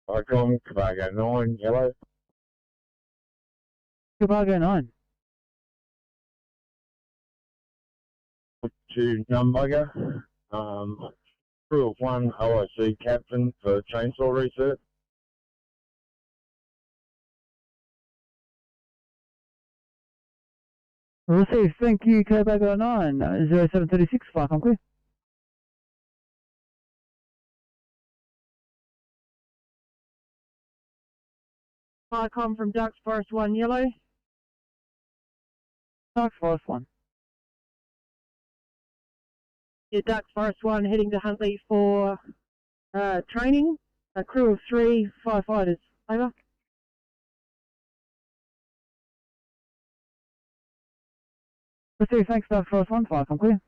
Icon, Cargo 9, yellow. Cargo 9. To Numbugger. Crew of 1, OIC captain for chainsaw research. Received, thank you, Cargo 9, 0736, flight on clear. Icon from Ducks Forest 1, yellow. Ducks Forest 1. Yeah, Ducks Forest 1 heading to Huntley for training. A crew of 3 firefighters. Over. Received, thanks, Ducks Forest 1, flight on clear.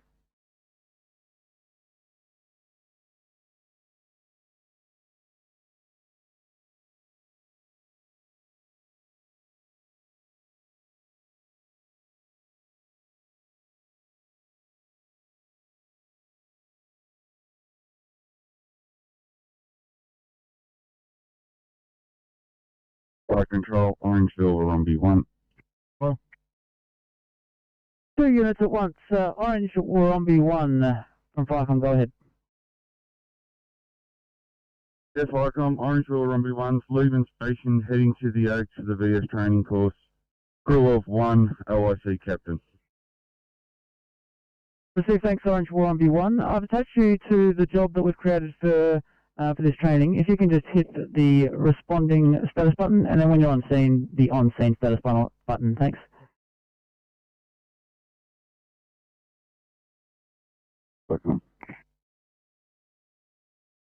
Fire control, Orangeville, Warumbi 1. Well, 2 units at once, Orange Warumbi 1 from Firecom, go ahead. Yes, Firecom, Orangeville, Warumbi 1, leaving station, heading to the Oaks for the VS training course. Crew of 1, OIC captain. Received, thanks, Orange Warumbi 1. I've attached you to the job that we've created for this training. If you can just hit the responding status button, and then when you're on scene, the on scene status button. Thanks. Firecom.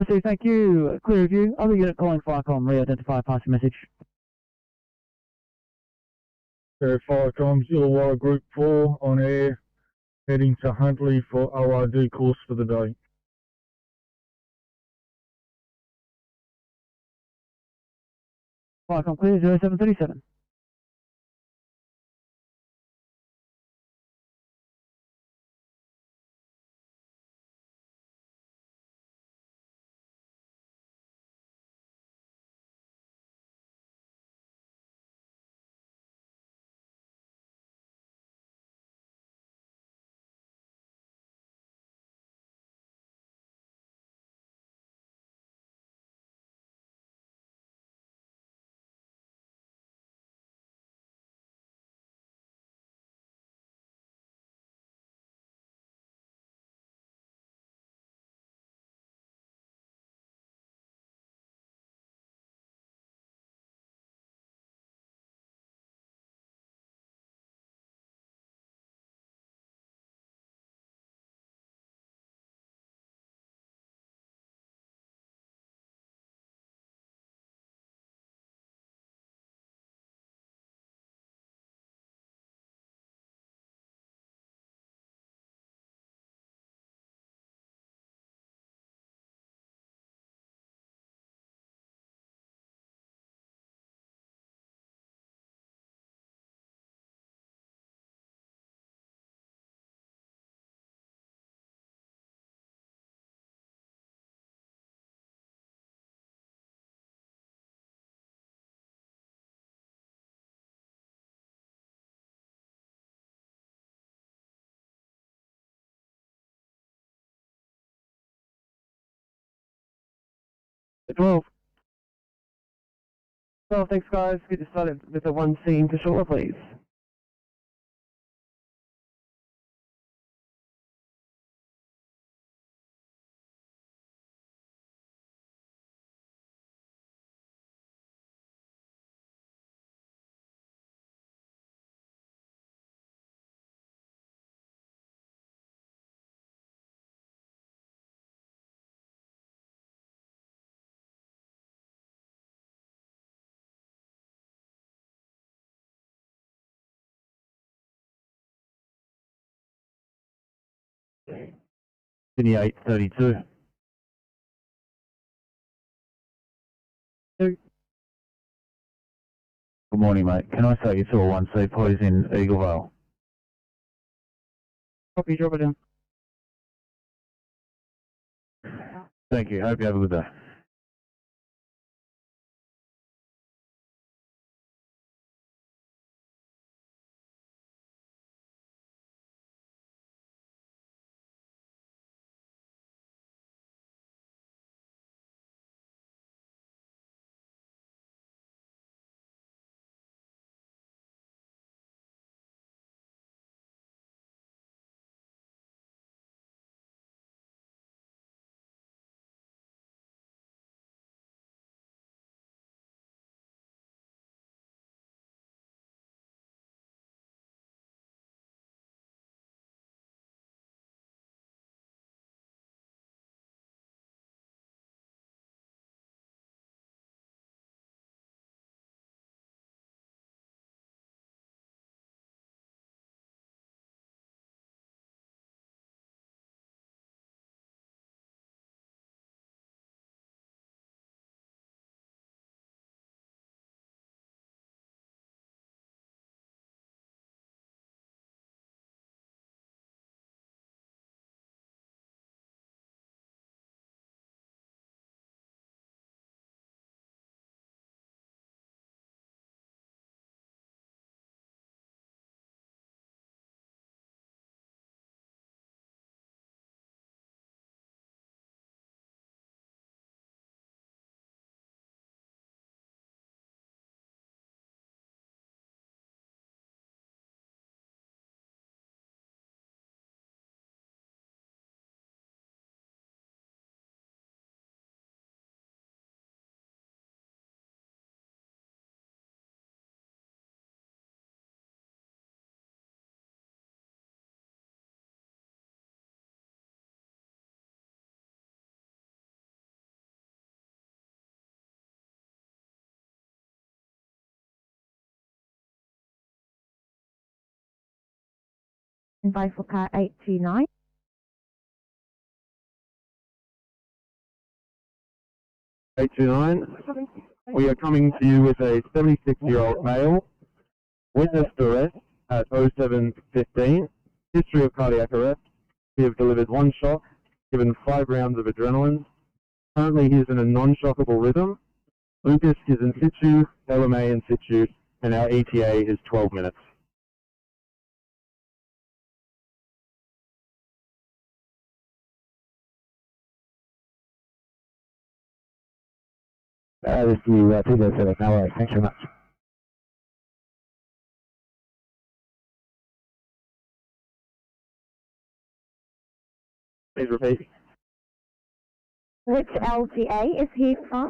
Received, thank you. Clear review. Other unit calling Firecom, re-identify passing message. Firecom, Illawarra Group 4 on air, heading to Huntley for ORD course for the day. Firecom clear, 0737. The 12. 12, thanks guys. We just started with the one scene to shore, please. Sydney 832. Good morning, mate. Can I take you to a 1C, please, in Eaglevale? Copy, drop it down. Thank you. Hope you have a good day. By for car 829. We are coming to you with a 76-year-old male, witnessed arrest at 07:15, history of cardiac arrest. We have delivered 1 shock, given 5 rounds of adrenaline. Currently he is in a non-shockable rhythm. Lucas is in situ, LMA in situ, and our ETA is 12 minutes. This is you, 207, no worries, thanks very much. Please repeat. Which LGA is he from?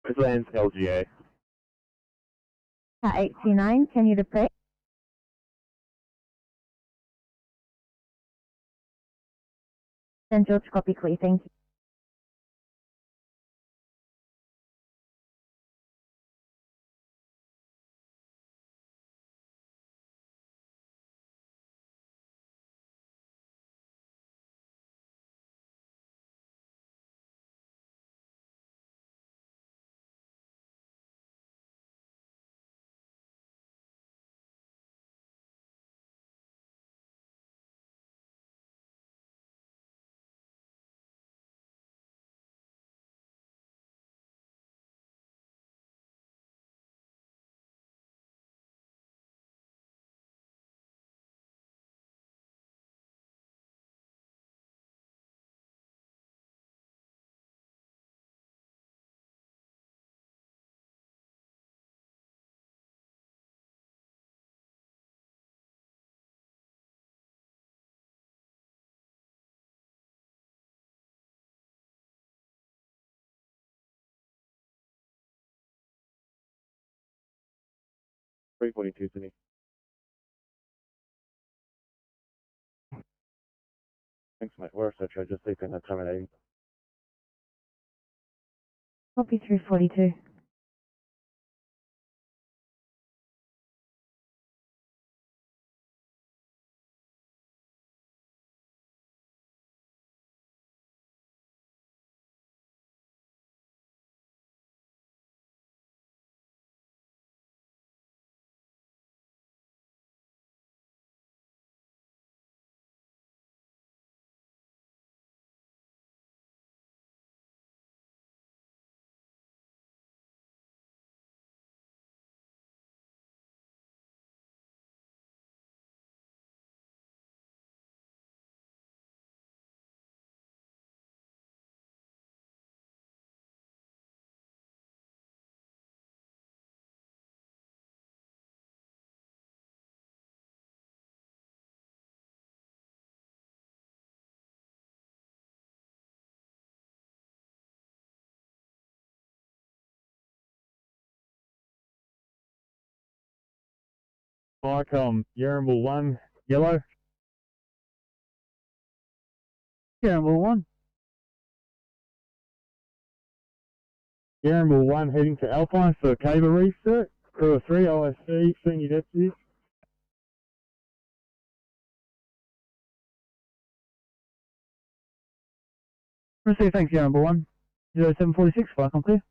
Tablelands LGA. Car 829, can you repeat? St. George, copy clear, thank you. .342 Sydney. Thanks, mate. We're such. I just think I'm terminating. Copy 342. Markham, Yarramble 1, yellow. Yarramble 1. Yarramble 1 heading to Alpine for cable research. Crew of 3, OSC, senior deputy. Receive, thanks, Yarramble 1. 0746, fire clear.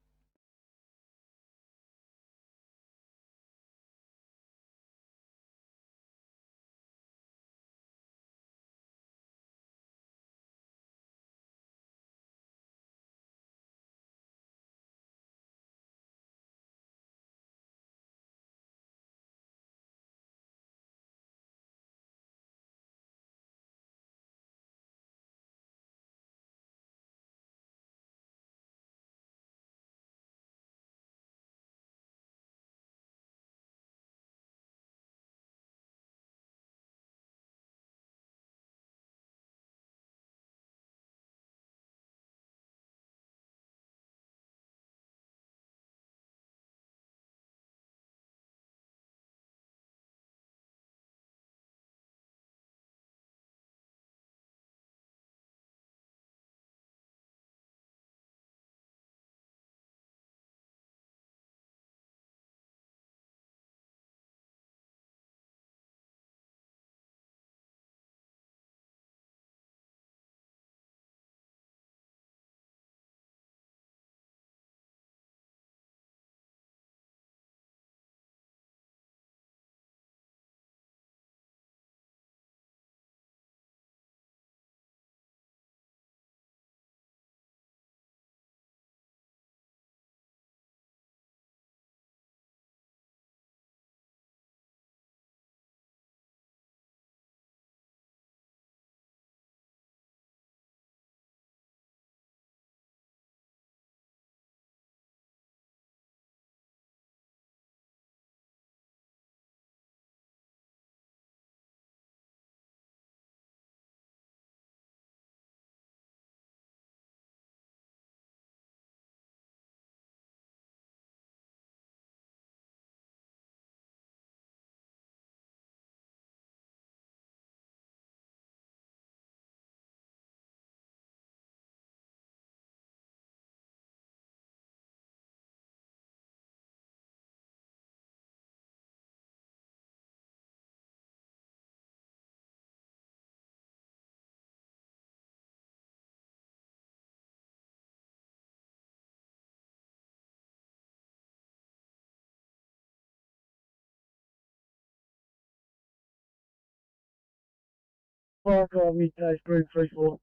Park on midday, group 3-4.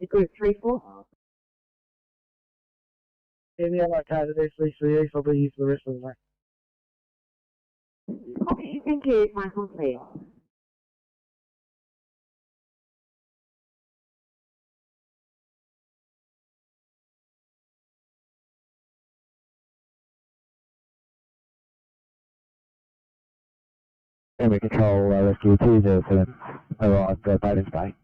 Group 3-4. In the allocated SVCE, so I'll be here for the rest of the day. Copy, thank you. Michael, clear. Enemy Control, Rescue 207, arrived at Baden's Bay.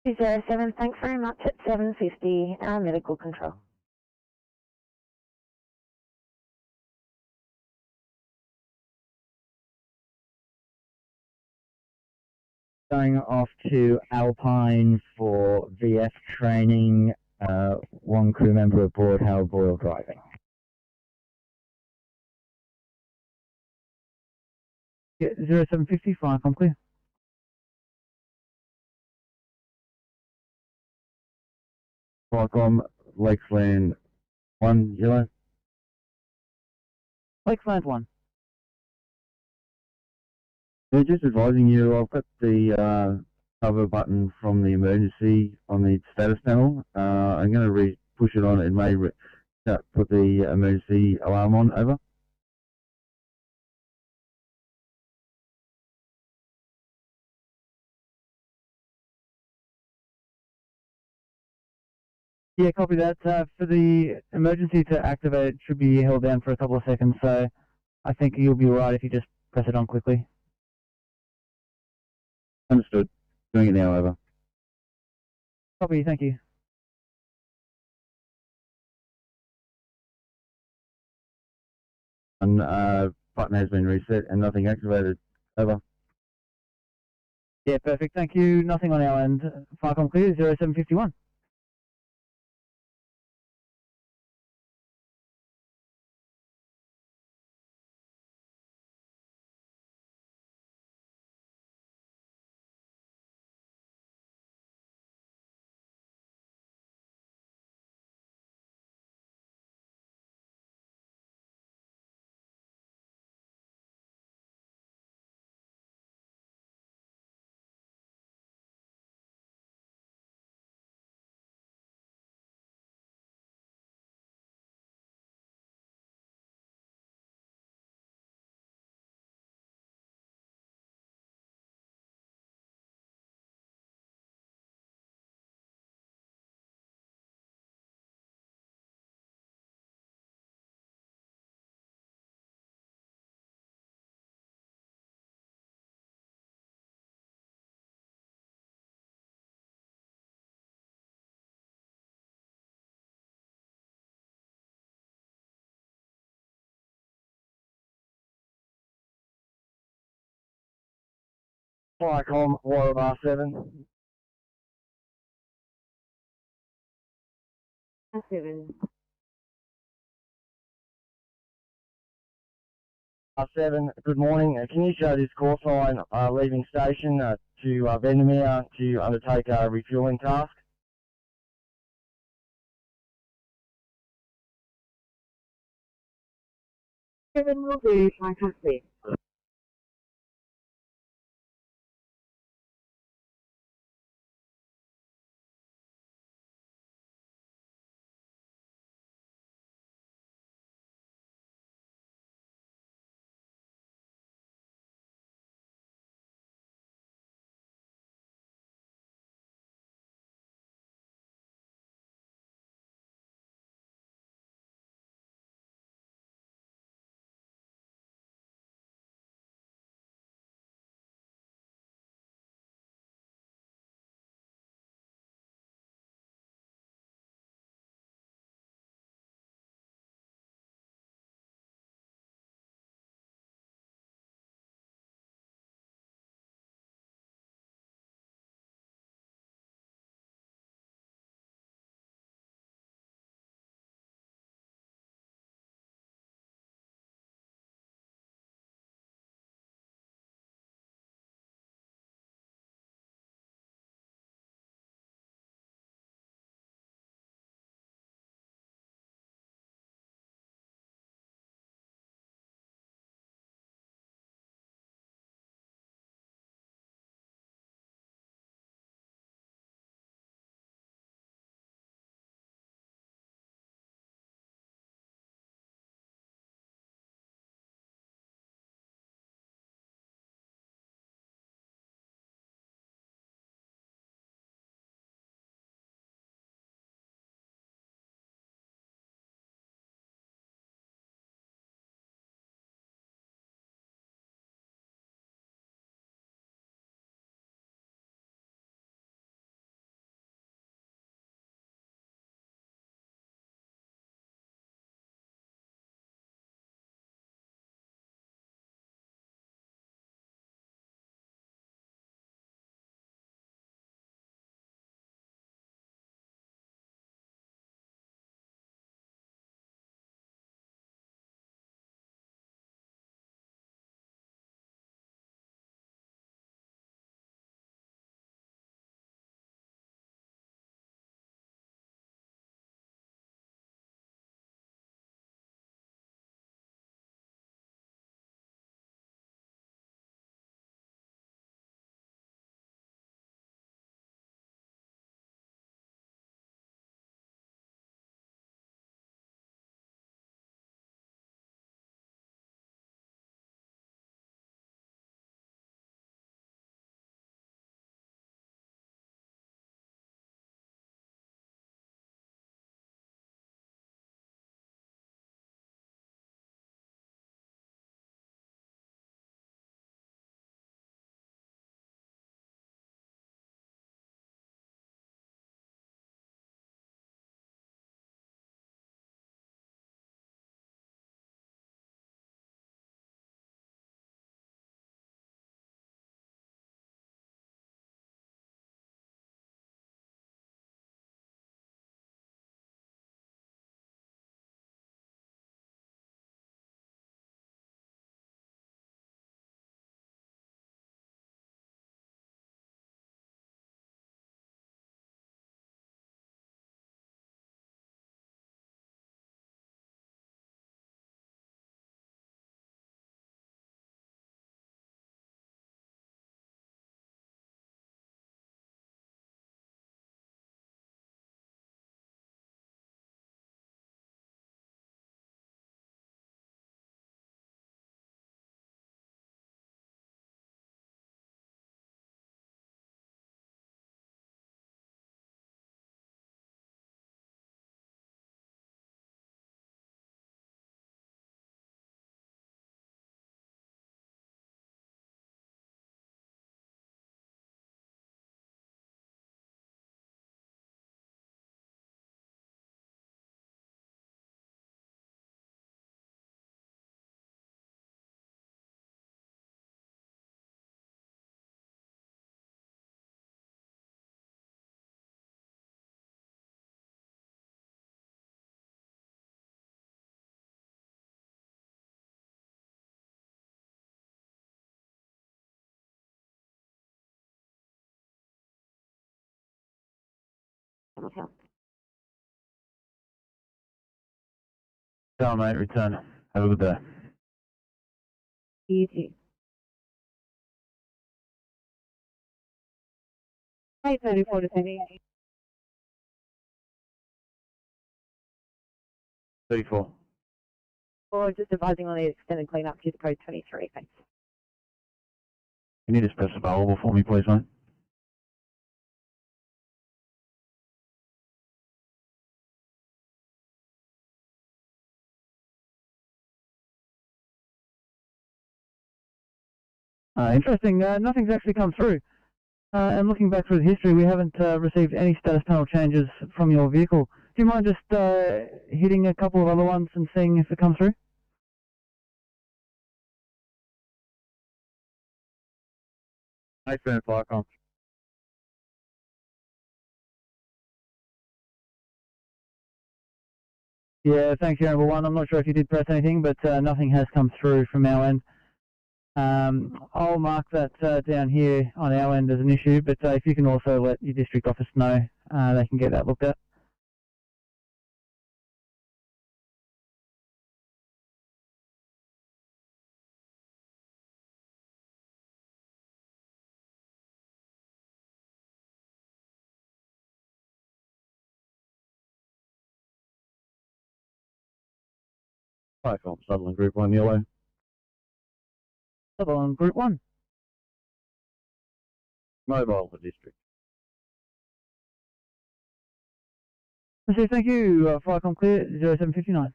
207, thanks very much at 7:50, medical control. Going off to Alpine for VF training, one crew member aboard, Howard Boyle driving. Yeah, 0755, I'm clear. Flycom, Lakesland 1, yellow. Lakesland 1. Yeah, just advising you, I've got the cover button from the emergency on the status panel. I'm going to push it on. It may put the emergency alarm on. Over. Yeah, copy that. For the emergency to activate, it should be held down for a couple of seconds, so I think you'll be right if you just press it on quickly. Understood. Doing it now. Over. Copy, thank you. And button has been reset and nothing activated. Over. Yeah, perfect. Thank you. Nothing on our end. Flycom clear, 0751. Flycom, Warren R7. R7. R7, good morning. Can you show this course line leaving station to Vandermeer to undertake a refueling task? 7 will do, Flycom clear. can I help? Tell mate, return. Have a good day. You too. 8:34 to 78. 34. Or just advising on the extended cleanup to code 23, thanks. Can you just press available for me, please, mate? Interesting. Nothing's actually come through. And looking back through the history, we haven't received any status panel changes from your vehicle. Do you mind just hitting a couple of other ones and seeing if it comes through? Thanks, man, Firecom. Yeah, thanks, Unit 1. I'm not sure if you did press anything, but nothing has come through from our end. I'll mark that down here on our end as an issue, but if you can also let your district office know, they can get that looked at. Firecom, Sutherland Group 1 Yellow. On Group 1. Mobile for district. Thank you. Firecom clear, 0759.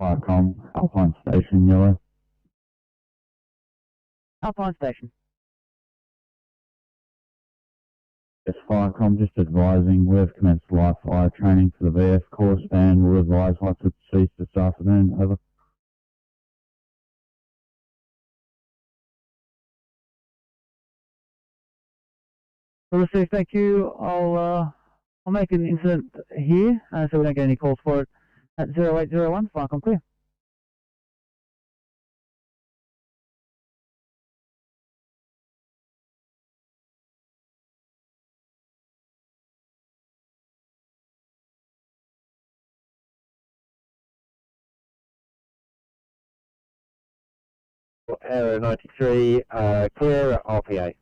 Firecom, Alpine Station Yellow. Alpine Station. Yes, Firecom, just advising we've commenced live fire training for the VF course and we'll advise once it's ceased this afternoon. Over. Received, thank you. I'll make an incident here, so we don't get any calls for it at 0801. Firecom clear. Arrow 93, clear RPA.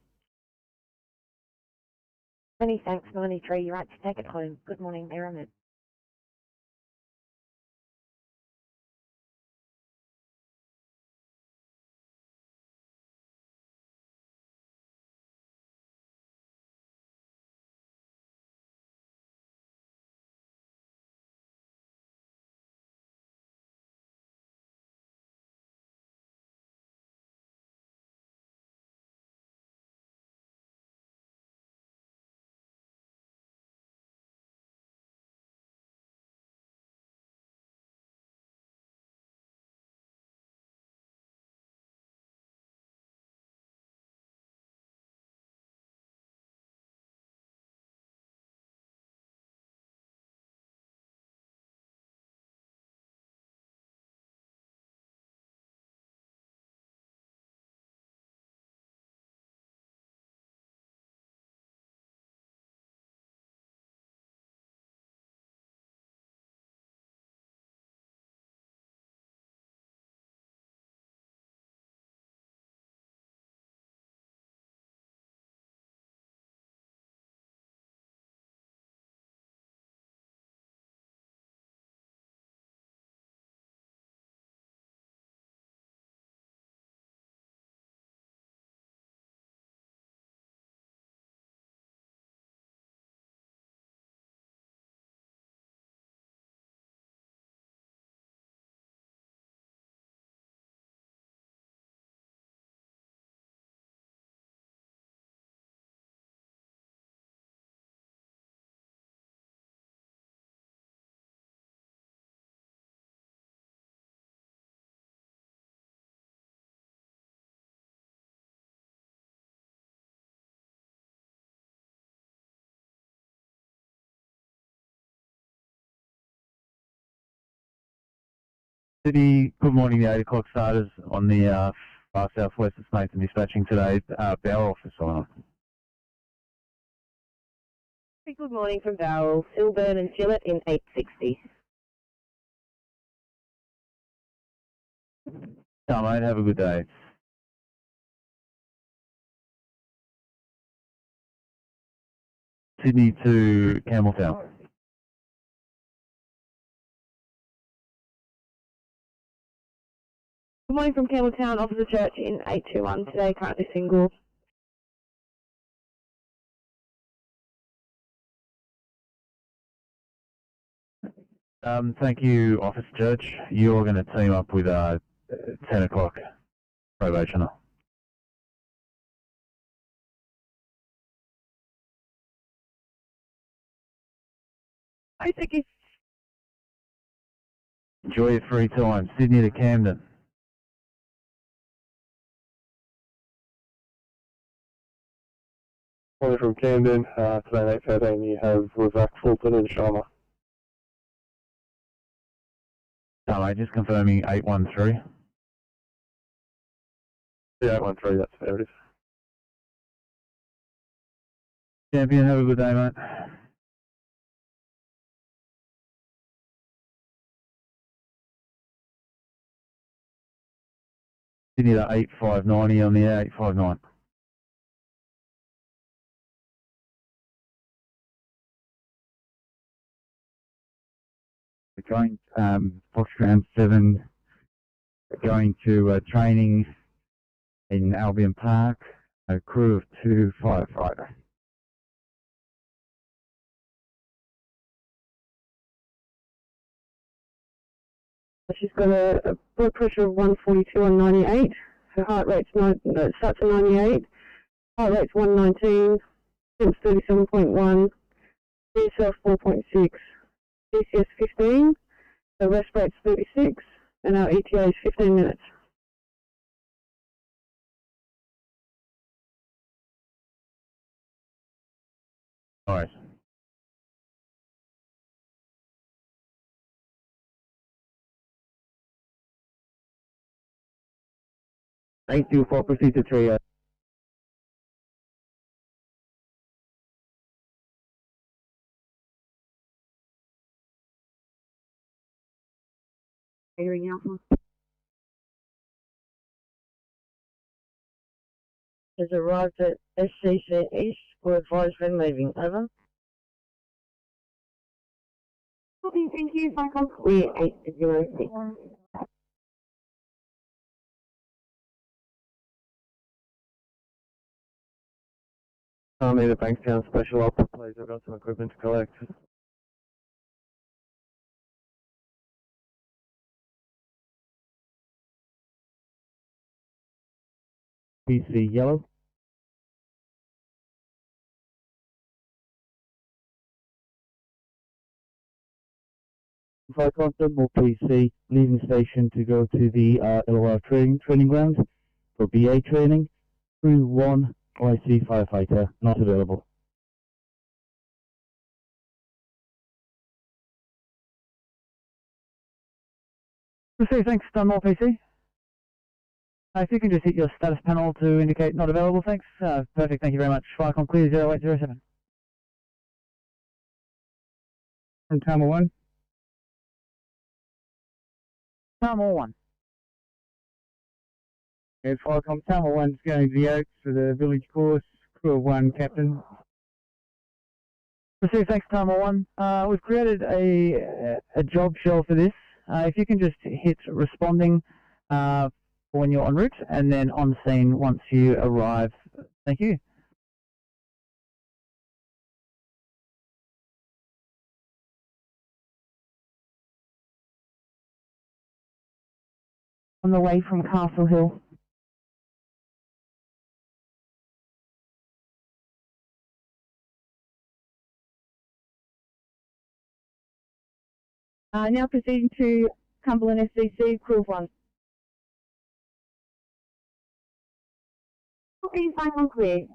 Many thanks, 93. You're right to take it home. Good morning, Aeromed. Sydney, good morning. The 8 o'clock starters on the far southwest of Snakes and dispatching today. Bower office on. Good morning from Barrel, Silburn and Gillett in 860. No, mate, have a good day. Sydney to Campbelltown. Good morning from Campbelltown, Officer Church in 821 today, currently single. Thank you, Officer Church. You're going to team up with 10 o'clock probationer. Hi, thank you. Enjoy your free time. Sydney to Camden. Morning from Camden. Today, 8:13, you have Ravak, Fulton and Sharma. No, mate, just confirming 813. Yeah, 813, that's fair. It is. Champion, have a good day, mate. Sydney to 8590 on the 859. We're going, Foxtram 7, going to training in Albion Park, a crew of 2 firefighter. She's got a blood pressure of 142 on 98. Her heart rate's it starts at 98. Heart rate's 119. Temps 37.1. BSL 4.6. BCS 15. The rest rate's 36. And our ETA is 15 minutes. All right. Thank you for procedure 3. Hearing Alpha. Has arrived at SCC East. We're advised when leaving. Over. Okay, thank you. Cycle. We're 806. Need a Bankstown special op, please. I've got some equipment to collect. PC yellow. Fire Constable PC leaving station to go to the LOR training ground for BA training. Crew 1 OIC firefighter not available. Proceed, thanks, Dunmore PC. If you can just hit your status panel to indicate not available, thanks. Perfect, thank you very much. Firecom clear 0807. From Tama 1. Dunmore 1. Okay, Firecom Tama 1's going to the Oaks for the village course. Crew 1 captain. Proceed, thanks, Dunmore 1. We've created a job shell for this. If you can just hit responding when you're en route, and then on scene once you arrive. Thank you. On the way from Castle Hill. Now proceeding to Cumberland SCC, Crew 1. Okay, final clear.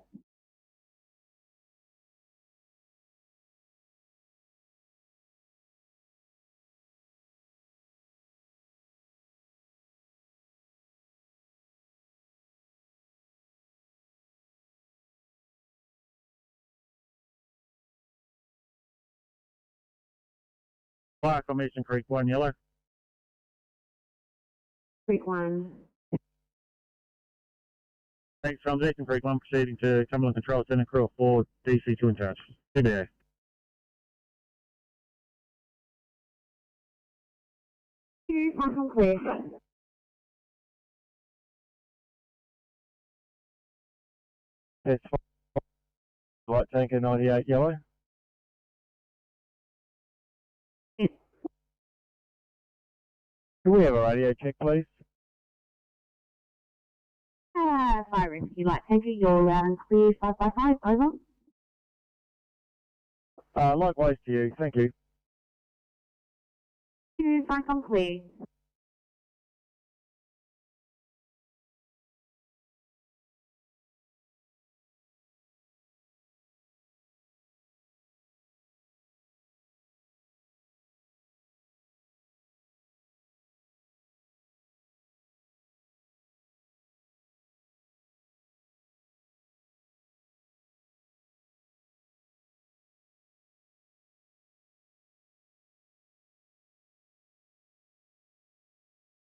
Fire from Eastern Creek 1 yellow. Creek 1. Thanks from Eastern Creek 1 proceeding to Cumberland Control Centre, crew of 4, DC2 in charge. CBA. Michael clear. Test Light tanker 98 yellow. Can we have a radio check, please? Fire rescue light tanker, you're loud and clear, 555, over. Likewise to you, thank you. Michael clear.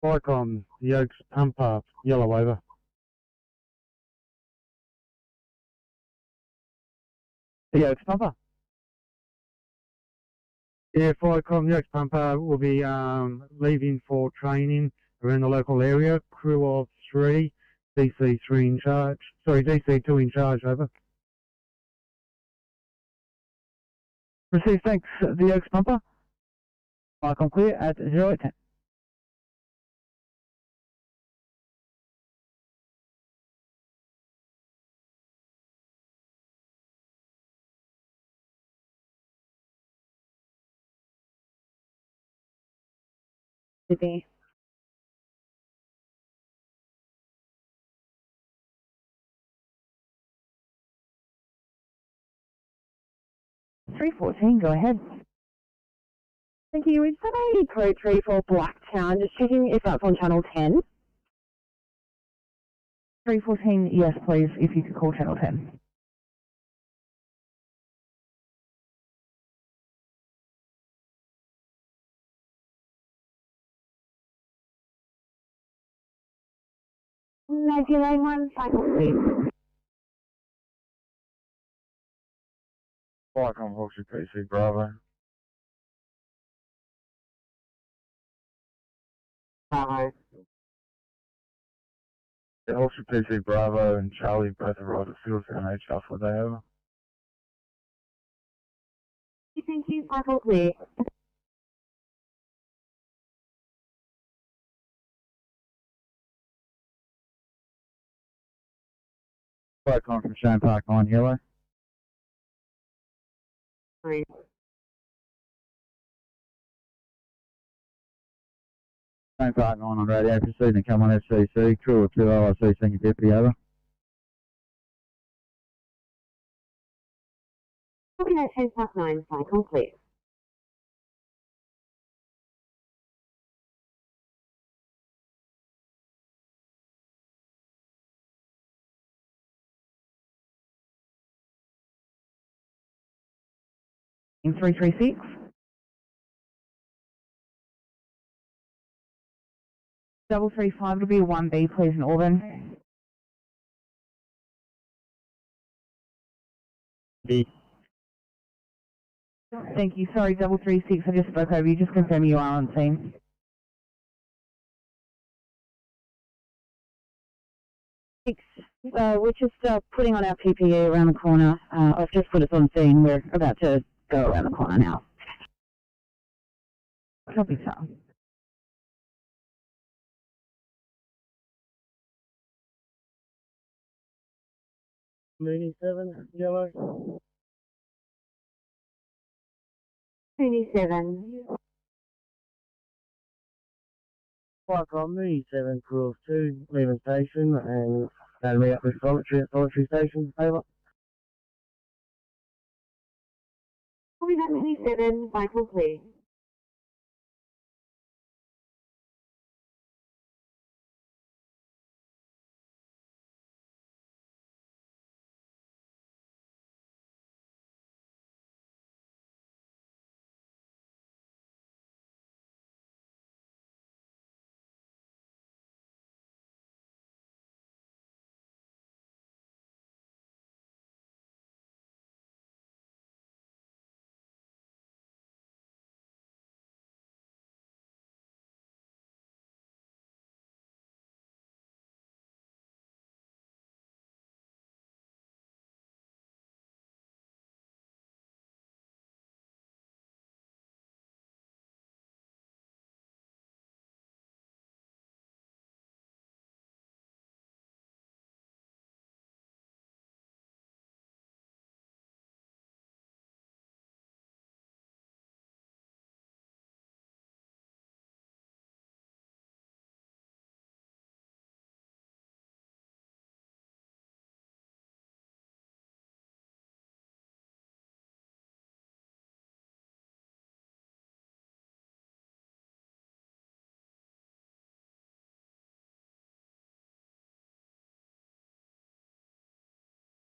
Vicom, the Oaks pump up, yellow over. The Oaks pumper. Yeah, Vicom, the Oaks pumper will be leaving for training around the local area. Crew of 3, DC3 in charge. Sorry, DC2 in charge, over. Received, thanks. The Oaks pumper. Icon clear at 0810. Today. Go ahead. Thank you. Is that a code 3 for Blacktown? Just checking if that's on channel 10. 314, yes, please, if you could call channel 10. Nebula 1, cycle please. Vicom, Horsham PC Bravo. Bravo. Yeah, Horsham PC Bravo and Charlie both arrived at Fields and HR for the day over. Thank you, cycle clear. Vicom from Shane Park 9 yellow. 3. Shane Park 9 on radio, proceeding to come on FCC, crew of 2 LIC senior deputy over. Looking at 10+9, cycle clear. In 336. Double 35 will be a 1B, please, in Auburn. B. Thank you. Sorry, double 36. I just spoke over you. Just confirm you are on scene. We're just putting on our PPE around the corner. I've just put us on scene. We're about to go around the corner now. Copy, sir. Mooney 7 yellow. 27. Vicom, Mooney 7, crew of 2, leaving station and academy up with solitary at solitary station, over. Copy that, 27, cycle clear.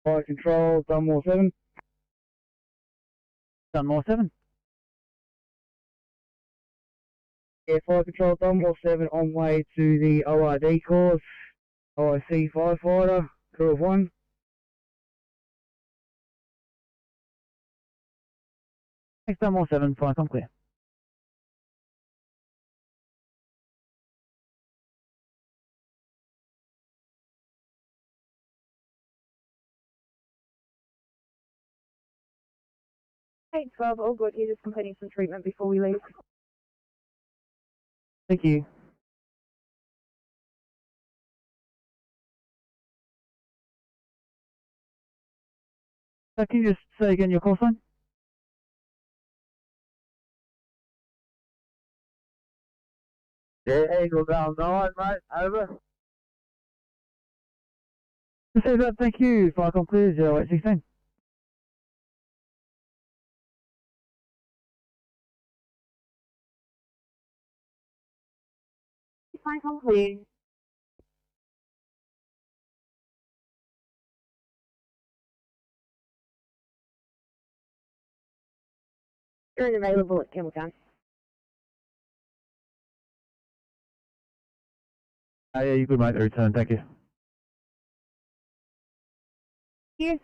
Fire Control, Dunmore 7. Dunmore 7. Yeah, Fire Control, Dunmore 7 on way to the OID course. OIC firefighter, crew of 1. Thanks, Dunmore 7, Firecom clear. Hey, 12, all good. You're just completing some treatment before we leave. Thank you. Can you just say again your call sign? Yeah, Eagle down 9, mate. Over. Say that, thank you. Firecom clear, 0816. Fine, complete. You're unavailable at Campbelltown. Yeah, you good, mate. Return, thank you. Here.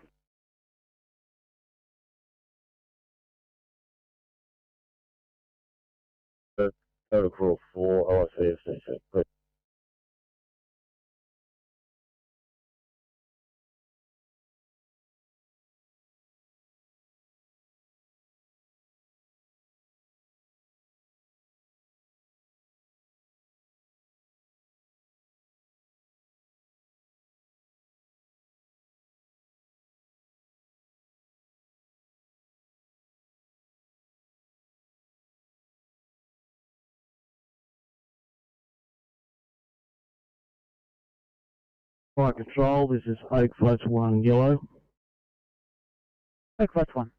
Total crawl 4, OICFCC. Good. Fire Control, this is Oak Flats 1 Yellow. Oak Flats 1.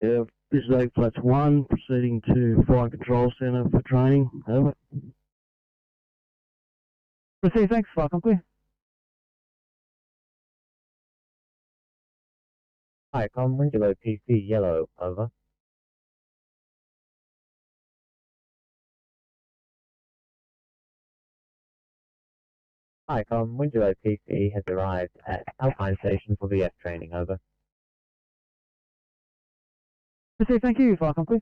Yeah, this is Oak Flats 1, proceeding to Fire Control Centre for training. Over. Proceed, thanks. Firecom clear. Hi, Window PC Yellow, over. Hi, Window PC has arrived at Alpine Station for VF training, over. Proceed, thank you. Firecom clear.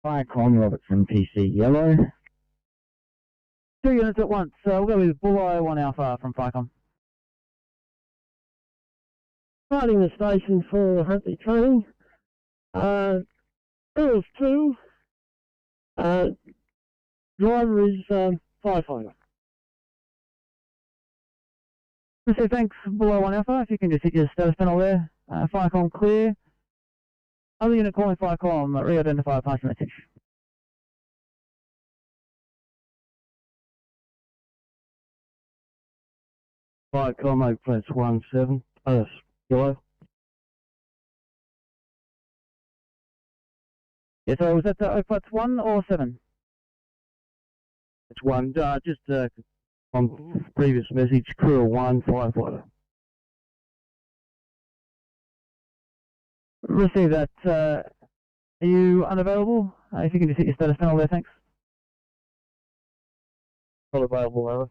Firecom Robertson PC Yellow. 2 units at once. We'll go with Bulleye 1 Alpha from Firecom. Starting the station for Huntley training. Girls 2. Driver is firefighter. Proceed, thanks. Bulleye 1 Alpha. If you can just hit your status panel there. Firecom clear. Other unit calling Firecom. Re-identify pass message. Firecom Oak Flats 1 7. Yellow. Yeah, so was that Oak Flats 1 or 7? It's 1. Just on previous message, crew of 1, firefighter. Receive that. Are you unavailable? If you can just hit your status panel there, thanks. Not available, over.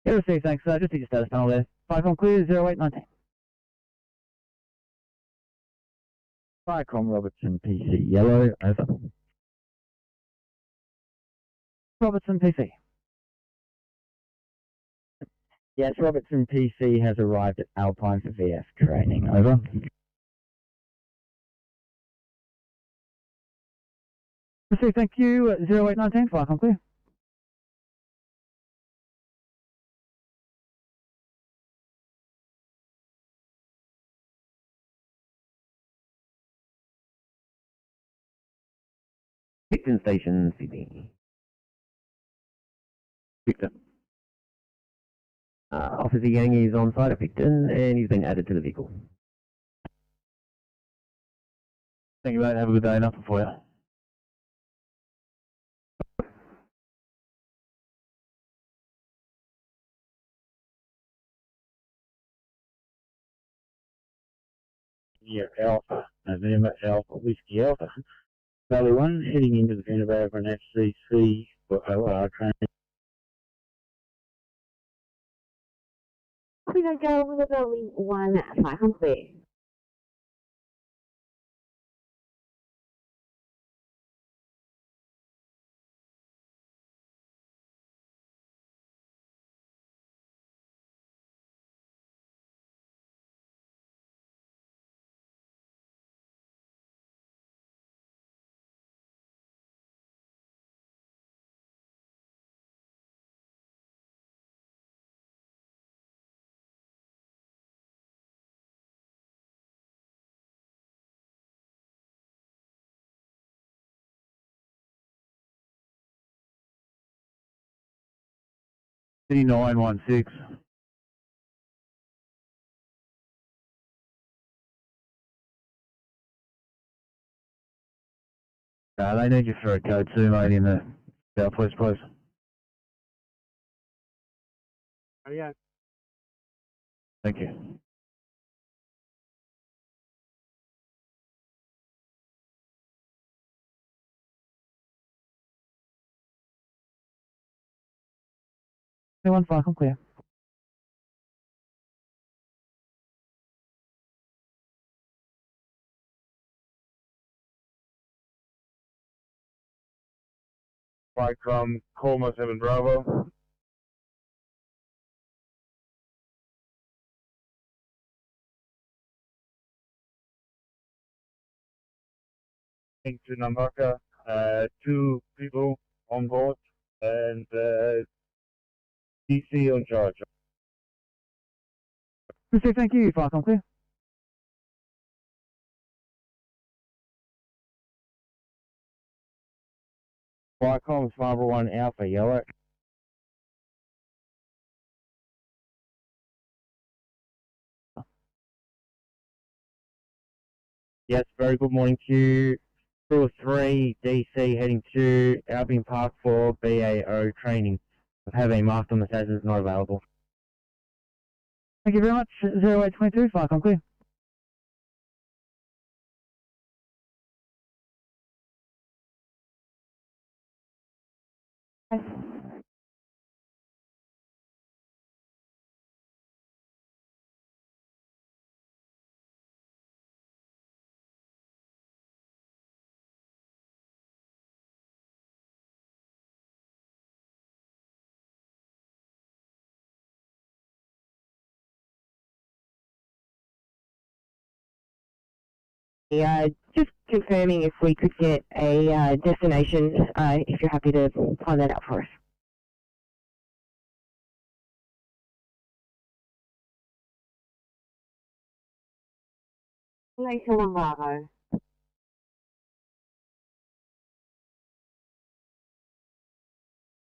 Yeah, receive, thanks. Just hit your status panel there. Firecom clear, 0819. Firecom Robertson PC Yellow, over. Robertson PC. Yes, Robertson PC has arrived at Alpine for VF training, over. Receive, thank you. 0819, Firecom clear. Picton Station, Sydney. Victor. Officer Yang is on site at Picton and he's been added to the vehicle. Thank you, mate. Have a good day. Nothing for you. Sierra Alpha, November Alpha, Whiskey Alpha. Valley 1, heading into the Canberra for an FCC for OR training. We don't go with the Valley 1 flight complete. C916. They need you for a code 2, mate, in the southwest place. Oh, yeah. Thank you. Anyone far, I'm clear. Flight from Colma 7 Bravo. To Namaka, 2 people on board, and DC on charge. Thank you, far, I'm clear. Flycom Scarborough 1 Alpha Yellow. Yes, very good morning to you. 203 DC heading to Albion Park for BAO training. I have a marked on the status is not available. Thank you very much. 0822, far, I'm clear. Yeah, just confirming if we could get a destination, if you're happy to find that out for us. Later on, Bravo.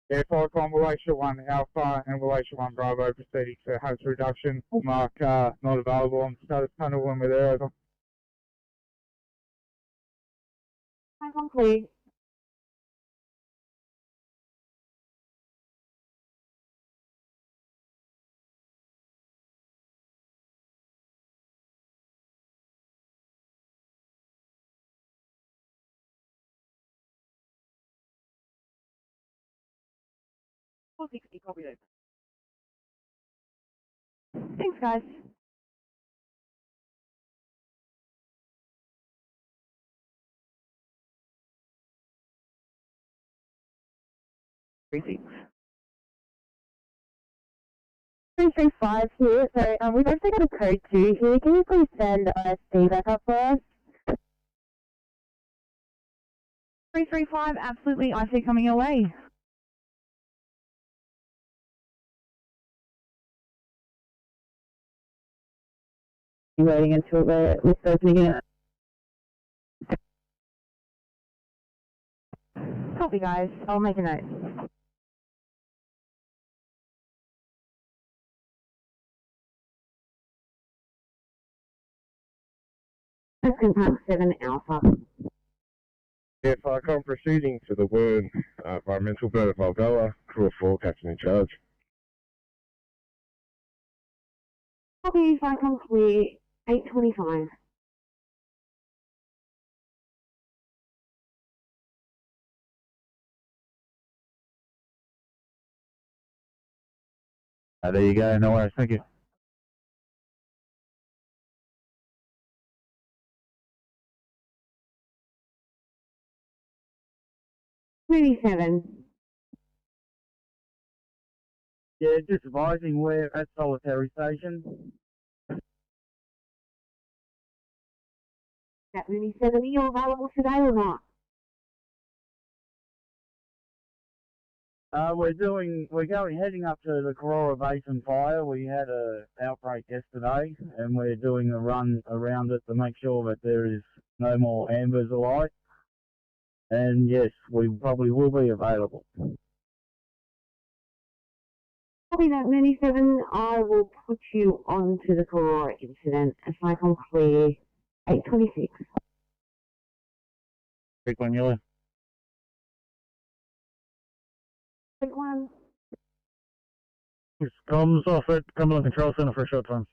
Yeah, Flycom Malaysia 1 Alpha and Malaysia 1 Bravo proceeding to host reduction. Mark not available on status panel when we're there. Over. I'm clear. Copy that. Thanks, guys. Crazy. 335 here, so we've actually got a code 2 here. Can you please send RSP back up for us? 335, absolutely, I see coming your way. You waiting until the lift's opening again? Copy, guys. I'll make a note. Park 7 Alpha. Yeah, Flycom proceeding to the Wern environmental bird of Valgalla, crew of 4, captain in charge. Copy, Flycom clear, 825. There you go, no worries, thank you. Yeah, just advising we're at Solitary Station. Cat 27, are you available today or not? Heading up to the Corora Basin fire. We had a outbreak yesterday, and we're doing a run around it to make sure that there is no more ambers alight. And yes, we probably will be available. Copy that, 97. I will put you on to the Corora incident if I can clear 826. Quick one, Ewan. Quick one. Comms off at Cumberland Control Centre for a short time.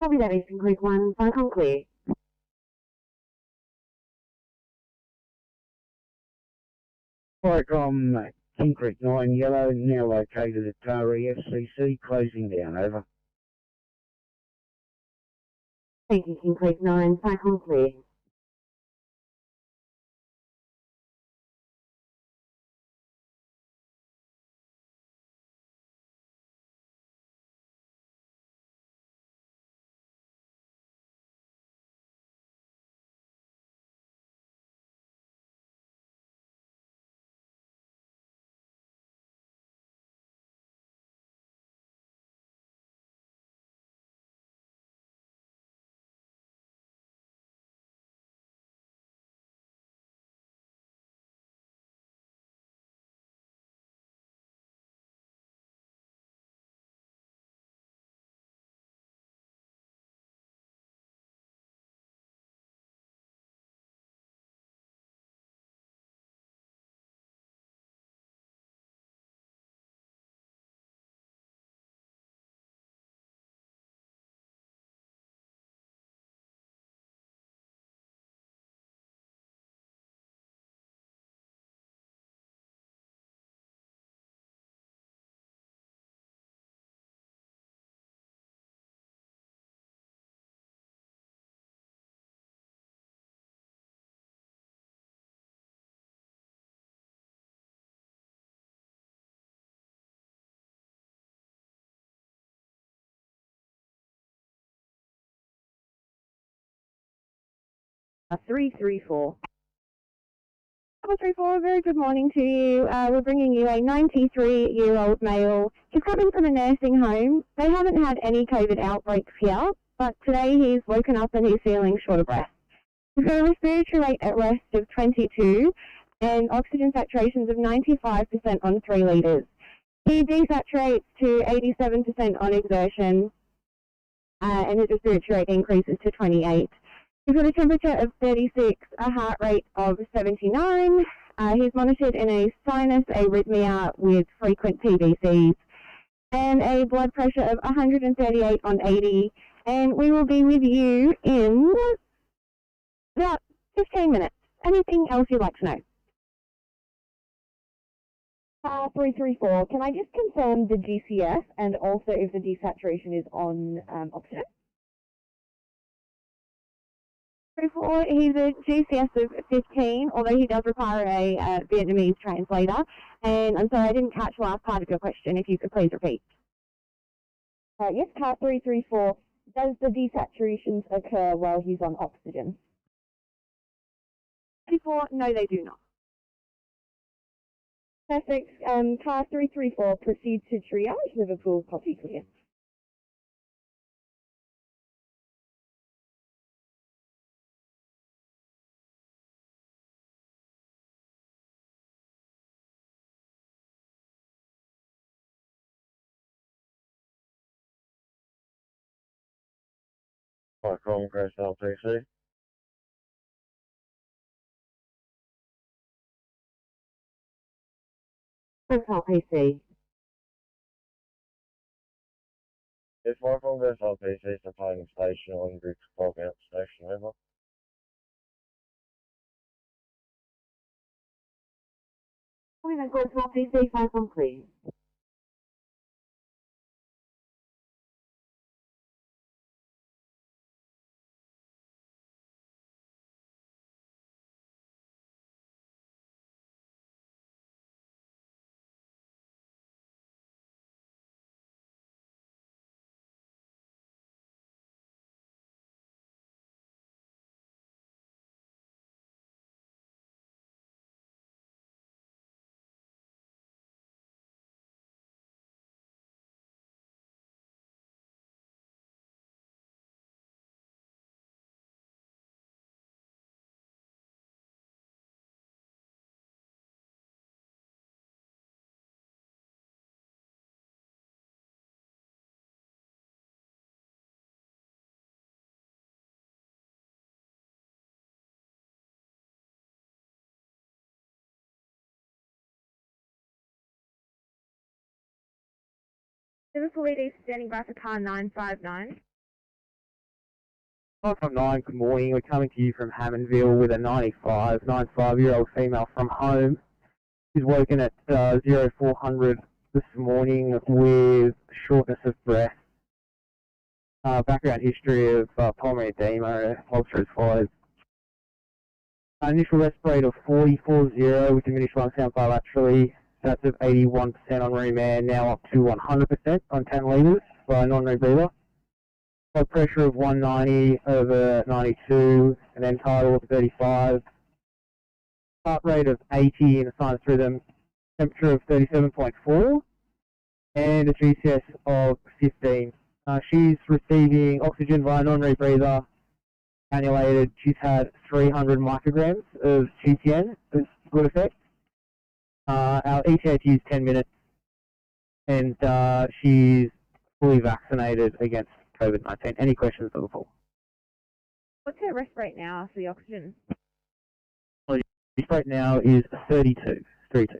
Copy that, Eastern Creek 1. If I can clear. Fire King Creek 9 Yellow, now located at RSPCA, closing down, over. Thank you, King Creek 9. If I can clear. A 334. 334, very good morning to you. We're bringing you a 93-year-old male. He's coming from a nursing home. They haven't had any COVID outbreaks here, but today he's woken up and he's feeling short of breath. He's got a respiratory rate at rest of 22 and oxygen saturations of 95% on 3 litres. He desaturates to 87% on exertion, and his respiratory rate increases to 28. He's got a temperature of 36, a heart rate of 79. He's monitored in a sinus arrhythmia with frequent PVCs and a blood pressure of 138 on 80. And we will be with you in about 15 minutes. Anything else you'd like to know? 334, can I just confirm the GCS and also if the desaturation is on oxygen? He's a GCS of 15, although he does require a Vietnamese translator. And I'm sorry, I didn't catch the last part of your question. If you could please repeat. Yes, car 334. Does the desaturations occur while he's on oxygen? 334, no, they do not. Perfect. Car 334, proceed to triage. Liverpool, copy clear. Fire Congress LTC. LPC. If Fire Congress LTC supplying station on route to log out station, over. We've been called to PC 5 on please. Liverpool ED standing by for car 959. 559, good morning. We're coming to you from Hammondville with a 95-year-old female from home. She's woken at 0400 this morning with shortness of breath. Background history of pulmonary edema, ulcer as follows. Initial respirator of 40 with diminished lung sound bilaterally. Stats of 81% on room air, now up to 100% on 10 litres by a non-rebreather. Blood pressure of 190/92, and then tidal of 35. Heart rate of 80 in a sinus rhythm. Temperature of 37.4, and a GCS of 15. She's receiving oxygen via non-rebreather, cannulated. She's had 300 micrograms of GTN as good effect. Our ETA is 10 minutes, and she's fully vaccinated against COVID-19. Any questions for the call? What's her rest rate now for the oxygen? Well, the rate now is 32. 32.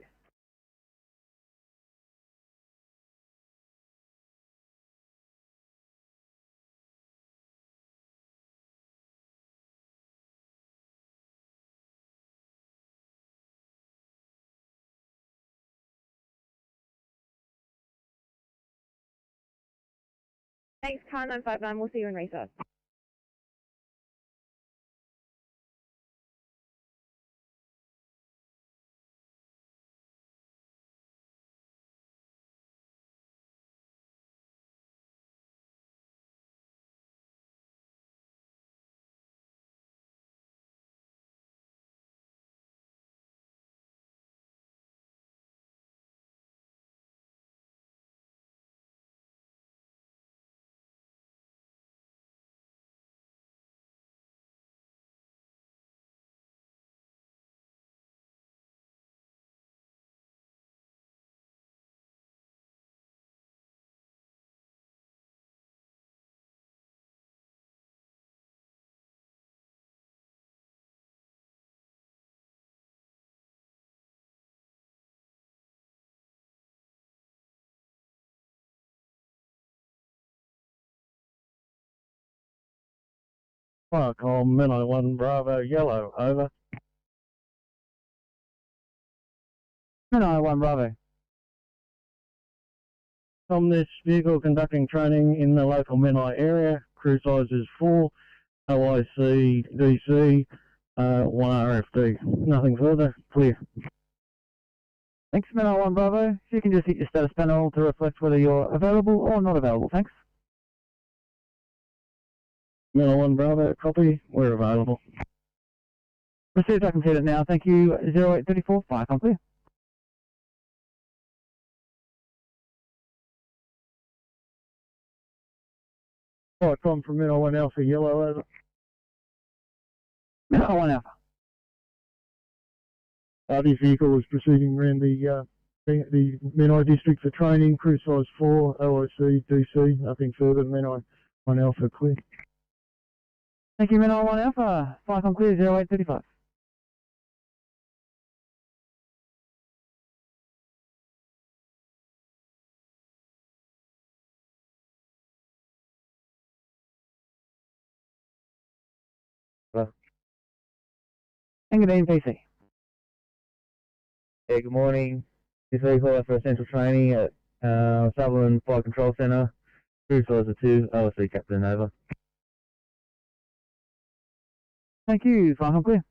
Thanks, car 959. We'll see you in research. Call Minnow 1 Bravo Yellow, over. No, 1 Bravo. From this vehicle conducting training in the local Menai area, crew size is 4, OIC, DC, 1 RFD. Nothing further, clear. Thanks, Minnow 1 Bravo. If you can just hit your status panel to reflect whether you're available or not available, thanks. Minnow 1 Bravo, copy, we're available. Received, I can see it now. Thank you. 0834, 5 on clear. Alright, from Minnow 1 Alpha Yellow, over. Minnow 1 Alpha. This vehicle is proceeding around the Menai district for training, crew size 4, OIC, DC, nothing further, Menai 1 Alpha, clear. Thank you, Minnow 1 Alpha. 5 on clear, 0835. Hello. Engadine PC. Yeah, good morning. This week call out for essential training at Tablelands Fire Control Centre. Crew size of 2, LSC Captain over. Thank you, fire clear.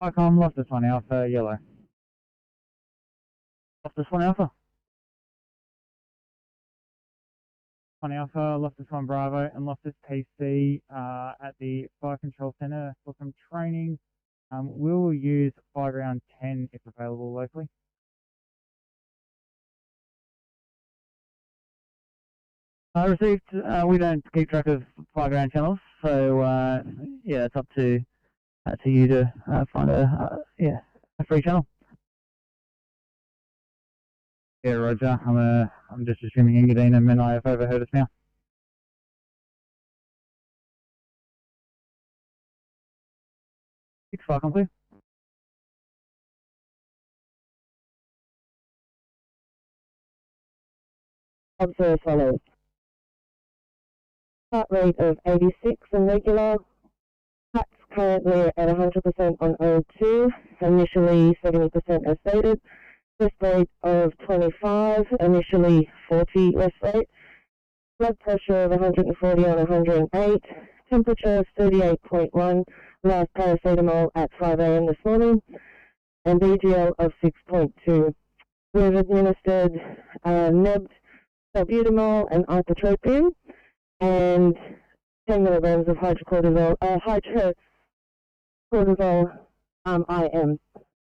Icon, lost this one alpha, yellow. Lost this one alpha. One alpha, lost this one bravo, and lost this PC at the Fire Control Centre for some training. We'll use fire ground 10 if available locally. Received, we don't keep track of fire ground channels, so yeah, it's up to you to find a free channel. Yeah, Roger. I'm just assuming Engadine and Menai have overheard us now. Fire complete. Observe follows. Heart rate of 86 and regular. Heart's currently at 100% on O2, initially 70% as stated. Rest rate of 25, initially 40 rest rate. Blood pressure of 140 on 108. Temperature of 38.1. Last paracetamol at 5 a.m. this morning. And BGL of 6.2. We've administered NEBT, salbutamol, and ipratropium, and 10 milligrams of hydrocortisol IM.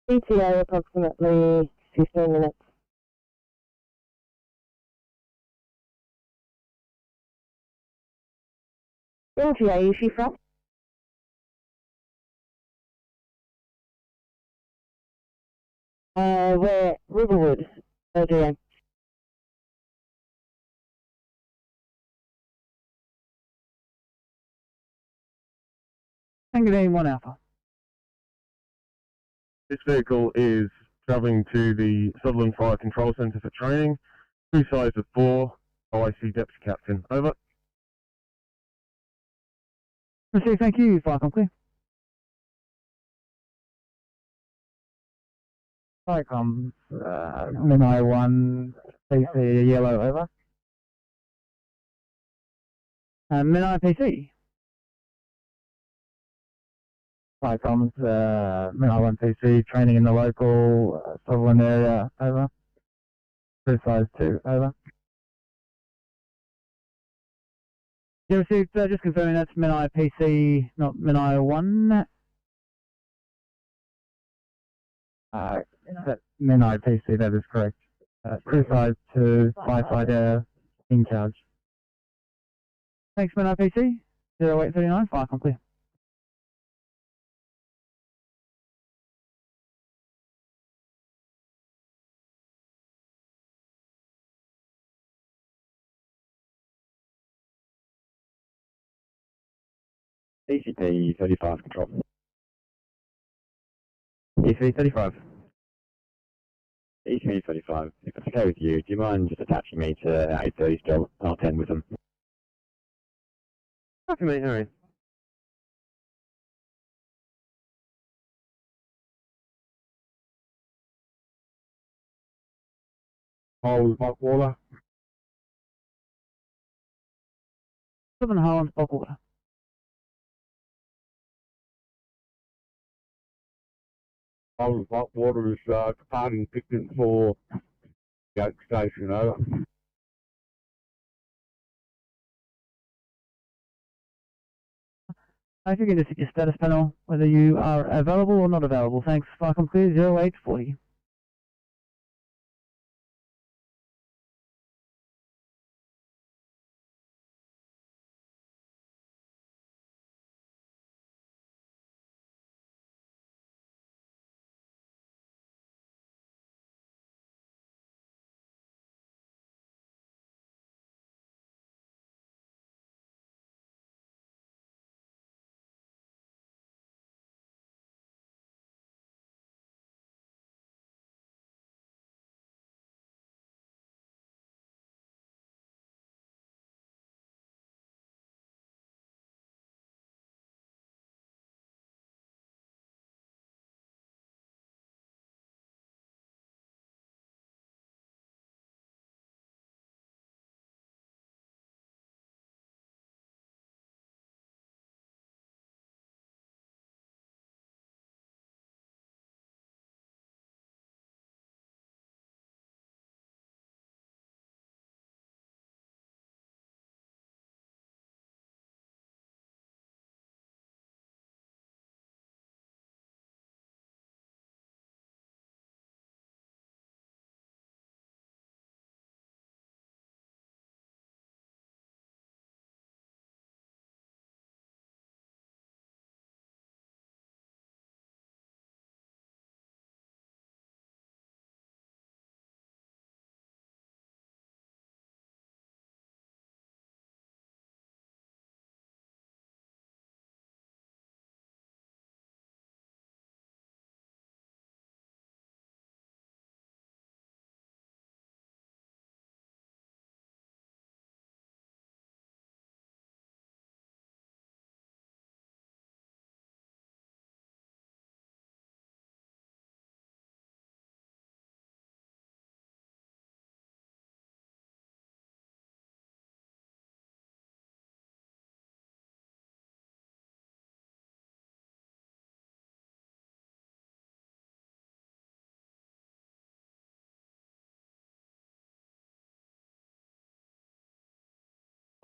ETA approximately 15 minutes. LTA issue from? We're Riverwood, LGA. Engadine 1 alpha. This vehicle is travelling to the Sutherland Fire Control Centre for training. Crew size of 4, OIC Deputy Captain. Over. Receive, thank you, fire complete. Icon, Menai 1, PC yellow, over. Menai PC. Icons, Menai 1 PC, training in the local Sutherland area, over. Crew size 2, over. You received, just confirming that's Menai PC, not Menai 1. That's Menai PC, that is correct. Crew size 2, firefighter in charge. Thanks, Menai PC. 0839, fire complete. ECP 35 control. ECP 35. ECP 35. If it's okay with you, do you mind just attaching me to 830 still R10 with them? Copy, mate, Harry. Hold hot water. Southern Highlands, bulk water. Hold hot water is departing picking for the Oak Station, over. If you can just hit your status panel, whether you are available or not available. Thanks, fire complete 0840.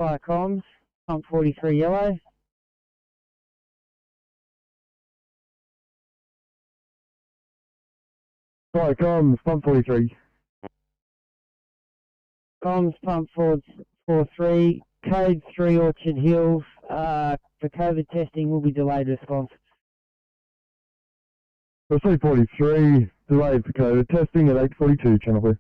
Fire comms, pump 43 yellow. Fire comms, pump 43. Comms, pump 43, code 3 Orchard Hills. For COVID testing will be delayed response. For C43, delayed for COVID testing at 8:42, channel 3.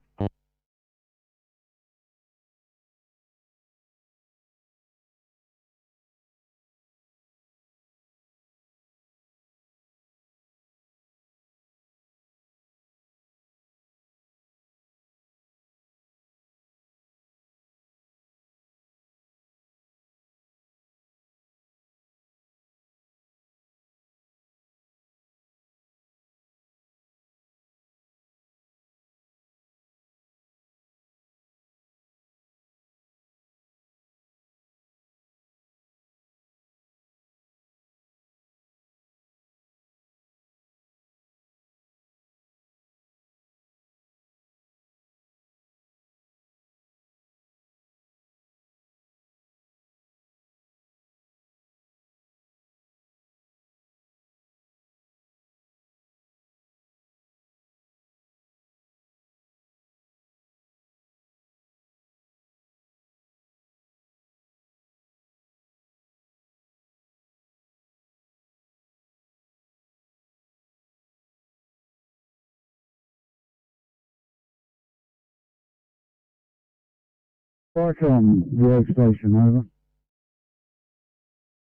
Farcom, work station, over.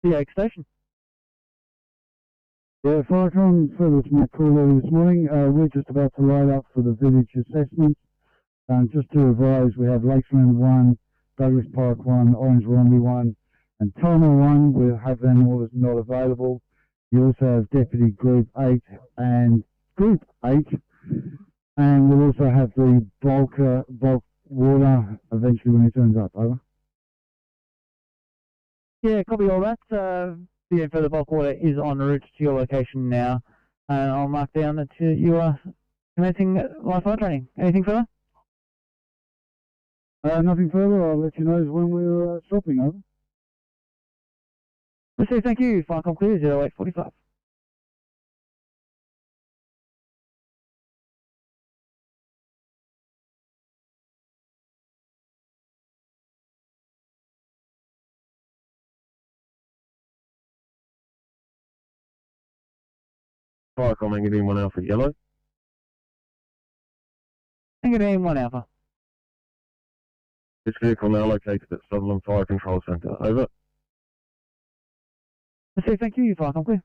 Yeah, station. Yeah, Farcom, so that's my call earlier this morning. We're just about to load up for the village assessment. Just to advise, we have Lakeland 1, Douglas Park 1, Orange Romney 1, and Toma 1. We'll have them all as not available. You also have Deputy Group 8 and Group 8. And we'll also have the bulk water eventually when it turns up, over. Yeah, copy all that. The info for the bulk water is en route to your location now. And I'll mark down that you are commencing live fire training. Anything further? Nothing further. I'll let you know when we're stopping, over. Receive, thank you. Farcom clear, 0845. Farcom, Engadine 1 Alpha Yellow. Engadine 1 Alpha. This vehicle now located at Sutherland Fire Control Centre, over. Receive, thank you. Farcom clear.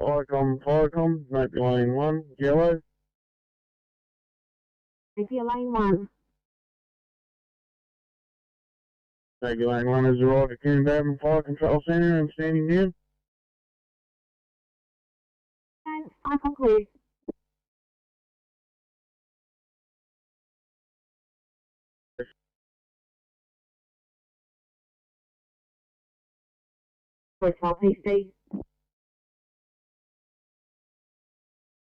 Farcom, Napier Lane 1, yellow. Napier Lane 1. Napier Lane 1 has arrived at Coombe Fire Control Centre and standing near. And Farcom clear. Voice PC.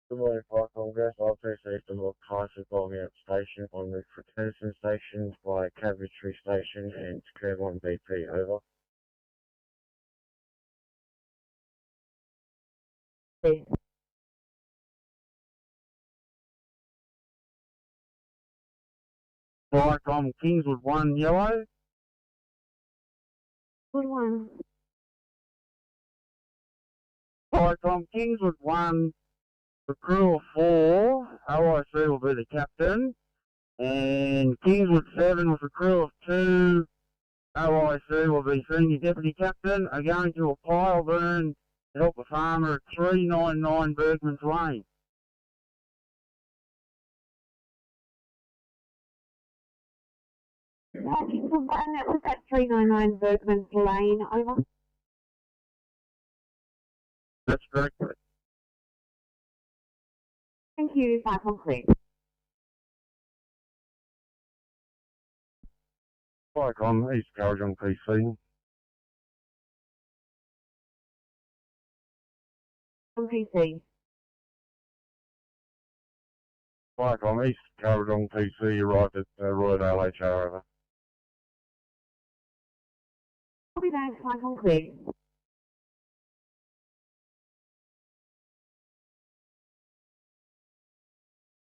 Good morning, Farcom. Gas RPC to look crisis logging out station on route for Tennyson Station by Cabbage Station and Curve 1 BP, over. Clear. Farcom, Kingswood 1, yellow. Good one. Farcom, Kingswood 1, the crew of 4, OIC will be the captain, and Kingswood 7 with a crew of 2, OIC will be senior deputy captain, are going to a pile burn to help a farmer at 399 Bergman's Lane. That was at 399 Bergman's Lane, over. That's correct. Thank you. Cyclone clear. Icon, East Carriage on PC. On PC. Icon, East Carriage on PC, arrived at Royal HR, over. Copy that. Cyclone clear.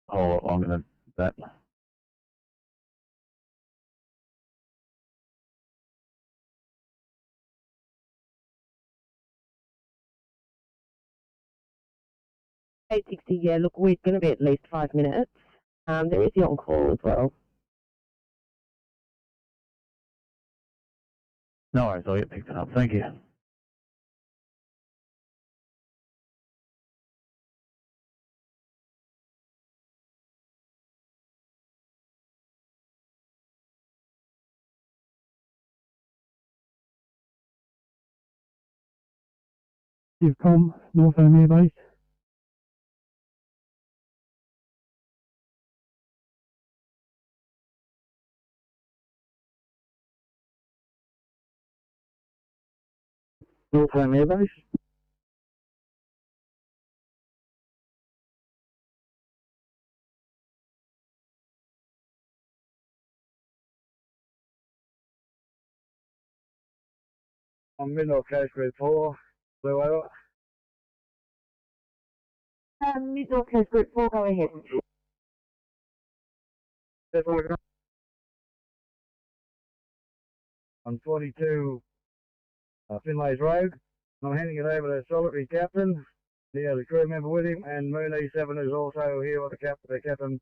A whole lot longer than that. $860, yeah, look, we're going to be at least 5 minutes. There is the on-call as well. No worries, I'll get picked up. Thank you. You've come, North Air Base. North Air Base. I'm Midnight Coast Group 4, Blue over. Midnight Coast Group 4, go ahead. On 42 Finlay's Road. I'm handing it over to Solitary Captain. He has a crew member with him, and Moon E7 is also here with the captain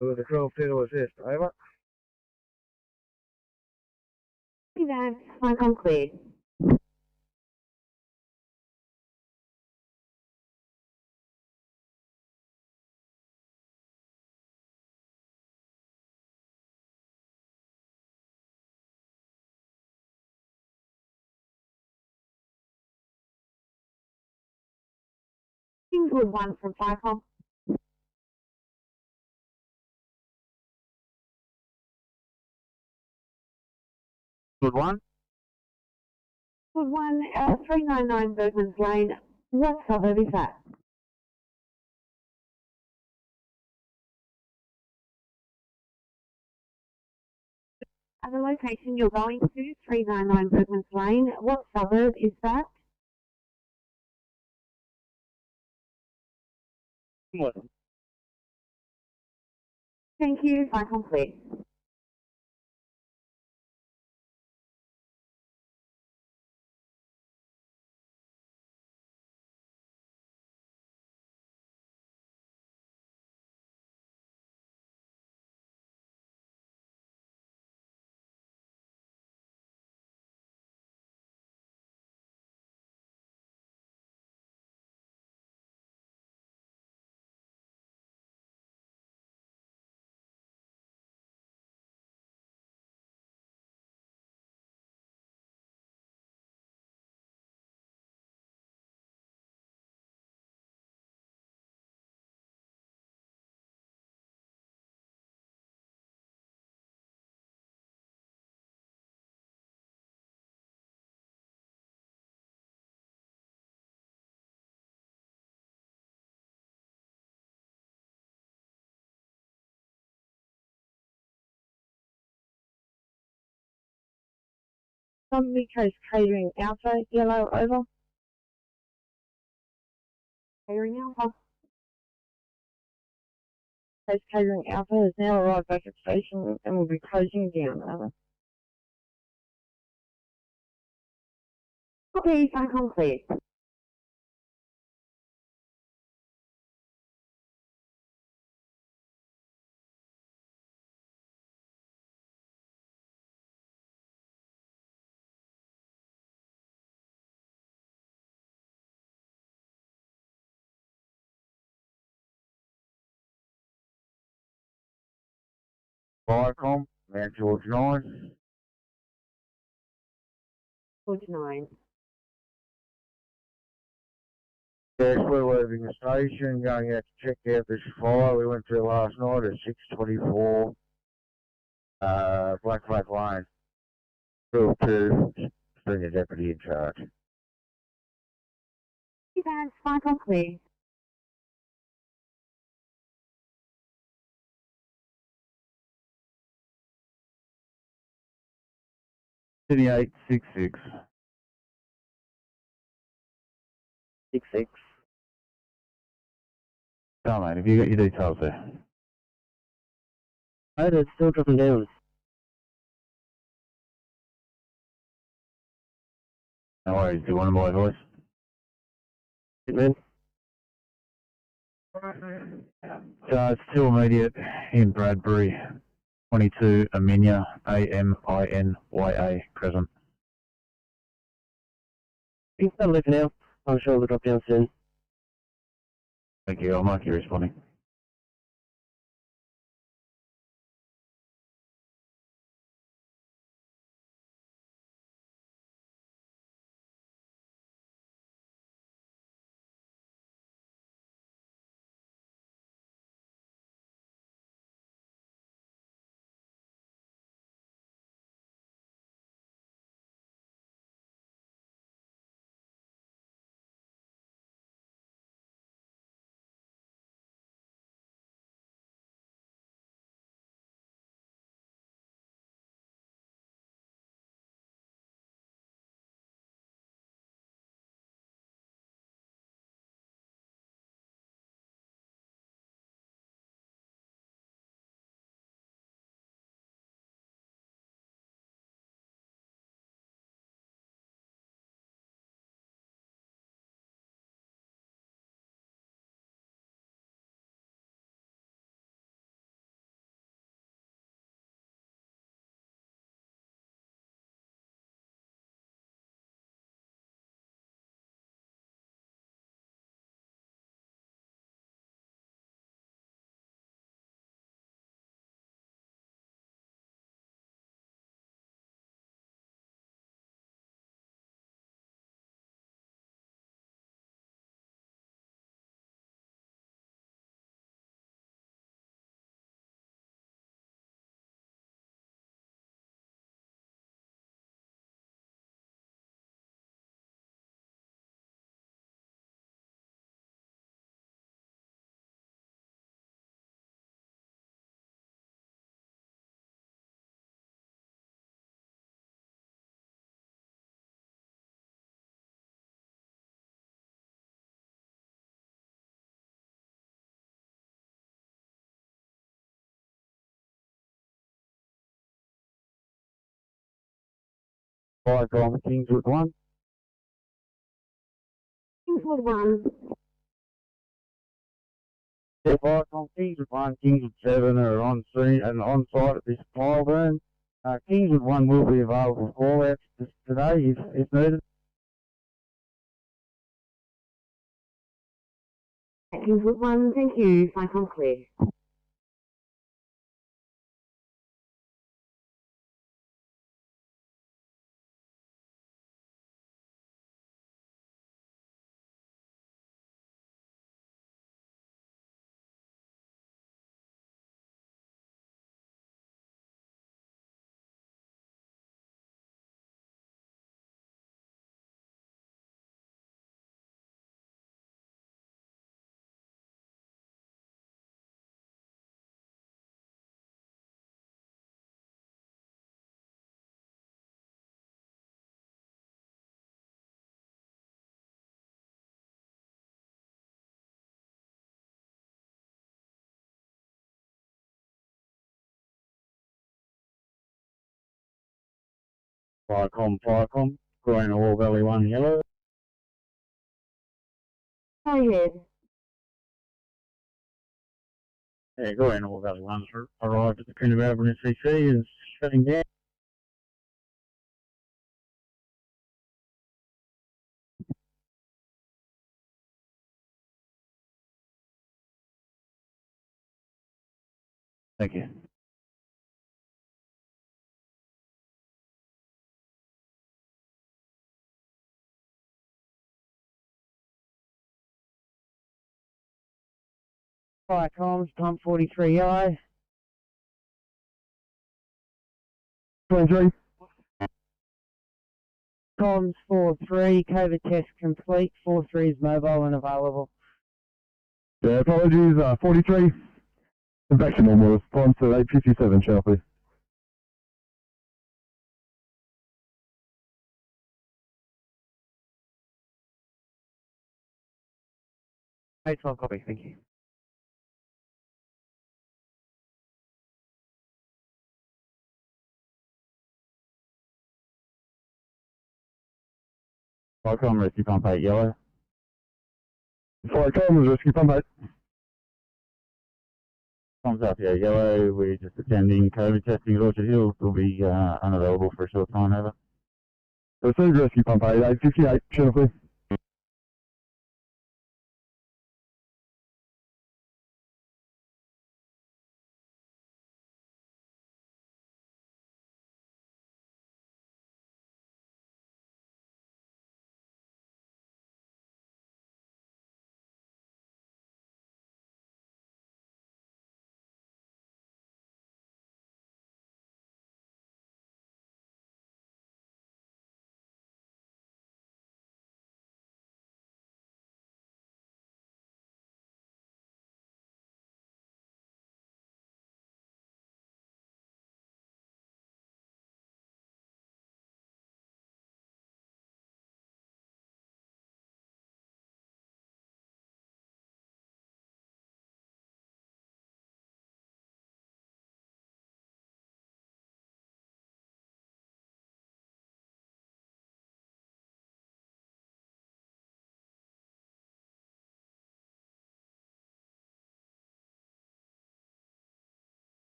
with the crew of 2 to assist. Over. Copy that. Cyclone clear. Kingswood 1 from Cyclone. Good one. Good 1, 399 Bergman's Lane. What suburb is that? And the location you're going to, 399 Bergman's Lane. What suburb is that? Thank you. Cyclone clear. Zombie Coast Catering Alpha, yellow over. Catering Alpha. Coast Catering Alpha has now arrived back at station and will be closing down. Over. Okay, Cyclone clear. Viacom, Mount George 9. George 9. Yes, we're leaving the station, going out to check out this fire we went through last night at 624 Black Flag Lane. Bill 2, Senior Deputy in charge. That's Michael Clear. Sydney 866. 66. Oh, mate, have you got your details there? Oh, it's still dropping down. No worries, do you want my voice? Man. So it's still immediate in Bradbury, 22 Aminya, Aminya, present. You can start leaving now. I'm sure we'll drop down soon. Thank you, I'll mark you responding. Fire from Kingswood 1. Kingswood 1. Yeah, fire from Kingswood 1, Kingswood 7 are on scene and on site at this fire burn. Kingswood 1 will be available for call-outs today if needed. Kingswood 1, thank you. Michael Clear. Firecom, green Ore Valley 1 yellow. Go ahead. Yeah, green Ore Valley 1's arrived at the Prince of Albany CC and is shutting down. Thank you. Fire comms, pump 43 yellow. 23. Comms 4-3, COVID test complete, 4-3 is mobile and available. Yeah, apologies, 43. Back to normal response at 8:57, shall please. 8-12 copy, thank you. Firecom Rescue Pump 8 yellow. Firecom Rescue Pump 8. Comms up here yellow. We're just attending COVID testing at Orchard Hills. Will be unavailable for a short time, over. Received Rescue Pump 8, 8:58, shall please.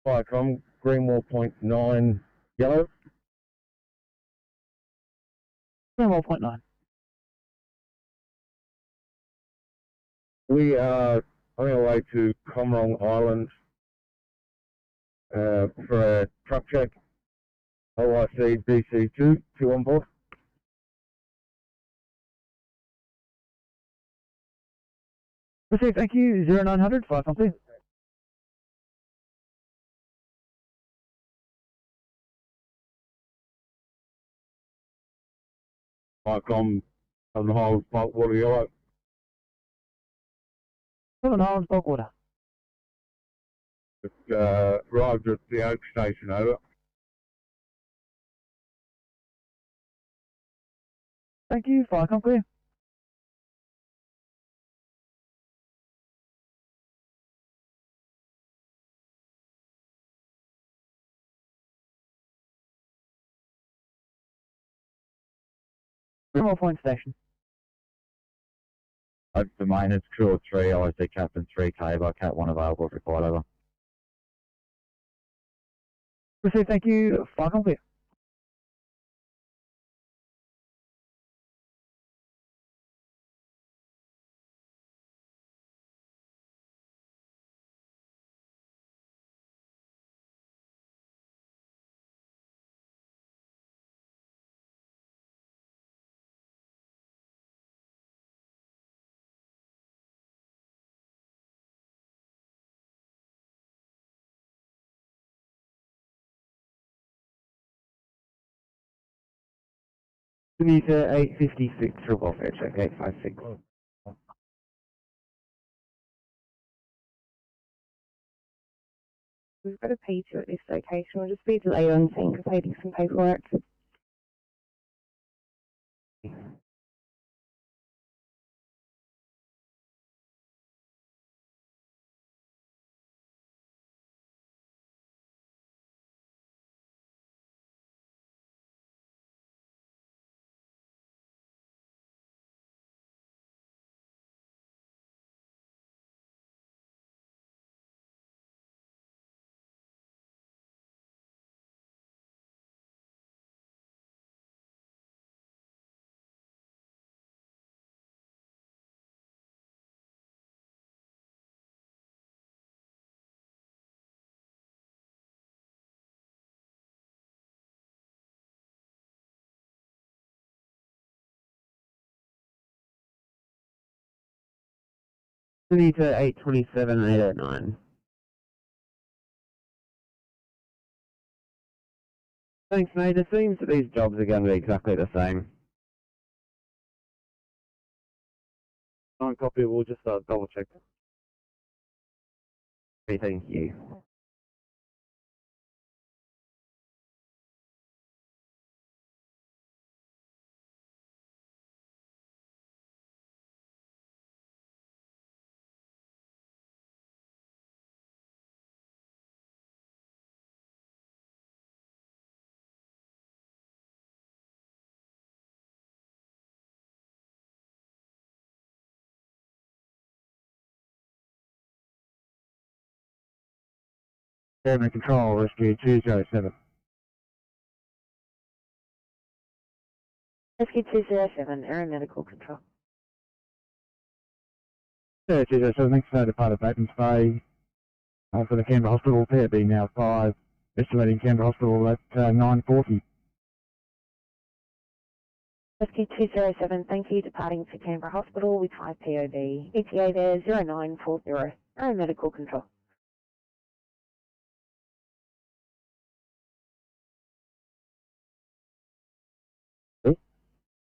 Firecom, Greenwall Point 9, yellow. Greenwall Point 9. We are on our way to Comrong Island for a truck check. OIC DC2, 2 on board. Received, thank you, 0900, fire complete. Firecom, Southern Highlands, Bulk Water, yellow. Southern Highlands, bulk water. Arrived at the Oak Station, over. Thank you, fire complete. Greenwall Point Station. Open to maintenance, crew of 3, IC Captain 3K by Cat 1 available if required, over. Received, thank you, fire complete. Meter 856 for welfare check 856. We've got a P2 at this location. We'll just be delayed on scene completing some paperwork. Sydney to 827 and 809. Thanks, mate. It seems that these jobs are going to be exactly the same. Signed copy, we'll just double check. Thank you. Airman Control, Rescue 207. Rescue 207, Aeromedical Control. Yeah, 207, thanks for departed Bateman's Bay for the Canberra Hospital. PRB now 5, estimating Canberra Hospital at 9:40. Rescue 207, thank you, departing for Canberra Hospital with 5 POB. ETA there 0940, Aeromedical Control.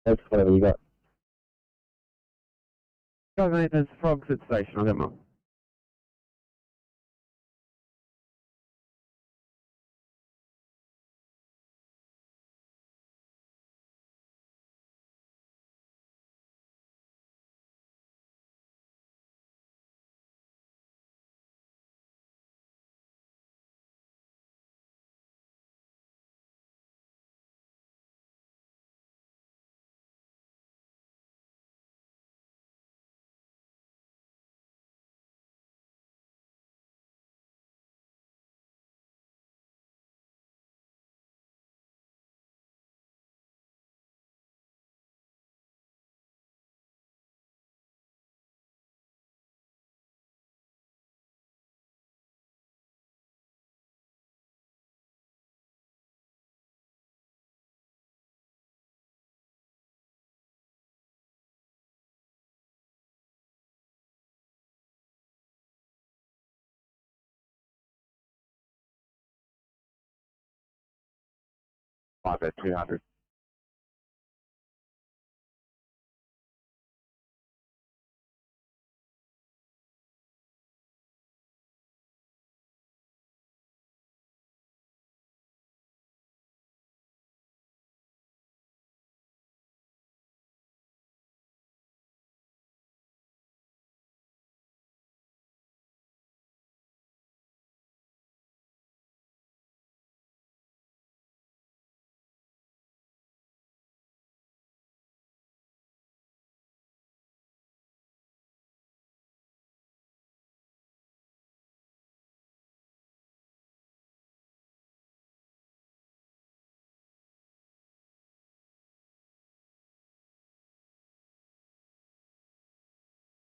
That's whatever you got. Go, mate, there's frogs at station. I'll get them up. Five at 200.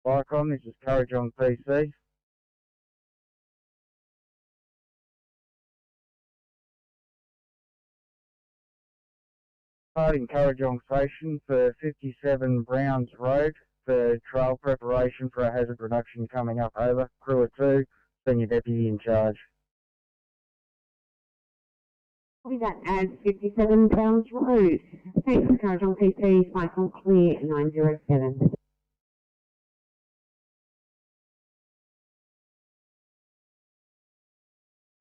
Viacom, this is Courage on PC. Starting Courage on station for 57 Browns Road for trail preparation for a hazard reduction coming up over. Crew of 2, Senior Deputy in charge. Copy that as 57 Browns Road. Thanks for Courage on PC, Viacom Clear 907.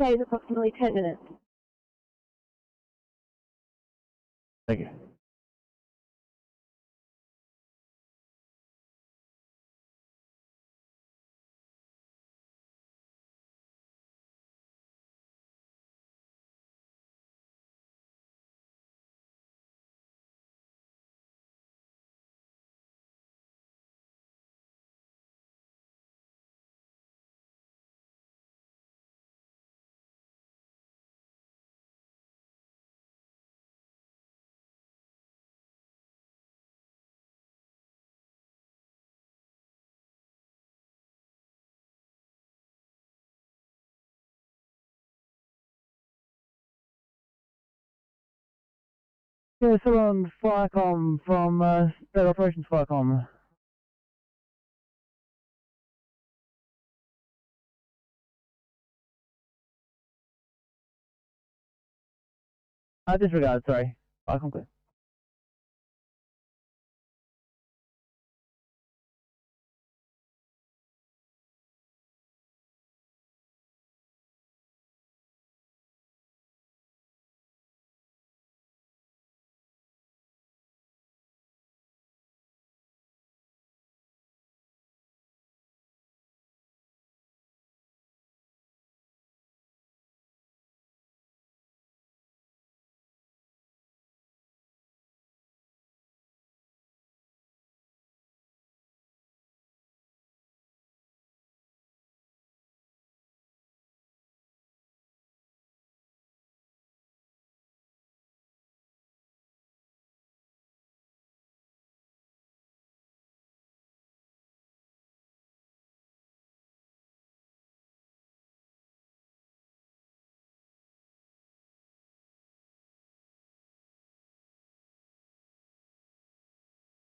Okay, it's approximately 10 minutes. Thank you. Yeah, so on Firecom from State Operations Firecom. Disregard, sorry. Icon clear.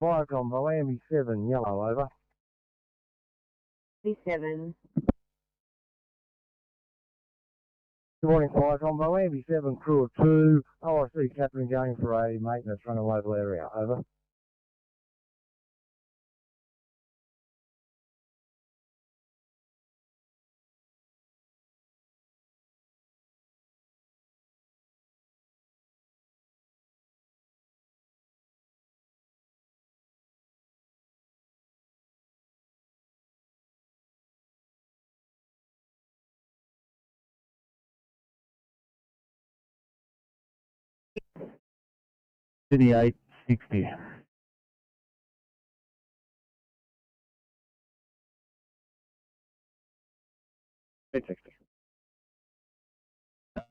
Fire combo, Miami 7, yellow, over. 7. Good morning, Fire combo, Miami 7, crew of 2, ORC captain going for a maintenance run a local area, over. Sydney 860.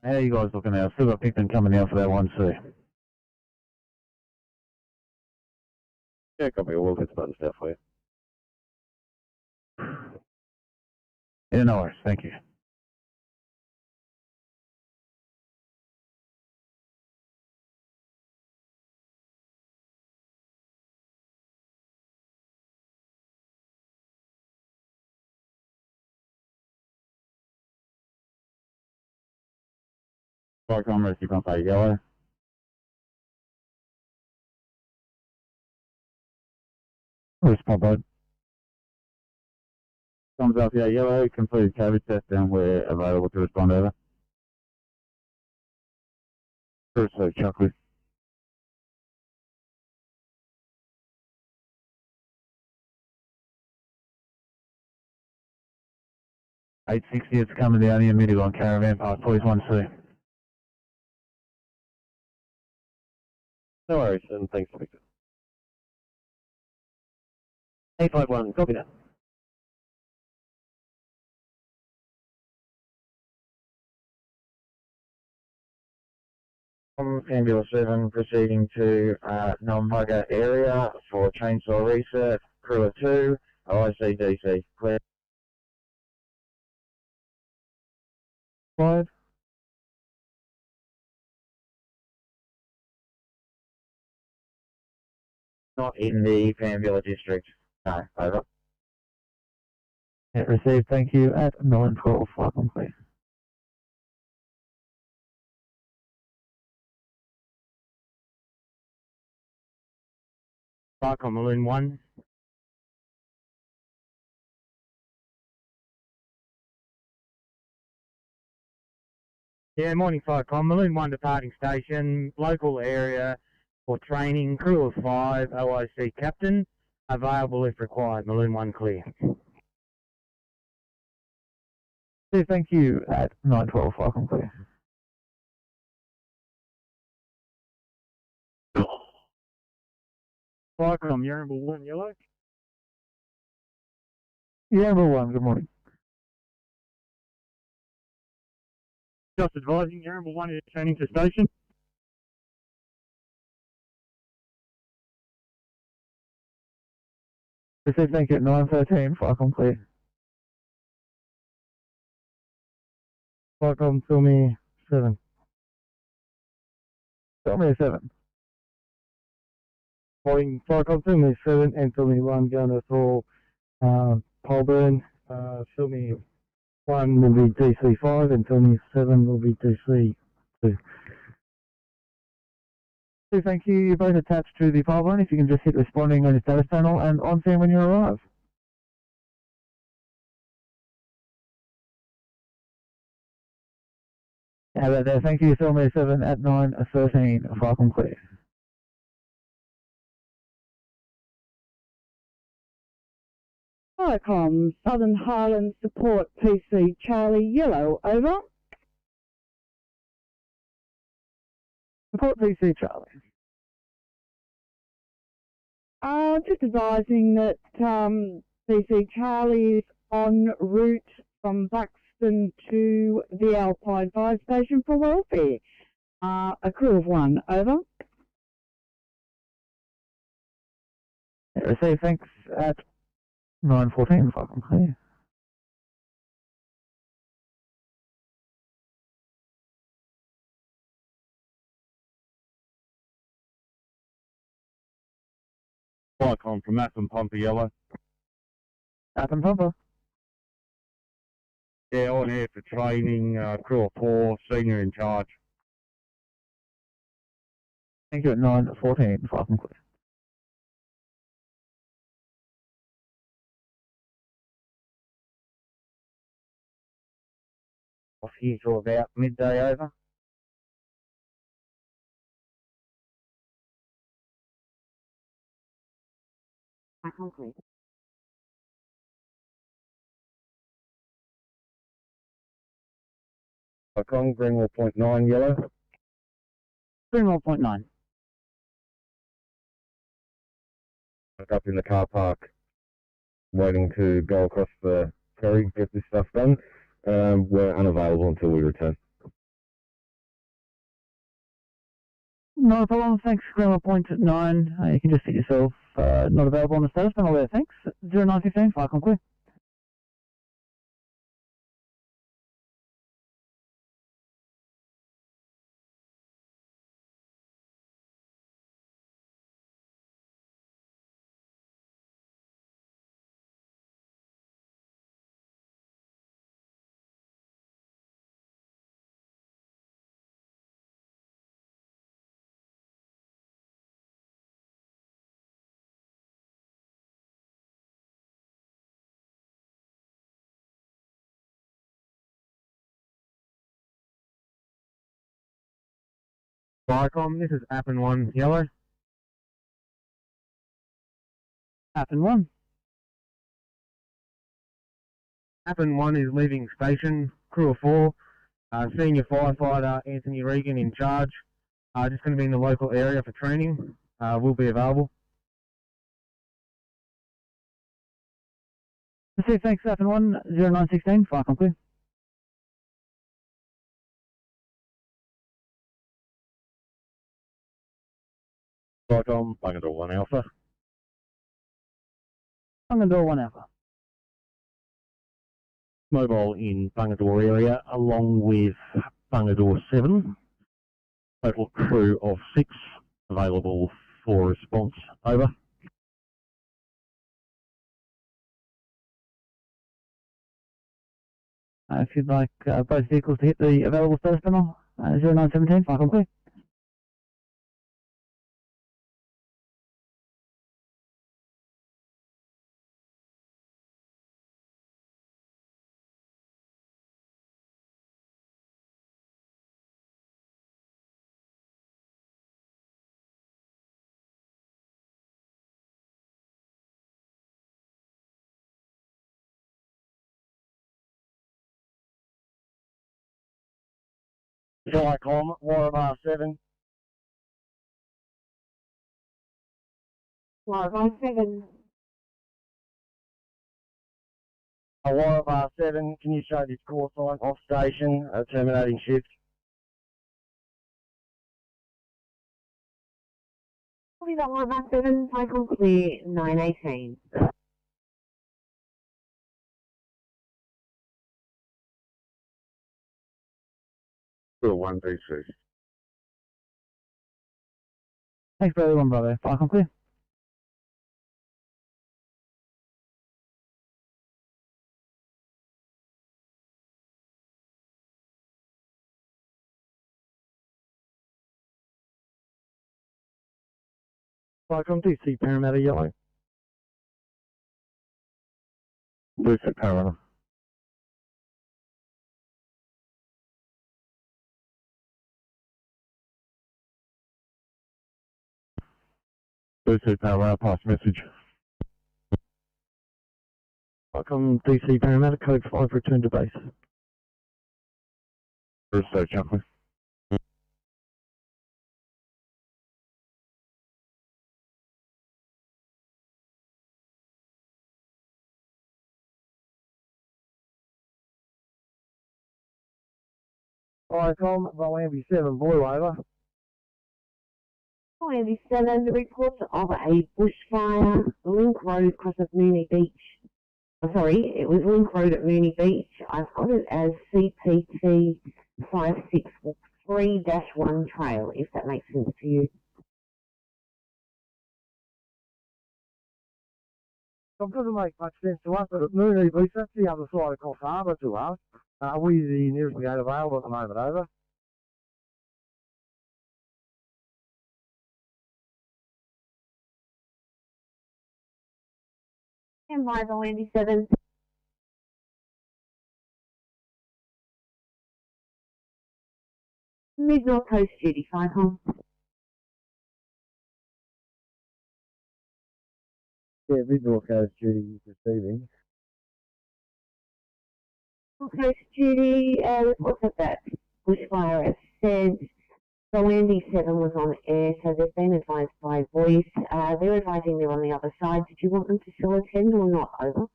How are you guys looking now? Still got Picton coming out for that 1C. Yeah, copy. We'll get the button stuff for you. Yeah, no worries. Thank you. Fire rescue pump 8 yellow. Where's pump 8? Thumbs up, yeah, yellow. Completed COVID test and we're available to respond, over. First, chocolate. $860, it's coming down here, middle on Caravan Park, please 1C. No worries, and thanks, Victor. 851, copy that. Ambulance 7 proceeding to non-bugger area for chainsaw research, crew of 2, OICDC, clear. 5. Not in the Fanvilla district. No, over. Yeah, received, thank you, at 912, fire complete. Cyclone Balloon 1. Yeah, morning Cyclone. Balloon 1 departing station, local area for training, crew of 5, OIC captain, available if required, Balloon 1 clear. Yeah, thank you, at 912, fire complete. Cyclone Yarramble 1 yellow. Yarramble 1, good morning. Just advising, Yarramble 1 is returning to station. Received, thank you, at 913, fire complete. Cyclone, fill me 7. Tell me a 7. Morning, Cyclone, fill me 7 and fill me 1 going for Polburn. Fill me 1 will be DC5 and fill me 7 will be DC2. So thank you. You're both attached to the pipeline. If you can just hit responding on your status panel and on scene when you arrive. How about that? Thank you, Cellmate 7 at 9:13. Falcon clear. Viacom, Southern Highlands Support PC Charlie Yellow, over. Support PC Charlie. Just advising that PC Charlie is en route from Buxton to the Alpine Fire Station for welfare. A crew of 1, over. Receive, thanks, at 9:14. Falcon clear. Viacom from Appen Pumper Yellow. Appen Pumper. Yeah, on here for training, crew of 4, senior in charge. Thank you at 9:14. Falcon clear. Off here till about midday, over. Concrete. Viacom, Greenwell Point 9 Yellow. Greenwell Point 9. Up in the car park, waiting to go across the ferry, get this stuff done. We're unavailable until we return. No problem. Thanks, Greenwell Point 9. You can just hit yourself. Not available on the status panel there. Thanks. 0915. Falcon clear. Viacom, this is Appen 1 Yellow. Appen 1. Appen 1 is leaving station, crew of 4, senior firefighter Anthony Regan in charge. Just going to be in the local area for training. Will be available. Receive, thanks, Appen 1. 0916. Falcon clear. Viacom, Bungadore 1 Alpha. Bungadore 1 Alpha. Mobile in Bungadore area along with Bungadore 7. Total crew of 6 available for response. Over. If you'd like both vehicles to hit the available status panel, 0917. Falcon clear. Viacom, Warrior 7. Warrior 7. Warrior 7, can you show this call sign off station, terminating shift? Copy that Warrior 7, cycle clear 918. Crew 1 DC. Thanks, Brother 1 Bravo. Falcon clear. Cyclone DC, Parramatta Yellow. Blue suit Parramatta. Blue suit Parramatta, pass message. Cyclone DC, Parramatta, code 5, return to base. Blue suit Chaplain. Icom, Volambi 7, Blue over. Volambi 7, the report of a bushfire, Link Road across of Mooney Beach. Oh, sorry, it was Link Road at Mooney Beach. I've got it as CPT 563-1 trail, if that makes sense to you. So it doesn't make much sense to us, but at Mooney Beach, that's the other side of Coffs Harbour to us. We the nearest gate available at the moment, over. And by Volambi 7. Mid-North Coast duty, Icom. Yeah, Mid-North Coast duty is receiving. Coast duty, reports of that bushfire, as said, Volambi 7 was on air, so they've been advised by voice. They're advising they're on the other side. Did you want them to still attend or not? Over.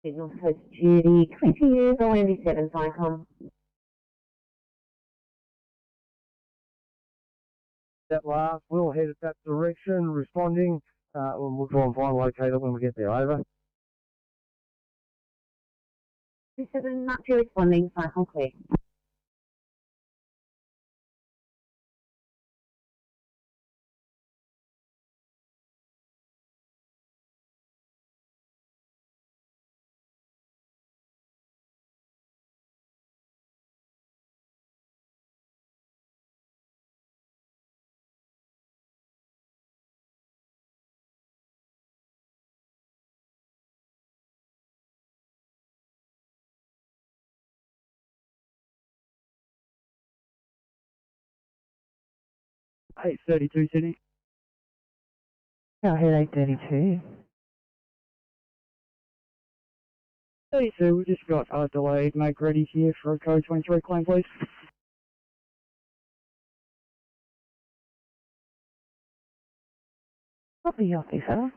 North Coast duty, 20 years, Volambi 7, Icom. That last, we'll head at that direction, responding. We'll try and find a locator when we get there, over. 7, not to responding, Icom clear. Hey, 32 Sydney. Go ahead, 832. 32, we just got delayed. Make ready here for a code 23 claim, please. Copy, officer.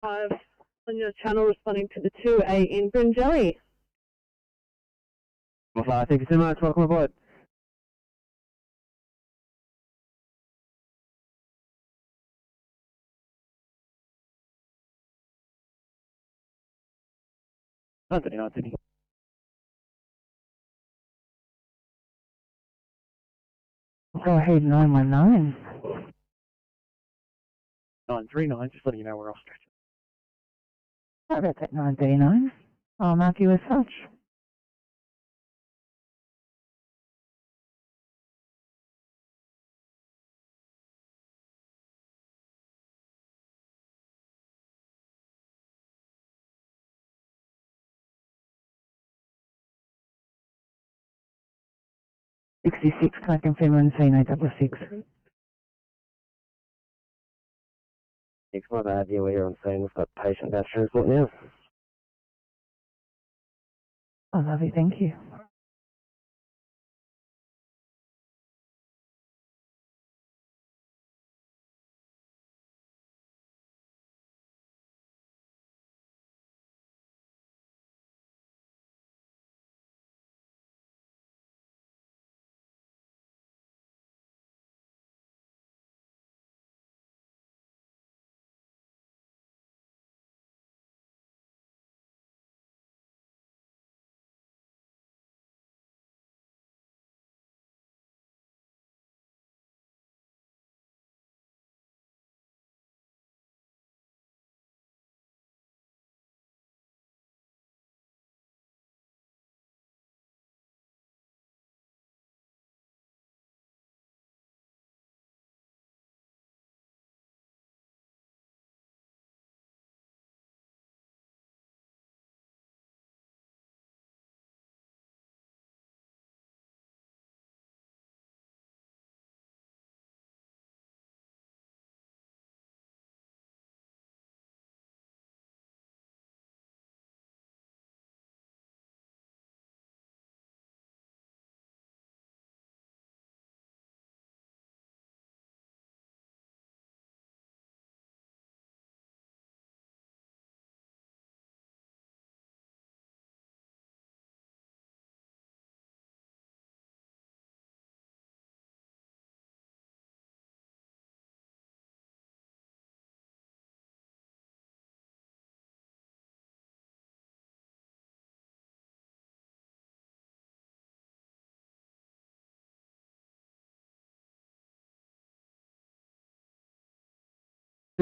On your channel responding to the 2A in Bringelly. Well, thank you so much. Welcome aboard. Anthony. Go ahead, 919. 939, just letting you know we're off stretch. Sorry about that, 939. I'll mark you as such. '66, can I confirm on scene 866? It's my bad. Yeah, we're here on scene. We've got patient dash transport now. Oh, lovely, thank you.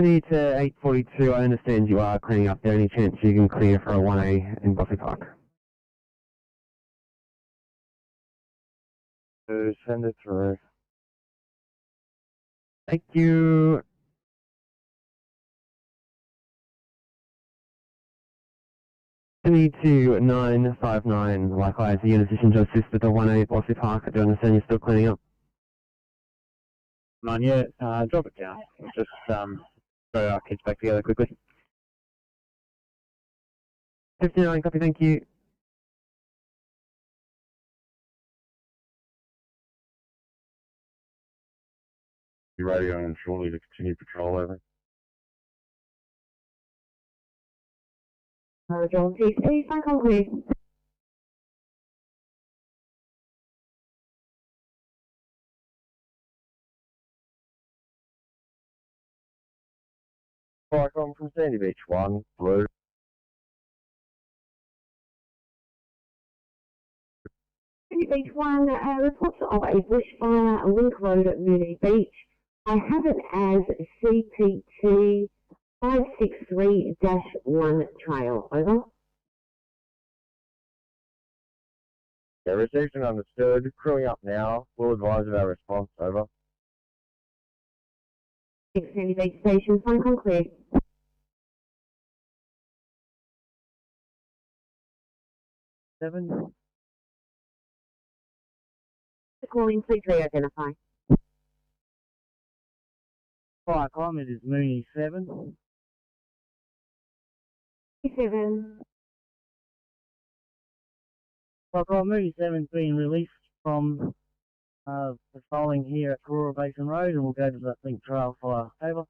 Sydney to 842, I understand you are cleaning up there. Any chance you can clear for a 1A in Bosley Park? So send it through. Thank you. Sydney to 959, likewise, the unit station to assist with the 1A Bosley Park. I do understand you're still cleaning up. Not yet. Drop it down. Just throw our kids back together quickly. 59, copy, thank you. Radio and shortly to continue patrol over. John TC, thank you. Vicom from Sandy Beach 1, blue. Sandy Beach 1, reports of a bushfire, a Link Road at Mooney Beach. I have it as CPT 563-1 trail, over. Yeah, received and understood. Crewing up now. We'll advise of our response, over. Sandy Beach Station, phone call clear. Seven. Calling, please re-identify. Vicom, it is Mooney 7. 7. Vicom, Mooney 7's been released from patrolling here at Aurora Basin Road, and we'll go to that Link Trail fire. Over.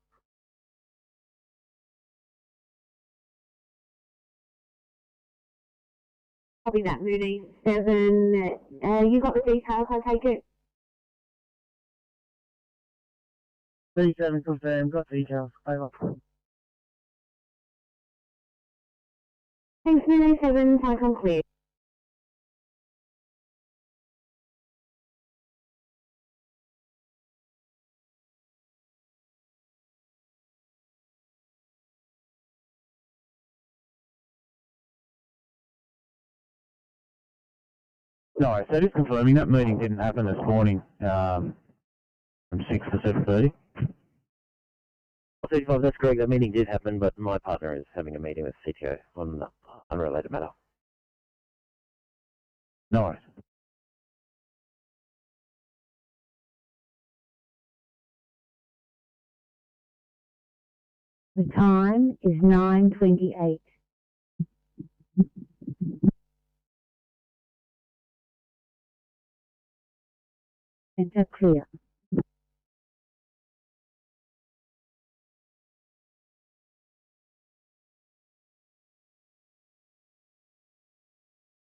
Copy that, Mooney 7. You got the details, I take it? C7 confirmed, got details. Over. Thanks, Mooney 7, phone call clear. No, so just confirming that meeting didn't happen this morning from 6 to 7:30. 35, that's correct. That meeting did happen, but my partner is having a meeting with CTO on an unrelated matter. No worries. The time is 9:28. Enter clear.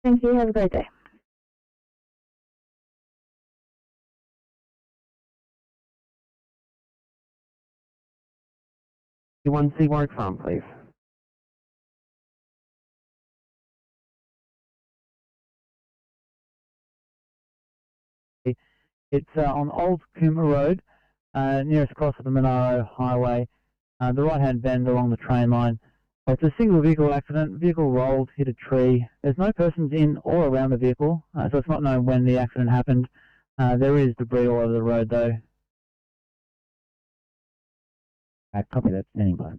Thank you. Have a great day. You want to see Warwick Farm, please? It's on Old Coomber Road, nearest cross of the Monaro Highway, the right-hand bend along the train line. It's a single vehicle accident. Vehicle rolled, hit a tree. There's no persons in or around the vehicle, so it's not known when the accident happened. There is debris all over the road, though. Copy that, standing by.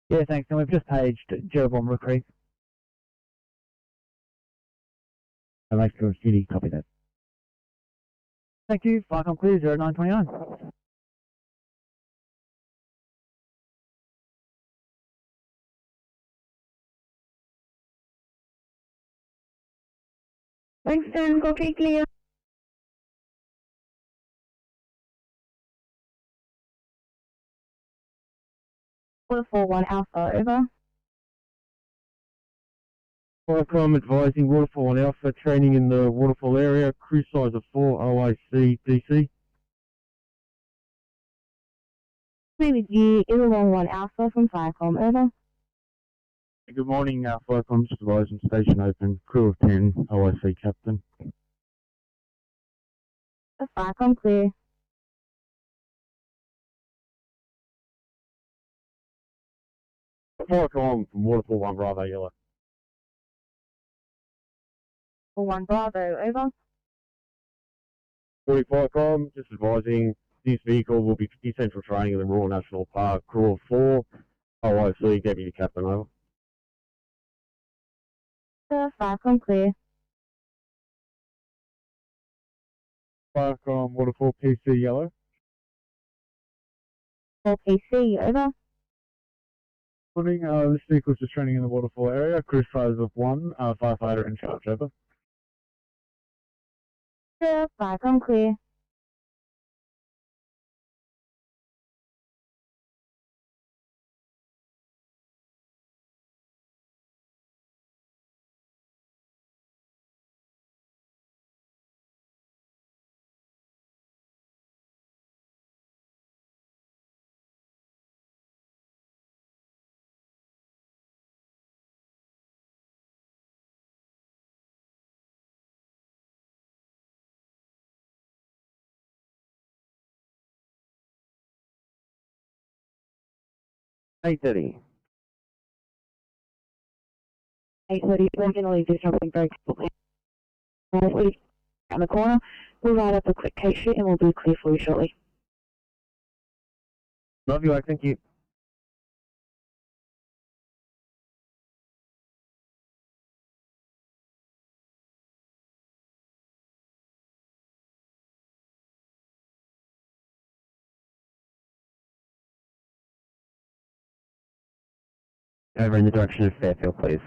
Yeah, thanks. And we've just paged Jeroboam Creek. Lakeshore City, copy that. Thank you. Vicom clear, 0929. Thanks, Dan. Copy clear. Waterfall 1 Alpha, over. Vicom advising Waterfall 1 Alpha training in the Waterfall area, crew size of 4, OIC, DC. Same with you, Illinois 1 Alpha from Firecom, over. Good morning, Vicom, just advising station open, crew of 10, OIC captain. The Firecom clear. Firecom from Waterfall 1 Bravo Yellow. 1 Bravo, over. 40 Firecom, just advising this vehicle will be essential training in the Royal National Park, crew of 4, OIC Deputy Captain, over. Firecom clear. Firecom Waterfall PC Yellow. 4 PC, over. Morning, this vehicle is just training in the Waterfall area, crew size of 1, firefighter in charge, over. Firecom clear. Eight 8:30, we're going to leave this jumping very quickly. Around the corner, we'll write up a quick case sheet and we'll be clear for you shortly. Love you, thank you. Over in the direction of Fairfield, please.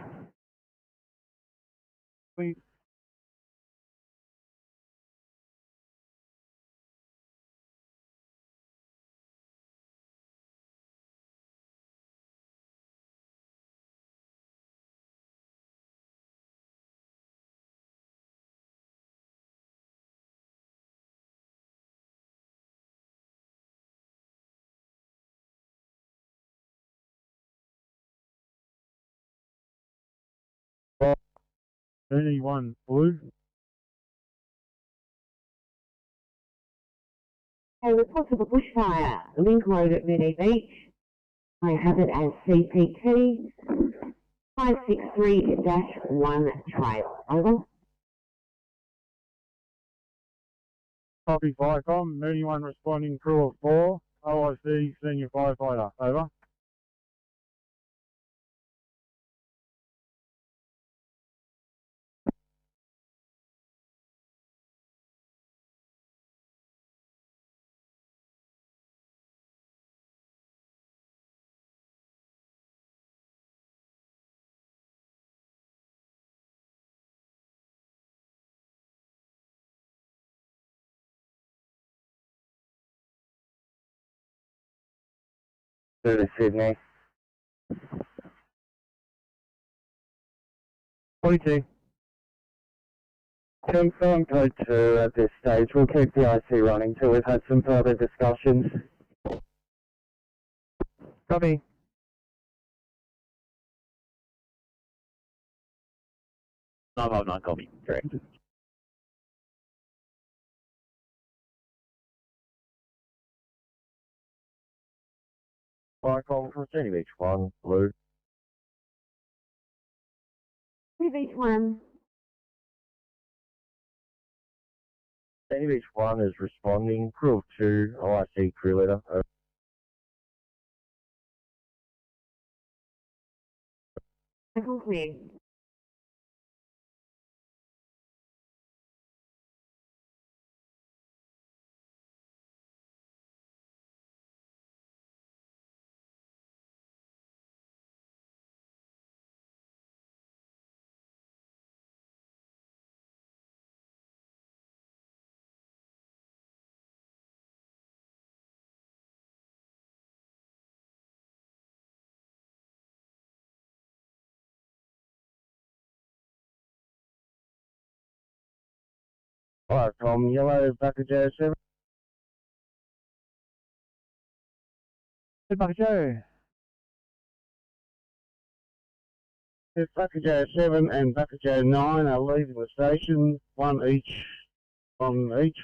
Please. Anyone blue? A report of a bushfire, Link Road at Meadow Beach. I have it as CPT 563-1 trail. Over. Copy Firecom, anyone responding crew of 4, OIC senior firefighter, over. Sydney. 42. Confirm code 2 at this stage. We'll keep the IC running till we've had some further discussions. Copy. No, copy. Correct. Firecom from Sydney Beach 1, blue. Beach 1. Sydney Beach 1 is responding. Crew of 2, OIC crew leader. Clear. Firecom yellow, Bucket Joe 7. Hey, Bucket Joe. Bucket Joe 7 and Bucket Joe 9 are leaving the station, one each on each.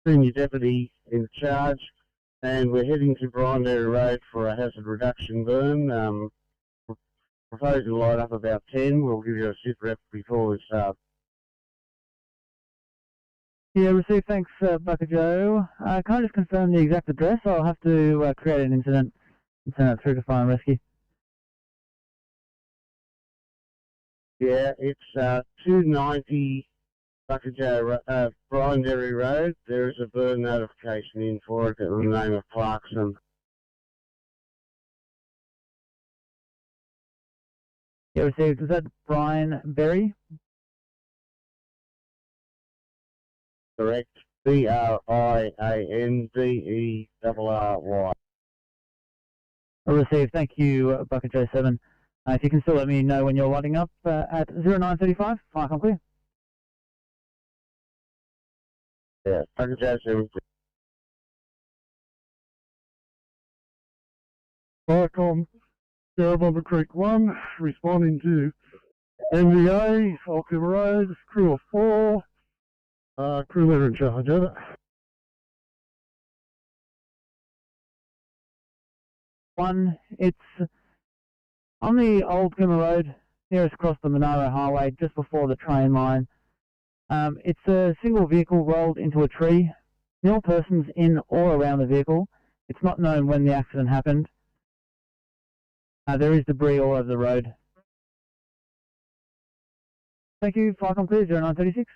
Senior deputy in charge And we're heading to Briondary Road for a hazard reduction burn. Proposed to light up about 10. We'll give you a sit rep before we start. Yeah, received. Thanks, Bucker Joe. Can I just confirm the exact address? I'll have to create an incident and send that through to Fire and Rescue. Yeah, it's 290 Bucker Joe, Briondary Road. There is a burn notification in for it in the name of Clarkson. Yeah, received. Was that Brian Berry? Correct. BRIANDERRY. Received. Thank you, Bucker Joe 7. If you can still let me know when you're lighting up at 0935, fire com clear. Yeah, Bucker Joe 7. Firecom, Sierra Bomber Creek 1, responding to NVA, Falcon Road, crew of 4, crew leader in charge, over. One, it's on the old Cooma Road, nearest across the Monaro Highway, just before the train line. It's a single vehicle rolled into a tree. No persons in or around the vehicle. It's not known when the accident happened. There is debris all over the road. Thank you, fire com clear, 0936.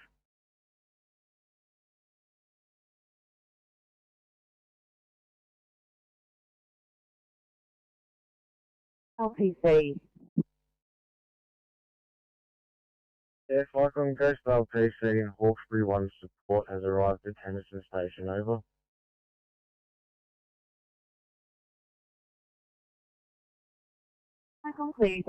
LPC. Yeah, Firecom Ghost LPC and Hawkesbury 1 support has arrived at Henderson Station, over. Firecom clear.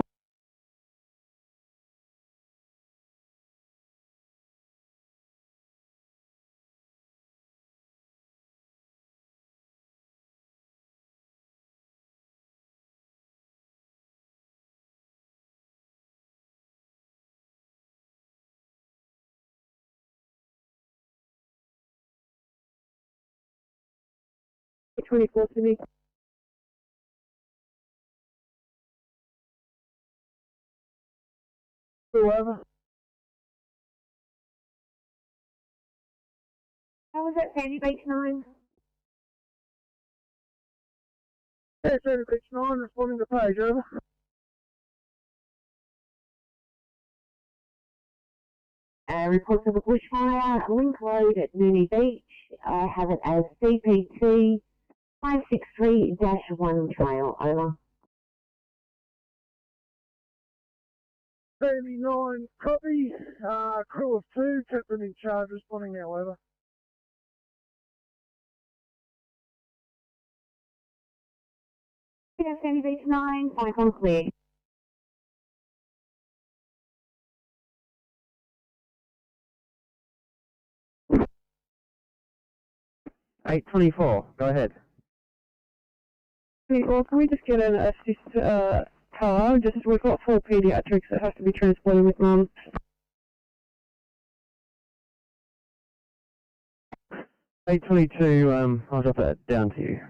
$24 to me. Whoever. How was that, Sandy Beach 9? Yeah, Sandy Beach 9, responding to page, over. Report of a bushfire, Link Road at Mooney Beach. I have it as CPT 563-1 trail, over. Sandy 9, copy. Crew of 2, captain in charge, responding now, over. Yeah, Sandy Beach 9, Firecom clear. $824, go ahead. Well, can we just get an assist car? We've got 4 paediatrics that have to be transported with mum. $822, I'll drop that down to you.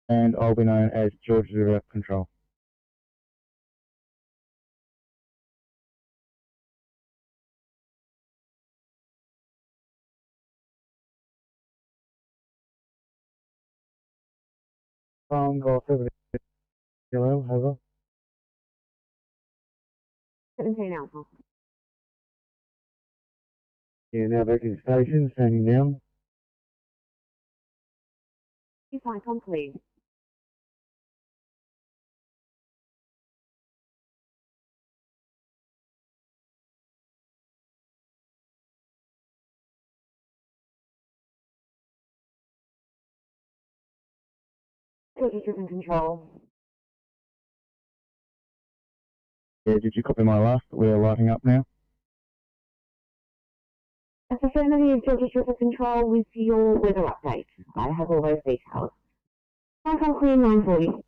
And I'll be known as George River Control. Golf 70, hello, over. 17 Alpha. Yeah, now back in station, standing down. Firecom clear. Driven control. Yeah, did you copy my last? We're lighting up now. Affirmative, Georgia River Control with your weather update. I have all those details. Cycle clear 940.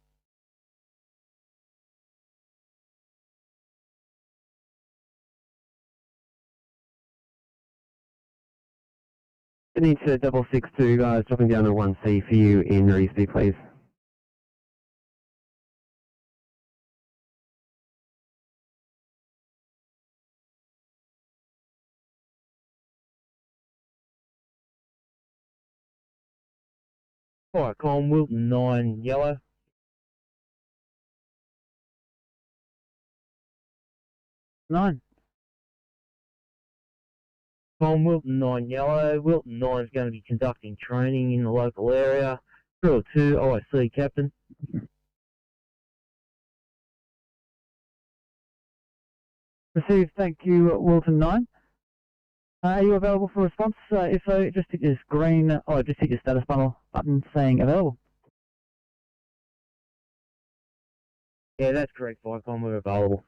Sydney to 662, guys, dropping down to 1C for you in Reesby, please. Alright, Colin, Wilton 9, yellow. 9. Colin, Wilton 9, yellow. Wilton 9 is going to be conducting training in the local area. Crew 2, IC, Captain. Received, thank you, Wilton 9. Are you available for response? If so, just hit this green, just hit your status panel button saying available. Yeah, that's correct, Vicom, we're available.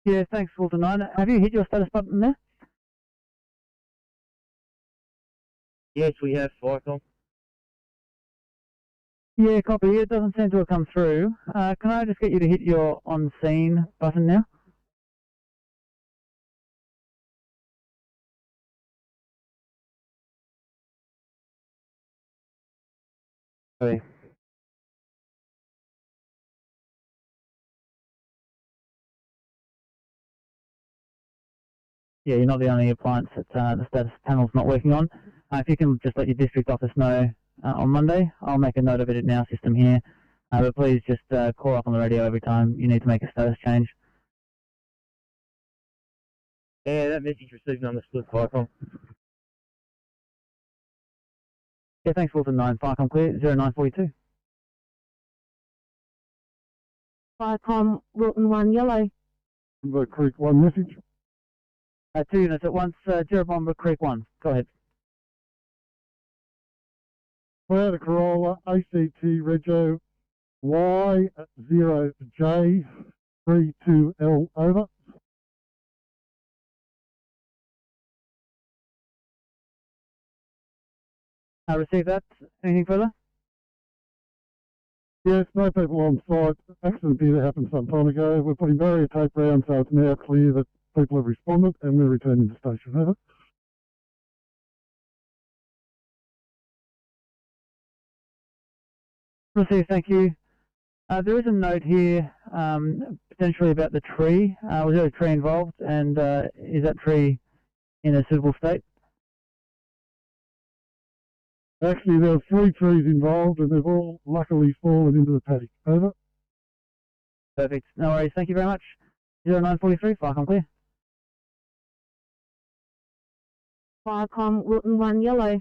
Yeah, thanks, Wilton 9. Have you hit your status button there? Yes, we have, Vicom. Yeah, copy. It doesn't seem to have come through. Can I just get you to hit your on scene button now? Okay. Yeah, you're not the only appliance that the status panel's not working on. If you can just let your district office know on Monday, I'll make a note of it in our system here. But please just call up on the radio every time you need to make a status change. Yeah, that message received and understood, Vicom. Yeah, thanks, Wilton 9. Firecom clear, 0942. Firecom, Wilton 1, yellow. Timber Creek 1 message. 2 units at once, Jerabomba Creek 1. Go ahead. Toyota Corolla ACT Rego Y0J32L over. Receive that. Anything further? Yes, no people on site. Accident did happen some time ago. We're putting barrier tape around so it's now clear that people have responded and we're returning to station. Over. Received, thank you. There is a note here potentially about the tree. Was there a tree involved, and is that tree in a suitable state? Actually, there were 3 trees involved and they've all luckily fallen into the paddock. Over. Perfect. No worries. Thank you very much. 0943, Firecom clear. Firecom, Wilton 1, yellow.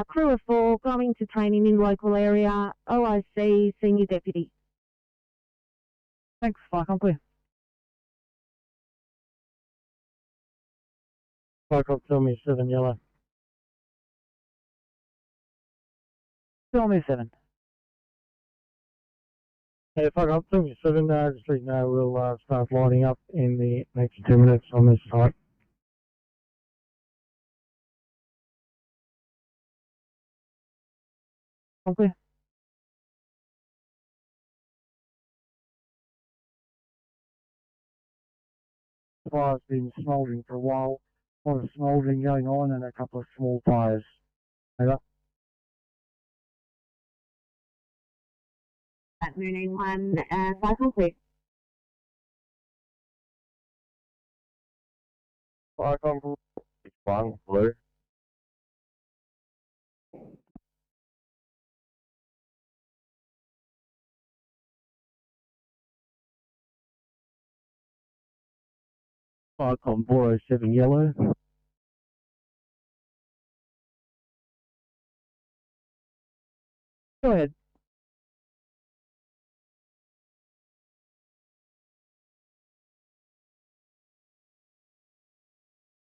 Crew of 4 going to training in local area. OIC, Senior Deputy. Thanks, Firecom clear. Firecom, tell me 7 yellow. Tell me 7. Hey, Firecom, tell me 7. Just so you know, we'll start lining up in the next 2 minutes on this site. Clear. The fire's been smouldering for a while. A lot of smouldering going on and a couple of small fires. Over. At Mooning 1, Firecom clear. Firecom, 1, blue. Firecom, 407 yellow. Go ahead.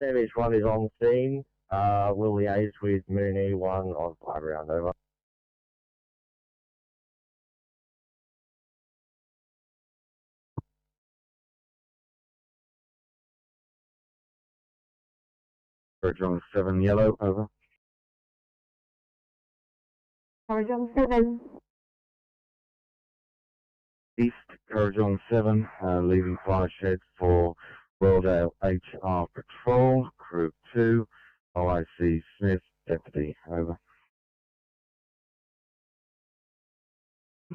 Service 1 is on scene. We'll liaise with Mooney 1 on fire ground. Over. Corrective 7 yellow, over. Corridor 7. East, Corridor 7, leaving fire shed for Worldale HR Patrol, Crew 2, OIC Smith, Deputy, over.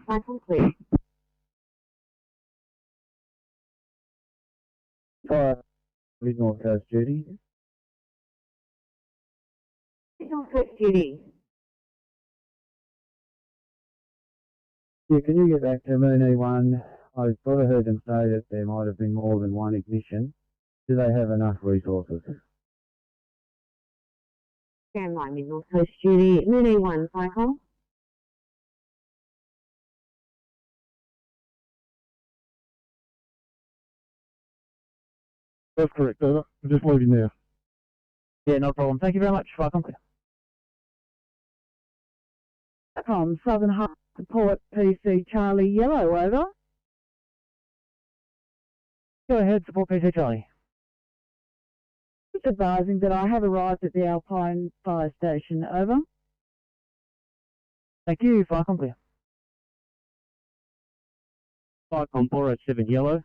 Cycle clear. Fire, Mid North Coast duty. Signal Coast duty. Yeah, can you get back to Mooney 1? I thought I heard them say that there might have been more than one ignition. Do they have enough resources? Stand by Mid North Coast duty. Mooney 1, cycle. That's correct, over. I'm just leaving now. Yeah, no problem. Thank you very much. Welcome. From Southern Harbour Port PC Charlie Yellow, over. Go ahead, support PC Charlie. Just advising that I have arrived at the Alpine Fire Station, over. Thank you. Welcome clear. Cyclone 407 yellow.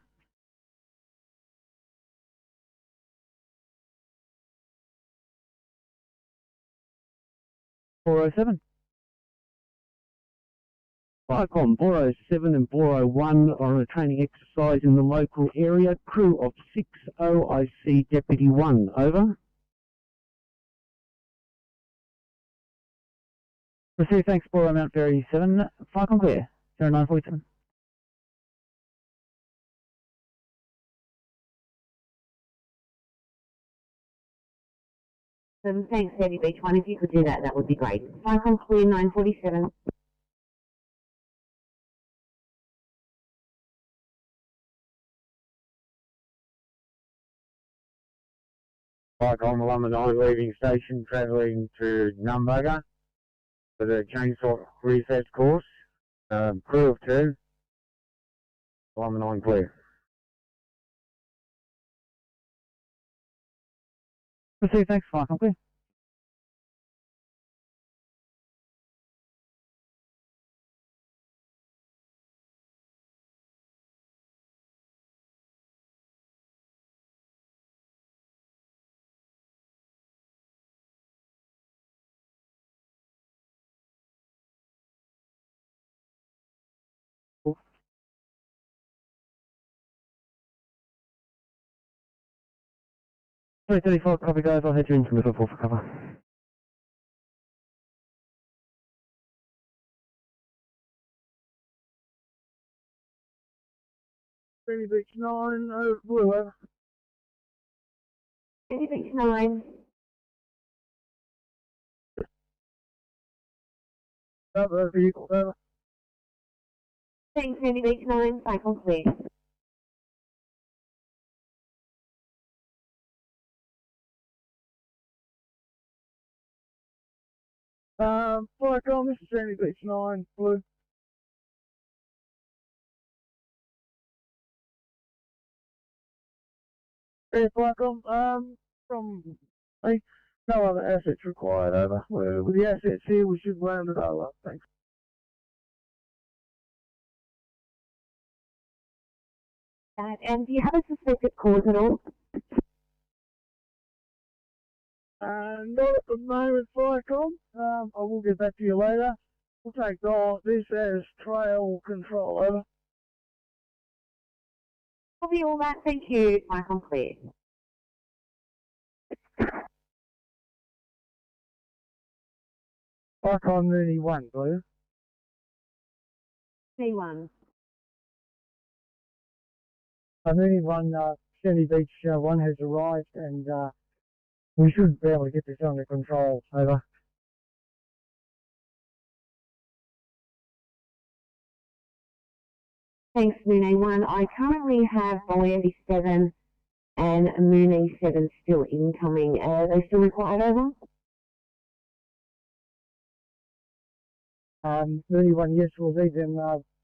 Cyclone 407 and 401 are on a training exercise in the local area. Crew of 6, OIC Deputy 1, over. Receive, thanks, Boro Mount Ferry 7, Cyclone clear, 0947. Thanks, Eddie Beach 1. If you could do that, that would be great. Cycle clear 947. Cyclone 119 leaving station, travelling to Numbugger for the chainsaw reset course. Crew of 2, 119 clear. Receive, thanks, Cyclone clear. Sorry, 34, copy guys, I'll head you into Liverpool for cover. Ferry Beach 9, over, blue, over. Ferry Beach 9. Over, vehicle, over. Thanks, Ferry Beach 9, cycle clear. Firecom, this is Ferry Beach 9, blue. Yeah, Firecom, from, hey, no other assets required, over. With the assets here, we should round it all up, thanks. And do you have a suspected cause at all? Not at the moment, Firecom. I will get back to you later. We'll take this as trail control, over. Copy all that, thank you. Cycle clear. Firecom Mooney 1, please. C1. Mooney 1, Sandy Beach 1 has arrived, and we should be able to get this under control, over. Thanks, Mooney 1. I currently have Boyandy 7 and Mooney 7 still incoming. Are they still required, over? Mooney 1, yes, we'll need them.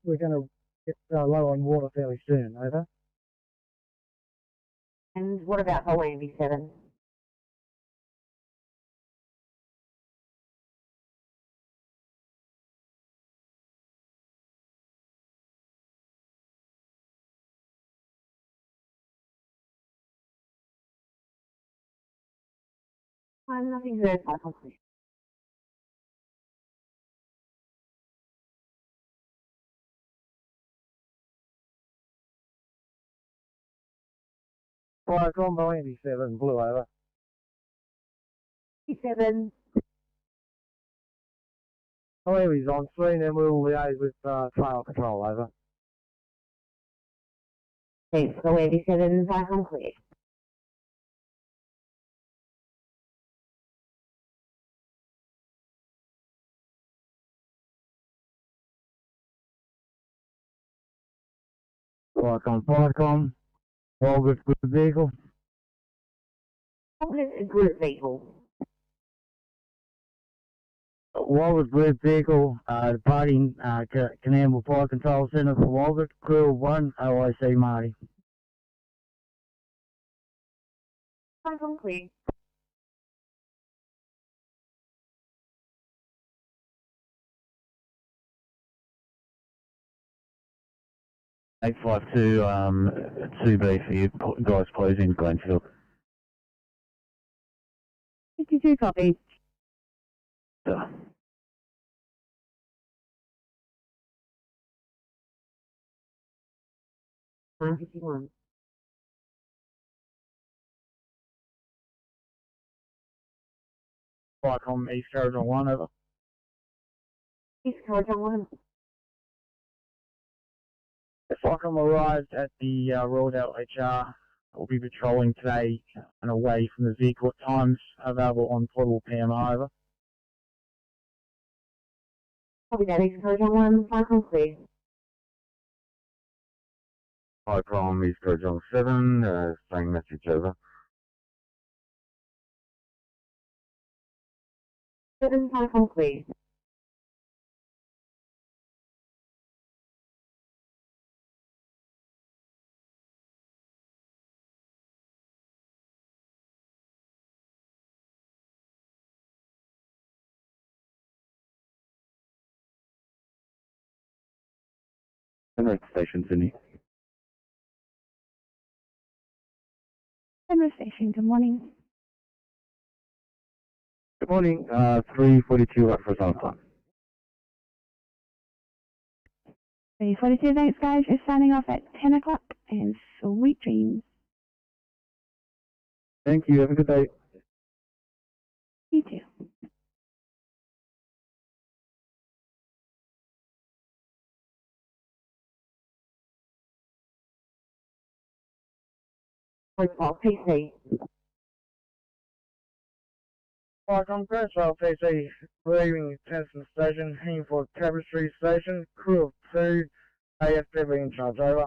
We're going to get low on water fairly soon, over. And what about Boyandy 7? Fine, nothing heard. Fire complete. Fire combo 87, blue over. 87. However, he's on screen and we'll liaise with trail control over. Thanks, go 87, fire complete. Firecom. Walgett with the vehicle. What is a group vehicle? Walgett Group vehicle departing Canamble Fire Control Centre for Walgett, crew of 1, OIC Marty. Fire complete. Eight 52 2B for you guys closing Glenfield. 52 copy. So, 951. Firecom East Corridor 1 over. East Corridor 1. Firecom arrived at the Royal HR. Will be patrolling today and away from the vehicle at times. Available on portable PMR over. Copy that, East Corridor 1, fire complete. Firecom East Corridor 7, same message over. 7, fire complete. Penrith Station, Sydney. Penrith Station, good morning. Good morning, 342 up for some time. 342, thanks guys. You're signing off at 10 o'clock and sweet dreams. Thank you, have a good day. You too. Protocol PC. Firecom Protocol PC, leaving Tennyson Station, heading for Tapestry Station, crew of 2, AFW in charge over.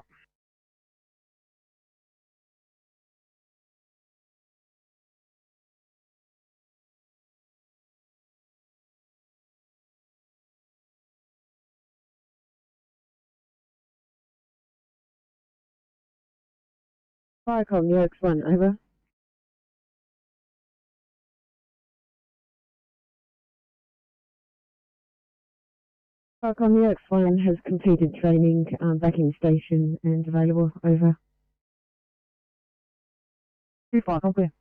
Firecom UX1, over. Firecom UX1 has completed training back in station and available, over. Firecom clear.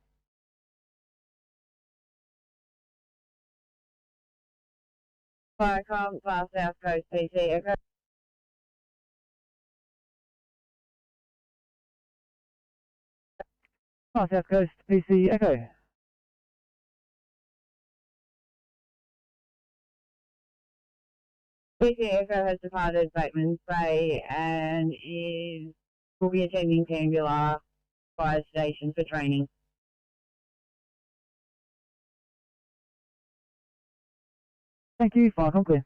Firecom, Far South Coast PC, echo. Far South Coast PC Echo. PC Echo has departed Bateman's Bay and will be attending Canberra Fire Station for training. Thank you, Firecom clear.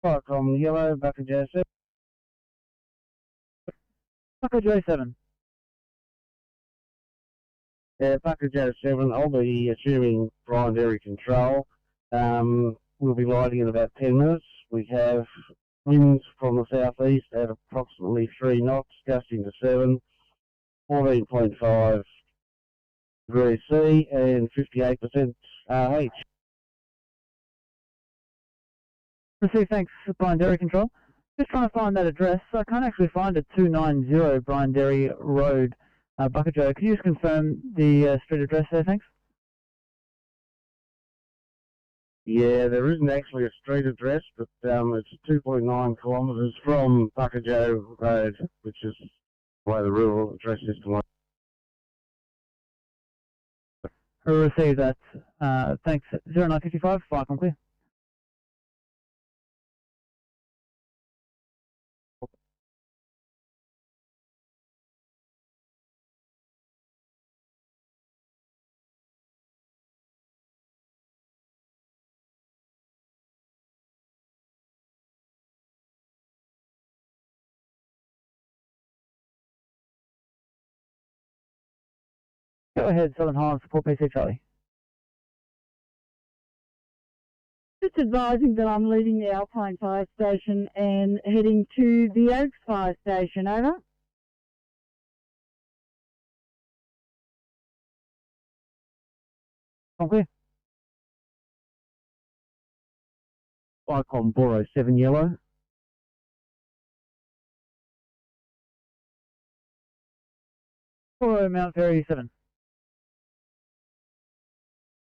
Firecom Yellow, back to J7. Bucko J7. Yeah, back to J7. I'll be assuming primary control. We'll be lighting in about 10 minutes. We have winds from the southeast at approximately 3 knots, gusting to 7, 14.5 degrees C, and 58% RH. Receive, thanks, primary control. Just trying to find that address. I can't actually find it. 290 Brian Derry Road, Buckajo. Can you just confirm the street address there, thanks? Yeah, there isn't actually a street address, but it's 2.9 kilometres from Buckajo Road, which is the way the rural address system works. I received that. Thanks. 0955, fire com clear. Go ahead, Southern Highlands Support PC Charlie. Just advising that I'm leaving the Alpine Fire Station and heading to the Oaks Fire Station, over. Okay. Icon Boro 7 yellow. Boro Mount Ferry 7.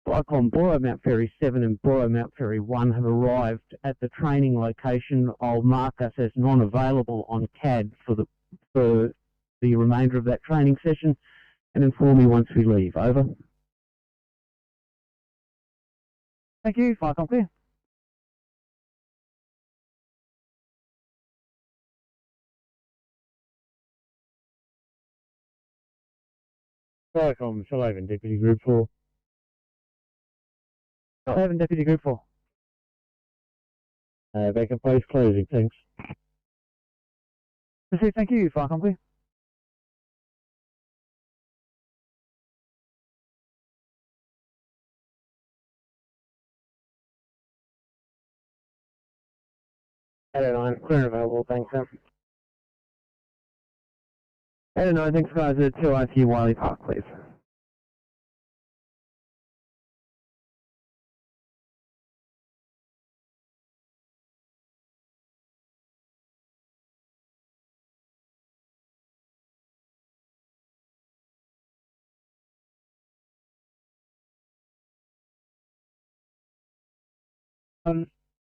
Icon Boro Mount Ferry 7 and Boro Mount Ferry 1 have arrived at the training location. I'll mark us as non-available on CAD for the remainder of that training session and inform me once we leave. Over. Thank you. Fire com clear. Icon Shalavan Deputy Group 4. Shalavan Deputy Group 4. Vacant post closing, thanks. Received, thank you. Fire com clear. Hello, clear and available, thanks, sir. Hello, thanks guys. 2 IT Wiley Park, please.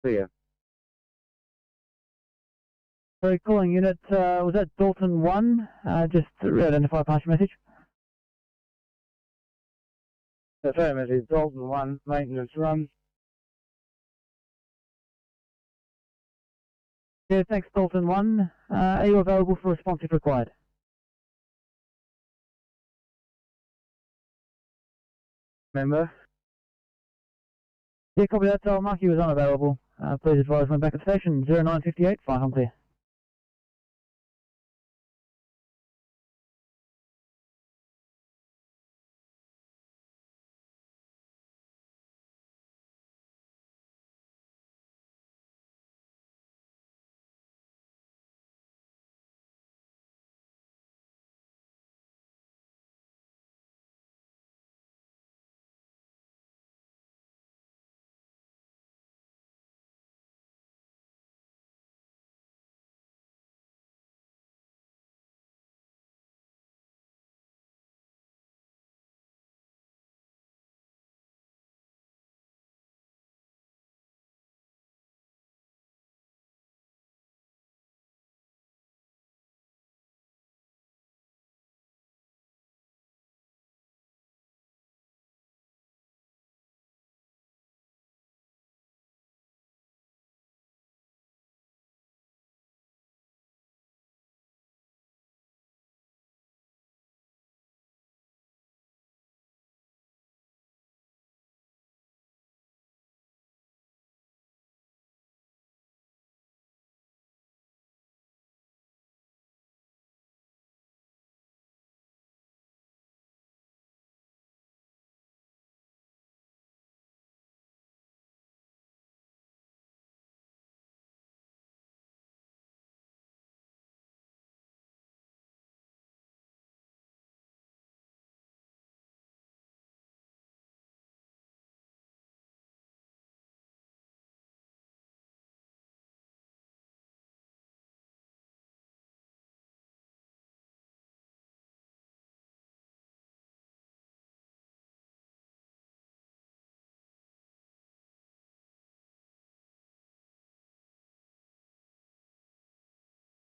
Clear. Sorry, calling unit, was that Dalton 1? Just identify past your message. Affirmative, Dalton 1, maintenance run. Yeah, thanks Dalton 1. Are you available for response if required? Member? Yeah, copy that. I'll mark you as unavailable. Please advise when back at station. 0958, fire com clear.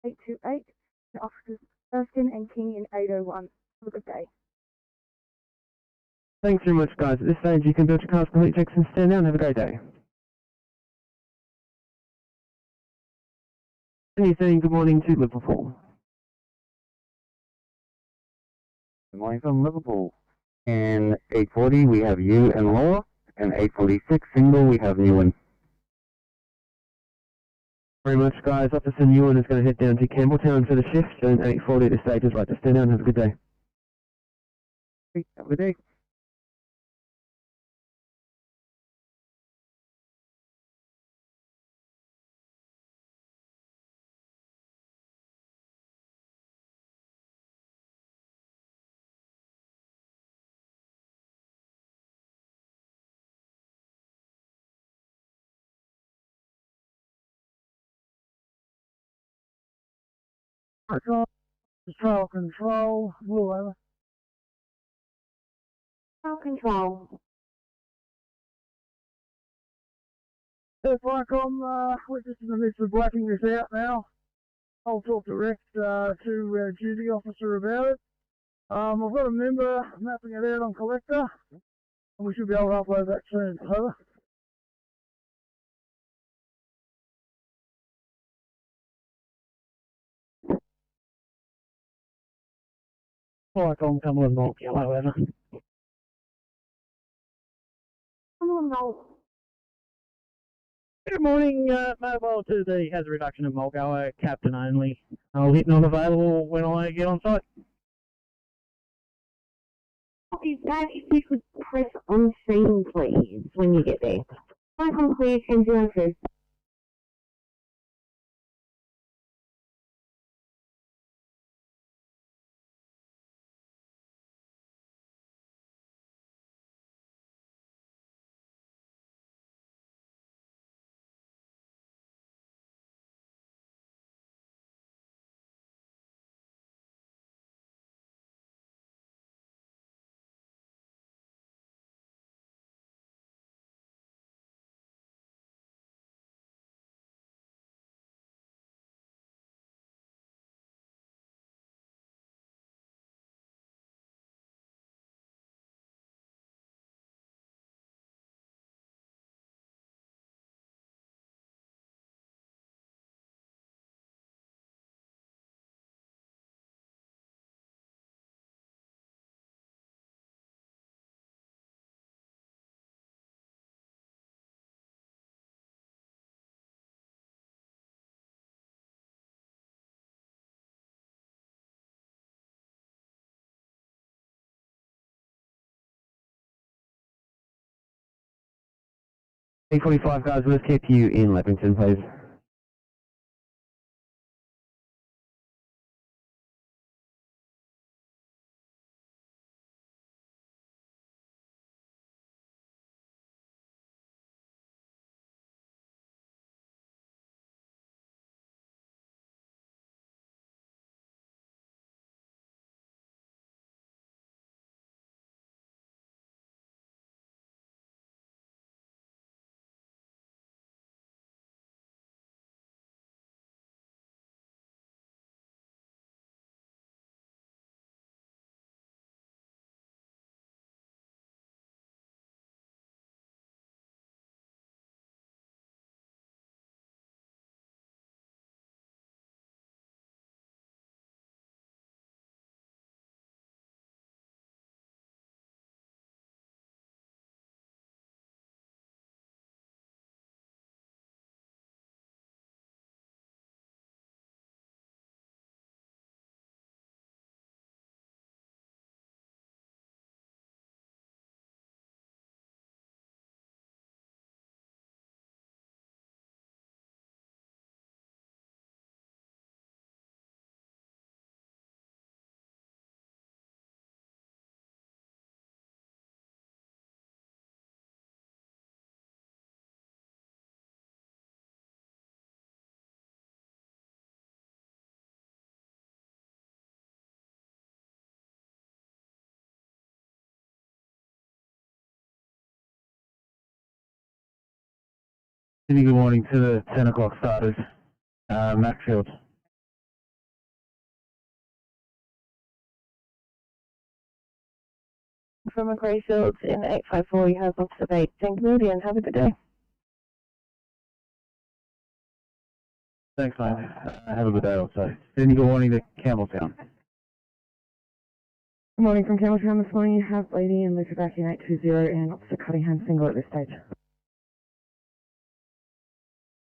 828 to Officers Thurston and King in 801. Have a good day. Thanks very much, guys. At this stage, you can build your cars, complete checks, and stand down. Have a great day. And you're saying good morning to Liverpool. Good morning from Liverpool. And 840, we have you and Laura. And 846, single, we have Newen. Very much, guys. Officer Newen is going to head down to Campbelltown for the shift, and 840 at this stage is right to stand down. Have a good day. Have a good day. Control, control, move over. Control. Flycom, we're just in the midst of blacking this out now. I'll talk direct to our duty officer about it. I've got a member mapping it out on Collector, and we should be able to upload that soon. Over. Flycom, Cumberland Malt, yellow, over. Cumberland Malt. Good morning, mobile to the hazard reduction of Mulgoa, captain only. I'll hit not available when I get on site. Copy that. If you could press on scene, please, when you get there. Flycom clear, 10-0 845, guys, let's keep you in Leppington, please. Good morning to the 10 o'clock starters, Maxfield. from Macquarie Fields in 854. You have Officer 8. Thank you, and have a good day. Thanks, mate. Have a good day also. Sydney, good morning to Campbelltown. Good morning from Campbelltown. This morning you have Lady and Luca back in 820 and Officer Cunningham single at this stage.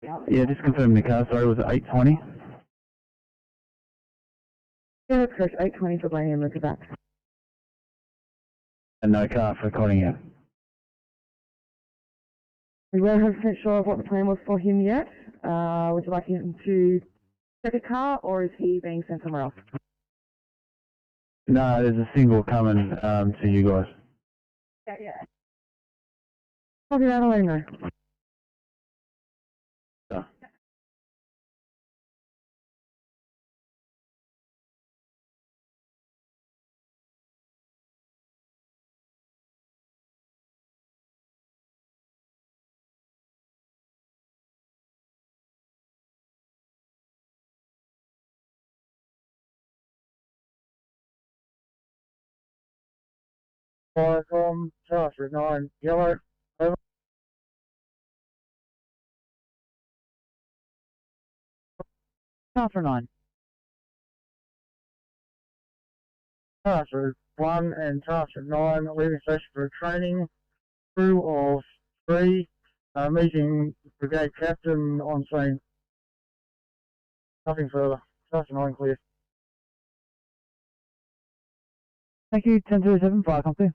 Yeah, just confirm the car. Sorry, was it 820? Yeah, that's correct. 820 for Lady and Luca back. And no car for Cunningham. We weren't 100% sure of what the plan was for him yet. Would you like him to check a car or is he being sent somewhere else? No, there's a single coming to you guys. Yeah. Copy that, I'll let him know. Yeah. Fire from Charter 9, yellow, over. Charter 9. Charter 1 and Charter 9 leaving station for a training. Crew of 3, meeting Brigade Captain on scene. Nothing further. Charter 9 clear. Thank you, 1007, fire company.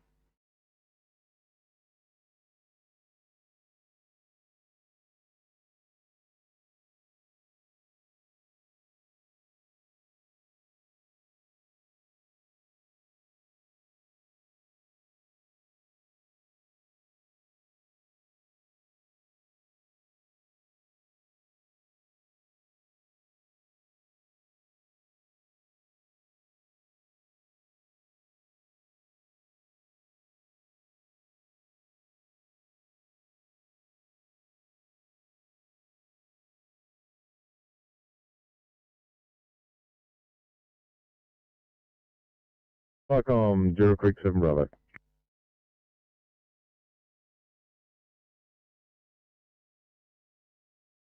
Welcome, Zero Creek 7 Bravo.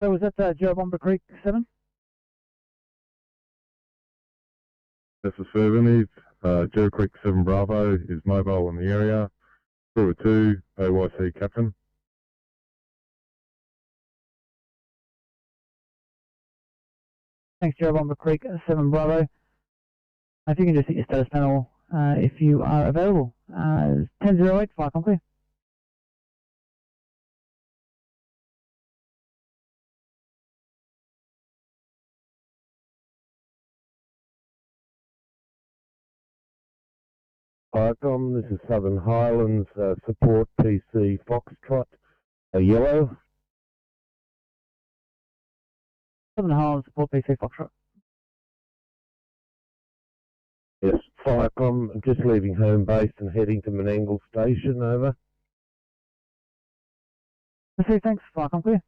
So was that Joe Bomber Creek 7? This is affirmative. Zero Creek 7 Bravo is mobile in the area. Crew of 2, OYC Captain. Thanks, Joe Bomber Creek 7 Bravo. If you can just hit your status panel if you are available. 1008, fire company. Firecom, this is Southern Highlands Support PC Foxtrot, yellow. Southern Highlands Support PC Foxtrot. Yes, Firecom, I'm just leaving home base and heading to Menangle Station, over. Okay, thanks, fire company.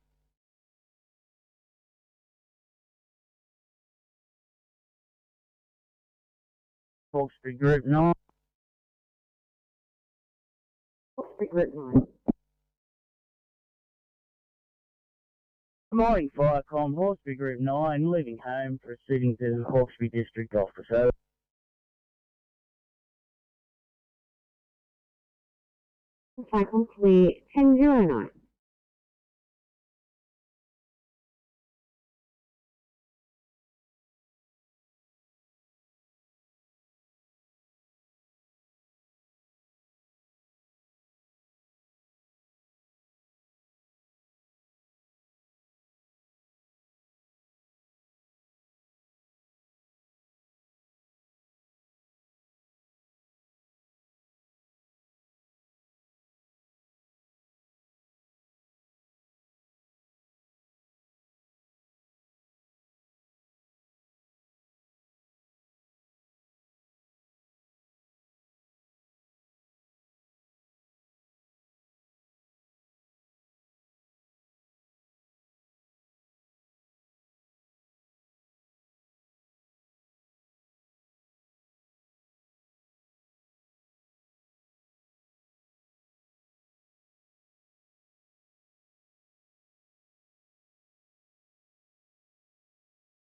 Hawkesbury Group 9. Hawkesbury Group 9. Good morning, Firecom, Hawkesbury Group 9, leaving home, proceeding to Hawkesbury District Office. Over. Firecom clear 1009.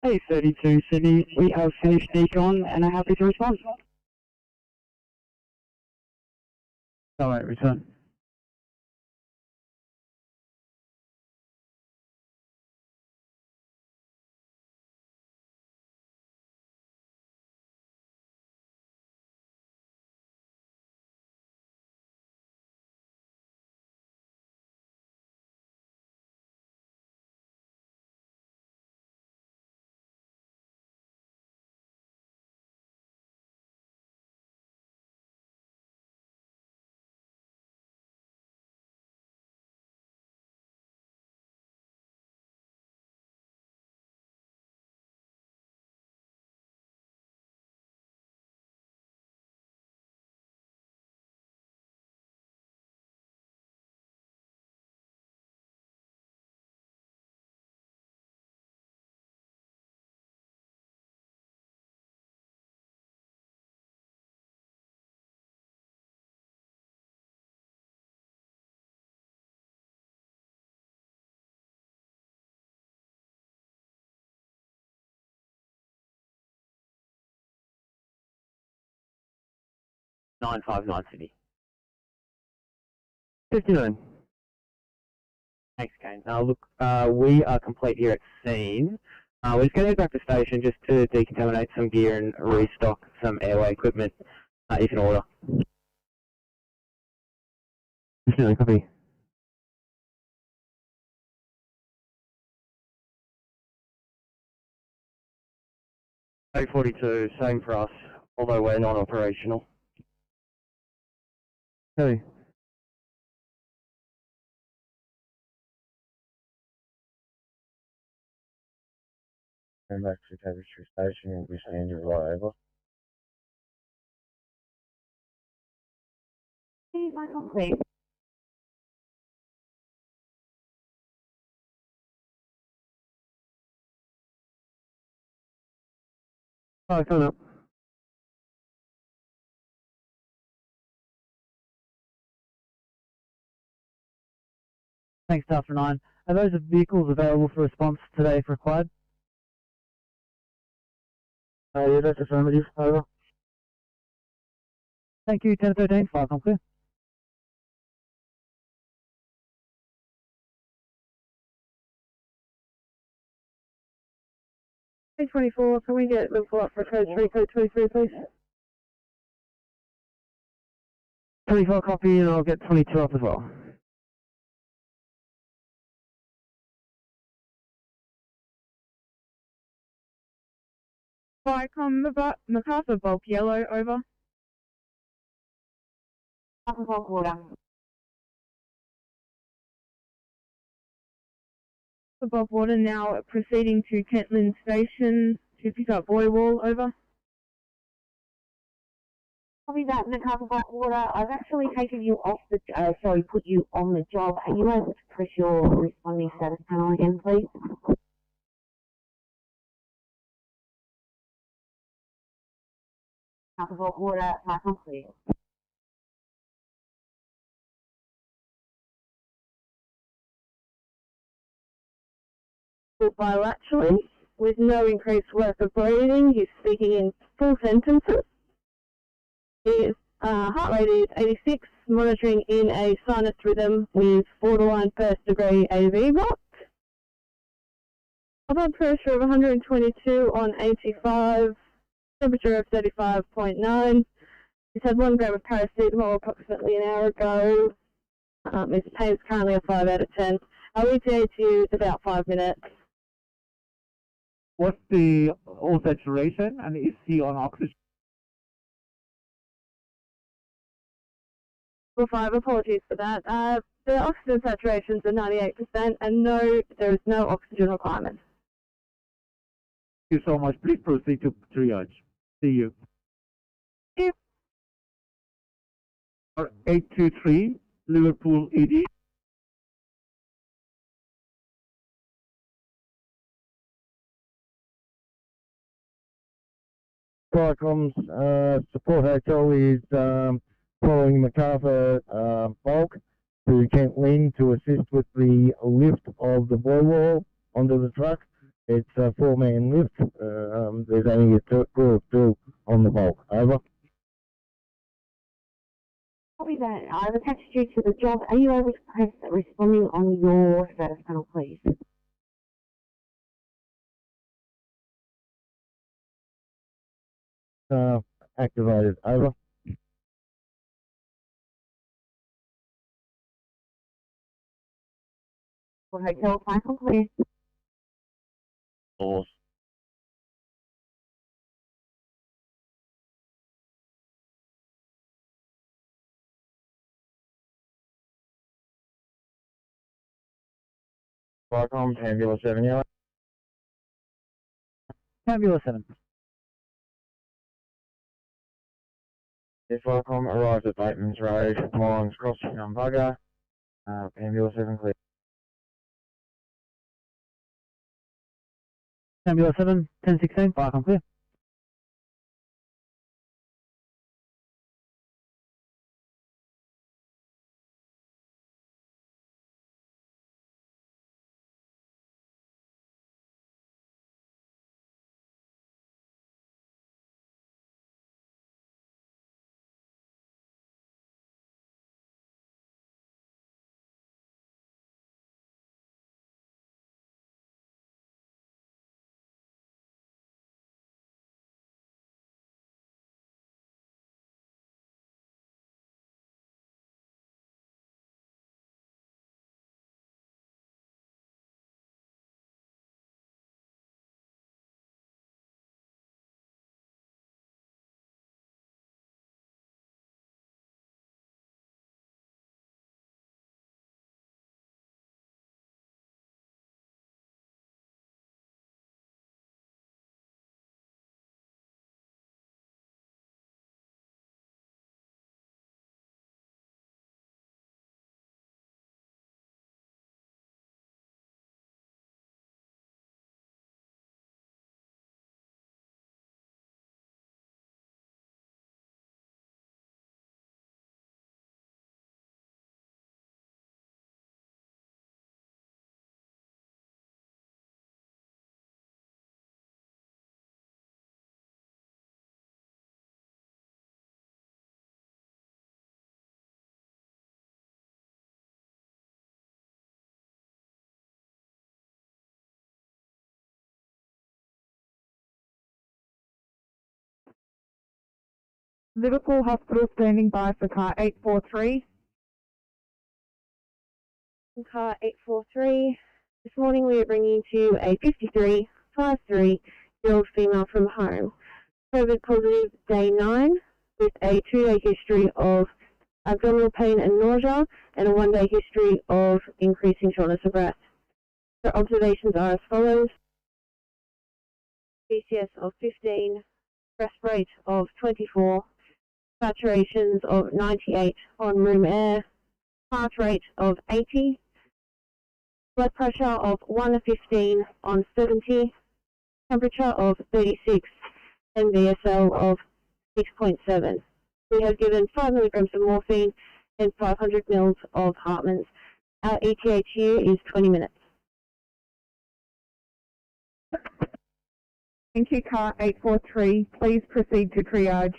Hey, 32 Sydney, we have finished decon and are happy to respond. Alright, return. Sydney. 59. Thanks, Kane. Look, we are complete here at scene. We're just going to head back to station just to decontaminate some gear and restock some airway equipment, if in order. 59, copy. A42, same for us, although we're non-operational. Copy. Come back to Tablelands Station, we'll be seeing you right over. My complete. Oh, coming up. Thanks, Delta 9. Are those vehicles available for response today if required? Yeah, that's affirmative, over. Thank you, 1013, 5, I'm clear. Page 24, can we get them pull up for code 3, code 23, please? 24 copy, and I'll get 22 up as well. Vicom MacArthur bulk yellow, over. Bulk water. The bulk water now proceeding to Kentland Station to pick up buoy wall, over. Copy that, MacArthur bulk water. I've actually taken you off the, put you on the job. Are you able to press your responding status panel again, please? MacArthur bulk water, Vicom clear. Bilaterally, with no increased work of breathing, he's speaking in full sentences. His heart rate is 86, monitoring in a sinus rhythm with borderline first degree AV block. Blood pressure of 122 on 85, temperature of 35.9. He's had 1 gram of paracetamol approximately an hour ago. His pain is currently a 5 out of 10. Our ETA to you is about 5 minutes. What's the O saturation, and is he on oxygen? Well, 5, apologies for that. The oxygen saturations are 98%, and no, there is no oxygen requirement. Thank you so much. Please proceed to triage. See you. 823, Liverpool ED. Viacom's support hotel is following MacArthur bulk to Kent Lynn to assist with the lift of the buoy wall onto the truck. It's a 4-man lift. There's only a crew of 2 on the bulk. Over. Copy that. I've attached you to the job. Are you able to press responding on your status panel, please? Activated. Over. For hotel, cycle, clear. Awesome. Viacom, Ambulance 7, yeah. Ambulance 7. Yes, Viacom arrives at Bateman's Road, Morons Crossing on Bugger. Ambulance 7 clear. Ambulance 7, 1016, Viacom clear. Liverpool Hospital standing by for car 843. Car 843. This morning we are bringing to a 53-53-year-old female from home. COVID positive day 9 with a 2-day history of abdominal pain and nausea and a 1-day history of increasing shortness of breath. Her observations are as follows. BCS of 15, breath rate of 24, saturations of 98 on room air, heart rate of 80, blood pressure of 115 on 70, temperature of 36, and VSL of 6.7. We have given 5 milligrams of morphine and 500 mils of Hartmann's. Our ETHU is 20 minutes. Thank you, car 843. Please proceed to triage.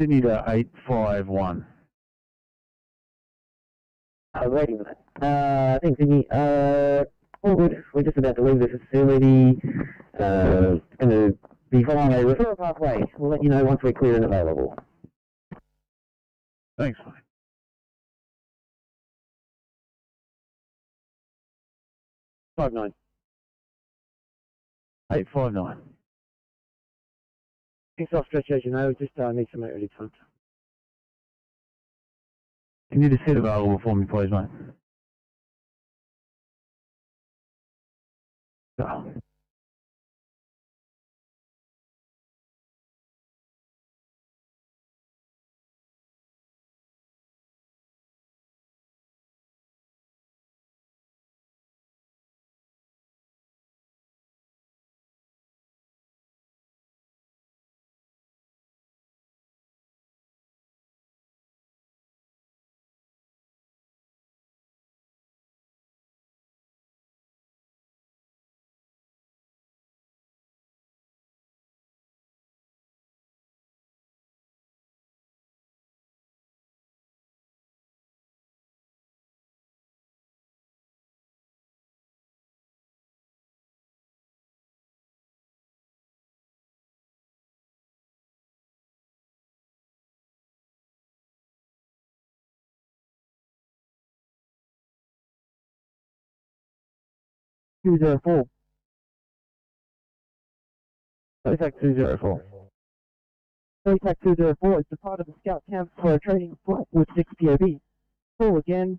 Sydney to 851. Wait a minute. I think Sydney, forward. We're just about to leave the facility. Going to be following a referral pathway. We'll let you know once we're clear and available. Thanks. 59. 859. It's off stretch, as you know. Just need some early time. Can you just hit available for me, please, mate? Oh. 204. Contact 204. Contact 204 is departed the scout camp for a training flight with 6 POB. Call again,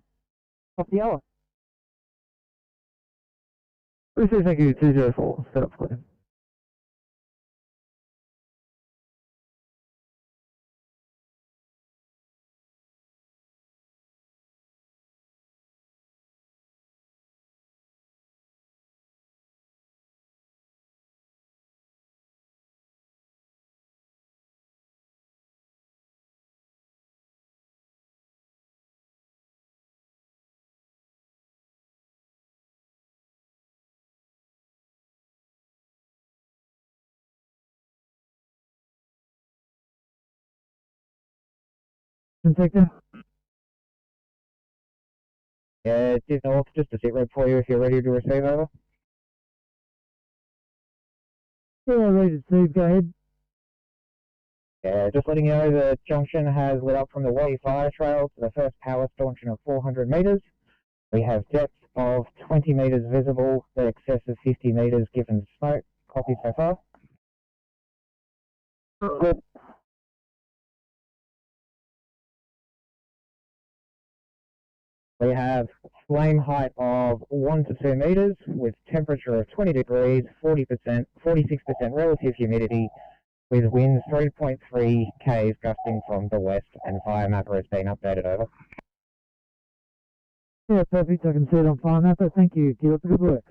off the hour. Thank you, 204. Set up clear. Inspector? Yeah, it's North, just a sit rep for you if you're ready to receive over. Yeah, ready to receive, go ahead. Yeah, just letting you know the junction has lit up from the Wally Fire Trail to the first power station of 400 metres. We have depth of 20 metres visible, the excess of 50 metres given smoke. Copy so far. Good. We have flame height of 1 to 2 metres with temperature of 20 degrees, 46% relative humidity, with winds 3.3 k's gusting from the west, and fire mapper has been updated over. Yeah, perfect. I can see it on fire mapper. Thank you. Keep up the good work.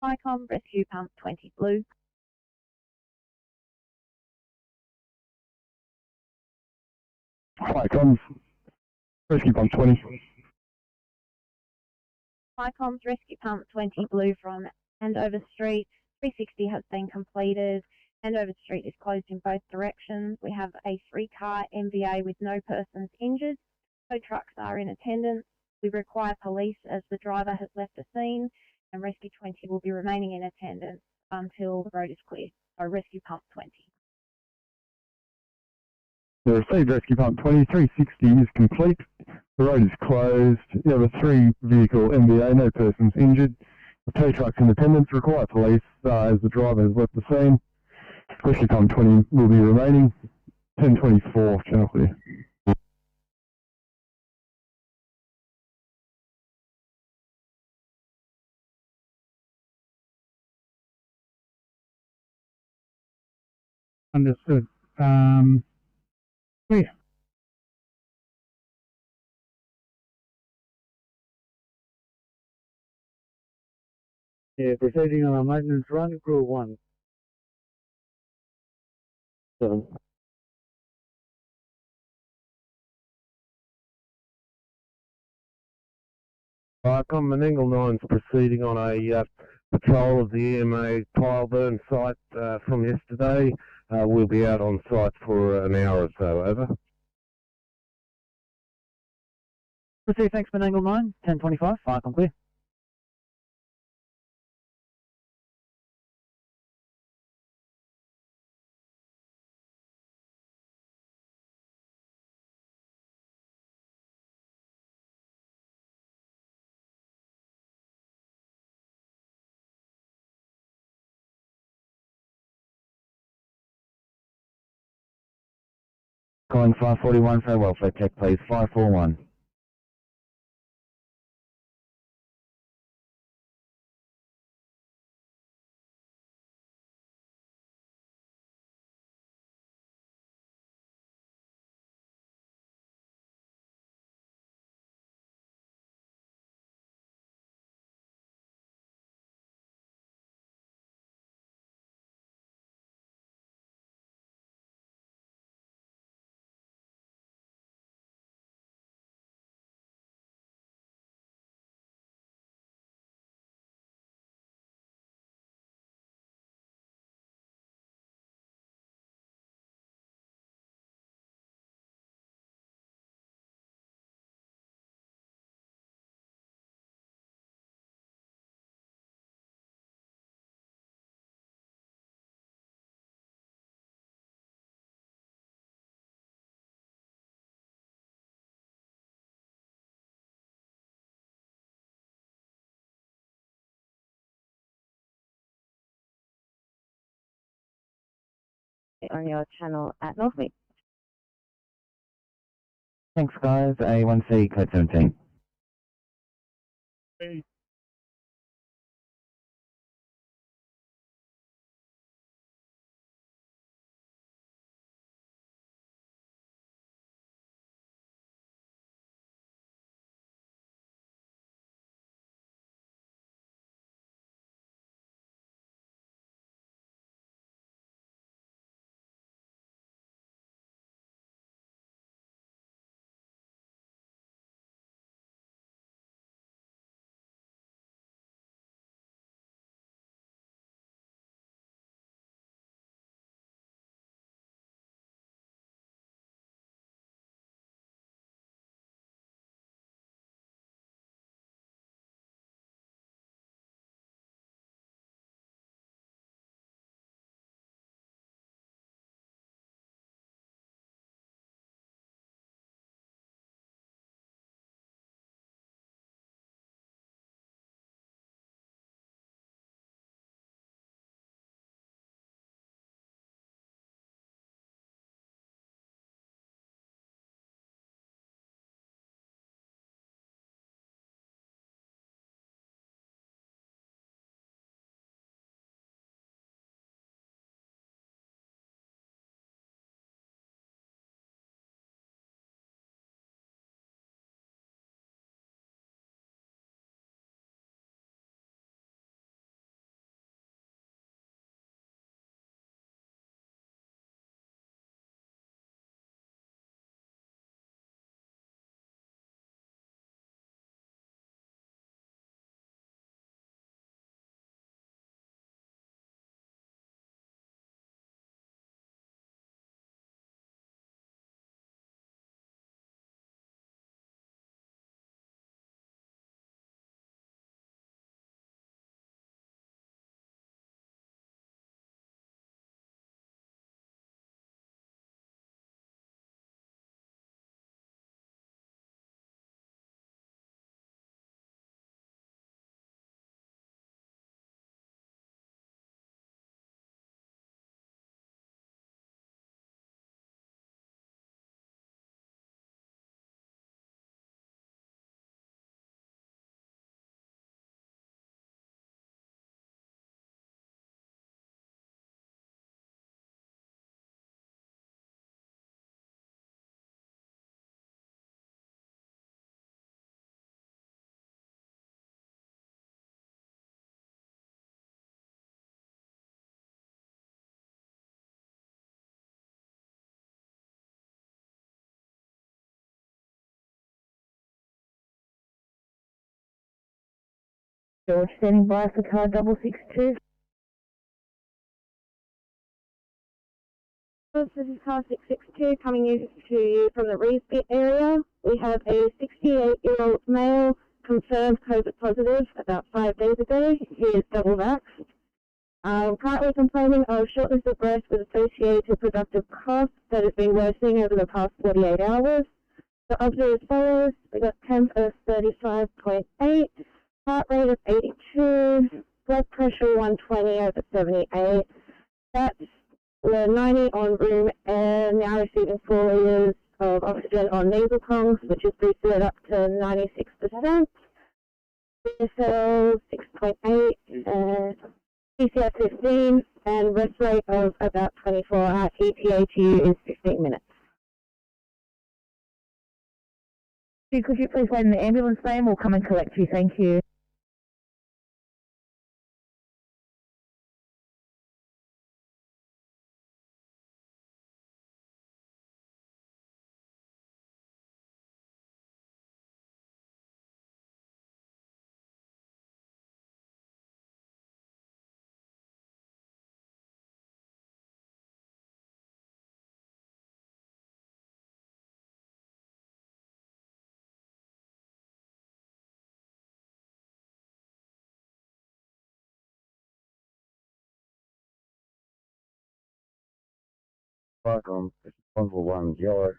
ICOM Rescue Pump 20 Blue. ICOM Rescue Pump 20. ICOM's Rescue Pump 20 Blue from Andover Street. 360 has been completed. Andover Street is closed in both directions. We have a 3-car MVA with no persons injured. Tow trucks are in attendance. We require police as the driver has left the scene, and Rescue 20 will be remaining in attendance until the road is clear. So Rescue Pump 20. The received Rescue Pump 20, 360 is complete. The road is closed. You have a 3-vehicle MVA, no persons injured. The tow trucks in attendance, require police as the driver has left the scene. Rescue Pump 20 will be remaining. 1024, channel clear. Understood. Clear. Yeah, proceeding on a maintenance run, crew 1. 7. ICOM Menangle 9's proceeding on a patrol of the EMA pile burn site from yesterday. We'll be out on site for an hour or so, over. Proceed, thanks, Menangle 9, 1025, ICOM clear. Calling 541 for welfare check, please. 541. on your channel at Northmead. Thanks, guys. A1C code 17. Hey. George standing by for car 662. This is car 662 coming in to you from the Reesby area. We have a 68-year-old male confirmed COVID positive about 5 days ago. He is double vaxxed. Currently complaining of shortness of breath with associated productive cough that has been worsening over the past 48 hours. The observer as follows. We got temp of 35.8, heart rate of 82, blood pressure 120 over 78. That's we're 90 on room and now receiving 4 liters of oxygen on nasal prongs, which is boosted it up to 96%. BSL 6.8, PCR 15, and rest rate of about 24. Our ETA to you is 15 minutes. Could you please wait in the ambulance lane? We'll come and collect you. Thank you. Park on responsible 1 yellow.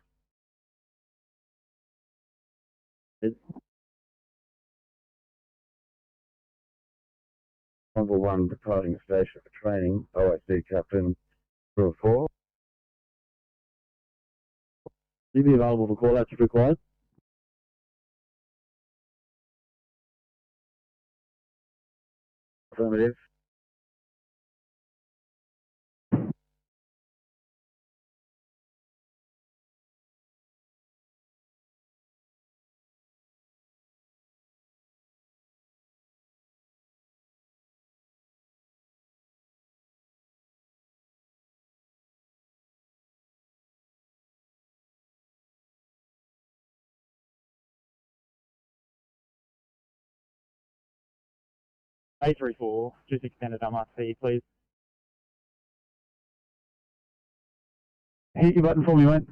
Responsible 1 departing station for training. OIC Captain 4. Will you be available for call outs if required? Affirmative. A34, 26 standard MRC, please. Hit your button for me, mate.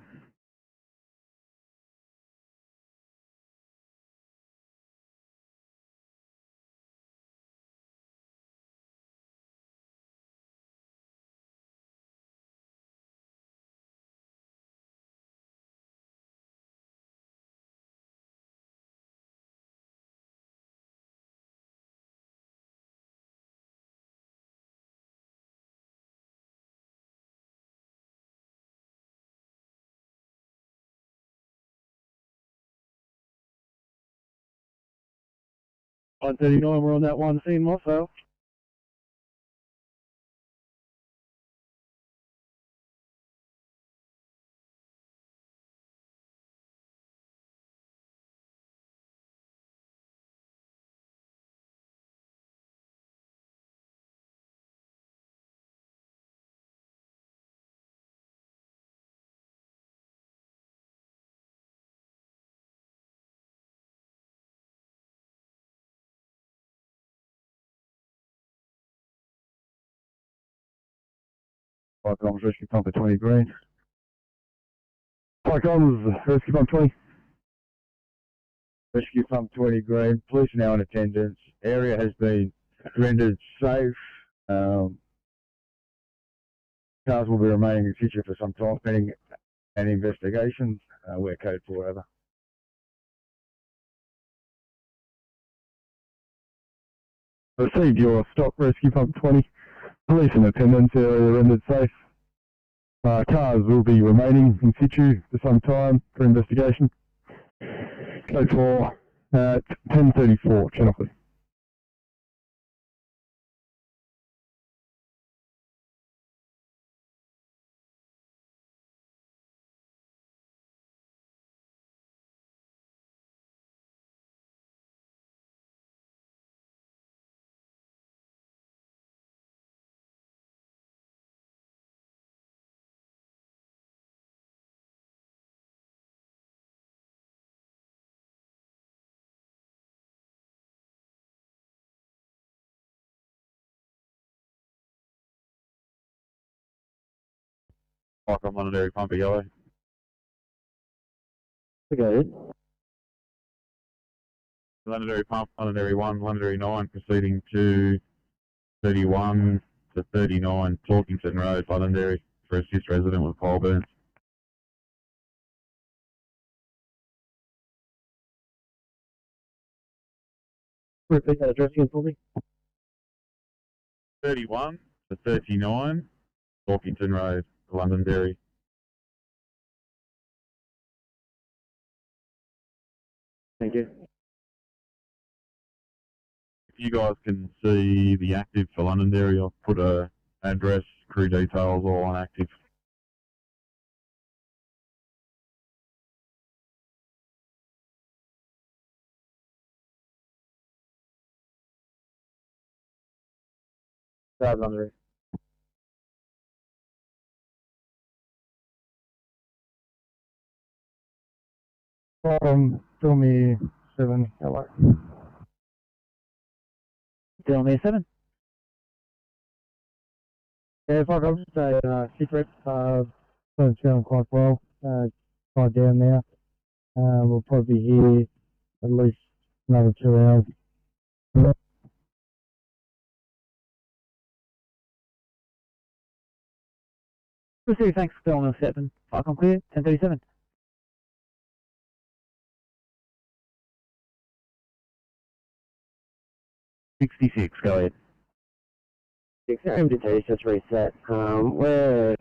On 39, we're on that one scene, Mossvale. Firearms rescue pump at 20 green. Firearms rescue pump 20. Rescue pump 20 green. Police are now in attendance. Area has been rendered safe. Cars will be remaining in situ for some time pending an investigation. We're code 4 over. Received your stop, rescue pump 20. Police in attendance, area rendered safe. Cars will be remaining in situ for some time for investigation. Code 4 at 10:34, channel 3. Micro Londonderry pump yellow. Okay. Londonderry pump, Londonderry 1, Londonderry 9, proceeding to 31 to 39 Talkington Road, Londonderry, for assist resident with pole burns. Repeat that address again for me. 31 to 39 Talkington Road, Londonderry. Thank you. If you guys can see the active for Londonderry, I'll put a address, crew details all on active. Londonderry. Tell me 7, hello. Tell me 7. Yeah, if I could say secret, it's going quite well. Quite down now. We'll probably be here at least another 2 hours. Receive, thanks, Thermal 7. Icon clear, 10:37. Go ahead. The exam details just reset. We're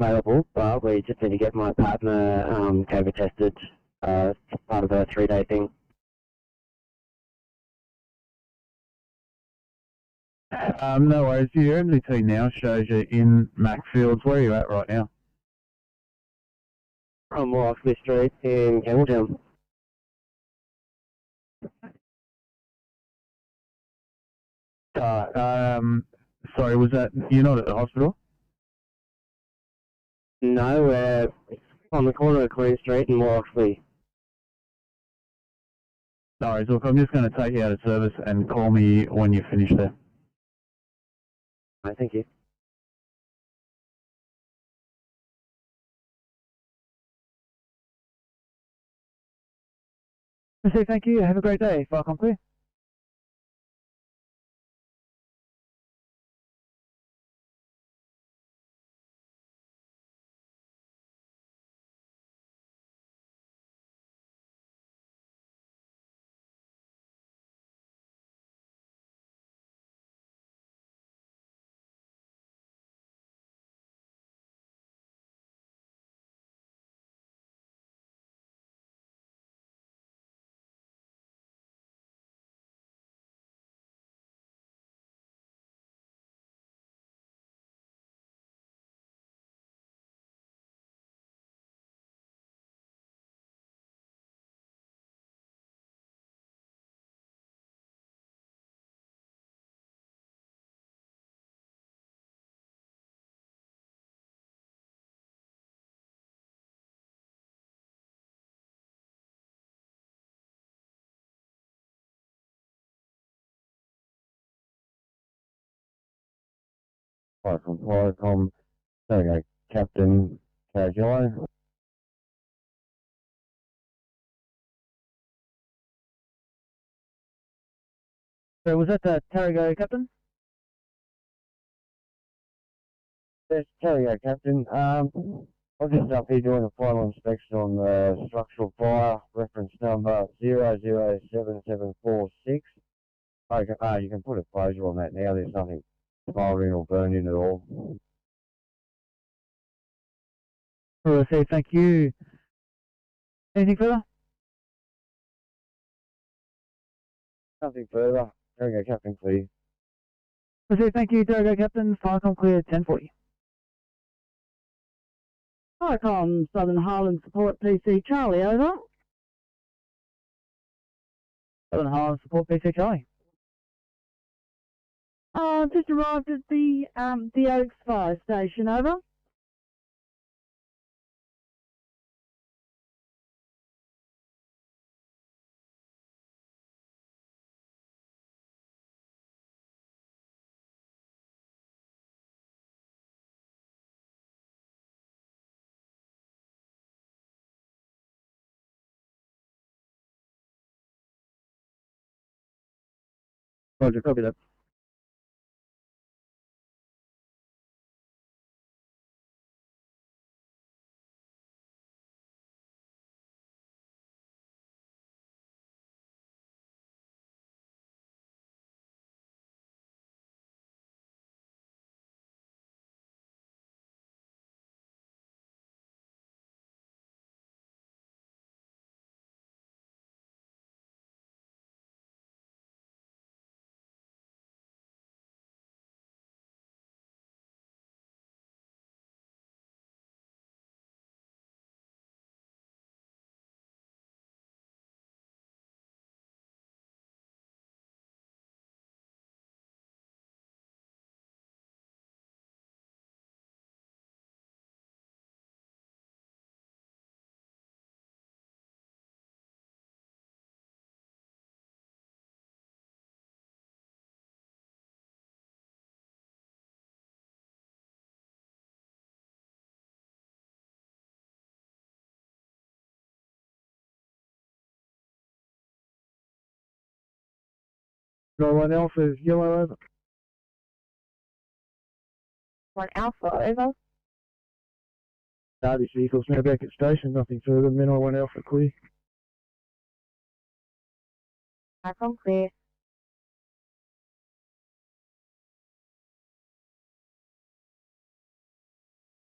available, but we just need to get my partner COVID tested as part of a 3-day thing. No worries. Your MDT now shows you in Macfields. Where are you at right now? From Roxley Street in Campbelltown. Sorry, was that, you're not at the hospital? No, we're on the corner of Queen Street and Roxley. No worries. Look, I'm just going to take you out of service and call me when you finish there. Right, thank you. I say thank you. Have a great day. Fire clear. Right, from Qualcomm, there we go, Captain Casulo. So was that the Tarago, Captain? Yes, Carrier Captain. I'm just up here doing a final inspection on the structural fire, reference number 007746. Okay, you can put a closure on that now. There's nothing firing or burning at all. Well, I say thank you. Anything further? Nothing further. Carrier Captain, please. I say thank you, Tarago, Captain. Fire clear 1040. Icon Southern Highland Support PC Charlie, over. Southern Highland Support PC Charlie. Just arrived at the Oaks Fire Station, over. Roger, copy that. No one else is yellow, over. 1 Alpha, over. This vehicle's now back at station, nothing further. Menor 1 Alpha clear. Icon clear.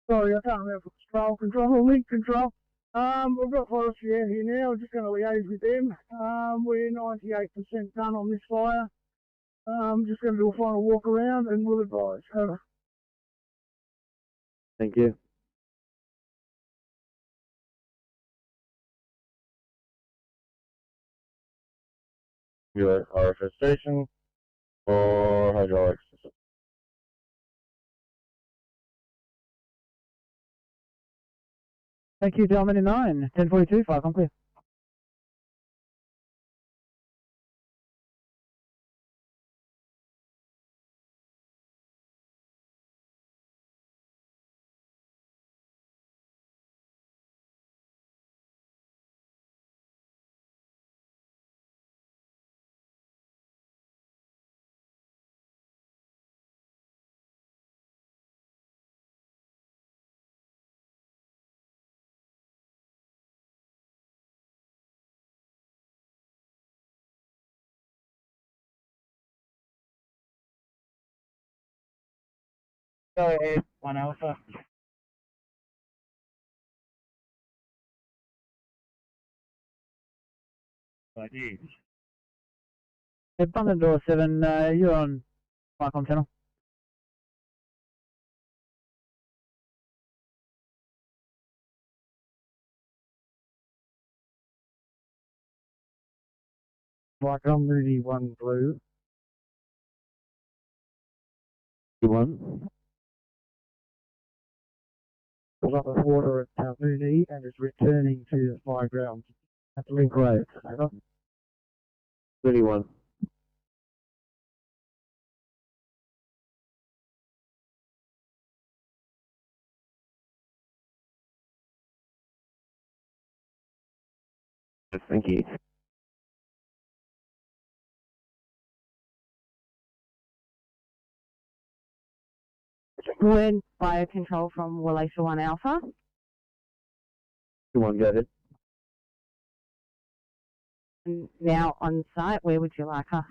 Sorry, I can't remember link control. We've got forestry out here now. We're just going to liaise with them. We're 98% done on this fire. Just going to do a final walk around and we'll advise. Over. Thank you. Your RFS station or hydraulics system. Thank you, gentlemen. In 9, 1042, 5 on clear. Go ahead, 1 Alpha. ID. Abundant door 7, you're on Micron channel. Micron Moody 1 blue. 1. Pulled up with water at Mooney and is returning to the fire ground at the Link Road. Over. 31. Thank you. Wood fire control from Wallacia 1 Alpha. 2-1, go ahead. And now on site, where would you like us?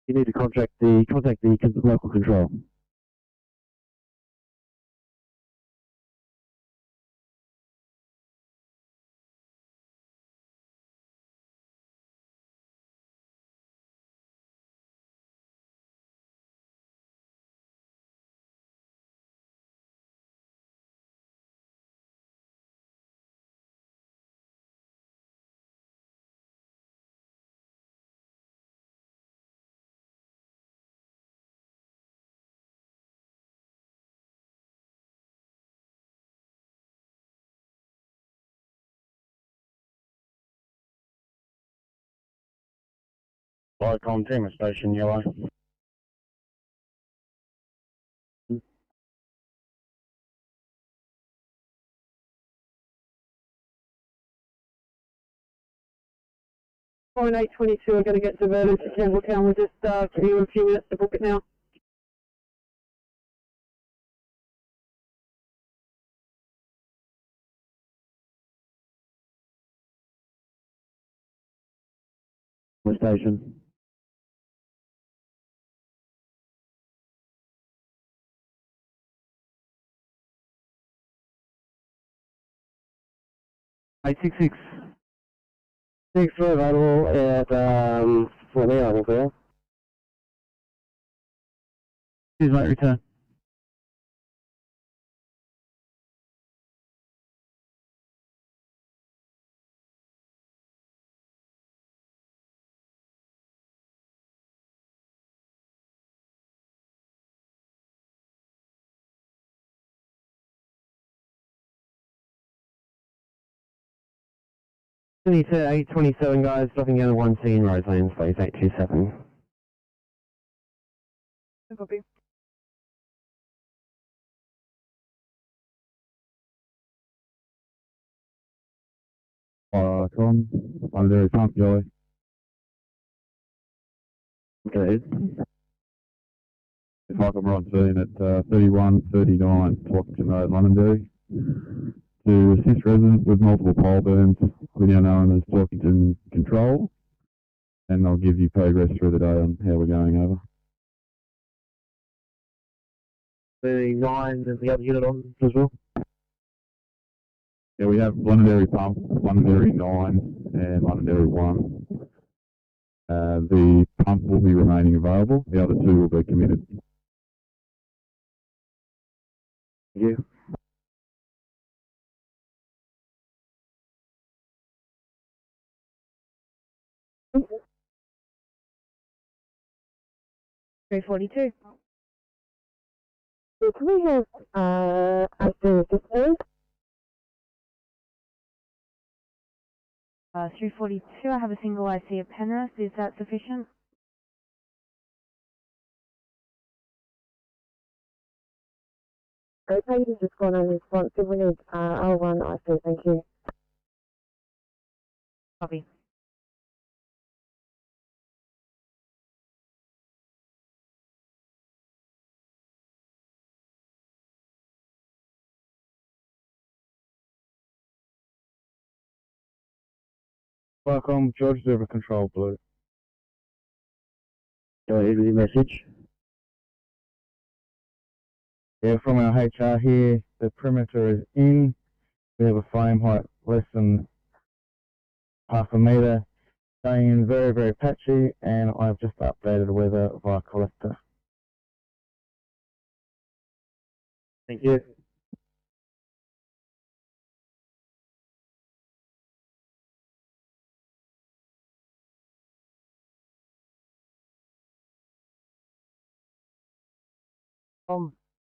You need to contact the local control. Lycon Timber Station, yellow. Point 822 are going to get diverted to Campbelltown. We'll just give you a few minutes to book it now. Station. Eight 6 6 available at for the level clear. Excuse me, return. To 827 guys, dropping down to 1C in Roseland, space 827. Copy. Con, under pump yellow. Good. If I can run soon at 3139 Twockton Road, Londonderry. To assist residents with multiple pole burns, we now known as Talkington Control. and I'll give you progress through the day on how we're going over. The 9 and the other unit on as well? Yeah, we have Londonderry Pump, Londonderry 9 and Londonderry 1. The pump will be remaining available. The other two will be committed. Thank you. $342. So can we have after this please? 342, I have a single IC of Penrith. Is that sufficient? Okay, you've just gone unresponsive. We need L1 IC, thank you. Copy. Welcome, George River Control Blue. Go ahead with your message. Yeah, from our HR here, the perimeter is in. We have a flame height less than half a metre, staying in very, very patchy, and I've just updated weather via collector. Thank you.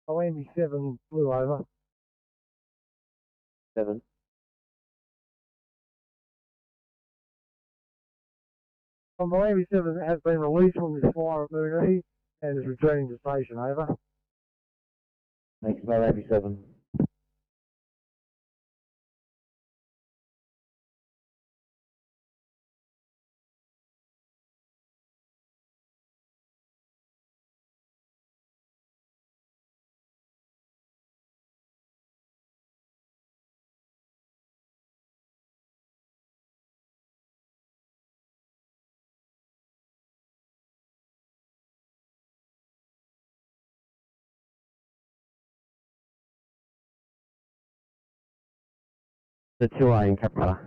Miami 7 blue over. 7. Miami 7 has been released from this fire at Moonee and is returning to station, over. Thanks, Miami 7. The 2A in Caprara.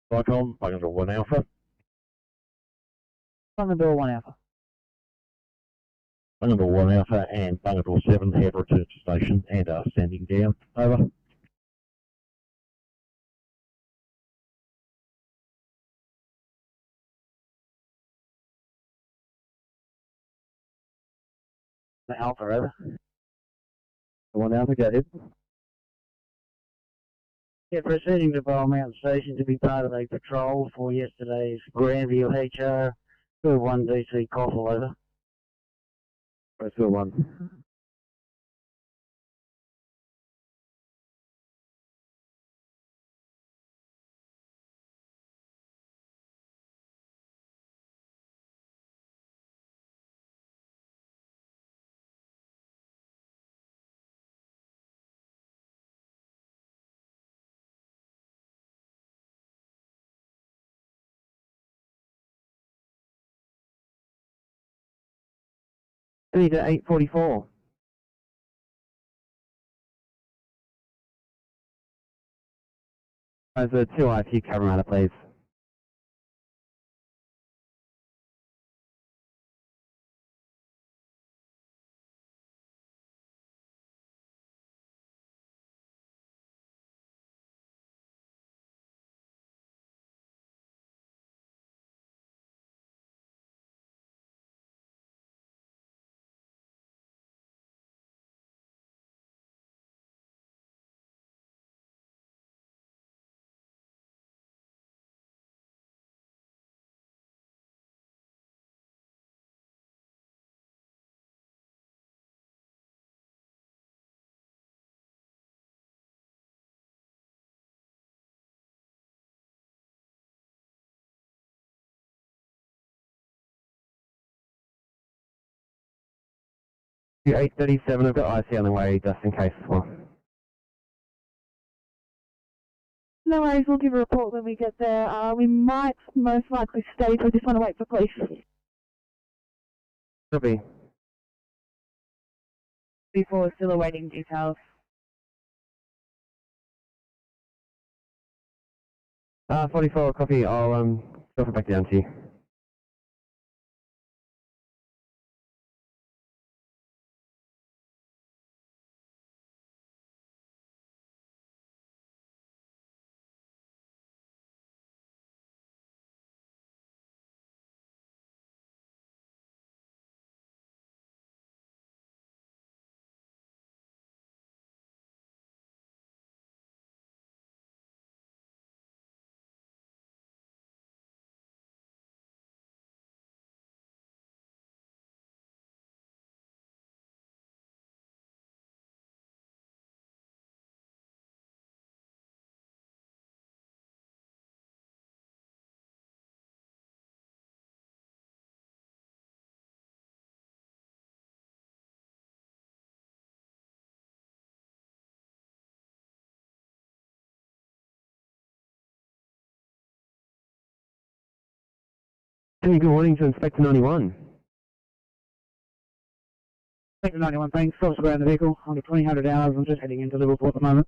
Vicom, Bungadore 1 Alpha. Bungadore 1 Alpha. Bungadore 1 Alpha and Bungadore 7 have returned to station and are standing down. Over. Alpha, over. The one Alpha, go ahead. Yeah, proceeding to Bowl Mountain Station to be part of a patrol for yesterday's Grandview HR 201 DC Coffle, over. Press 1. Need to 844. Over 2 IQ cover matter, please. To 837, I've got IC on the way, just in case as well. No worries, we'll give a report when we get there. We might most likely stay, we just want to wait for police. Copy. Before still awaiting details. 44, copy, I'll drop it back down to you. Good morning to Inspector 91. Inspector 91, thanks. Cross around the vehicle. Under 2000 hours. I'm just heading into Liverpool at the moment.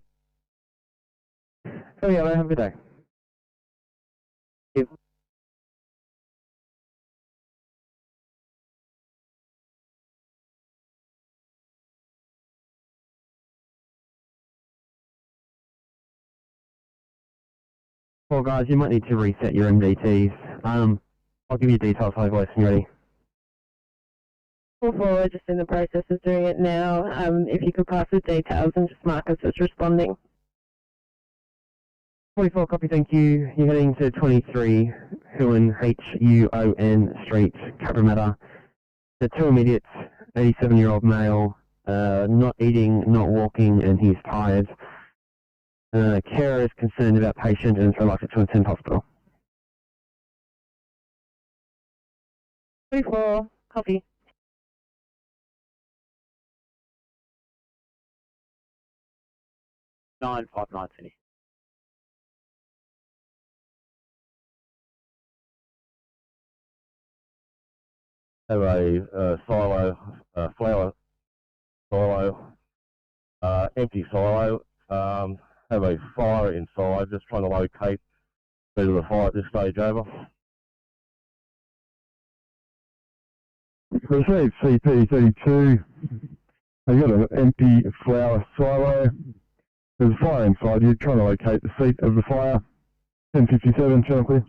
Oh, yeah, have a good day. Yep. Well, guys, you might need to reset your MDTs. I'll give you details how voice when you're ready. Pull forward, just in the process of doing it now. If you could pass the details and just mark us as responding. 44, copy, thank you. You're heading to 23 Huon, H-U-O-N Street, Cabramatta. The 2 immediates, 87-year-old male, not eating, not walking, and he's tired. Carer is concerned about patient and is reluctant to attend hospital. 34, copy. Nine 59 Sydney. Have a silo, flower silo, empty silo. Have a fire inside. Just trying to locate the the fire at this stage. Over. Received CP32. I've got an empty flower silo. There's a fire inside. You're trying to locate the seat of the fire. 1057, channel clear.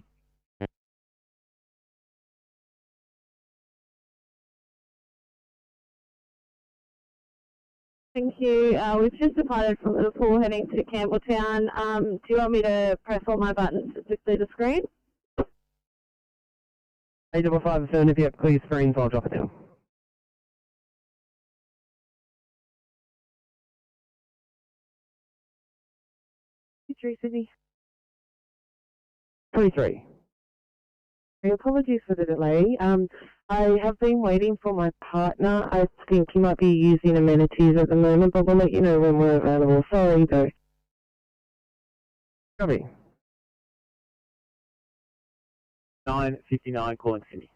Thank you. We've just departed from Liverpool heading to Campbelltown. Do you want me to press all my buttons to display the screen? 855 affirmative, yep, clear screen, so I'll drop it down. Sydney. 23. Apologies for the delay. I have been waiting for my partner. I think he might be using amenities at the moment, but we'll let you know when we're available. Sorry, though. Copy. 9:59, calling Sydney.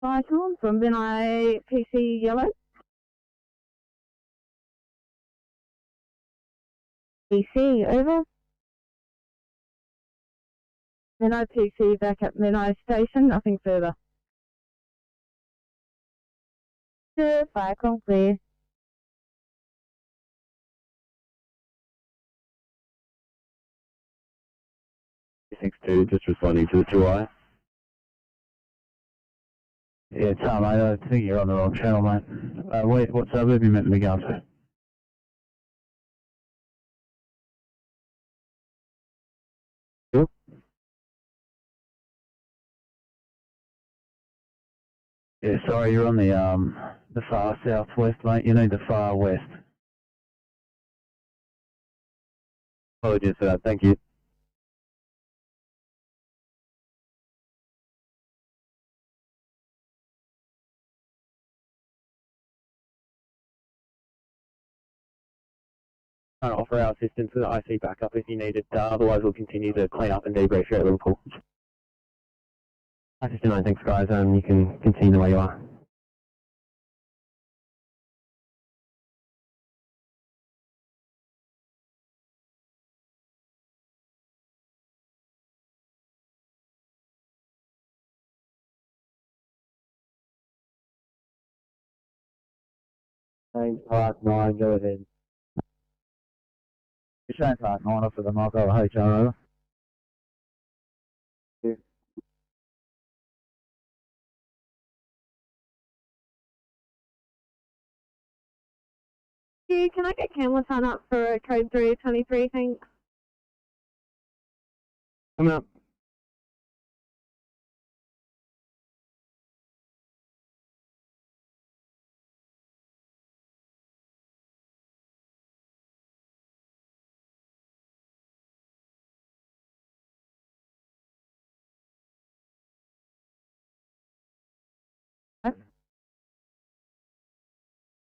Vital from NIPC Yellow. PC, over. NIPC back at Menai Station, nothing further. Fire con clear. 62, just responding to the 2i. Yeah, Tom, I think you're on the wrong channel, mate. Wait, what suburb you meant to be going to? Cool. Yeah, sorry, you're on the far southwest, mate. You need the far west. Apologies for that, thank you. Trying to offer our assistance with the IC backup if you need it. Otherwise, we'll continue to clean up and debrief here at Liverpool. 59, thanks guys. You can continue the way you are. Park 9, go ahead. You're showing Park 9 off for the Marco HR, over. Can I get Campbelltown up for code 323, thanks? Coming up.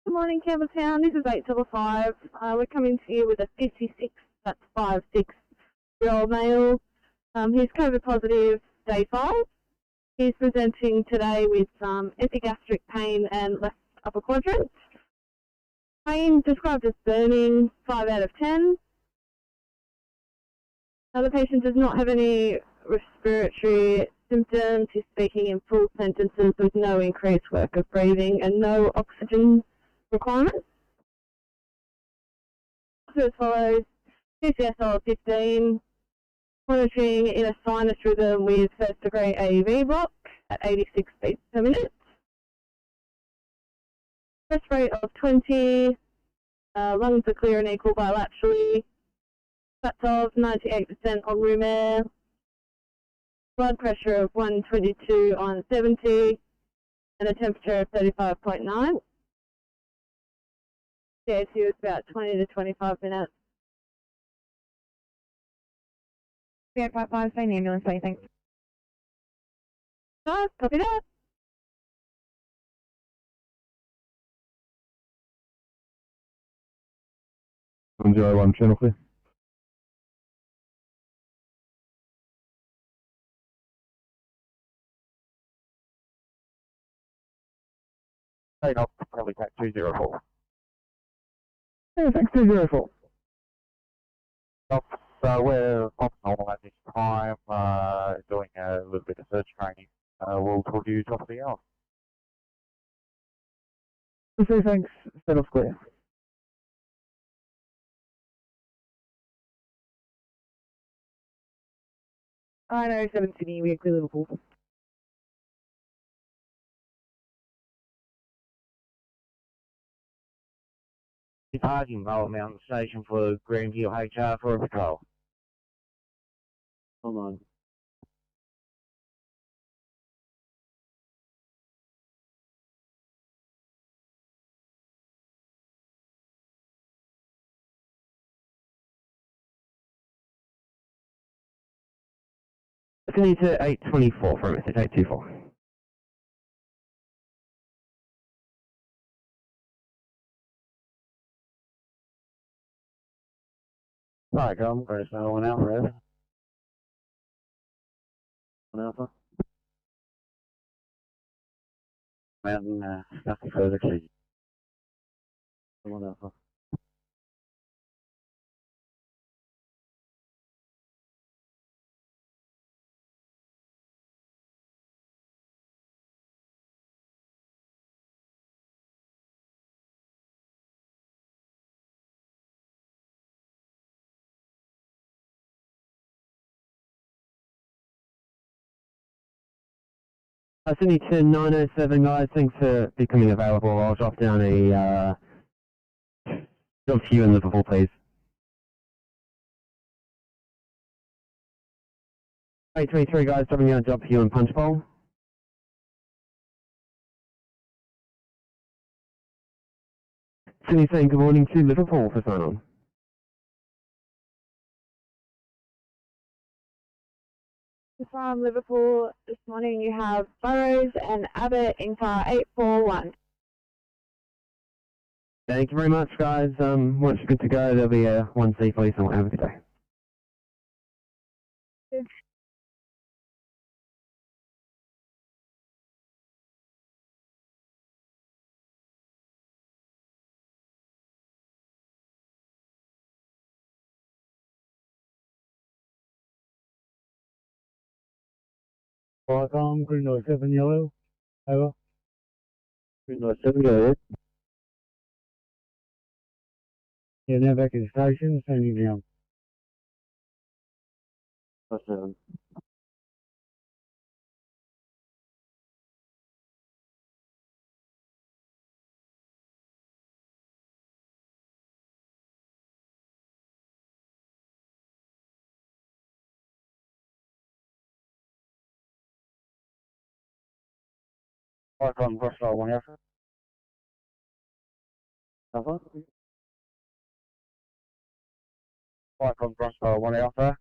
Good morning, Campbelltown. This is 855. We're coming to you with a 56, that's 56-year-old male. He's COVID positive, day 5. He's presenting today with epigastric pain and left upper quadrant. Pain described as burning, 5 out of 10. Now, the patient does not have any respiratory symptoms. He's speaking in full sentences with no increased work of breathing and no oxygen requirements. So as follows: PCSO of 15, monitoring in a sinus rhythm with first degree AEV block at 86 beats per minute. Breath rate of 20, lungs are clear and equal bilaterally. Fats of 98% on room air. Blood pressure of 122 on 70 and a temperature of 35.9. CAC is about 20 to 25 minutes. 3855, same ambulance, please, thanks. Copy that. On 01, channel clear. Hey, no, probably take 204. Yeah, thanks, 204. We're off normal at this time, doing a little bit of search training. We'll talk to you top of the hour. Okay, thanks. Set off clear. 907 Sydney, we are clear Liverpool. Parking Vale Mountain Station for Grandview HR for a patrol. Hold on. Sydney to 824 for a message, 824. Right, come, Grace, 1 Alpha, 1 Alpha. Mountain, nothing further, please. 1 Alpha. Sydney to 907, guys. Thanks for becoming available. I'll drop down a job to you in Liverpool, please. 823, guys. Dropping down a job for you in Punchbowl. Sydney saying good morning to Liverpool for sign on. From Liverpool this morning, you have Burrows and Abbott in car 841. Thank you very much, guys. Once you're good to go, there'll be a 1C for you, so have a good day. Viacom, Green Noise 7 Yellow, over. Green Noise 7 Yellow. Yeah, now back at the station, standing down. 7. Viacom, Crossfire 1 Alpha. Alpha. Viacom, Crossfire 1 Alpha.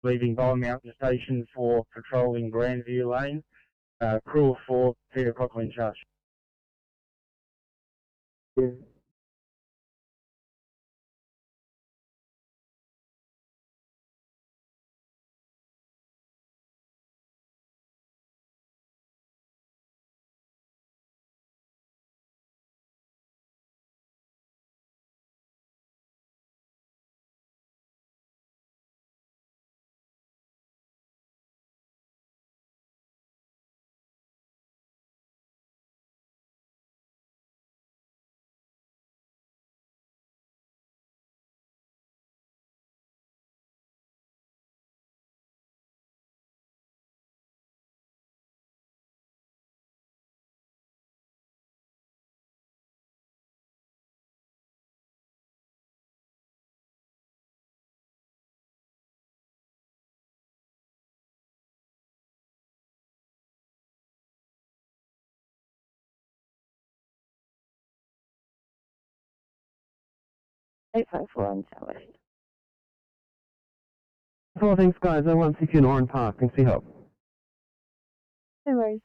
Leaving Vale Mountain Station for patrolling Grandview Lane. Crew of 4, Peter Cochran charge. Yeah. On South. Well, thanks, guys. I want to see you in Oran Park. Thanks for your help. No worries.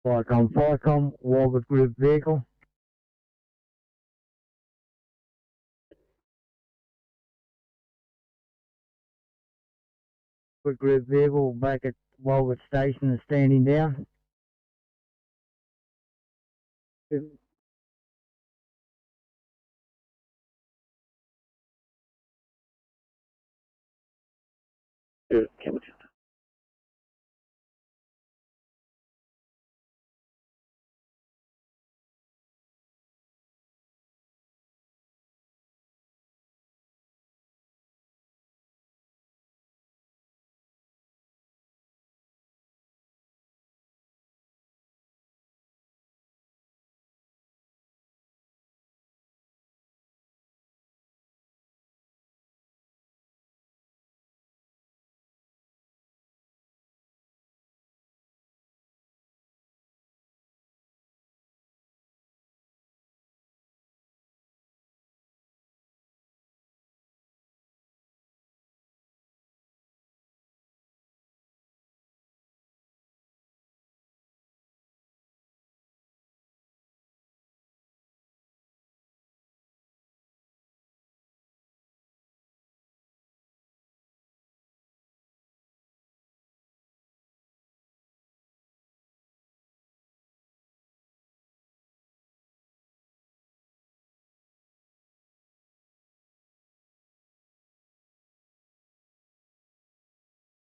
Viacom, Walgett Group vehicle. Group vehicle back at Walgett Station and standing down.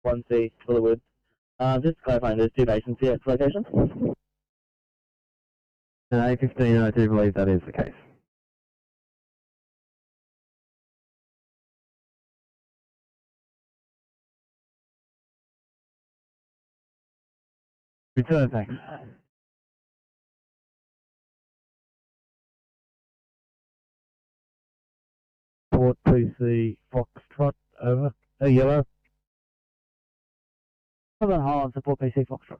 1C, Willowwood. Just clarifying, there's 2 basins here at locations. A15, I do believe that is the case. Return, thanks. Port PC Foxtrot, over. Yellow. Southern Highlands, support PC Foxtrot.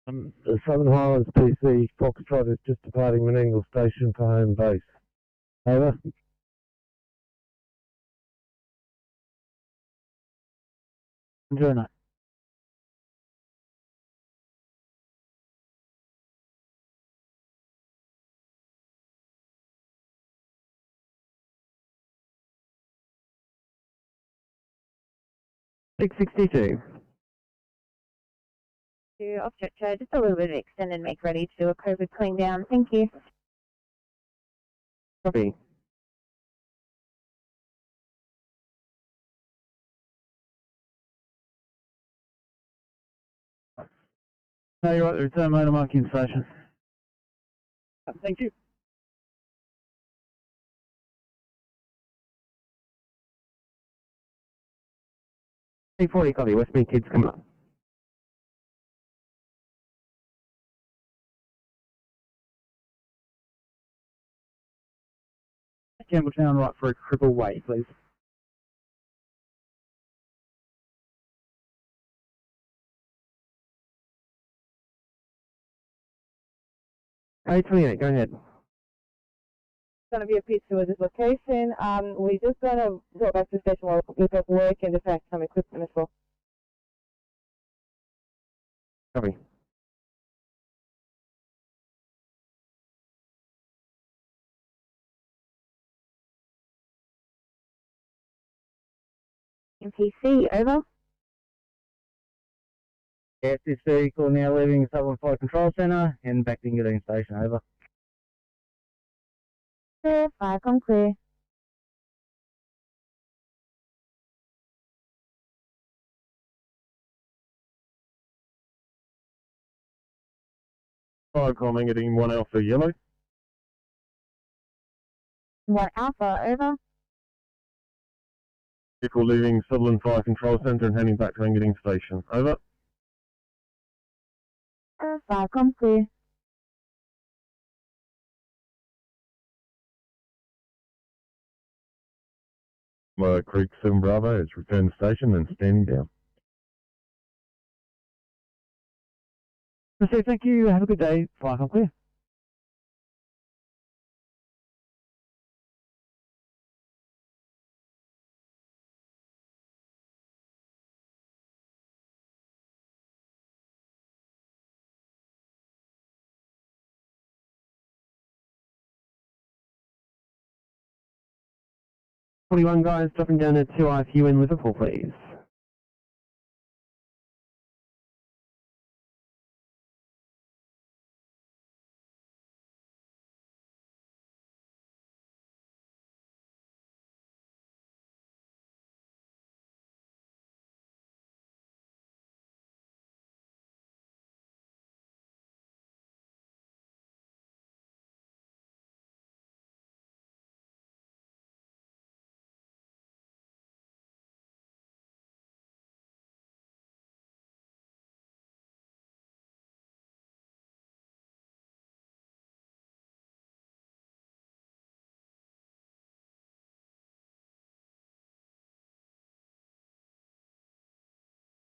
The Southern Highlands PC Foxtrot is just departing Menangle Station for home base. Over. Enjoy night. $662. Object show, just a little bit of extended make ready to do a COVID clean down. Thank you. Copy. No, you're right, the return motor marking station. Thank you. C40, copy, Westmead Kids coming up. Campbelltown, right for a triple way, please. A28, go ahead. Going to be a pit to this location. We're just going to go back to the station while we look at work and just have some equipment as well. Copy. MPC, over. Yes, this vehicle now leaving Southern Fire Control Centre and back to Ingadine Station, over. Clear, 5 on clear. Fire calling Ingadine 1 Alpha Yellow. 1 Alpha, over. Vehicle leaving Sutherland Fire Control Centre and heading back to Engadine Station. Over. 5 on clear. Creek 7 Bravo, it's returned to station and standing down. So thank you, have a good day, 5 on clear. $41 guys, dropping down at 2 IFU in Liverpool, please.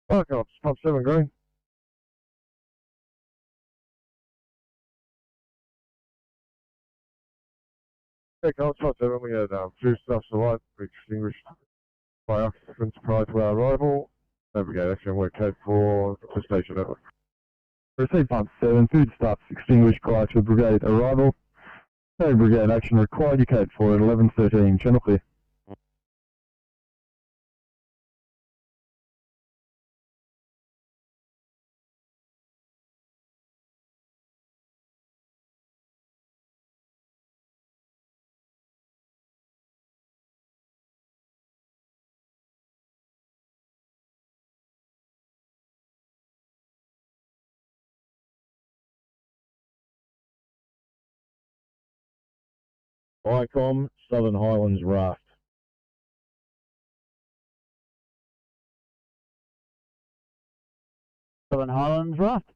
Park Ops, Pop 7 Green. Hey, Ops, Pop 7, we had 2 stuffs alight, extinguished by occupants prior to our arrival. Navigate action work code for the station over. Received Pump 7, food stuffs extinguished prior to brigade arrival. No brigade action required, you code for at 11:13, channel clear. ICOM, Southern Highlands Raft. Southern Highlands Raft.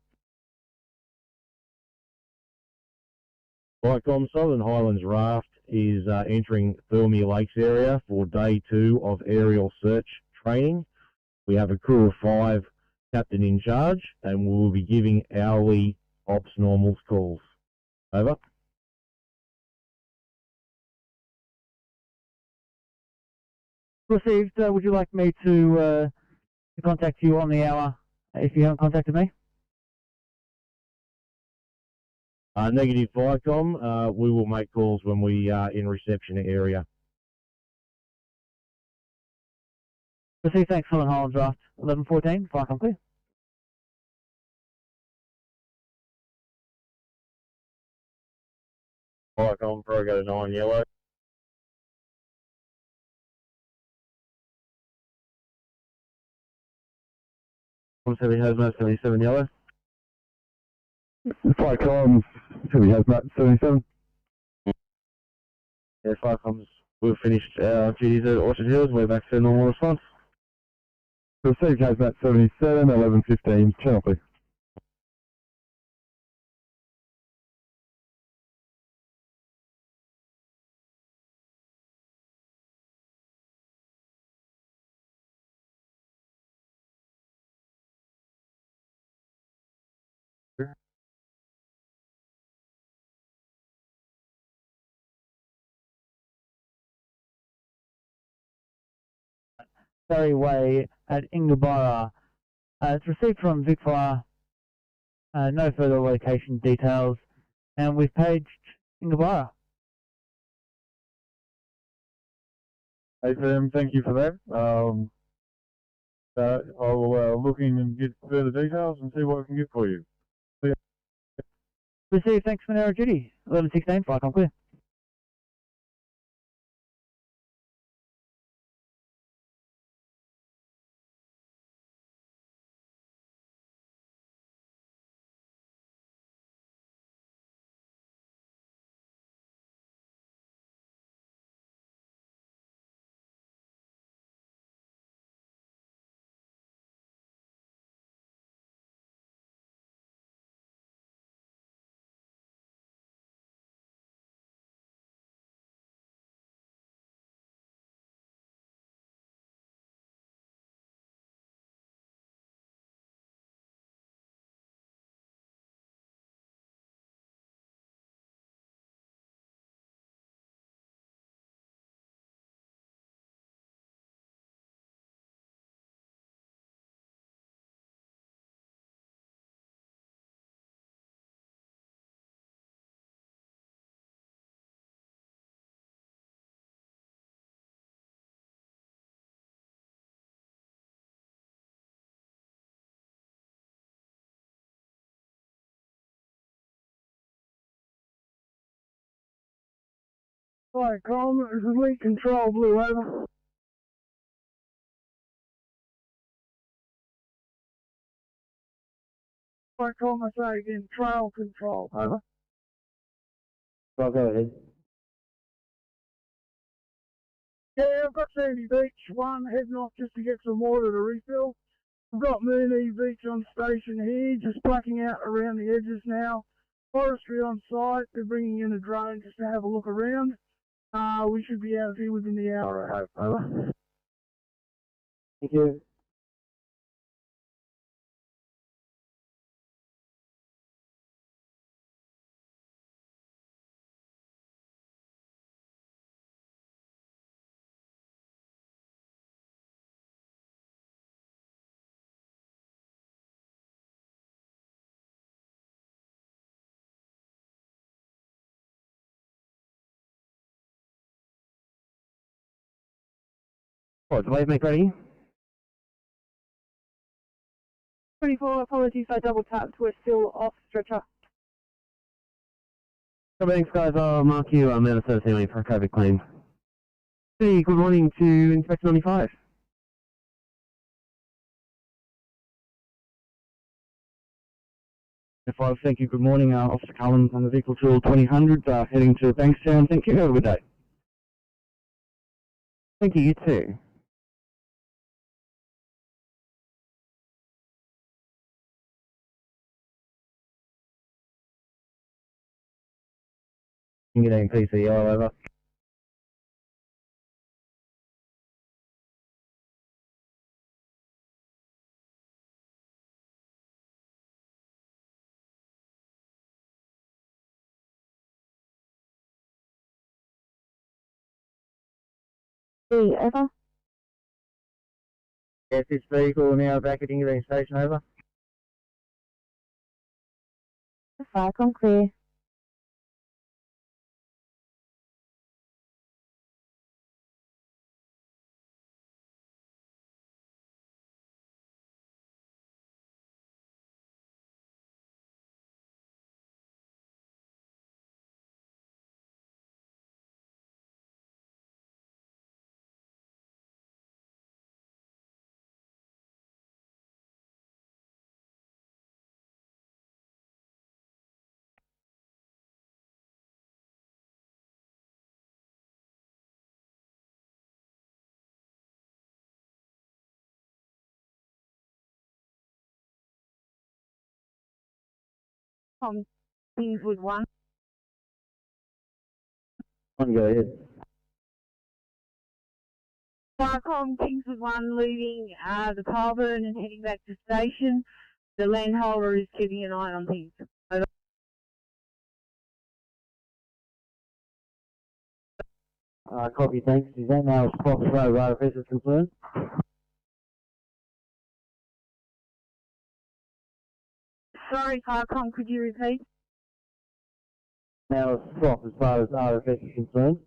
ICOM, Southern Highlands Raft is entering Thirlmere Lakes area for day 2 of aerial search training. We have a crew of 5, captain in charge, and we will be giving hourly ops normals calls. Over. Received. Would you like me to contact you on the hour if you haven't contacted me? Negative ICOM. We will make calls when we are in reception area. Received. Thanks, Southern Highlands Raft. 1114. ICOM clear. ICOM, Pro go to 9 yellow. Heavy Hazmat 77 yellow. ICOM, Heavy Hazmat 77. Yeah, ICOM's, we've finished our duties at Orchard Hills. We're back to normal response. Received Hazmat 77, 1115, channel please. Ferry Way at Ingabara. It's received from Vic Fire. No further location details, and we've paged Ingabara. Hey Sam, thank you for that. I will look in and get further details and see what we can get for you. Received. Thanks for narrow duty. 1116. ICOM clear. ICOM, this is Lead Control, Blue, over. ICOM, I say again, Trail Control. Over. Well, go ahead. Yeah, I've got Sandy Beach 1 heading off just to get some water to refill. I've got Mooney Beach on station here, just plucking out around the edges now. Forestry on site, they're bringing in a drone just to have a look around. We should be out of here within the hour, I hope. Over. Thank you. Right, the wave make ready. 24, apologies, I double tapped, we're still off stretcher. Thanks guys, I'll mark you out of service anyway for a COVID claim. Hey, good morning to Inspector 95. 5, thank you. Good morning, Officer Cullen on the vehicle tool 2000, heading to Bankstown. Thank you. Have a good day. Thank you. You too. Getting PCI over. Over. Yes, this vehicle now back at Ingering Station, over. Falcon clear. Kingswood 1. Go ahead. Viacom Kingswood 1 leaving the Colburn and heading back to station. The landholder is keeping an eye on things. Over. Copy, thanks. Is that now as far as RFS is concerned? Sorry, Viacom, could you repeat? Now as far as RFS is concerned?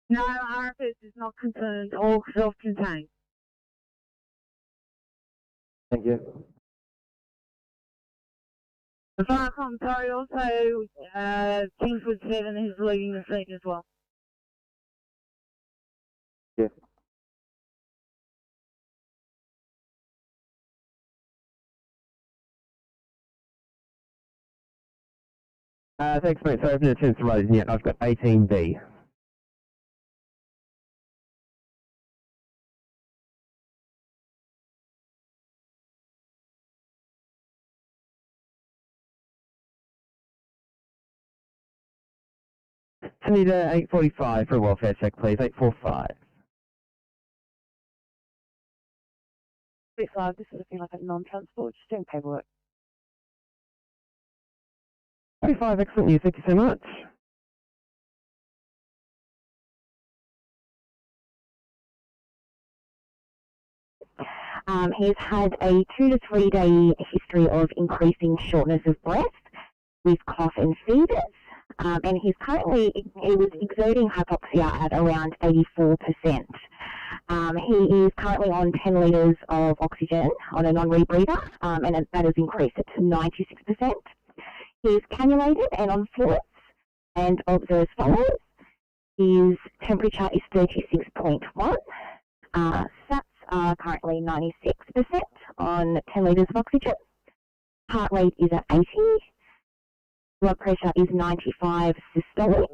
No, RFS is not concerned, all self-contained. Thank you. Viacom, sorry, also Kingswood 7 is leaving the scene as well. Yeah. Thanks, mate. Sorry, I've been a chance to write it yet. I've got 18B. Anita 845 for a welfare check, please. 845. 35, this is looking like a non-transport, just doing paperwork. 35, excellent news. Thank you so much. He's had a 2 to 3 day history of increasing shortness of breath with cough and fevers. And he was exerting hypoxia at around 84%. He is currently on 10 litres of oxygen on a non-rebreather, and that has increased it to 96%. He's cannulated and on fluids, and observes as follows. His temperature is 36.1. SATs are currently 96% on 10 litres of oxygen. Heart rate is at 80. Blood pressure is 95 systolic.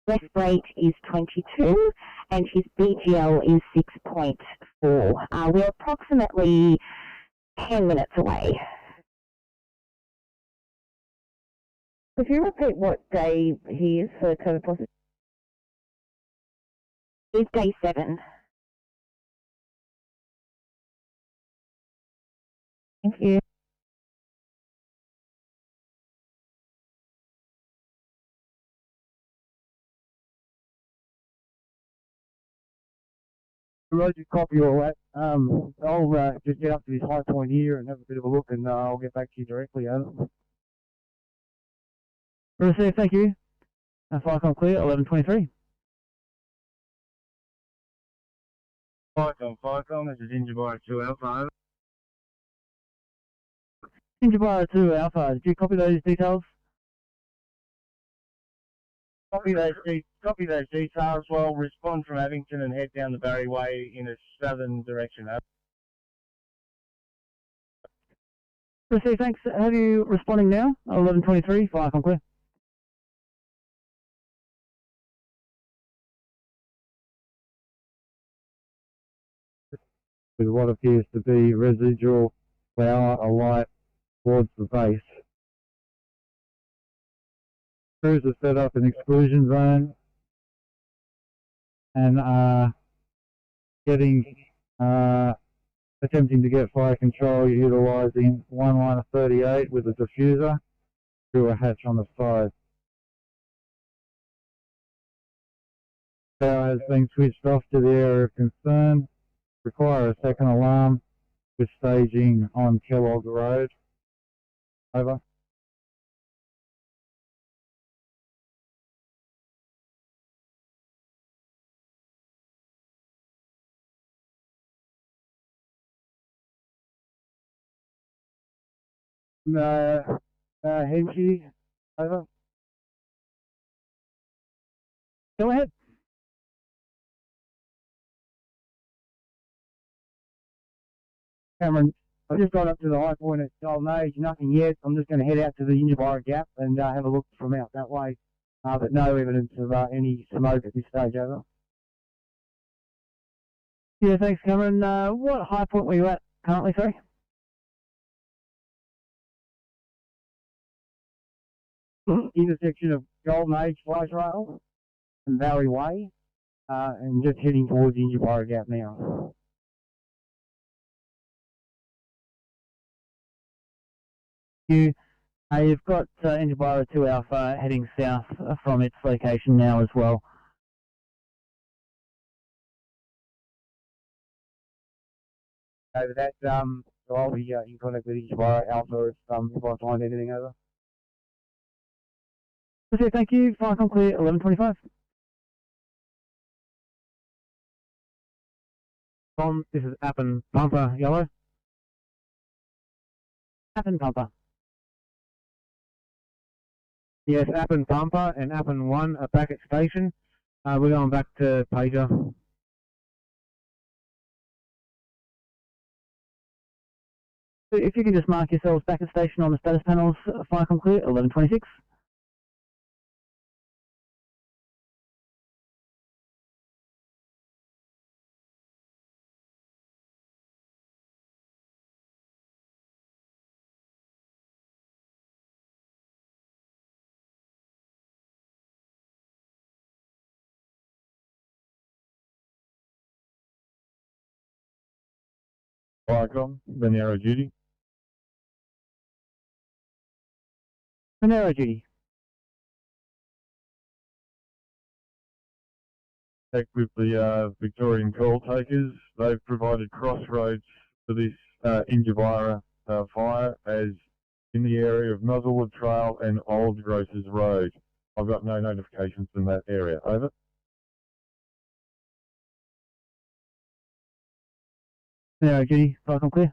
Breath rate is 22, and his BGL is 6.4. We're approximately 10 minutes away. Could you repeat what day he is for COVID positive? It's day 7. Thank you. Roger, copy all that. I'll just get up to this high point here and have a bit of a look, and I'll get back to you directly, over. Received, thank you. Viacom clear, 1123. Viacom, this is Injabara 2 Alpha, over. Injabara 2 Alpha, did you copy those details? Copy those details. Well, respond from Abington and head down the Barry Way in a southern direction. Received, thanks. Have you responding now? 1123, fire com clear. With what appears to be residual flour alight towards the base. Crews have set up an exclusion zone and are attempting to get fire control utilising one line of 38 with a diffuser through a hatch on the side. Power has been switched off to the area of concern. Require a second alarm with staging on CHANGELOG Road. Over. Henry, over. Go ahead. Cameron, I've just got up to the high point at Golden Age, nothing yet. I'm just going to head out to the Injabara Gap and have a look from out that way. But no evidence of any smoke at this stage, over. Yeah, thanks, Cameron. What high point were you at currently, sorry? Intersection of Golden Age Flight Rail and Valley Way, and just heading towards the Injabara Gap now. You've got Injabara 2 Alpha heading south from its location now as well. Over that, so I'll be in contact with Injabara Alpha if I find anything, over. Okay, thank you. Fire com clear, 1125. Tom, this is Appen Pumper, yellow. Appen Pumper. Yes, Appen Pumper and Appen 1 are back at station. We're going back to Pager. If you can just mark yourselves back at station on the status panels, fire com clear, 1126. Firecom, the narrow duty. Narrow duty. Check with the Victorian call takers. They've provided crossroads for this Injabara fire as in the area of Nuzzlewood Trail and Old Grocers Road. I've got no notifications from that area. Over. Narrow duty, fire com clear.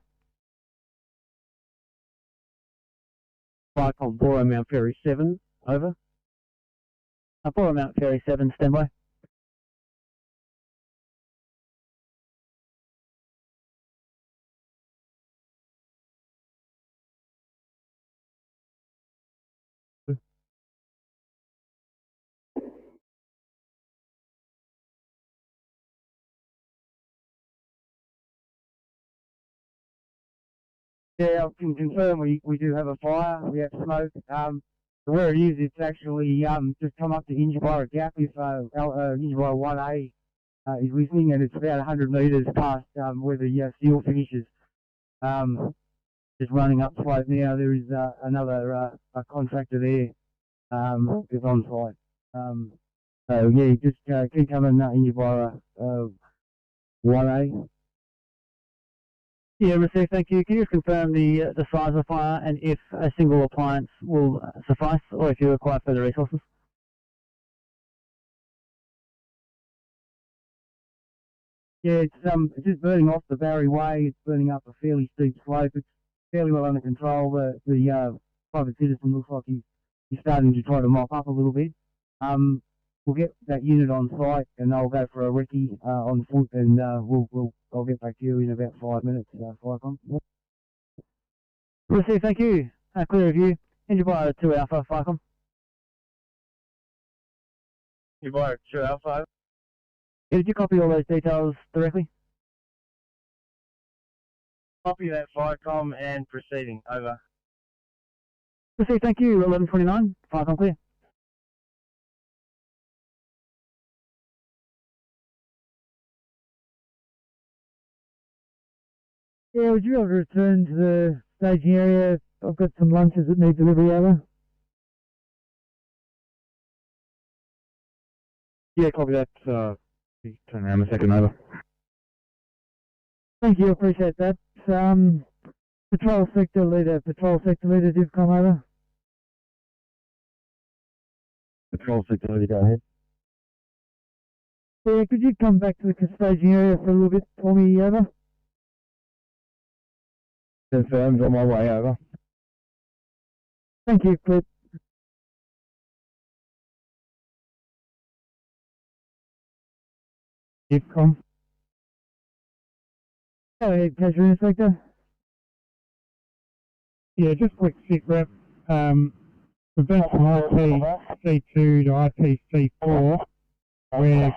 Firecom Boro Mount Ferry 7, over. Boro Mount Ferry 7, standby. Yeah, I can confirm we do have a fire. We have smoke. Where it is, it's actually just come up to Injabara Gap if Injabara 1A is listening, and it's about 100 metres past where the seal finishes. Just running up slope now. There is another a contractor there is on site. So yeah, just keep coming Injabara 1A. Yeah, received, thank you. Can you just confirm the size of the fire and if a single appliance will suffice or if you require further resources? Yeah, it's just burning off the Barry Way. It's burning up a fairly steep slope. It's fairly well under control. The private citizen looks like he's starting to try to mop up a little bit. We'll get that unit on site, and they'll go for a recce on foot, and I'll get back to you in about 5 minutes. Firecom. Receive, thank you. Clear of you. Engine by 2 Alpha, Firecom. You by 2 Alpha. Yeah, did you copy all those details directly? Copy that, Firecom, and proceeding. Over. Receive, thank you. 1129. Firecom clear. Yeah, would you be able to return to the staging area? I've got some lunches that need delivery over. Yeah, copy that. Turn around a second, over. Thank you, appreciate that. Patrol sector leader, you've come over. Patrol sector leader, go ahead. Yeah, could you come back to the staging area for a little bit for me, over? Confirmed, on my way, over. Thank you, Clip. IFCOM. Go ahead, Casual Inspector. Yeah, just quick sit rep. We've been from IPC2 to IPC4. We're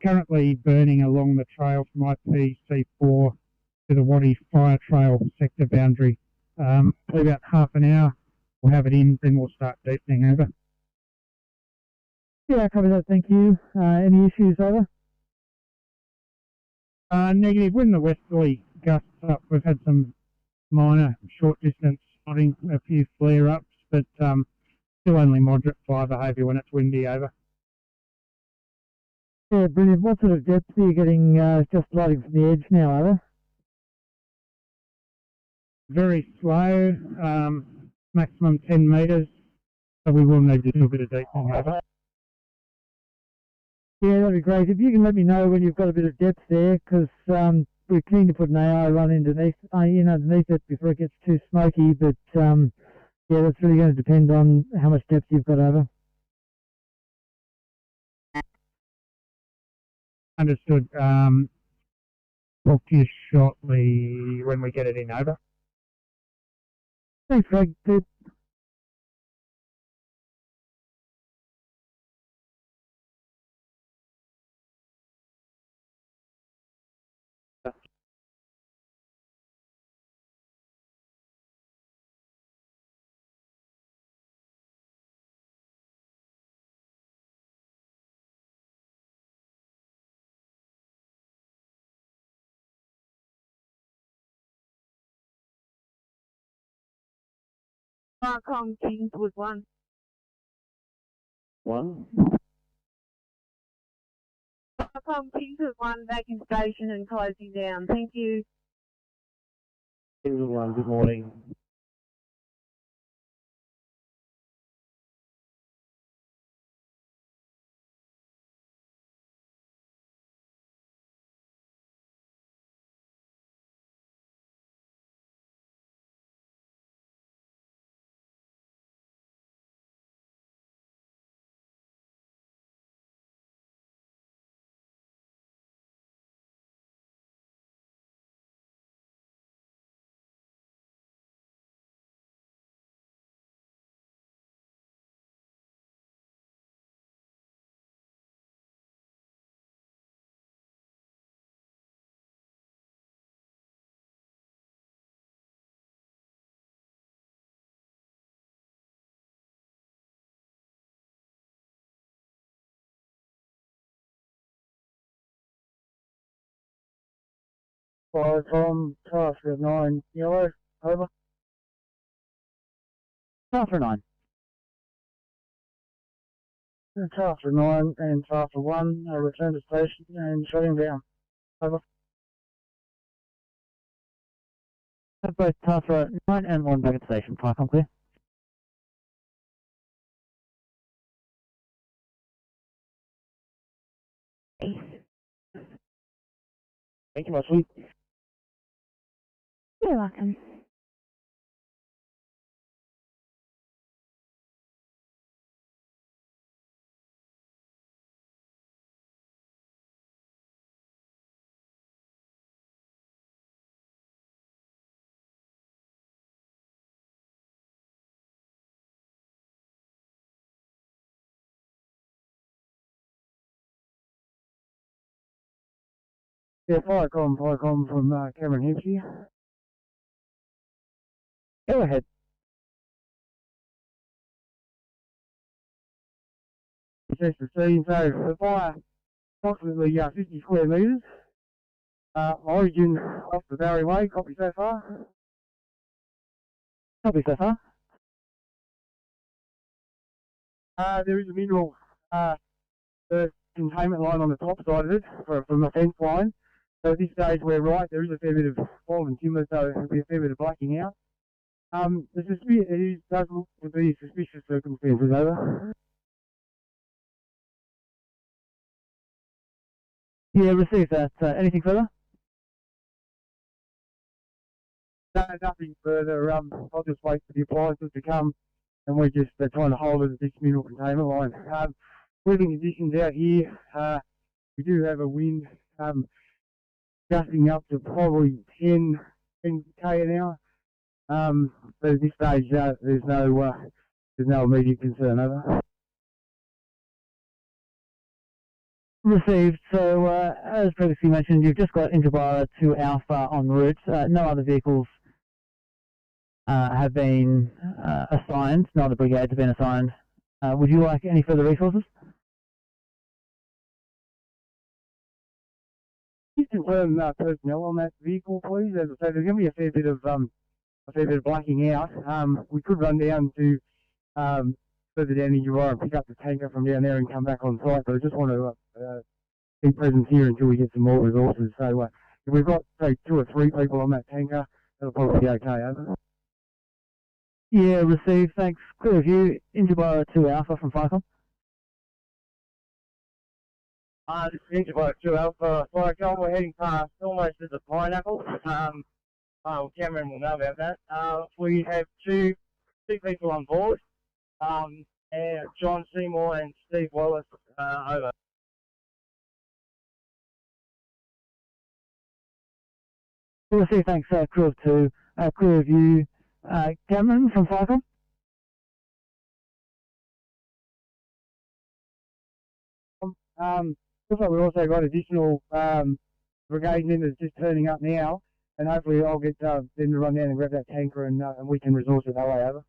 currently burning along the trail from IPC4 to the Waddy Fire Trail sector boundary. For about half an hour, we'll have it in, then we'll start deepening, over. Yeah, copy that, thank you. Any issues, over? Negative. When the westerly gusts up, we've had some minor short distance spotting, a few flare-ups, but still only moderate fire behaviour when it's windy, over. Yeah, brilliant. What sort of depth are you getting just lighting from the edge now, over? Very slow, maximum 10 metres, so we will need to do a bit of deepening, over. Yeah, that'd be great. If you can let me know when you've got a bit of depth there, because we're keen to put an AI run underneath it before it gets too smoky, but yeah, that's really going to depend on how much depth you've got, over. Understood. Talk to you shortly when we get it in, over. Thanks, Greg. Good. Marcom Kings was 1. 1. Marcom Kings was 1, back in station and closing down. Thank you. Kings 1, good morning. Fire from Tasker 9, yellow, over. Tasker 9. Tasker 9 and Tasker 1, return to station and shutting down, over. Have both Tasker 9 and 1 back at station. Firecom clear. Thank you, my sweet. You're welcome. Yeah, Firecom from Cameron, Hampshire. Go ahead. Assess the scene, so the fire, approximately 50 square metres. Origin off the Barry Way, copy so far. Copy so far. There is a mineral, the containment line on the top side of it from the fence line. So at this stage we're right, there is a fair bit of fallen timber, so there'll be a fair bit of blacking out. It does look to be suspicious circumstances, over. Yeah, received that. Anything further? No, nothing further. I'll just wait for the appliances to come, and we're just trying to hold it at this mineral containment line. Living conditions out here, we do have a wind gusting up to probably 10 k an hour. But at this stage, there's no immediate concern, over. Received. So, as previously mentioned, you've just got Injabara to Alpha en route. No other vehicles have been assigned. No other brigades have been assigned. Would you like any further resources? Please confirm personnel on that vehicle, please. As I say, there's going to be a fair bit of blacking out. We could run down to further down Injabara and pick up the tanker from down there and come back on site, but I just want to be present here until we get some more resources. So if we've got, say, 2 or 3 people on that tanker, that'll probably be okay, over. Yeah, received. Thanks. Clear of you. Injabara to Alpha from Firecom. This is Injabara to Alpha Firecom. We're heading past almost to the Pineapple. Cameron will know about that. We have two people on board. And John Seymour and Steve Wallace, over. Received. Thanks. Crew of 2. Crew of you. Cameron from Firecom. Looks like we've also got additional brigade members just turning up now, and hopefully I'll get them to run down and grab that tanker, and we can resource it that way, over.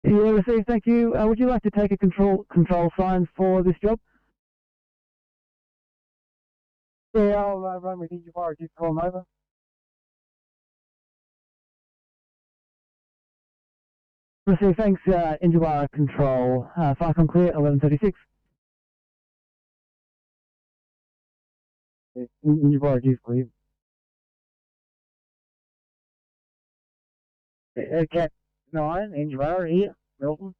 Yeah, received. Thank you. Would you like to take a control sign for this job? Yeah, I'll run with Injabara, just call them over. Received. Thanks. Injabara control. Firecom clear. 1136. Injabara is clear. Cat 9, Injabara here, Milton.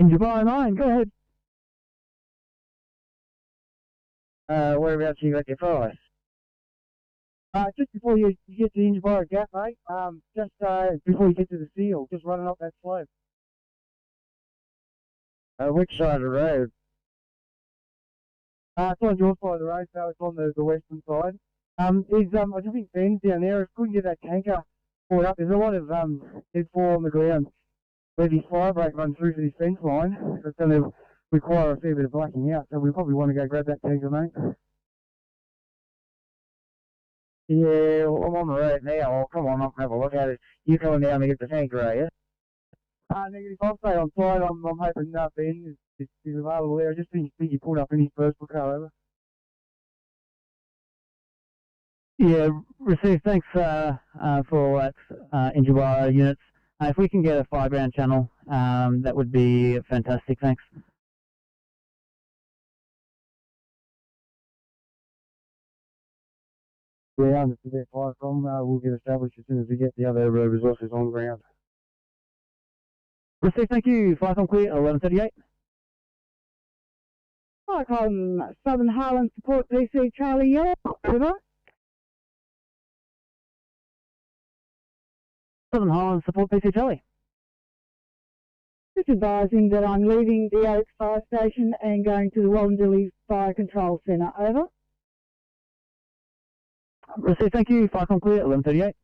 Injabara 9, go ahead. Whereabouts you got your fires? Just before you get to Injabara Gap, mate. Just before you get to the seal, just running up that slope. Which side of the road? It's on your side of the road, so it's on the western side. I just think Ben's down there. If we can get that tanker pulled up, there's a lot of deadfall on the ground where this fire break runs through to this fence line. So it's going to require a fair bit of blacking out, so we probably want to go grab that tanker, mate. Yeah, well, I'm on the road now. Well, come on up and have a look at it. You coming down to get the tanker, are you? Negative. I'll stay on side. I'm hoping Ben is available there. I just think he pulled up in his personal car, over. Yeah, received. Thanks for all that, Injabara units. If we can get a fireground channel, that would be fantastic. Thanks. Yeah, understood that fire from. We'll get established as soon as we get the other resources on ground. Received. Thank you. Firecom clear. 1138. Firecom Southern Highland Support PC Charlie Yellow. Over. Southern Highland Support PC Charlie. Just advising that I'm leaving the Oaks Fire Station and going to the Wallandilly Fire Control Centre. Over. Received. Thank you. Firecom clear. 1138.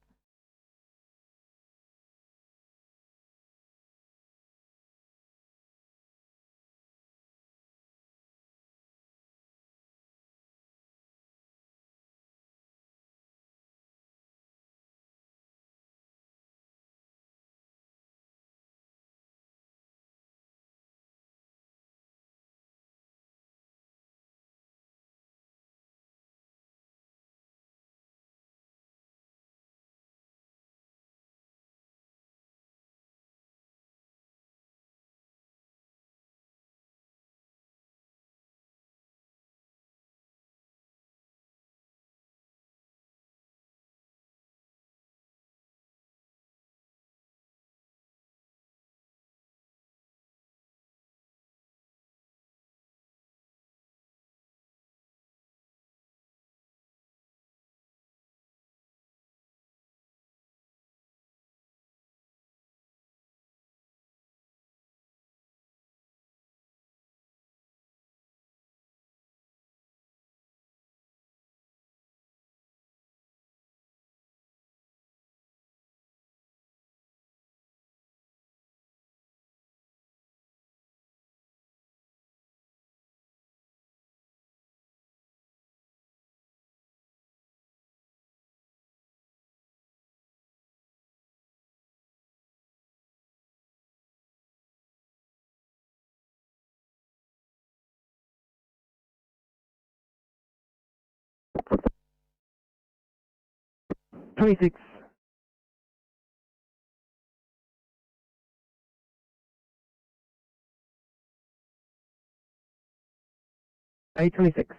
826.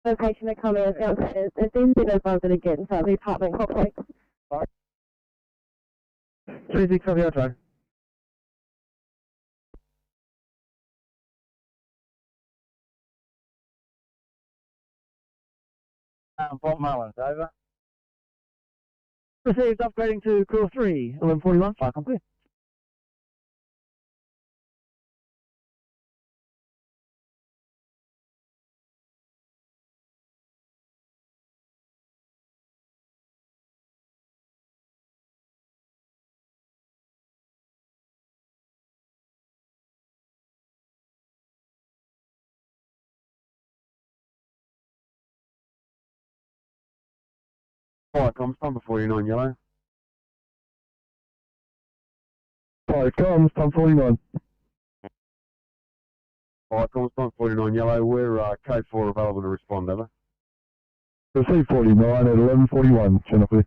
Location of comments downstairs. There's been zero buzzing again inside the apartment complex. 36 of your try. Port Mullins, over. Received, upgrading to Crew 3, 1141, fire complete. Fire comms, number 49 yellow. Fire comms, pump 41. Fire comms, number 49 yellow. We're code 4 available to respond, over. Receive 49 at 1141, channel clear.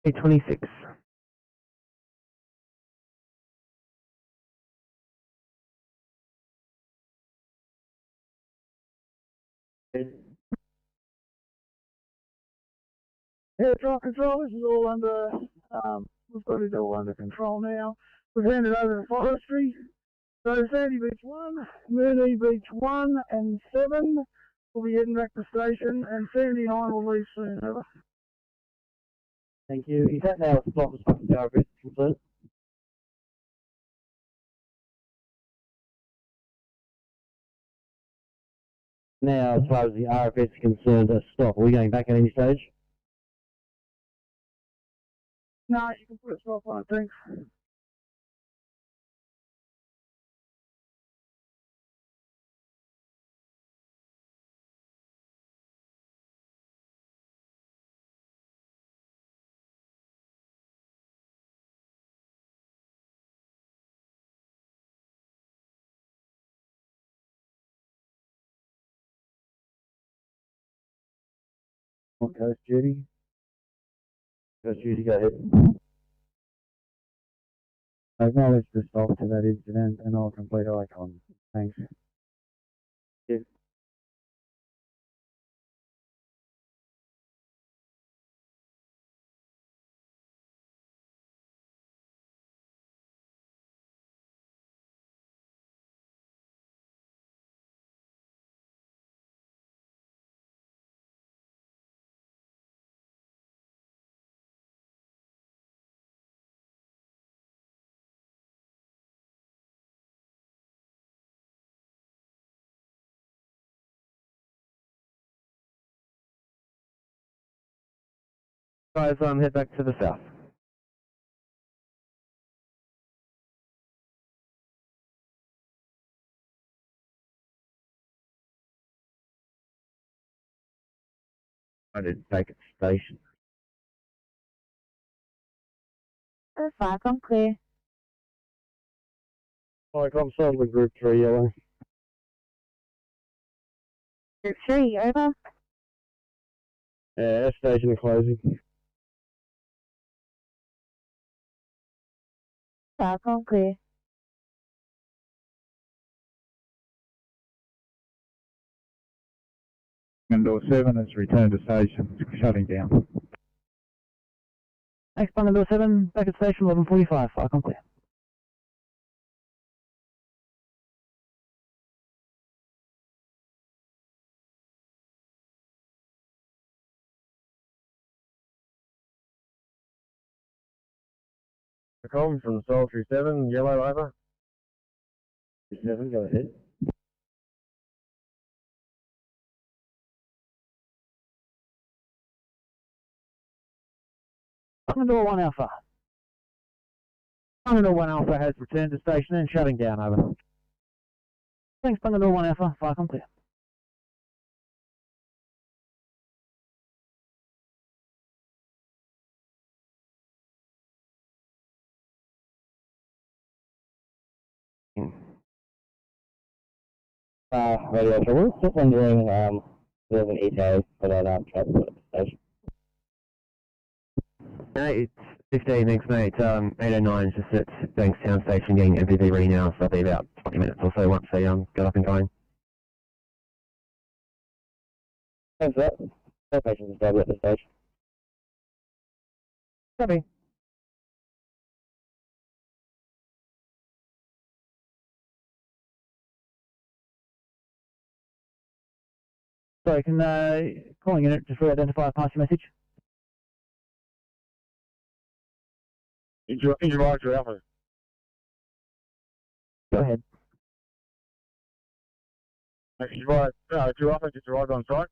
Eight 26. Air traffic control, this is all under, we've got it all under control now. We've handed over to forestry. So Sandy Beach 1, Mooney Beach 1 and 7 will be heading back to station, and 79 will leave soon, over. Thank you. Is that now a spot response to the RSPCA concern? Now, as far as the RFS is concerned, a stop. Are we going back at any stage? No, you can put a stop on it, thanks. What Coast Judy? Coast Judy, go ahead. I acknowledge the stop to that incident and I'll complete icon. Thanks. Yeah. Guys, head back to the south. I didn't take it to station. Fire com clear. I'm settling group 3 yellow. Group 3, over. F station closing. Fire com clear. Door 7 has returned to station, shutting down. Next one, door 7, back at station 1145, fire com clear. Colin from Solitary 7, yellow over. 7, go ahead. Bungadore 1 Alpha. Bungadore 1 Alpha has returned to station and shutting down, over. Thanks, Bungadore 1 Alpha, fire clear. Radio trouble. Just wondering, there's an ETA for that transport station. It's 15, thanks mate. 809 just at Bankstown Station getting MPV ready now, so that'll be about 20 minutes or so once they get up and going. Thanks for that. No patients are at this stage. Copy. Sorry, can calling in it just re-identify pass your message? Into Roger Alpha. Go ahead. You right, 2 Alpha, just arrived on site.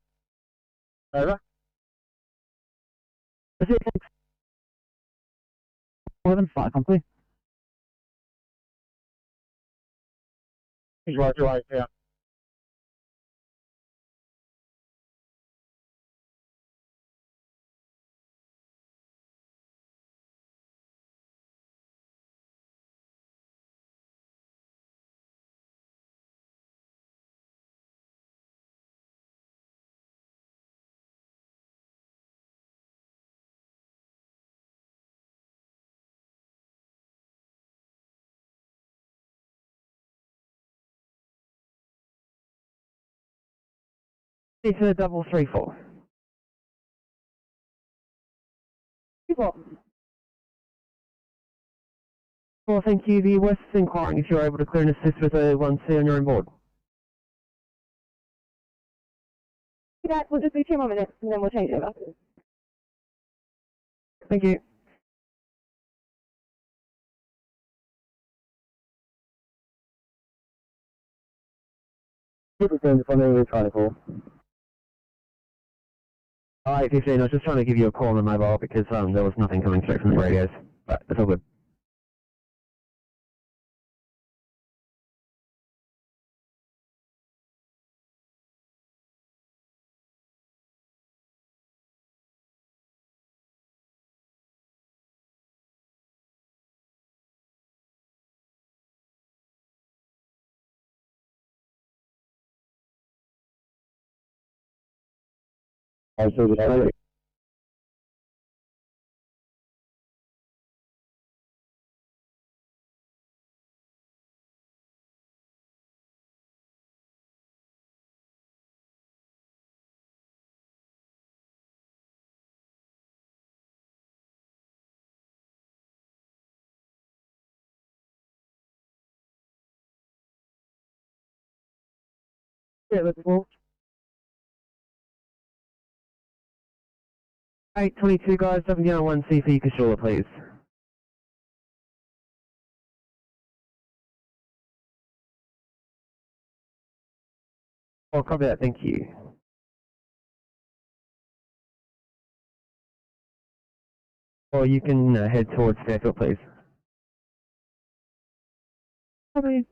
Over. That's it, thanks. 11, fire complete. He's right, 2 8, yeah. It's a 334. Well, thank you. The West is inquiring if you're able to clear and assist with a 1C on your own board. That will just be 2 more minutes and then we'll change over. Thank you. Keep returning to funding, we're trying to call. Alright, 15, I was just trying to give you a call on the mobile because there was nothing coming straight from the radios, but it's all good. I still just heard it. Yeah, let's move. 822 guys, 701 CP Kashula, please. Oh, copy that, thank you. Or you can head towards Fairfield, please. Copy.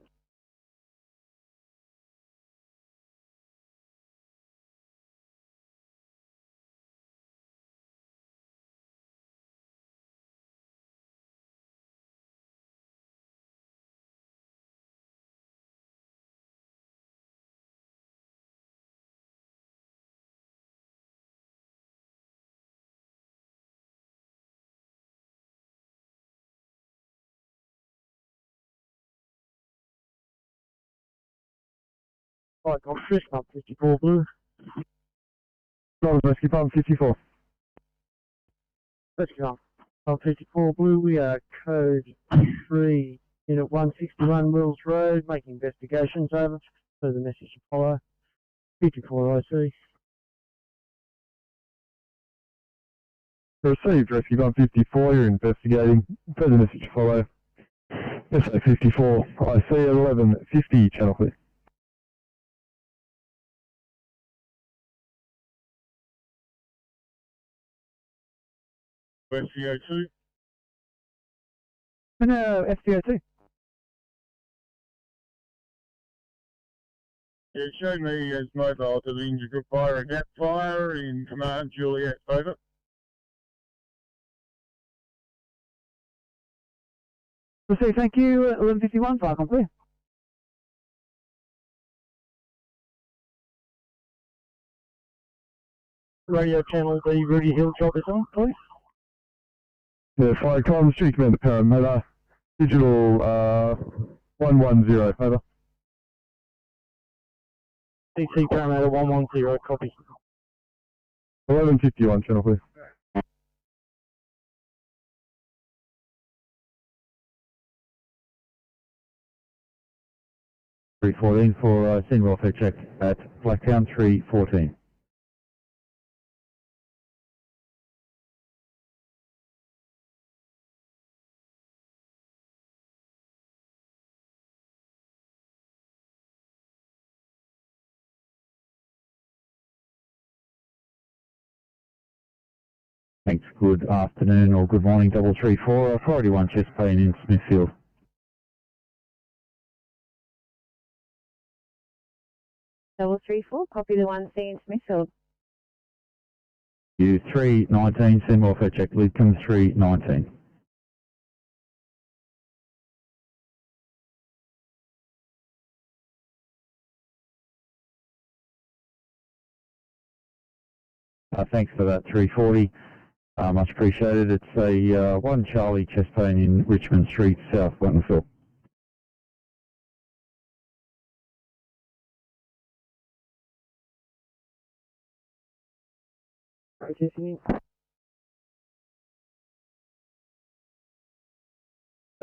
Right, I'm Fish Pump 54 Blue. Rescue Pump 54. Rescue Pump 54 Blue, we are code 3, unit 161 Wills Road, making investigations over. So the message to follow. 54 IC. Received, Rescue 154, you're investigating. Further message to follow. SA 54, I see at 1150, channel clear. FCO2. No, FCO2. Yeah, show me as mobile to the Integral Fire and Gap Fire in command, Juliet, over. Received, thank you. 1151, fire com clear. Radio channel B, Rudy Hill, job is on, please. Yeah, fire comms, Street Commander Parramatta, digital 110, over. DC Parramatta 110, copy. 1151, channel clear. .314 for scene welfare check at Blacktown 314. Thanks, good afternoon or good morning, 334, priority 1 chest pain in Smithfield. Double 34, copy the 1C in Smithfield. You 319, scene welfare check, Lidcombe 319. Thanks for that 340, much appreciated. It's a 1 Charlie chest pain in Richmond Street, South Wentworthville. Processing.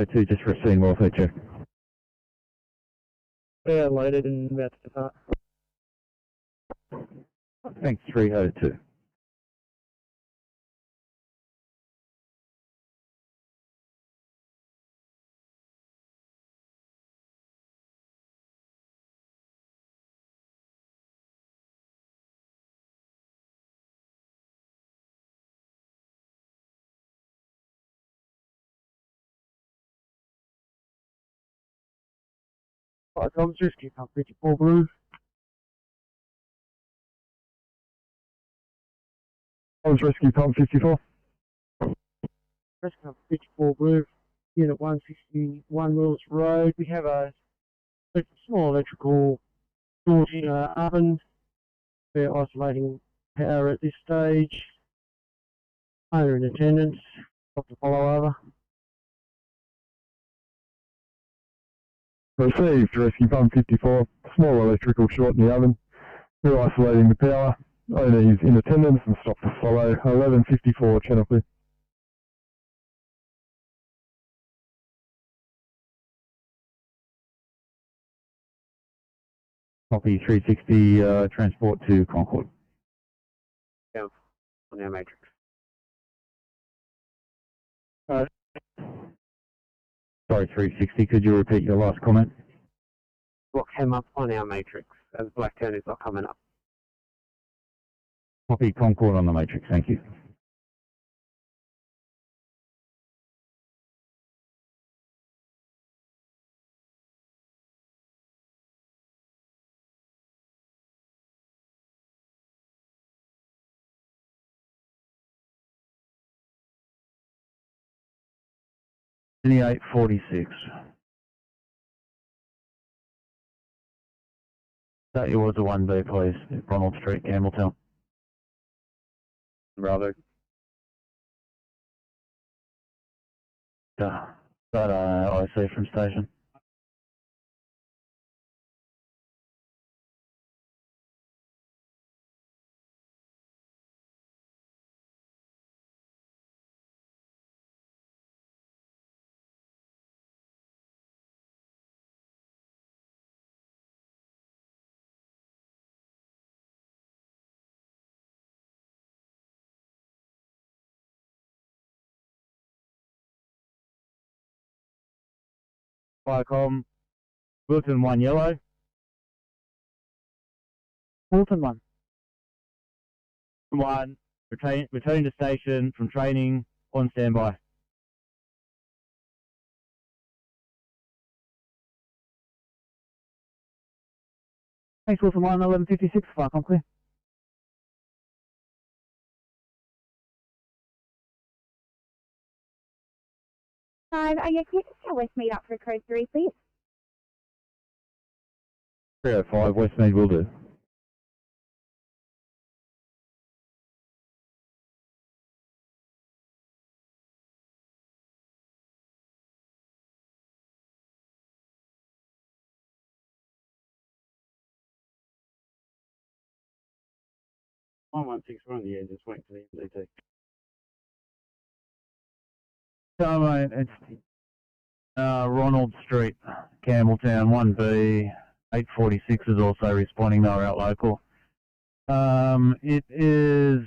O2 just for a scene welfare check. Yeah, loaded and about to depart. Thanks 302. Fire comms, Rescue Pump 54 Blue. Comms, Rescue Pump 54. Rescue Pump 54 Blue, Unit 161 Willis Road. We have a small electrical Georgia oven. We're isolating power at this stage. Owner in attendance. Stop to follow over. Received, Rescue Pump 54, small electrical short in the oven. We're isolating the power. Owner is in attendance and stop to follow. 1154, channel clear. Copy 360, transport to Concord. Yeah, on our matrix. Sorry, 360, could you repeat your last comment? What came up on our matrix as Blacktown is not coming up. Copy Concord on the matrix, thank you. Sydney 846. That yours a 1B, please. Ronald Street, Campbelltown. Bravo. That I see from station. Firecom, Wilton 1 yellow. Wilton 1. 1, returning to station from training, on standby. Thanks, Wilton 1, 1156, Firecom clear. Yeah, can you just tell Westmead up for code 3, please? 305, Westmead will do. Yeah, just wait for the MDT. So, mate, it's Ronald Street, Campbelltown, 1B, 846 is also responding, they were out local. It is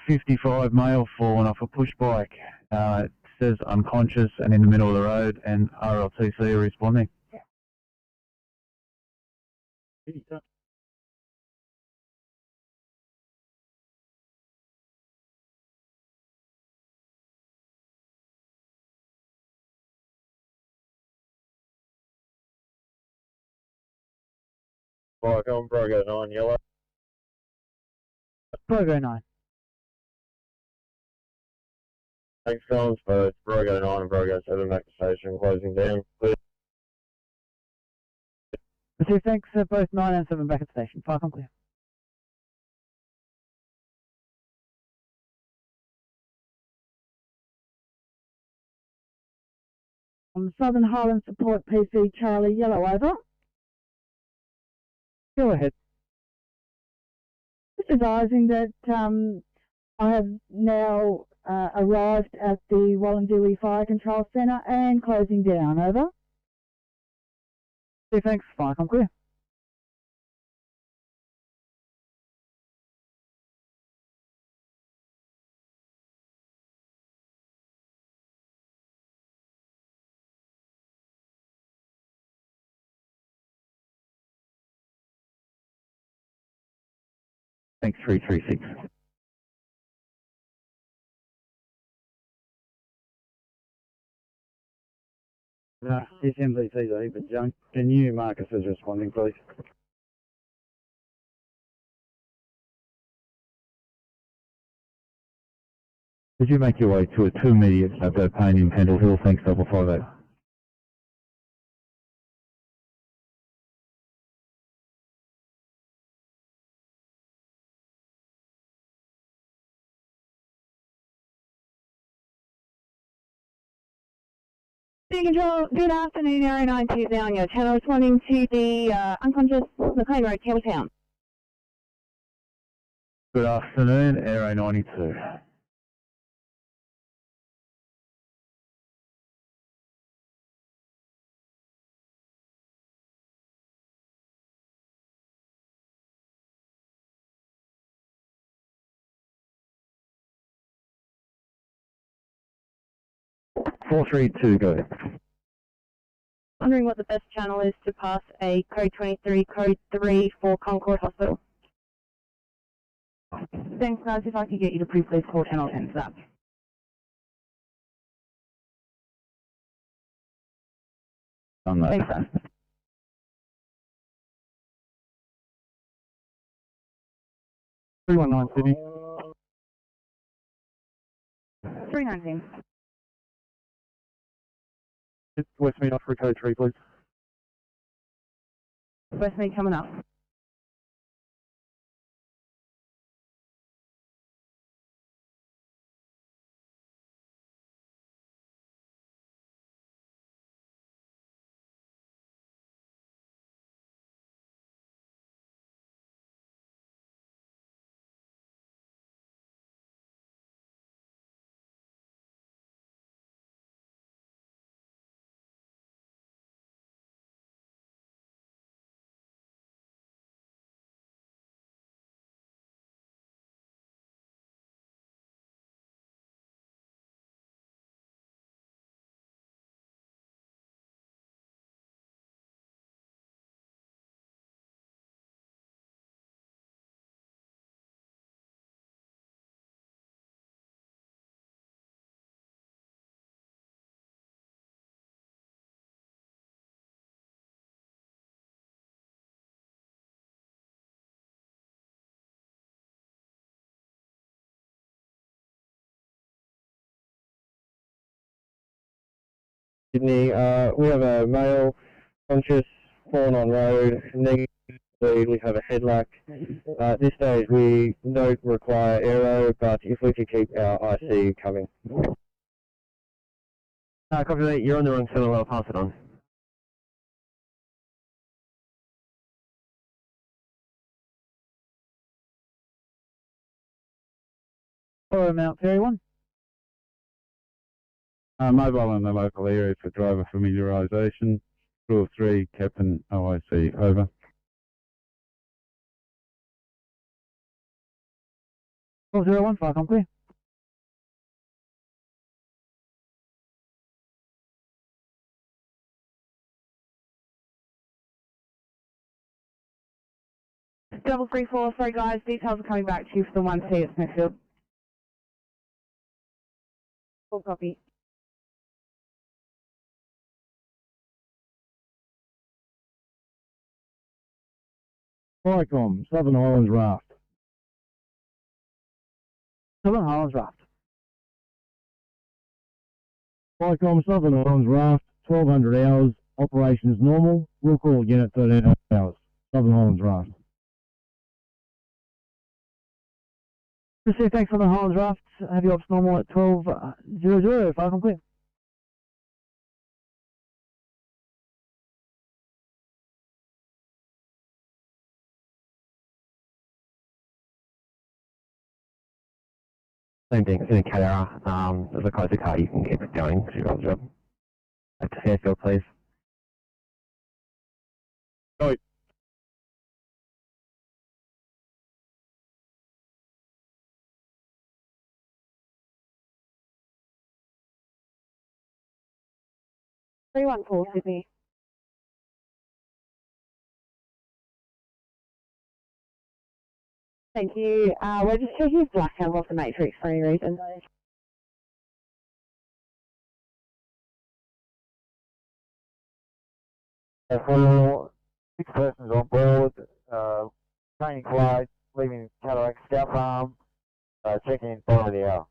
55 male fallen off a push bike. It says unconscious and in the middle of the road, and RLTC are responding. Firecom, Brogo 9 yellow. Brogo 9. Thanks, Collins, for Brogo 9 and Brogo 7 back to station, closing down. Clear. Received, thanks, both 9 and 7 back at station. Firecom clear. On Southern Highland Support PC Charlie, yellow over. Go ahead. Just advising that I have now arrived at the Wallandooey Fire Control Centre and closing down, over. Okay, thanks, Firecom clear. Thanks, 336. This MDT's a heap of junk. Can you mark us as responding, please? Could you make your way to a 2 immediate pain in Pendle Hill? Thanks, 558. City Control, good afternoon, Area 920 on your channel, responding to the unconscious McLean Road, Campbelltown. Good afternoon, Aero 92. Four, 3, 2, go ahead. Wondering what the best channel is to pass a code 23, code 3 for Concord Hospital. Thanks, guys. If I could get you to please call channel 10 for that. On that. Thanks, guys. Three 319 Sydney. 319. Westmead up for code 3, please. Westmead coming up. Sydney. We have a male conscious, fallen on road, negative bleed, we have a headlock. At this stage we don't require aero, but if we could keep our IC coming. Copy that, you're on the wrong center, I'll pass it on. Or Mount Ferry 1. Mobile in the local area for driver familiarisation. Crew of 3, Captain OIC, over. Call 01, fire com clear. Double 34, sorry guys, details are coming back to you for the 1C at Smithfield. Full copy. Vicom, Southern Highlands Raft. Southern Highlands Raft. Vicom, Southern Highlands Raft, 1200 hours, operations normal. We'll call again at 13 hours. Southern Highlands Raft. Receive, thanks Southern Highlands Raft. Have your ops normal at 12:00, fire com clear. Same thing, it's in a KR. There's a closer car, you can keep it going because you've got the job. Back to Fairfield, please. Go. 314 Sydney. Thank you. We're just checking his black cam off the matrix for any reason. For 6 persons on board, training flight, leaving Cataract Scout Farm, checking in 5 of the hour.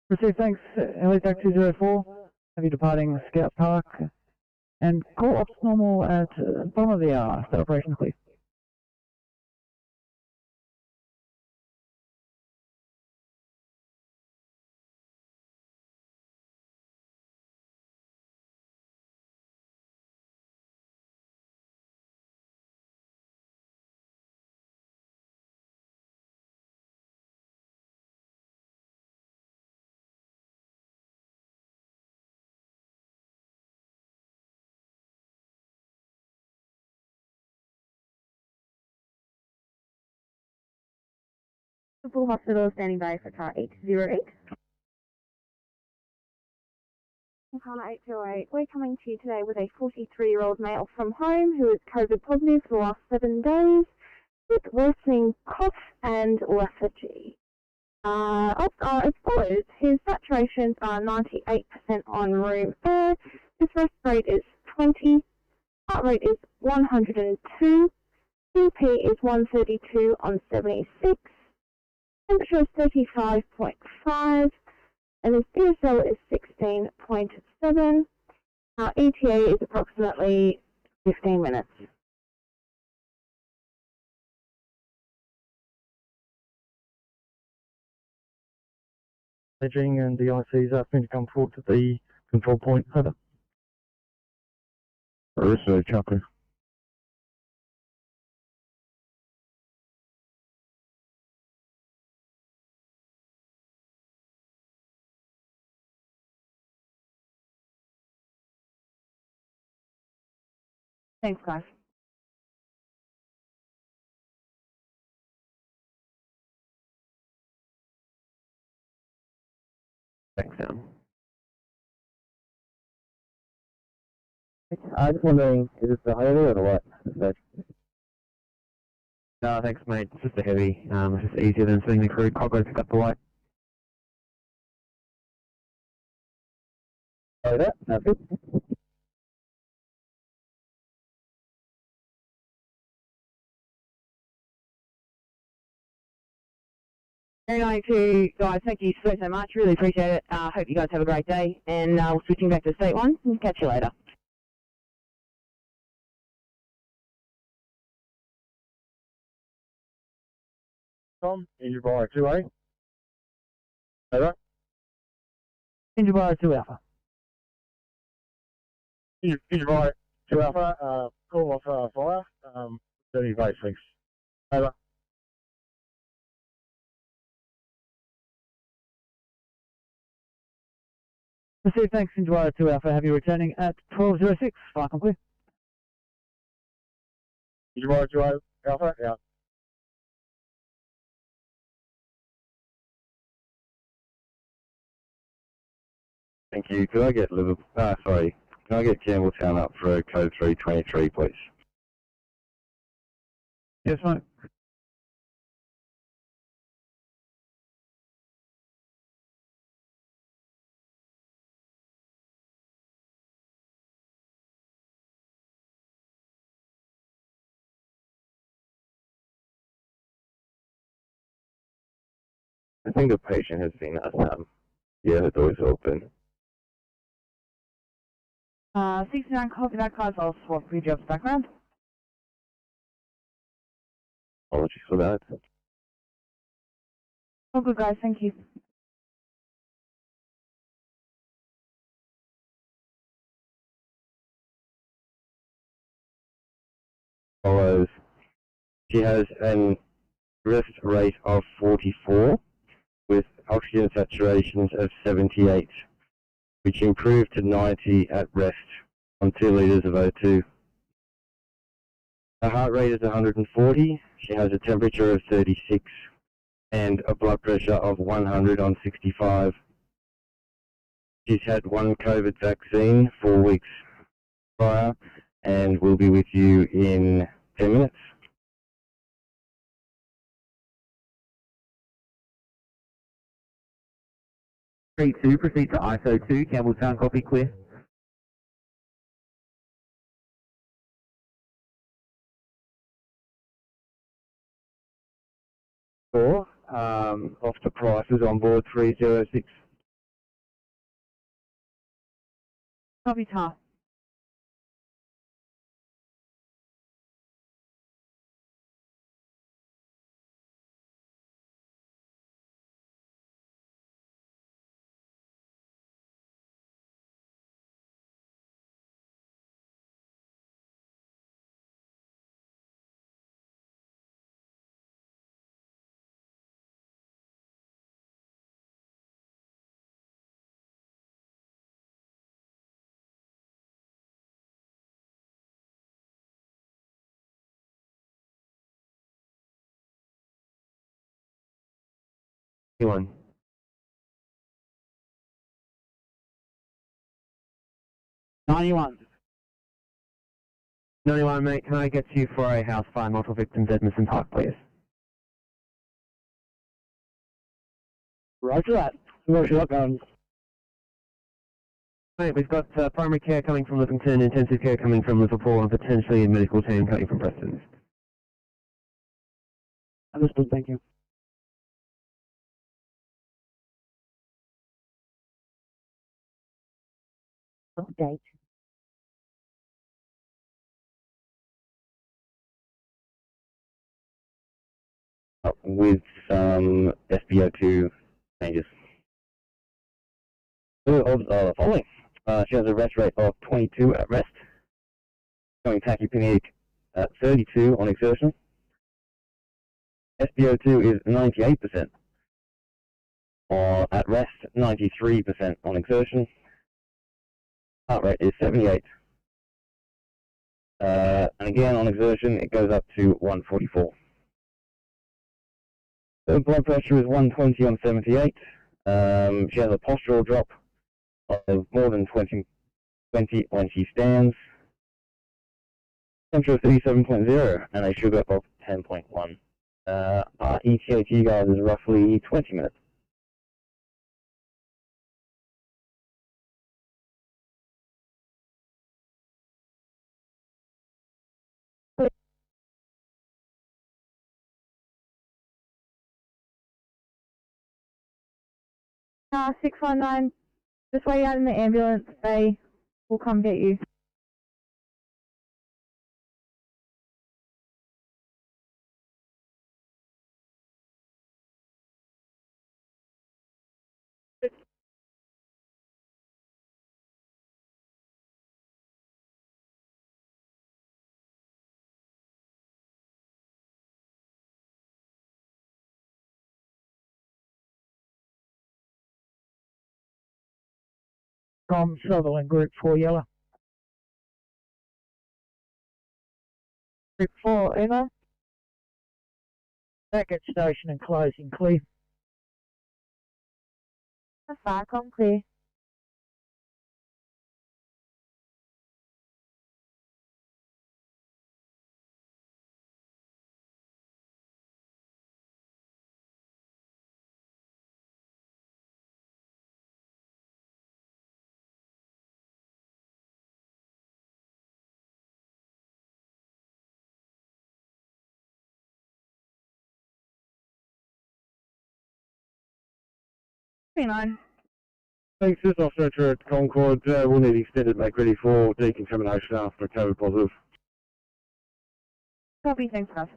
Receive, thanks. Helitac 204. Have you departing Scout Park? And call ops normal at bottom of the hour. Start operation, please. Full hospital standing by for car 808. Car 808, we're coming to you today with a 43-year-old male from home who is COVID positive for the last 7 days with worsening cough and lethargy. As follows, his saturations are 98% on room air, his rest rate is 20, heart rate is 102, BP is 132 on 76, temperature is 35.5, and his DSL is 16.7. Our ETA is approximately 15 minutes. Edging and the IC's asked me to come forward to the control point. Over. RSPCA Chapter. Thanks, guys. Thanks, Sam. I'm just wondering, is this the heavy or the what? No, thanks, mate. It's just a heavy. It's just easier than seeing the crew. Coggo pick up the light. Oh, that's good. 92 guys, thank you so much. Really appreciate it. Hope you guys have a great day. And we're switching back to State 1. And catch you later. Tom, Injured by 2A. Over. Injured by 2 Alpha. Injured by 2 Alpha, call off fire. 30 base, thanks. Over. Received, thanks, Injured by 2 Alpha. Have you returning at 12:06. Fire complete. Injured by 2 Alpha, out. Thank you. Could I get Liverpool? Sorry. Can I get Campbelltown up for code 323, please? Yes, mate. I think the patient has seen us. Yeah, the door's open. 69, copy that, guys. I'll swap for your jobs background. Apologies for that. All good, guys. Thank you. Follows. She has an rest rate of 44 with oxygen saturations of 78, which improved to 90 at rest on 2 litres of O2. Her heart rate is 140, she has a temperature of 36 and a blood pressure of 100 on 65. She's had 1 COVID vaccine 4 weeks prior and will be with you in 10 minutes. Two, proceed to ISO 2, Campbelltown, copy, clear. Off the prices on board 306. Copy, Tar. One. 91. 91, mate. Can I get you for a house fire, multiple victims, Edmondson Park, please? Roger that. Where's your going? Mate, we've got primary care coming from Livingston, intensive care coming from Liverpool, and potentially a medical team coming from Preston. Understood, thank you. Update. With some SPO2 changes. The following. She has a rest rate of 22 at rest, showing tachypneic at 32 on exertion. SPO2 is 98%. At rest, 93% on exertion. Heart rate is 78. And again, on exertion, it goes up to 144. The blood pressure is 120 on 78. She has a postural drop of more than 20 when she stands. Temperature of 37.0 and a sugar of 10.1. Our ETAT, guys, is roughly 20 minutes. 619, just wait out in the ambulance. They will come get you. Sutherland Group 4 Yellow. Group 4 Emma. Back at station and closing clear. Farcom clear. Thanks, this officer at Concord. We'll need extended make ready for decontamination after COVID positive. Copy, thanks, guys.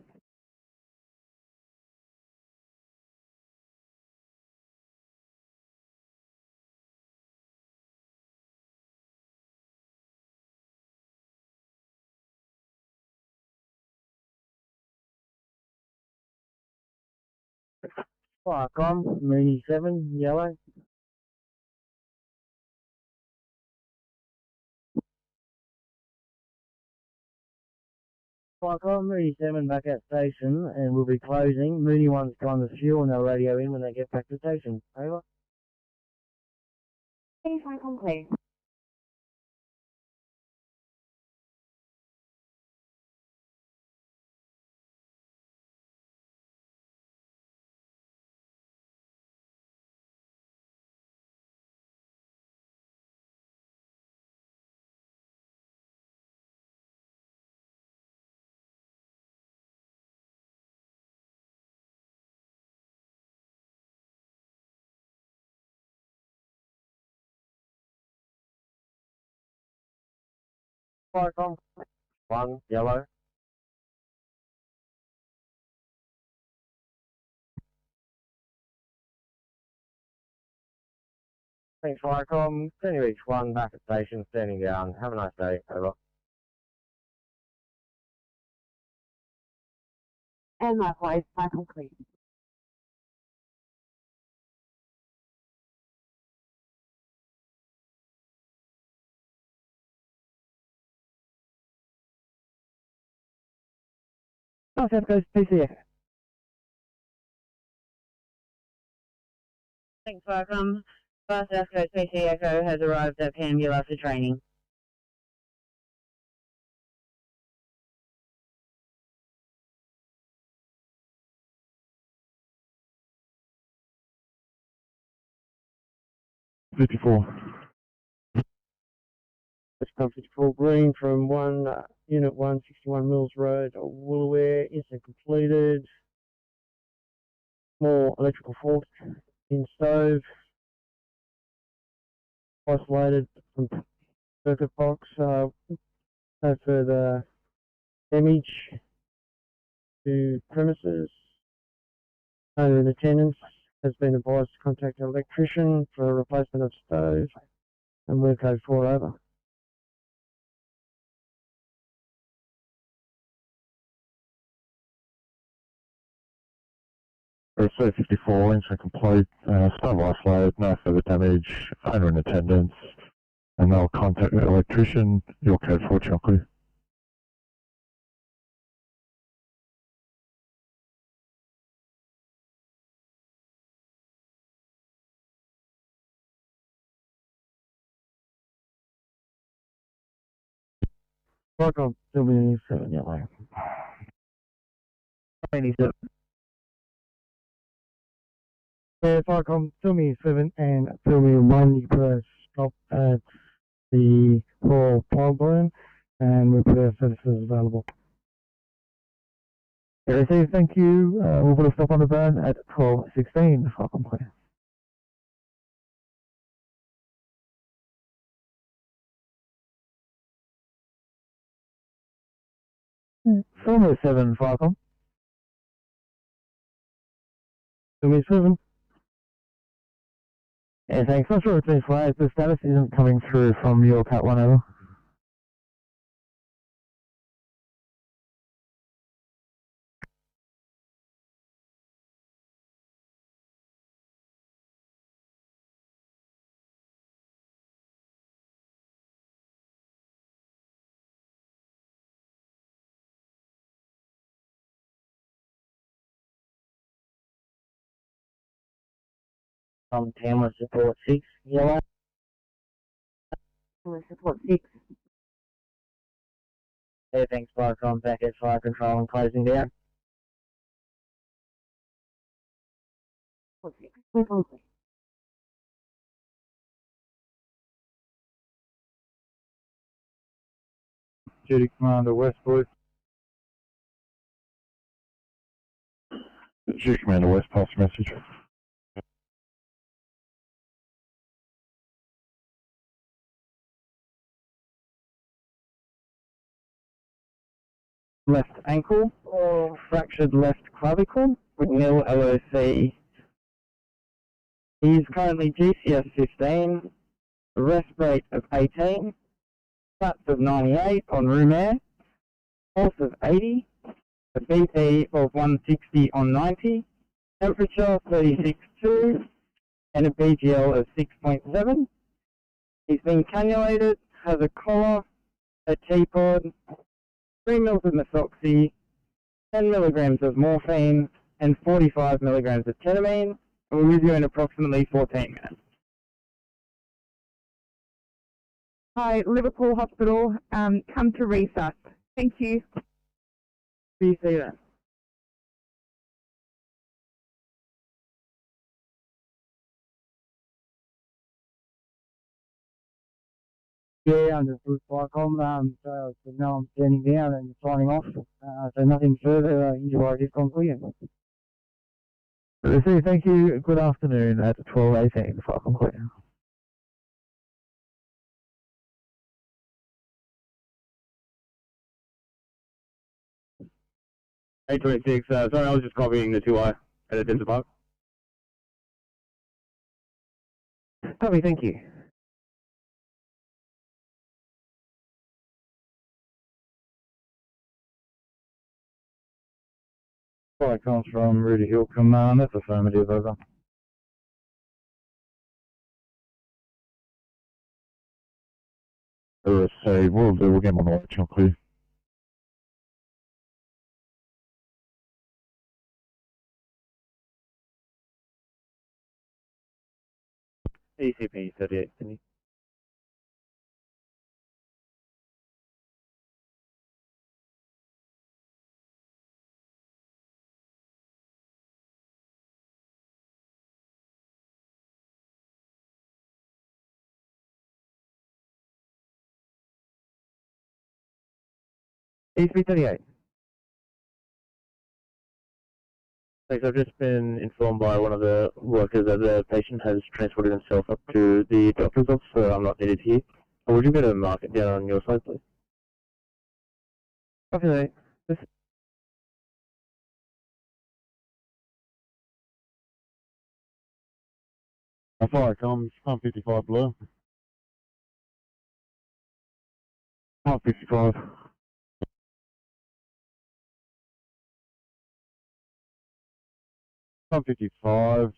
Farcom, Mooney 7, Yellow. Farcom, Mooney 7 back at station, and we'll be closing. Mooney 1's gone to fuel and they'll radio in when they get back to station. Over. Hey, Farcom clear. Farcom, 1, Yellow. Thanks, Farcom. Continue each 1 back at station, standing down. Have a nice day. Over. And likewise, Farcom clear. Oh, South Coast PCA. Thanks, Farcom. South Coast PC Echo has arrived at Pangula for training. It's come 54 green from Unit 161 Mills Road, Woolaware. Incident completed. More electrical fault in stove. Isolated from circuit box. No further damage to premises. Owner in attendance has been advised to contact an electrician for a replacement of stove and work code 4 over. RSPCA 54, incident complete, stove isolated, no further damage, owner in attendance, and they'll contact the electrician, your code 4 chocolate. Farcom, Sydney 7 Yellow. 97. Yeah, Farcom, Sydney 7 and Sydney 1, you put a stop at the core pipeline and we put our services available. Received, thank you. We'll put a stop on the burn at 12:16. Farcom clear. Silver 7, Falcon. Silver 7. Yeah, thanks. Not sure if it's been flagged. The status isn't coming through from your Cat 1 over. Tamworth support 6, yellow. Tamworth support 6. Yeah, thanks, Falcon. Back at fire control and closing down. Support 6. Duty Commander West, boys. Duty Commander West, pass message. Left ankle or fractured left clavicle with nil LOC. He's currently GCS 15, rest rate of 18, stats of 98 on room air, pulse of 80, a BP of 160 on 90, temperature 36.2, and a BGL of 6.7. He's been cannulated, has a collar, a T-pod, 3 mils of methoxy, 10 milligrams of morphine, and 45 milligrams of ketamine. We'll leave you in approximately 14 minutes. Hi, Liverpool Hospital. Come to resus. Thank you. See you then. Yeah, I'm just with Flycom, so now I'm standing down and signing off. So nothing further, injury is concluded. Thank you, good afternoon at 12:18, Flycom clear. 826, sorry, I was just copying the 2I at a Denver Park. Copy, thank you. Flight comes from Rudy Hill Command, that's affirmative, over. So we'll get more knowledge on clear. ECP 38, Sydney. ECP 38. Thanks. I've just been informed by one of the workers that the patient has transported himself up to the doctor's office, so I'm not needed here. Or would you be able to mark it down on your side, please? Copy that. Fire comms, 155 blue. 155. 155.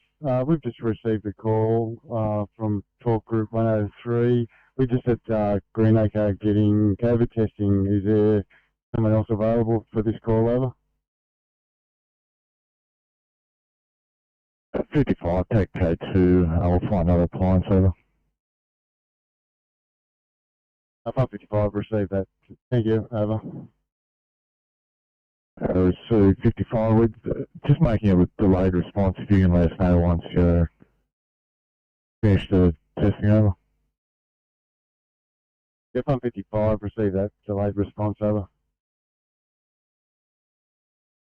We've just received a call from Talk Group 103. We just at Greenacre getting COVID testing. Is there someone else available for this call over? 55, take code 2. I'll find another appliance over. 155, receive that. Thank you, over. So 55, we're just making a delayed response. If you can let us know once you finish the testing over. Yep, 155, receive that delayed response over.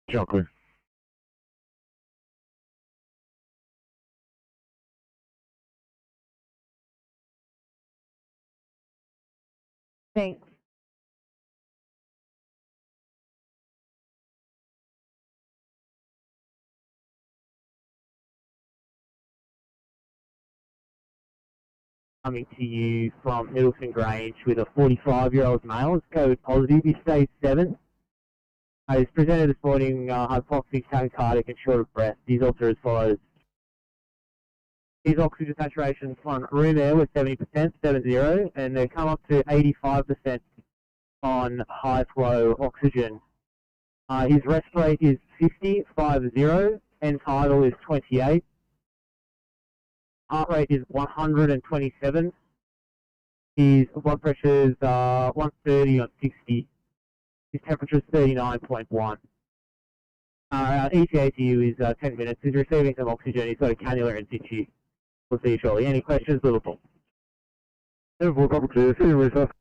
Chocolate. Thanks. coming to you from Middleton Grange with a 45-year-old male. It's COVID positive. He stays 7th. He's presented this morning hypoxic, tachycardic, and short of breath. His also as follows. His oxygen saturation on room air was 70%, 70, and they come up to 85% on high flow oxygen. His rest rate is 50, 50, and tidal is 28. Heart rate is 127. His blood pressure is 130 on 60. His temperature is 39.1. ETA to you is 10 minutes. He's receiving some oxygen. He's got a cannula in situ. We'll see you shortly. Any questions, Liverpool? Liverpool, couple to Sydney, Reserve.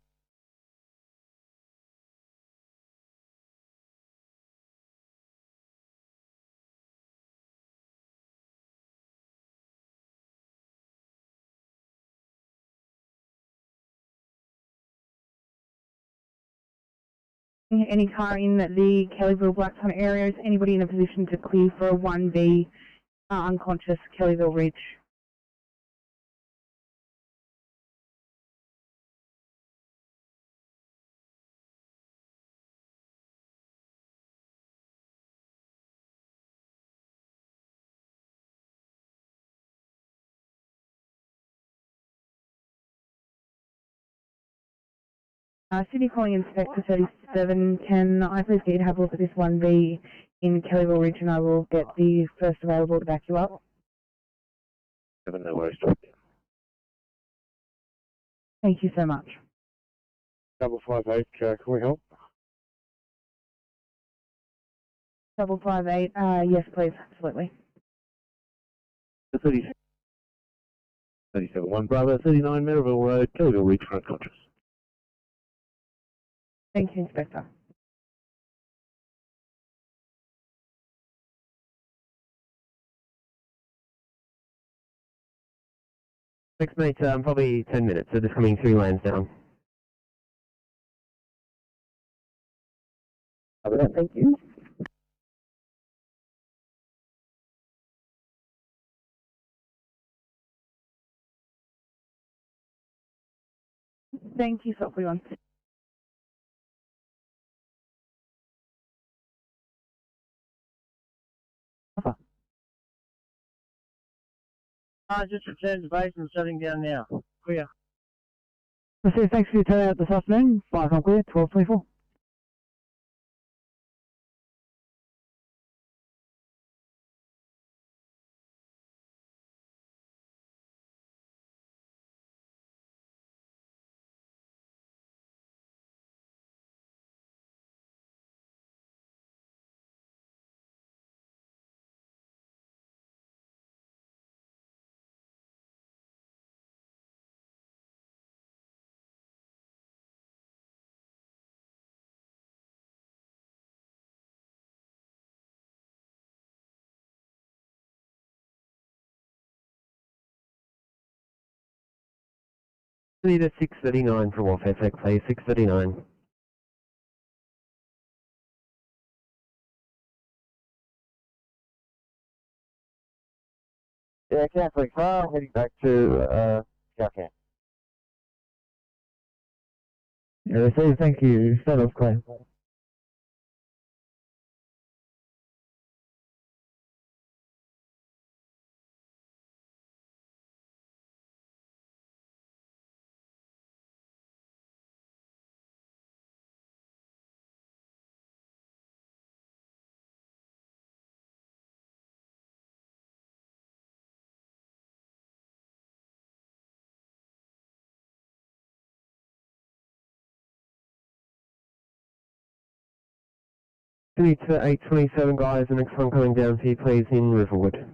Any car in the Kellyville Blacktown area, is anybody in a position to clear for a 1B unconscious Kellyville Ridge? City calling Inspector 37, can I please get you to have a look at this 1B in Kellyville Ridge, and I will get the first available to back you up? No worries. Thank you so much. 558, can we help? 558, yes please, absolutely. 37, 1 Bravo, 39 Merivale Road, Kellyville Ridge, front conscious. Thank you, Inspector. Thanks, mate. Probably 10 minutes. So just coming 3 lanes down. Thank you. Thank you, so everyone. Just return to base and shutting down now. Clear. Received, thanks for your turnout this afternoon. 5 on clear, 12:24. Need a 639 for Wharf FX, please. 639. Yeah, Catholic car, heading back to Cowcamp. Yeah, received, thank you. Start off clear. Need to 827 guys, the next one coming down for you, please, in Riverwood.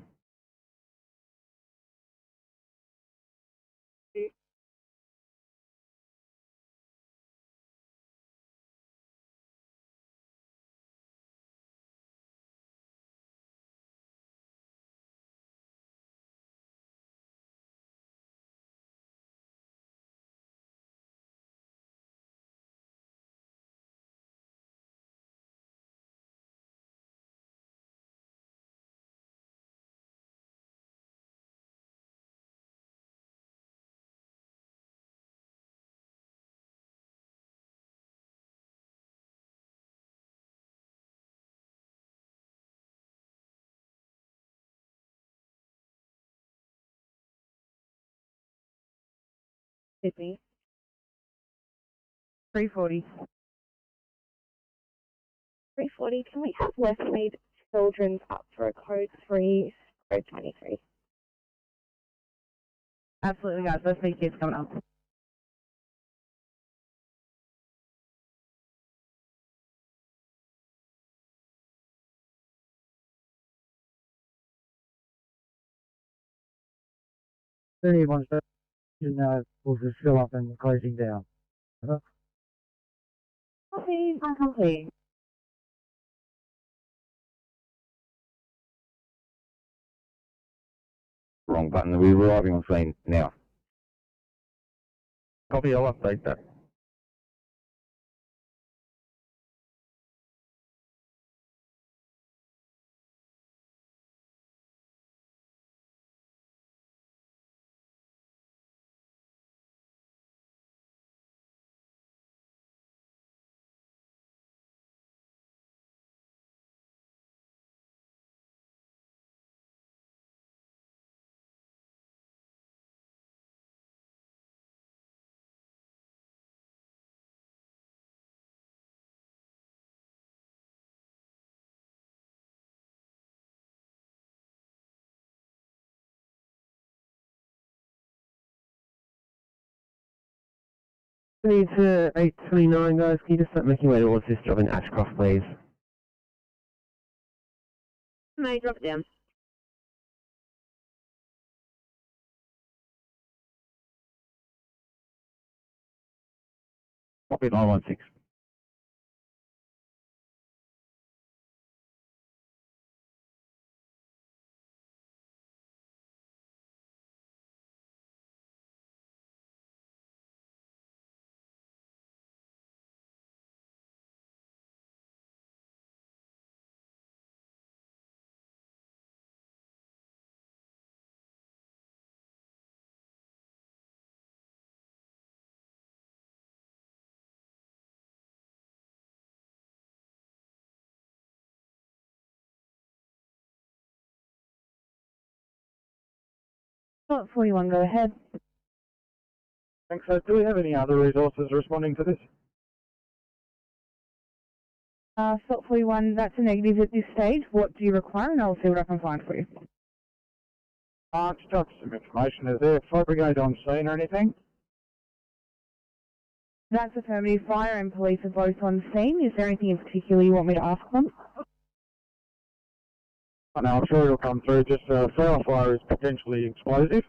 Sydney. 340. 340, can we have Westmead Children's up for a code 3, code 23? Absolutely, guys. Westmead Kids coming up. Once that will just fill up and closing down. Copy, complete. Wrong button. We're arriving on scene now. Copy, I'll update that. Need to 829, guys. Can you just start making your way towards this job in Ashcroft, please? May drop it down. Copy 916. Slot 41, go ahead. Thanks. So do we have any other resources responding to this? Slot 41, that's a negative at this stage. What do you require? And I'll see what I can find for you. Just got some information. Is there a fire brigade on scene or anything? That's affirmative. Fire and police are both on scene. Is there anything in particular you want me to ask them? No, I'm sure it'll come through. Just feral fire is potentially explosive.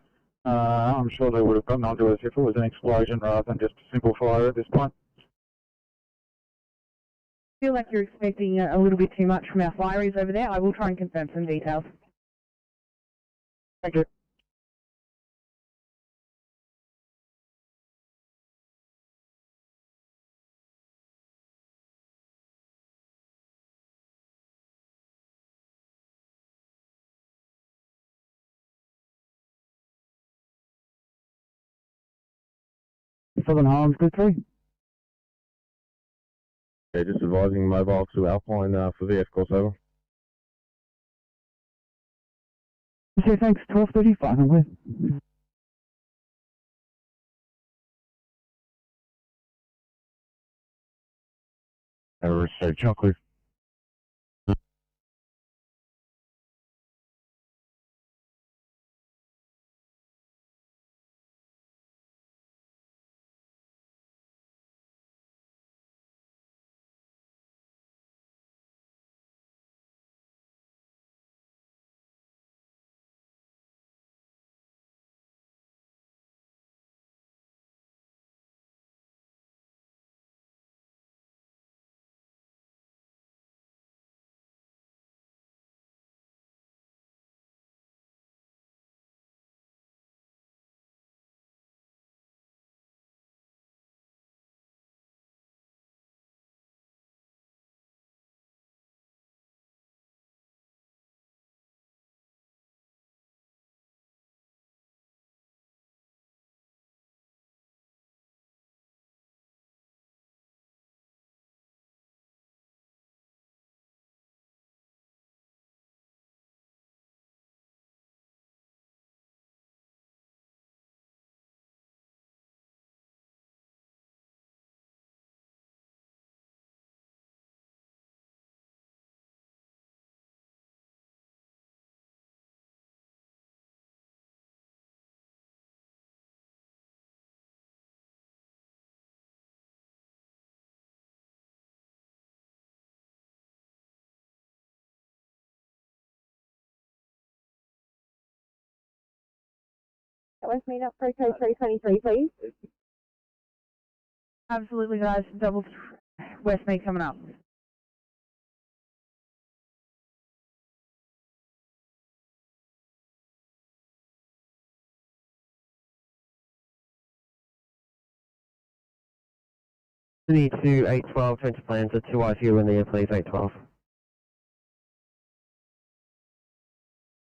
I'm sure they would have gotten onto us if it was an explosion rather than just a simple fire at this point. I feel like you're expecting a little bit too much from our fireys over there. I will try and confirm some details. Thank you. Southern Highlands, good 3. Yeah, just advising mobile to Alpine for VF course over. Yeah, thanks. 1235, I'm with. So chocolate. West meet up for code 323, please. Absolutely, guys. Double West meet coming up. Sydney to 812, change of plans, a 2 IQ in the air, please, 812.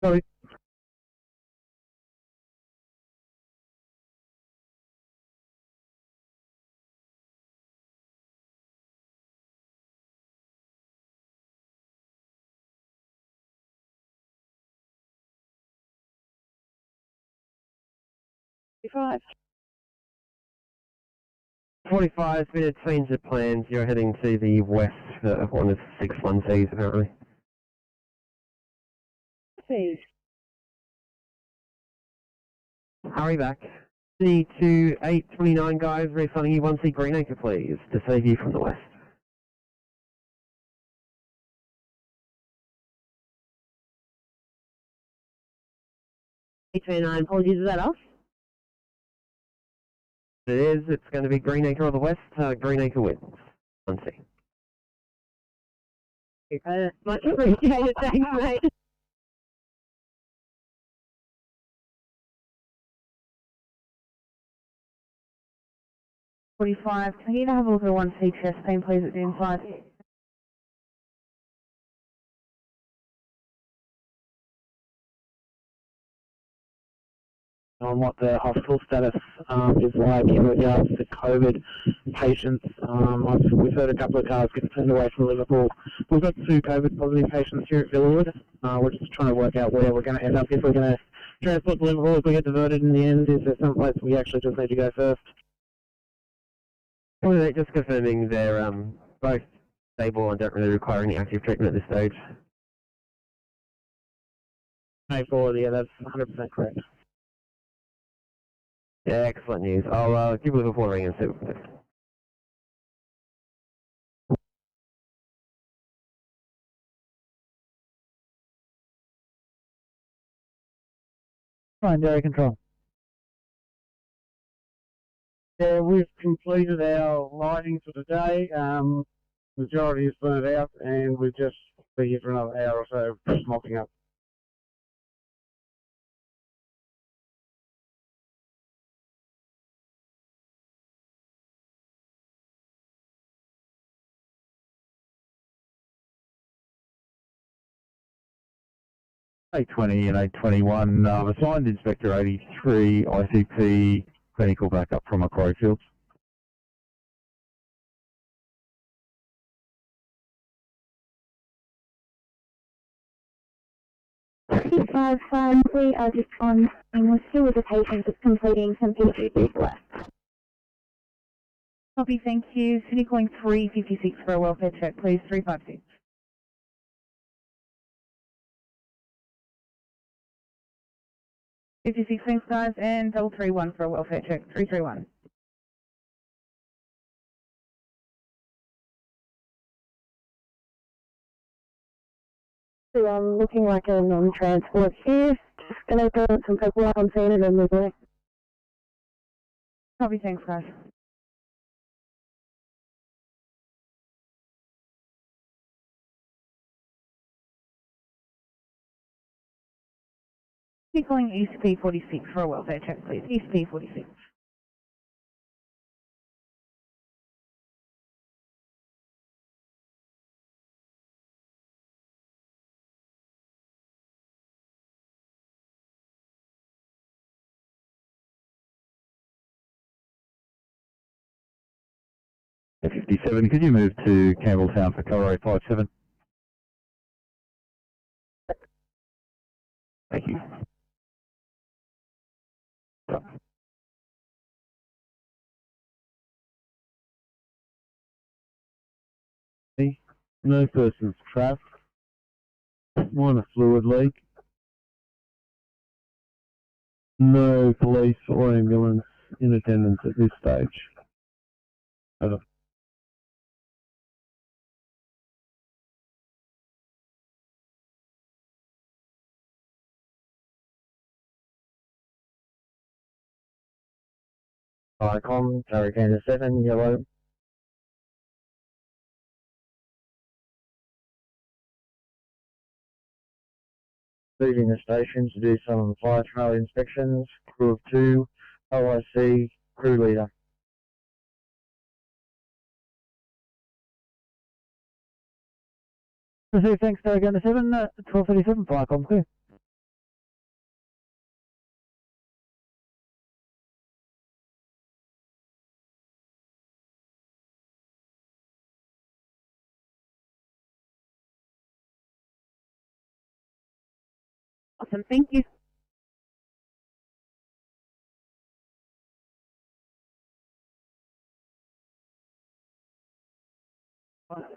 Sorry. Five. 45 minutes, change of plans, you're heading to the west of one of 6-1Cs apparently. Please. Hurry back. Sydney to 829 guys, refunding you 1C Greenacre please, to save you from the west. 829, apologies, is that off? It is, it's going to be Greenacre on the west, Greenacre wins. 1C. Much appreciated, thanks mate. Can you have a look at 1C chest pain, please, at the inside? On what the hospital status is like in regards to COVID patients. We've heard a couple of cars get turned away from Liverpool. We've got 2 COVID positive patients here at Villawood. We're just trying to work out where we're going to end up, if we're going to transport to Liverpool, if we get diverted in the end, is there some place we actually just need to go first? Well, just confirming they're both stable and don't really require any active treatment at this stage. A4, yeah, that's 100% correct. Yeah, excellent news. I'll give Liverpool a ring and see what we can do. Fine, area control. Yeah, we've completed our lighting for today. Majority is burnt out, and we'll just be here for another hour or so, smocking up. A20 and A21, assigned Inspector 83, ICP, clinical backup from Macquarie Fields. We are just on, and we're still with the patient that's completing some PCBs left. Copy, thank you. City calling 356 for a welfare check, please, 356. Thanks guys, and 331 for a welfare check, 331. So I'm looking like a non-transport here. Just going to go some paperwork on scene and then move away. Copy, thanks guys. Calling ECP 46 for a welfare check, please. ECP 46. A57, could you move to Campbelltown for Colorado 57? Thank you. No persons trapped. Minor fluid leak. No police or ambulance in attendance at this stage. Over. ICOM, Tower Canada 7, yellow. Leaving the station to do some fire trail inspections, crew of 2, OIC, crew leader. Thanks, Tower Canada 7, 1237, FireCom clear. Awesome, thank you.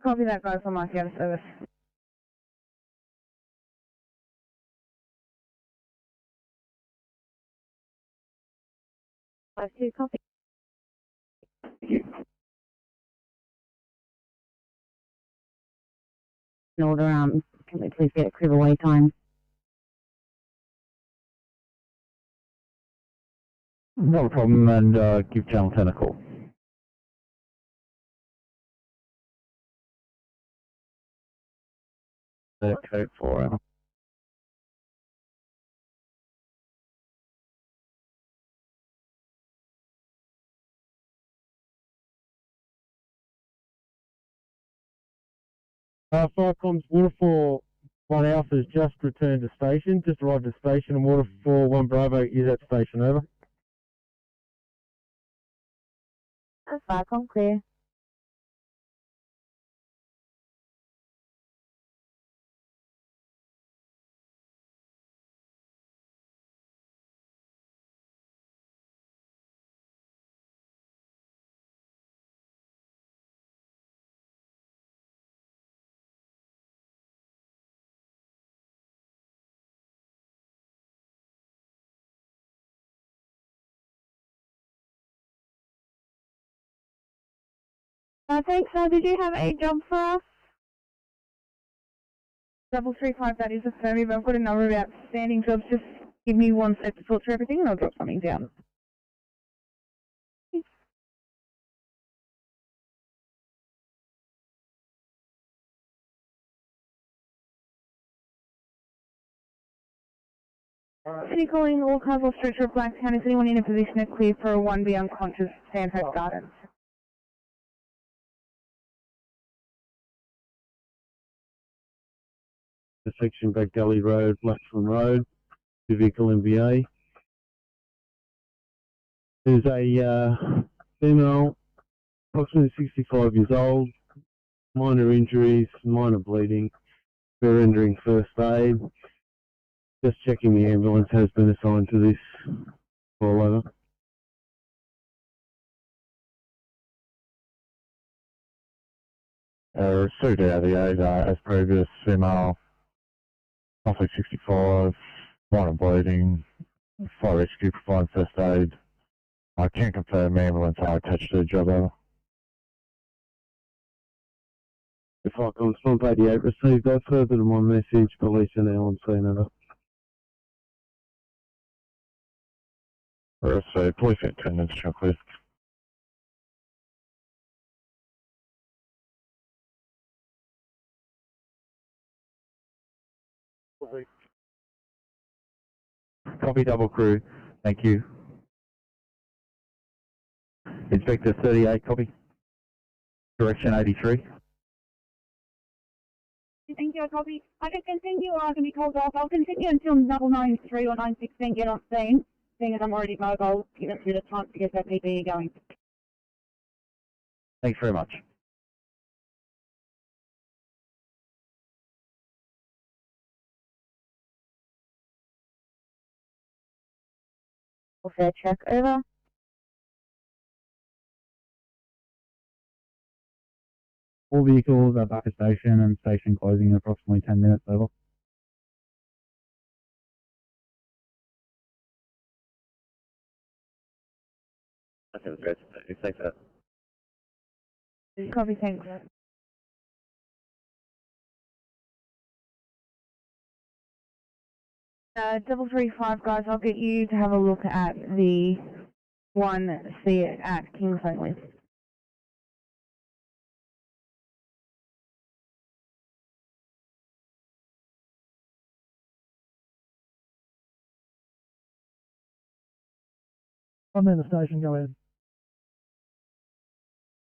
Copy that, guys, on my field service. Five two, copy. In order, can we please get a clear away time? Not a problem, and give Channel 10 a call. Code 4. Firecom's Waterfall 1 Alpha has just returned to station, just arrived at station, and Waterfall 1 Bravo is at station, over. That's Firecom clear. Thanks, did you have a job for us? 335, that is a Ferry, but I've got a number of outstanding jobs. Just give me 1 sec to sort through everything and I'll drop something down. City calling all cars off stretcher of Blacktown. Is anyone in a position to clear for a 1B unconscious Sandhurst Gardens? Section Back Gully Road, Blackthorn Road, vehicle MVA. There's a female, approximately 65 years old, minor injuries, minor bleeding, we're rendering first aid. Just checking the ambulance has been assigned to this call, over. Received out of the aid as previous, female, roughly 65, minor bleeding, fire rescue providing first aid. I can confirm ambulance are attached to the job, over. If I can respond 88, received that further to my message, police and LNC, over. So police attendants, shall clear. Copy, double crew. Thank you. Inspector 38, copy. Direction 83. Thank you, I copy. I can continue or I can be called off. I'll continue until 993 or 916 get on scene, seeing as I'm already mobile, give it through the time to get that PPE going. Thanks very much. Fair check, over. All vehicles are back at station and station closing in approximately 10 minutes, over. That sounds great. Thanks for that. Copy, thanks. 335, guys, I'll get you to have a look at the 1C at Kings only. I'm in the station, go ahead.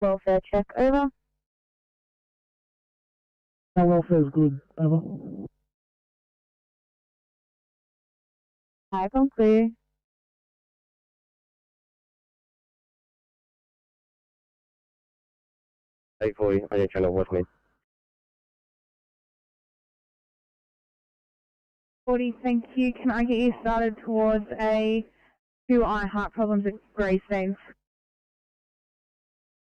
Welfare check, over. No, welfare's good, over. Hive on clear. Thankfully, I didn't try to work me. 40, thank you. Can I get you started towards a 2 heart problems at Greystone?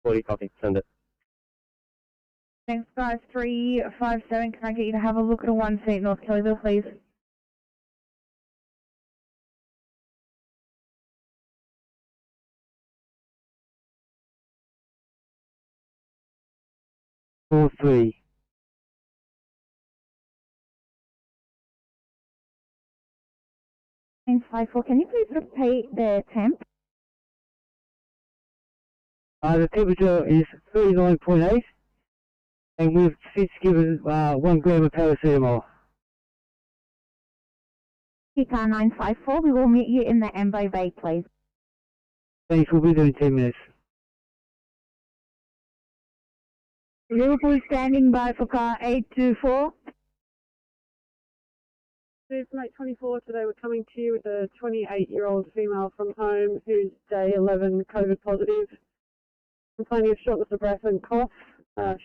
40, copy, send it. Thanks, guys. 357, can I get you to have a look at a 1 seat North Kellyville, please? Four three. Thanks, 54. Can you please repeat the temp? The temperature is 39.8, and we've since given 1 gram of paracetamol. Car 954, we will meet you in the Ambo Bay, please. Thanks, we'll be there in 10 minutes. Liverpool standing by for car 824. Mate 24, today we're coming to you with a 28-year-old female from home who's day 11 COVID positive. Complaining of shortness of breath and cough.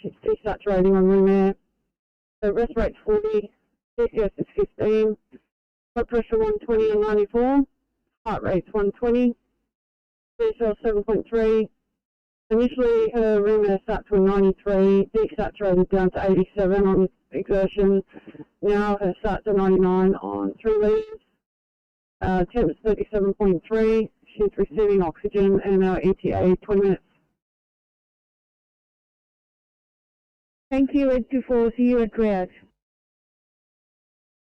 She's desaturating on room air. The rest rate's 40, CCS is 15, blood pressure 120 and 94, heart rate's 120, B-cell 7.3. Initially her room air sat to a 93, desaturated down to 87 on exertion. Now her sat to 99 on 3 litres. Temp is 37.3. She's receiving oxygen and our ETA 20 minutes. Thank you, 824. See you at triage.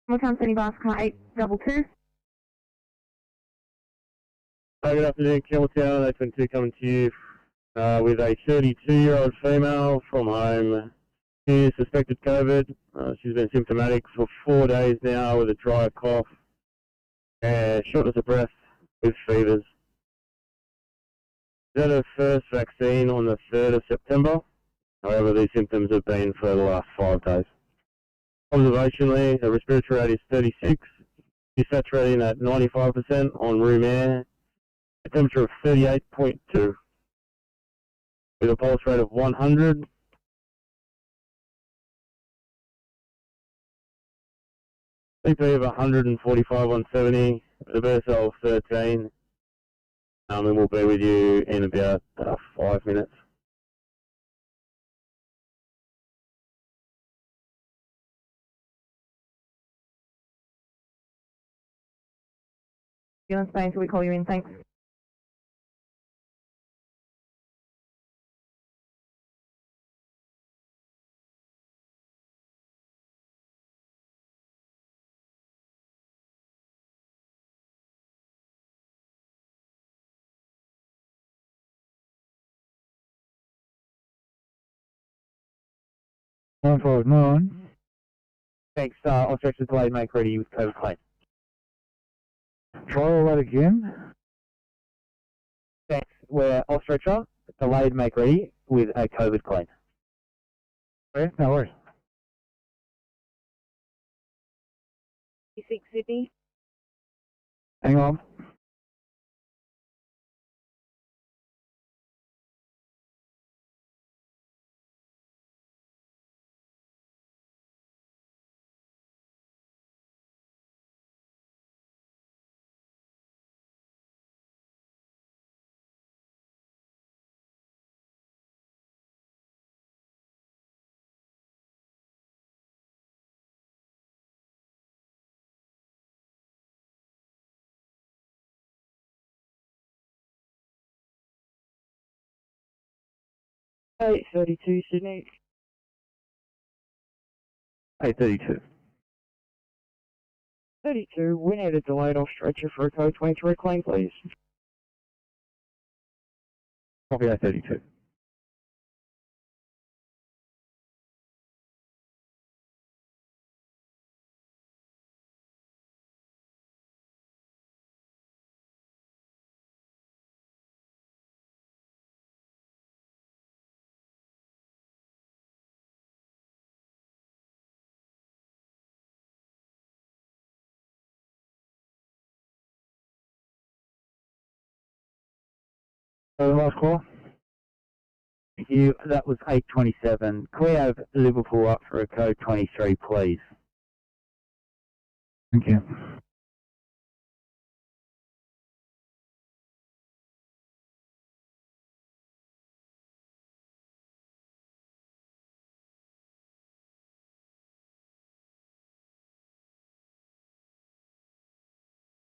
More time, Sydney bus car 822. Hi, good afternoon, Campbelltown. 822 coming to you with a 32-year-old female from home. She is suspected COVID. She's been symptomatic for 4 days now with a dry cough and shortness of breath with fevers. She had her first vaccine on the 3rd of September. However, these symptoms have been for the last 5 days. Observationally, her respiratory rate is 36. She's saturating at 95% on room air. A temperature of 38.2. With a pulse rate of 100. CP of 145 on 70. With a BSL of 13. And we'll be with you in about 5 minutes. You're in Spain, so we call you in, thanks. One forward, on. Thanks, I'll stretch the delayed make ready with COVID claim. Try all that again. Thanks, we're off stretcher, delayed make ready with a COVID claim. Okay, no worries. 6 Sydney. Hang on. Hey, 32 Sydney. 832. 32, we need a delayed off stretcher for a code 23 claim, please. Copy A32. Last call. Thank you. That was 827. Can we have Liverpool up for a code 23, please? Thank you.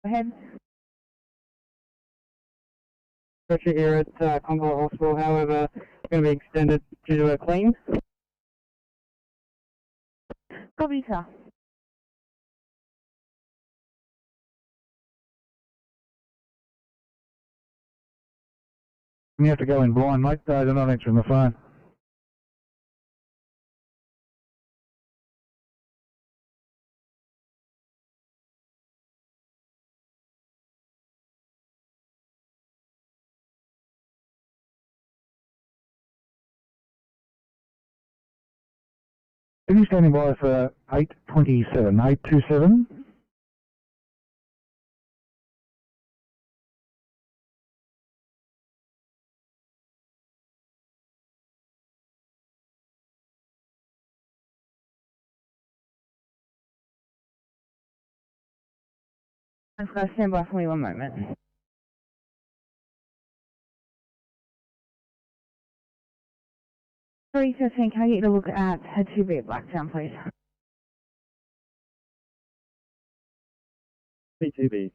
Go ahead. Pressure here at Congo Hospital, however, it's going to be extended due to a clean. Copy, sir. You have to go in blind, mate. They're not answering the phone. Are you standing by for 827? 827? I'm just going to stand by for me 1 moment. Ferry 13, can I get you to look at a 2B at Blacktown, please? P2B.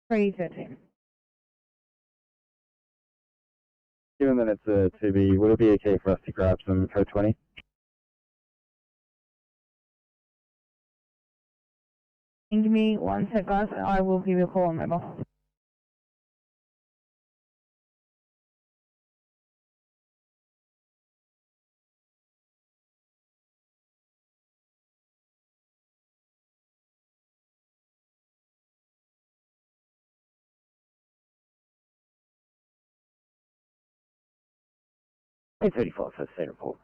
Ferry 13. Given that it's a 2B, would it be okay for us to grab some code 20? Give me 1 sec, guys. I will give you a call on mobile. Hey, 34, first state report.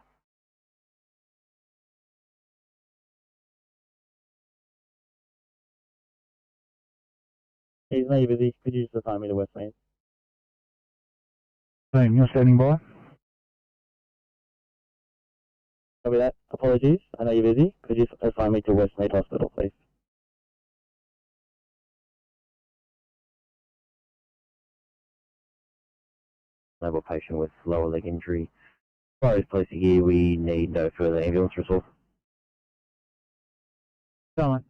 He's maybe busy. Could you just assign me to Westmead? Same, you're standing by? Copy that. Apologies. I know you're busy. Could you assign me to Westmead Hospital, please? Level patient with lower leg injury. Fire is placed here. We need no further ambulance resource. Someone.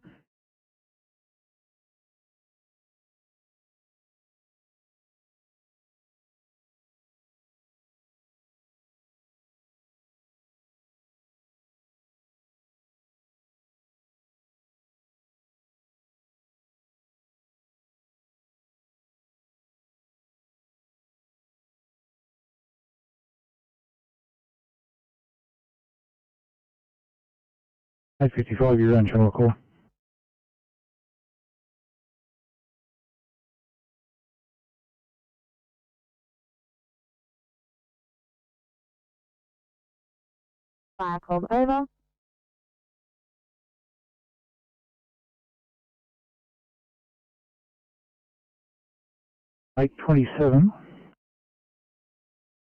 Eight 55, you're on channel call. Fire called over. Eight 27.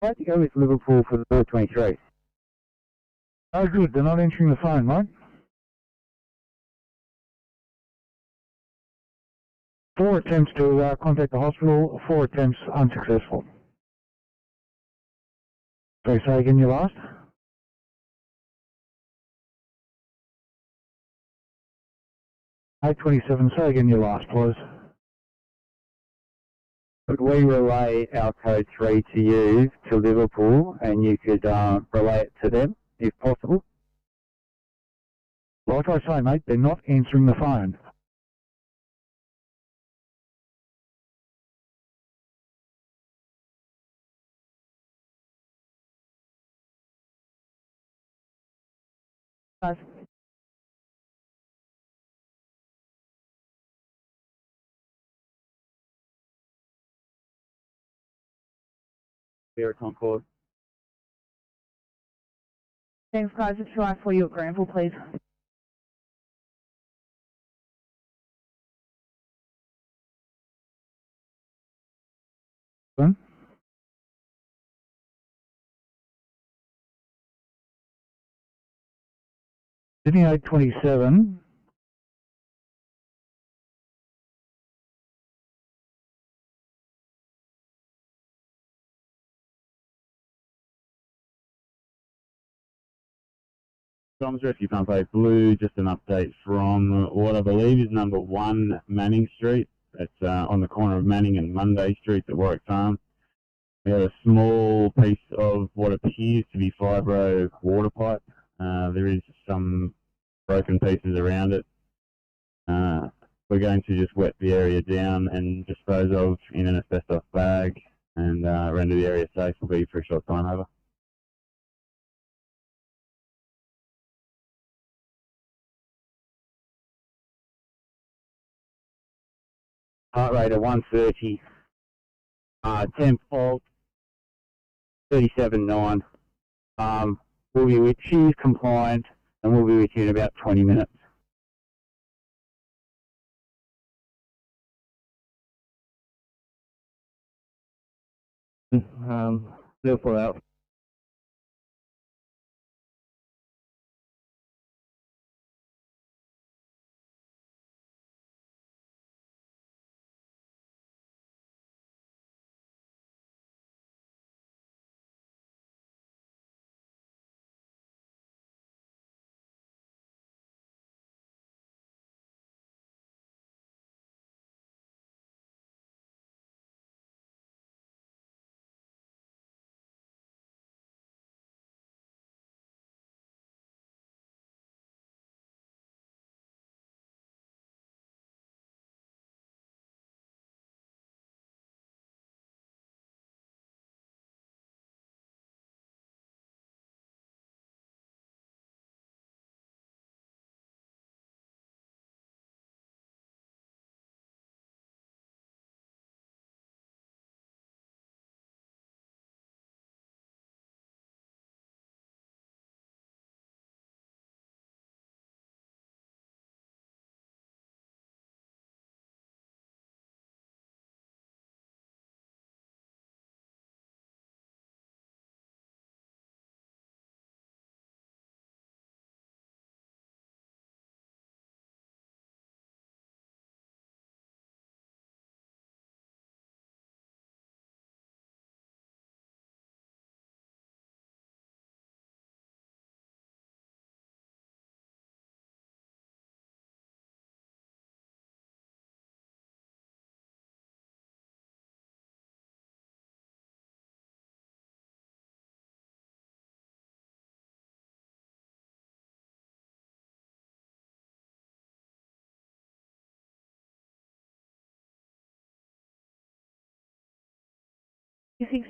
I'd like to go with Liverpool for the code 23. Oh, good. They're not answering the phone, mate. 4 attempts to contact the hospital, 4 attempts unsuccessful. Sorry, say again your last? 827, say again your last, please. Could we relay our code 3 to you, to Liverpool, and you could relay it to them, if possible? Like I say, mate, they're not answering the phone. Here at Concord. Thanks, guys. It's try for you at Granville, please. Sydney 827. Tom's Rescue Pump 8 Blue, just an update from what I believe is number 1 Manning Street. It's on the corner of Manning and Monday Streets at Warwick Farm. We have a small piece of what appears to be fibro water pipe. There is some broken pieces around it. We're going to just wet the area down and dispose of in an asbestos bag and render the area safe. Will be for a short time. Over. Heart rate of 130. Temp fault 37.9. We'll be with you, compliant, and we'll be with you in about 20 minutes. Liverpool out.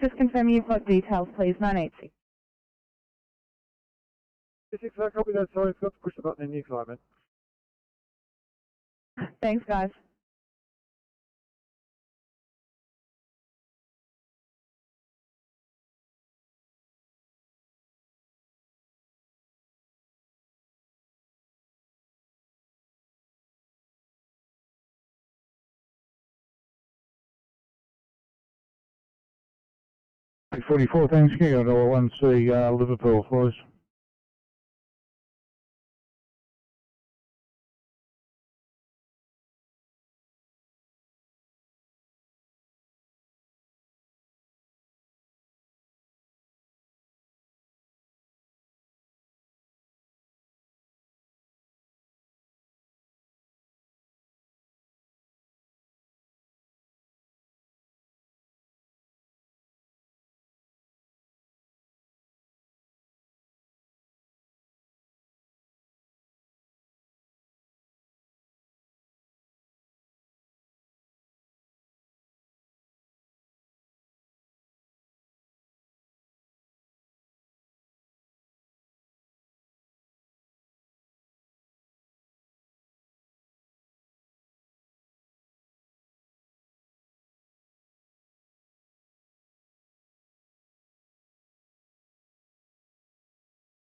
Just confirm you've got details, please. 986. 6, I copy that. Sorry, I forgot to push the button in the excitement. Thanks, guys. Eight 44, thanks. Can you go to 1C Liverpool, please?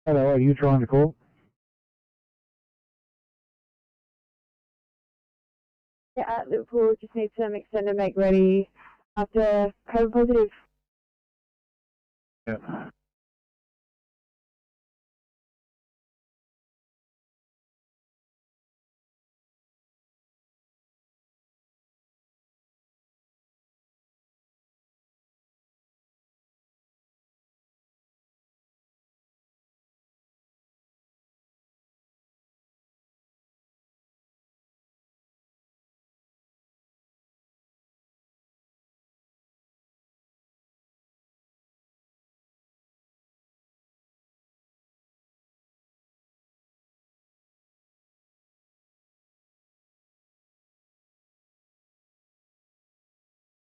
Hello, are you trying to call? Yeah, at Liverpool, just need some extended make ready after COVID positive. Yeah.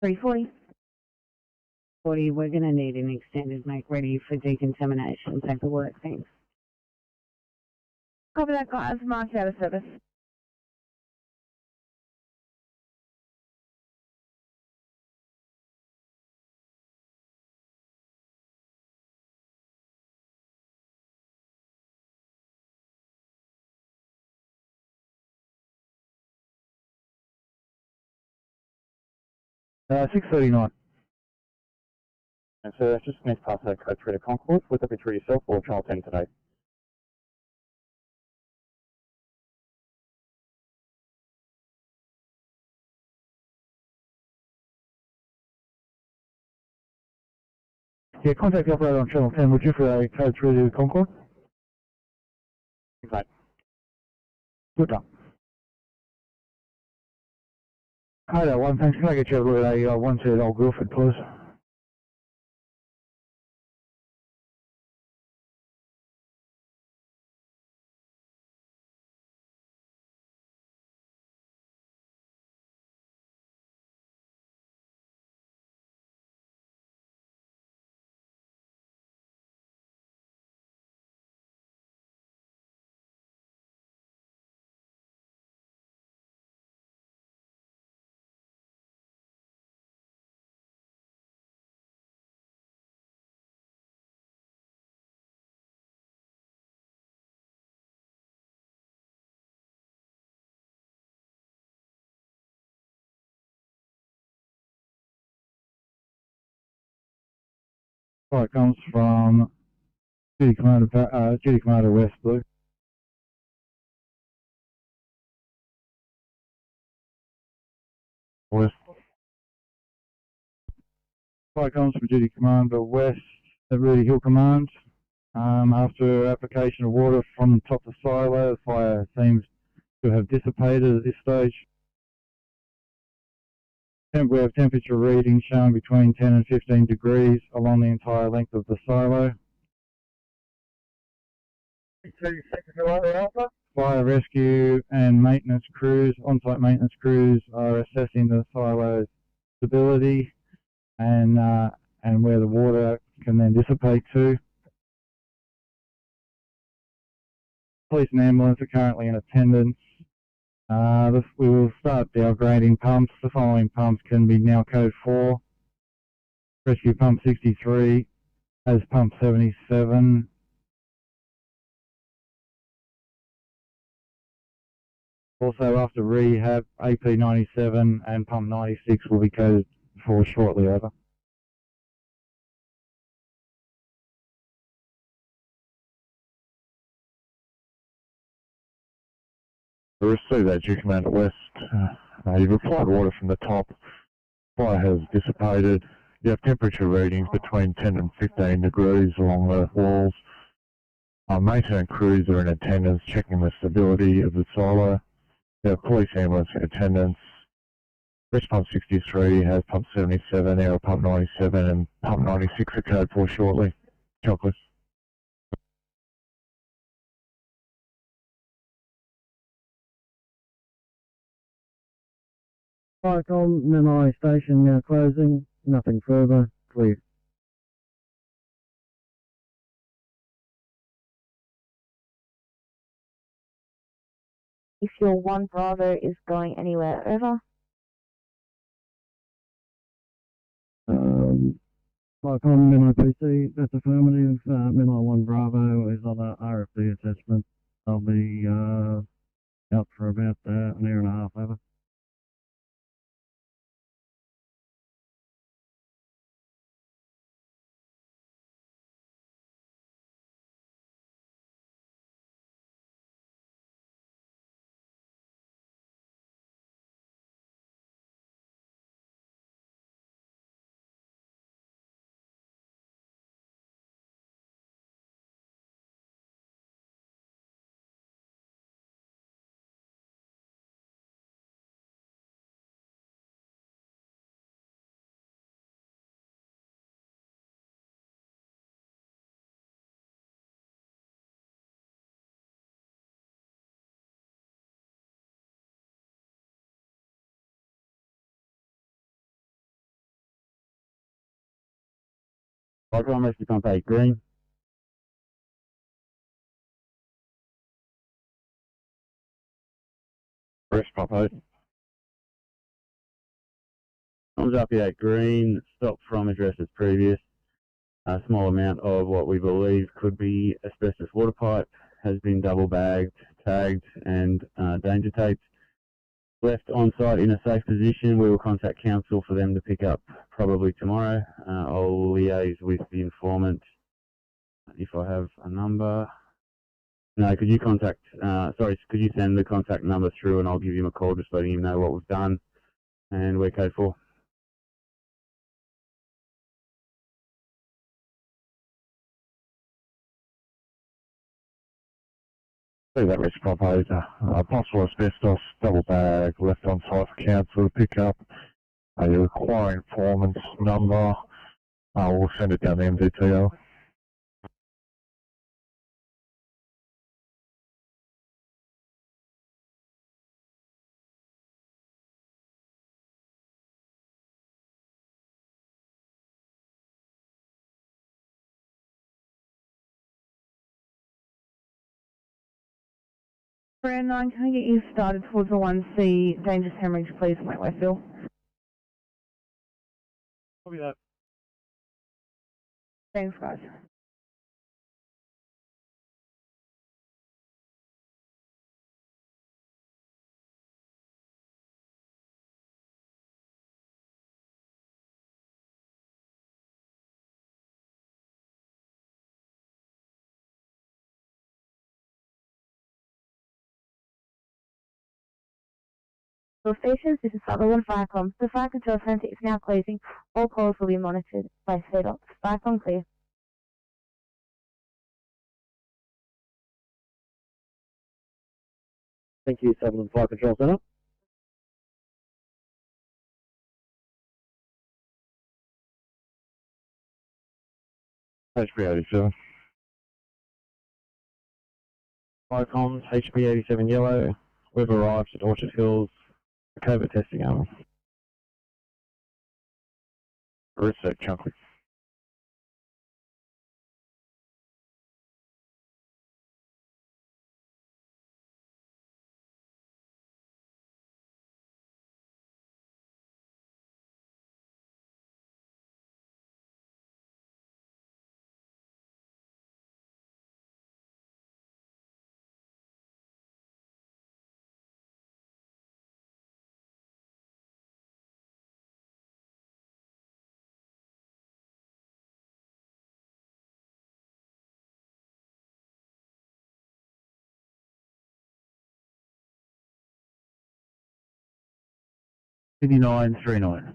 $340. We're going to need an extended make ready for decontamination paperwork, thanks. Copy that, guys. Marked out of service. $639. And so just need to pass that code through to Concord. Would that be through yourself or Channel 10 today? Yeah, contact the operator on Channel 10. Would you for a code through to Concord? Right. Good done. Hi there, one. Thanks. Can I get you a look at a 1 Old Guildford, please? Right, comes from Duty Commander West, Blue. West. Right, comes from Duty Commander West at Rudy Hill Command. After application of water from the top of the silo, the fire seems to have dissipated at this stage. We have temperature readings showing between 10 and 15 degrees along the entire length of the silo. Fire rescue and maintenance crews, on-site maintenance crews, are assessing the silo's stability and where the water can then dissipate to. Police and ambulance are currently in attendance. We will start downgrading pumps. The following pumps can be now code 4. Rescue pump 63 as pump 77. Also after rehab, AP 97 and pump 96 will be coded for shortly over. We received that, Duty Commander West. You've applied water from the top. Fire has dissipated. You have temperature readings between 10 and 15 degrees along the walls. Maintenance crews are in attendance, checking the stability of the silo. You have police ambulance in attendance. Rescue pump 63 has pump 77, air pump 97, and pump 96 are code for shortly. Chocolate. Firecom, MMI station now closing, nothing further, clear. If your 1 Bravo is going anywhere, over. Welcome, NIPC, that's affirmative. Midnight 1 Bravo is on the RFD assessment. I'll be out for about an hour and a half, over. Welcome, Rescue Pump 8 Green. Rescue Pump 8. Comes up here at green, stopped from address as previous. A small amount of what we believe could be asbestos water pipe has been double bagged, tagged and danger taped. Left on site in a safe position. We will contact council for them to pick up probably tomorrow. I'll liaise with the informant if I have a number. No, could you contact, could you send the contact number through and I'll give him a call just letting him know what we've done and we're code 4. That risk proposed possible asbestos double bag left on site for council to pick up. You require informant's number. We'll send it down the MDTO. Brand 9, can I get you started towards the 1C dangerous hemorrhage, please, Mike Westfield? Copy that. Thanks, guys. All stations, this is Sutherland Firecom. The fire control centre is now closing. All calls will be monitored by FedOps. Firecom clear. Thank you, Sutherland Fire Control Centre. HP87. Firecoms, HP87 yellow. We've arrived at Orchard Hills. COVID testing arm. Reset chunky. Sydney 939.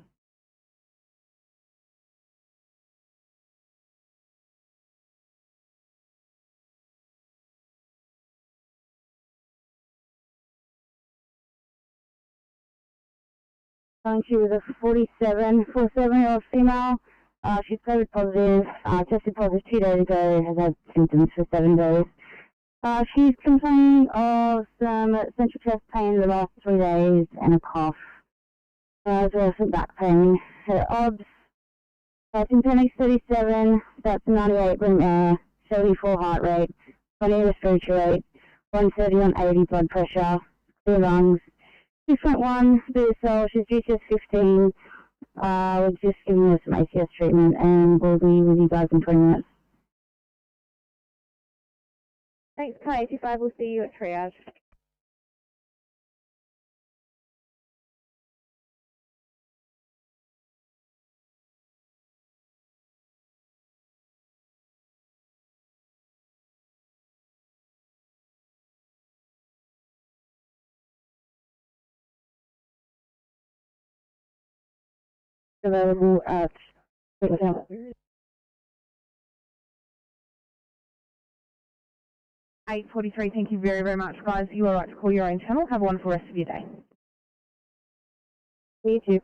Going to with a 47-year-old female. She's COVID positive, tested positive 2 days ago, has had symptoms for 7 days. She's complaining of some central chest pain in the last 3 days and a cough, as well as some back pain. Her OBS, symptomics 37, that's 98 room air, 74 heart rate, 20 respiratory rate, 130 on 80 blood pressure, clear lungs, 2.1 BSL, she's GCS 15, We're just giving her some ACS treatment and we'll be with you guys in 20 minutes. Thanks, K85. We'll see you at triage. Available at 8:43. Thank you very, very much, guys. You are right to call your own channel. Have a wonderful rest of your day. You too.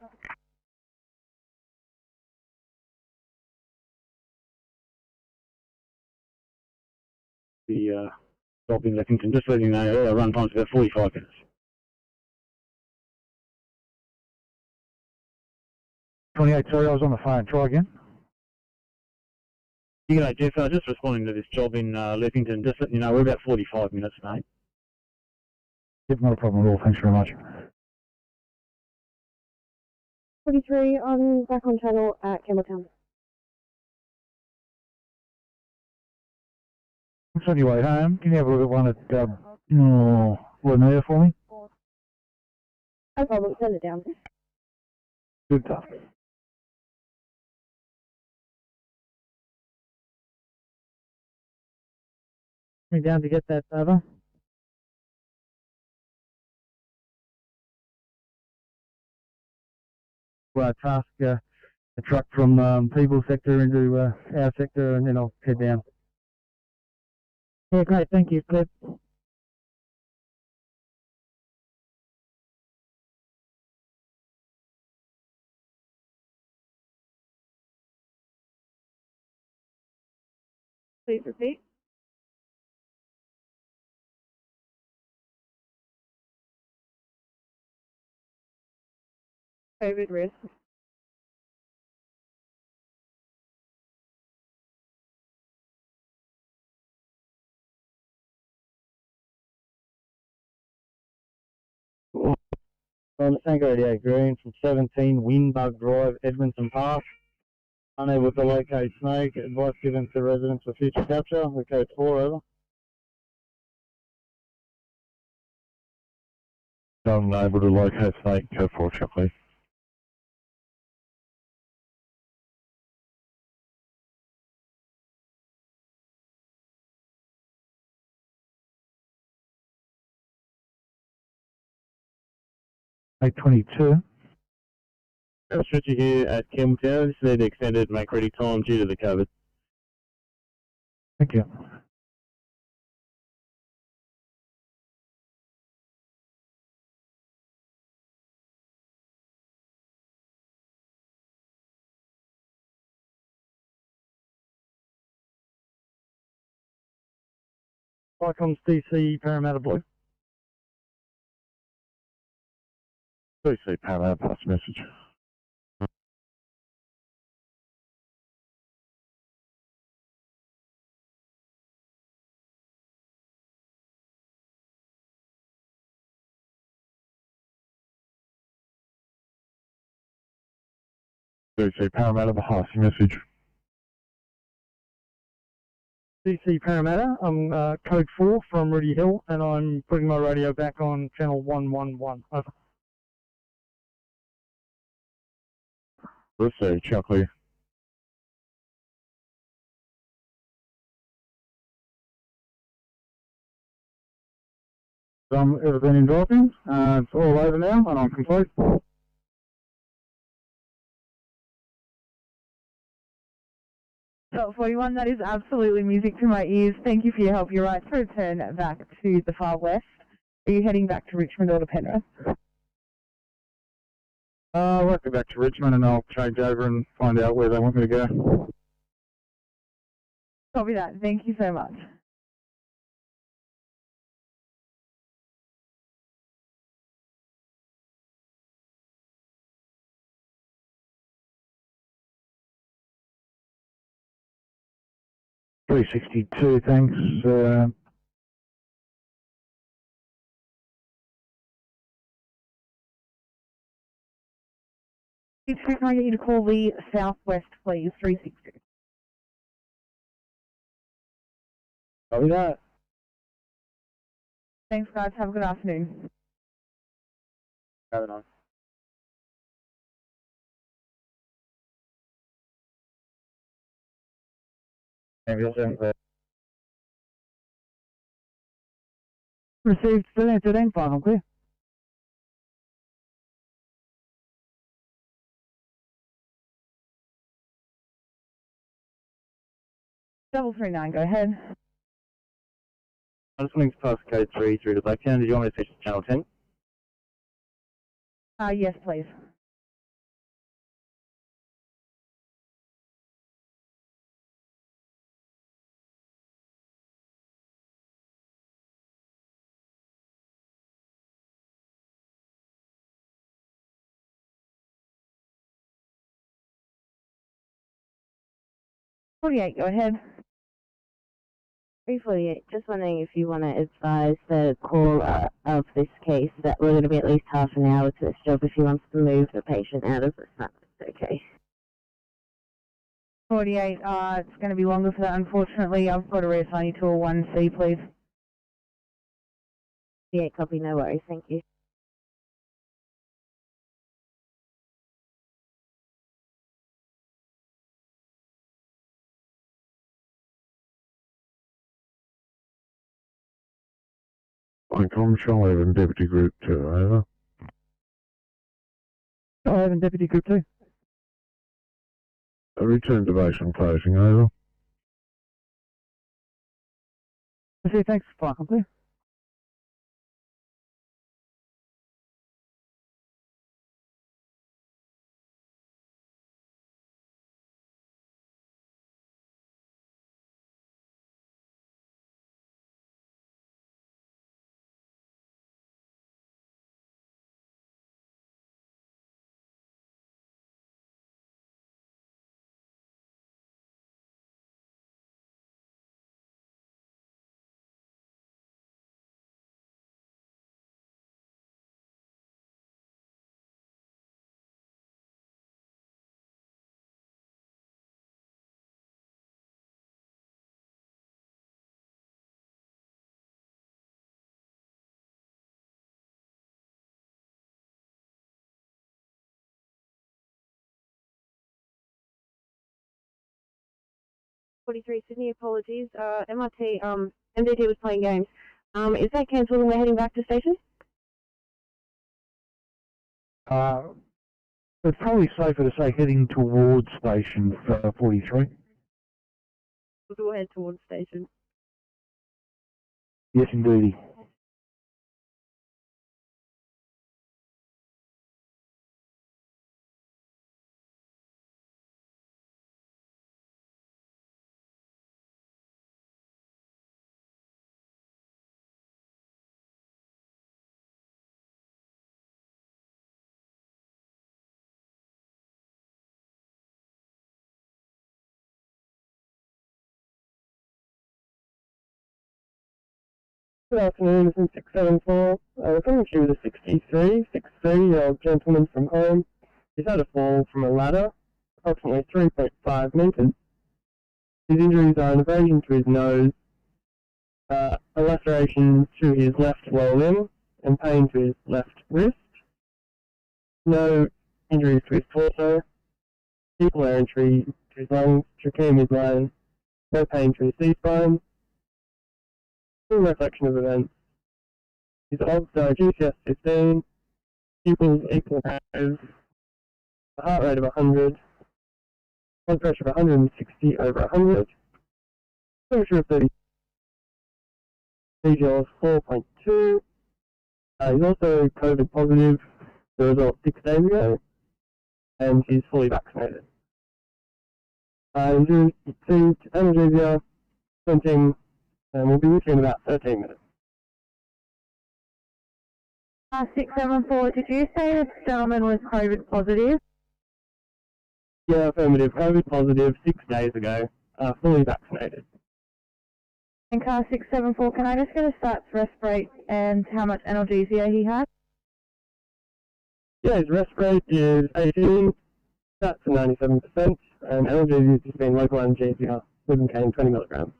The job in Leppington, just letting you know, run time's about 45 minutes. Sorry, I was on the phone. Try again. You know, Jeff, just responding to this job in Leppington, just letting you know, we're about 45 minutes, mate. Yep, not a problem at all. Thanks very much. 43, I'm back on channel at Campbelltown. It's on your way home. Can you have a look at one at Lanier for me? No problem, send it down. Good stuff. Me down to get that over. Task a truck from people sector into our sector, and then I'll head down. Yeah, great. Thank you, Cliff. Please repeat. COVID risk. On Tango 88 Green from 17 Windbug Drive, Edmonton Park. Unable to locate snake. Advice given to residents for future capture. We code 4 over. Unable to locate snake, code 4 check please. $822. Stretcher here at Campbelltown. This is the extended make ready time due to the COVID. Thank you. Icons DC Parramatta Blue. DC Parramatta, pass the message. DC Parramatta, pass the message. DC Parramatta, I'm code 4 from Rudy Hill, and I'm putting my radio back on channel 111. Over. Receive, check please. Everything in dropping. It's all over now, and I'm complete. So 41, that is absolutely music to my ears. Thank you for your help. You're right to return back to the far west. Are you heading back to Richmond or to Penrith? I'll have to go back to Richmond and I'll change over and find out where they want me to go. Copy that. Thank you so much. $362, thanks. Can I get you to call the southwest, please? 360. Copy that. Thanks, guys. Have a good afternoon. Have a nice. Received 13, final clear. Double 39, go ahead. I just wanted to pass code 3 through to Blacktown. Did you want me to switch to channel 10? Yes, please. .48, go ahead. 348, just wondering if you want to advise the caller of this case that we're going to be at least half an hour to this job if he wants to move the patient out of the front. Okay. 48, it's going to be longer for that, unfortunately. I've got to reassign you to a 1C, please. Yeah, copy, no worries, thank you. I'm Charlie and Deputy Group 2, over. Charlie and Deputy Group 2. A return to base on closing, over. Thanks, final clear. Sydney, apologies. MRT, MDT was playing games. Is that cancelled and we're heading back to station? It's probably safer to say heading towards station 43. We'll head towards station. Yes, indeed. Good afternoon, this is 674. We're coming through with a 63-year-old gentleman from home. He's had a fall from a ladder, approximately 3.5 metres. His injuries are an abrasion to his nose, a laceration to his left lower limb, and pain to his left wrist. No injuries to his torso, deep air entry to his lungs, trachea midline, no pain to his C-spine. Full reflection of events. His odds are GCS 15, pupils equal as a heart rate of 100, blood pressure of 160 over 100, temperature of 30, CGL is 4.2. He's also COVID positive, the result 6 days ago, and he's fully vaccinated. He's received analgesia, venting, and we'll be with you in about 13 minutes. 674, did you say this gentleman was COVID positive? Yeah, affirmative. COVID positive 6 days ago, fully vaccinated. And car 674, can I just get a stats rest rate and how much analgesia he had? Yeah, his rest rate is 18, That's 97%, and analgesics has been local analgesia, lidocaine 20 milligrams.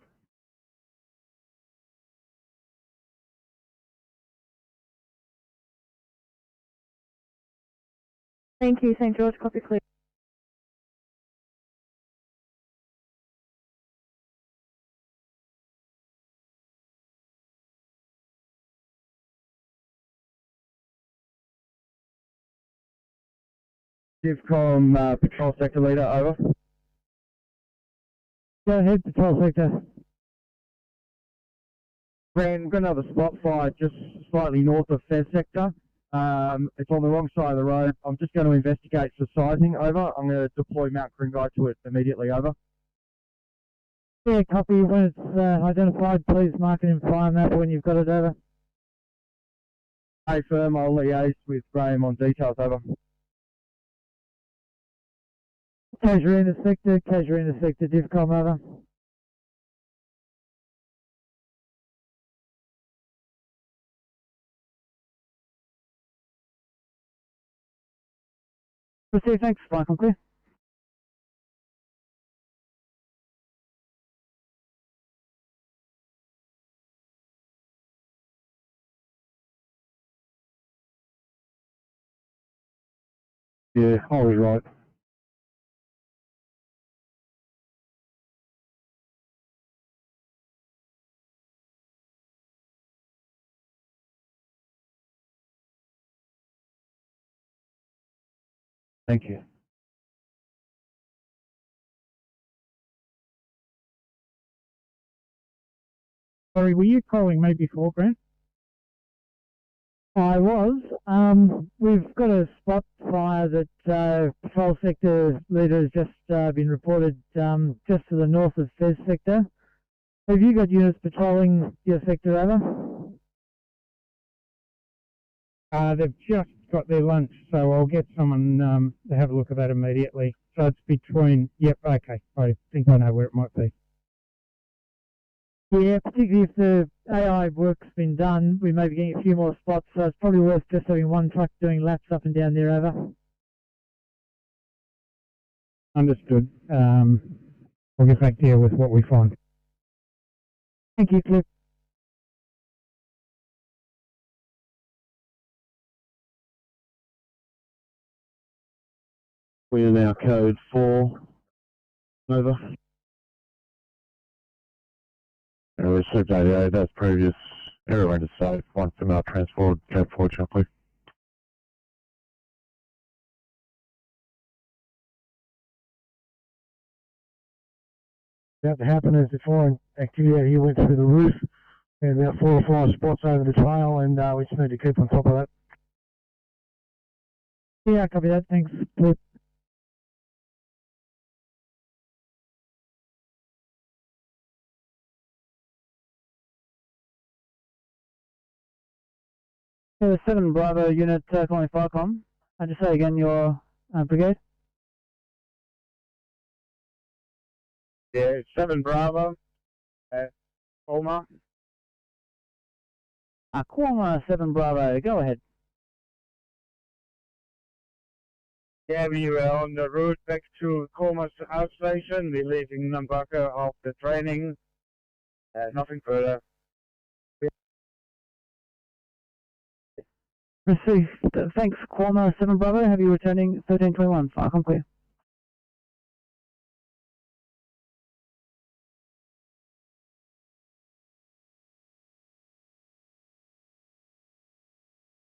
Thank you, St. George. Copy clear. DIVCOM patrol sector leader, over. Go ahead, patrol sector. We've got another spot fire just slightly north of Fez sector. It's on the wrong side of the road. I'm just going to investigate for sizing, over. I'm going to deploy Mount Kringai to it immediately, over. Yeah, copy. When it's identified, please mark it in fire map when you've got it, over. Hey, firm, I'll liaise with Graham on details, over. Casualty in the sector, DIVCOM, over. Proceed, thanks, Mike, I'm clear. Yeah, I was right. Thank you. Sorry, were you calling me before, Grant? I was. We've got a spot fire that patrol sector leader has just been reported just to the north of Fez sector. Have you got units patrolling your sector, over? They've just got their lunch, so I'll get someone to have a look at that immediately. So it's between, yep, okay, I think I know where it might be. Yeah, particularly if the AI work's been done, we may be getting a few more spots, so it's probably worth just having one truck doing laps up and down there, over. Understood. I'll get back to you with what we find. Thank you, Cliff. We are now code 4, over. Received 88, that's previous. Everyone is safe. One female transport, code 4, Chocolate. That happened as before activity he went through the roof. There's about 4 or 5 spots over the trail, and we just need to keep on top of that. Yeah, copy that. Thanks, Cliff. So 7 Bravo unit calling Firecom. And just say again your brigade. Yeah, 7 Bravo, Colma. Colma 7 Bravo, go ahead. Yeah, we were on the road back to Colma's outstation. We're leaving Nambucca after training. Nothing further. Received. Thanks, Colma 7 Bravo. Have you returning 1321? Firecom clear.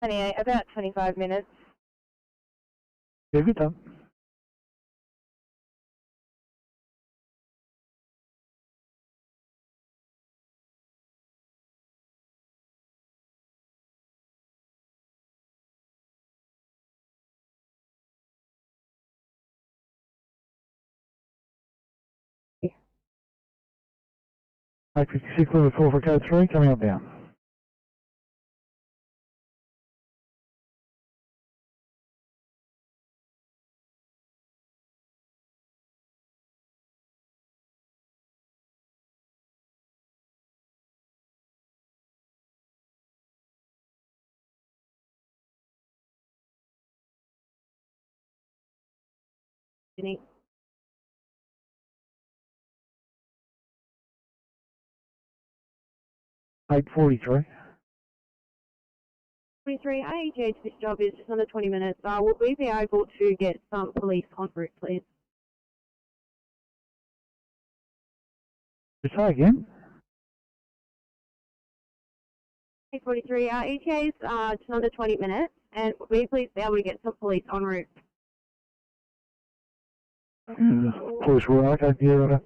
About 25 minutes. Yeah, good time. I-56 level 4 for code 3, coming up down. Sydney. 8:43. 23, AEG to this job is just under 20 minutes. Would we be able to get some police en route, please? Just say again. 8:43, ETA is just under 20 minutes, and would we please be able to get some police en route? Police will, okay, yeah, right.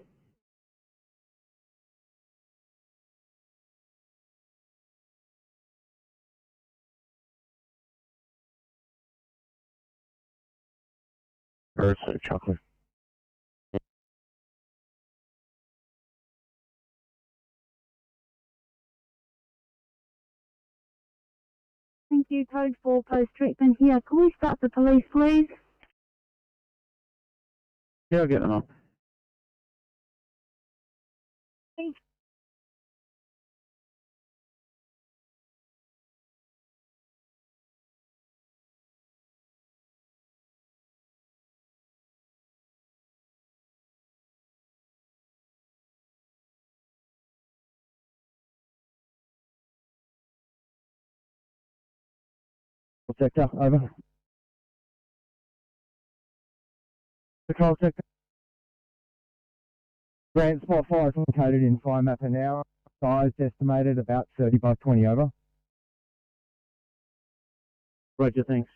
Birds and chocolate. Thank you, code 4 post-treatment here. Can we start the police, please? Yeah, I'll get them up. Thanks. Sector, over. Patrol sector. Grant spot fire is located in fire map an hour. Size estimated about 30 by 20 over. Roger, thanks.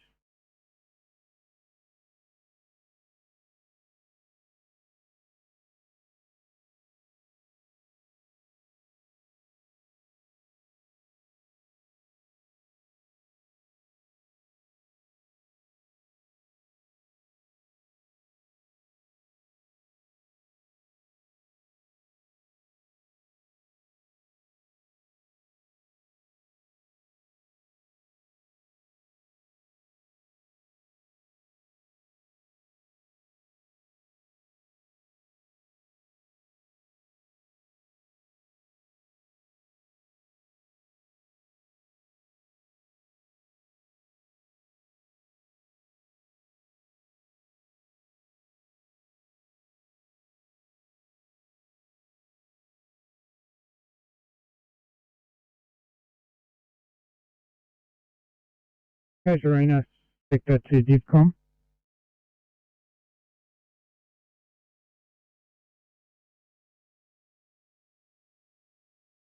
Casuarina, sector to DivCom.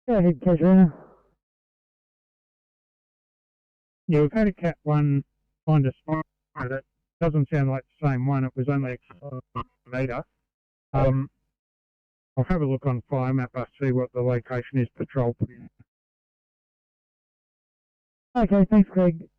Go ahead, Casuarina. Yeah, we've had a Cat 1 find a spot. It doesn't sound like the same one. It was only a metre. I'll have a look on fire map. I'll see what the location is. Patrol. Okay, thanks, Craig.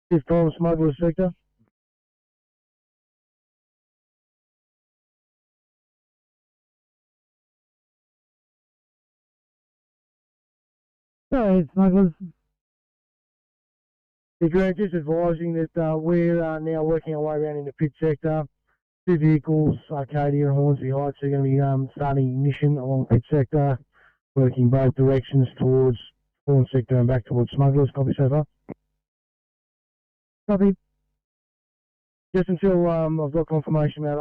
Is Tom Smuggler sector? Go ahead, smugglers. Yeah, Grant, just advising that we're now working our way around in the pit sector. 2 vehicles, Arcadia and Hornsby Heights, are going to be starting ignition along pit sector, working both directions towards Horn sector and back towards smugglers. Copy so far? Copy. Just until I've got confirmation about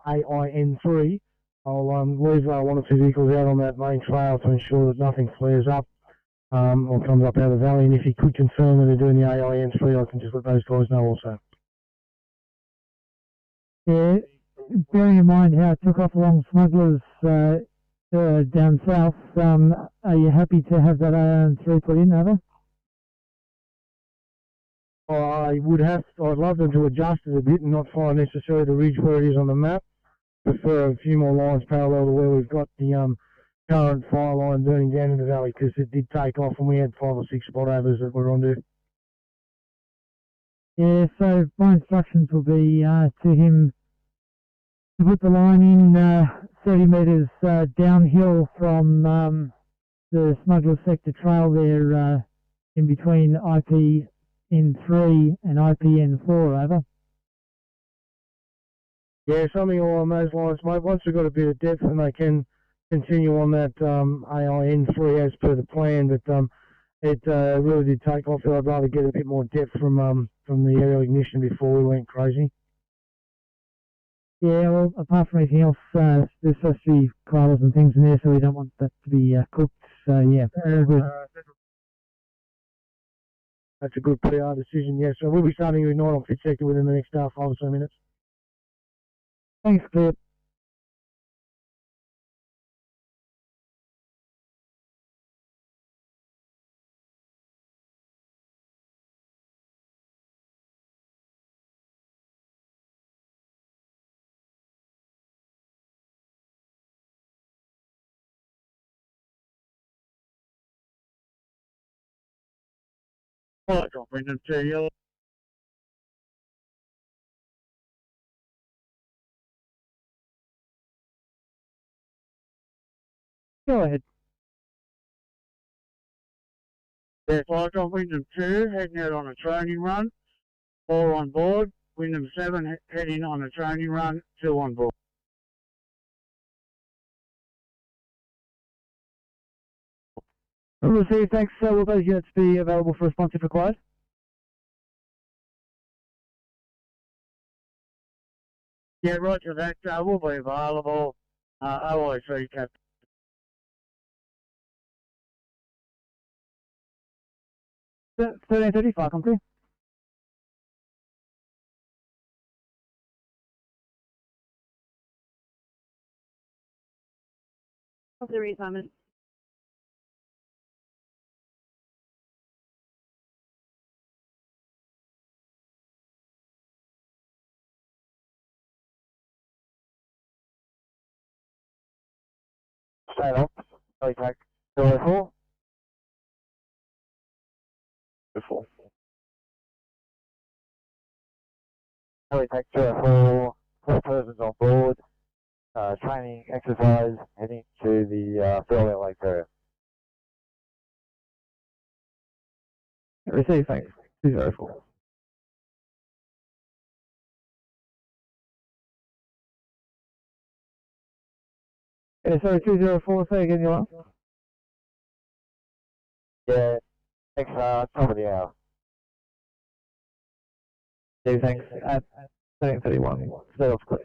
AIN3, I'll leave 1 or 2 vehicles out on that main trail to ensure that nothing flares up or comes up out of the valley. And if he could confirm that they're doing the AIN3, I can just let those guys know also. Yeah, bearing in mind how it took off along smugglers down south, are you happy to have that AIN3 put in, over? I'd love them to adjust it a bit and not find necessarily the ridge where it is on the map. Prefer a few more lines parallel to where we've got the current fire line burning down in the valley, because it did take off and we had 5 or 6 spot overs that we're onto. Yeah, so my instructions will be to him to put the line in 30 metres downhill from the smuggler sector trail there in between IPN3 and IPN4, over. Yeah, something along those lines, mate. Once we've got a bit of depth and they can continue on that AIN3 as per the plan, but it really did take off. I'd rather get a bit more depth from the aerial ignition before we went crazy. Yeah, well, apart from anything else, there's supposed to be koalas and things in there, so we don't want that to be cooked. So yeah, very good. That's a good PR decision, yes. So we'll be starting to ignite on pit sector within the next 5 or so minutes. Thanks, Clear. Alright, Brendan, to you. Go ahead. Yeah, Flight Golf Wyndham 2, heading out on a training run. 4 on board. Wyndham 7 heading on a training run. 2 on board. Received, thanks. Will those units be available for response if required? Yeah, roger that. Will be available. OIC Captain. 1335, come through. Auxiliary Simon. Stay up. Contact 204. 204. Contact 204. 4 persons on board. Training exercise heading to the Ferry Lake area. Received, thanks. 204. Yeah, sorry, 204, say again, you're up. Yeah, next top of the hour. Yeah, thanks. At 1331. Stay off, please.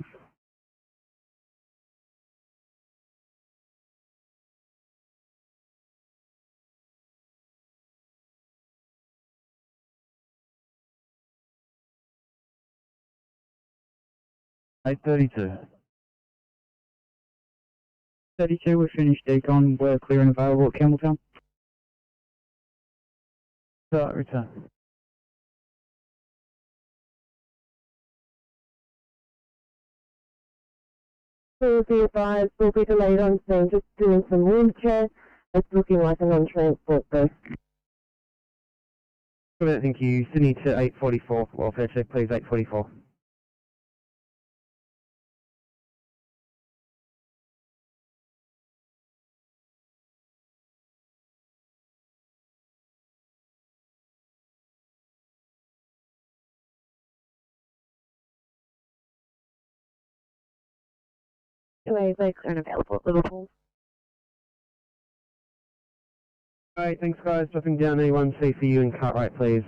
Eight 32. 32, we're finished decon, we're clear and available at Campbelltown. Start return. Please be advised, we'll be delayed on scene, just doing some wound care. It's looking like a non-transport though. Thank you. Sydney to 844. Welfare check, please, 844. Anyway, we're clear and available at Liverpool. Alright, thanks guys. Dropping down A1C for you in Cartwright, please.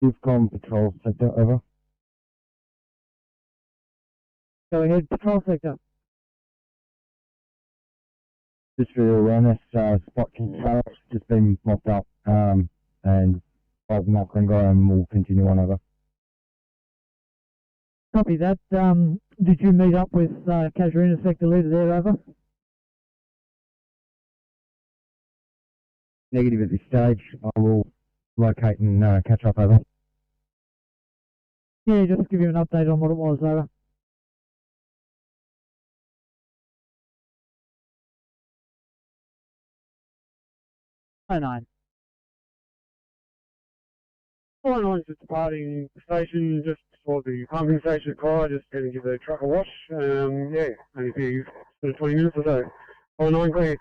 You've gone patrol sector, over. Go ahead, patrol sector. Just for your awareness, spot control just been mopped up, and I've marked and go and we'll continue on over. Copy that. Did you meet up with Casuarina sector leader there, over? Negative at this stage. I will locate and catch up, over. Yeah, just give you an update on what it was, over. Oh, 9. 49's just departing the station, just for the pumping station at Cora, just going to give the truck a wash. Yeah, only a few, sort of 20 minutes or so. 49, go ahead.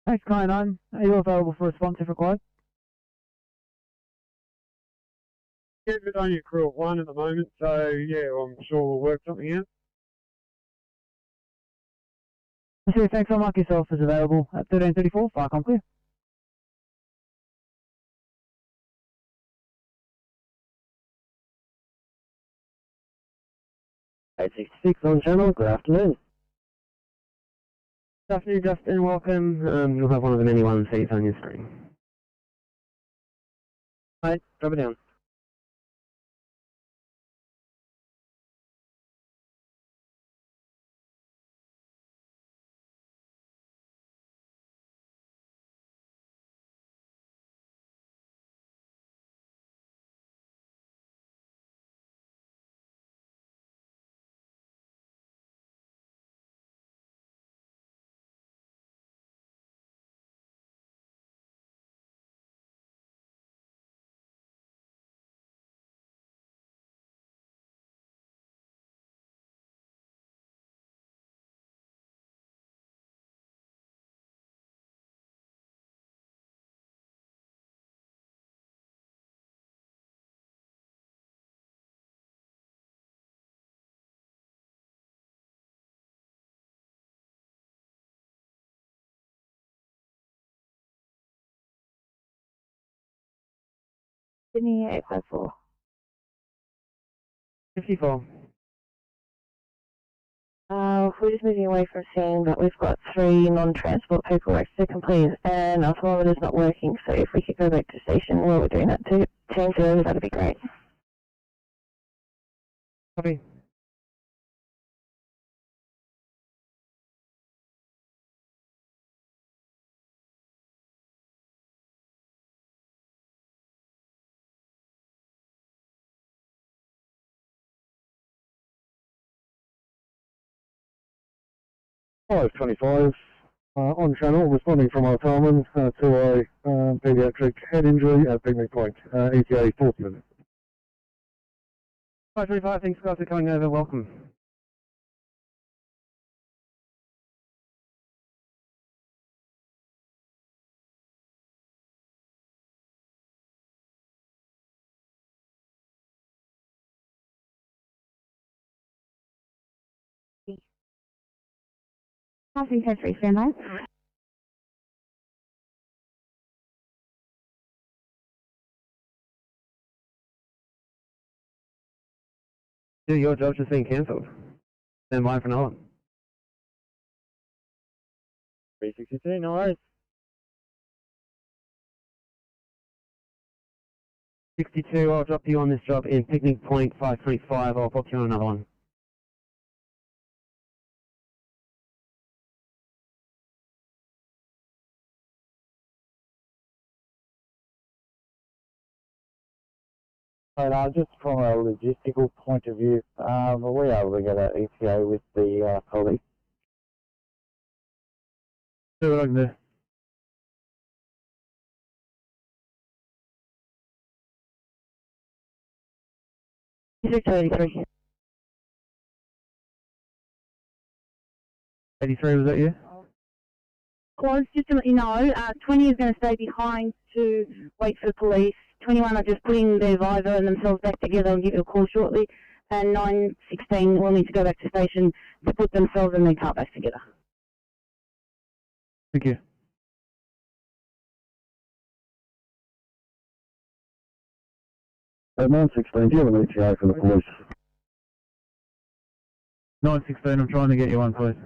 Thanks, Kai 9. Are you available for response if required? Yeah, there's only a crew of 1 at the moment, so yeah, I'm sure we'll work something out. So thanks, I'll mark yourself as available at 13:34, Firecom clear. '866 on channel, good afternoon. Good afternoon, Justin, welcome. You'll have one of the many ones seats on your screen. Right, drop it down. Sydney 854. 54. We're just moving away from scene, but we've got 3 non-transport paperwork to complete, and our thermometer's not working, so if we could go back to station while we're doing that to change it over, that'd be great. Copy. Five 25 on channel, responding from our Talman to a paediatric head injury at Picnic Point, ETA 40 minutes. 525, thanks guys for coming over, welcome. Passing code 3, stand by. Dude, your job's just been cancelled. Stand by for another one. 362, no worries. 62, I'll drop you on this job in Picnic Point, 525, I'll book you on another one. But just from a logistical point of view, are we able to get an ETA with the police? See what I can do. Six 83. 83, was that you? Close, just to let you know, 20 is going to stay behind to wait for police. 21 are just putting their visor and themselves back together and give you a call shortly. And 916 will need to go back to station to put themselves and their car back together. Thank you. At 916, do you have an ETA for the police? 916, I'm trying to get you one, please.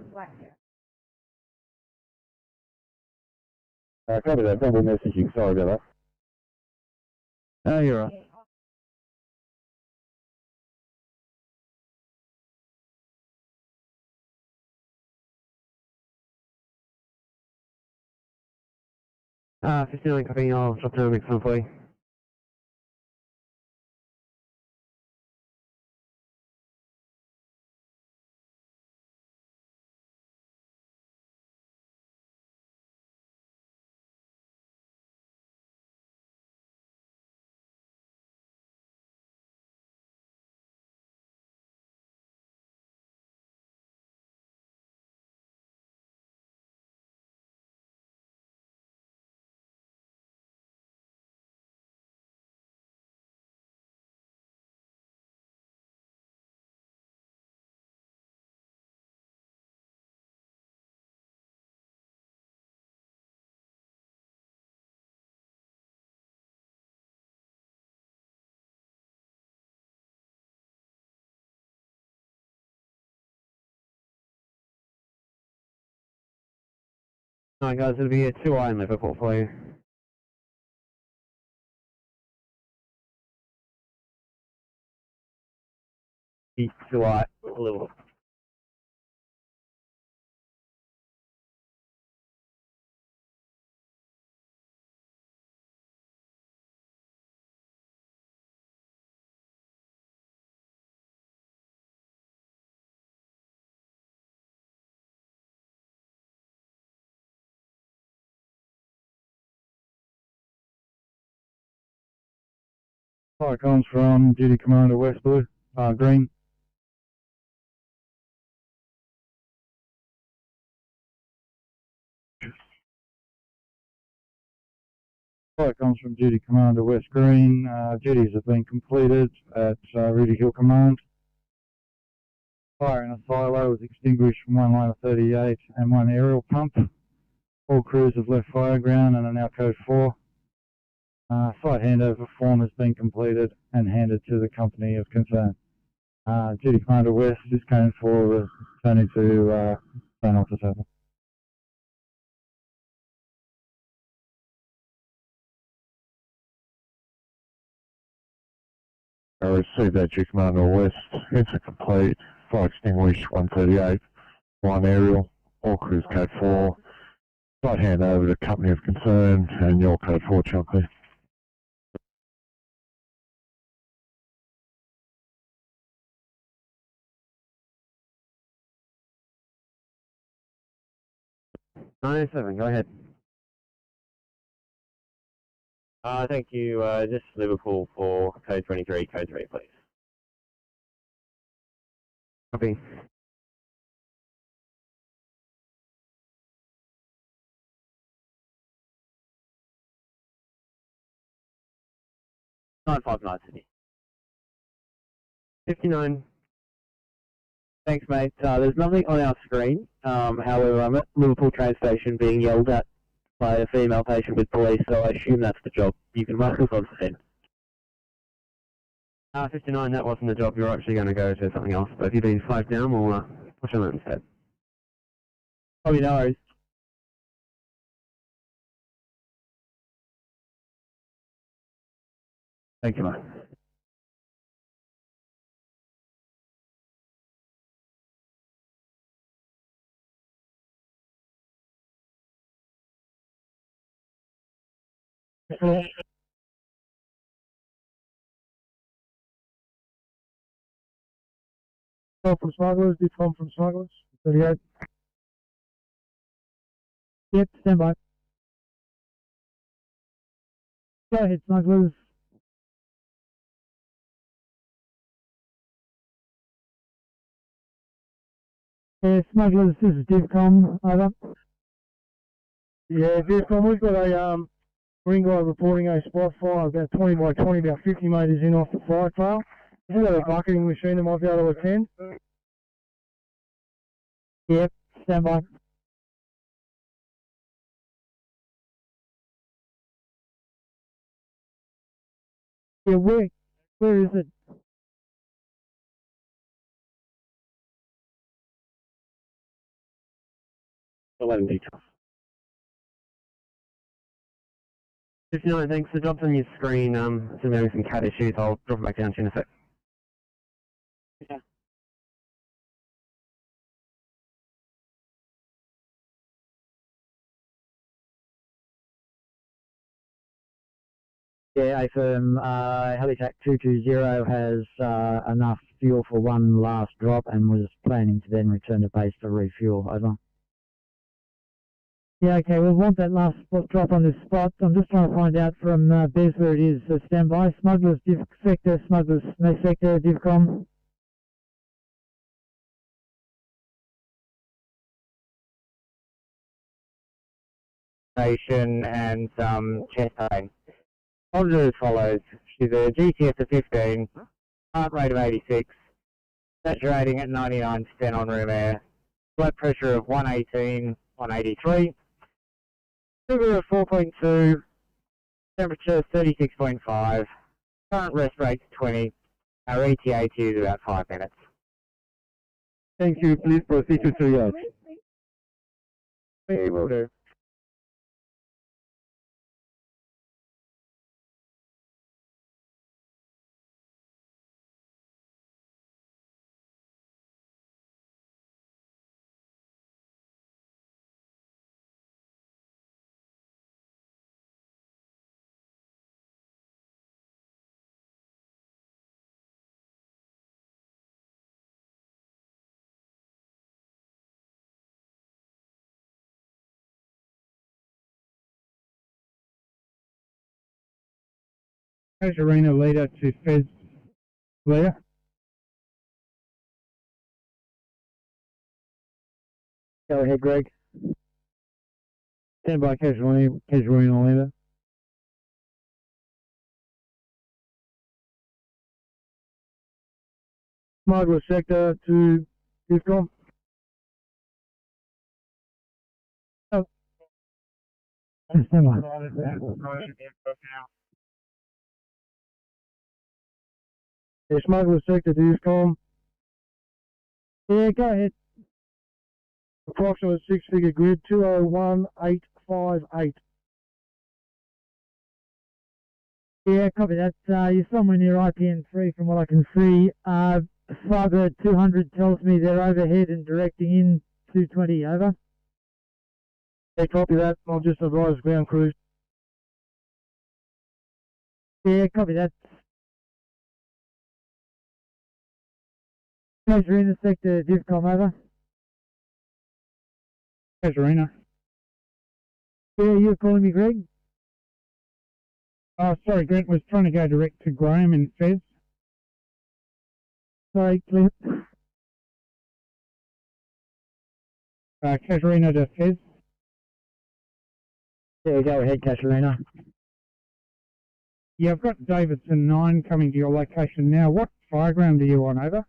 Copy that, double messaging, sorry about that. Oh, you're right. Ah, 59 copy, I'll drop down the next one for you. Alright guys, it'll be a 2i in Liverpool for you. East 2i, Liverpool. Fire comes from Duty Commander West Blue, Green. Fire comes from Duty Commander West Green. Duties have been completed at Rudy Hill Command. Fire in a silo was extinguished from one line of 38 and one aerial pump. All crews have left fire ground and are now code 4. Site handover form has been completed and handed to the company of concern. Duty Commander West is code 4, returning to phone office over. I received that, Duty Commander West. Answer complete. Fire extinguished 138. One aerial. All crews code 4. Site handover to company of concern and your code 4 Chunky. Go ahead. Thank you. Just Liverpool for code 23, code 3, please. Copy. Sydney. 59. Thanks, mate. There's nothing on our screen. However, I'm at Liverpool train station being yelled at by a female patient with police, so I assume that's the job. You can mark us on scene. 59, that wasn't the job. You're actually going to go to something else. But if you've been flagged down, we'll push on that instead. Probably no worries. Thank you, mate. Tom from Smugglers, did Tom from Smugglers. 38. Yep, stand by. Go ahead, Smugglers. Yeah, Smugglers, this is DivCom, over. Yeah, DivCom, we've got a green guy reporting a spot fire about 20 by 20, about 50 metres in off the fire trail. We've got a bucketing machine that might be able to attend. Yep, stand by. Yeah, where is it? Details. 59, thanks. The job's on your screen. I'm having some CAD issues. I'll drop it back down to you in a sec. Yeah. Yeah, AFIRM, Helitac 220 has enough fuel for one last drop and was planning to then return to base to refuel. Over. Yeah, okay, we'll want that last drop on this spot. I'm just trying to find out from Bez where it is. So stand by. Smugglers, Div Sector, Smugglers, no Sector, DivCom. And some chest pain. I'll do as follows. She's a GCS of 15, heart rate of 86, saturating at 99% on room air, blood pressure of 118, 183, sugar of 4.2, temperature 36.5, current rest rate 20, our ETA to is about 5 minutes. Thank you. Please proceed to triage. We will do. Casuarina leader to Fez leader. Go ahead, Greg. Stand by, Casuarina leader. Smuggler sector to DivCom. Stand by. Yeah, Smuggler sector to DivCom. Yeah, go ahead. Approximate six-figure grid 201858. Yeah, copy that. You're somewhere near IPN3 from what I can see. Fiber 200 tells me they're overhead and directing in 220, over. Yeah, copy that. I'll just advise ground crews. Yeah, copy that. Casuarina sector, DivCom, over. Casuarina. Yeah, you're calling me, Greg? Sorry, Greg was trying to go direct to Graham and Fez. Sorry, clear. Casuarina to Fez. Yeah, go ahead, Casuarina. Yeah, I've got Davidson 9 coming to your location now. What fireground are you on, over?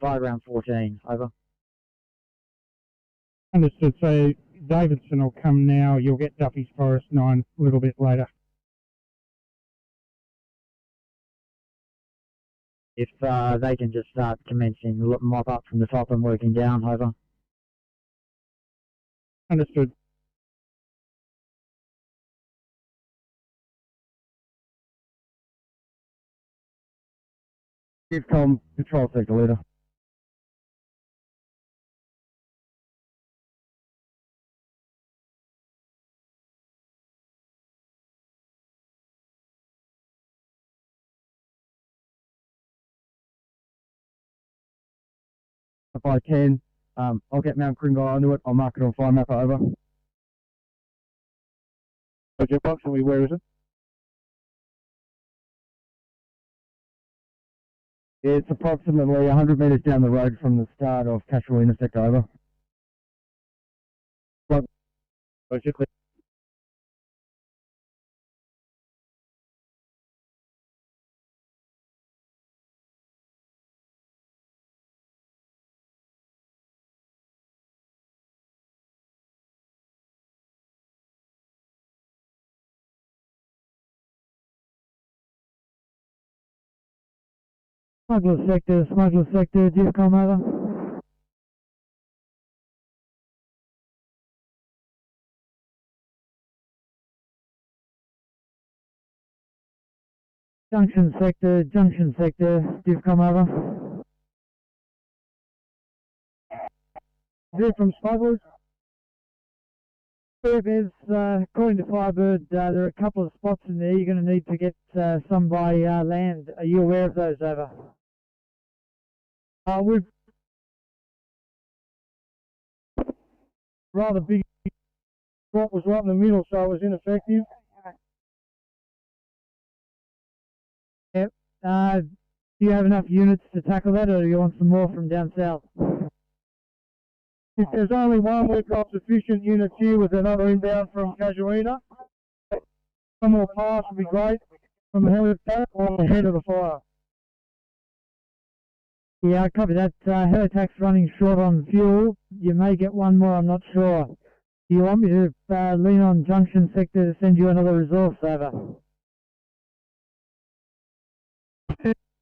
Fireground 14, over. Understood. So Davidson will come now. You'll get Duffy's Forest 9 a little bit later. If they can just start commencing mop up from the top and working down, over. Understood. DivCom, Patrol Sector Leader. If I can, I'll get Mount Kringle onto it. I'll mark it on Fire Mapper, over. Okay, approximately where is it? It's approximately 100 metres down the road from the start of Casual Intersect, over. Okay, clear. Smuggler sector, do you come over? Junction sector, do you come over? Is it from smugglers? There's, according to Firebird, there are a couple of spots in there. You're going to need to get some by land. Are you aware of those, over? We've rather big spot was right in the middle, so it was ineffective. Yep. Do you have enough units to tackle that, or do you want some more from down south? If there's only one, we've got sufficient units here with another inbound from Casuarina. Some more pass would be great from the helipad or the head of the fire. Yeah, I copy that. Helitac's running short on fuel. You may get one more, I'm not sure. Do you want me to lean on Junction sector to send you another resource, over?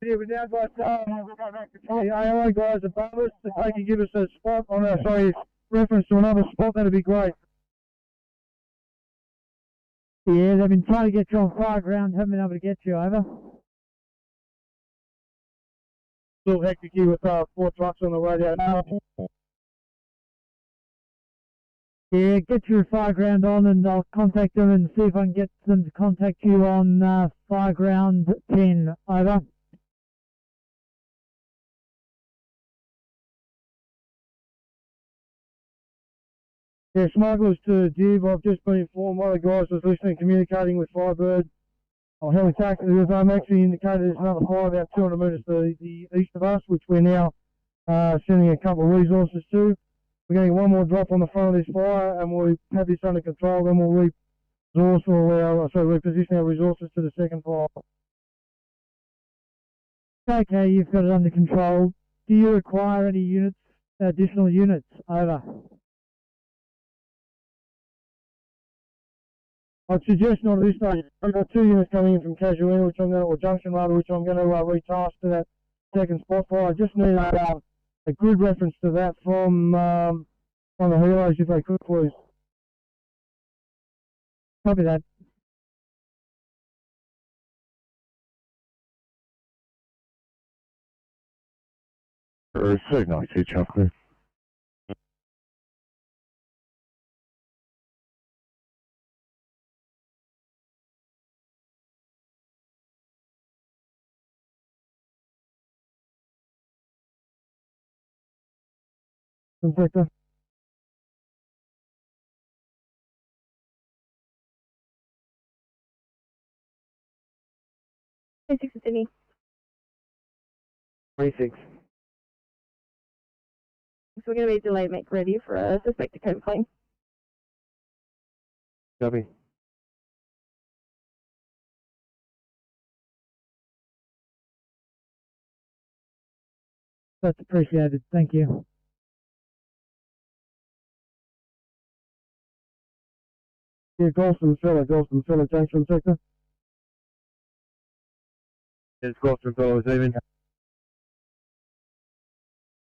Yeah, we now got we'll go back to the ALO guys above us. If they can give us a spot on our, reference to another spot, that'd be great. Yeah, they've been trying to get you on fire ground, haven't been able to get you, over. Still hectic here with 4 trucks on the radio now. Yeah, get your fire ground on and I'll contact them and see if I can get them to contact you on fire ground 10, over. Yeah, smugglers to Jib. I've just been informed one of the guys was listening, communicating with Firebird. I'll helitac. I'm actually indicated there's another fire about 200 metres to the east of us, which we're now sending a couple of resources to. We're going to get one more drop on the front of this fire, and we'll have this under control. Then we'll reposition our resources to the second fire. Okay, you've got it under control. Do you require any units, additional units, over? I'd suggest not at this stage. I've got 2 units coming in from Casuarina, which I'm going to, or Junction rather, which I'm going to retask to that second spot fire. I just need a good reference to that from the helos, if they could, please. Copy that. So nice to chocolate. Inspector. Sydney. 26. So we're going to be delayed, make ready for a suspected code claim. Copy. That's appreciated, thank you. Yeah, Golston Fella, Junction sector. It's Golston Fella, receiving.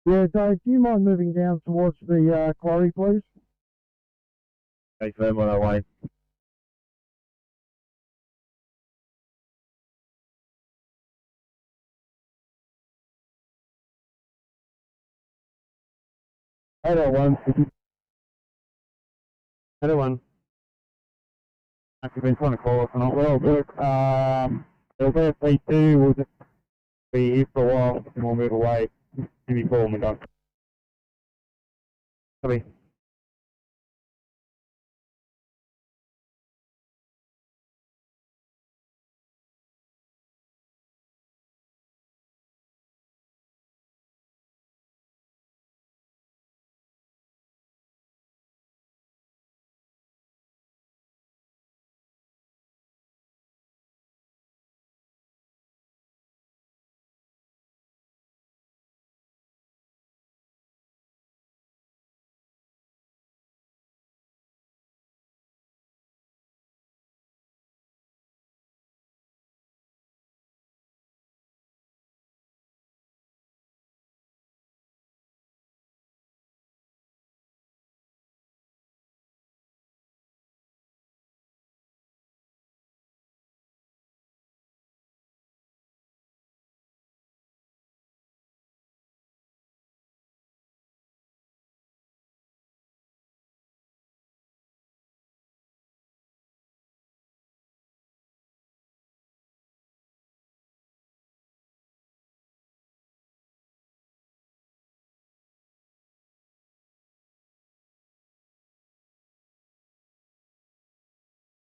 Yeah, Dave, do you mind moving down towards the quarry, please? Thanks, man, on our way. Hello, one. Hello, one. I've been trying to call us, and I'll look. It'll be a P2, we'll just be here for a while, and we'll move away. Give me a call when we're done. Copy.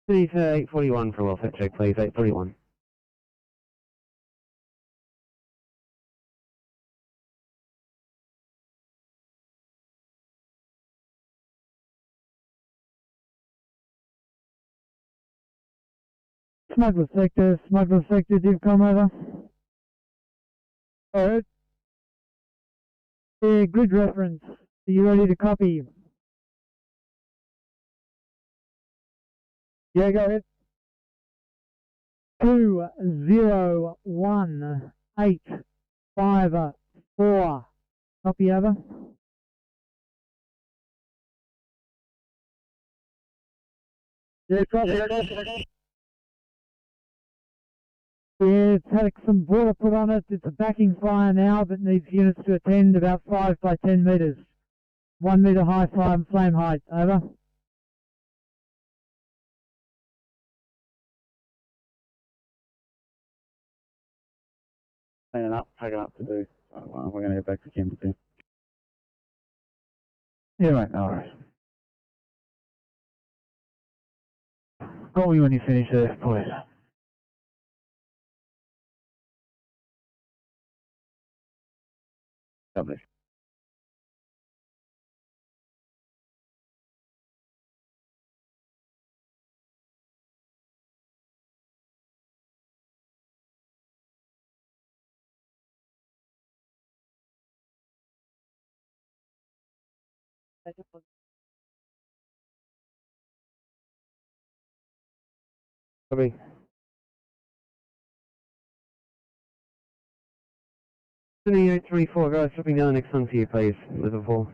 Please, 841 for a welfare check, please, 841. Smuggler sector, div come over. Alright. Yeah, grid reference. Are you ready to copy? Yeah, go ahead. 201854. Copy over. Yeah, copy. Yeah, it's had some water put on it. It's a backing fire now, but needs units to attend about 5 by 10 metres. 1 metre high flame height. Over. Cleaning up, packing up to do. So we're going to get back to camp soon. Yeah, mate, no worries. Call me when you finish there, please. Lovely. Copy. Sydney 834, guys, dropping down the next one for you, please. Level 4.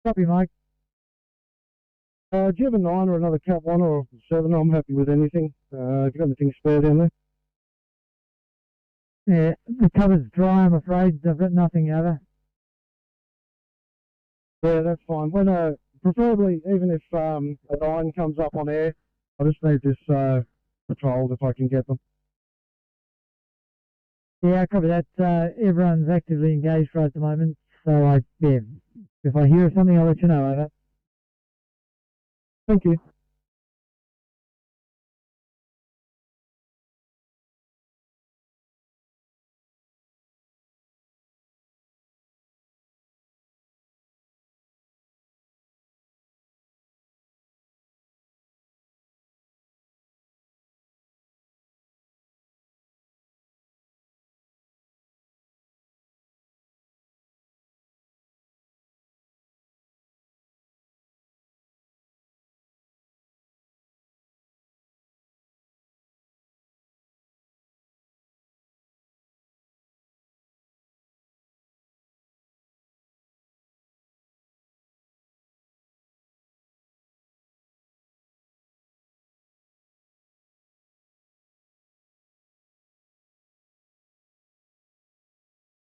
Copy, Mike. Do you have a 9 or another Cat 1 or 7? I'm happy with anything. Have you got anything spare down there? Yeah, the cover's dry, I'm afraid. I've got nothing over. Yeah, that's fine. When, preferably, even if a 9 comes up on air, I just need this patrolled if I can get them. Yeah, copy that. Everyone's actively engaged right at the moment, so yeah, if I hear something, I'll let you know. Over. Thank you.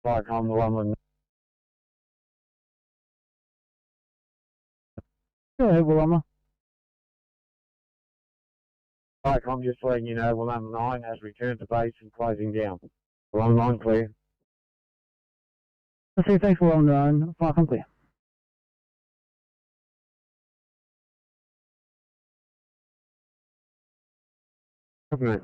Like I'm the one with... Go ahead, Willama. I'm just letting you know, well, number 9 has returned to base and closing down. Well, 9 clear. Let's see, thanks for 9, fire clear. Okay.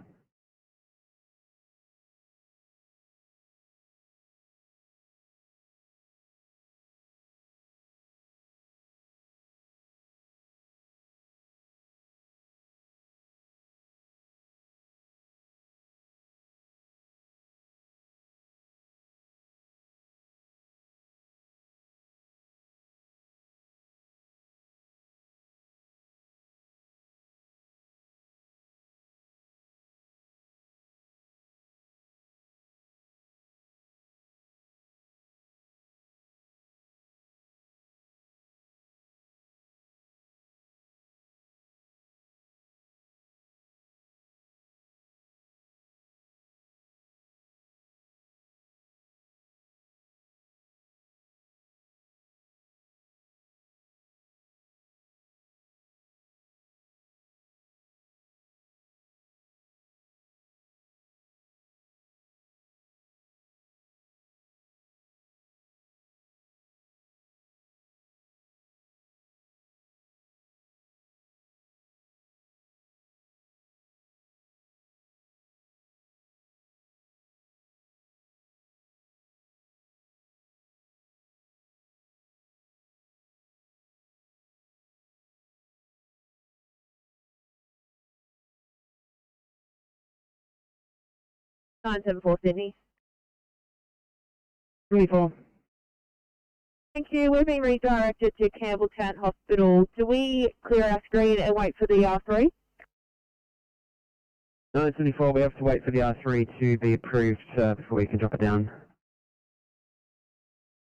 Nine seven four Sydney. 24. Thank you. We've been redirected to Campbelltown Hospital. Do we clear our screen and wait for the R3? 974, we have to wait for the R3 to be approved before we can drop it down.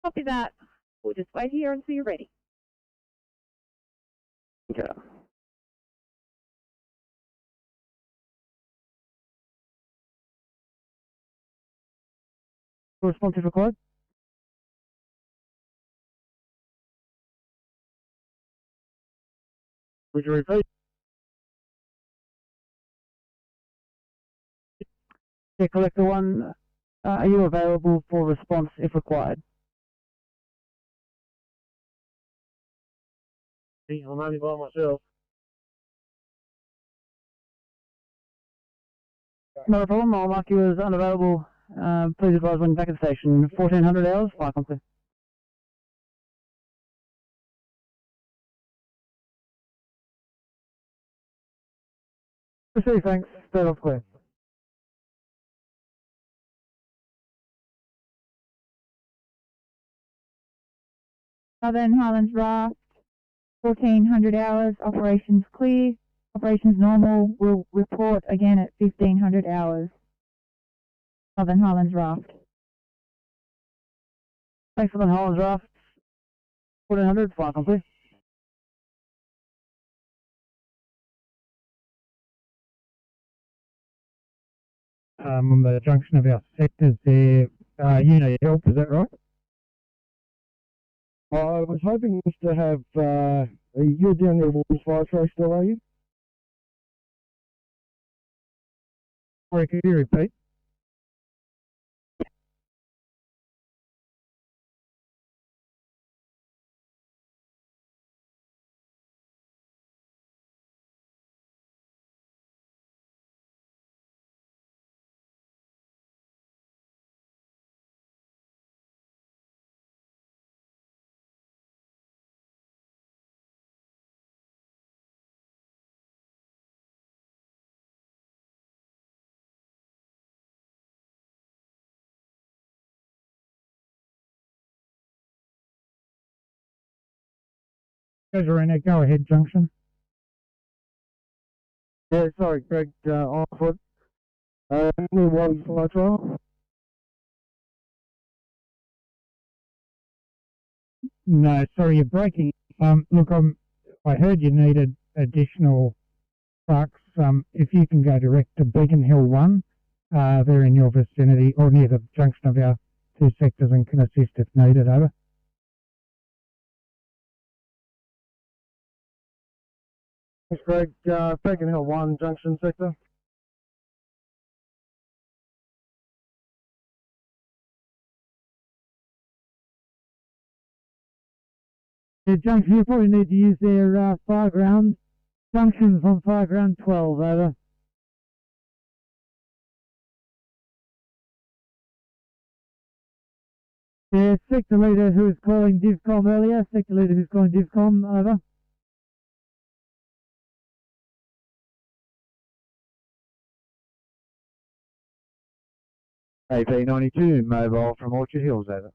Copy that. We'll just wait here until you're ready. Okay. Responsive required. Would you repeat? Yeah, Collector 1, are you available for response if required? I'm only by myself. No problem, I'll mark you as unavailable. Please advise when back at the station. 1400 hours, fire clear. Proceed, thanks. Straight off clear. Southern Highlands Raft, 1400 hours, operations clear. Operations normal, will report again at 1500 hours. Southern Highlands Raft. Thanks for the Highlands Raft. 1400, fire clear. On the junction of our sectors there, you need help, is that right? I was hoping to have, you're down there with fire trace still, are you? Sorry, could you repeat? Casuarina, go ahead, junction. Yeah, sorry, Greg, on foot. Only one fire trial. No, sorry, you're breaking. Look, I heard you needed additional trucks. If you can go direct to Beacon Hill 1, they're in your vicinity or near the junction of our two sectors and can assist if needed, over. Thanks, Greg. Beacon Hill 1, Junction Sector. Yeah, Junction, you probably need to use their fireground. Junctions on fireground 12, over. Yeah, sector leader who was calling DivCom earlier, sector leader who's calling DivCom, over. AP92, mobile from Orchard Hills, over.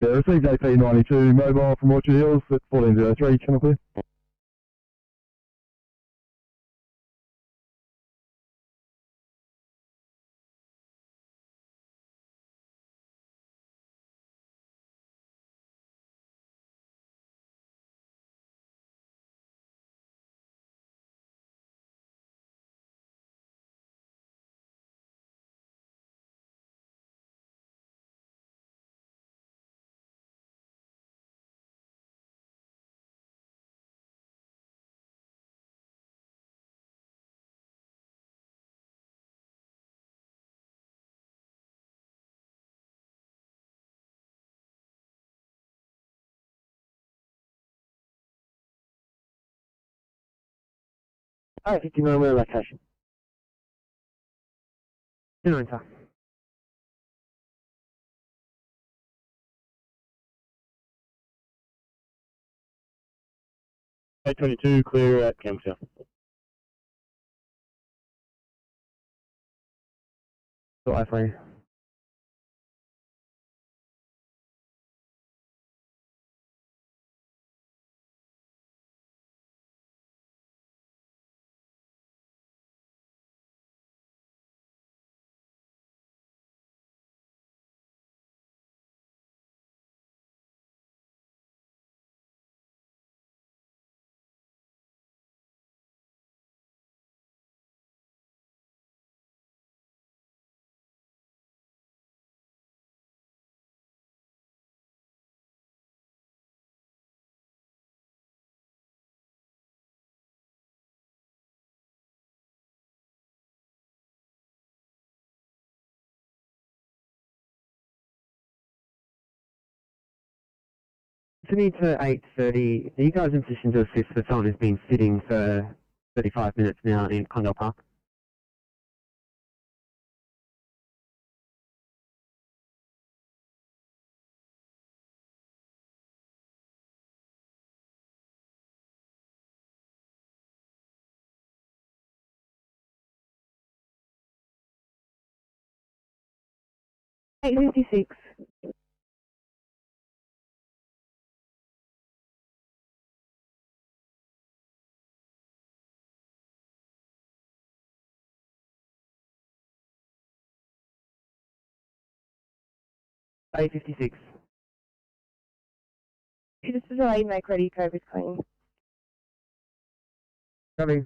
Yeah, received AP92, mobile from Orchard Hills at 1403, channel clear. Oh, 59, where location? General time. A22, clear at Campbelltown. Got for you. Sydney to 8:30. Are you guys in position to assist? The time has been sitting for 35 minutes now in Condell Park. $8.56. $8.56. Just a delay, make ready, COVID clean. Coming.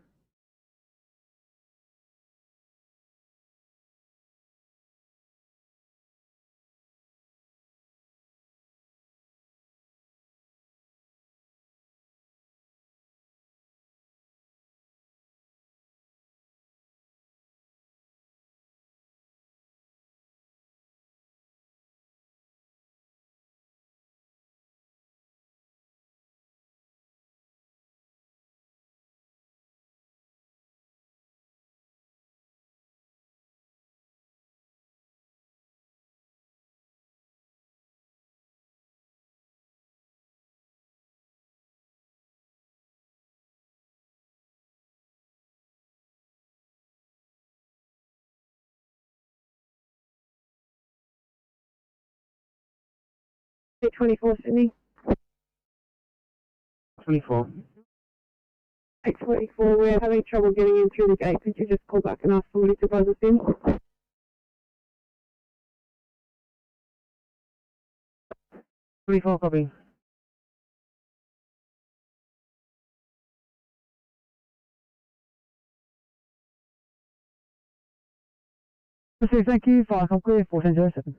$8.24, Sydney. 24. 8:44, we're having trouble getting in through the gate. Could you just call back and ask somebody to buzz us in? 24, copy. Thank you, fire clear, 1407.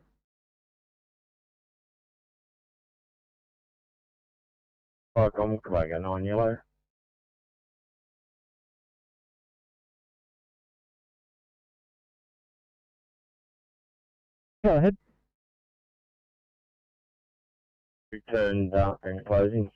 Welcome, Commander 9 Yellow. Go ahead. Returned and closing.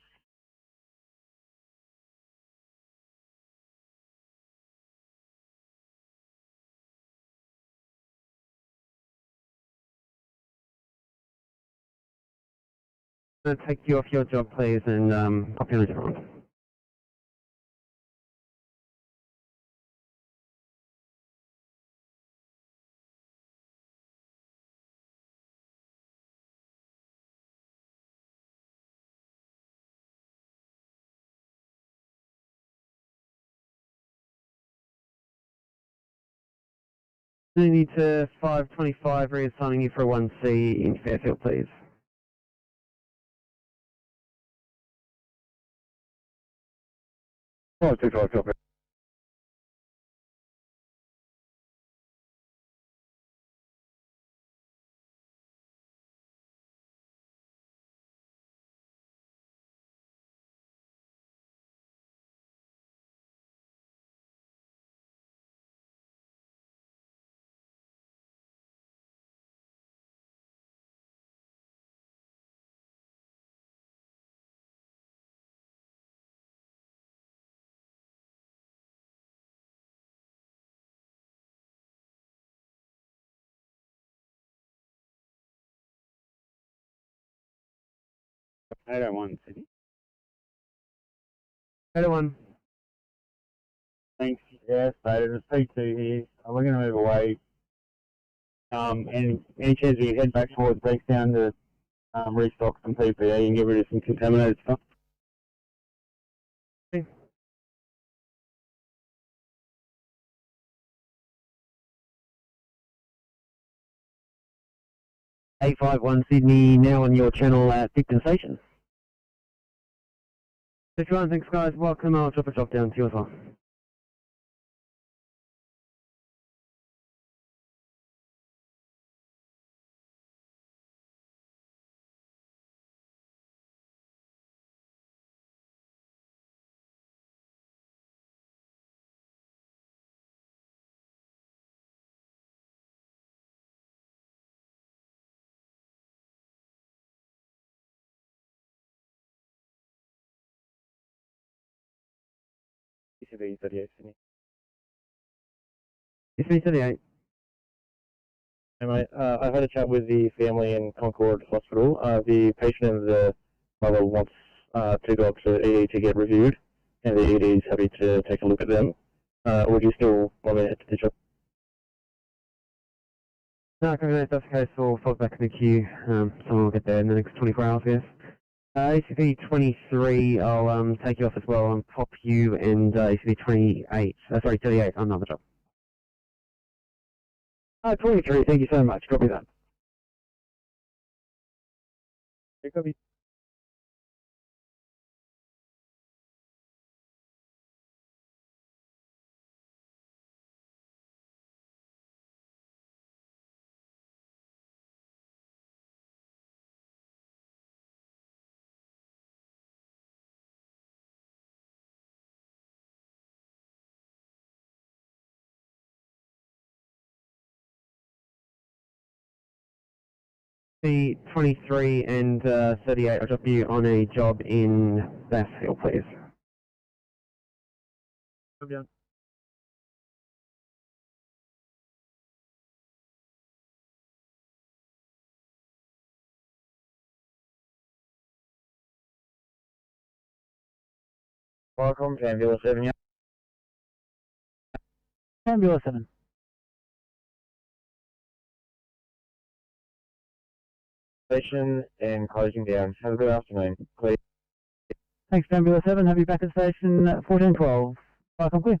I'm going to take you off your job, please, and pop you on the front. We need to 525 reassigning you for 1C in Fairfield, please. Oh, 2-5, copy. I don't want Sydney. 801. Thanks. Yeah, stated. It's P2 here. We're going to move away. Any chance we can head back towards Breakdown to restock some PPE and get rid of some contaminated stuff? Okay. 851 Sydney, now on your channel at Dicton Station. 51, thanks guys, welcome, I'll drop a drop down to you as well. ECB 38, Sydney. ECB 38. Hey mate, I've had a chat with the family in Concord Hospital. The patient and the mother wants 2 dogs for ED to get reviewed, and the ED is happy to take a look at them. Would you still want me to the job? No, if that's the case, we'll fall back in the queue. Someone will get there in the next 24 hours, yes. ECB 23, I'll take you off as well and pop you, and ECB 28, 38 on another job. 23, thank you so much, copy that. Yeah, copy. The 23 and 38, I'll drop you on a job in Bass Hill, please. Yeah. Welcome to Ambulance 7, yeah. Ambulance 7. Station and closing down. Have a good afternoon. Please. Thanks, Ambulance 7. Have you back at station 1412. Welcome, clear.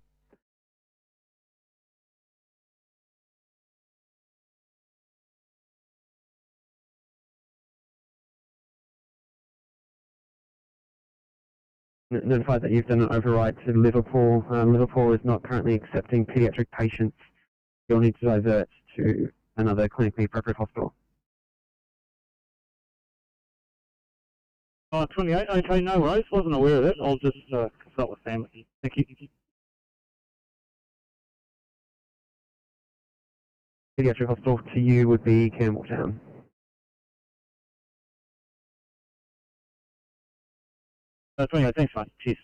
Notified that you've done an override to Liverpool. Liverpool is not currently accepting paediatric patients. You'll need to divert to another clinically appropriate hospital. Oh, 28, okay, no worries. Wasn't aware of it. I'll just consult with family. Thank you. Pediatric hospital to you would be Campbelltown. Oh, 28, thanks, mate. Cheers.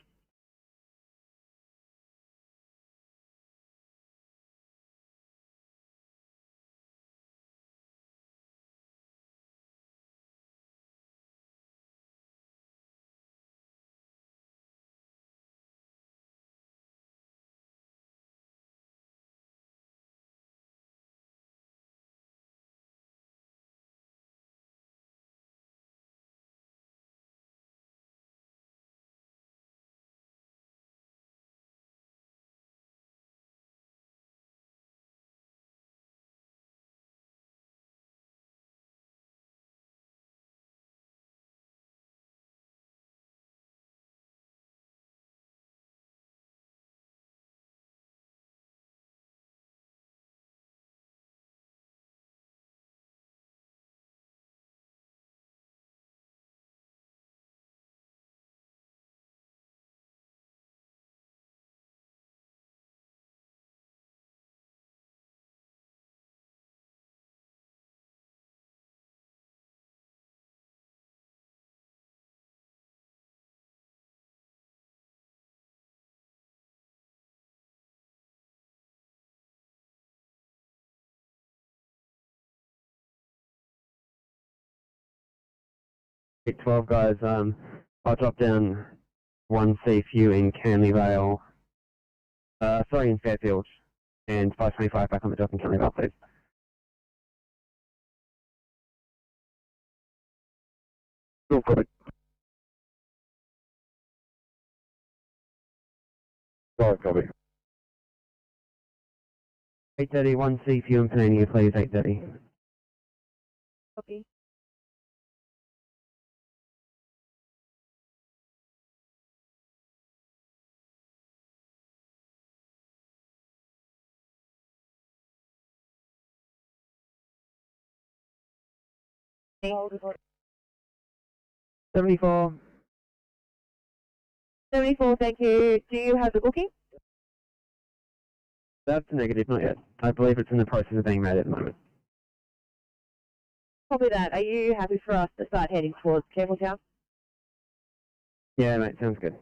Big 12 guys, I'll drop down 1C few in Canley Vale, sorry, in Fairfield, and 525 back on the dock in Canley Vale, please. Cool, copy. Sorry, copy. 830, 1C few in Penania, please, 830. Copy. $74. 74, thank you. Do you have the booking? That's a negative, not yet. I believe it's in the process of being made at the moment. Copy that. Are you happy for us to start heading towards Campbelltown? Yeah, mate, sounds good.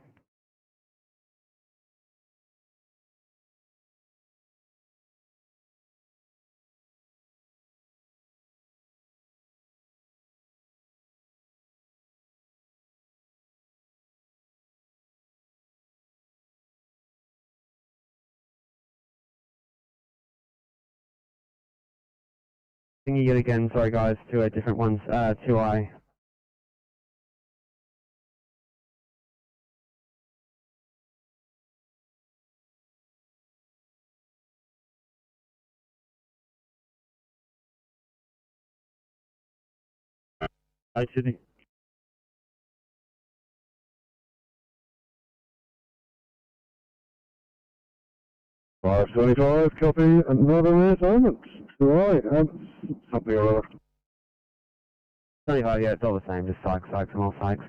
Bring you yet again, sorry guys, to a different ones, 2I. Hi, Sydney. Five 25, copy, another assignment. Right, something or other. 25, yeah, it's all the same, just Sykes and all Sykes.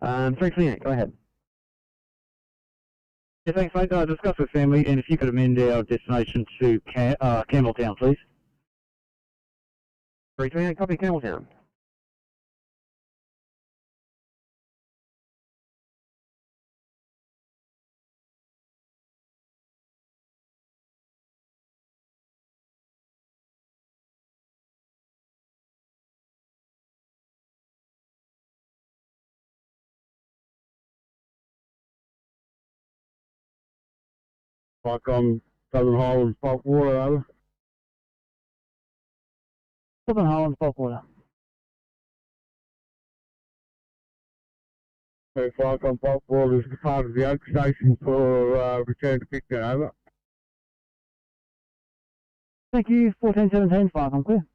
328, go ahead. Yeah, thanks, mate. Discuss with family, and if you could amend our destination to Campbelltown, please. 328, copy, Campbelltown. Like on Southern Highlands bulk water, over. Southern Highlands bulk water. It's like on bulk water is part of the Oak Station for return to Picton, over. Thank you, 1417, Spark, I'm clear.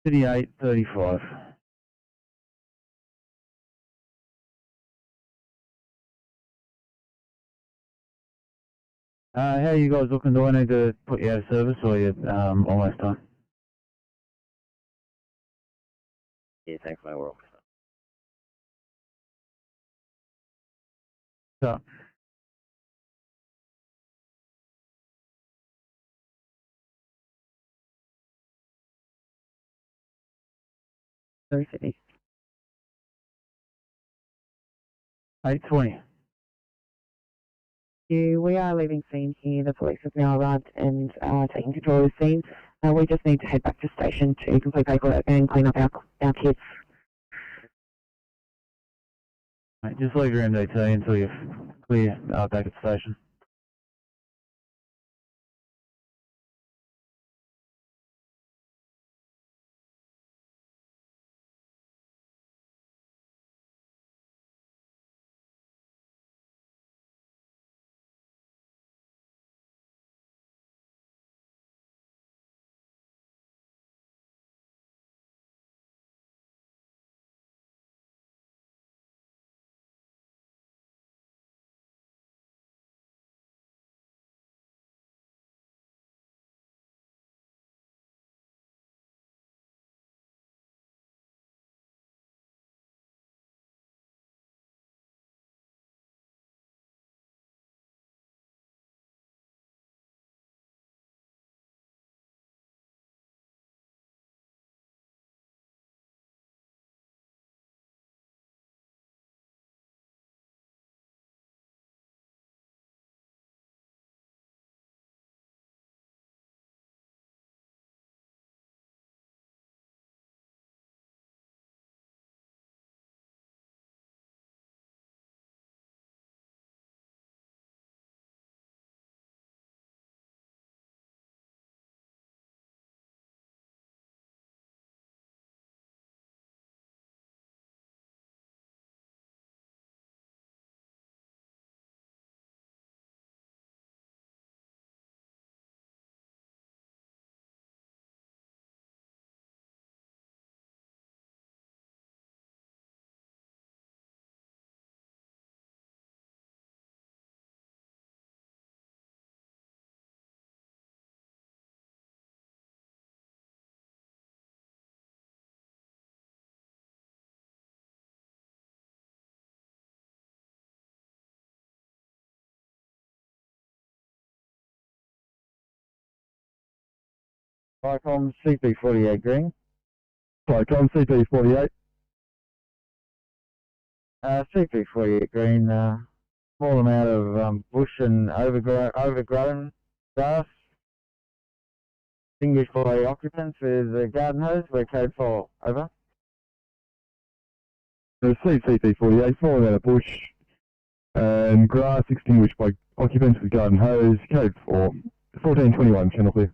3835. How are you guys looking? Do I need to put you out of service or are you almost done? Yeah, thanks, mate. We're almost So, done. Sorry, Sydney. 820. We are leaving scene here. The police have now arrived and taking control of the scene. We just need to head back to station to complete paperwork and clean up our kits. Right, just leave your MDT until you're clear back at the station. Vicom CP48 green. Vicom CP48. CP48 green, small amount of bush and overgrown grass. Distinguished by occupants with a garden hose. We're code 4. Over. Received CP48, small amount of bush and grass extinguished by occupants with garden hose. Code 4. 1421, channel clear.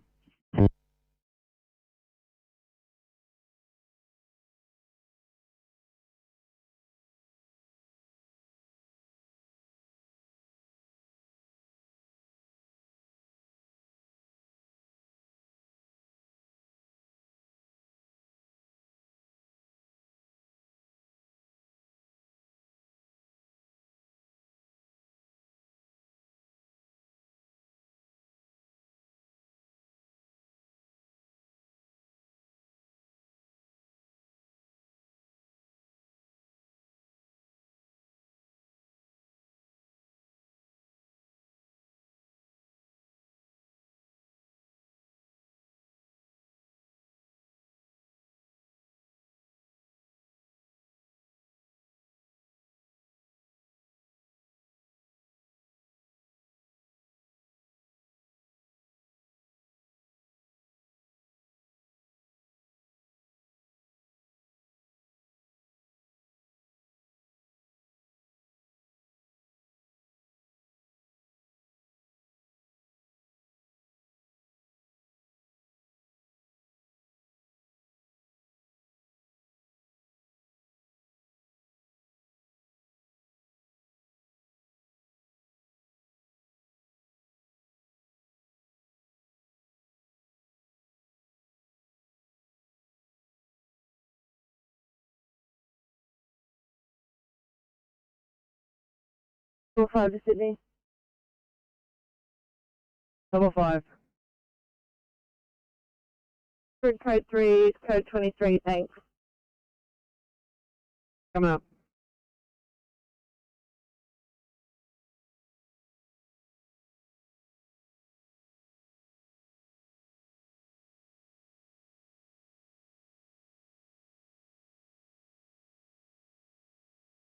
5 to Sydney. 5. Grid code 3, code 23, thanks. Coming up.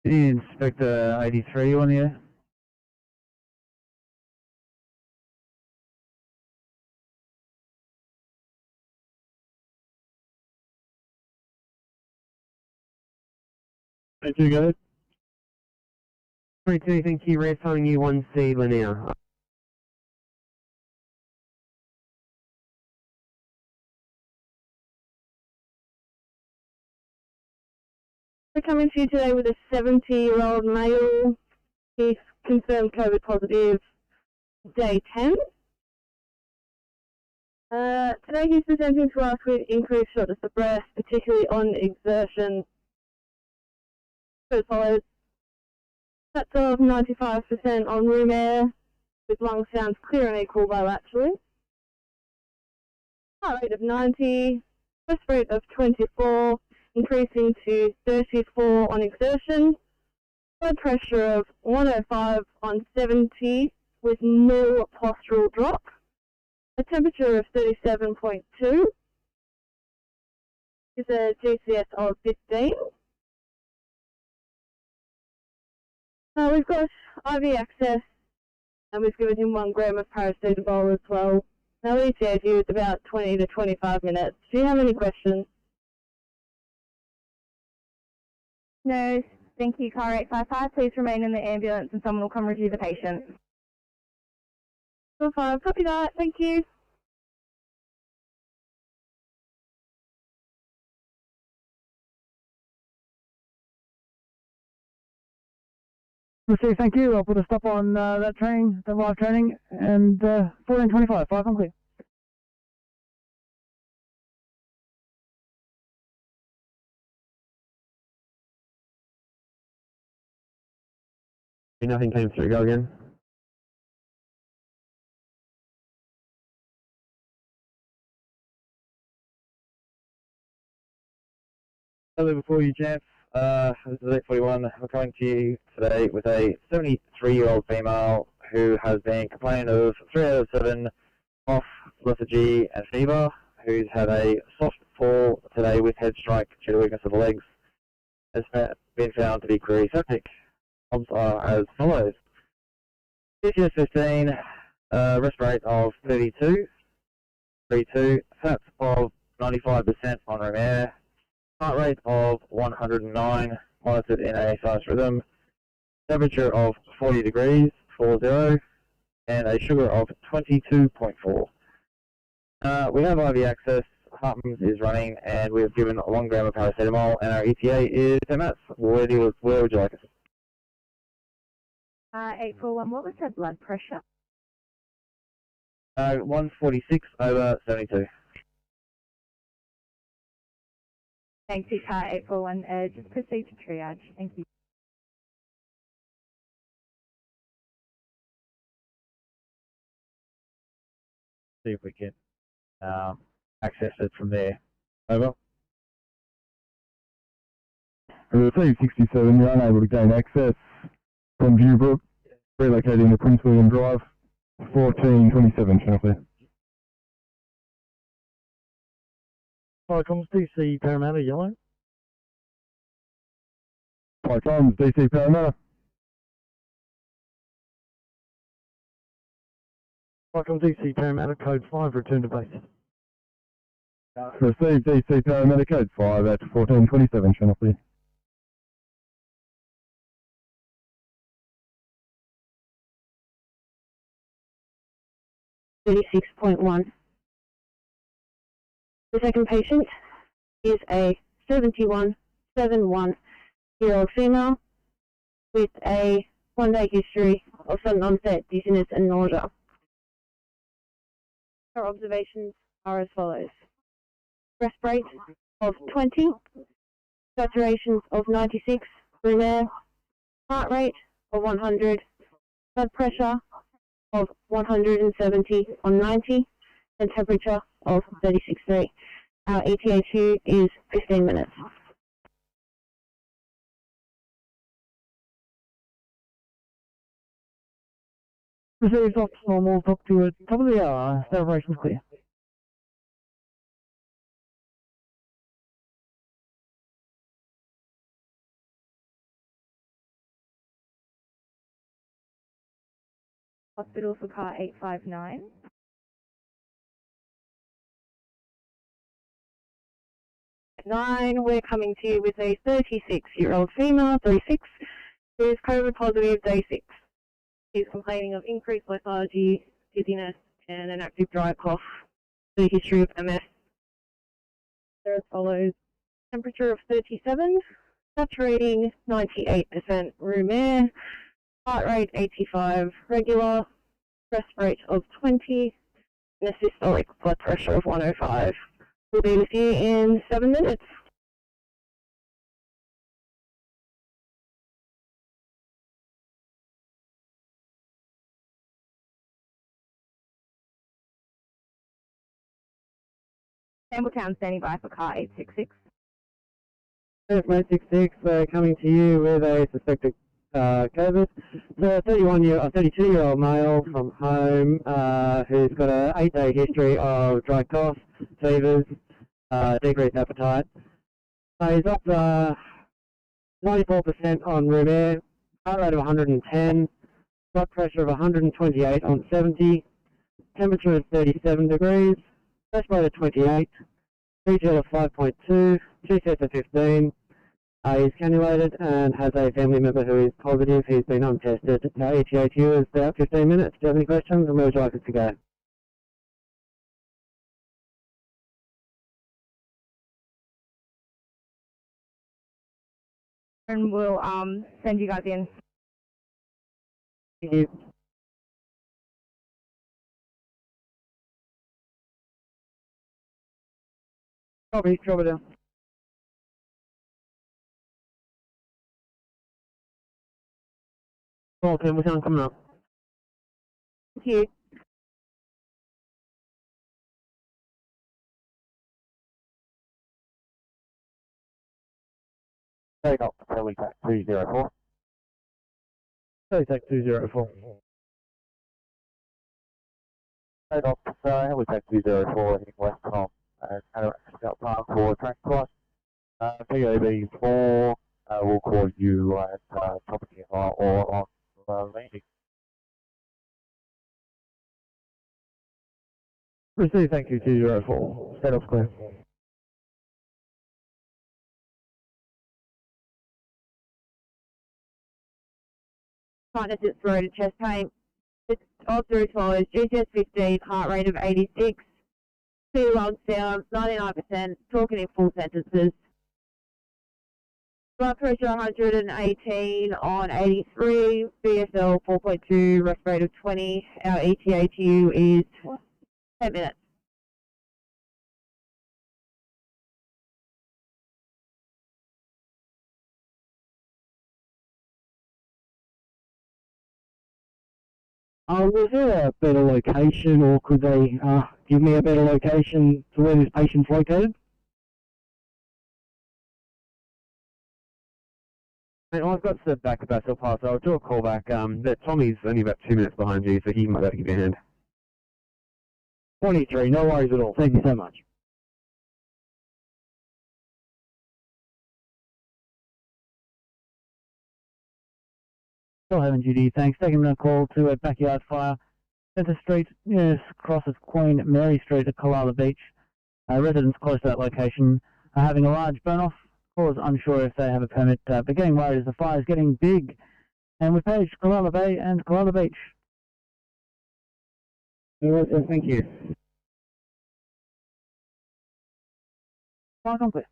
Inspector 83 on here. Thank you, guys. 22, thank you, Red phone you 1C linear. We're coming to you today with a 70-year-old male. He's confirmed COVID positive, day 10. Today he's presenting to us with increased shortness of breath, particularly on exertion. So as follows: stats of 95% on room air, with lung sounds clear and equal bilaterally. Heart rate of 90, chest rate of 24, increasing to 34 on exertion. Blood pressure of 105 on 70 with no postural drop. A temperature of 37.2. Is a GCS of 15. We've got IV access, and we've given him 1 gram of paracetamol as well. Now ETA due is about 20 to 25 minutes. Do you have any questions? No, thank you, car 855. Please remain in the ambulance and someone will come review the patient. 5, copy that, thank you. Received, thank you. I'll put a stop on that training, the live training, and 14:25, 5, I'm clear. Nothing came through, go again. Hello, before you, Jeff. This is 841. I'm coming to you today with a 73-year-old female who has been complaining of 3 out of 7 cough, lethargy, and fever, who's had a soft fall today with head strike due to weakness of the legs, has been found to be query septic. Odds are as follows: CHS 15, rest rate of 32, 32, sats of 95% on room air, heart rate of 109, monitored in a fast rhythm, temperature of 40 degrees, 40, and a sugar of 22.4. We have IV access, heart rate is running, and we have given 1 gram of paracetamol, and our ETA is 10 minutes. Where would you like us? 841, what was her blood pressure? 146/72. Thank you, car 841. Just proceed to triage. Thank you. See if we can access it from there. Over. Receive 67, you're unable to gain access from Viewbrook, relocating to Prince William Drive, 1427, channel clear. Comms DC Parramatta, yellow. Comms DC Parramatta. Comms DC Parramatta, code 5, return to base. Receive DC Parramatta, code 5 at 1427, channel clear. 36.1. The second patient is a 71-year-old female with a 1-day history of sudden onset dizziness and nausea. Her observations are as follows: rest rate of 20, saturations of 96 room air, heart rate of 100, blood pressure of 170 on 90, and temperature of 36.3. Our ETHU is 15 minutes. Received off normal, talk to it. Top of the hour, state operations clear. Hospital for car 859. At 9, we're coming to you with a 36-year-old female, 36, who is COVID positive day 6. She's complaining of increased lethargy, dizziness, and an active dry cough. The history of MS. There as follows: temperature of 37, saturating 98% room air, heart rate 85 regular, stress rate of 20, and a systolic blood pressure of 105. We'll be with you in 7 minutes. Campbelltown standing by for car 866. 866, coming to you with a suspected COVID. The 32-year-old male from home who's got an 8-day history of dry cough, fevers, decreased appetite. He's up 94% on room air, heart rate of 110, blood pressure of 128 on 70, temperature of 37 degrees, stress rate of 28, BGL of 5.2, GCS of 15. He's cannulated and has a family member who is positive. He's been untested. ETHU is about 15 minutes. Do you have any questions, and where would you like us to go? And we'll send you guys in. Thank you. Copy, drop it down. Okay, we're coming up. Thank you. Take up Ferry 204. Take 204. Take off Helipack 204 heading west from Cataract Park for track cross. POB4 will call you at Property or on landing. Receive, thank you, 204. Set off clear. Sinus is throat and chest pain. It's also as follows: GCS 15, heart rate of 86, 2 lungs down, 99%, talking in full sentences. Blood pressure 118 on 83, BSL 4.2, rest rate of 20. Our ETHU is 10 minutes. Was there a better location, or could they give me a better location to where this patient's located? I've got to the back of Bassel Pass, so I'll do a call back. But Tommy's only about 2 minutes behind you, so he might be able to give you a hand. 23, no worries at all. Thank you so much. Still having duty, thanks. Taking a call to a backyard fire. Centre Street, yes, crosses Queen Mary Street at Koala Beach. Residents close to that location are having a large burn-off. Callers unsure if they have a permit, but getting worried as the fire is getting big. And we've paged Koala Bay and Koala Beach. Thank you. Fire complete.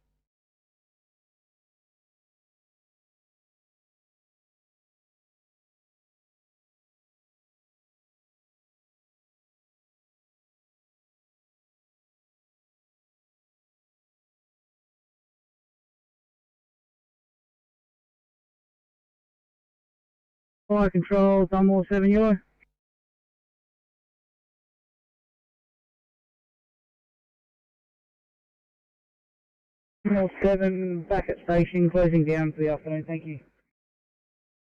Fire control, Dunmore 7 Euro. 7 back at station, closing down for the afternoon, thank you.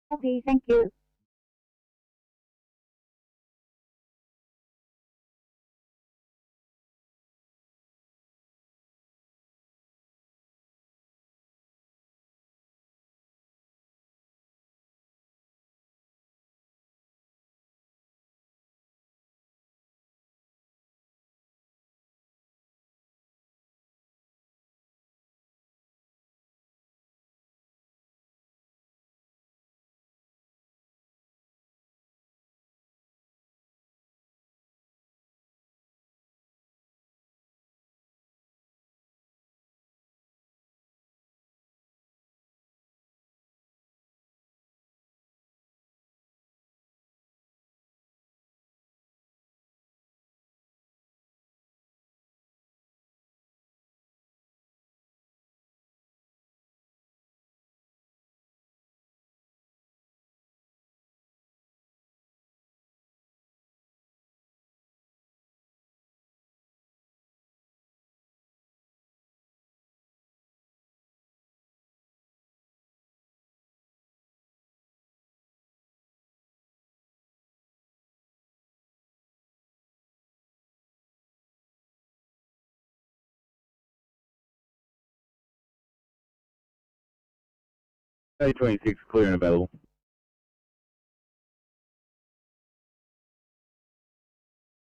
Copy, thank you. A26 clear and available.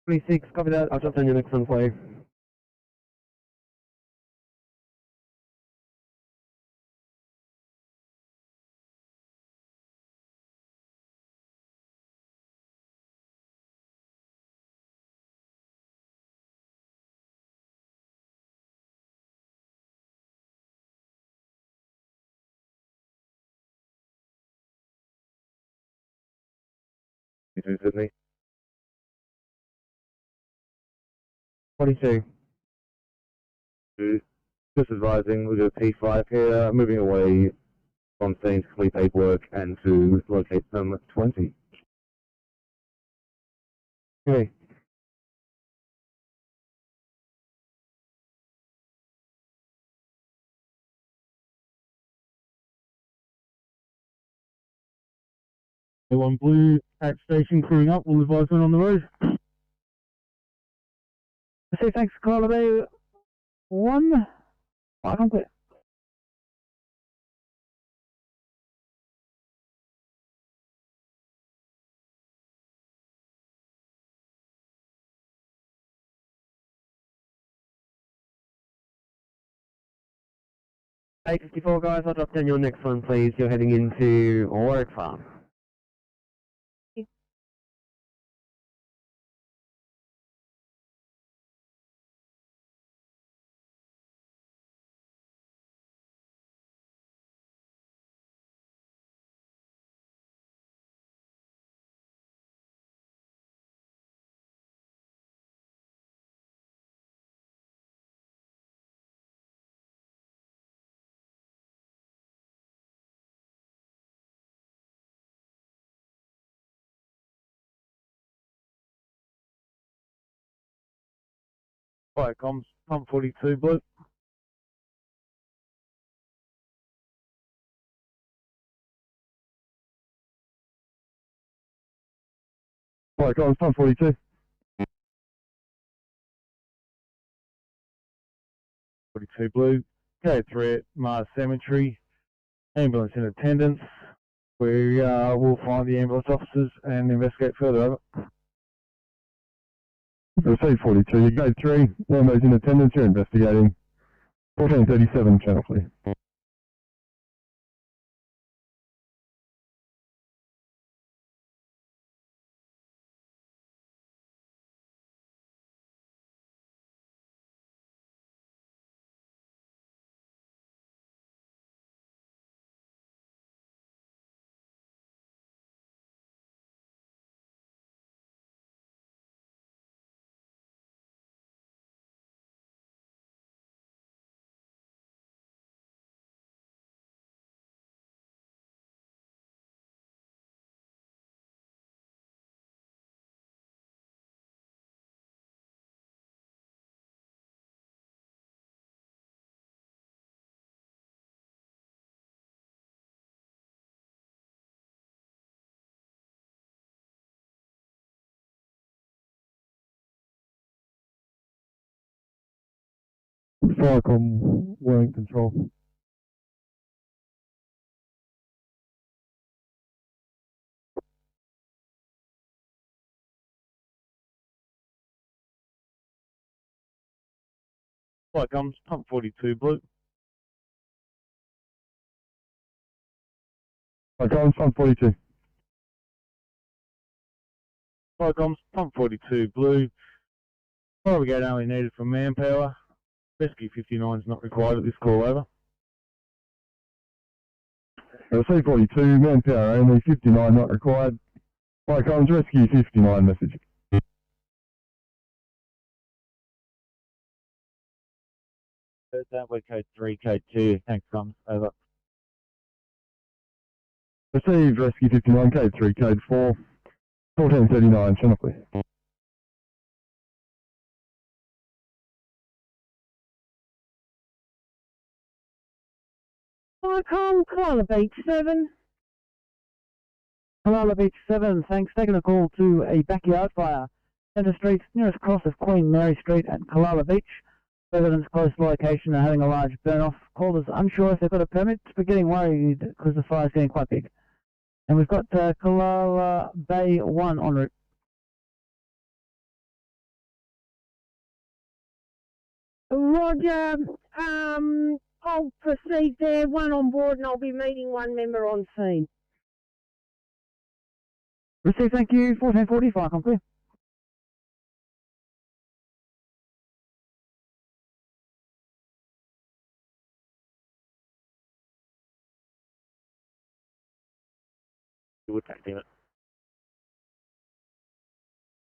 26, copy that. I'll jump on your next one for you. Sydney. 42. Just advising, we've got a P5 here, moving away from scene to complete paperwork and to locate them 20. Okay. One blue at station crewing up, all advisement on the road. Say thanks, Carla Bay 1. I can't quit. $854 guys, I'll drop down your next one please. You're heading into Warwick Farm. Right, comms, pump 42 blue. Right, comms, pump 42. 42 blue. Go threat, Mars Cemetery. Ambulance in attendance. We will find the ambulance officers and investigate further. Receive 42, you go 3, ambulance in attendance, you're investigating. 1437, channel clear. Firecom, wearing control. Firecoms, pump 42 blue. Firecoms, pump 42. Firecoms, pump 42 blue. Fire brigade only needed for manpower. Rescue 59 is not required at this call, over. C42, manpower only, 59 not required. Firecoms, rescue 59 message. Heard that, we're code 3, code 2, thanks, comms, over. Received, rescue 59, code 3, code 4, 1439, channel clear. Firecom, Koala Beach 7. Koala Beach 7, thanks. Taking a call to a backyard fire. Centre Street, nearest cross of Queen Mary Street at Koala Beach. Residents close to the location are having a large burn-off. Callers unsure if they've got a permit, but getting worried because the fire's getting quite big. And we've got Koala Bay 1 en route. Roger, I'll proceed there, one on board, and I'll be meeting one member on scene. Receive, thank you. 1445, I'm clear. You would take it.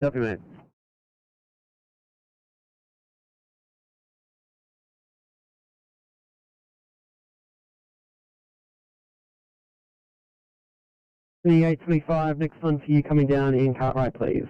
Copy, mate. The 825, next one for you coming down in Cartwright, please.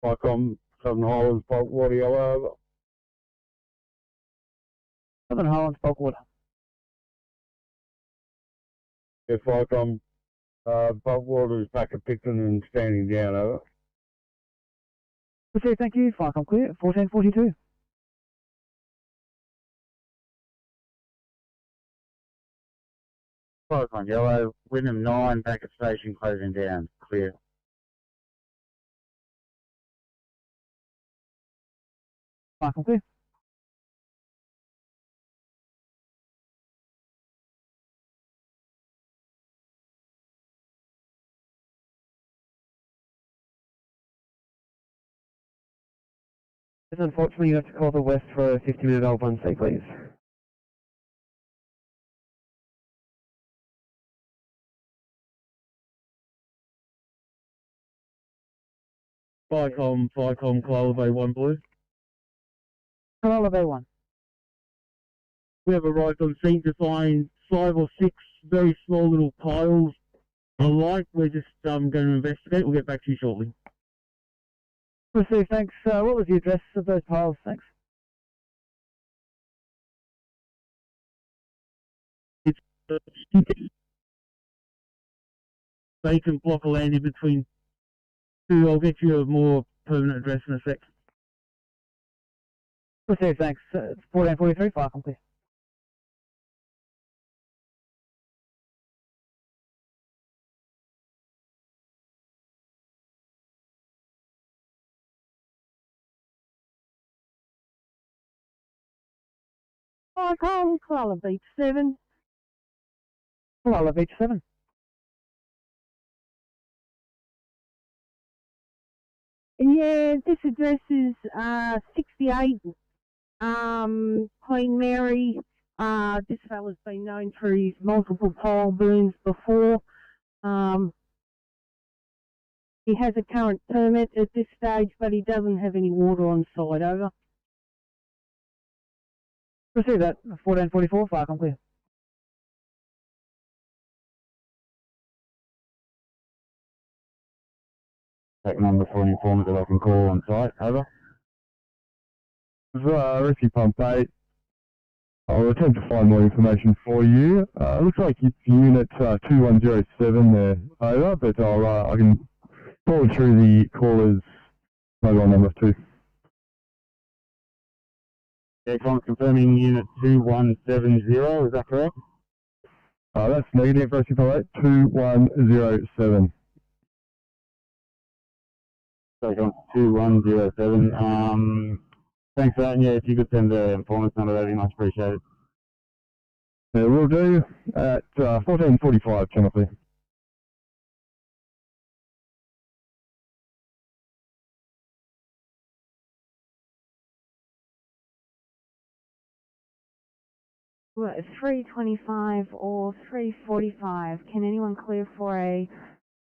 Firecom, Southern Highlands, bulk water yellow, over. Southern Highlands, bulk water. Yeah, Firecom, bulk water is back at Picton and standing down, over. Receive, thank you. Firecom clear. 1442. Firecom yellow, Wyndham 9, back at station, closing down, clear. Firecom clear. Unfortunately, you have to call the west for a 50-minute L1C, please. Firecom, Koala Bay 1 blue. Koala Bay 1. We have arrived on scene to find 5 or 6 very small little piles alike. We're just going to investigate. We'll get back to you shortly. Receive, thanks. What was the address of those piles? Thanks. It's vacant block of land in between two. I'll get you a more permanent address in a sec. Receive, thanks. It's 1443, Firecom clear. Firecom, Koala Beach 7. Koala Beach 7. Yeah, this address is 68 Queen Mary. This fella's been known for his multiple pole burns before. He has a current permit at this stage, but he doesn't have any water on site. Over. Receive that. 1444, fire com clear. Take number for an informant that I can call on site. Over. Rescue Pump 8. I'll attempt to find more information for you. Looks like it's unit 2107 there. Over, but I can forward through the caller's mobile number too. Yeah, confirming unit 2170, is that correct? That's negative, Rescue Pump 8, 2107. Take on 2107. Thanks for that, and yeah, if you could send the informant's number, that'd be much appreciated. Yeah, we'll do at 1445, Channel C. What, 325 or 345? Can anyone clear for a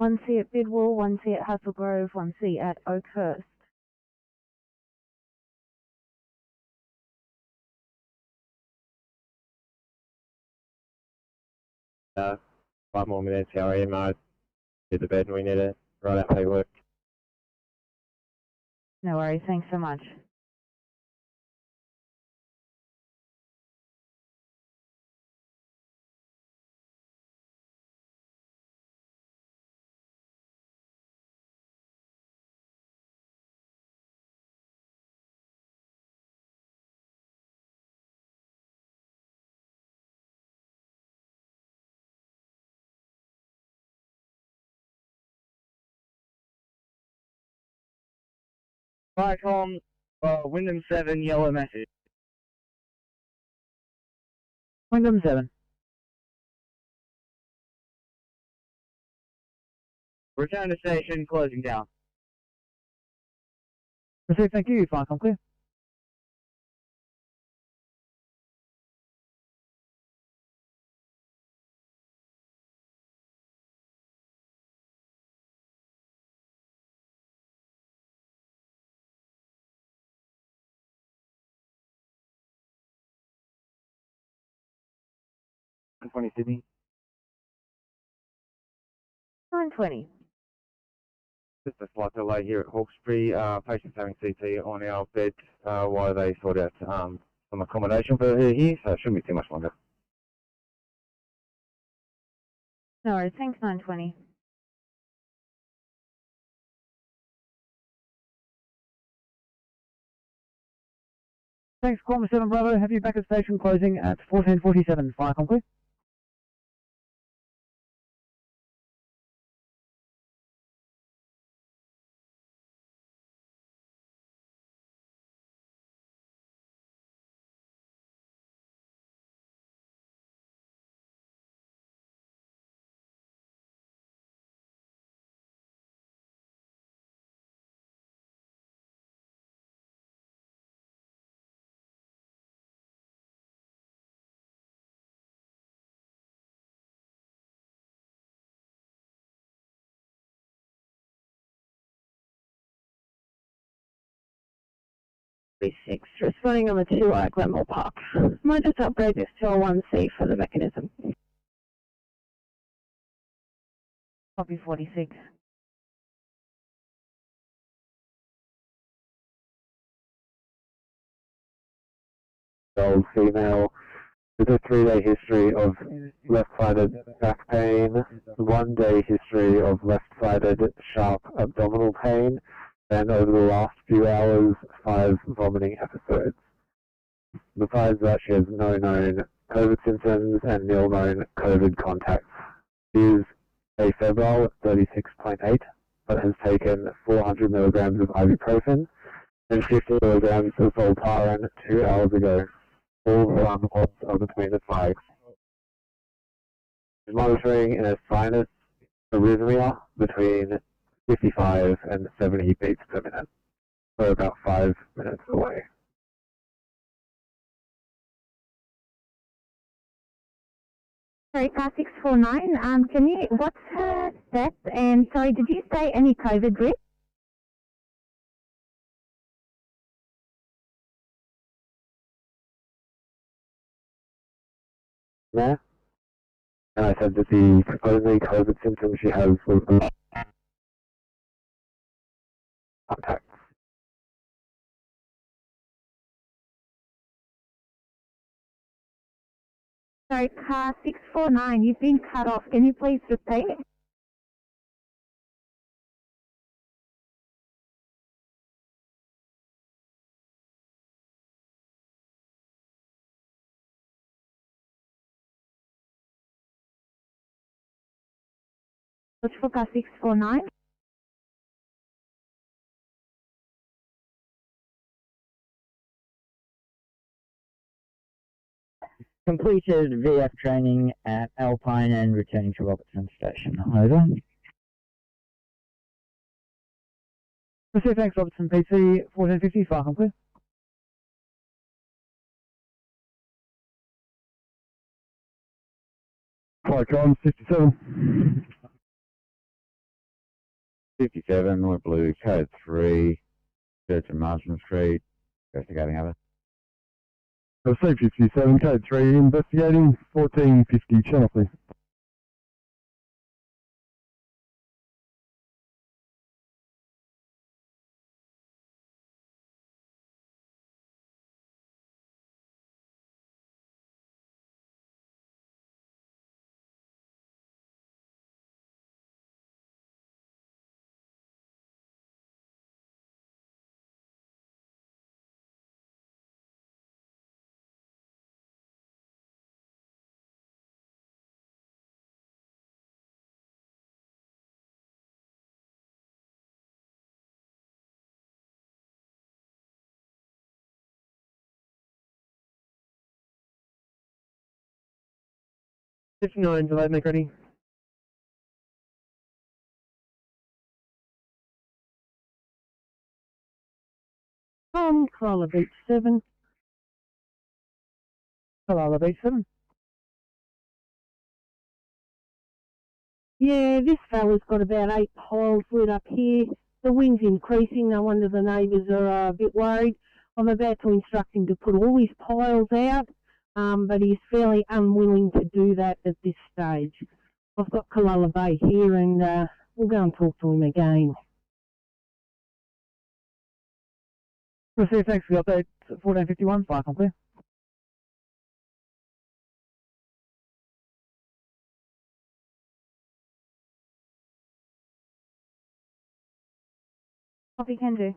1C at Bidwell, 1C at Hustle Grove, 1C at Oakhurst? Five more minutes, how are you, mate? Get to bed and we need to write out paperwork. No worries, thanks so much. Viacom, Wyndham 7, yellow message. Wyndham 7. Return to station, closing down. Receive, thank you, fire com clear. Sydney. 920. Just a slight delay here at Hawkesbury. Patients having CT on our bed while they sort out some accommodation for her here, so it shouldn't be too much longer. No worries, thanks 920. Thanks, Corner 7 Bravo. Have you back at station closing at 1447. Fire com clear. Six, responding on the 2 at Glenmore Park. Might just upgrade this to a 1C for the mechanism. Copy 46. Old female with a 3-day history of left-sided back pain, 1-day history of left-sided sharp abdominal pain, and over the last few hours, 5 vomiting episodes. Besides that, she has no known COVID symptoms and nil known COVID contacts. She is afebrile at 36.8, but has taken 400 milligrams of ibuprofen and 50 milligrams of Voltaren 2 hours ago. All alarm odds are between the flags. She's monitoring in a sinus arrhythmia between 55 and 70 beats per minute. So about 5 minutes away. Sorry, car 649, can you, what's her stats, and sorry, did you say any COVID risk? Yeah. And I said that the only COVID symptoms she has was contact. Sorry, car 649, you've been cut off. Can you please repeat? What's for car 649? Completed VF training at Alpine and returning to Robertson Station. Over. Proceed, thanks, Robertson PC 1450, far complete. Flycon 57. 57, we're blue, code 3, search and Marsden Street, investigating over. Received 57, code 3, investigating 1450, channel please. $59, delay, make ready. Koala Beach 7. Koala Beach 7. Yeah, this fella's got about 8 piles lit up here. The wind's increasing, no wonder the neighbours are a bit worried. I'm about to instruct him to put all his piles out, but he's fairly unwilling to do that at this stage. I've got Kalala Bay here and we'll go and talk to him again. Proceed, thanks for the update, 1451, far complete. Copy, can do.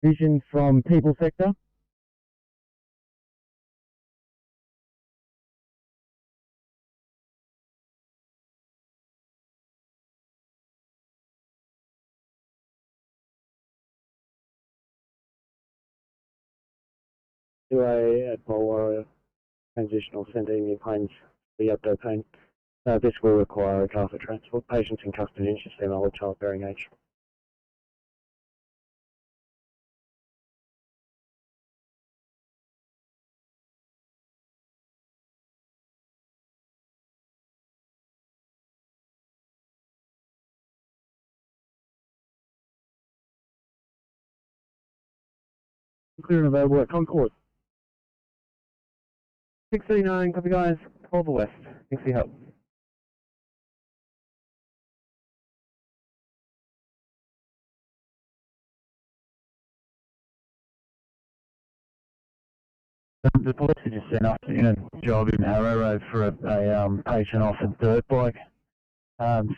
Vision from people sector. At Bulwarrior, transitional sending in planes, the update plane. This will require a car for transport. Patients in custody and female or childbearing age. Clear and available at Concord. 639, copy guys, call the west. Thanks for your help. The police are just sent up in a job in Harrow Road for a patient off a dirt bike.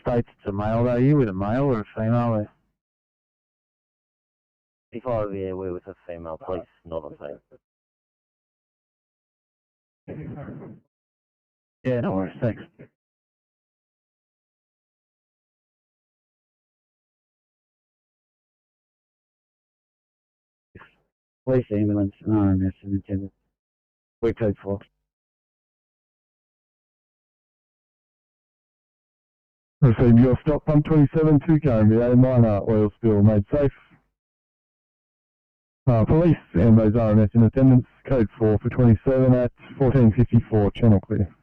States it's a male though. You with a male or a female? If I were there, we're with a female police, not a female. Yeah, no worries, thanks. police ambulance, and RMS in attendance. We're code 4. Received your stop pump 27 to Columbia, minor oil spill made safe. Police and those RMS in attendance, code 4 for 27 at 1454, channel clear.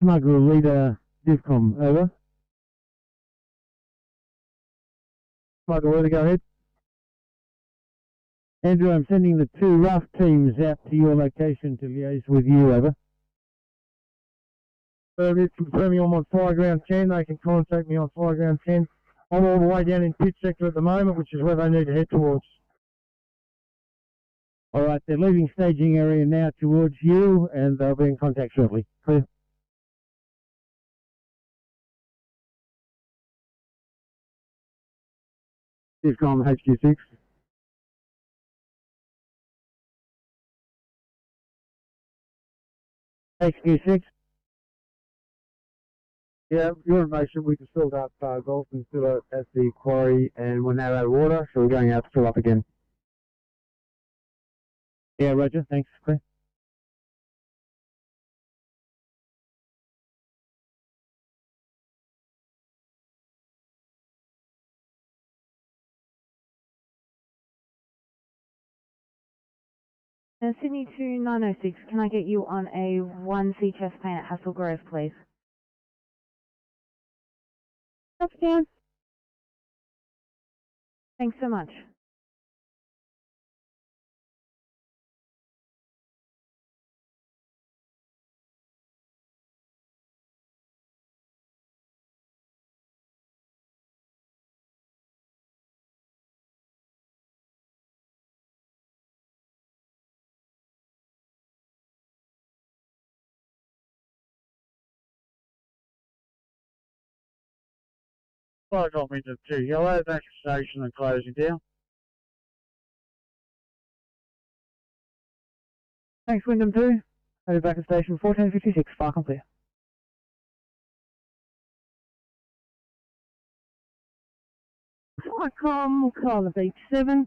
Smuggle leader, DivCom, over. Smuggle leader, go ahead. Andrew, I'm sending the 2 rough teams out to your location to liaise with you, over. Confirming I'm on Fireground 10, they can contact me on Fireground 10. I'm all the way down in pit sector at the moment, which is where they need to head towards. Alright, they're leaving staging area now towards you, and they'll be in contact shortly. Clear. DivCom HQ6. HQ6. Yeah, your information, we just filled up golf and still at the quarry, and we're now out of water, so we're going out to fill up again. Yeah, Roger, thanks, clear. Sydney to 906, can I get you on a 1C chest pain at Hassel Grove, please? Upstairs. Thanks so much. Fire got me to 2 yellow, back to station and closing down. Thanks, Wyndham 2. Over back at station 1456, far clear. Firecom, Carla H7.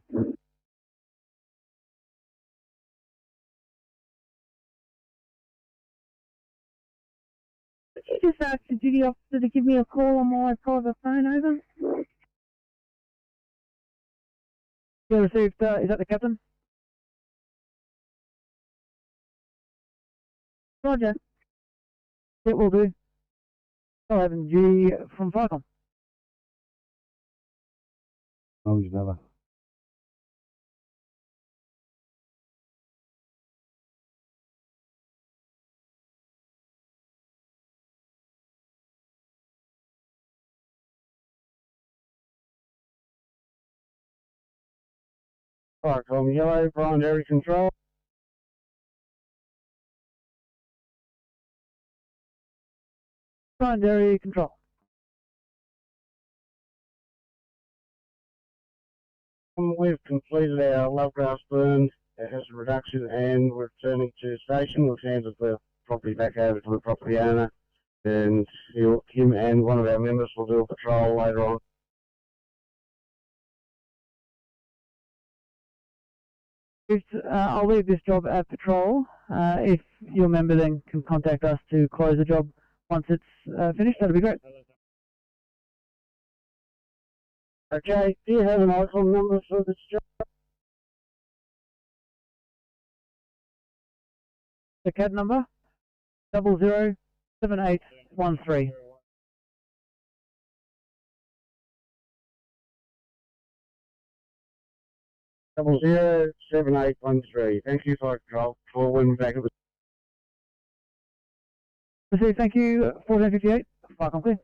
Could you just ask the duty officer to give me a call on my private phone, over? You received, is that the captain? Roger. Yeah, will do. 11G from Firecom. Oh, he's another. Firecom yellow, Brian area control. Primary control. We've completed our love grass burn, it has a reduction, and we're returning to station. We've handed the property back over to the property owner, and him and one of our members will do a patrol later on. I'll leave this job at patrol. If your member then can contact us to close the job once it's finished, that'd be great. Okay, do you have an icon number for this job? The CAD number 007813. Double 07813. Thank you, Fire Control. For when we're back at the. Received, thank you. 1458. Fire clear.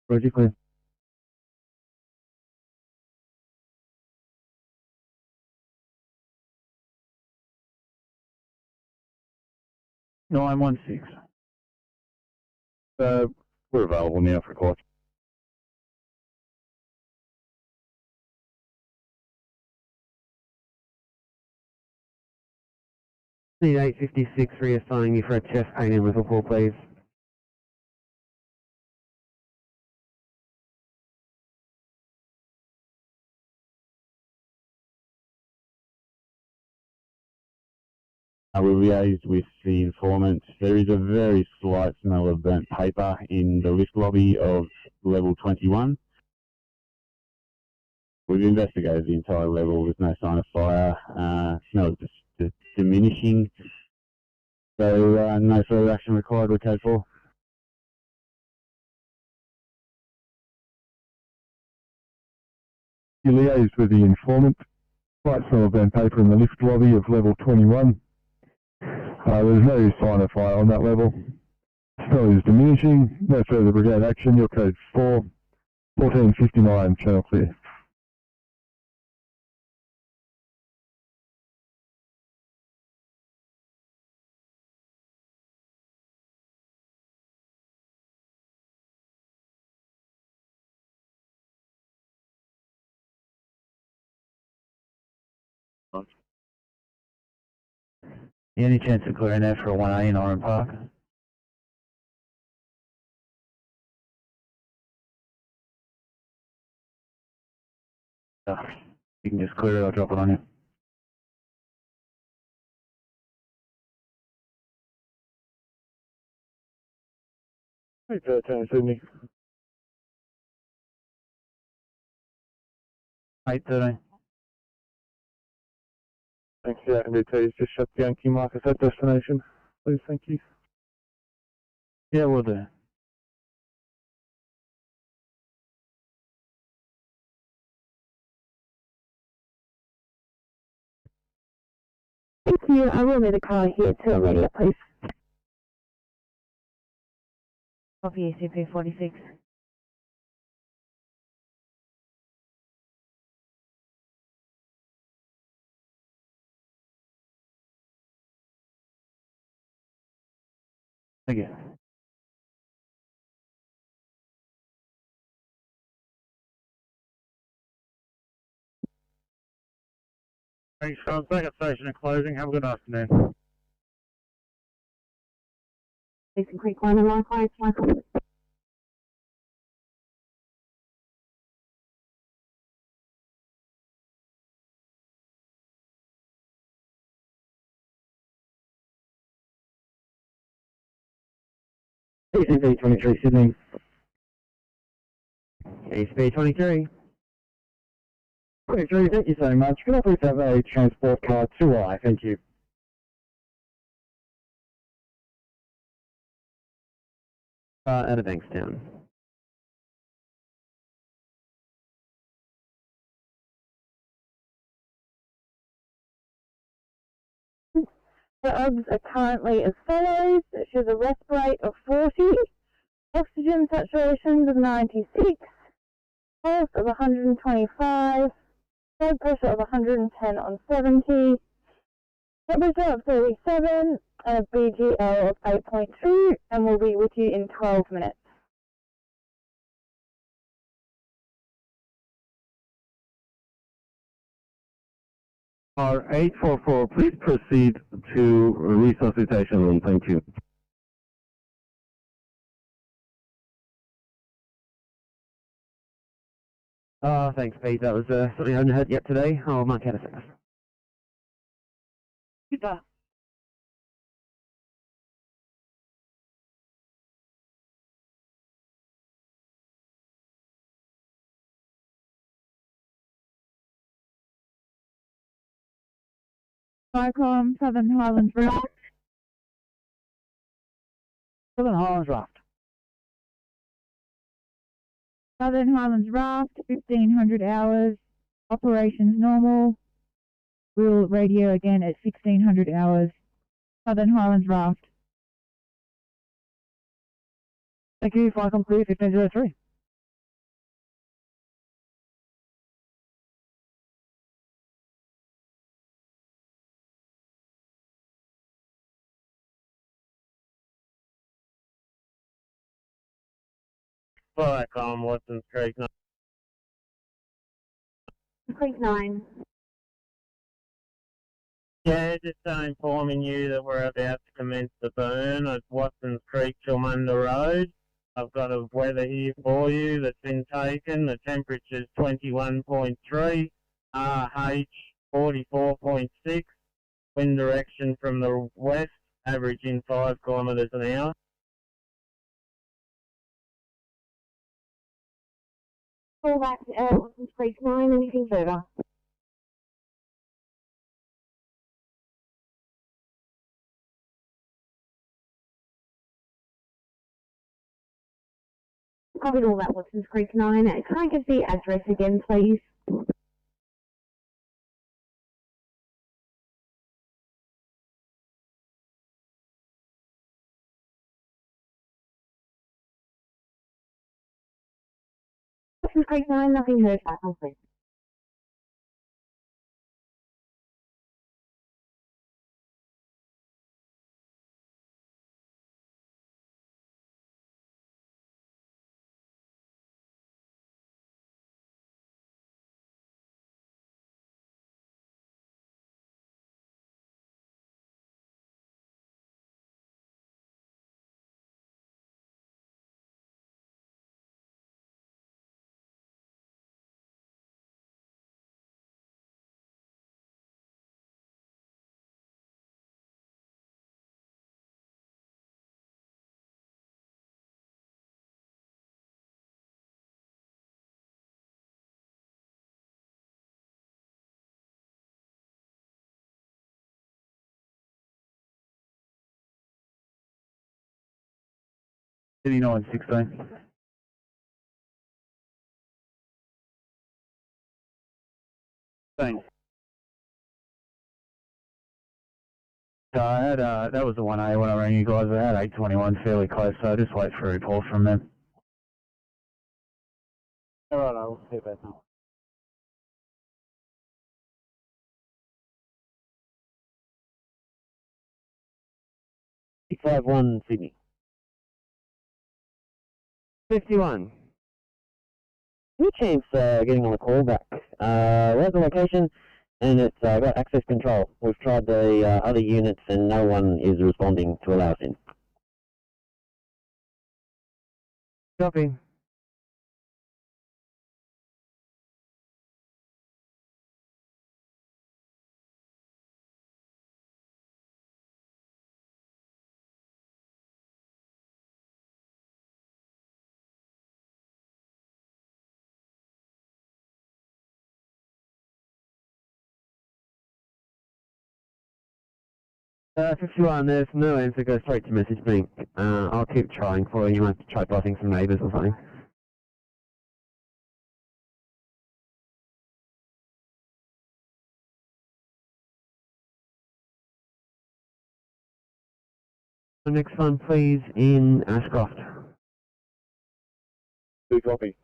Roger, clear. No, I'm 16. We're available now for call. Need 856 reassigning you for a chest pain and whistle call, please. We liaised with the informant. There is a very slight smell of burnt paper in the lift lobby of level 21. We've investigated the entire level. There's no sign of fire. Smell is diminishing. So no further action required with code 4. You liaised with the informant. Slight smell of burnt paper in the lift lobby of level 21. There's no sign of fire on that level. Smell is diminishing. No further brigade action. Your code 4. 1459, channel clear. Any chance of clearing that for a 1A in Oran Park? You can just clear it, I'll drop it on you. Hey, 13, Sydney. 813. Thanks, yeah, NDT. Just shut down King Marcus at destination. Please, thank you. Yeah, we'll do. Thank you. I will need a car here to immediate, please. Copy SCP-46. Thank you. Thanks, guys. Back at station and closing. Have a good afternoon. Jason Creek 1 and Wi-Fi, Michael. ACP 23, Sydney. ACP 23. 23, thank you so much. Could I please have a transport car 2I? Thank you. Out of Bankstown. The odds are currently as follows. She has a respirate of 40, oxygen saturations of 96, pulse of 125, blood pressure of 110 on 70, temperature of 37, and a BGL of 8.2, and we'll be with you in 12 minutes. R844, please proceed to resuscitation room. Thank you. Thanks, Pete. That was something I hadn't heard yet today. I'll mark out a second. Goodbye. Cyclone, Southern Highlands Raft. Southern Highlands Raft. Southern Highlands Raft, 1500 hours. Operations normal. We'll radio again at 1600 hours. Southern Highlands Raft. Thank you. Flight complete 1503. Flycom, Watson's Creek. Creek 9. Yeah, just informing you that we're about to commence the burn at Watson's Creek, Chilmunda Road. I've got a weather here for you that's been taken. The temperature's 21.3, RH 44.6, wind direction from the west, averaging 5 kilometres an hour. All that, Watson's Creek 9, anything further? Covered all that, Watson's Creek 9. Can I give the address again, please? Watson's Creek 9, nothing heard back on please. Sydney 916. Thanks. I had, that was the 1A when I rang you guys. I had 821 fairly close, so I just wait for a report from them. Alright, I'll see about that. 651 Sydney. 51. Any chance getting on a call back? Where's the location? And it's got access control. We've tried the other units and no one is responding to allow us in. Copy. If you are, there's no answer, go straight to message bank. I'll keep trying for you. You might have to try buzzing some neighbours or something. The next one, please, in Ashcroft. Good copy.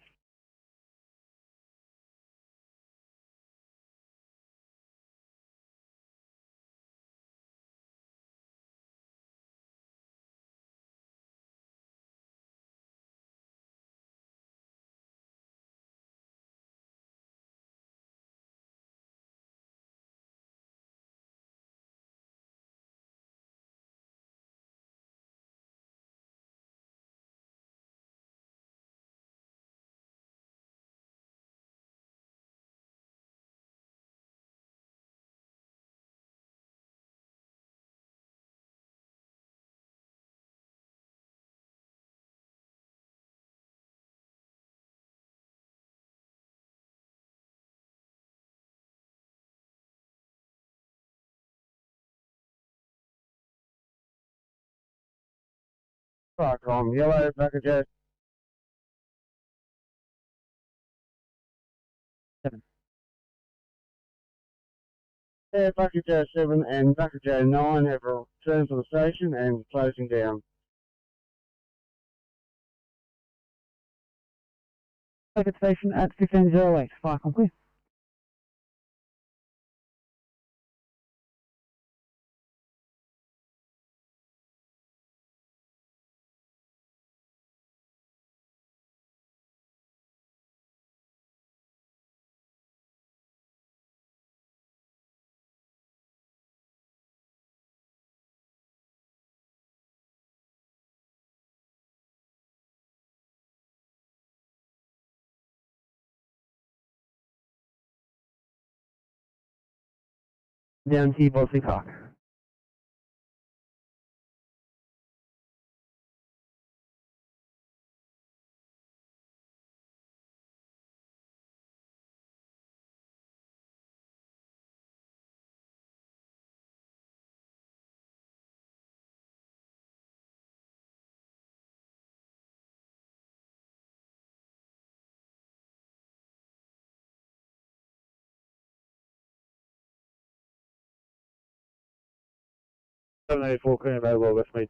Parkcom, yellow, package S. 7. Yeah, package S7 and package A9 have returned to the station and closing down. Circuit station at 1508, fire complete. down to Bosley Park. .784 currently available, Westmead.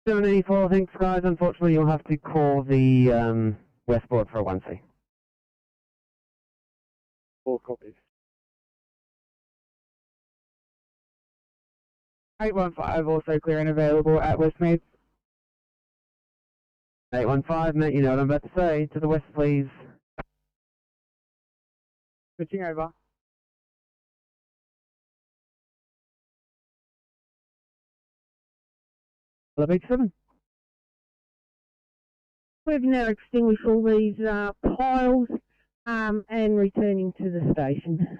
.784, thanks guys. Unfortunately, you'll have to call the Westport for a 1C. 4 copies. 815 also clear and available at Westmead. 815, mate, you know what I'm about to say. To the west, please. Switching over. Beach 7. We've now extinguished all these piles and returning to the station.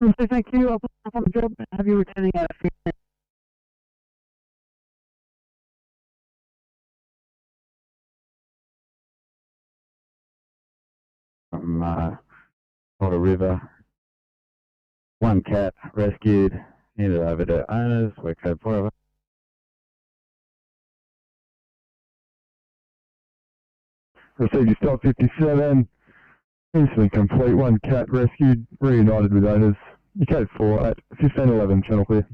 So thank you. I'll put up on the job. Have you returning at a few minutes? From Otter River. 1 cat rescued, handed over to owners, we're code 4. Received your stop 57. Instantly complete. 1 cat rescued, reunited with owners. Your code 4 at 1511, channel clear.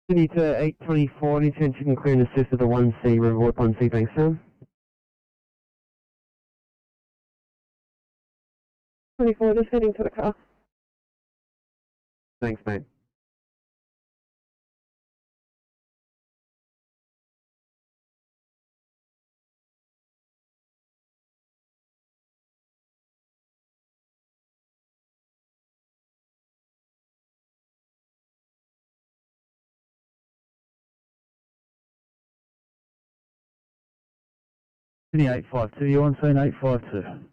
Need to 824, need to and clear and assist with the 1C, Riverwood 1C, thanks Sam. 24, just heading to the car. Thanks mate. Sydney 852, you on scene 852.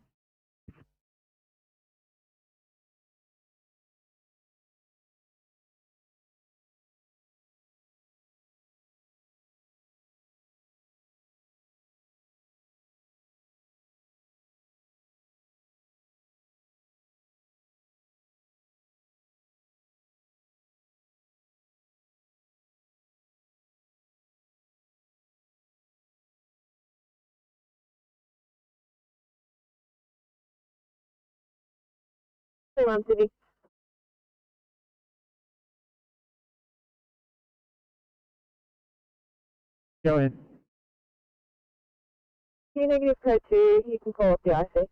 Hang on, Sydney. Go in. Negative code 2, you can call up the IC.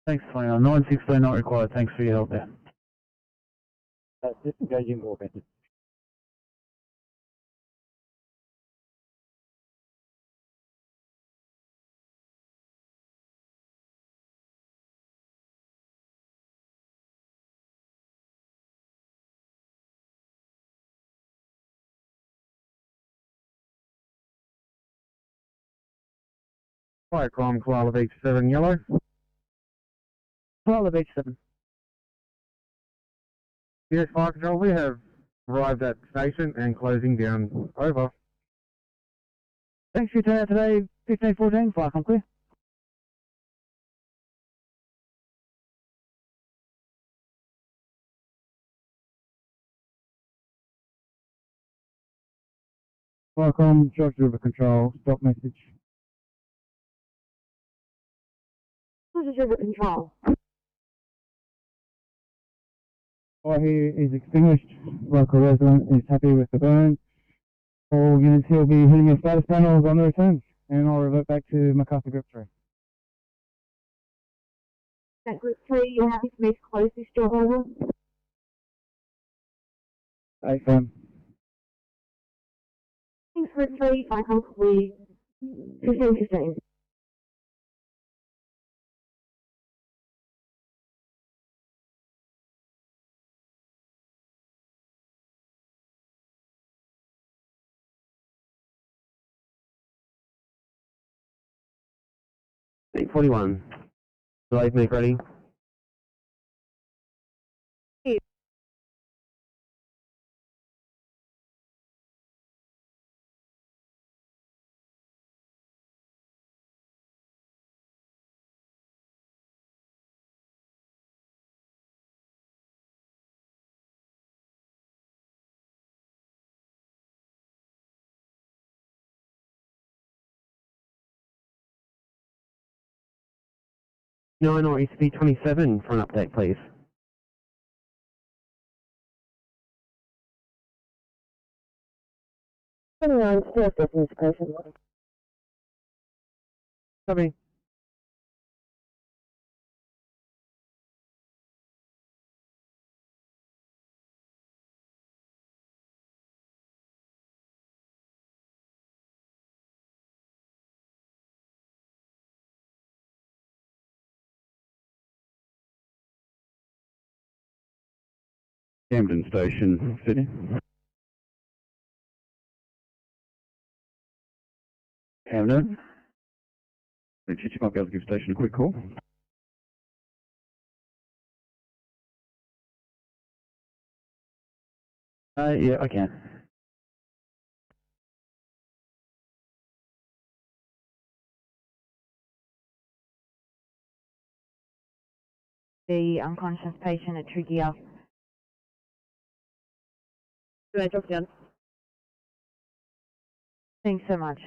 Thanks, 29. 916 not required. Thanks for your help there. Disengaging more better. Fire crime, Koala Beach 7, yellow. Koala Beach 7. Yes, fire control, we have Arrived at station and closing down. Over. Thanks for your turnout today, 1514, fire com clear. Firecom, George River Control, stop message. George River Control. Fire here is extinguished. Local resident is happy with the burn. All units here will be hitting your status panels on the return, and I'll revert back to MacArthur Group 3. That Group 3, you're happy for me to close this job over? AFM. Thanks, Group 3, I hope we 1515. $841. Live make ready. No, RSP 27 for an update, please. Still assessing this person. Copy. Camden Station, Sydney. Camden. Richard, you might be able to give station a quick call. Yeah, I can. The unconscious patient at Trigger. Do I drop down? Thanks so much.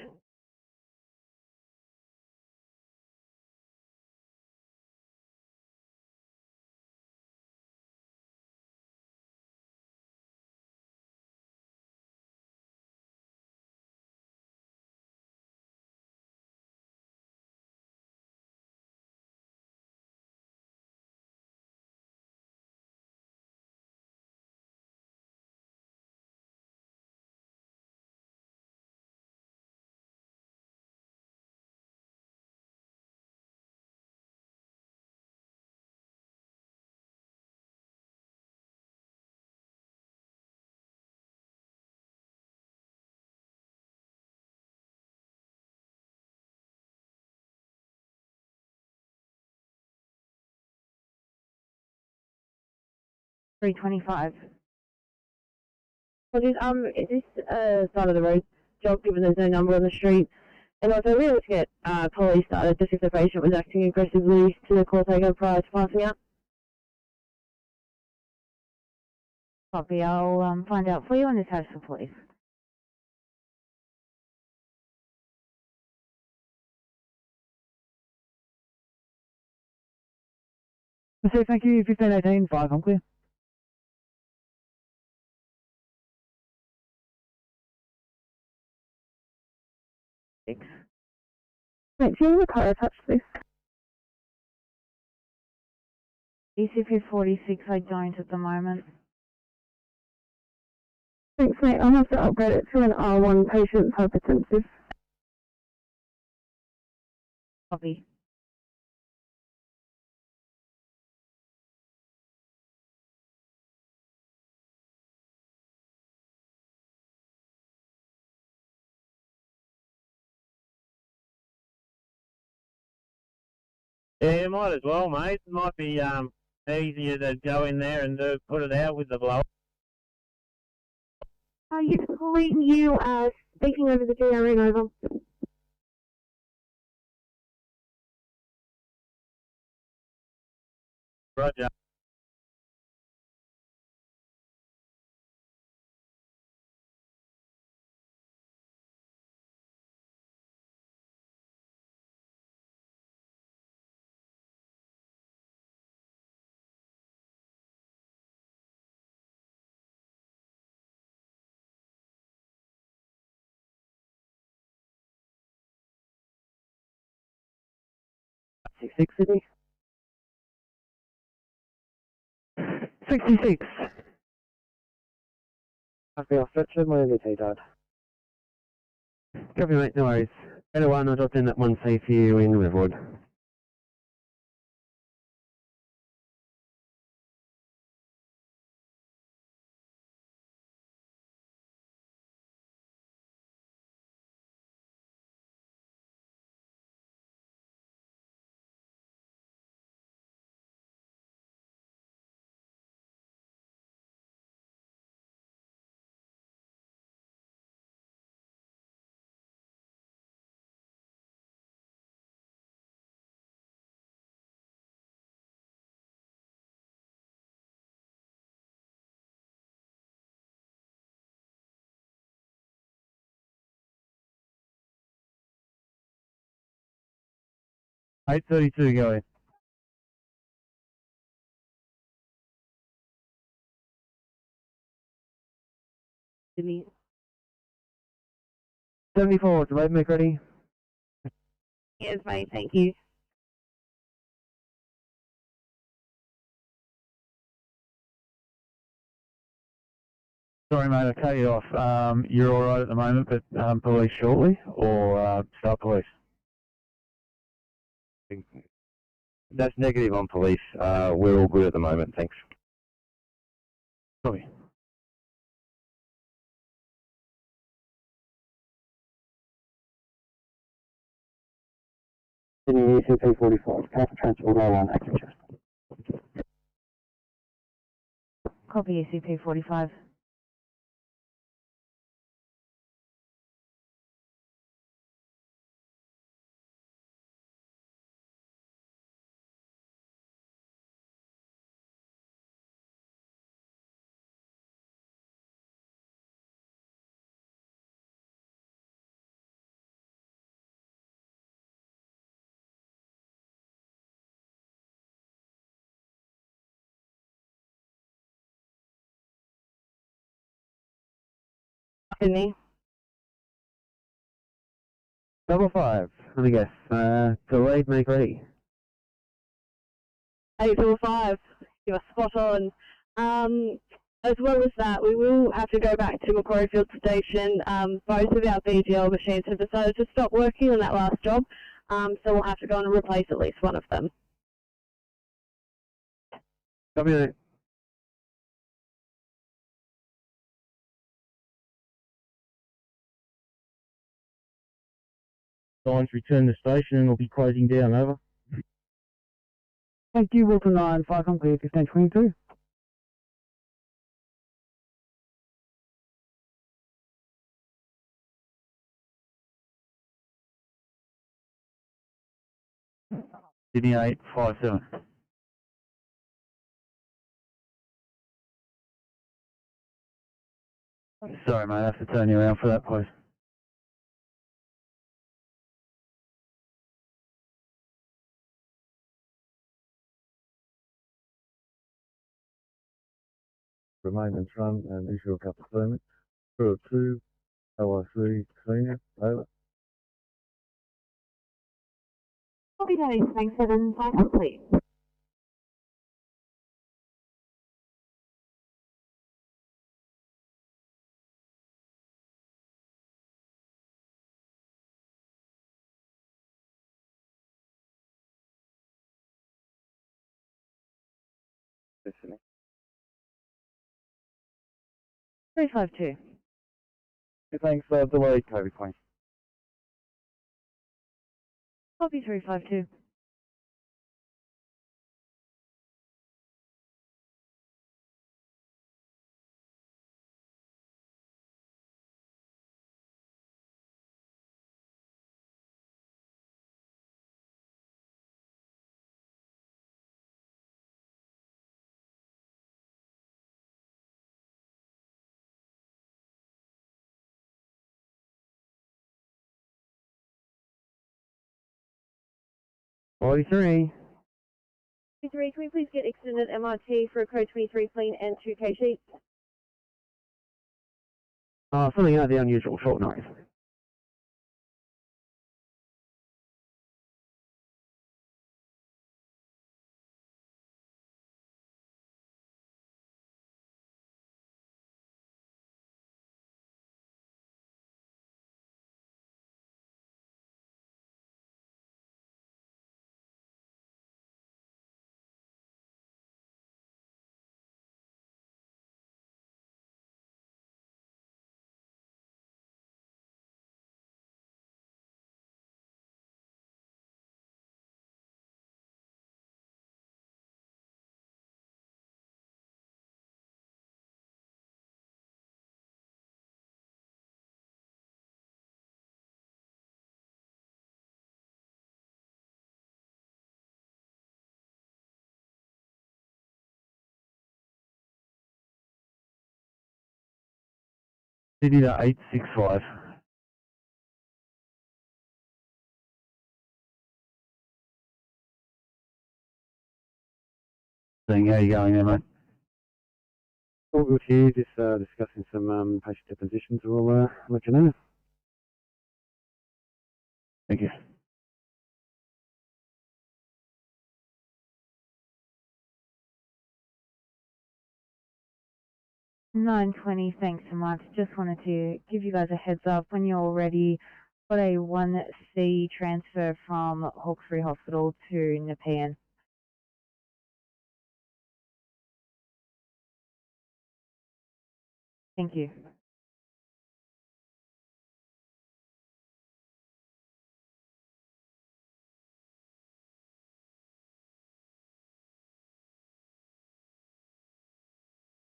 $325. Well, is this side of the road job, given there's no number on the street? And also, we were to get police started just if the patient was acting aggressively to the call taker prior to passing out. Copy. I'll find out for you on this house for police. So thank you, 1518, fire com clear. Thanks. Right, do you have a car attached, please? ECP 46, I don't at the moment. Thanks, mate. I'll have to upgrade it to an R1 patient hypertensive. Copy. Yeah, you might as well, mate. It might be easier to go in there and put it out with the blower. Yes, calling you, speaking over the GRN, over. Roger. Sydney? 66. Copy, I'll stretch my MVT died. Copy, mate, no worries. Better one, I'll drop in that one safe for you in Riverwood. $832 going. Sydney. 74, to make ready. Yes, mate, thank you. Sorry, mate, I cut you off. You're all right at the moment, but police shortly, or start police? That's negative on police. We're all good at the moment, thanks. Copy. Sydney UCP 44, Council Transport Roll-On, active chest. Copy ECP 45. Sydney. 5, let me guess. Delayed, make ready. 845. You are spot on. As well as that, we will have to go back to Macquarie Field Station. Both of our BGL machines have decided to stop working on that last job, so we'll have to go and replace at least one of them. Copy that. Signs return to station and we'll be closing down, over. Thank you, Wilton 9, 5 complete, 1522. Sydney 857. Sorry, mate, I have to turn you around for that, please. Remain in front and issue a couple of permits. 202, LIC, senior, over. Copy that, thanks, 7, 5 complete. Listening. 352. Thanks, delayed COVID claim. Copy 352. 43. 23, can we please get extended MRT for a code 23 clean and 2K sheets? Something out of the unusual, short noise. Sydney to 865. Seeing how you going there, mate? All good here, just discussing some patient depositions. We'll let you know. Thank you. $9.20, thanks so much. Just wanted to give you guys a heads up when you're ready. Got a 1C transfer from Hawkesbury Hospital to Nepean. Thank you.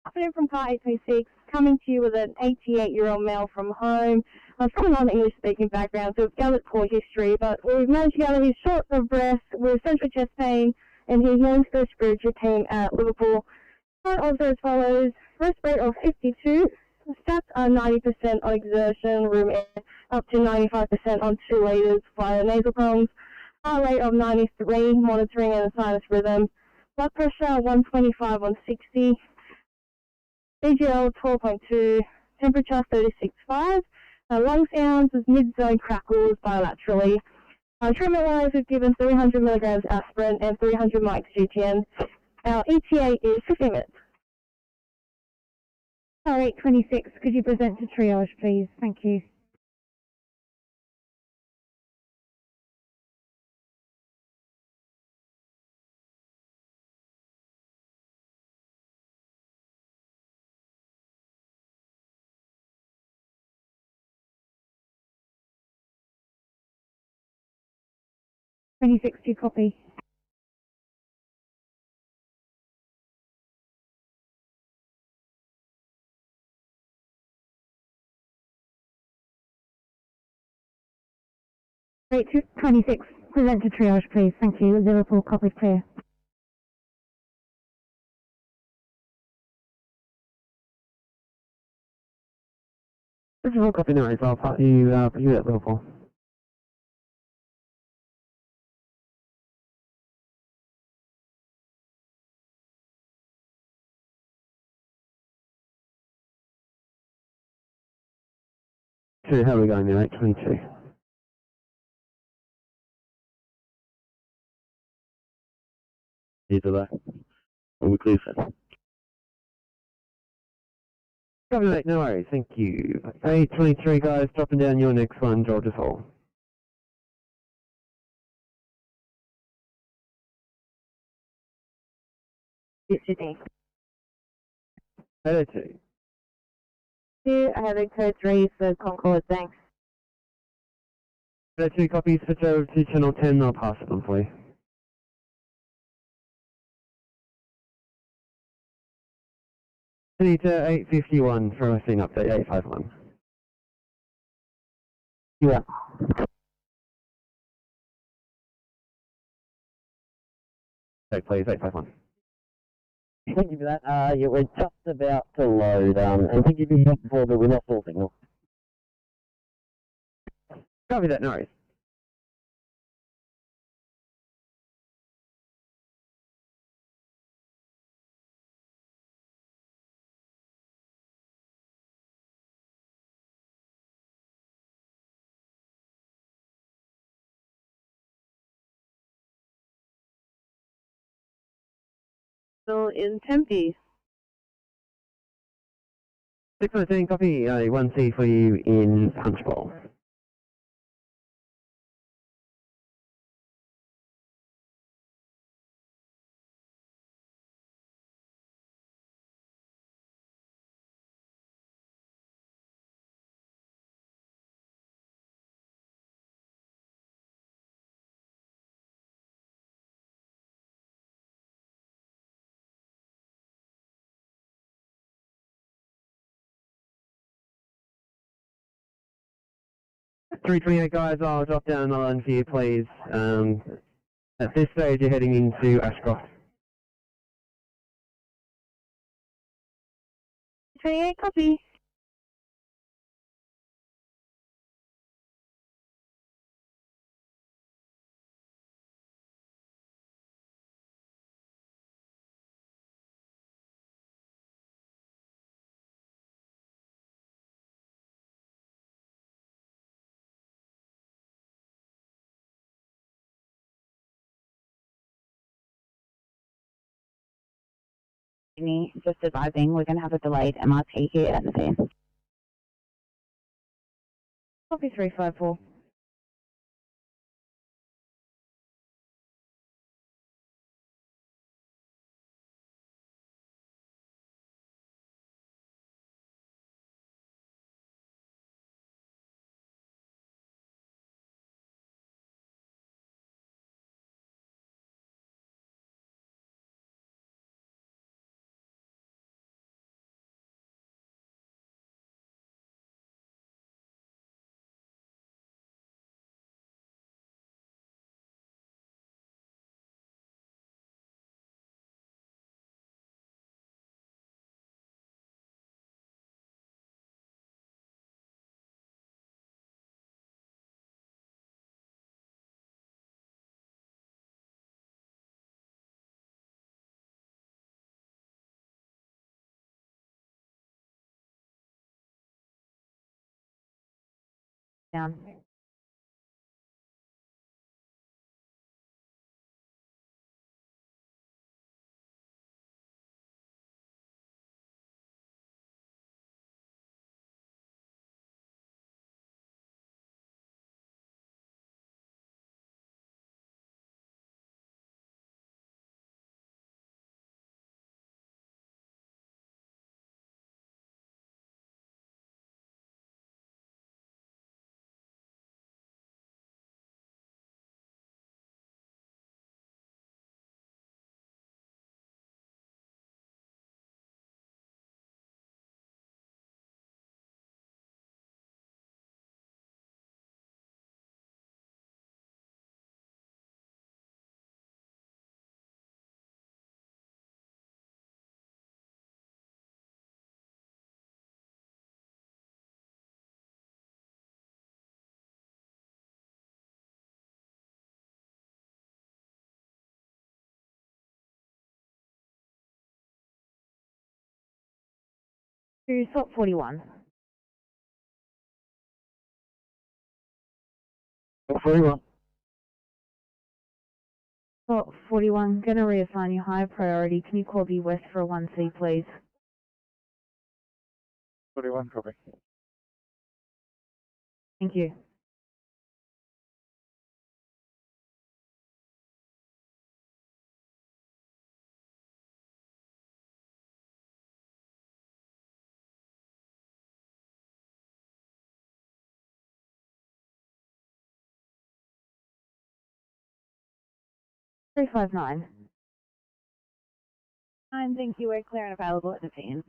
Afternoon from car 826, coming to you with an 88-year-old male from home. I'm from an English-speaking background, so we've gathered poor history, but we've managed to gather he's short of breath with central chest pain, and he's known to the respiratory team at Liverpool. Current also as follows: rest rate of 52, stats are 90% on exertion, room air up to 95% on 2 litres via nasal prongs, heart rate of 93, monitoring and a sinus rhythm, blood pressure 125 on 60, BGL 12.2, temperature 36.5, lung sounds with mid-zone crackles bilaterally. Treatment-wise, we've given 300 milligrams aspirin and 300 mics GTN. Our ETA is 15 minutes. Car 826, could you present to triage, please? Thank you. $26, copy. Rate 26, present to triage, please. Thank you. Liverpool, copy, clear. This is all copy noise. I'll put you at Liverpool. So how are we going there, 822? Either that. All we clear, sir. Copy, mate, no worries, thank you. 823 guys, dropping down your next one, George's Hall. Sydney. 802. Here, I have a code 3 for Concord, thanks. 802 copies, switch over to channel 10, I'll pass it on for you. Sydney to 851 for a scene update, 851. Yeah. Okay, please, 851. Thank you for that. Yeah, we're just about to load, and thank you for that before, but we lost all signal. Copy that, no worries. Still in Tempe. 619, copy, 1C for you in Punchbowl. .328 guys, I'll drop down another one for you, please. At this stage, you're heading into Ashcroft. 28, copy. Just advising, we're going to have a delayed MRT here at the scene. Copy 354. Down. To SOP 41. 41. SOP 41, going to reassign you higher priority. Can you call the west for a 1C, please? 41, copy. Thank you. .359. Thank you. We're clear and available at the scene.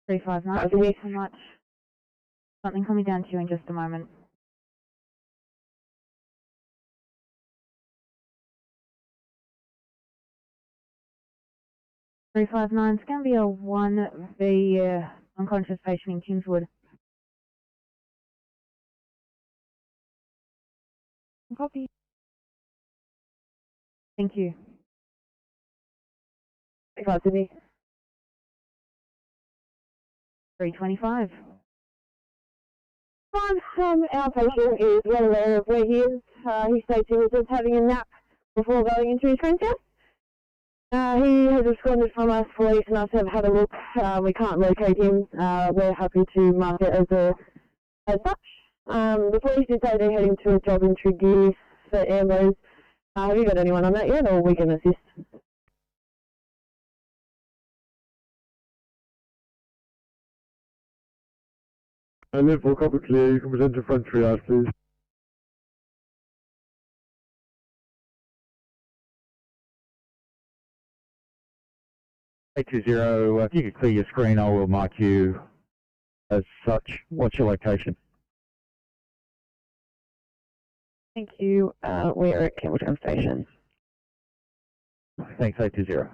.359. Thank you so much. Something coming down to you in just a moment. .359. It's going to be a 1V unconscious patient in Kingswood. Copy. Thank you. 325. Our patient is well aware of where he is. He states he was just having a nap before going into his friend's house. He has absconded from us. Police and us have had a look. We can't locate him. We're happy to mark it as such. The police did say they're heading to a job in Tregear for ambos. Have you got anyone on that yet, or we can assist? And therefore, copy clear, you can present to front triage, please. Zero, if you could clear your screen, I will mark you as such. What's your location? Thank you. We are at Campbelltown Station. Thanks, 820.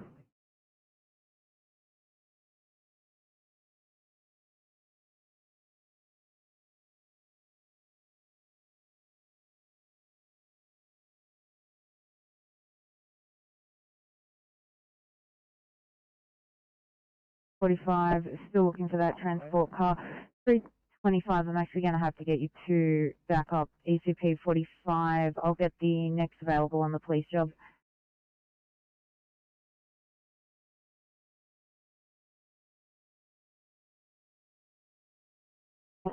Still looking for that transport car. 325, I'm actually going to have to get you to back up. ECP 45, I'll get the next available on the police job.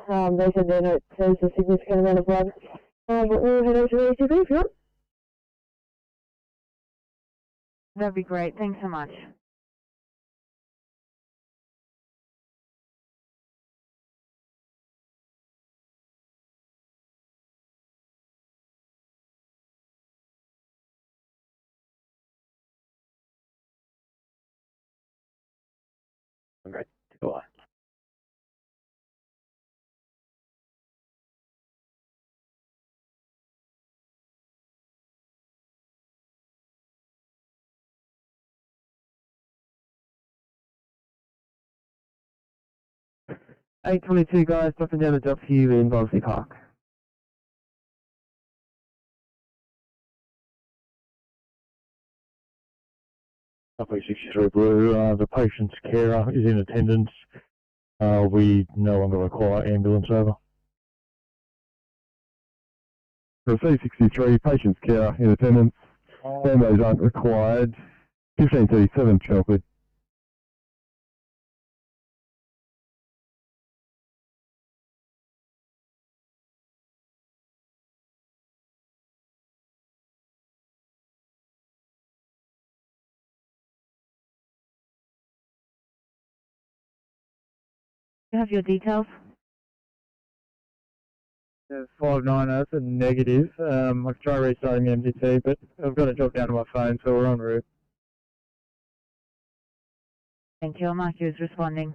They said their note says a significant amount of blood. But we'll head over to the ECP if you want. That'd be great. Thanks so much. Great. Go on. $822 guys, dropping down a job for you in Bosley Park. Copy 63 Blue, the patient's carer is in attendance. We no longer require ambulance over. For C63, patient's carer in attendance. Ambos aren't required. 1537, Chelford. You have your details? 59, that's a negative. I've tried restarting the MGT, but I've got it dropped down to my phone, so we're en route. Thank you. I'll mark you as responding.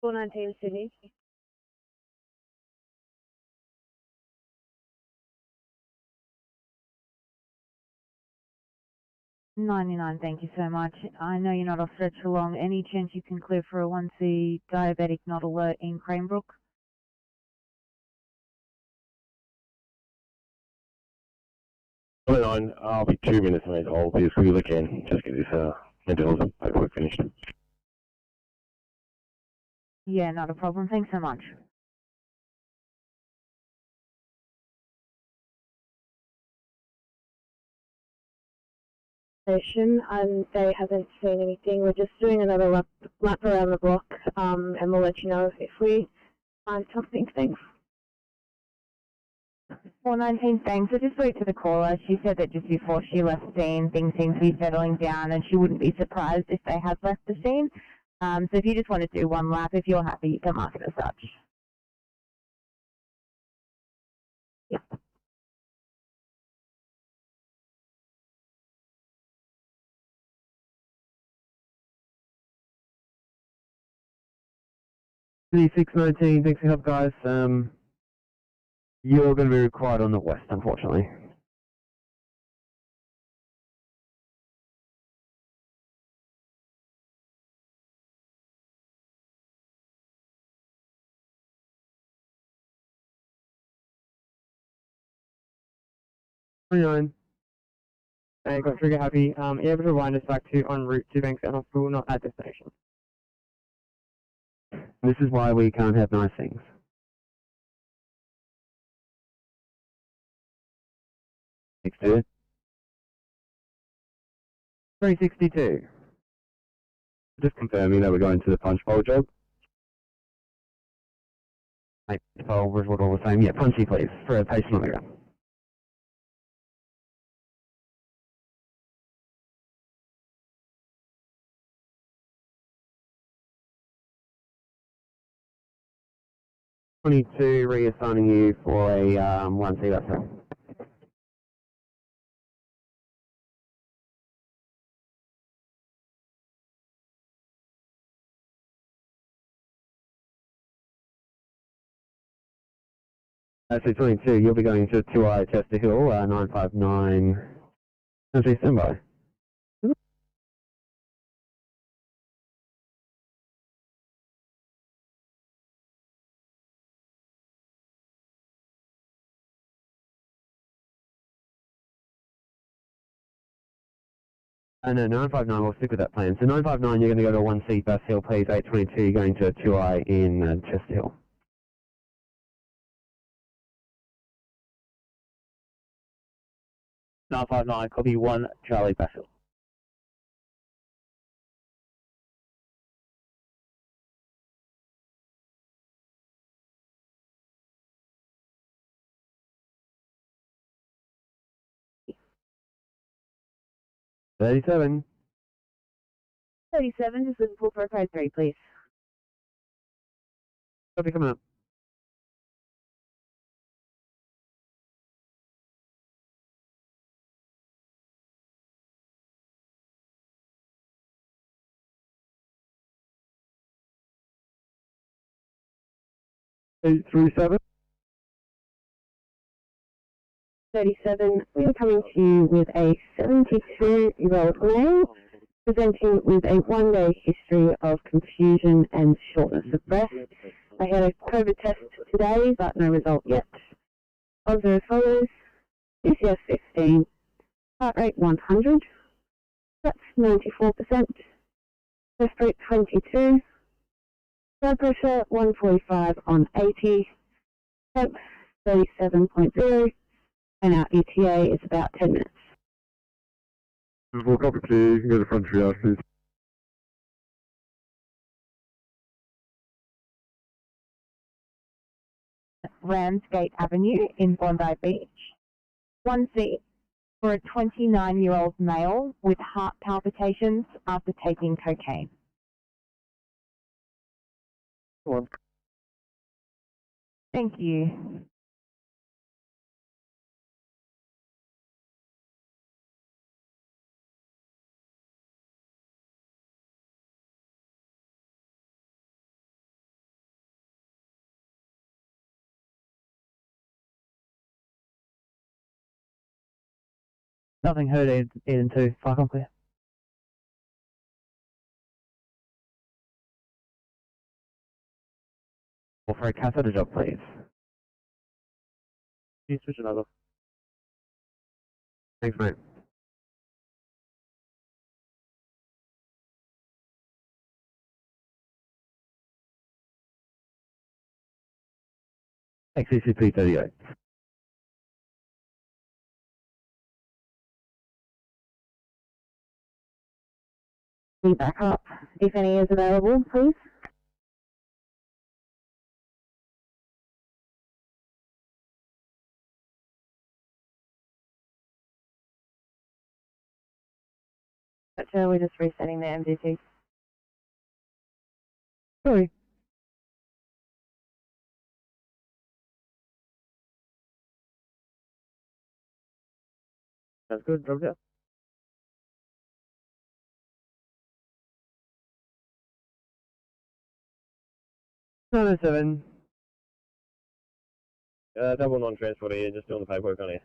$419 Sydney. $99, thank you so much. I know you're not off stretch for long. Any chance you can clear for a 1C diabetic not alert in Cranebrook? I'll be 2 minutes, mate. I'll be as quick as I can. Just get this mental health paperwork finished. Yeah, not a problem. Thanks so much. Station, and they haven't seen anything. We're just doing another lap around the block, and we'll let you know if we find something. Thanks. 419, thanks. I just spoke to the caller. She said that just before she left the scene, things seem to be settling down, and she wouldn't be surprised if they had left the scene. So if you just want to do one lap, if you're happy, you can mark it as such. Yeah. 3619, thanks for your help, guys. You're going to be required on the west, unfortunately. And got trigger happy. Are you able to wind us back to en route to Bankstown Hospital, not at destination? This is why we can't have nice things. Thanks, dude. 362. Just confirming that we're going to the punch bowl job. Punch bowl, was what all the same. Yeah, punchy please, for a patient on the ground. Reassigning you for a 1C, that's right. So 22, you'll be going to 2I Chester Hill, 959. Country standby. No, 959, we'll stick with that plan. So 959, you're going to go to 1C Bass Hill, please. 822, you're going to 2I in Chester Hill. Nine 59, copy 1 Charlie Bass Hill. $37. 37, just looking for code 3, please. Copy, coming up. Eight three seven. 37, we are coming to you with a 72-year-old male presenting with a one-day history of confusion and shortness of breath. They had a COVID test today, but no result yet. Odds are as follows: PCS 15, heart rate 100, that's 94%, chest rate 22, blood pressure 145 on 80, temp 37.0, and our ETA is about 10 minutes. We'll copy clear, you can go to front triage, please. Ramsgate Avenue in Bondi Beach. 1C for a 29-year-old male with heart palpitations after taking cocaine. Thank you. Nothing heard, Eden 2, far on clear. For a catheter job, please. Can you switch it over? Thanks, mate. XCCP 38. We back up, if any is available, please. We're just resetting the MDT. Sorry. That's good, drop down. 907. Double non-transport here, just doing the paperwork on here.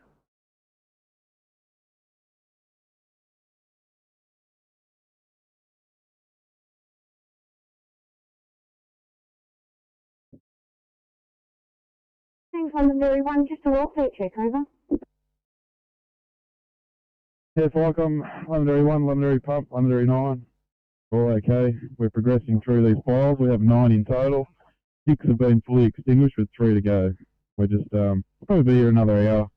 Thanks, London Dairy 1, just a welfare check, over. Yes, welcome, Londonderry 1, Londonderry Pump, Londonderry 9. All okay, we're progressing through these files. We have 9 in total. 6 have been fully extinguished with 3 to go. We're just, probably be here another hour.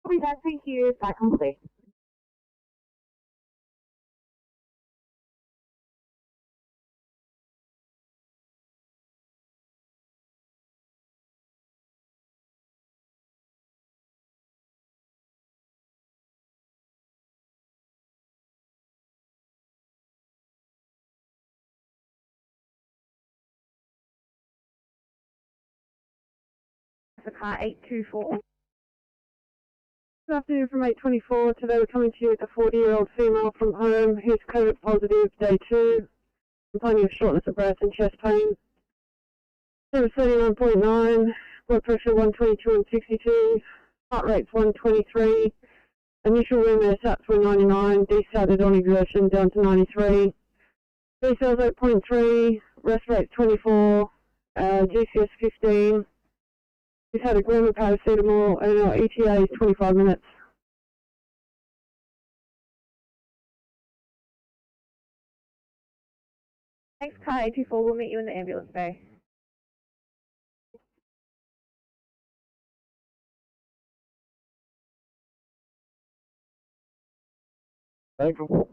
Copy that, thank you, back on clear. For car 824. Good afternoon from 824. Today we're coming to you with a 40-year-old female from home who's COVID positive, day 2. Complaining of shortness of breath and chest pain. Temperature 39.9, blood pressure 122 and 62, heart rate's 123. Initial room air sats were 99, desatted on exertion down to 93. B cells 8.3, rest rate 24, GCS 15. He's had a gram of paracetamol and our ETA is 25 minutes. Thanks, car 824. We'll meet you in the ambulance bay. Thank you.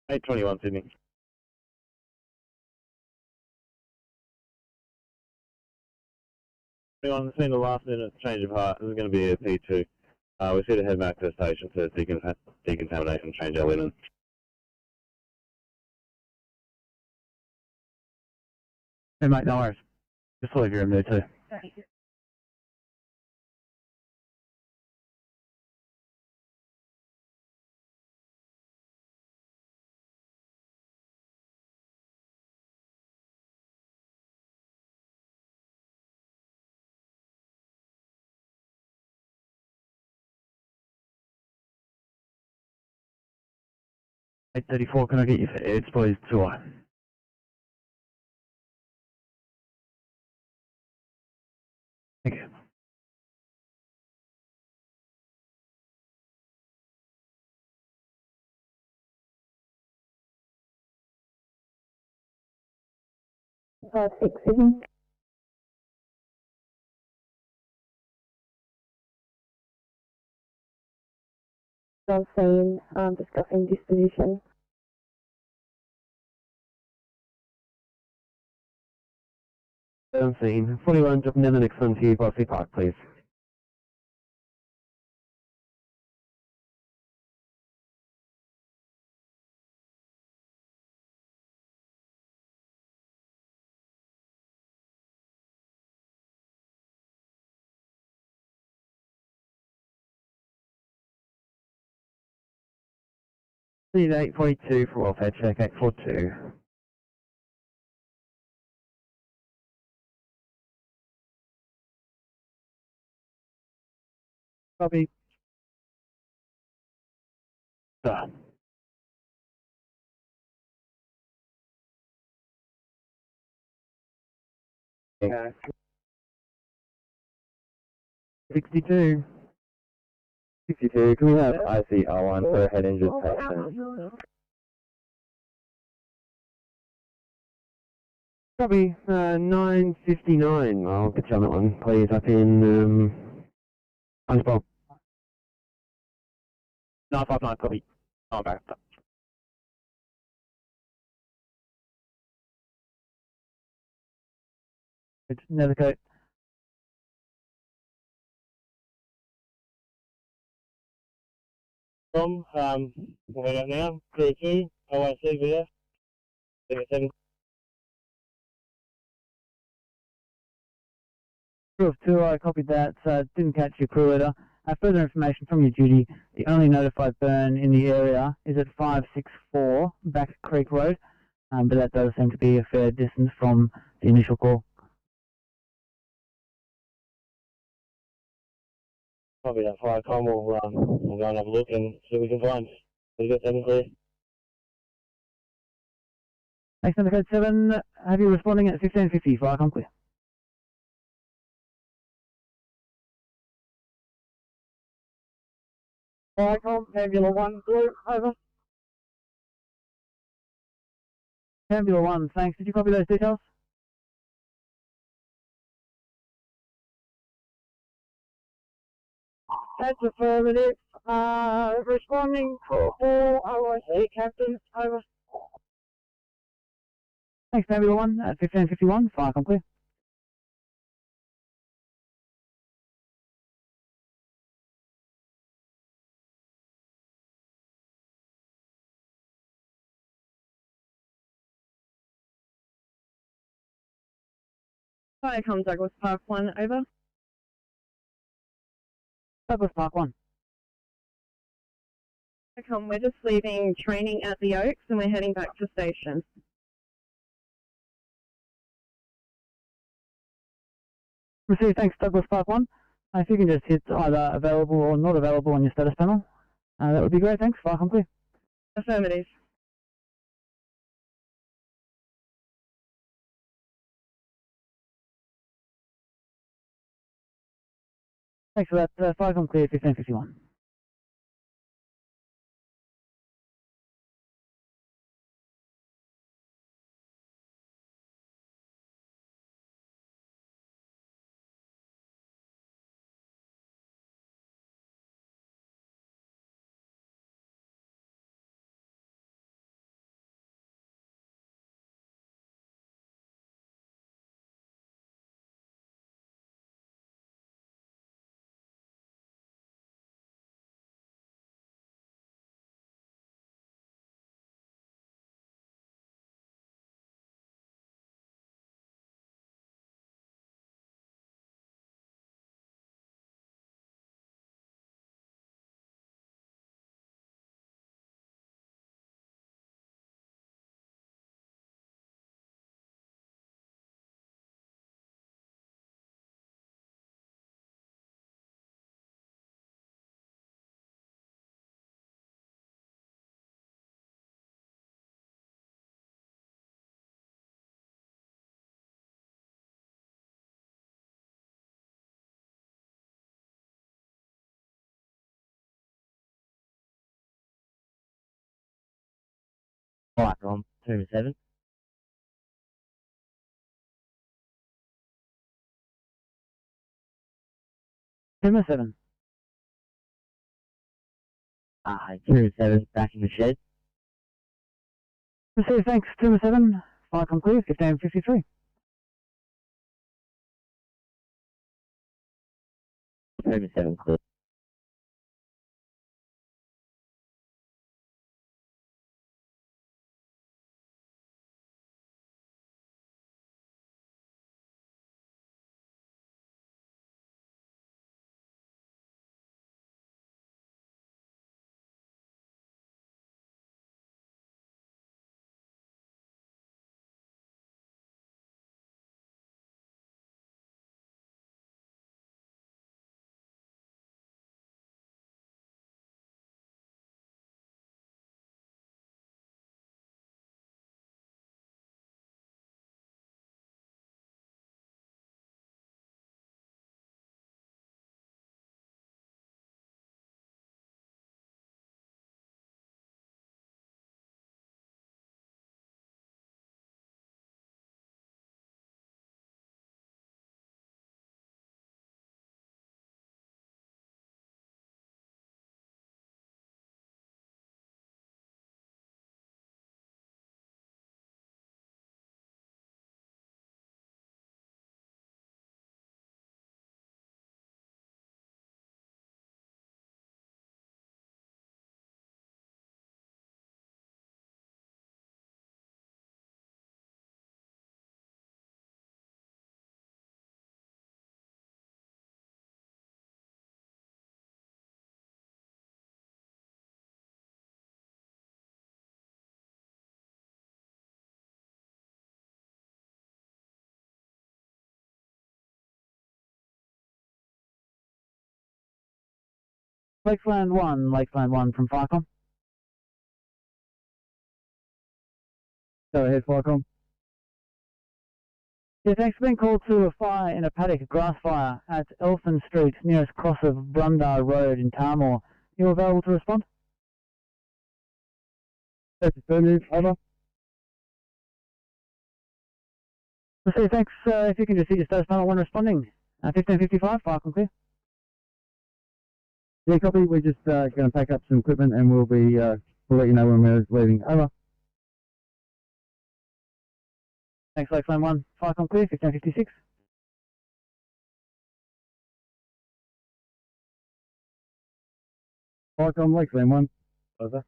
$821 Sydney. On the scene, the last minute change of heart. This is going to be a P2. We're here to head back to the station to decontamination, change our linen. Hey mate, no worries. Just leave your room there too. Thank you. $834, can I get you for Eds, please? 2I. Thank you. Six, Sydney. On scene, discussing disposition. On scene. 41, jumping down the next one to you, Bossy Park, please. Lead 842 for welfare check, 842. Copy. Done. Okay. 62. 62, can we have ICR1 for a head injured patient? Copy, 959. I'll get you on that one, please, up in, Punchbowl. 959, copy. I'm back. It's Nethercote. What we got now? Crew 2, OIC VF, 77. Crew of 2, I copied that, didn't catch your crew leader. Further information from your duty, the only notified burn in the area is at 564 Back Creek Road, but that does seem to be a fair distance from the initial call. Probably that fire com, we'll go and have a look and see what we can find. We'll get 7 clear. Thanks, Nethercote 7. Have you responding at 1550, Firecom clear. Firecom, Ambula 1, blue, over. Ambula 1, thanks. Did you copy those details? That's affirmative. Responding for OIC, Captain, over. Thanks, Ambula 1 at 1551, Firecom clear. Firecom Douglas Park 1, over. Douglas Park 1. Firecom, we're just leaving training at the Oaks and we're heading back to station. Received, thanks, Douglas Park 1. If you can just hit either available or not available on your status panel, that would be great, thanks. Firecom clear. Affirmative. Thanks for that, Firecom clear, 1551. Firecom, 2-7. 7. 2-7, back in the shed. Received, thanks, 7. Firecom clear, 1553. 2-7 clear. Lakeland 1 from Firecom. Go ahead, Firecom. Yeah, thanks for being called to a fire in a paddock, a grass fire at Elfin Street, nearest cross of Brundar Road in Tarmore. You available to respond? That's affirmative, over. Received, thanks. If you can just hit your status panel when responding. 1555, Firecom clear. Yeah, copy. We're just going to pack up some equipment and we'll let you know when we're leaving. Over. Thanks, Lakeland 1, Firecom clear, 1556. Firecom, Lakeland 1. Over.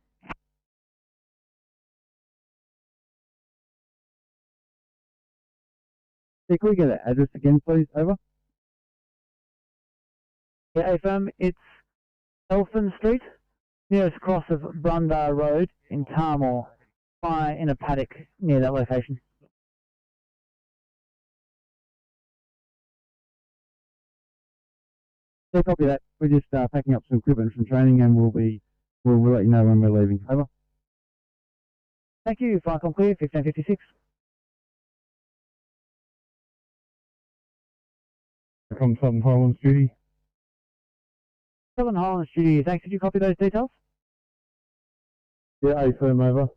Yeah, can we get that address again, please? Over. Yeah, affirm, it's Elfin Street, nearest cross of Brundar Road in Tarmore. Fire in a paddock near that location. Yeah, copy that. We're just packing up some equipment from training and we'll let you know when we're leaving. Over. Thank you, Firecom clear, 1556. From Southern Highlands duty. Southern Highlands duty, thanks. Did you copy those details? Yeah, affirm, over.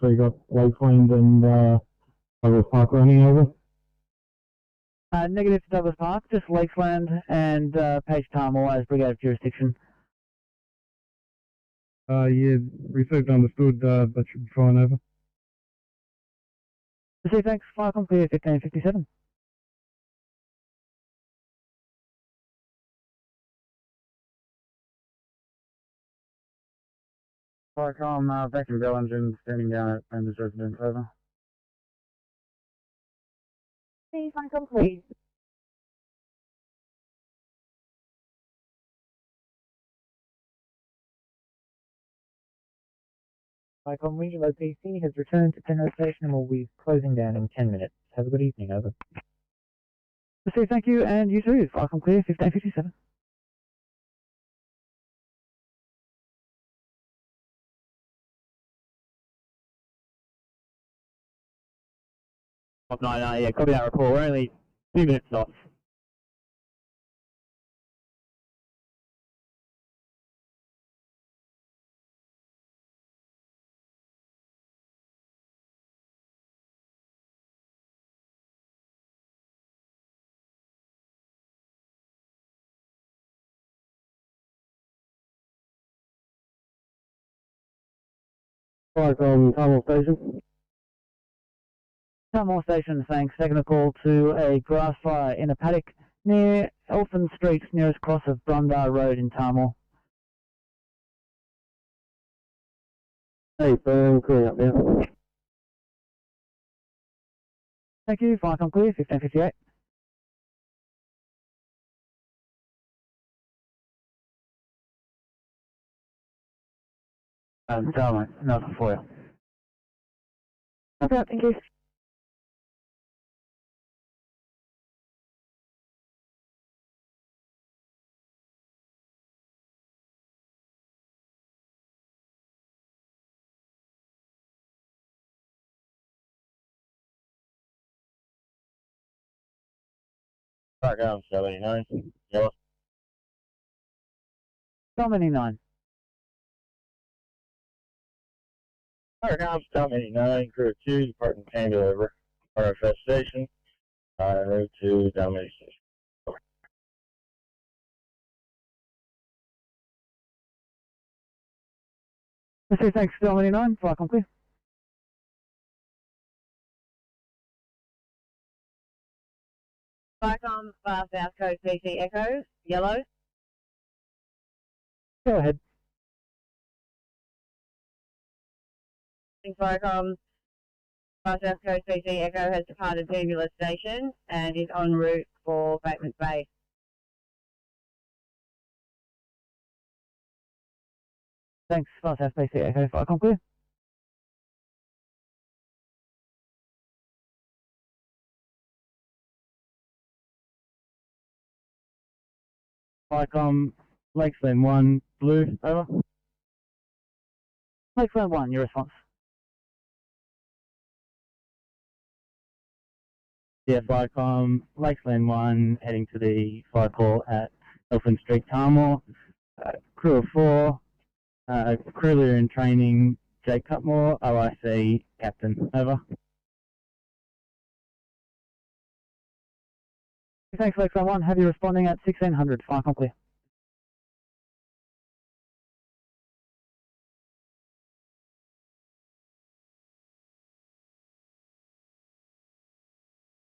So you got Lakeland and Douglas Park running, over. Negative to Douglas Park, just Lakeland and Page Tarmore as Brigade of Jurisdiction. Yeah, received, understood, that should be fine, over. Received, thanks. Firecom clear, 1557. Firecom, vacuum bell engine standing down at Members Residence, over. Please, Firecom clear. Firecom Regional OPC has returned to Penrose Station and will be closing down in 10 minutes. Have a good evening, over. Received, thank you, and you too. Firecom clear, 1557. No, yeah, copy that report. We're only 2 minutes off. Firecom, Tarmore Station. Tarmore Station, thanks. Taking a call to a grass fire in a paddock near Elfin Street, nearest cross of Brundar Road in Tarmore. Hey, firm, clearing up now. Thank you, Firecom clear, 1558. Tarmore, nothing for you. Okay, thank you. Firecom 79, yellow. 79. Firecom 79, crew 2, departing Tango over RFS station, en route to Domination Station. Received, thanks. 79, Firecom clear. Firecom, South Coast BC Echo, yellow. Go ahead. Firecom, South Coast BC Echo has departed Tubular Station and is en route for Bateman Bay. Thanks, South BC Echo, Firecom clear. Firecom, Lakesland 1, Blue, over. Lakesland 1, your response. Yeah, Firecom, Lakesland 1, heading to the fire call at Elfin Street, Tarmore. Crew of 4, crew leader in training, Jake Cutmore, OIC, Captain, over. Thanks, Lakesland 1. Have you responding at 1600, Firecom clear.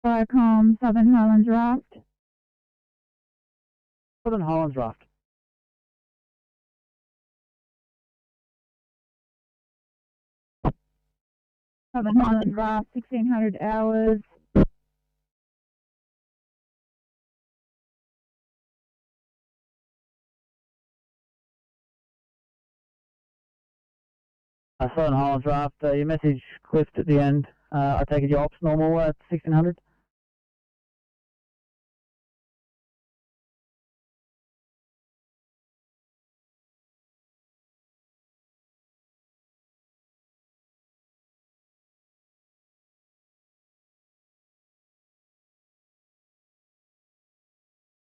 Firecom, Southern Highlands Raft. Southern Highlands Raft. Southern Highlands Raft, 1600 hours. Southern Highlands Raft, your message clipped at the end. I take it your ops normal at 1600?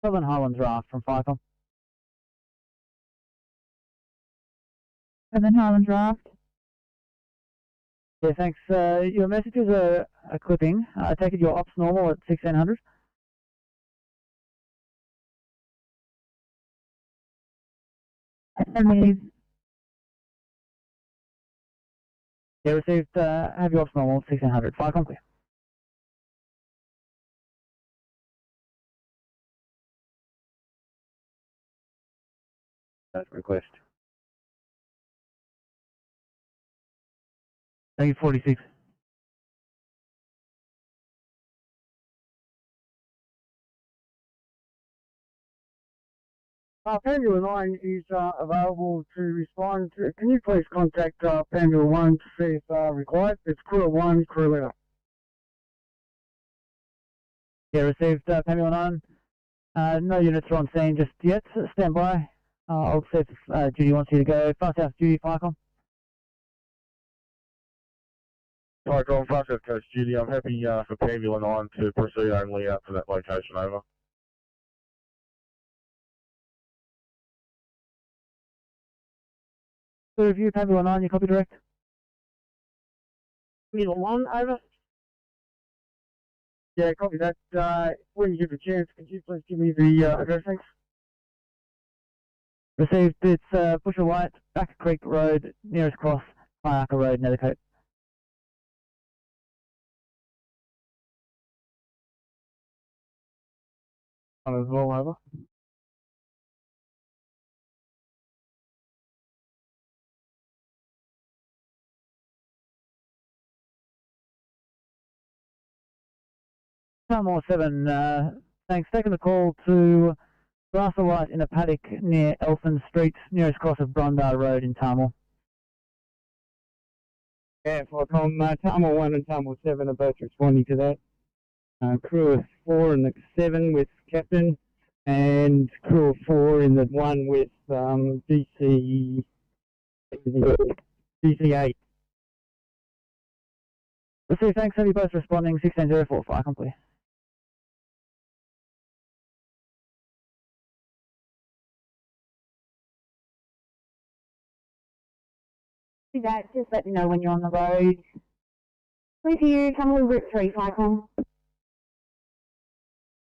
Southern Highlands Raft from Firecom. Southern Highlands Raft. Yeah, thanks. Your messages are clipping. I take it your ops normal at 1600? Yeah, received, have your ops normal at 1600. Firecom clear. That request. Thank you, 46. Pamela 9 is available to respond. Can you please contact Pamela 1 to see if required? It's crew 1, crew leader. Yeah, received Pamela 9. No units are on scene just yet. Stand by. I'll see if Judy wants you to go. Far South Judy, Firecom. Firecom, Far South Coast Judy. I'm happy for Pamela 9 to proceed only out to that location, over. Good review, Pamela 9, you copy direct? Pamela 1, over. Yeah, copy that. When you give a chance, could you please give me the address, thanks? Received, it's Bushel White, Back Creek Road, nearest cross, Firearca Road, Nethercote. On as well, over. Tarmore 7, thanks. Taking the call to Grass or White in a paddock near Elfin Street, nearest cross of Brondar Road in Tarmore. Yeah, Firecom, Tarmore 1 and Tarmore 7 are both responding to that. Crew of 4 in the 7 with Captain, and crew of 4 in the 1 with DC8. Received, thanks. Have you both responding? 1604, Firecom clear. Do that, just let me know when you're on the road. With you, come on Route 3, Firecom.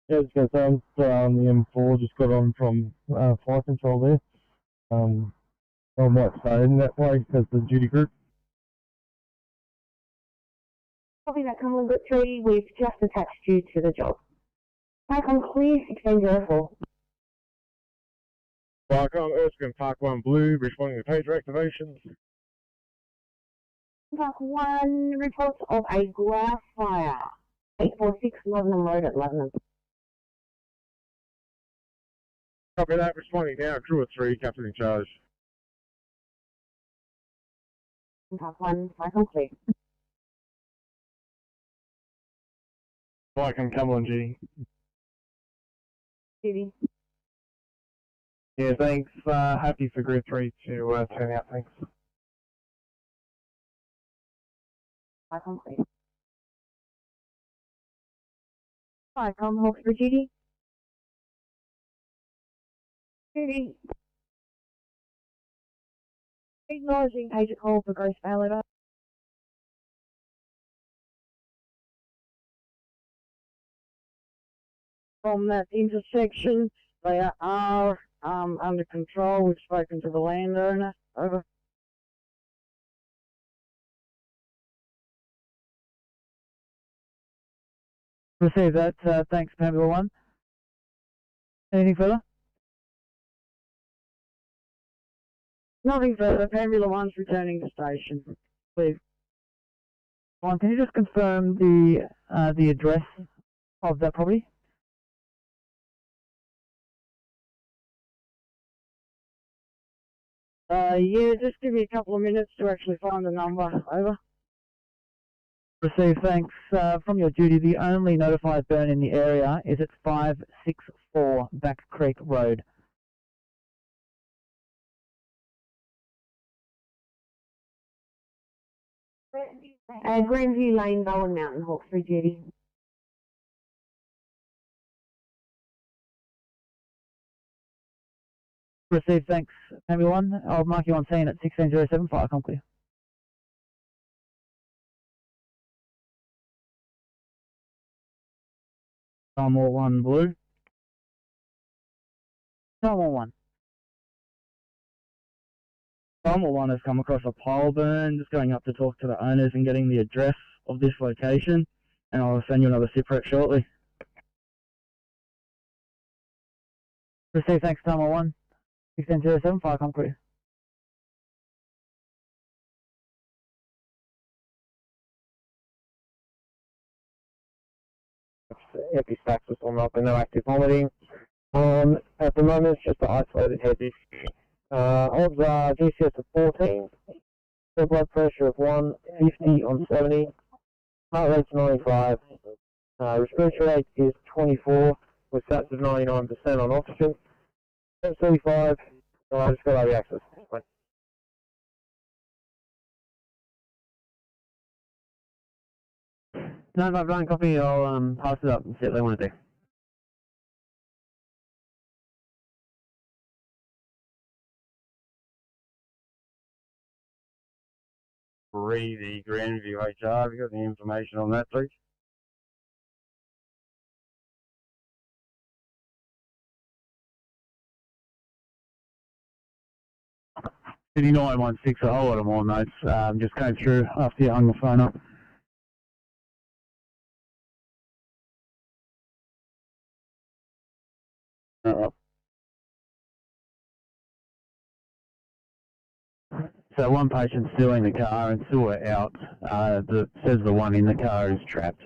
Yeah, just going to say, I'm still on the M4, just got on from fire control there. I might stay in that way because the duty group. Copy that, come on Route 3, we've just attached you to the job. Firecom clear, 1604. Firecom, Erskine Park 1 Blue, responding to pager activations. Park 1, reports of a grass fire. 846 Lebanon Road at Lebanon. Copy that, responding now, crew of 3, captain in charge. Park 1, Firecom clear. Firecom, come on, Judy. Judy. Yeah, thanks. Happy for Group 3 to turn out, thanks. Hi, Hawks for duty. Duty. Acknowledging agent call for gross failover. From that intersection, they are under control. We've spoken to the landowner. Over. Receive that. Thanks, Pamela 1. Anything further? Nothing further. Pamela 1's returning to station. Please. Can you just confirm the address of that property? Yeah, just give me a couple of minutes to actually find the number. Over. Receive, thanks. From your duty, the only notified burn in the area is at 564 Back Creek Road. Greenview Lane, Bowen Mountain, Hawks for duty. Receive, thanks. Pamela 1, I'll mark you on scene at 1607, fire com clear. Time 1 blue. Time 1. Time 1 has come across a pile burn, just going up to talk to the owners and getting the address of this location, and I'll send you another SIP shortly. Receive, thanks. Time 1. 1607, fire com clear. Epistax was on up and no active vomiting. At the moment, it's just an isolated head issue. Odds are GCS of 14, full blood pressure of 150 on 70, heart rate's 95, respiratory rate is 24, with sats of 99% on oxygen, 35, I just got IV access. 959 copy, I'll pass it up and see what they want to do. Re the Grandview HR, have you got any information on that, please? City 916, a whole lot of more notes. Just came through after you hung the phone up. So one patient's still in the car and two are out. Says the one in the car is trapped.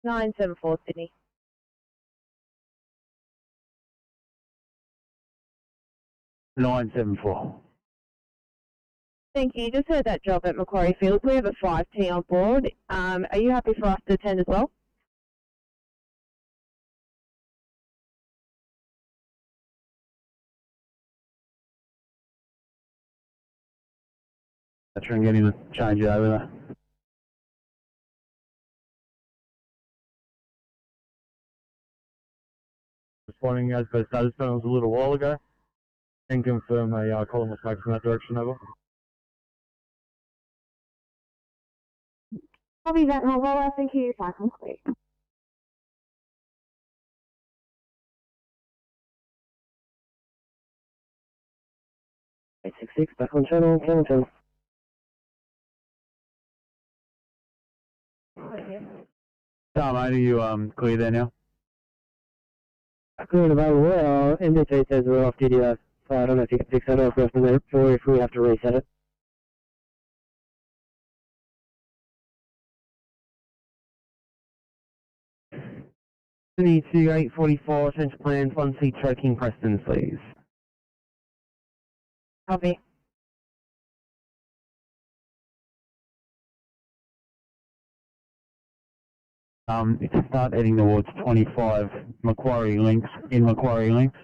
Nine 7-4 Sydney. Nine 7-4. Thank you. Just heard that job at Macquarie Field. We have a 5T on board. Are you happy for us to attend as well? I'll try and get him to change it over there. Responding as per status panels a little while ago. Can confirm a column of smoke from that direction, over. Copy that, Roller. Thank you. Fire complete. Six back on channel, Hamilton. Tom, are you clear there now? Clear and available. MDT says we're off duty, so I don't know if you can fix that off from there, or if we have to reset it. Sydney to 844, change plans, 1C choking Preston, please. Copy. If you start heading towards 25 Macquarie Links, in Macquarie Links,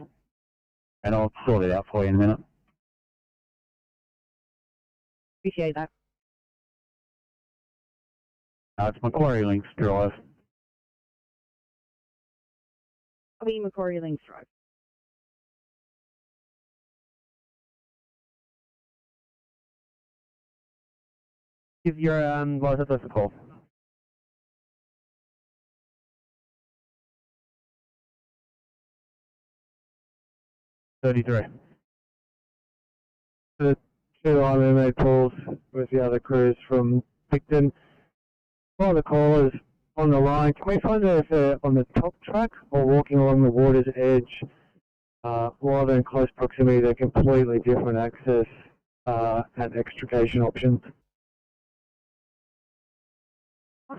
and I'll sort it out for you in a minute. Appreciate that. It's Macquarie Links Drive. I'll be Macquarie Links Drive. Give your license a call. $33. The two IMA calls with the other crews from Picton. While the callers on the line, can we find out if they're on the top track or walking along the water's edge? While they're in close proximity, they're completely different access and extrication options.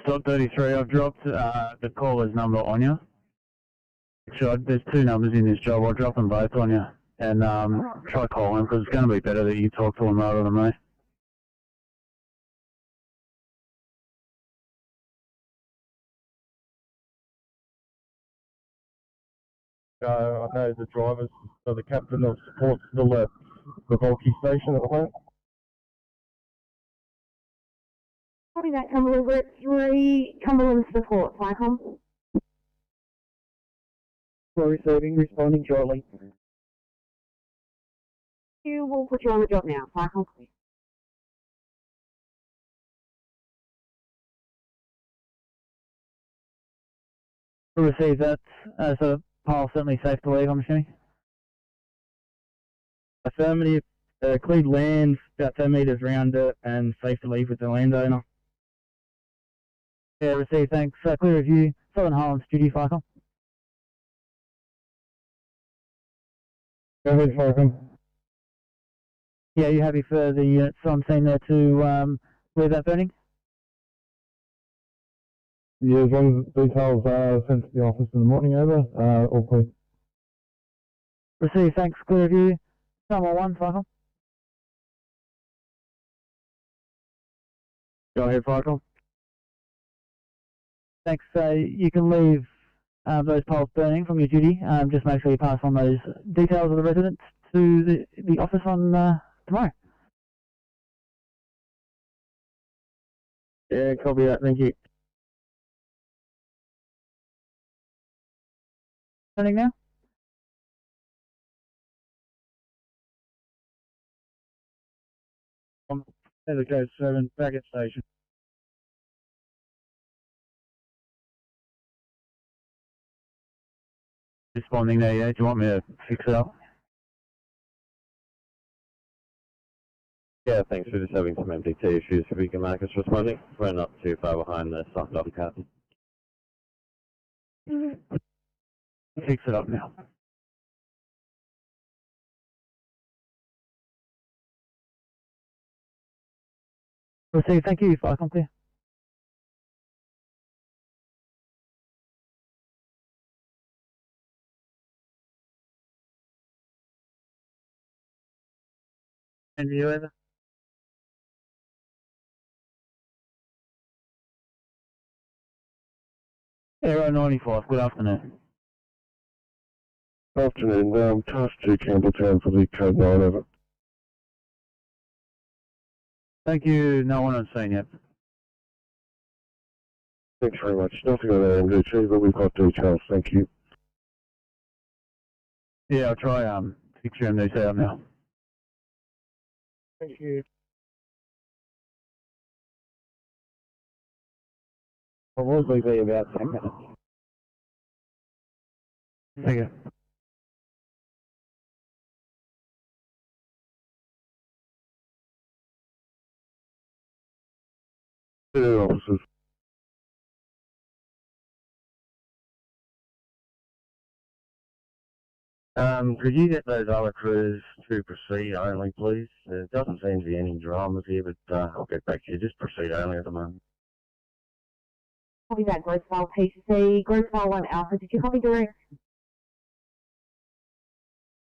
Stop 33, I've dropped the caller's number on you. Actually, there's two numbers in this job, I'll drop them both on you. And try calling because it's going to be better that you talk to them rather than me. I know the drivers, so the captain of support's still at the bulky station at the moment. Copy that, Cumberland. We're at 3 Cumberland support, Cycom. We're receiving, responding shortly. You will put you on the job now, Cycom. We'll receive that. So pile's certainly safe to leave, I'm assuming. Affirmative. Cleared land, about 10 metres round it, and safe to leave with the landowner. Yeah, received, thanks. Clear review. Southern Highlands Studio, Cycom. Go ahead, Cycom. Yeah, you happy for the units on scene there to leave that burning? Yeah, as long as details are sent to the office in the morning, over, all clear. Receive, thanks. Clear review. Number 1, Cycom. Go ahead, Cycom. Thanks. You can leave those piles burning from your duty. Just make sure you pass on those details of the residents to the office on tomorrow. Yeah, copy that. Thank you. Burning now? There goes 7, back at station. Responding there, yeah. Do you want me to fix it up? Yeah, thanks. We're just having some MDT issues. If we can make us responding, we're not too far behind the signed off captain. Fix it up now. Receive, thank you. Cycom clear. And you over? Aero 95, good afternoon. Afternoon, task 2 Campbelltown for the code 9 over. Thank you, no one on scene yet. Thanks very much. Nothing on our MDT, but we've got details. Thank you. Yeah, I'll try fix your MDT up now. Thank you. I'll probably be about 10 minutes. Thank you. Two officers. Could you get those other crews to proceed only, please? There doesn't seem to be any dramas here, but I'll get back to you. Just proceed only at the moment. Copy that, growth file PCC. Growth file 1 Alpha. Did you copy direct?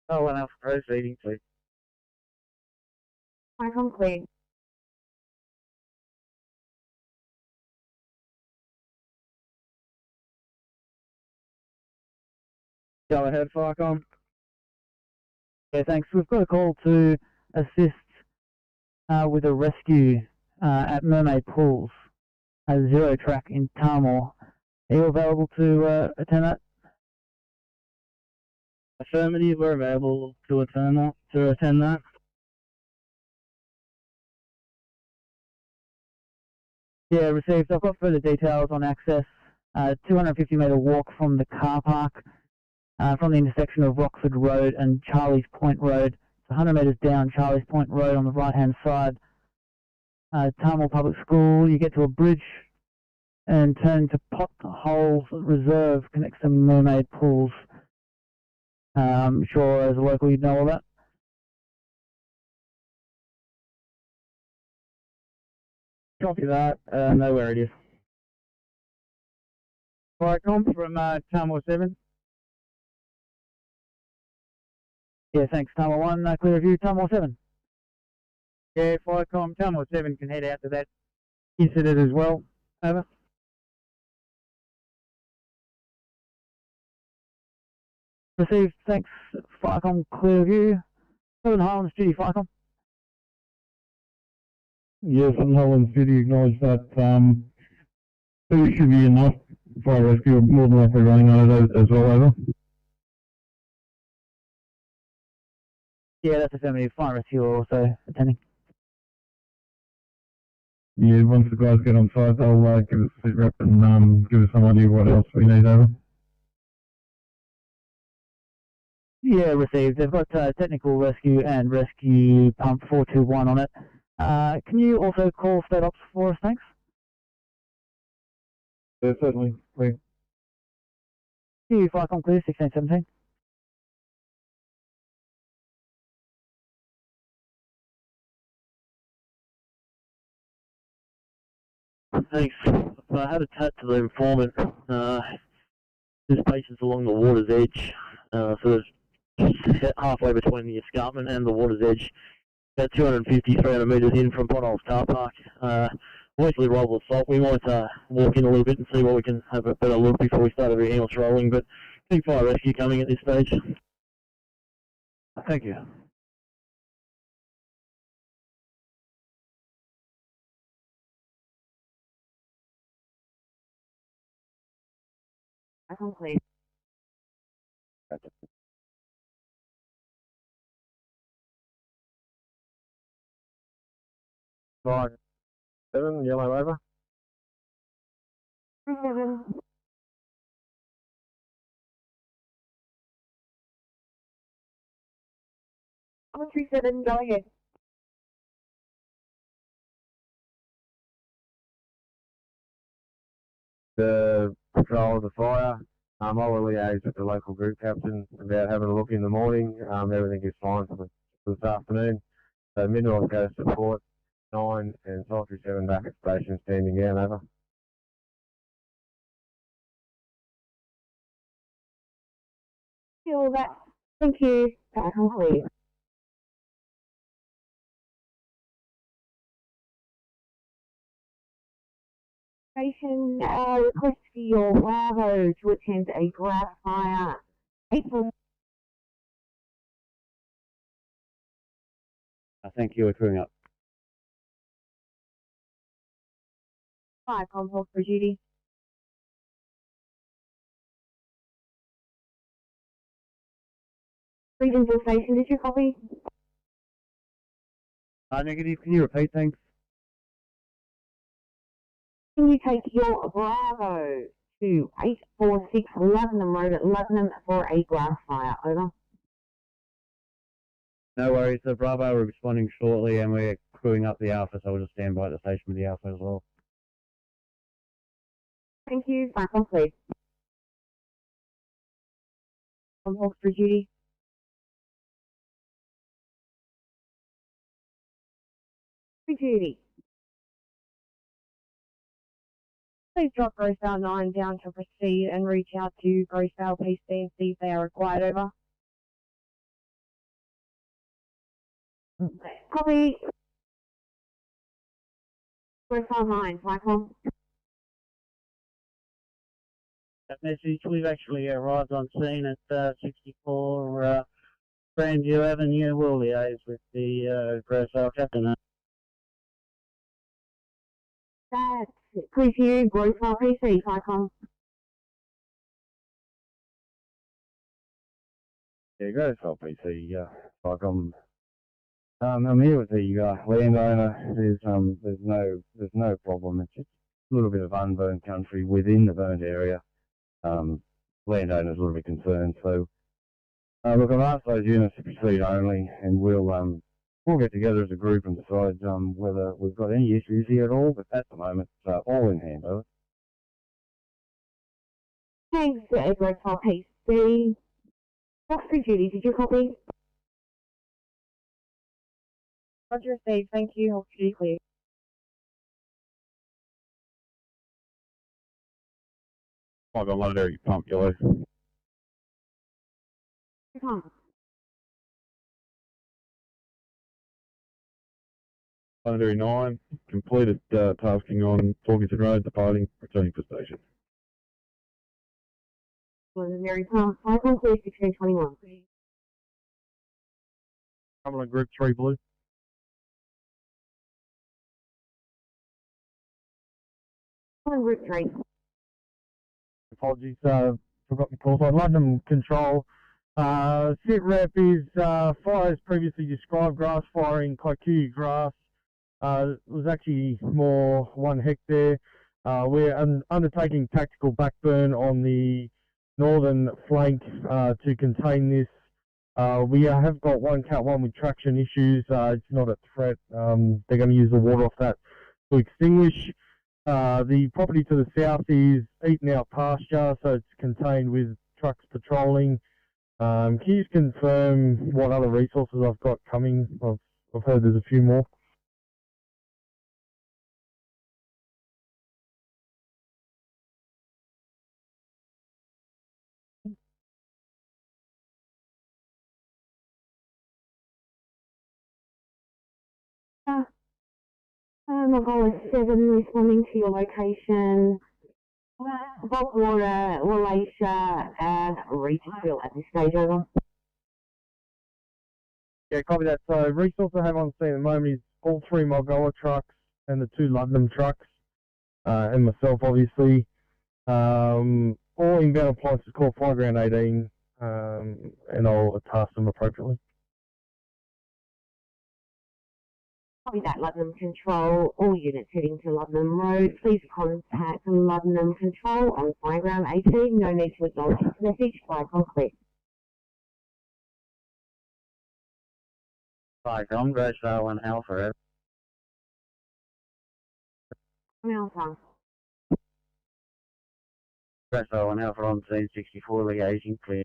Oh, 1 Alpha proceeding, please. Cycom clear. Go ahead, Firecom. Yeah, thanks. We've got a call to assist with a rescue at Mermaid Pools, a zero track in Tarmore. Are you available to attend that? Affirmative, we're available to attend that. Yeah, received. I've got further details on access. 250 metre walk from the car park, from the intersection of Rockford Road and Charlie's Point Road. It's 100 metres down Charlie's Point Road on the right-hand side. Tarmore Public School, you get to a bridge and turn to Pothole Reserve, connects to Mermaid Pools. I'm sure as a local you'd know all that. Copy that. Know where it is. Firecom from Tarmore 7. Yeah, thanks. Tarmore 1, clear review. Tarmore 7. Yeah, Firecom. Tarmore 7 can head out to that incident as well. Over. Received. Thanks. Firecom, clear review. Southern Highlands Duty, Firecom. Yes, and Highlands City acknowledge that 2 should be enough. Fire rescue are more than likely running on it as well, over. Yeah, that's affirmative. Fire rescue are also attending. Yeah, once the guys get on site, they'll give us a sit rep and give us some idea what else we need, over. Yeah, received. They've got technical rescue and rescue pump 421 on it. Can you also call state ops for us, thanks? Yeah, certainly. Clear. You, Firecom clear, 1617. Thanks. I had a chat to the informant. There's patients along the water's edge, so there's halfway between the escarpment and the water's edge, about 250, 300 metres in from Potholes Car Park. Obviously rival assault. We might walk in a little bit and see what we can have a better look before we start everything else rolling, but big fire rescue coming at this stage. Thank you. I can please. Fire 7, yellow over. 37. I'm 37, go ahead. The control of the fire. I will liaise with the local group captain about having a look in the morning. Everything is fine for this afternoon. So Mineral goes support 9 and Sultry 7 back at station standing down, over. Feel that. Thank you. Back on clear. Station request for your Bravo to attend a grass fire. April. Thank you, we're crewing up. Fire complex for duty. Regional station, did you copy? Negative, can you repeat, thanks? Can you take your Bravo to 846 Lebanon Road at Lebanon for a grass fire? Over. No worries, the Bravo are responding shortly and we're crewing up the Alpha, so we'll just stand by at the station with the Alpha as well. Thank you. Back on please. On hold for duty. For duty. Please drop Grosvale 9 down to proceed and reach out to Grosvale PC and see if they are required, over. Copy. Grosvale 9, Michael. that message. We've actually arrived on scene at 64 Grandview Avenue. We'll liaise with the Grossdale chapter now. That's it. Please hear Grossdale PC, Icon. Yeah, go to PC. Like I'm here with the landowner. There's no problem. It's just a little bit of unburned country within the burned area. Landowner's a little bit concerned. So look, I've asked those units to proceed only, and we'll get together as a group and decide whether we've got any issues here at all. But at the moment, all in hand. Over. Thanks, Grossdale PC. Oxford Judy, did you copy? Roger, Steve. Thank you. Oxford Judy, clear. I've got Londonderry pump yellow. Londonderry 9, completed tasking on Torkington Road, departing, returning for station. Londonderry pump, Icon, clear 1621. Cumberland Group 3 blue. Group 3. Apologies, forgot the call sign. London Control. Sit rep is fire as previously described, grass fire in Kikuyu grass. It was actually more 1 hectare. We're undertaking tactical backburn on the northern flank to contain this. We have got one Cat 1 with traction issues. It's not a threat. They're going to use the water off that to extinguish. The property to the south is eaten out pasture, so it's contained with trucks patrolling. Can you just confirm what other resources I've got coming? I've heard there's a few more. Novella 7 responding to your location. Bulk water, Wallachia, and refill at this stage, over. Yeah, copy that. So resource I have on scene at the moment is all 3 Mulgoa trucks and the 2 Ludlam trucks, and myself obviously. All inbound appliances called Fire Ground 18, and I'll task them appropriately. Copy that, Ludlam Control. All units heading to Ludlam Road. Please contact Ludlam Control on Fireground 18. No need to acknowledge this message. Icon clear. Icon, Grossdale and Alpha. Alpha. Grossdale and Alpha on scene 64, liaising clear.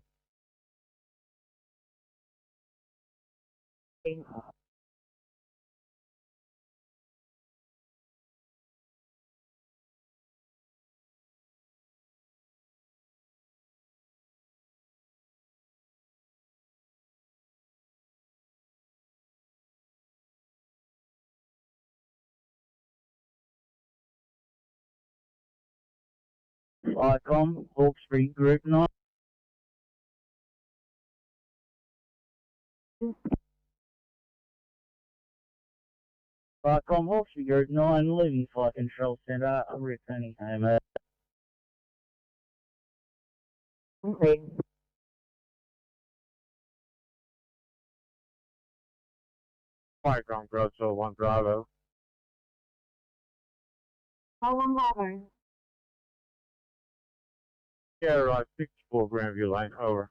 Icon, Hawkesbury Group 9. Icon, Hawkesbury Group 9, leaving Fire Control Centre, returning home. Okay. Fireground Grossdale 1 Bravo. One Bravo. Yeah, right, 64 Grandview Lane, over.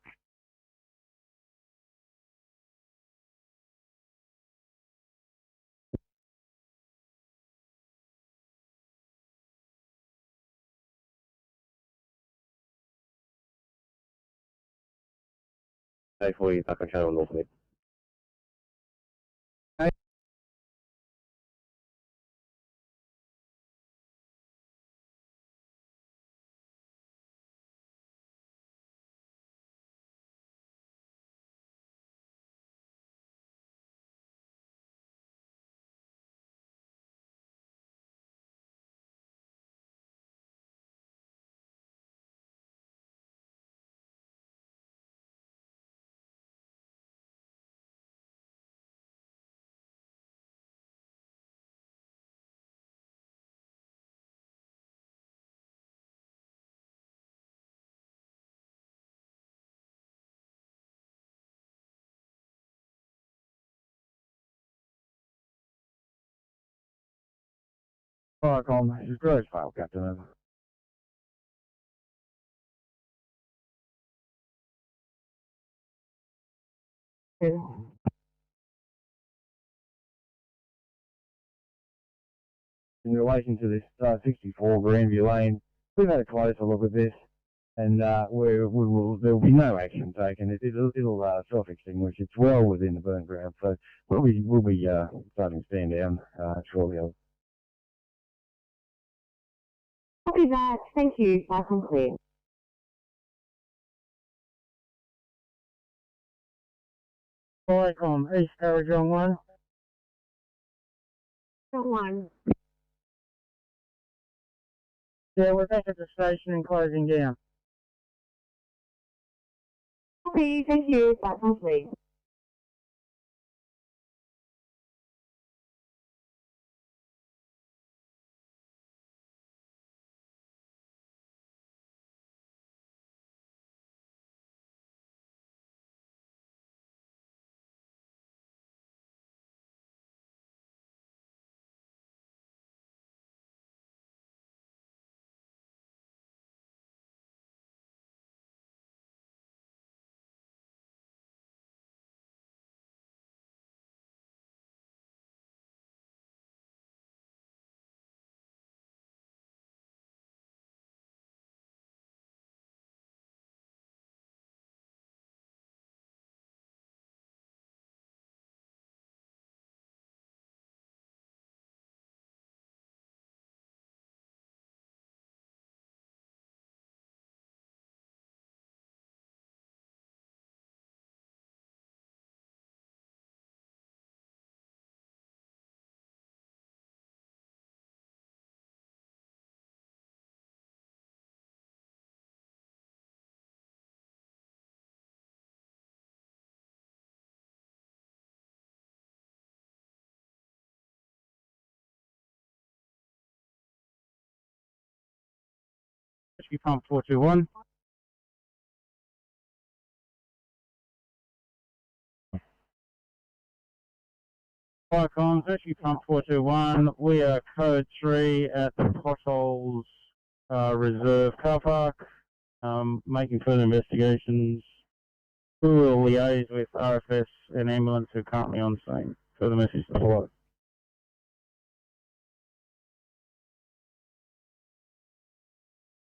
Hopefully, I can show a little bit. Firecom, this is Groves Vale, Captain, over. In relation to this 64 Grandview Lane, we've had a closer look at this, and there will be no action taken. It'll self-extinguish. It's well within the burn ground, so we'll be starting to stand down shortly. Copy that. Thank you. Nice and clear. Firecom, East Carriage on 1. On 1. Yeah, we're back at the station and closing down. Copy. Thank you. Nice and clear. Rescue Pump 421. Firecom, Rescue Pump 421. We are code 3 at the Potholes Reserve Car Park, making further investigations. We will liaise with RFS and ambulance who are currently on scene. Further message to follow.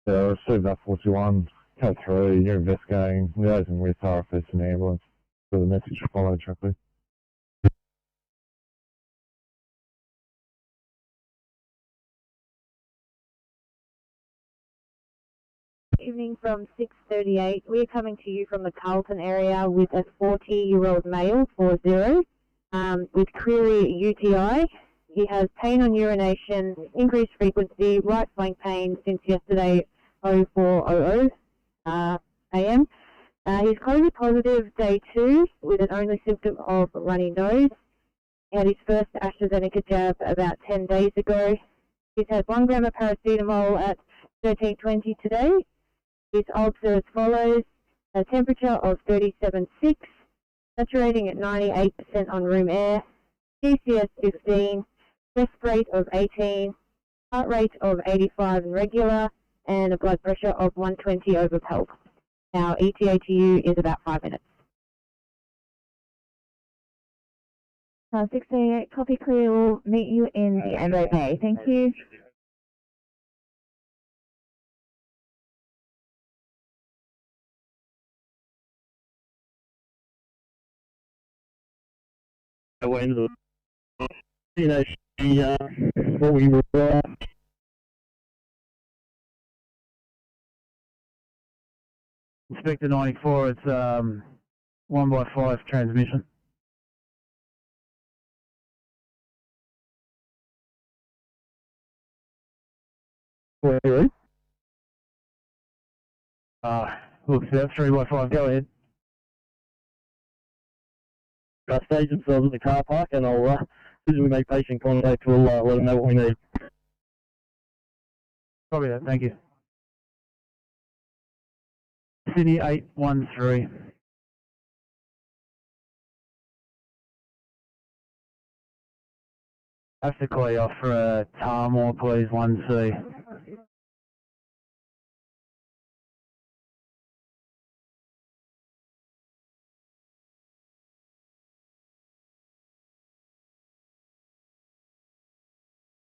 Received that 41, code 3, you're investigating, liaising with RFS and ambulance. For the message to follow, Chuckley. Evening from 6:38. We are coming to you from the Carlton area with a 40-year-old male, 40, with query UTI. He has pain on urination, increased frequency, right flank pain since yesterday 04:00 a.m. He's COVID positive day 2 with an only symptom of runny nose. He had his first AstraZeneca jab about 10 days ago. He's had 1 gram of paracetamol at 13:20 today. His ulcer as follows: a temperature of 37.6, saturating at 98% on room air, GCS 15, chest rate of 18, heart rate of 85 and regular, and a blood pressure of 120 over PELP. Our ETA to you is about 5 minutes. 638, copy clear. We'll meet you in the Android Bay. Thank you. When what we were Inspector 94, it's 1x5 transmission. Ferry. Looks at 3x5, go ahead. Stage themselves at the car park, and I'll, as soon as we make patient contact, we'll let them know what we need. Copy that, thank you. Sydney 813. I have to call you off for a Tarmore, please, 1C.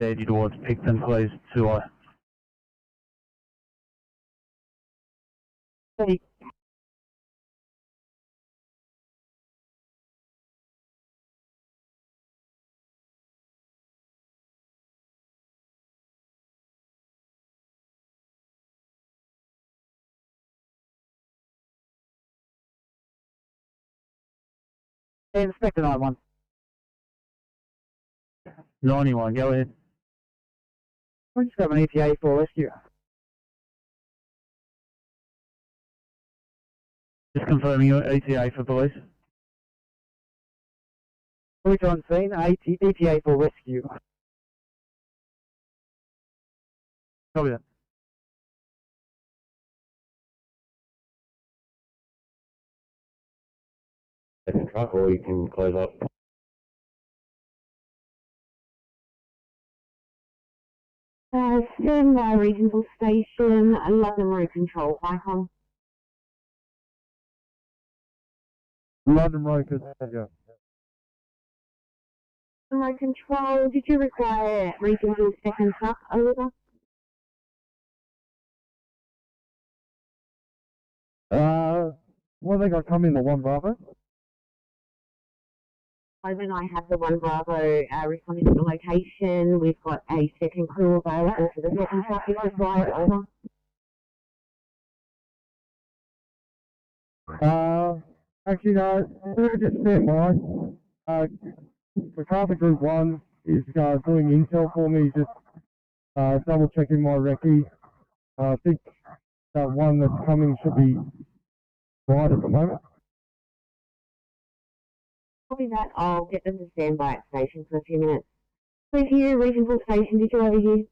Heading towards Picton, please, 2I. Hey. Inspector 91. 91, go ahead. We just got an ETA for rescue. Just confirming your ETA for police. Police on scene, ETA for rescue. Copy that. Second truck, or you can close up. Sydney Regional Station, London Road Control, Icon. London Road Control. Road Control, did you require regional second truck, over? What have they got coming, the 1 Bravo? Over, I have the 1 Bravo responding to the location. We've got a second crew available for the second truck. Is required, over? Actually, no, we're just stand by. MacArthur Group 1 is doing intel for me, just double checking my recce. I think that one that's coming should be right at the moment. Copy that. I'll get them to stand by at station for a few minutes. Please hear, regional station, did you overhear?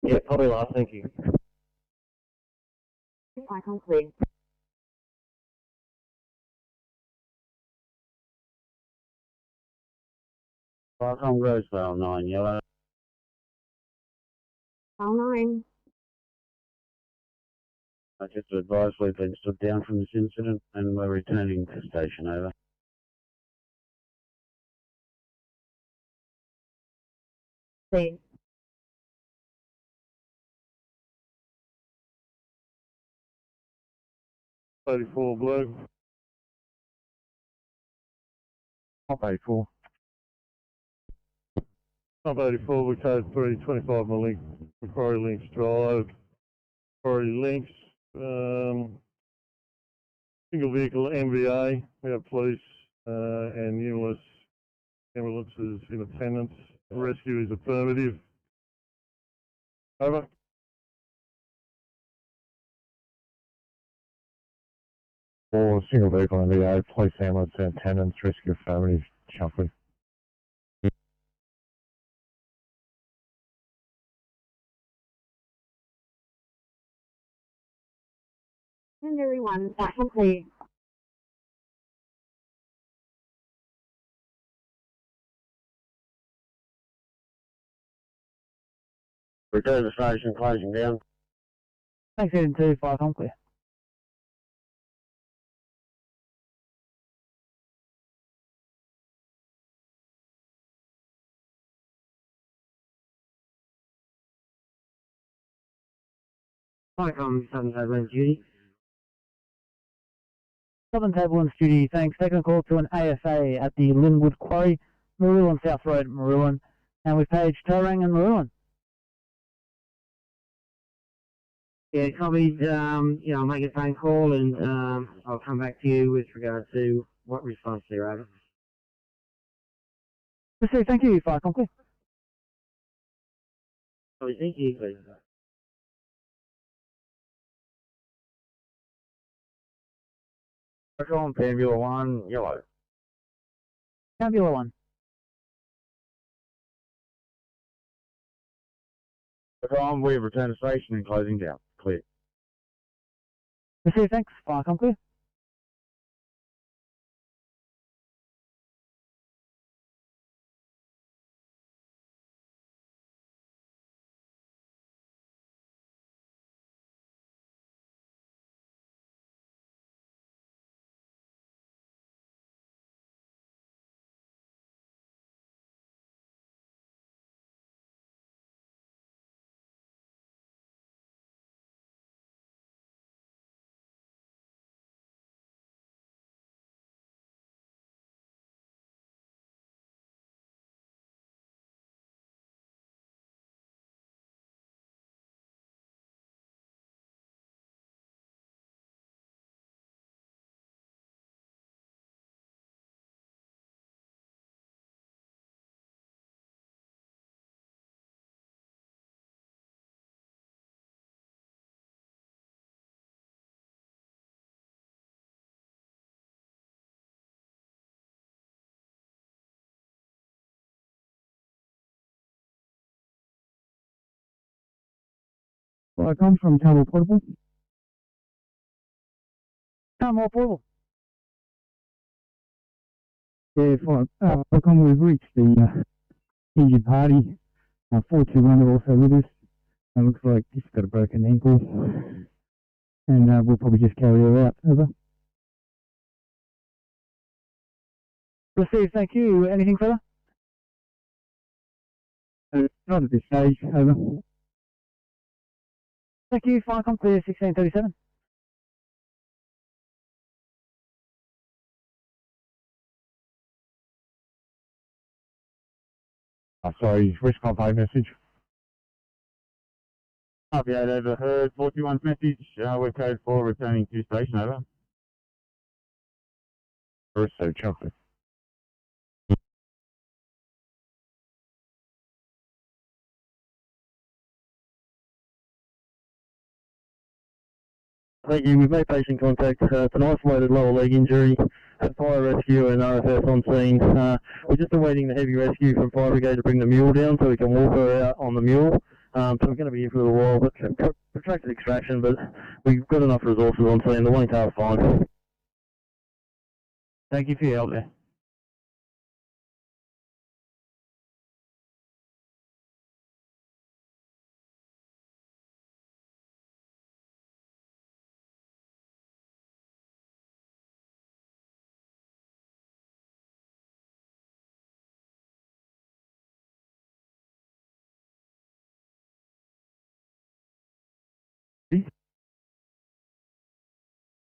Yeah, probably last, thank you. Icon clear. Icon Rosevale 9, yellow. File 9. I just advise we've been stood down from this incident and we're returning to station, over. Please. $34 blue. Top 84. Top 84, we code 325 Link, Macquarie Links Drive. Macquarie Links, single vehicle MVA, we have police and numerous ambulances in attendance. Rescue is affirmative. Over. For single vehicle MVA, police ambulance and attendance, rescue affirmative, Chuffley. And everyone, that's complete. Return to station, closing down. Thanks, heading to 5, I'm clear. Icon, Southern Tablelands duty. Southern Tablelands duty, thanks. Taking a call to an AFA at the Linwood Quarry, Marulan South Road, Marulan. And we've paged Tarang and Marulan. Yeah, copy. I'll make a phone call and I'll come back to you with regard to what response they're over. Received, thank you, 5, I'm clear. Copy, thank you. On Pambula 1, yellow. Pambula 1. On, we have returned to station and closing down. Clear. Received, thanks, 5, I'm clear. Firecom from Tablelands Portable. More portable. Yeah, Firecom, we've reached the injured party. 421 are also with us. It looks like she's got a broken ankle. And we'll probably just carry her out. Over. Received, thank you. Anything further? Not at this stage. Over. Thank you. Firecom clear 1637. Sorry, response by message. RPA overheard 41's message. We're code 4 returning to station. Over. Received, Chelsea. Thank you. We've made patient contact. It's an isolated lower leg injury. At Fire Rescue and RFS on scene. We're just awaiting the heavy rescue from Fire Brigade to bring the mule down so we can walk her out on the mule. So we're going to be here for a little while, but protracted extraction, but we've got enough resources on scene. The wing tail's fine. Thank you for your help there.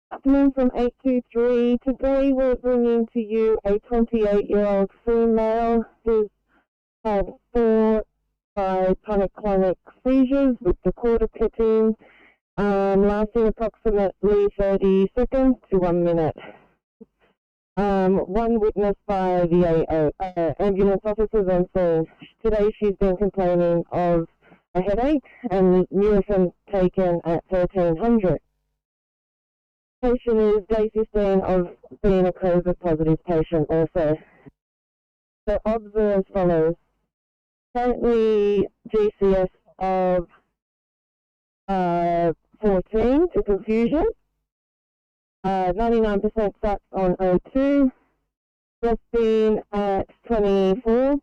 Afternoon from 823. Today we're bringing to you a 28-year-old female who's had 4 tonic-clonic seizures with the quarter pitting, lasting approximately 30 seconds to 1 minute. One witnessed by the ambulance officers on scene. Today she's been complaining of a headache and Nurofen taken at 1300. Patient is day 15 of being a COVID positive patient also. So observe as follows. Currently GCS of 14 to confusion. 99% sat on O2. Resting at 24.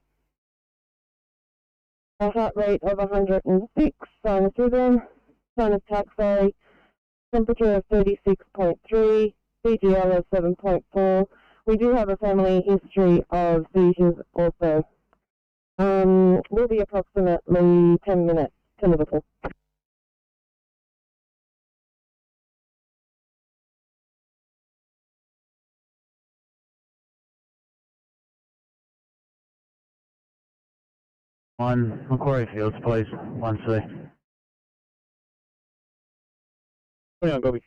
A heart rate of 106. Sinus rhythm. Sinus taxi. Temperature of 36.3, CGL of 7.4. We do have a family history of seizures also. Will be approximately 10 minutes to Liverpool. On Macquarie Fields, please. 1C. Yeah, Bobby.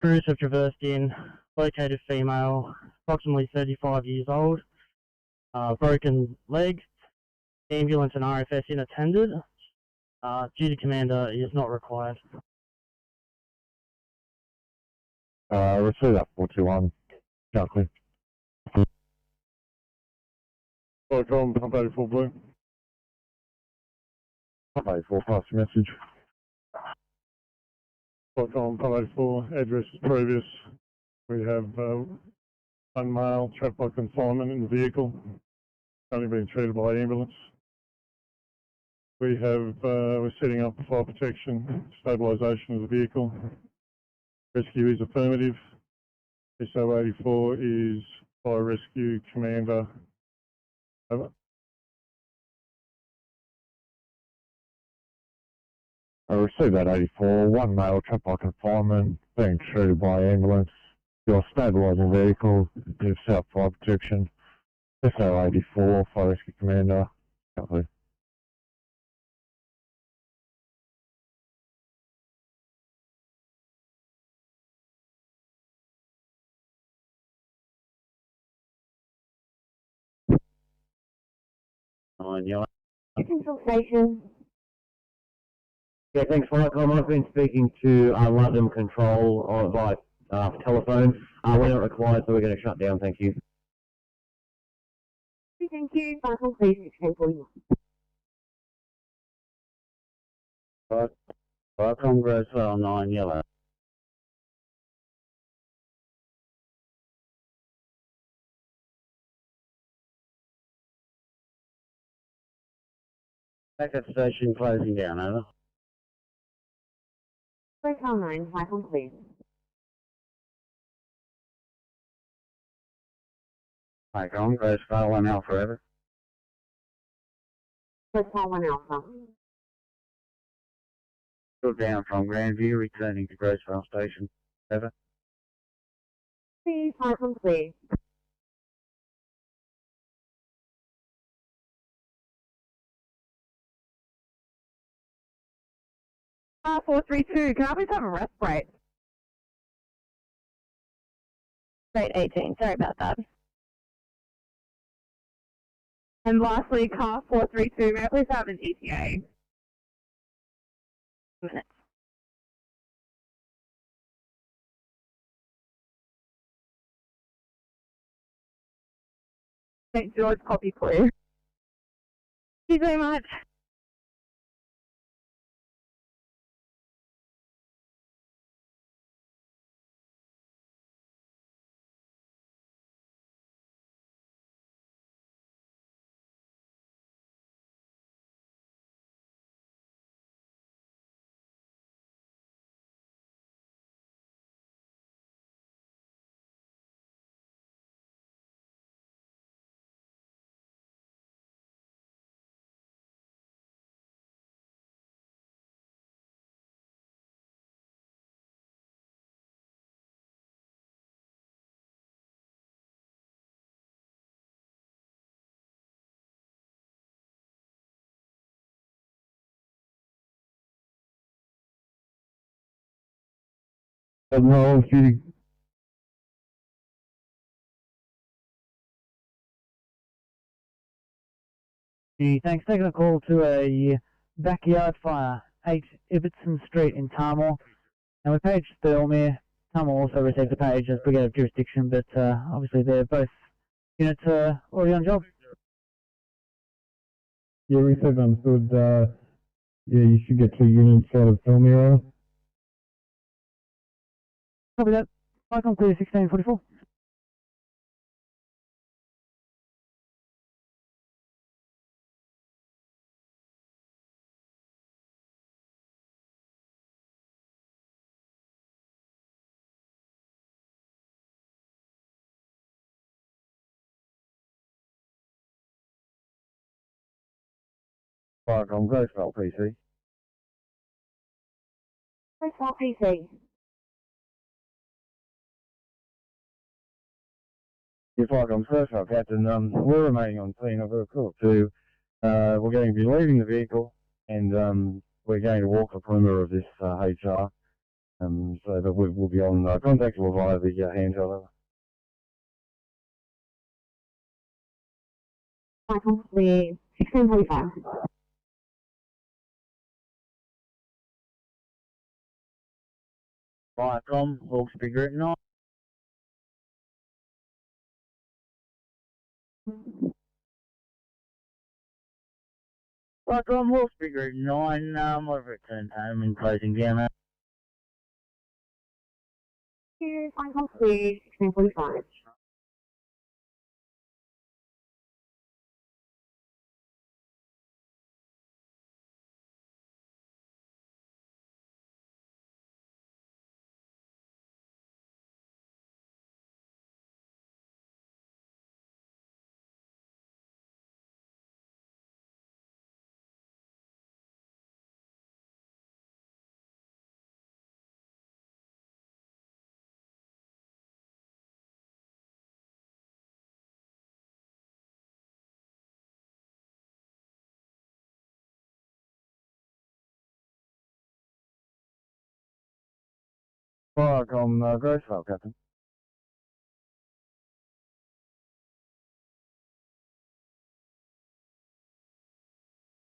Crews have traversed in, located female, approximately 35 years old, broken leg, ambulance and RFS in attended. Duty commander is not required. Receive that 421. Exactly. Firecom, pump 84 blue. Pump 84, pass your message. Firecom, pump 84, address is previous. We have one male trapped by confinement in the vehicle, only being treated by ambulance. We have, we're setting up fire protection, stabilisation of the vehicle. Rescue is affirmative. SO84 is Fire Rescue Commander. Over. I received that 84, one male trapped by confinement, being treated by ambulance. Your stabilising vehicle, give South Fire Protection. SO84, Fire Rescue Commander. Exactly. Consultation. Yeah, thanks, Firecom. I've been speaking to London Control via telephone. We're not required, so we're going to shut down. Thank you. Thank you. Final please, 1641. Right. Welcome, Grosvale 9 yellow. Backup station closing down, over. Grosvale 9, final please. Welcome, Grosvale 1 Alpha, over. Grosvale 1 Alpha. Still down from Grandview, returning to Grosvale Station, over. Please, final please. R432, can I please have a rest break? Rate 18, sorry about that. And lastly, car 432, may I please have an ETA? Minutes. St. George, copy please. Thank you so much. No, Judy. Thanks. Taking a call to a backyard fire, 8 Ibbotson Street in Tamworth. And we paged Thirlmere. Tamworth also received a page as Brigade of Jurisdiction, but obviously they're both units already on job. Yeah, we said understood. Yeah, you should get 2 units out of Thirlmere. Copy that. Icon clear 1644. Welcome, Grosvale PC. Grosvale PC. Yes, welcome, Grosvale Captain. We're remaining on scene. I've got a call to. We're going to be leaving the vehicle and we're going to walk the perimeter of this HR. So that we'll be on contactable via the handheld. Michael, please, 1645. Viacom, Hawkesbury Group 9. Viacom, Hawkesbury Group 9, I've returned home and closing down. Here's Michael, please, 1645. Welcome, Grosvale Captain.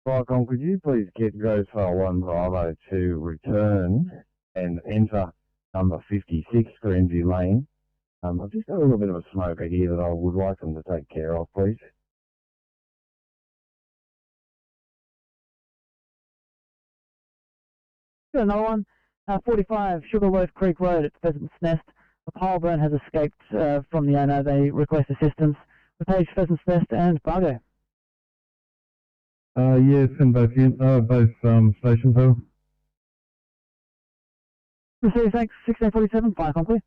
Welcome, could you please get Grosvale 1 Bravo to return and enter number 56 Grandview Lane? I've just got a little bit of a smoker here that I would like them to take care of, please. Got another one. 45 Sugarloaf Creek Road at Pheasant's Nest. A pile burn has escaped from the owner. They request assistance. The page Pheasant's Nest and Bargo. Yeah, send both stations over. Receive, thanks. 1647, fire complete.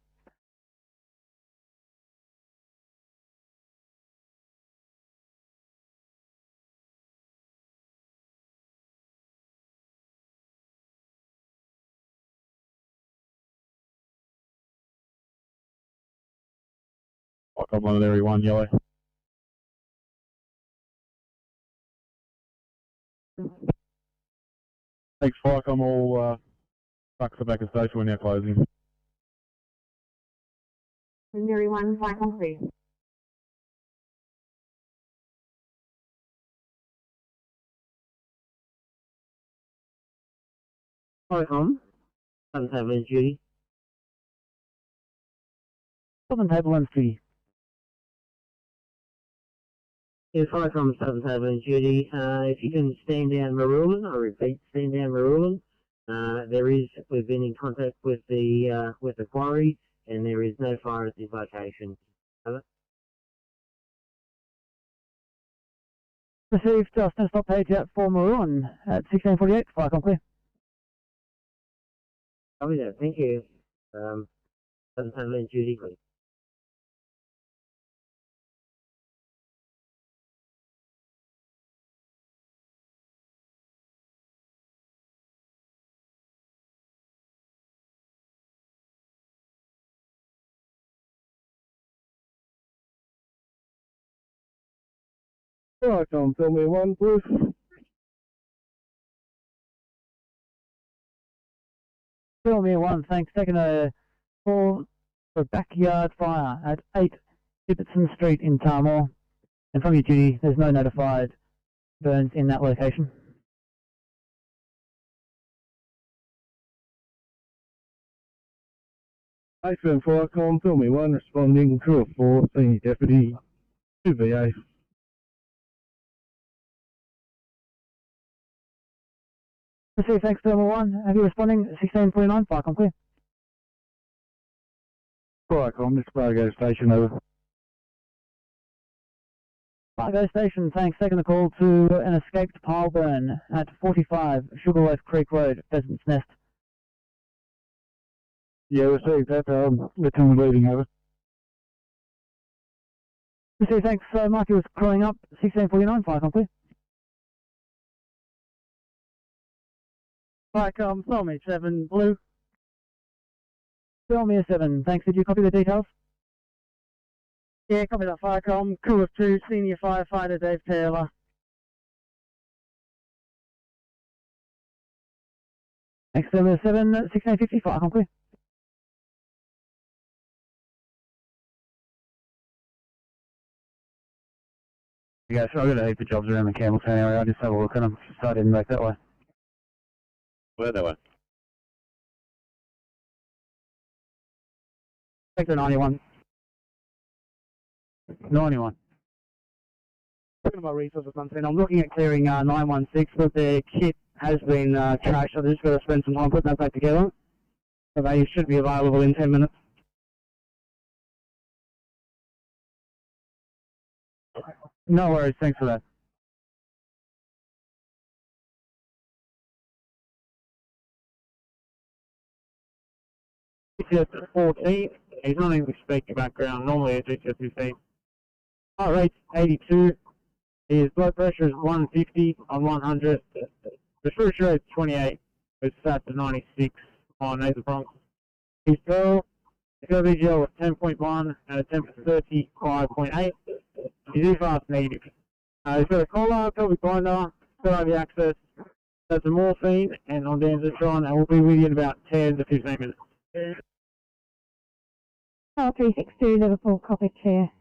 I've got one at area 1, yellow. Thanks, Firecom. All trucks are back at station. We're now closing. Area 1, fire complete. Firecom, Southern Tablelands duty. Southern Tablelands duty. Yeah, Firecom, Southern Tablelands duty. If you can stand down Marulan, I repeat, stand down Marulan. We've been in contact with the quarry, and there is no fire at this location. Over. Received, stand stop page out for Maroon at 1648, fire complete. Copy that, thank you. Southern Tablelands duty, please. Firecom, tell me 1, please. Tell me 1, thanks. Taking a call for backyard fire at 8 Ibbotson Street in Tarmore. And from your duty, there's no notified burns in that location. A-firm Firecom, tell me 1, responding, crew of 4, senior deputy, 2 VA. Receive, thanks, Thermal 1. Have you responding? 1649, fire complete. Firecom, this Bargo station, over. Bargo station, thanks. Taking the call to an escaped pile burn at 45 Sugarloaf Creek Road, Pheasant's Nest. Yeah, received that. Return leading, over. Receive, thanks. Marky was crowing up. 1649, fire complete. Firecom, tell me 7, blue. Tell me a 7, thanks. Did you copy the details? Yeah, copy that, Firecom. Crew of 2, senior firefighter Dave Taylor. Thanks, tell me a 7, 1650, fire complete. Yeah, so I've got a heap of jobs around the Campbelltown area. I'll just have a look at them. So I didn't make that way. Where that way? Sector 91. 91. Looking at my resources, I'm looking at clearing 916, but their kit has been trashed. So I've just got to spend some time putting that back together. So they should be available in 10 minutes. No worries, thanks for that. It's 14. He's not even speaking background. Normally it's just 15. Heart rate's 82. His blood pressure is 150 on 100. Respiratory rate is 28. It's sat to 96 on nasal bronch. His girl, his LBGL was 10.1 and a temp of 35.8. His EFAR's negative. He's got a collar, pelvic binder, got IV access, has some morphine and ondansetron, and we'll be with you in about 10 to 15 minutes. 362 Liverpool, copy, Chair.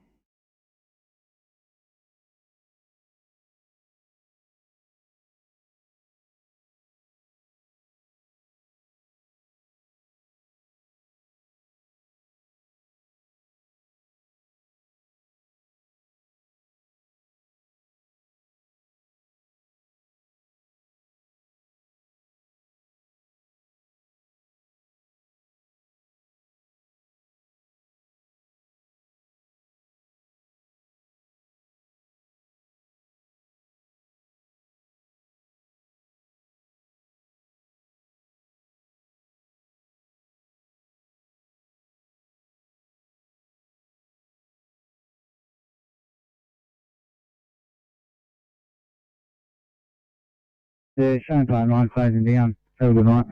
Yeah, showing part 9 closing down. Have a good night.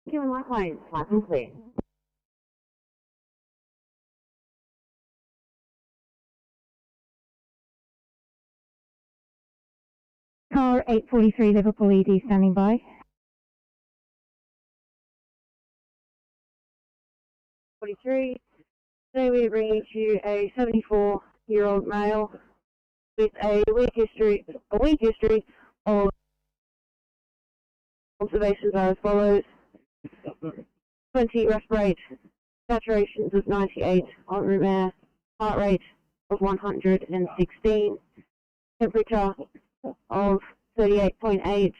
You and likewise, nice and clear. Car 843 Liverpool ED standing by. 43. Today we bring you a 74-year-old male with a week history of observations are as follows: 20 respirate, saturations of 98 en route air, heart rate of 116, temperature of 38.8,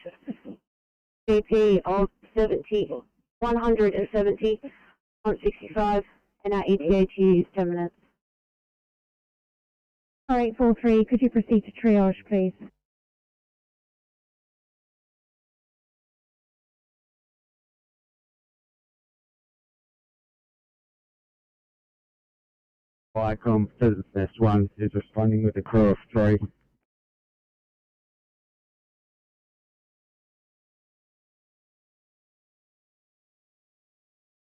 BP of 170.65, and our ETA to use 10 minutes. Car 843, could you proceed to triage, please? Viacom Pheasants Nest 1 is responding with a crew of 3.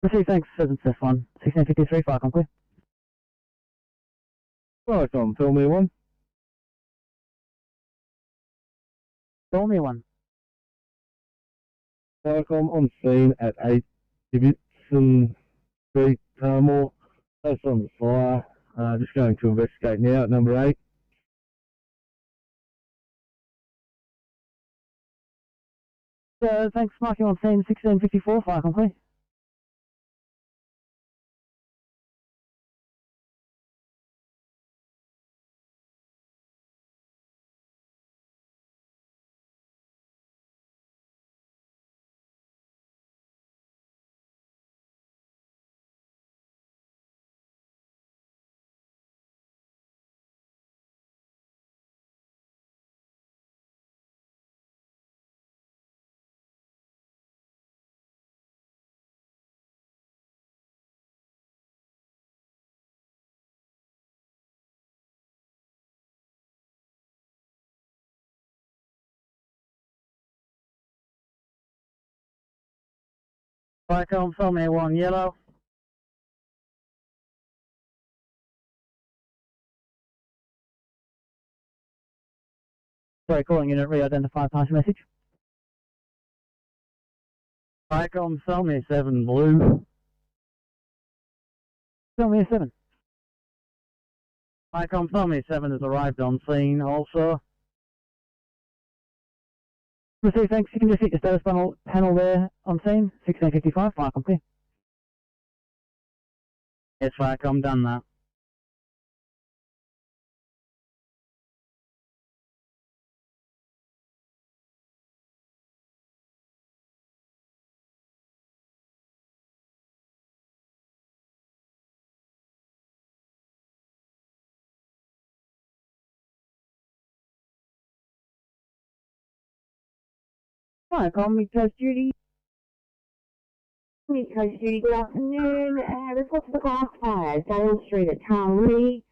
Proceed, thanks, Pheasants Nest 1, 1653, Viacom clear. Viacom, tell me 1. Tell me 1. Viacom on scene at 8 Davidson Street, Carmore. Place on the fire. Just going to investigate now at number 8. Thanks, marking on scene 1654, Viacom clear. Viacom, tell me 1, yellow. Sorry, calling unit, re-identify, pass your message. Viacom, tell me 7, blue. Tell me a 7. Viacom, tell me 7 has arrived on scene also. Proceed, thanks. You can just hit the status panel there on scene, 1655, Viacom clear. Yes, Viacom, done that. Viacom, Mid-Coast Duty. Mid-Coast Duty, good afternoon. Report to the glass fire, Dale Street at Taree.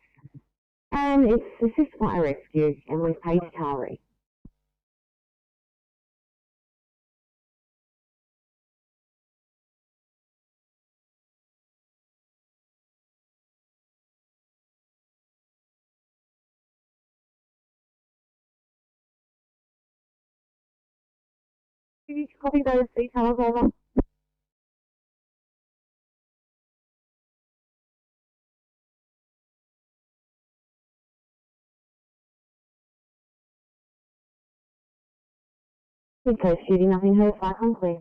And it's Assist Fire Rescue, and we've paid Taree. Can you copy those details over? Mid-Coast Duty, nothing heard, Viacom clear.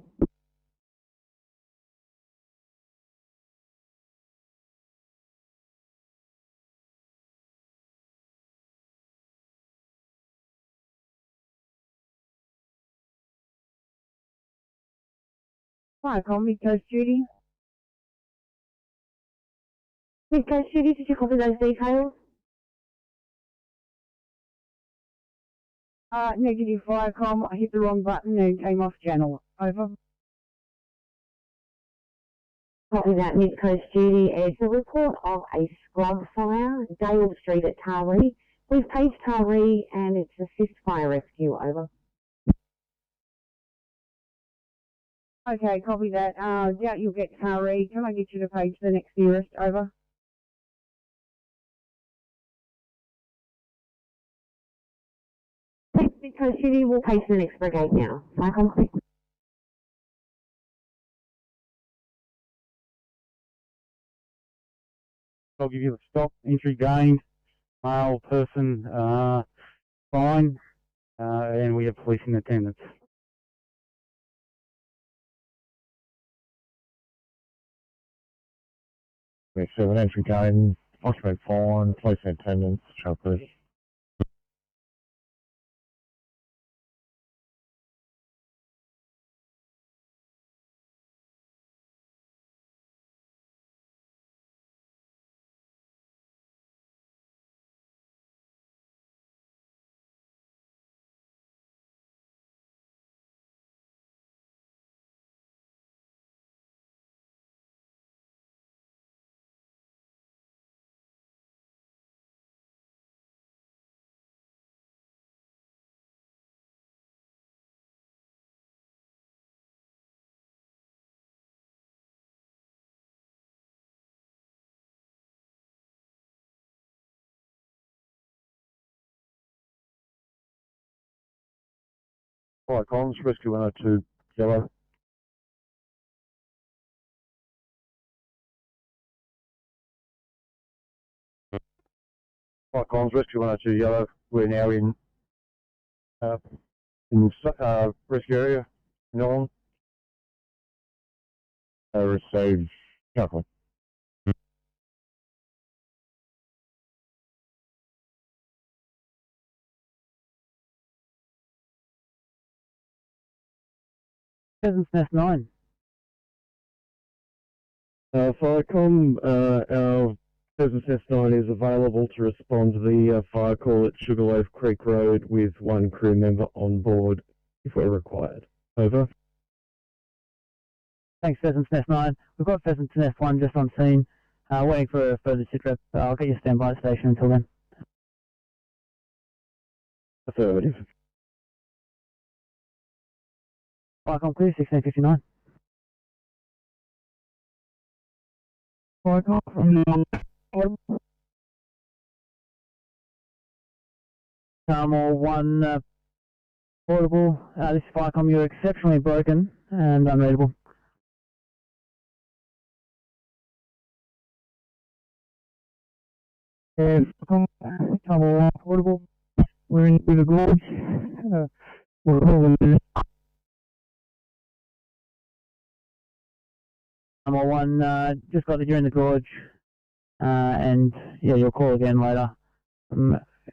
Viacom, Mid-Coast Duty. Mid-Coast Duty, did you copy those details? Negative, Viacom, I hit the wrong button and came off channel. Over. Copy that, Mid-Coast Duty. It's a report of a scrub fire, Dale Street at Taree. We've paged Taree and it's Assist Fire Rescue, over. Okay, copy that. Doubt you'll get car read. Can I get you to page the next nearest? Over. Because City will page the next brigade now. Fire complete. I'll give you a stop, entry gained, male person, fine, and we have police in attendance. We have an entry gain, occupant fine, police in attendance, show please. Fire comms, rescue 102, yellow. Fire comms, rescue 102, yellow. We're now in rescue area, Nolan. Received, Chuckling. Pheasant's Nest 9. Firecom, our Pheasant's Nest 9 is available to respond to the fire call at Sugarloaf Creek Road with one crew member on board if we're required. Over. Thanks, Pheasant's Nest 9. We've got Pheasant's Nest 1 just on scene, waiting for a further sit rep. I'll get you standby at the station until then. Affirmative. Firecom clear, 1659. Firecom from Carmel 1 portable. This is Firecom, you're exceptionally broken and unreadable. and Carmel 1 portable. We're in the gorge. We're rolling in. Carmel 1, just got that you're in the gorge, and yeah, you'll call again later.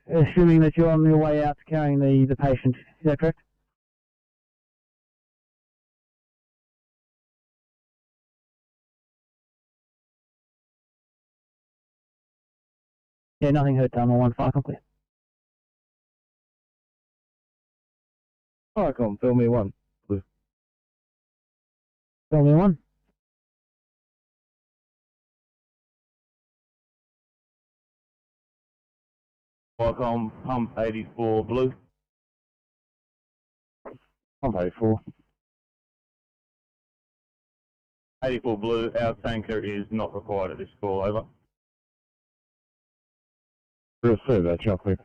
Assuming that you're on your way out to carrying the patient, is that correct? Yeah, nothing hurt, Carmel 1, fire complete. Firecom, fill me 1. Blue. Fill me 1. Firecom, pump 84, blue. Pump 84. 84 blue, our tanker is not required at this call, over. Receive that, Chuckling.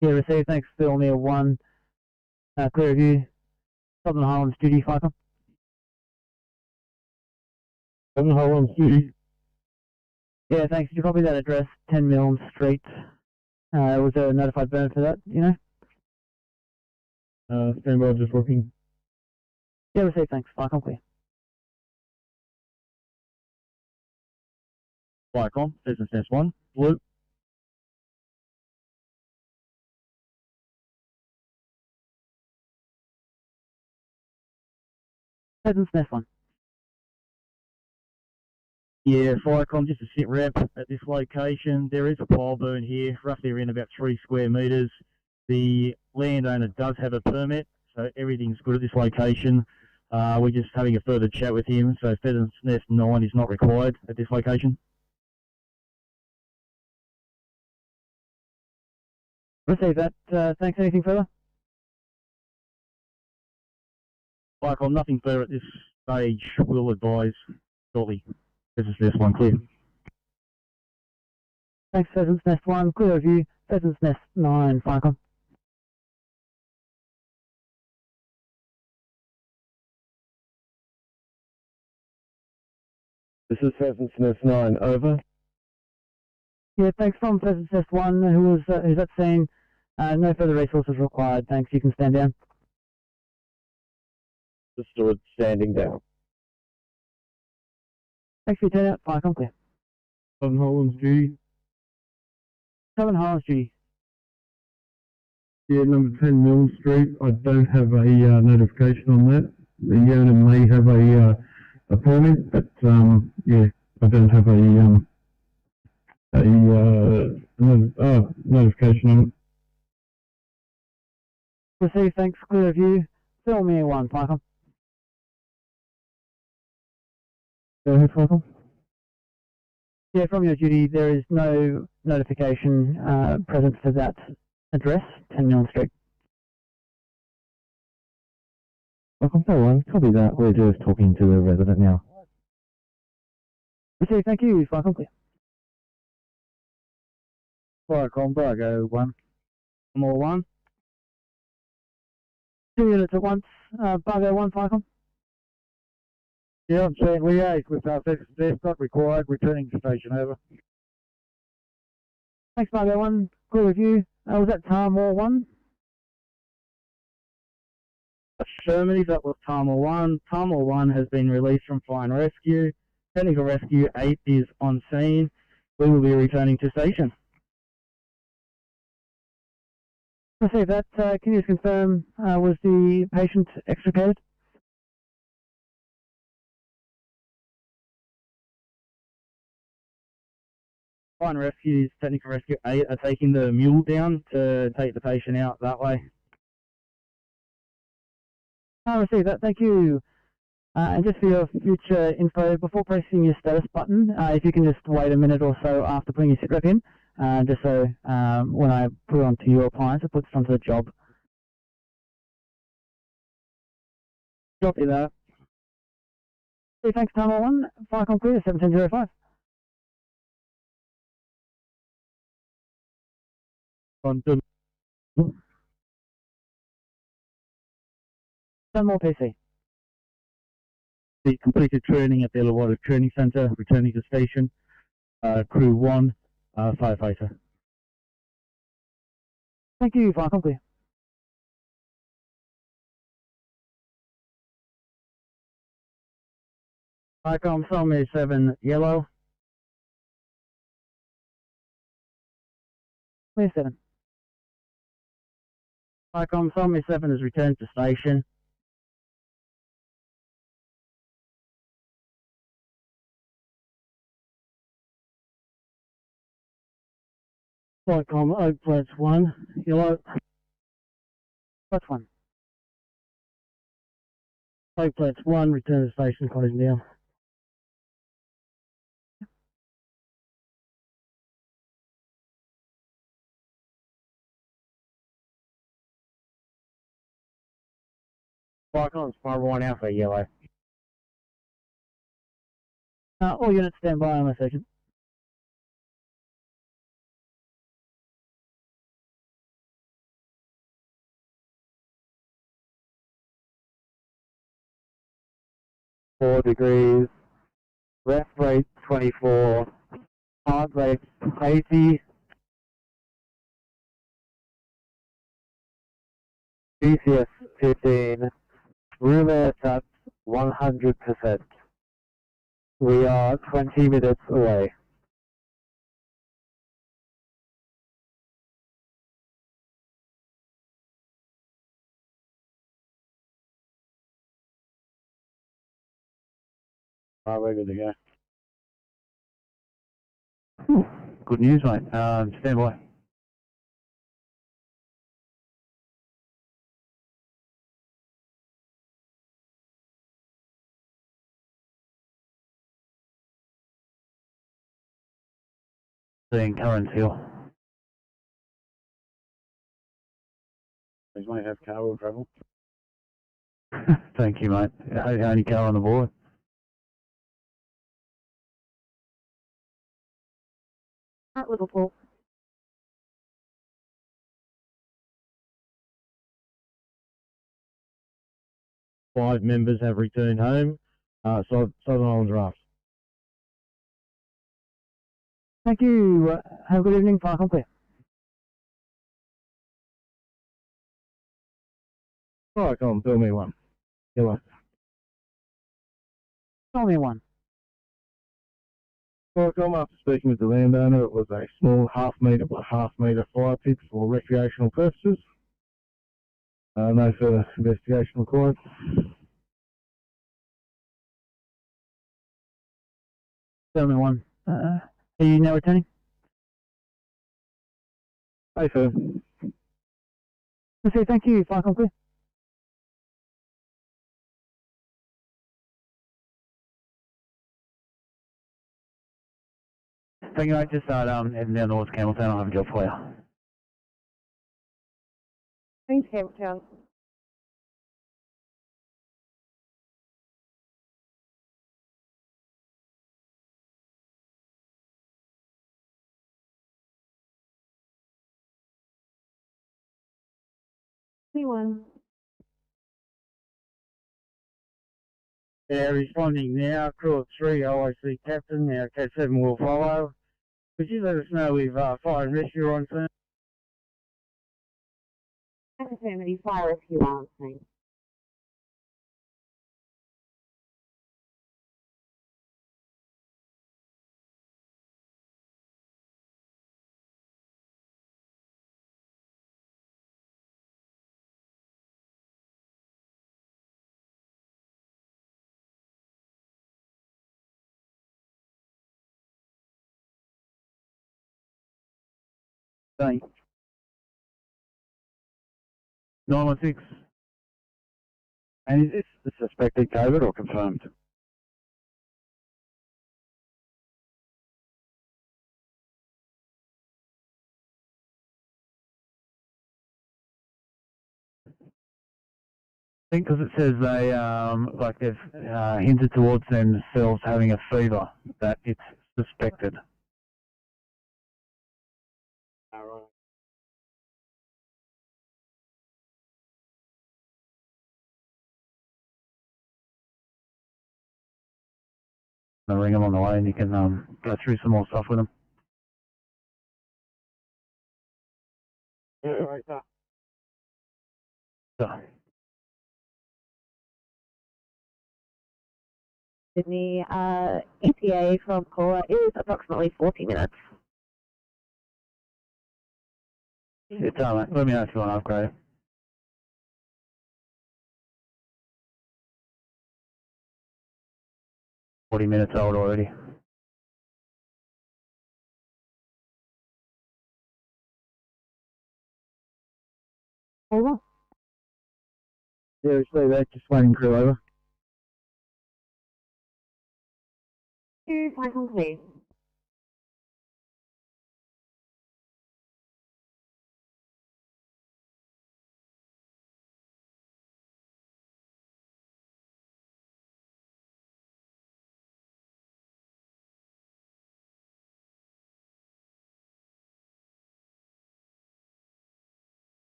Yeah, received, thanks, Phil Neil 1. Clear review. Southern Highlands duty, Firecom. Southern Highlands duty. Yeah, thanks. Did you copy that address, 10 Milne Street? Was there a notified burn for that, you know? Standby, just working. Yeah, received, thanks. Firecom clear. Firecom, Pheasant's Nest 1, blue. Pheasant's Nest 1. Yeah, Firecom, just a sit rep at this location. There is a pile burn here, roughly around about 3 square metres. The landowner does have a permit, so everything's good at this location. We're just having a further chat with him, so Pheasant's Nest 9 is not required at this location. Receive that. Thanks. Anything further? Michael, nothing further at this stage. We'll advise shortly. Pheasant's Nest 1 clear. Thanks, Pheasant's Nest 1. Clear of you. Pheasant's Nest 9, Firecom. This is Pheasant's Nest 9, over. Yeah, thanks from Pheasant's Nest 1, who's at scene. No further resources required. Thanks. You can stand down. Understood. Standing down. Thanks for your turnout. Firecom clear. 7 Hollands duty. 7 Hollands duty. Yeah, number 10 Mill Street. I don't have a notification on that. The owner may have a permit, but yeah, I don't have a notification on it. Receive. Thanks. Clear of you. Fill me 1, Firecom. Go ahead, Michael. Yeah, from your duty, there is no notification present for that address, 10 Milne Street. Welcome, everyone. Copy that. We're just talking to the resident now. Receive, thank you. Firecom clear. Firecom, Bravo 1. More 1. 2 units at once. Bargo 1, Firecom. Yeah, I'm saying liaise with they're not required. Returning to station, over. Thanks, Bargo 1. Clear with you. Was that Tarmore 1? Affirmative, that was Tarmore 1. Tarmore 1 has been released from Fire and Rescue. Technical Rescue 8 is on scene. We will be returning to station. Receive that. Can you just confirm, was the patient extricated? Fire and Rescue's Technical Rescue 8 are taking the mule down to take the patient out that way. I receive that, thank you. And just for your future info, before pressing your status button, if you can just wait a minute or so after putting your sitrep in, just so when I put it onto your appliance, it puts it onto the job. Copy that. Okay, thanks, Timer 1. Firecom clear, 1705. On to Done more PC. The completed training at the Illawarra Training Centre, returning to station. Crew 1, firefighter. Thank you, Firecom clear. Firecom, Solomon 7, yellow. Clear 7. Firecom, Solomon 7 has returned to station. Firecom, Oak Flats 1, yellow. Flats 1. Oak Flats 1, return to station, closing down. Firecom, Spire 1 Alpha, yellow. All units stand by on my station. Four degrees, rest rate 24, heart rate 80, BCS 15, room air touch 100%. We are 20 minutes away. We're good to go. Good news, mate. Stand by. Seeing currents here. Please may have car will travel. Thank you, mate. Only car on the board. At Liverpool. Five members have returned home. Southern Islands Raft. Thank you. Have a good evening. Fire clear. Alright, come on, build me one. Yellow. Tell me one. Welcome. After speaking with the landowner, it was a small half-metre by half-metre fire pit for recreational purposes. No further investigation required. Tell me one. Are you now returning? Hey, sir. Okay, thank you. Fire clear. Thank you, mate. Just heading down towards Campbelltown. I'll have a job for you. Thanks, Campbelltown. Anyone? Yeah, responding now. Crew of 3, OIC Captain. Now, Cat 7 will follow. Could you let us know if Fire and Rescue are on scene? Affirmative, Fire Rescue on scene. Thanks. 916. And is this the suspected COVID or confirmed? I think because it says they, like they've hinted towards themselves having a fever, that it's suspected. Alright. I'll ring them on the way and you can go through some more stuff with them. Yeah, right there. So. Sydney, ETA from Cora is approximately 40 minutes. It's let me know if you want to upgrade. $40 minutes old already. Over. Yeah, we see that. Just waiting crew over. 2, flight complete.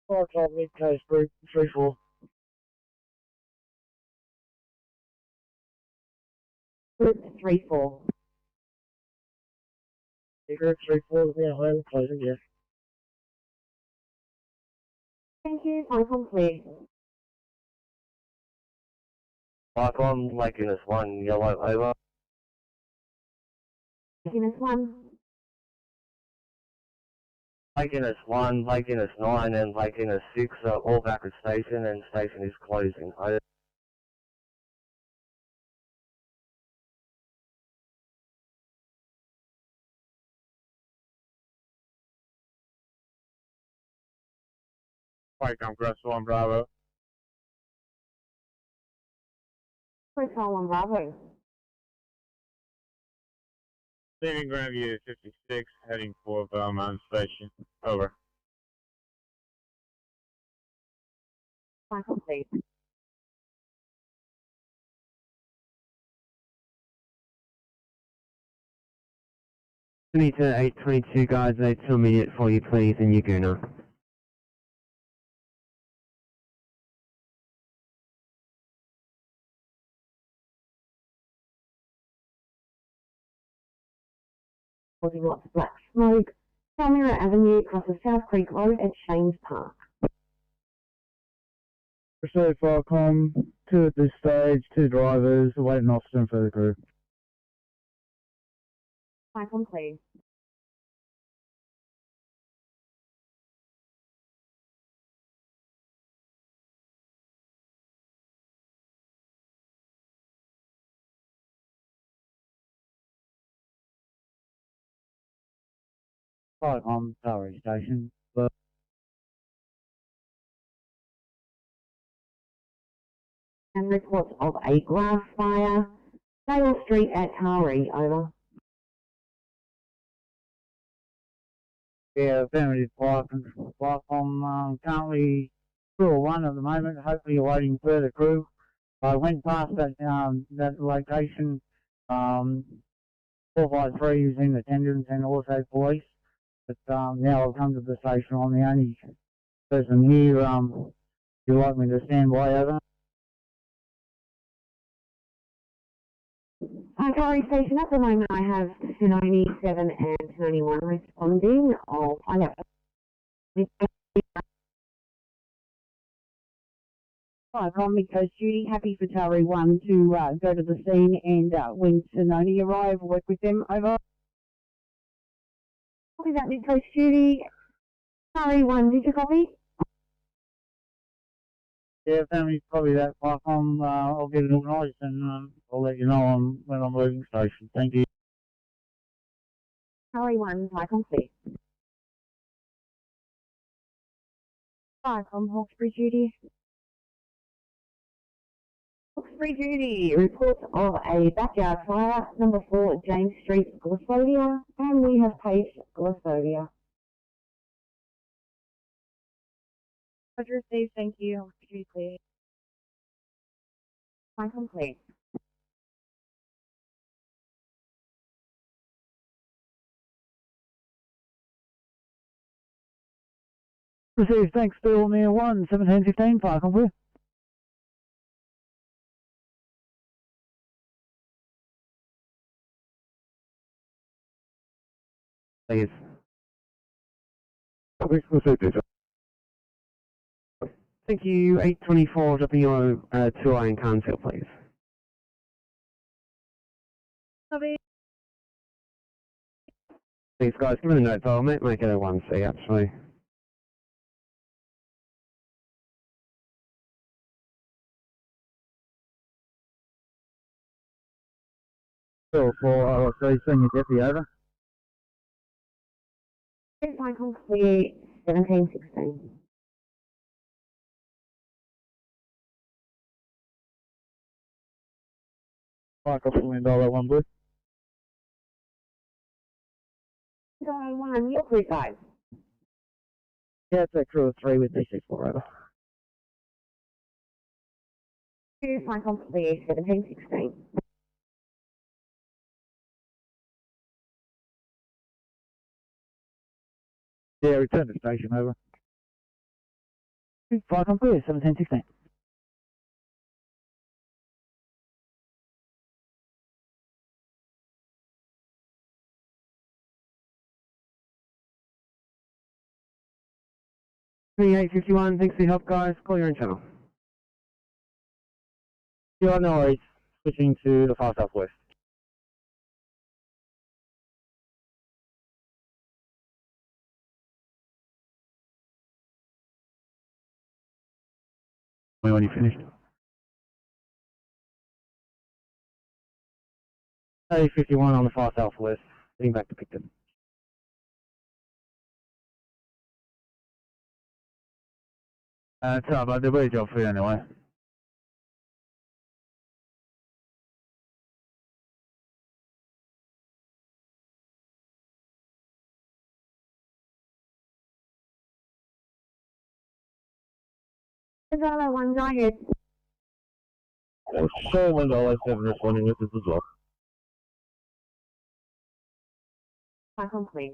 Fire Club Mid Coast Group 3-4. Group 3-4. Group 3-4 is now home closing, yeah. Thank you, flight complete. Mike, I'm making us 1 yellow over. Making us 1. Making us 1, making us 9, and making us 6 are all back at station, and station is closing. Welcome, Cross 1 Bravo. Hotel 1 Bravo. Leaving Grandview 56, heading for Belmont Station. Over. Complete. Need to 822 guys, 8 to immediate for you please, and Yaguna. Lots of black smoke. Palmyra Avenue crosses South Creek Road at Shanes Park. Pursuit Firecom, 2 at this stage, 2 drivers, awaiting officer and further crew. Complete. Firecom, Ferry Station. And reports of a grass fire. Dale Street at Harry, over. Yeah, affirmative, Firecom, currently crew 1 at the moment, hopefully awaiting further crew. I went past that location, 453 is in attendance and also police, but now I've come to the station, I'm the only person here. You'd like me to stand by, over? Curry Station, at the moment I have 297 and 291 responding. I'll find out. From Midcoast Duty, happy for Tari 1 to go to the scene and when Sononi arrive, work with them, over. Copy that, Midcoast Duty. Tari 1, did you copy? Yeah, family, probably that. I'll get it organised and I'll let you know when I'm leaving station. Thank you. Tari 1, complete. From Hawkesbury Duty. Hawkesbury Duty, reports of a backyard fire, number 4 James Street, Glossodia, and we have Pace, Glossodia. Roger, received, thank you. Hawkesbury clear. Complete. Received, thanks, Bill, near 1, 1715, Firecom clear. Please. Thank you, 824 WO 2I in Carnsville, please. Copy. Thanks guys, give me the note file, mate, make it a 1C actually. Bill for RSC, senior deputy, over. Complete, 1716. $1 million, 1 blue. $1, you're free 5. Yeah, it's a crew of 3 with D64, over. Complete, 1716. Yeah, return to station, over. Firecom clear, 1716. $2851, thanks for your help guys, call your own channel. Yeah, no worries, switching to the far southwest. When you finished? A51 on the far southwest, heading back to Picton. It's but there'll be a job for you anyway. Bravo 1, go ahead. Show Mandala 7 responding with this as well. Cyclone, please.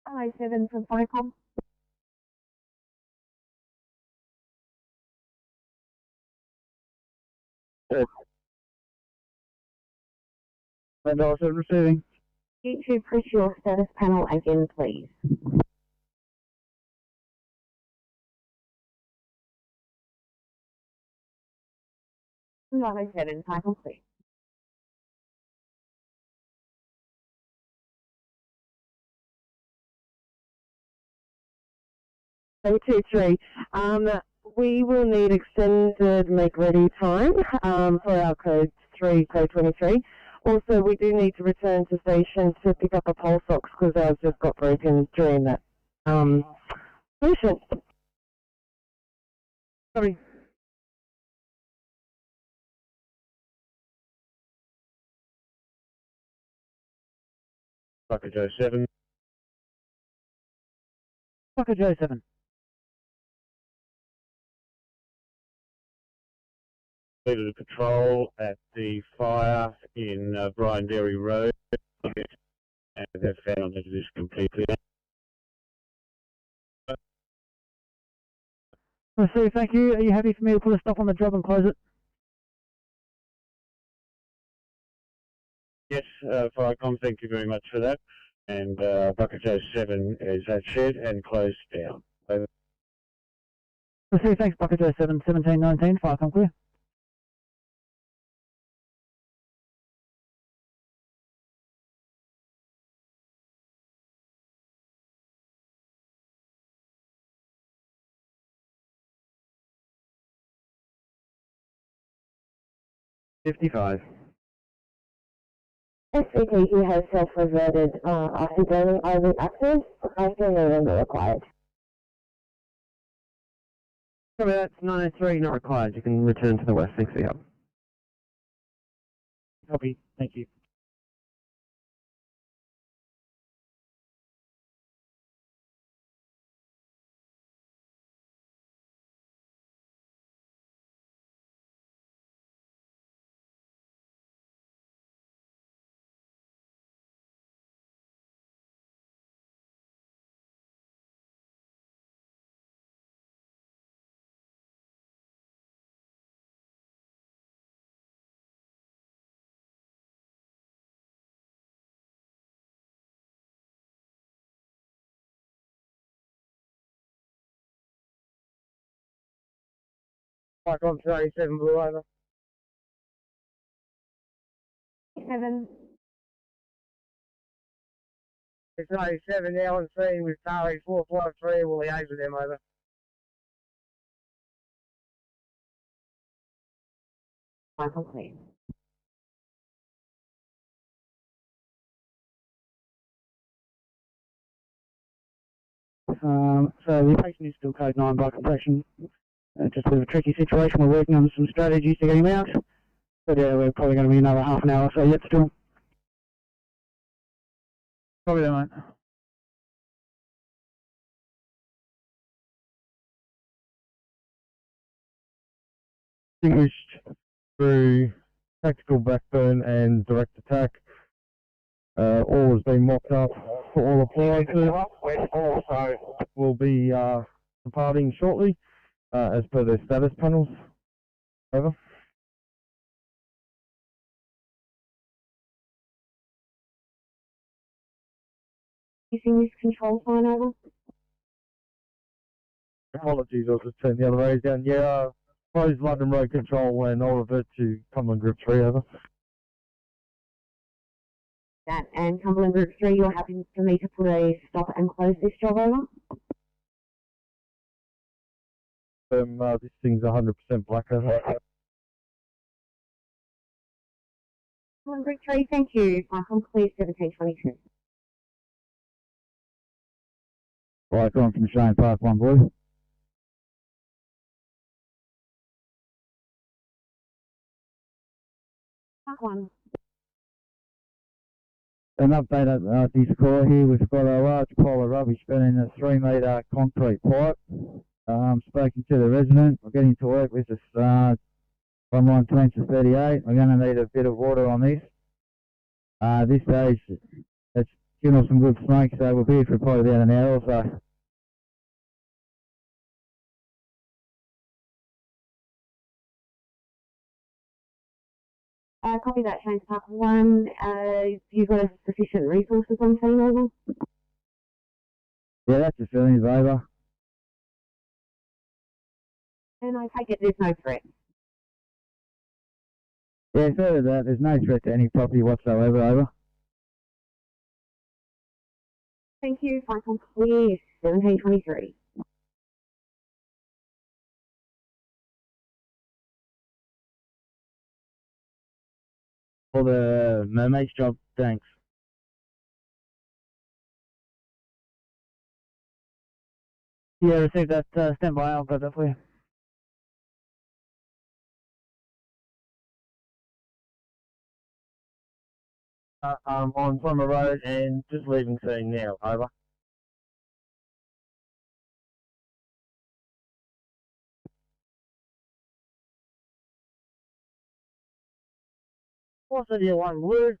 Hello, 7 from Cyclone. Mandala 7 receiving. You to press your status panel again, please. Bravo 7, Cyclone, please. So 2-3. We will need extended make ready time for our code 3, code 23. Also, we do need to return to station to pick up a pulse ox because ours just got broken during that mission. Sorry. Bucket Joe 7. Bucket Joe 7. Completed a patrol at the fire in Brian Dairy Road, and they've found that it is completely. Receive, thank you. Are you happy for me to put a stop on the job and close it? Yes, Firecom, thank you very much for that. And Bucket Joe 7 is at shed and closed down. Over. Receive, thanks, Bucket Joe 7, 1719, Firecom clear. $55. SCP, he has self-reverted accidentally over access. I feel no longer required. Sorry, that's 903, not required. You can return to the West 60 hub. Copy, thank you. Cyclone 37 blue over. 7. It's 97 now on scene with Charlie 453. We'll liaise with them over. Cyclone, please. So the patient is still code 9 by compression. Just a bit of a tricky situation. We're working on some strategies to get him out. But yeah, we're probably going to be another half an hour or so yet still. Probably there, mate. Distinguished through tactical backburn and direct attack. All has been mocked up for all appliances. Also will be departing shortly as per their status panels. Over. Using this control sign over. Apologies, I'll just turn the other way down. Yeah, close London Road Control and I'll revert to Cumberland Group 3, over. That and Cumberland Group 3, you're happy for me to put a stop and close this job over? This thing's 100% black, over. Cumberland Group 3, thank you. Michael, please 1722. Right, on from Shane Park 1, boy. Part 1. An update at this call here. We've got a large pile of rubbish been in a 3-metre concrete pipe. Spoken to the resident. We're getting to work with this from line 20 to 38. We're going to need a bit of water on this. This stage, it's giving us some good smoke, so we'll be here for probably about an hour or so. Copy that, change part 1. You've got sufficient resources on scene, over? Yeah, that's the feeling, over. And I take it there's no threat. Yeah, further that, there's no threat to any property whatsoever, over. Thank you, fine, clear, 1723. For the mermaid's job, thanks. Yeah, received that. Stand by, I'll grab that for you. On Plummer Road and just leaving scene now, over. What's the deal on blue?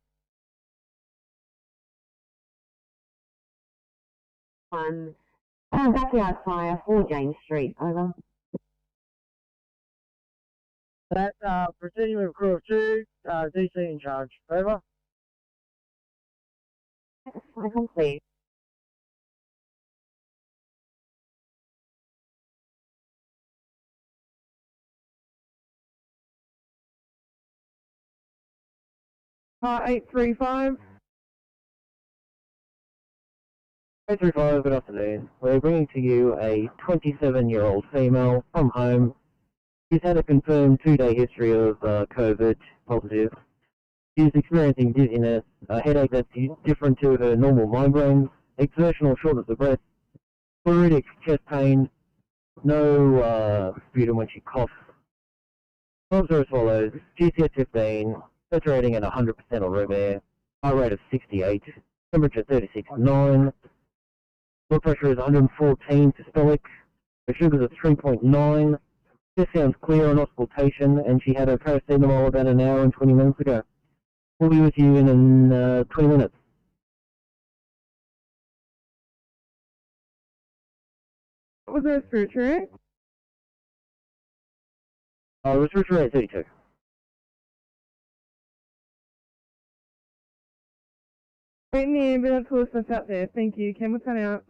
Backyard fire, 4 James Street, over. That, proceeding with crew of 2, DC in charge, over. I complete. Part 835. 835, good afternoon. We're bringing to you a 27-year-old female from home. She's had a confirmed 2-day history of COVID positive. She's experiencing dizziness, a headache that's different to her normal migraines, exertional shortness of breath, pleuritic chest pain, no sputum when she coughs. Problems are as follows: GCS 15, saturating at 100% on room air, heart rate of 68, temperature 36.9, blood pressure is 114 systolic, her sugars are 3.9. This sounds clear on auscultation, and she had her paracetamol about an hour and 20 minutes ago. We'll be with you in 20 minutes. What was her respiratory rate? Respiratory rate 32. Wait in the ambulance, we'll stuff out there. Thank you. Ken, what's that out?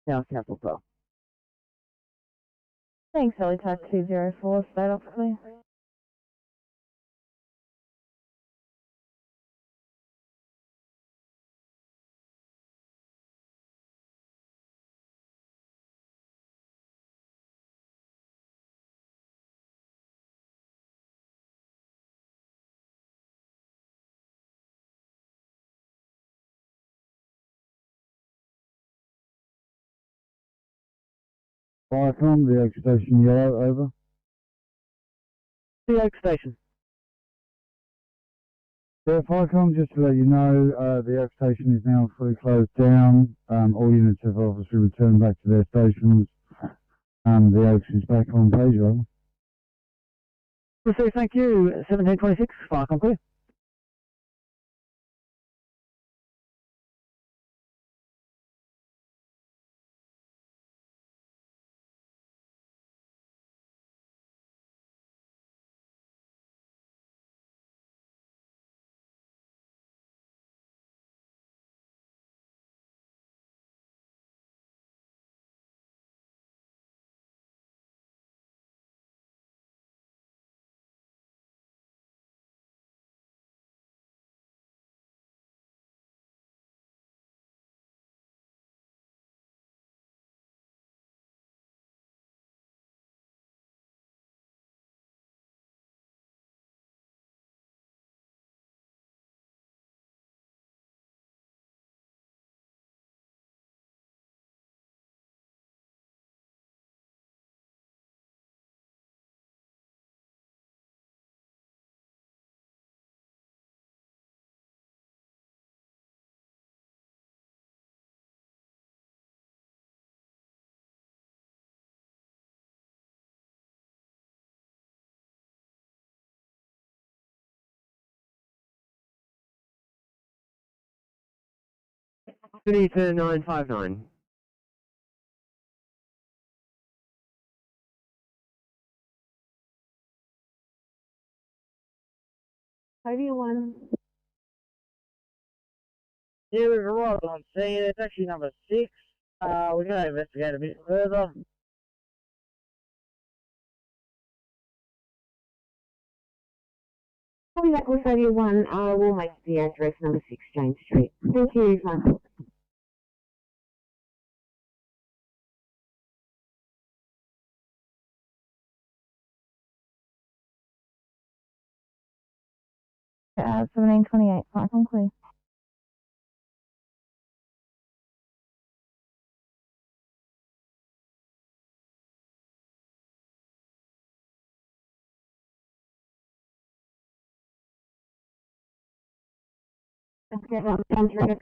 South Castle Pro. Thanks, Helitype 204, start off please. Firecom, the Oak Station Yellow, over. The Oak Station. Yeah, Firecom, just to let you know, the Oak Station is now fully closed down. All units have obviously returned back to their stations. The Oaks is back on page, over. Received, thank you. 1726, Firecom clear. Sydney to 959. Idea 1. Yeah, we've arrived on scene. It's actually number 6. We're going to investigate a bit further. Copy that with Idea 1. We'll make the address number 6 James Street. Thank you. Fine. Yeah, 1728. Fine, I'm clear. Let's get up down to the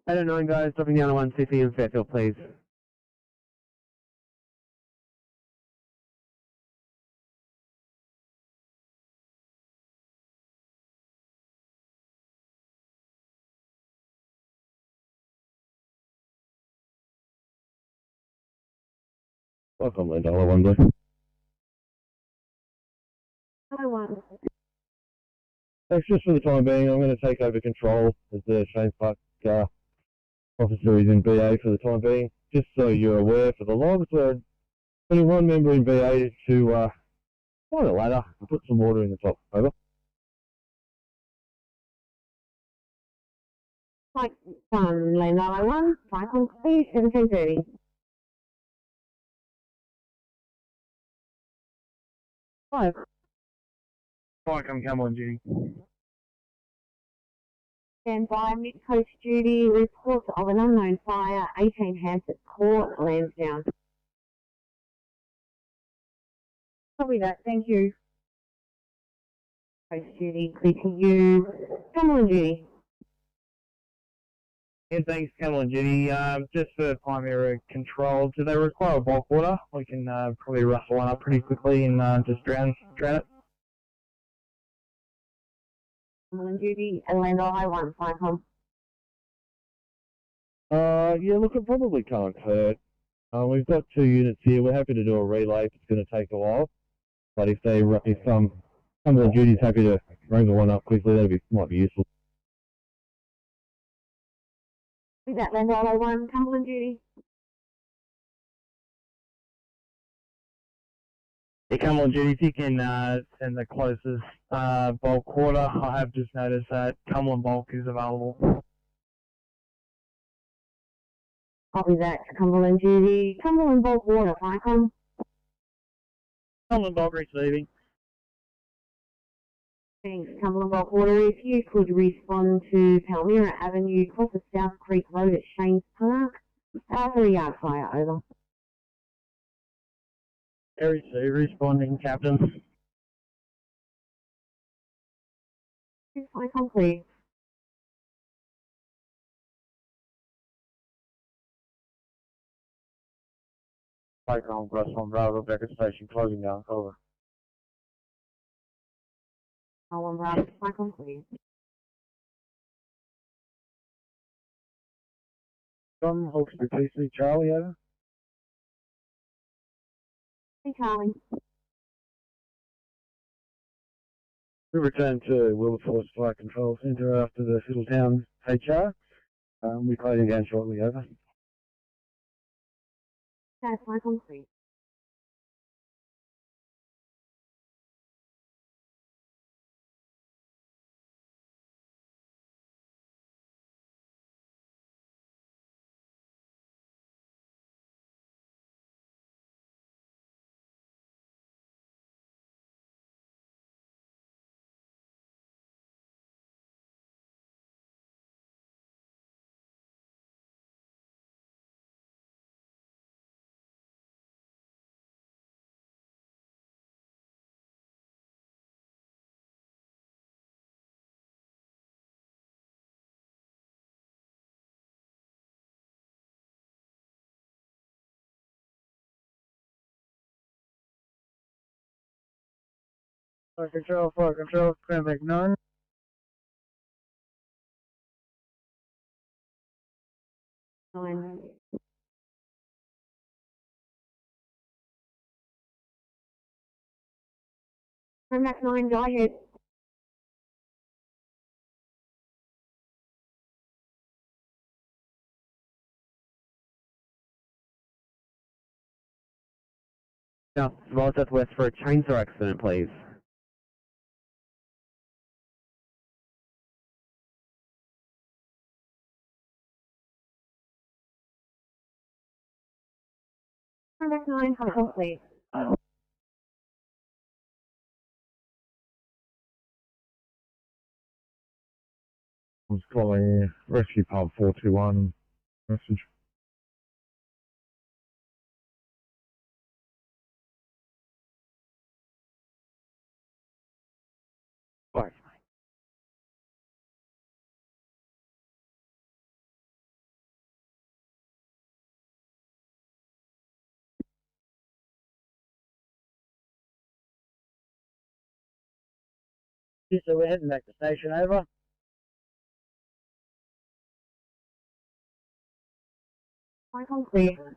I don't know, guys. Dropping down to 150 in Fairfield, please. Welcome, Landella, one day. Thanks, just for the time being, I'm going to take over control as the Shanes Park officer is in BA for the time being. Just so you're aware, for the logs, we're putting one member in BA to find a ladder and put some water in the top. Over. Like, Lane 901, 5 on please, 1730. Five. Come on, Judy. Stand by, mid-coast duty, reports of an unknown fire, 18 Hampstead Court, Lansdowne. Copy that, thank you. Coast duty, clear to you. Come on, duty. Yeah, thanks, come on, Judy. Just for primary control, do they require bulk water? We can probably rustle one up pretty quickly and just drown it. On duty, Atlanta High 1, 5 home. Yeah, look, it probably can't hurt. We've got 2 units here. We're happy to do a relay. It's going to take a while, but if some of the duty's happy to wrangle one up quickly, that might be useful. Is that Atlanta High 1, Cumberland duty? Yeah, come on, Judy, if you can send the closest bulk water. I have just noticed that Cumberland bulk is available. Copy that, Cumberland duty. Cumberland bulk water, Icon. Cumberland bulk receiving. Thanks, Cumberland bulk water. If you could respond to Palmyra Avenue, across the South Creek Road at Shanes Park. 3-yard fire, over. Ferry C, responding, Captain. Icon, please. Icon, Grasshopper, Bravo, Becker Station, closing down, over. Colin Bravo, Icon, please. John, Hawkesbury PC, Charlie, over. Hey, Charlie. We return to Wilberforce Fire Control Centre after the Fiddletown HR. We're closing down shortly, over. That's Icon, please. Fire control, Cranback 9. Cranback 9, go ahead. South, well, southwest for a chainsaw accident, please. Cranback 9, control, please. I'm just calling Rescue Pub 421 message. Fire. So we're heading back to station, over. Michael, clear.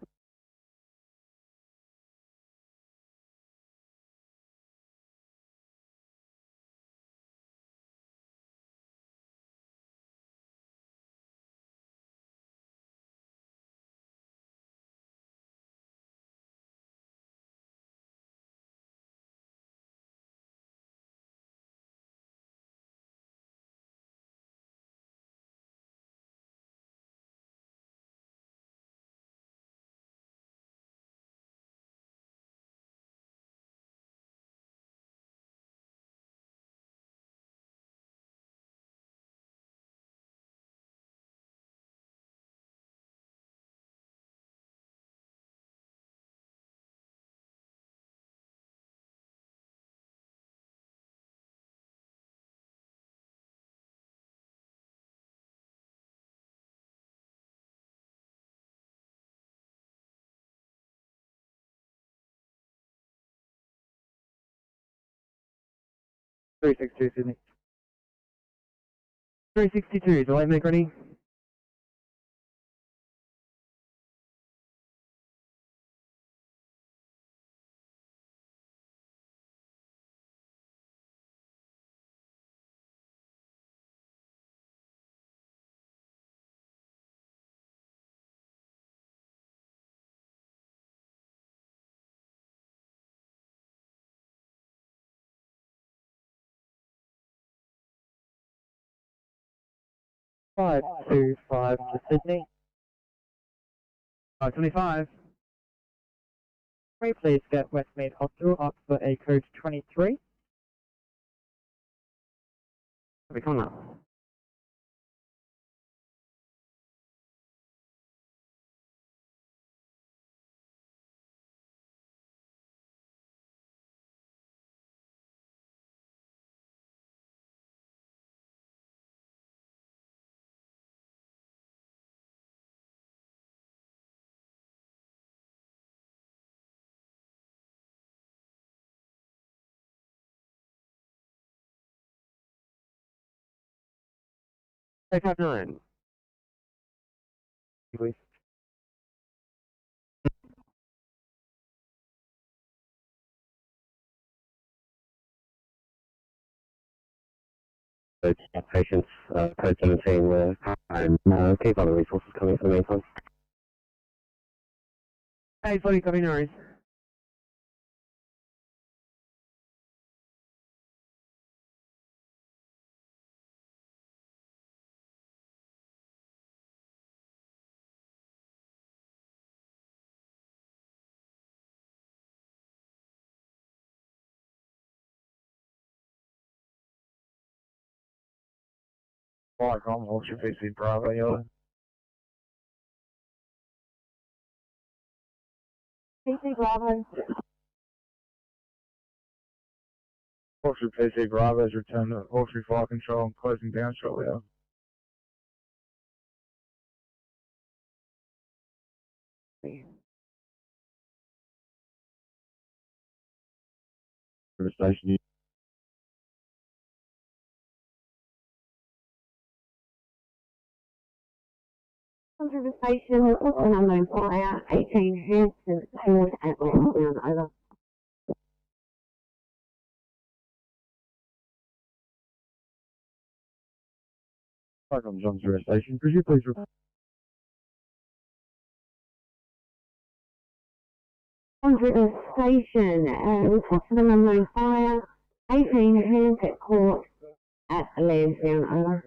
Sydney. 362, is the light make ready? Five, 2-5 to Sydney. 525. Please get Westmead Hospital up for a code 23. Copy, coming up. Hey, 59. Please. Patients, code 17, and keep other resources coming for the meantime. Hey, 40, copy, no worries. Like I'm Ultra PC Bravo, yo. PC Bravo. Ultra PC Bravo has returned to Ultra Fire Control and closing down shortly. The station River Station, an unknown fire, 18 Hampton Court at Lansdowne, over. Park on John's River Station. Could you please report? River Station, reports of an unknown fire, 18 Hampton Court at Lansdowne, over.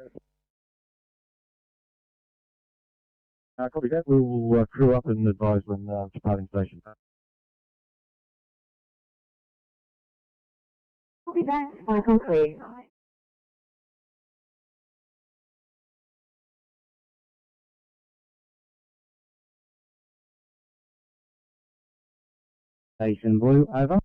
Copy that. We will crew up and advise when departing station. Copy that. Back on clear. Station Blue, over.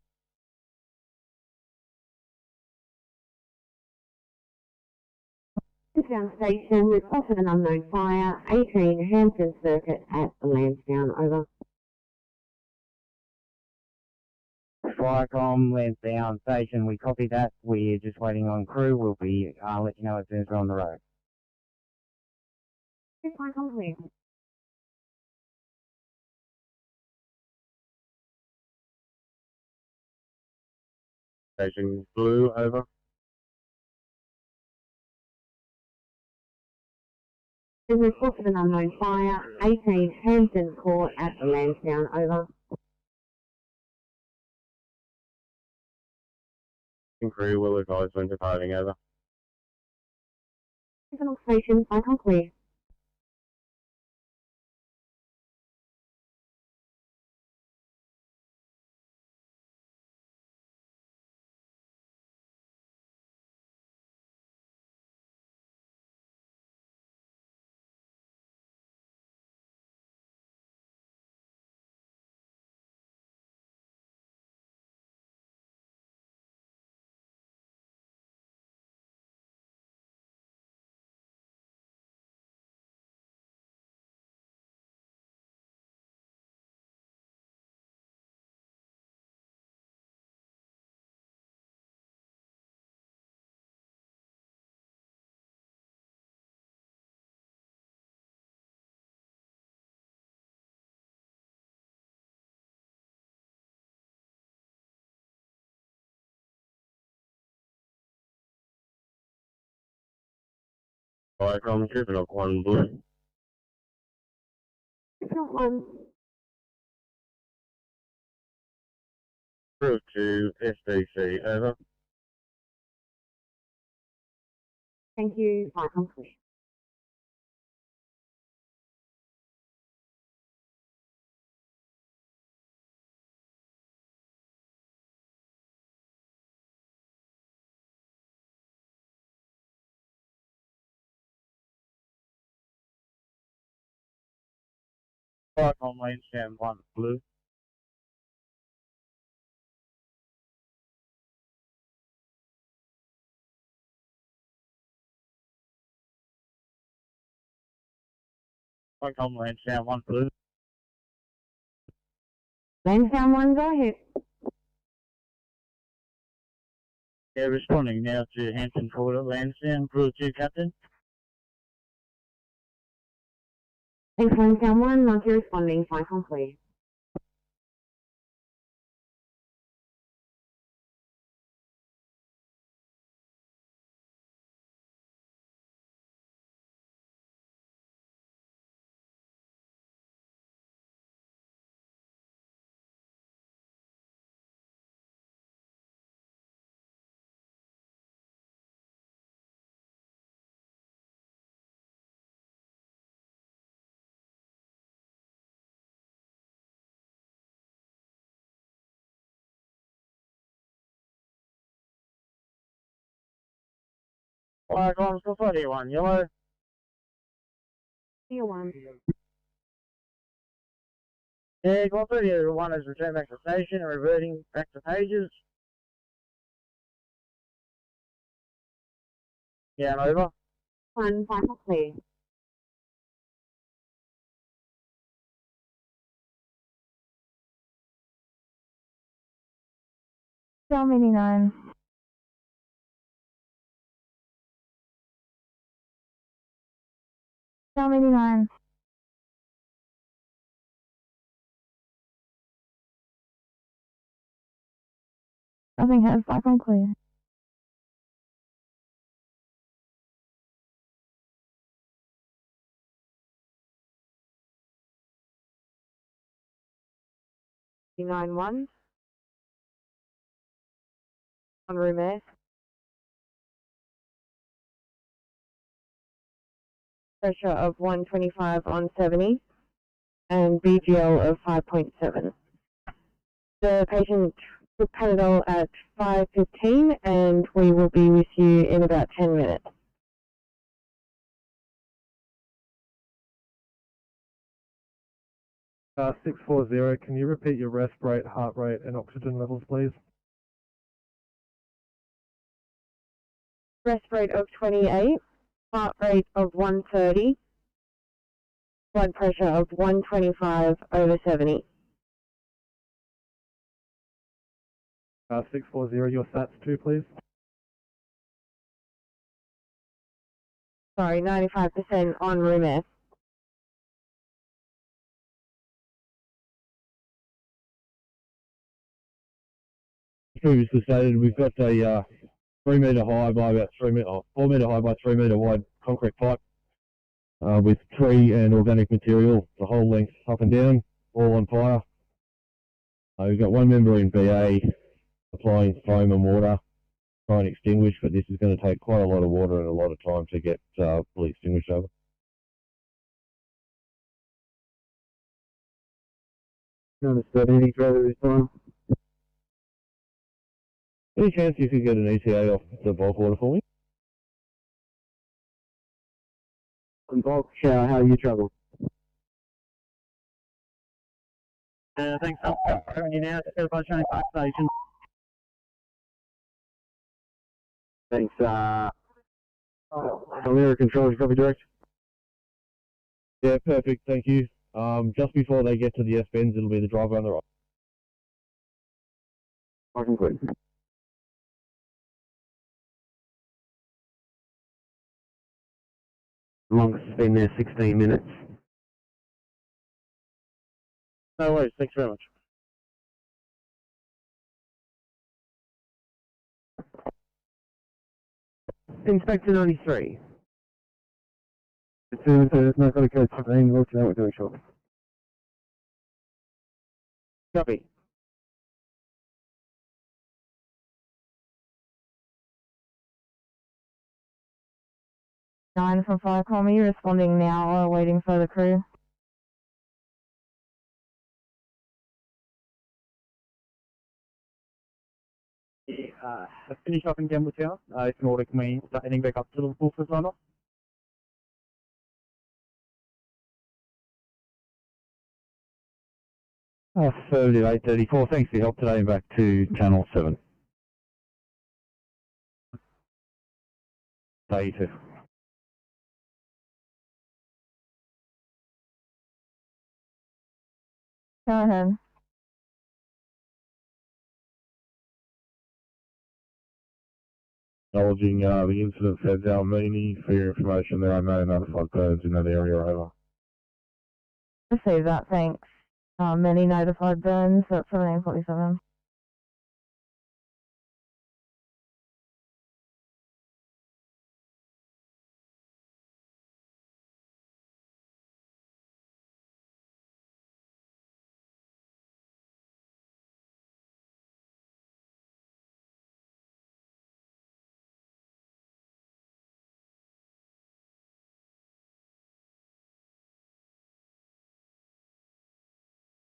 Lansdowne Station, reports of an unknown fire, 18 Hampton Circuit at Lansdowne, over. Firecom, Lansdowne Station, we copy that. We're just waiting on crew. We'll be let you know as soon as we're on the road. Back on clear. Station Blue, over. Reports of an unknown fire, 18 Hampton Court at Lansdowne, over. Crew will advise when departing, over. Signal Station, back on clear. Firecom, Triple 1 Blue. Signal 1. Crew to SDC, over. Thank you, back on clear. Firecom, Lansdowne 1 Blue. Firecom, Lansdowne 1 Blue. Lansdowne 1, go ahead. Yeah, responding now to Hampton Court at Lansdowne. Crew 2, Captain. Thanks, Lansdowne 1, not you responding, back on clear. Firecom, still 31 Yellow. Tier 1. Yeah, Golf 31 has returned back to station and reverting back to pages. Yeah, and over. 1, back on clear. Mini 9. Mini 9. Nothing has back on clear. $9-1 on room air. Pressure of 125 on 70 and BGL of 5.7. The patient took Panadol at 5:15 and we will be with you in about 10 minutes. Uh, 640, can you repeat your rest rate, heart rate and oxygen levels, please? Rest rate of 28, heart rate of 130, blood pressure of 125/70. 640, your SATs 2, please. Sorry, 95% on room air. Previously stated, we've got a 3 metre high by about 4 metre high by 3 metre wide concrete pipe with tree and organic material, the whole length up and down, all on fire. We've got one member in BA applying foam and water, trying to extinguish, but this is going to take quite a lot of water and a lot of time to get fully extinguished over. Understood. Any further response? Any chance you could get an ETA off the bulk water for me? On bulk shower, how you travel? Thanks, I'm hearing you now. Certified Training Park Station. Thanks. Alera Control, copy direct. Yeah, perfect, thank you. Just before they get to the S-bends, it'll be the driver on the right. I conclude. Longest has been there 16 minutes. No worries, thanks very much. Inspector 93. There's no code 15, we'll know what we're doing shortly. Copy. Nine from Fire Commy, responding now or waiting for the crew. Finish off in Gamble Tower. If in order, can we start heading back up to Liverpool for sign off? Affirmative 834, thanks for your help today and back to Channel 7. Day 2. Go ahead. Acknowledging the incident feds Almini. For your information, there are no notified birds in that area, over. Receive that, thanks. Many notified burns at 1747.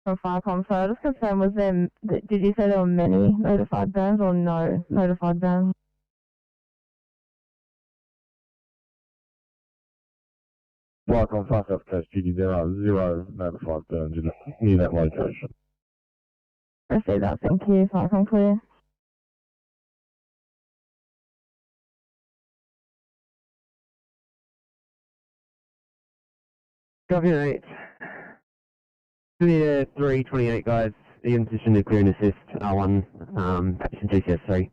From Firecom, so just confirm, was there, did you say there were many notified burns or no notified burns? Firecom Park Off Coast Duty, there are 0 notified burns near that location. Receive that, thank you. Firecom clear. Copy that. Sydney 328 guys, in position to clear and assist R1, patient GCS3.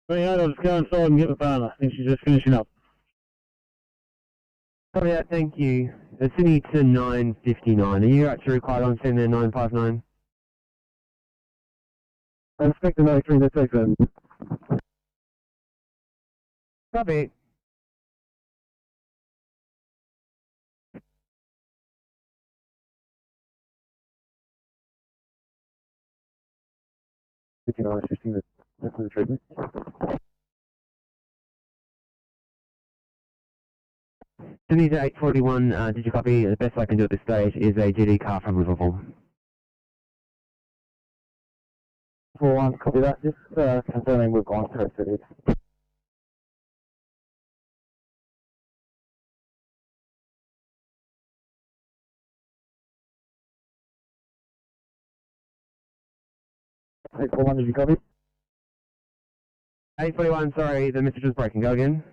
I'll just go inside and get the partner. I think she's just finishing up. Copy that, thank you. Sydney to 959. Are you actually required on scene there 959? Inspector 93, that's open. Copy. That's the treatment. Sydney to 841, did you copy? The best I can do at this stage is a GD car from Liverpool. 41, copy that. Just confirming we've gone through it. Eight-41, did you copy? 841, sorry, the message was breaking. Go again.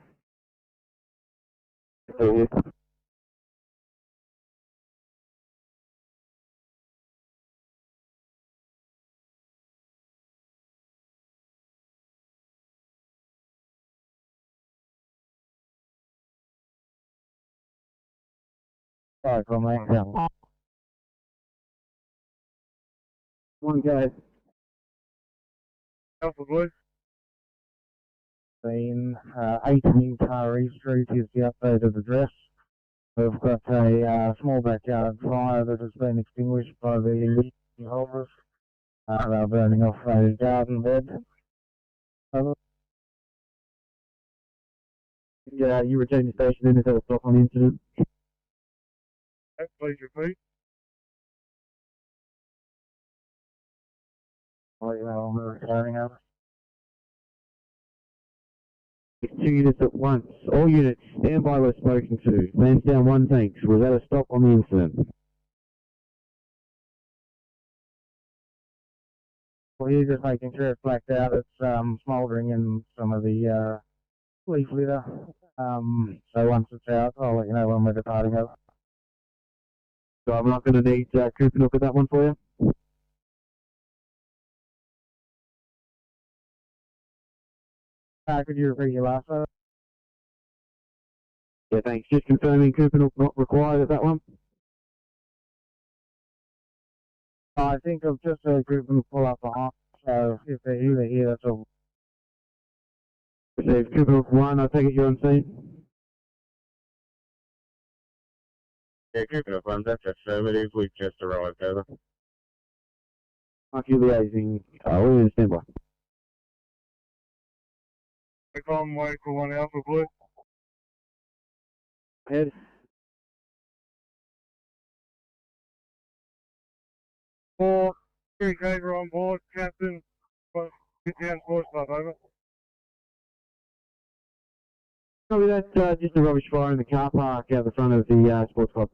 Yes. Sorry, from my account. One go. Alpha Blue. Been 18 Taree Street is the updated address. We've got a small backyard fire that has been extinguished by the holders. They're burning off a garden bed. Yeah, you return your station in if there was stop on the incident. Please repeat. Oh, you know, I'm returning over. It's 2 units at once. All units, stand by, we're spoken to. Lands down 1, thanks. Was that a stop on the incident? Well, you're just making sure it's blacked out. It's smouldering in some of the leaf litter. So once it's out, I'll let you know when we're departing over. So I'm not going to need Cooper to look at that one for you. Could you repeat your last one? Yeah, thanks. Just confirming Cooper not required at that one. I think I've just heard Cooper pull up behind, so if they're here, that's all. So if Cooper 1, I take it you're on scene? Yeah, Cooper 1, that's affirmative. We've just arrived over. Mark you liaising. We're in standby. Wait for 1 Alpha Blue. Head. Four, communicator on board, Captain. Get down force club, over. Probably that's just a rubbish fire in the car park out the front of the sports club.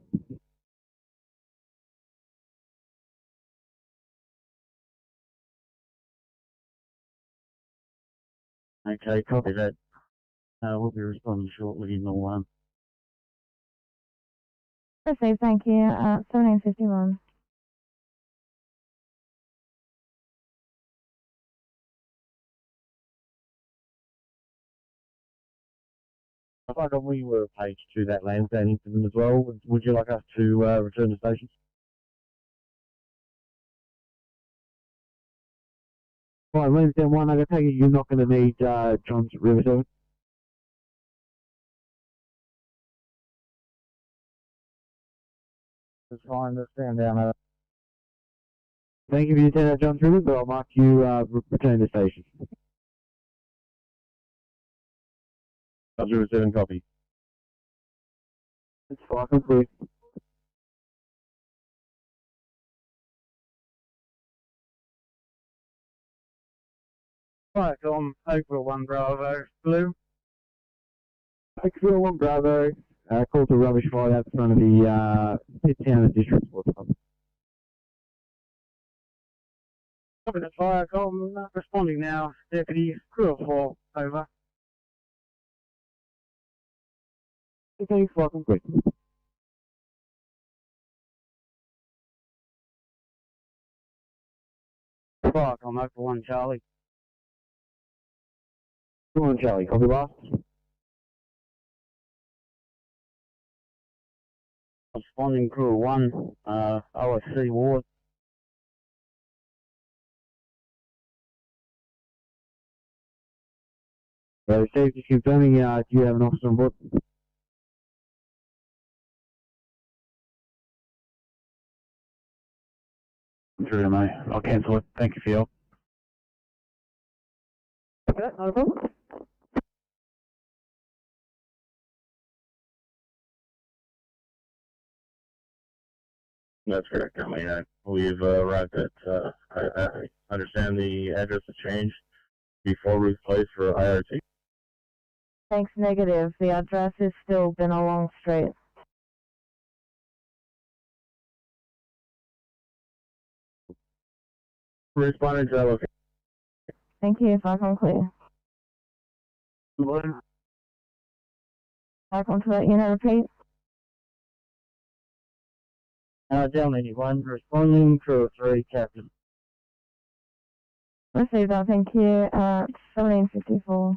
Okay, copy that. We'll be responding shortly in the one. Received, thank you. 1751. I thought that we were page to that Lansdowne incident as well. Would you like us to return to station? Right, Lansdowne 1, I take it you're not going to need John's River 7? That's fine, let's stand down. Thank you for your 10 out John's River, but I'll mark you return to station. John's River 7, copy. That's fine, complete. Right, on April 1 Bravo Blue. April 1 Bravo, call to rubbish fire out the front of the pit town of District Sports Club. Copy the fire, I'm not responding now. Deputy, crew of 4, over. Okay, fire complete. Fire, I'm over 1 Charlie. 1 Charlie, copy last. Responding crew 1, OSC Ward. So, Steve, just confirming, do you have an officer on board? Through to me. I'll cancel it. Thank you for your help. Okay, not a problem. That's correct. I mean, we've arrived at, I understand the address has changed before Ruth Place for IRT. Thanks, negative. The address is still Bennelong Street. Responding to that location. Thank you. Back on clear. Back onto that unit, repeat. Down 81, responding to 3, Captain. Received that, thank you, at 1754.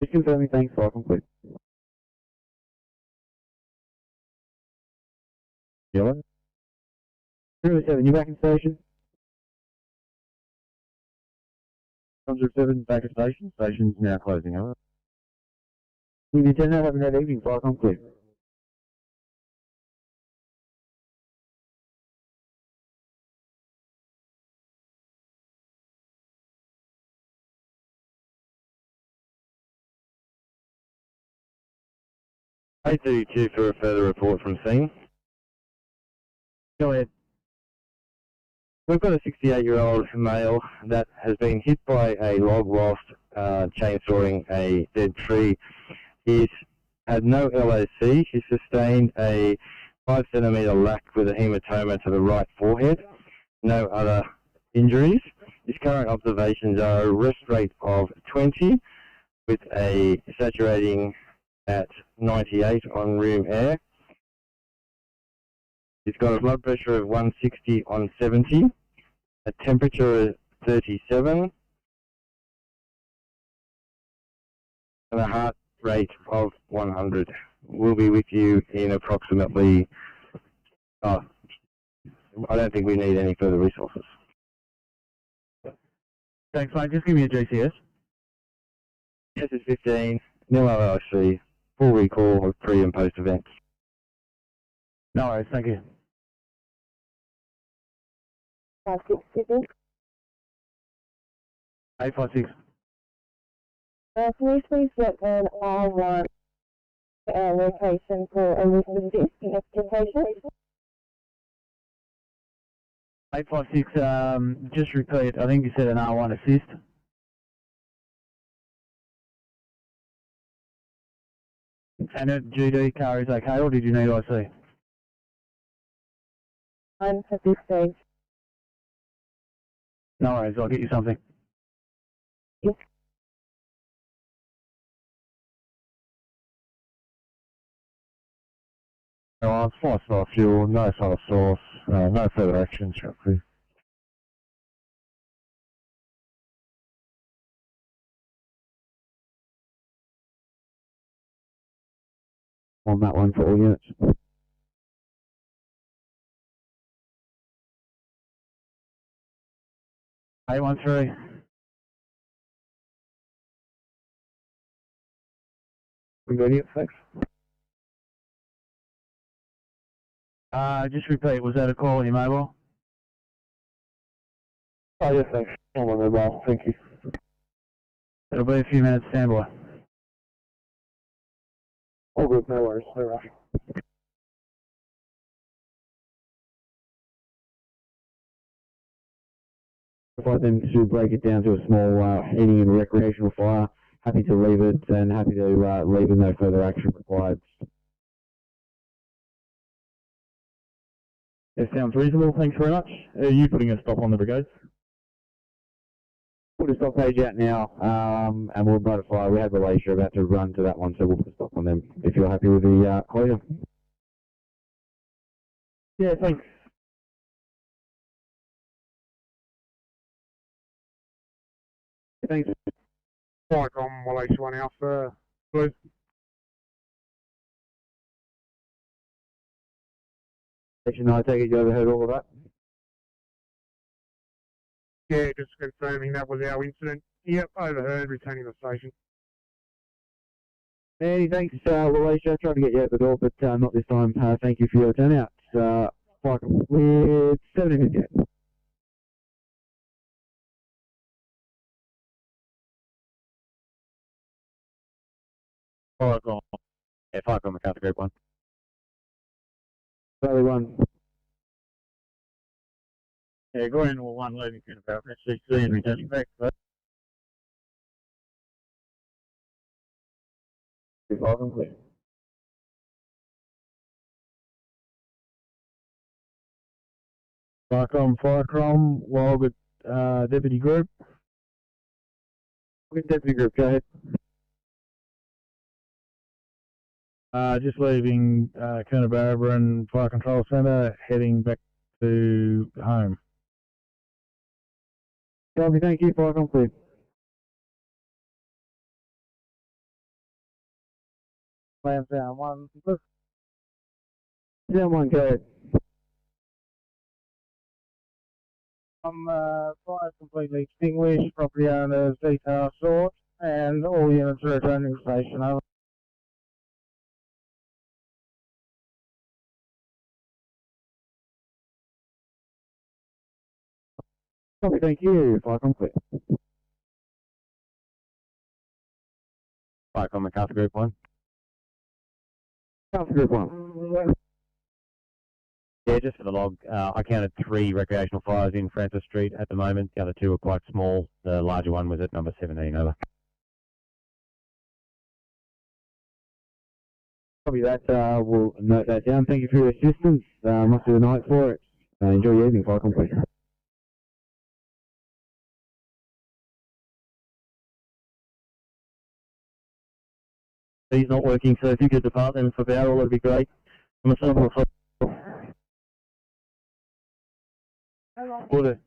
Just confirming, thanks, fire complete. Yellow. 307, you back in station? 107, back at station. Station's now closing, over. Lieutenant, have a great evening, fire complete. A32 for a further report from scene. Go ahead. We've got a 68-year-old male that has been hit by a log whilst chainsawing a dead tree. He's had no LOC. He's sustained a 5 centimetre lack with a hematoma to the right forehead. No other injuries. His current observations are a rest rate of 20 with a saturating at 98 on room air. He's got a blood pressure of 160 on 70, a temperature of 37, and a heart rate of 100. We'll be with you in approximately, I don't think we need any further resources. Thanks, mate. Just give me a GCS. Yes, it's 15, nil LLC, full recall of pre and post events. No worries, thank you. 567. 856. Can you please get an R1 location for a written assist investigation? 856, just repeat. I think you said an R1 assist. And a GD car is okay, or did you need IC? I'm at this stage. No worries, I'll get you something. Yes. No, 5-star fuel, no fire source, no further action, shall we? On that one for all units. A13. We got it, thanks. Just repeat, was that a call on your mobile? Oh, yes, thanks. On my mobile, thank you. It'll be a few minutes, standby. All good, no worries, no rush. I'd like them to break it down to a small eating and recreational fire. Happy to leave it and happy to leave with no further action required. That sounds reasonable, thanks very much. Are you putting a stop on the brigade? Put a stop page out now, and we'll notify. We have the leisure about to run to that one, so we'll put a stop on them if you're happy with the closure. Yeah, thanks. Thanks. Mike on Malaysia 1 Alpha, Please. I take it you overheard all of that? Yeah, just confirming that was our incident. Yep, overheard, returning the station. Many thanks, Alicia. Tried to get you out the door, but not this time. Thank you for your turnout. With 70 minutes yet. Alright, go on. Yeah, Fire on MacArthur Group 1. Charlie 1. Yeah, go into a 1 leading to about SCC and returning back. Firecrom, log at Deputy Group. Deputy Group, go ahead. Just leaving Coonabarabran Fire Control Centre, heading back to home. Copy, thank you. Fire complete. Plans down 1. Down 1, go ahead. Fire completely extinguished, property owners details sought, and all units are returning to station. Over. Copy, thank you. Fire complete. Fire on MacArthur Group 1. MacArthur Group 1. Yeah, just for the log, I counted 3 recreational fires in Francis Street at the moment. The other 2 are quite small. The larger one was at number 17, over. Copy that. We'll note that down. Thank you for your assistance. Must be the night for it. Enjoy your evening. Fire complete. He's not working, so if you could depart then for Bowral, that'd be great. Myself on the Order.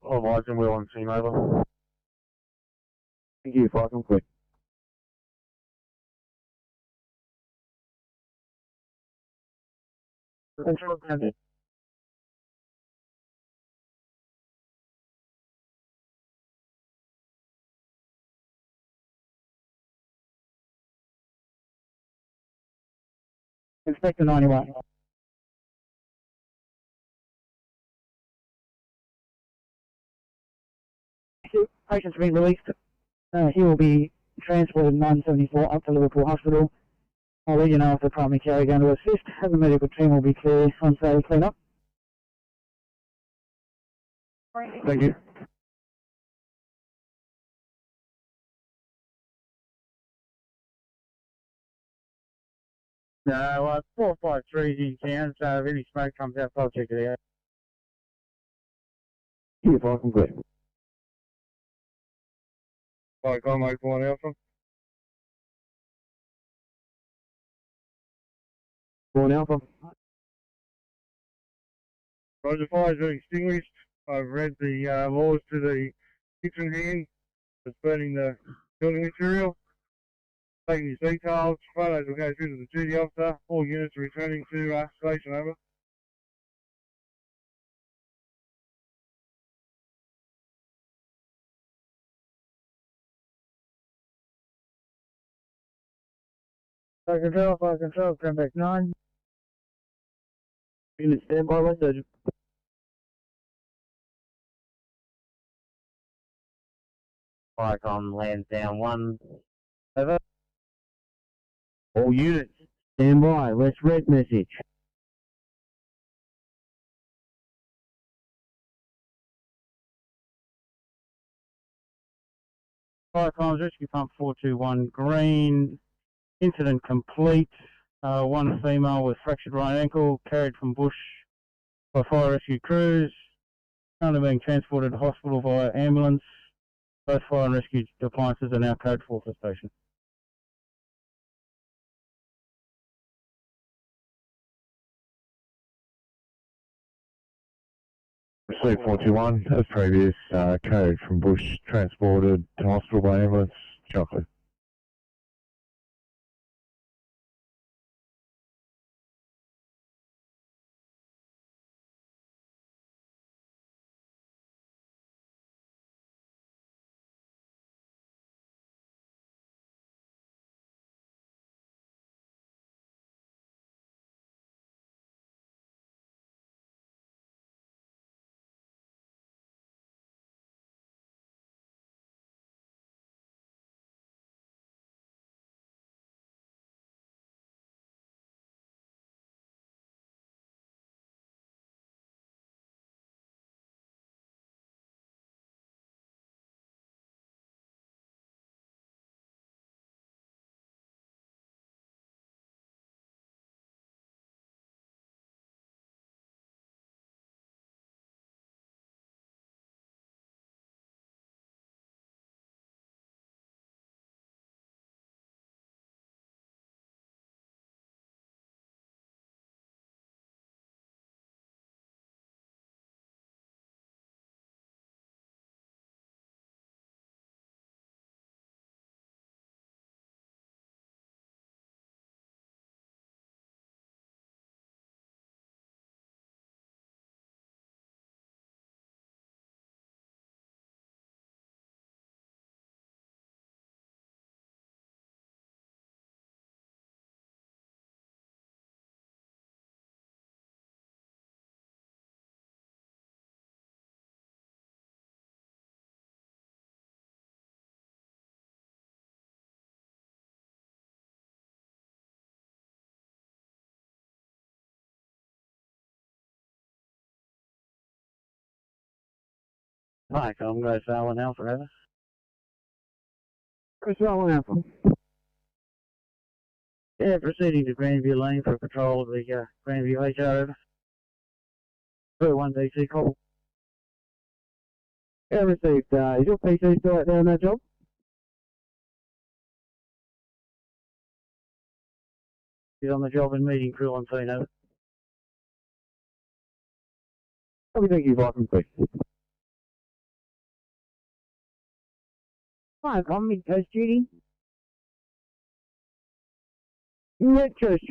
Of eyes and wheel on team, over. Thank you. Fire complete. Control grounded. Inspector 91. Patient's been released. He will be transported 974 up to Liverpool Hospital. I'll let you know if the primary care are going to assist, and the medical team will be clear once they clean up. Thank you. No, 453 is in town, so if any smoke comes out, I'll check it out. Yeah, fire complete. Fire com 81 Alpha. 1 Alpha. Roger, fire is extinguished. I've read the laws to the kitchen hand. It's burning the building material. Taking his details. Photos will go through to the duty officer. All units are returning to station, over. Fire control, come back 9. Unit standby, West Surgeon. Firecom lands down 1. Over. All units, stand by. Let's red message. Firecom's rescue pump 421 green. Incident complete. 1 female with fractured right ankle carried from bush by fire rescue crews. Currently being transported to hospital via ambulance. Both fire and rescue appliances are now code 4 for station. Sleep 421, as previous, code from bush transported to hospital by ambulance, chocolate. Hi, I'm Grace Allen Alpha, over. Grace Allen Alpha. Yeah, proceeding to Grandview Lane for patrol of the Grandview HR, over. 1 DC call. Yeah, received. Is your PC still out there on that job? He's on the job and meeting crew on scene, over. What do you think you've got from quick? Hi, I'm Mid Coast Judy. Mid Coast.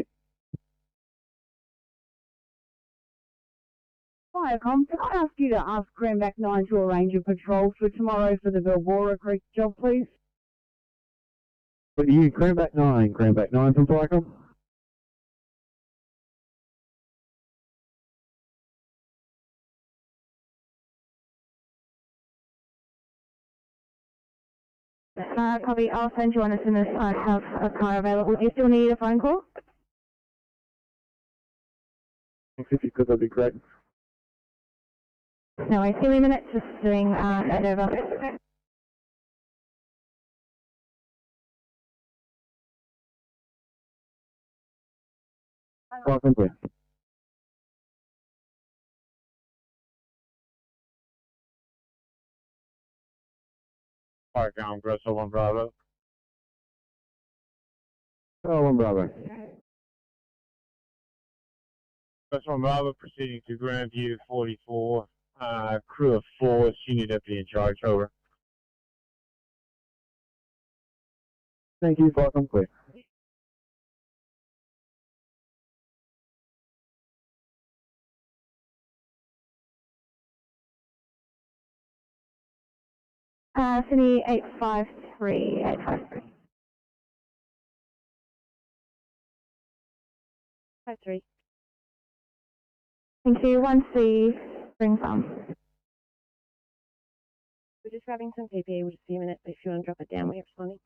Hi, can I ask you to ask Cranback 9 to arrange a patrol for tomorrow for the Velbora Creek job, please? But you, Cranback 9 from Flycom? Copy. I'll send you one as soon as I have a car available. Do you still need a phone call? If you could, that'd be great. No, wait, 2 minutes, just doing that over. Welcome, please. Park on Bristol 1 Bravo. Oh, 1 Bravo. Bristol 1 Bravo proceeding to Grandview 44. Crew of 4, senior deputy in charge, over. Thank you, welcome, please. Sydney 853, 853. 53. Thank you. 1C, Spring Farm. We're just grabbing some PPE. We'll just see a minute. If you want to drop it down, we're responding.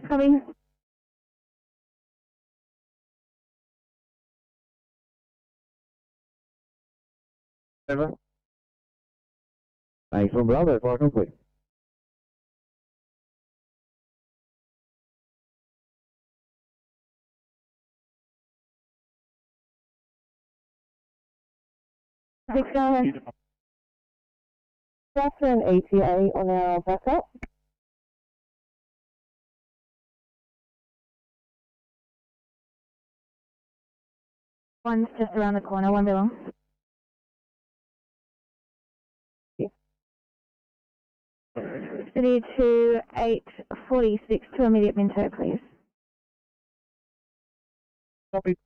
Coming. Over. Thanks, 1 Bravo, welcome, please. Thanks, go ahead. That's an ATA on our backup. One's just around the corner, 1 belong. City to 846 to immediate Minto, please. Copy.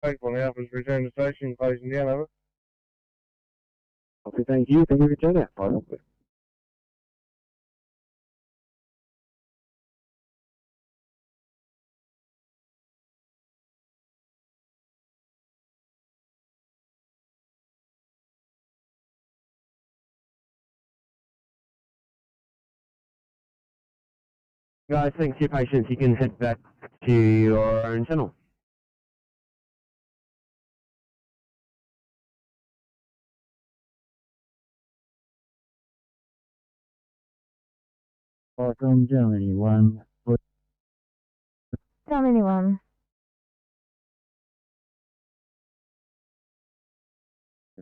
Faithful Alpha's return to station, closing down, over. Okay, thank you. Can you return that? Final quick. Guys, thanks for your patience. You can head back to your own channel. Welcome, Germany 1. Germany 1.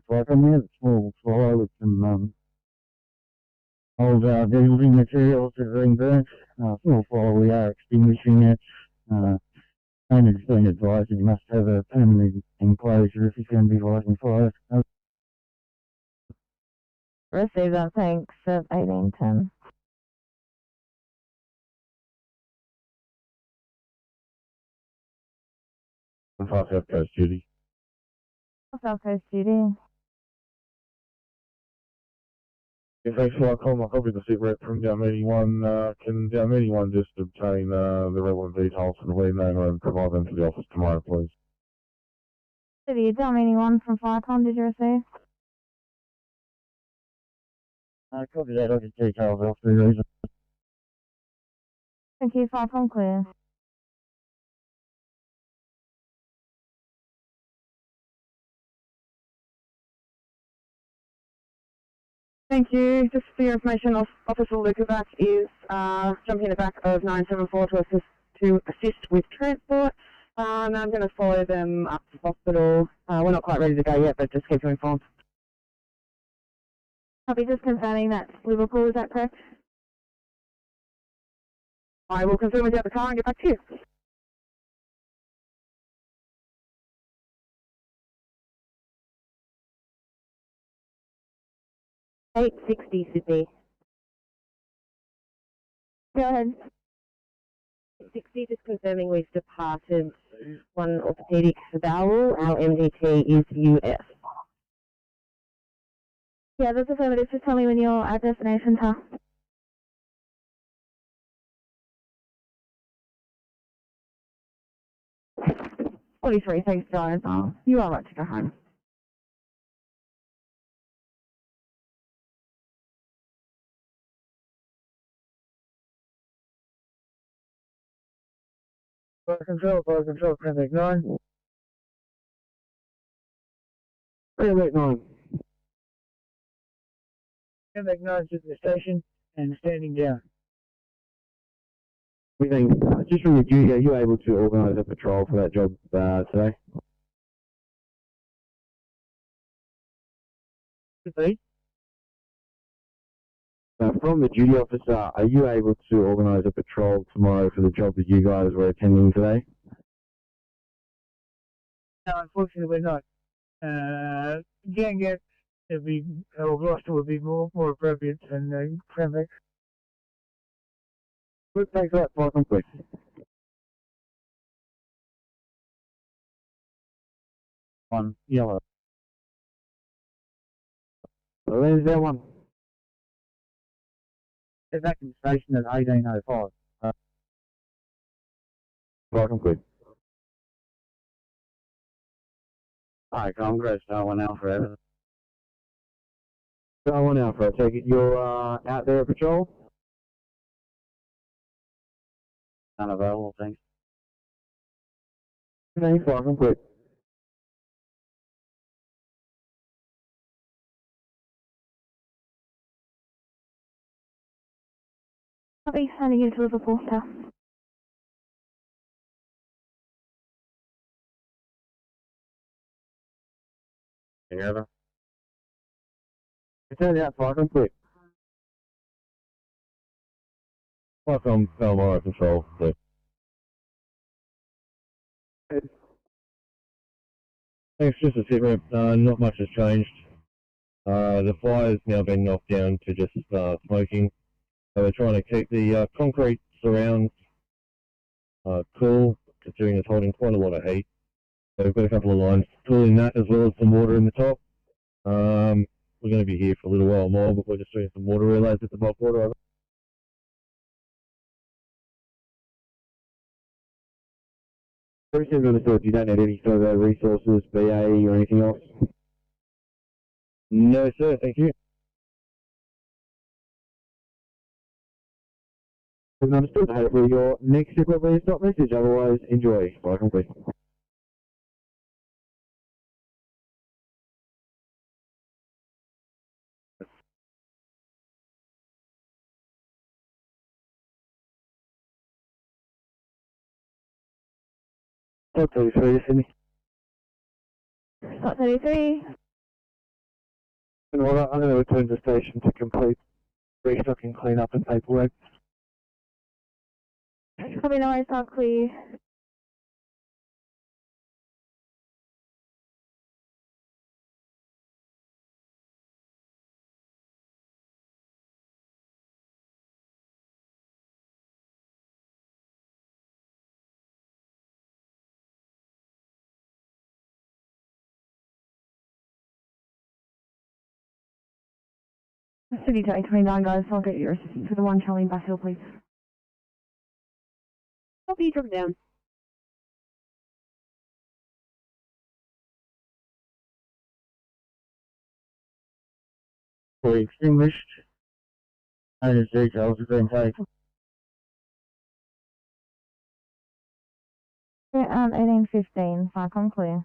Welcome, we have a small fire with some old building materials that are being burnt. Small fire, we are extinguishing it. Owner's been advised that you must have a permanent enclosure if you're going to be fighting fires. Receive that, thanks, at 1810. South Coast Duty. South Coast Duty. Yeah, thanks for calling. I'll copy the sit rep from down meeting 1. Can down meeting 1 just obtain the relevant details from the lead owner and provide them to the office tomorrow, please? City, down meeting 1 from Firecon, did you receive? Copy that, I'll get details off the reason. Thank you, Firecon clear. Thank you. Just for your information, Officer Lukovac is jumping in the back of 974 to assist with transport. And I'm going to follow them up to the hospital. We're not quite ready to go yet, but just keep you informed. Copy, just confirming that's Liverpool, is that correct? I will confirm with you at the car and get back to you. $860 Sydney. Go ahead. 60, just confirming we've departed one orthopedic for bowel. Our MDT is US. Yeah, that's affirmative. Just tell me when you're at destination, huh? $43, thanks, guys. You are right to go home. Fire control, Cranbeck 9. Cranbeck 9. Cranbeck 9 to the station and standing down. We think, just from your duty, are you able to organise a patrol for that job today? From the duty officer, are you able to organise a patrol tomorrow for the job that you guys were attending today? No, unfortunately we're not. Ganget would be, or Gloucester would be more appropriate than Cranbeck. Good, thanks a lot for complete. One yellow. Where's that one? Get back to the station at 1805. Welcome, good. Hi, Congress, Darwin Alpha. Darwin Alpha, I take it you're out there at patrol? Unavailable, thanks. Thanks, welcome, quick. I'll be sending you to Liverpool, sir. Any other? Return out, welcome, quick. Welcome, Belmar Control, please. Thanks, just a sit rep. Not much has changed. The fire's now been knocked down to just smoking. So we're trying to keep the concrete surrounds cool, considering it's holding quite a lot of heat. So we've got a couple of lines cooling that as well as some water in the top. We're going to be here for a little while more, but we're just doing some water relays at the bulk water. Everything's understood. You don't need any further resources, BA or anything else? No, sir. Thank you. Understood. Hopefully your next ship will be a stop message. Otherwise, enjoy. Bye, complete. Stop 33, Sydney. Stop 33. And I'm going to return to the station to complete restocking, clean-up and paperwork. Copy, no worries, stop clear. City to 829, guys. I'll get your assistance for the 1 Charlie Bass Hill, please. Copy, drop down. Fully extinguished. Owner's details have been taken. Yeah, 1815, Farcon clear.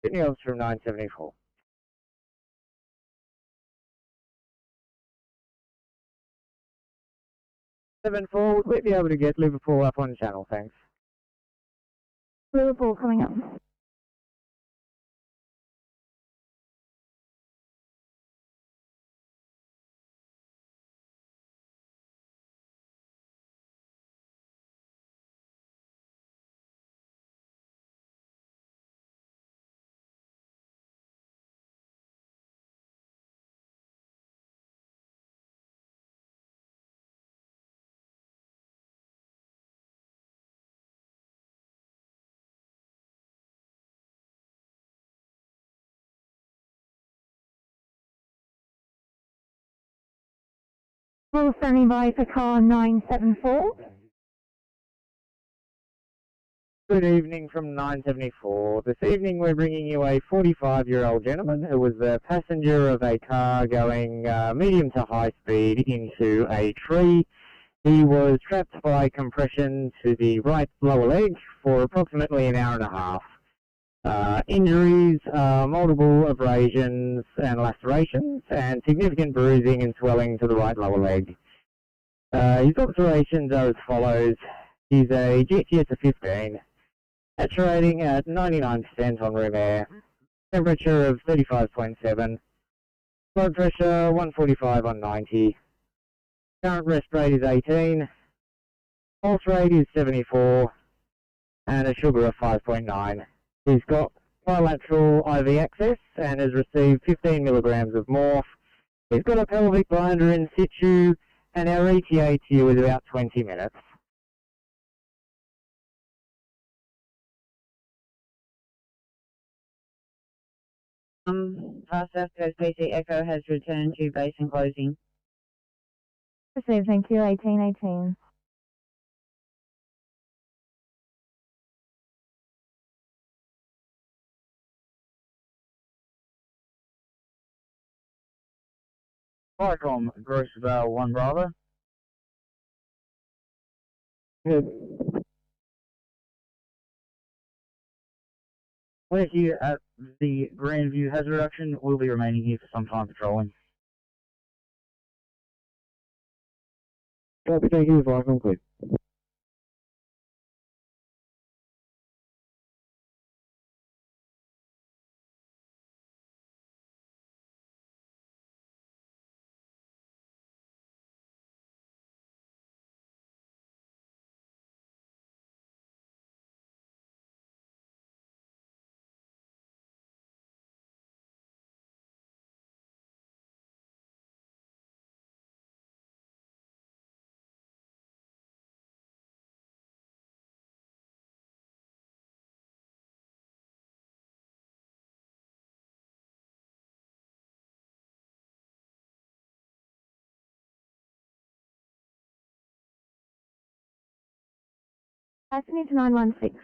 Sydney Officer 974. Would we be able to get Liverpool up on channel, thanks. Liverpool coming up. Full standing by for car 974. Good evening from 974. This evening we're bringing you a 45-year-old gentleman who was a passenger of a car going medium to high speed into a tree. He was trapped by compression to the right lower leg for approximately an hour and a half. Injuries, multiple abrasions and lacerations, and significant bruising and swelling to the right lower leg. His observations are as follows. He's a GTS of 15, saturating at 99% on room air, temperature of 35.7, blood pressure 145 on 90, current rest rate is 18, pulse rate is 74, and a sugar of 5.9. He's got bilateral IV access and has received 15 milligrams of morph. He's got a pelvic binder in situ, and our ETA to you is about 20 minutes. South Coast PC Echo has returned to base and closing. Received, thank you, 1818. Vicom, Gross Vale 1 Bravo. Good. We're here at the Grandview Hazard Reduction. We'll be remaining here for some time patrolling. Copy, thank you, Vicom, clear. Sydney to 916.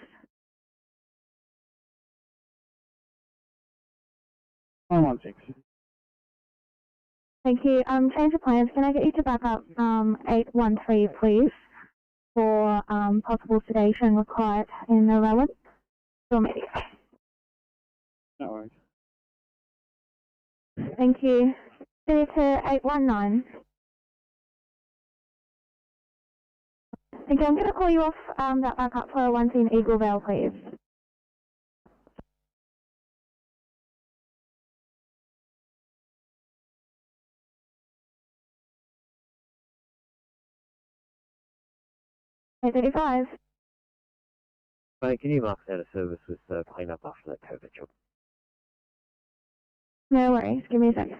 916. Thank you. Change of plans. Can I get you to back up 813, please, for possible sedation required in the relevant? No worries. Thank you. Sydney to 819. Thank you. I'm going to call you off that backup for a 1 in Eagle Vale, please. Eight 35. Mate, can you mark out a service with clean up after that COVID job? No worries. Give me a second.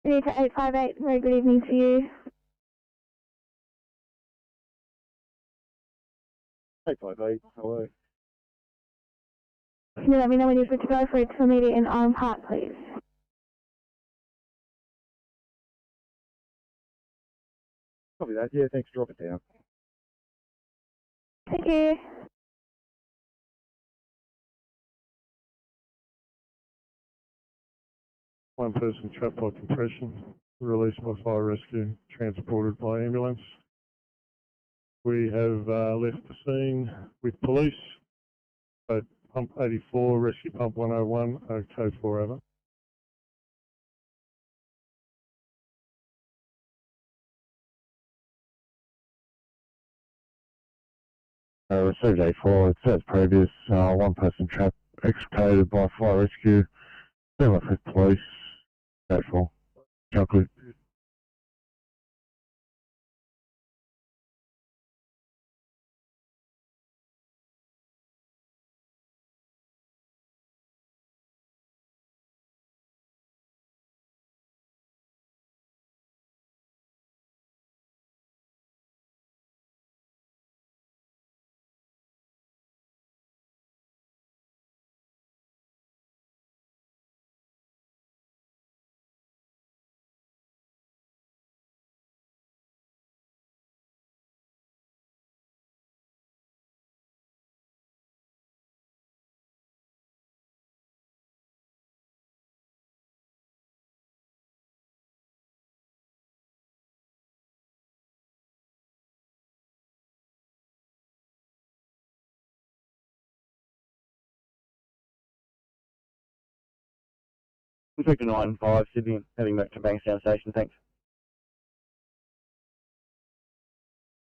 Sydney to 858. Very good evening to you. 858, hello. Can you let me know when you're good to go for it to immediate in Arm Park, please? Copy that, yeah, thanks, drop it down. Thank you. One person trapped by compression, released by fire rescue, transported by ambulance. We have left the scene with police, at pump 84, rescue pump 101, code 4 over. Received A4, it says previous, one person trapped, extricated by fire rescue, then left with police, A4, chocolate. Victor 95, Sydney, heading back to Bankstown Station, thanks.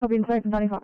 Copy in 95.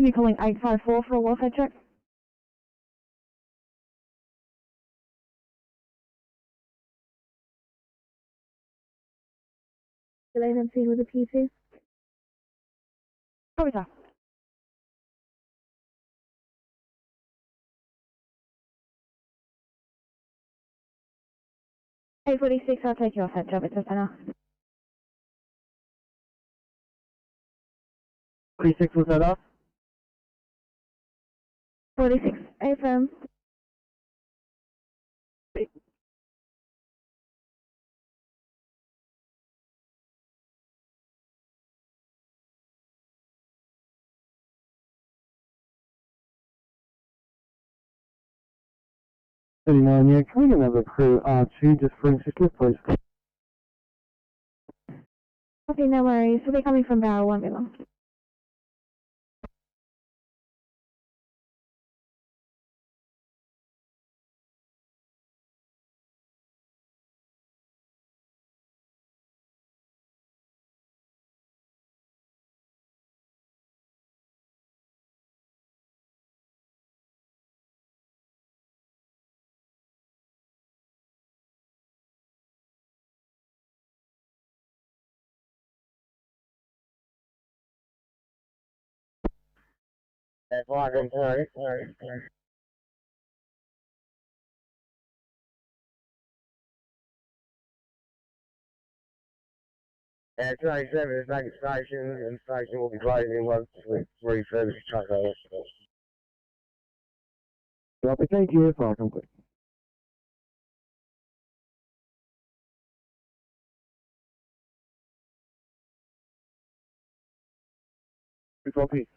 Sydney calling 854 for a welfare check. Delay them with a P2. Copy, sir. $846, I'll take you off that job at the center. 46 was that off? 46, affirm. Yeah, can we get another crew R2 just for assistance, please? Okay, no worries. We'll be coming from Barrow, won't be long. That's logging, sorry. At 27 is back at station, and station will be closing once we refurbish the truck over. Copy, thank you, far complete. Copy.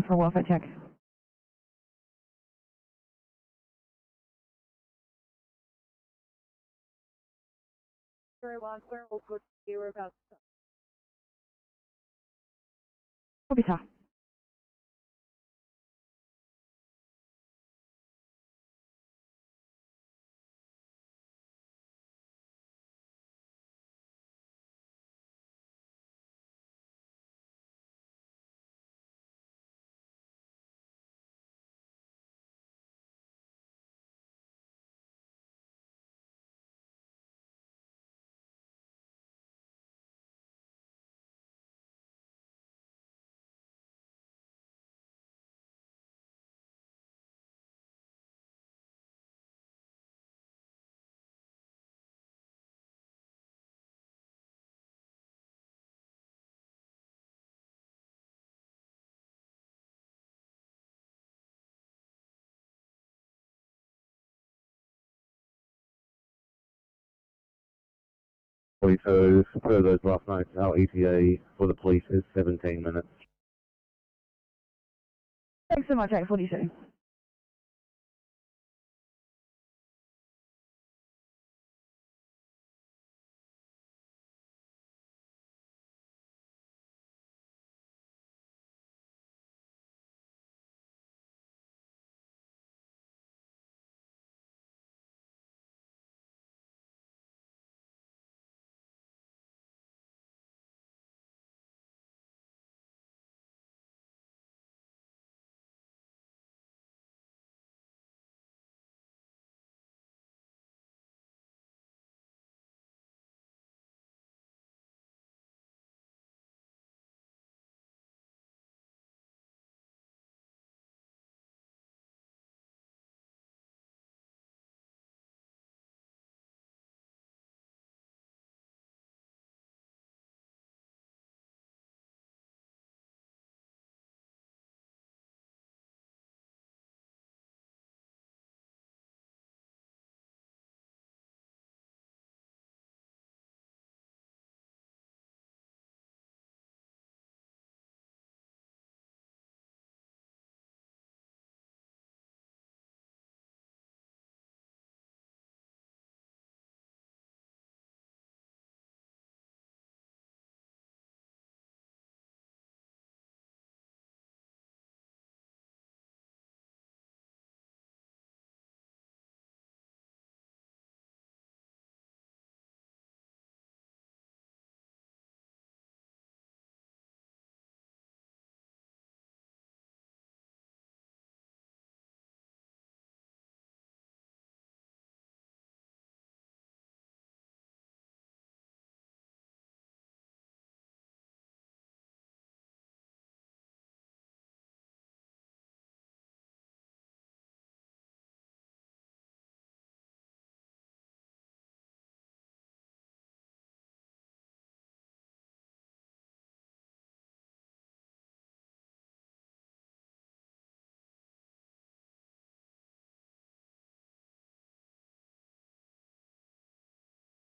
For welfare check. Very long, clear, we'll put you about. Copy, sir. So, per those last notes, our ETA for the police is 17 minutes. Thanks so much, 842.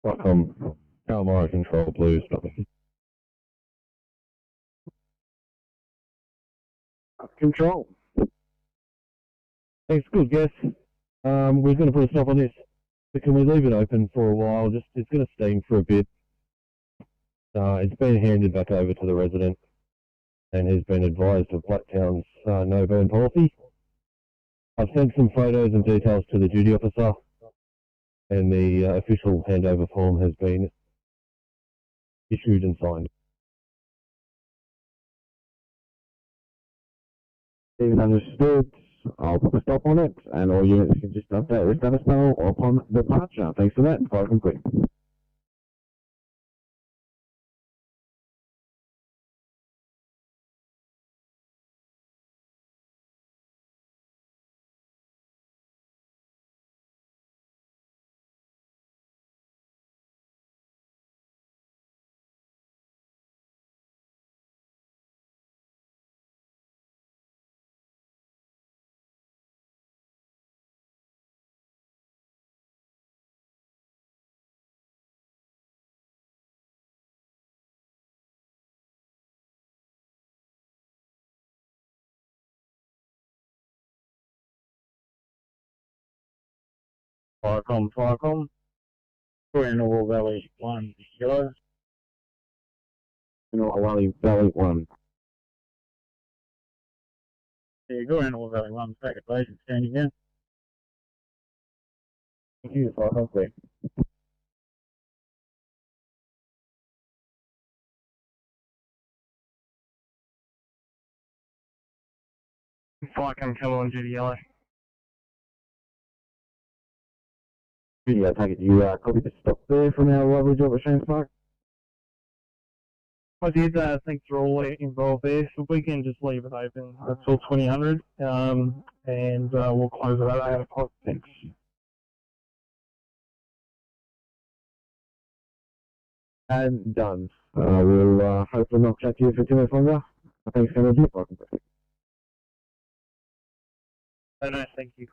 Calamari control, please. Control. Thanks, good guess. We're going to put a stop on this, but can we leave it open for a while? Just it's going to steam for a bit. It's been handed back over to the resident and has been advised of Blacktown's no burn policy. I've sent some photos and details to the duty officer, and the official handover form has been issued and signed. Even understood. I'll put a stop on it, and all units can just update their status panel upon departure. Thanks for that. Fire complete. Firecom. Greenwell Valley 1 kilo. Valley 1. Yeah, Greenwell Valley 1, take a place and stand again. Thank you, fire complete. Firecom Kilo on duty yellow. Yeah, take it. You copy the stop there from our lovely job at Shane's Park? I did think they're all involved there, so we can just leave it open until 2000, and we'll close it at 8 o'clock. Thanks. And done. We'll hopefully not chat to you for too much longer. Thanks so much. No, thank you.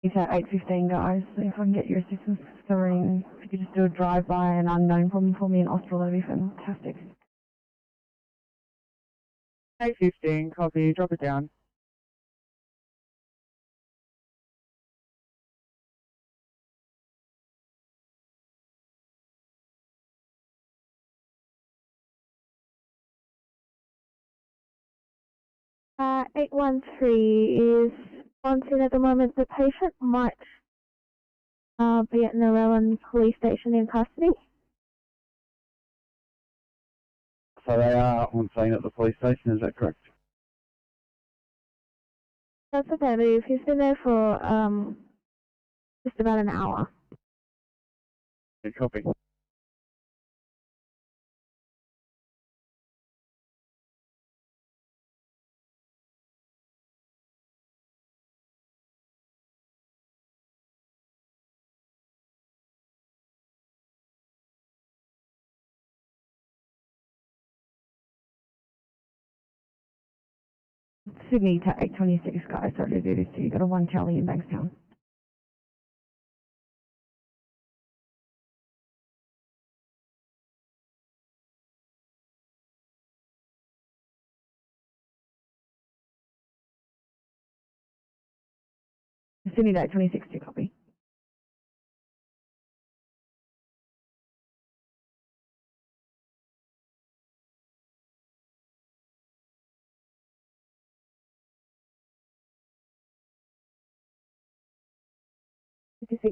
It's at 8:15, guys. So if I can get your assistance covering, if you could just do a drive-by an unknown problem for me in Austral, that'd be fantastic. 8:15, copy, drop it down. Uh, 813 is on scene at the moment. The patient might be at Narellan Police Station in custody. So they are on scene at the police station, is that correct? That's okay, but he's been there for just about an hour. Good copy. Sydney to 826, guys. Sorry to do this to you. Got a 1 Charlie in Bankstown. Sydney to 826, to copy.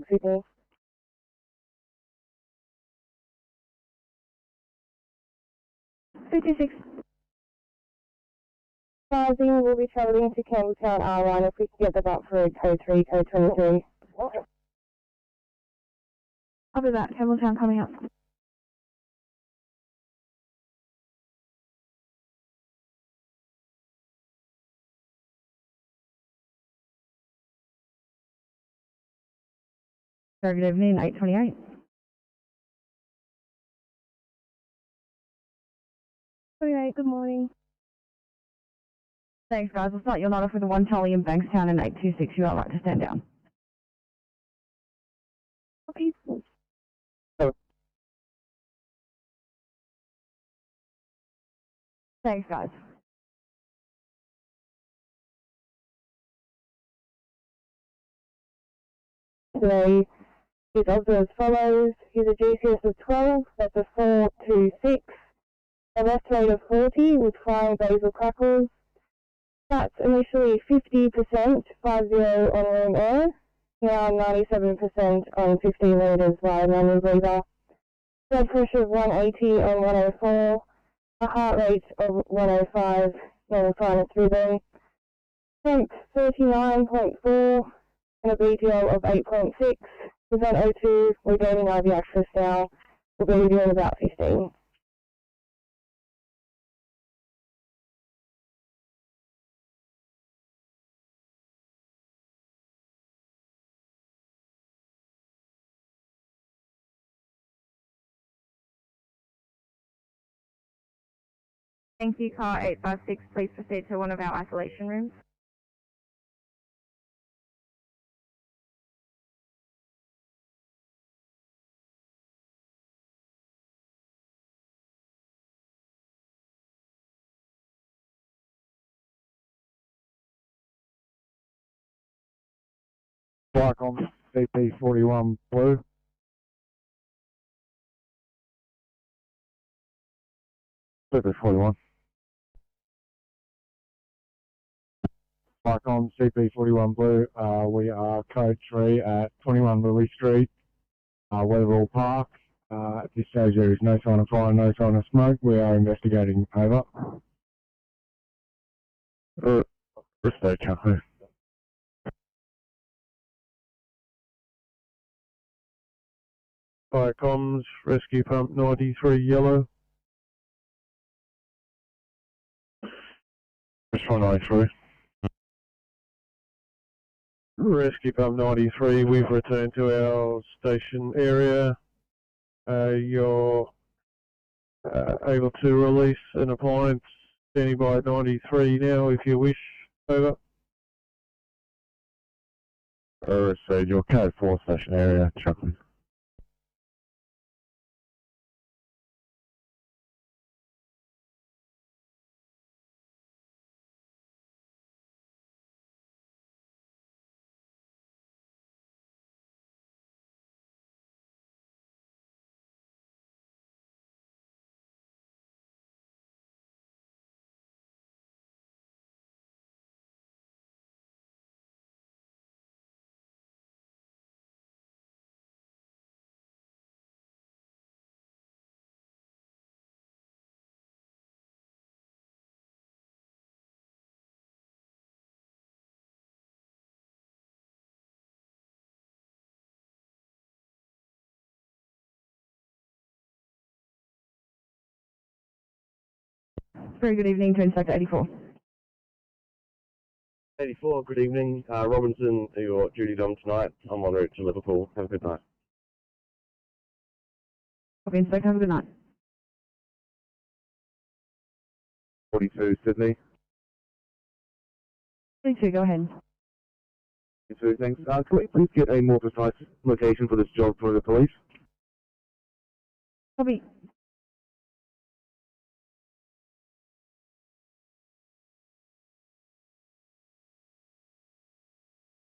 People. 56. Housing will be travelling to Campbelltown R1 if we can get them up for code 3, code 23. I'll be back. Campbelltown coming up. Good evening, 828. 28, good morning. Thanks, guys. We'll start your night off with a 1 Charlie in Bankstown and 826. You are right to stand down. Copy. Thanks, guys. Today is also as follows. Here's a GCS of 12, that's a 426, a rest rate of 40 with flying basal crackles. That's initially 50%, 50 on room air, now 97% on 15 litres via manual breather. Blood pressure of 180 on 104, a heart rate of 105, normal sinus rhythm. Temp 39.4 and a BTO of 8.6. Event O2, we're gaining IV access now. We'll be with you in about 15. Thank you, car 856. Please proceed to one of our isolation rooms. Flycom CP41 Blue. CP41. Flycom CP41 Blue. We are code 3 at 21 Lily Street, Weatherall Park. At this stage there is no sign of fire, no sign of smoke. We are investigating. Over. Respect, Chuckle. Fire comms, rescue pump 93 yellow. Rescue 93. Rescue pump 93, we've returned to our station area. You're able to release an appliance standing by at 93 now if you wish. Over. Received, your code 4 station area, Chuckle. Very good evening to Inspector 84. 84, good evening. Robinson, your duty dom tonight. I'm en route to Liverpool. Have a good night. Copy, Inspector. Have a good night. 42 Sydney. 42, go ahead. 42, thanks. Could we please get a more precise location for this job for the police? Copy.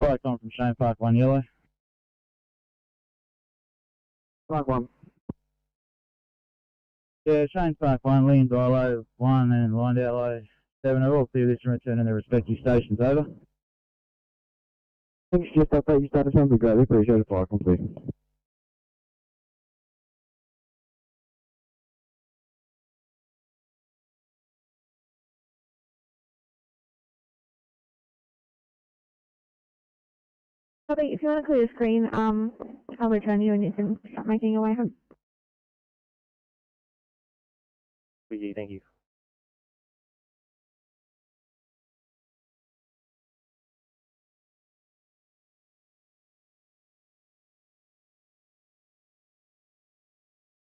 Fire coming from Shane Park 1 yellow. Park 1. Yeah, Shane Park 1, Lee and Dilo 1 and Lindale 7 are all clear this and return in their respective stations. Over. Thanks, just update your status on the greatly appreciated. Fire complete. Copy. If you want to clear the screen, I'll return you and you can start making your way home. Thank you.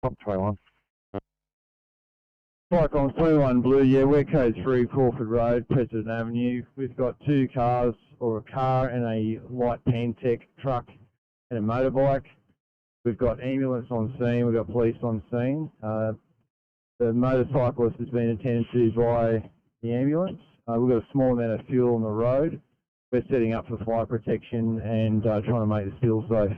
Top 21. Cyclone 21 Blue, yeah, we're code 3 Crawford Road, President Avenue. We've got 2 cars, or a car and a light Pantech truck and a motorbike. We've got ambulance on scene, we've got police on scene. The motorcyclist has been attended to by the ambulance. We've got a small amount of fuel on the road. We're setting up for fire protection and trying to make this still safe.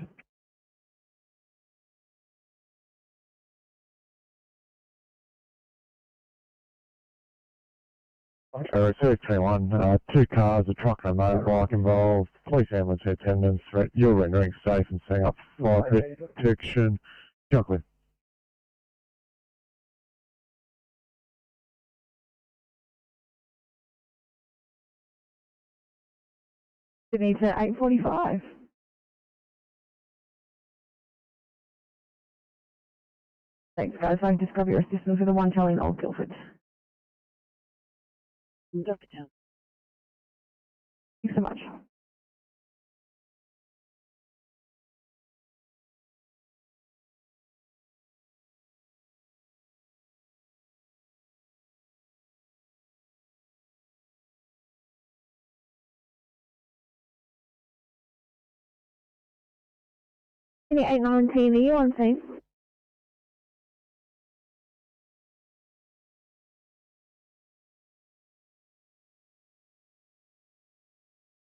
Okay, 21, 2 cars, a truck and a motorbike involved, police ambulance attendants, you're rendering safe and setting up fire protection. Chocolate. Sydney to 8:45. Thanks, guys. I can discover your assistance with the 1 Charlie in Old Guildford. Dr. Town. Thanks so much. Sydney 819, are you on scene?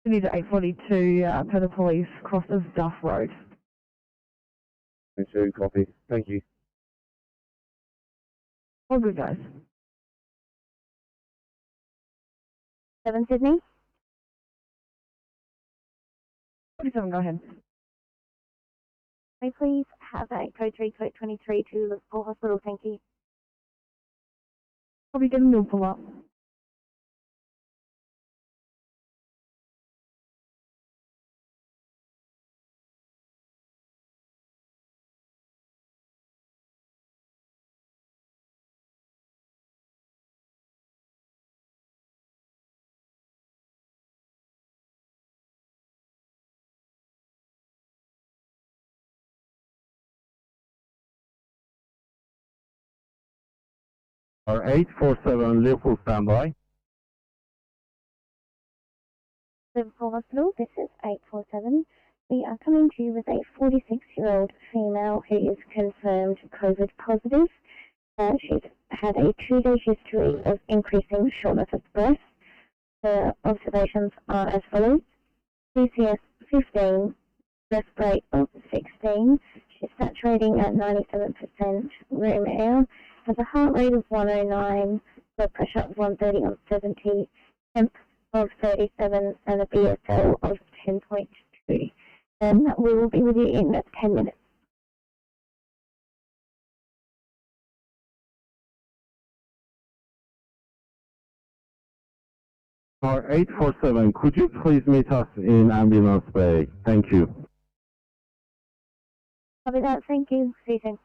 Sydney to 8:42 per the police, cross of Duff Road. Copy. Thank you. All good, guys. 7 Sydney. 47, go ahead. May I please have a code 3, code 23 to Liverpool Hospital, thank you. Probably getting them pull up. Our 847 Liverpool standby. Liverpool Hospital, this is 847. We are coming to you with a 46-year-old female who is confirmed COVID positive. She's had a 2-day history of increasing shortness of breath. Her observations are as follows. CCS 15, breath rate of 16. She's saturating at 97%, room air. Has a heart rate of 109, blood pressure of 130 on 70, temp of 37, and a BSL of 10.2. And we will be with you in 10 minutes. Our 847, could you please meet us in ambulance bay? Thank you. Copy that, thank you. See you soon.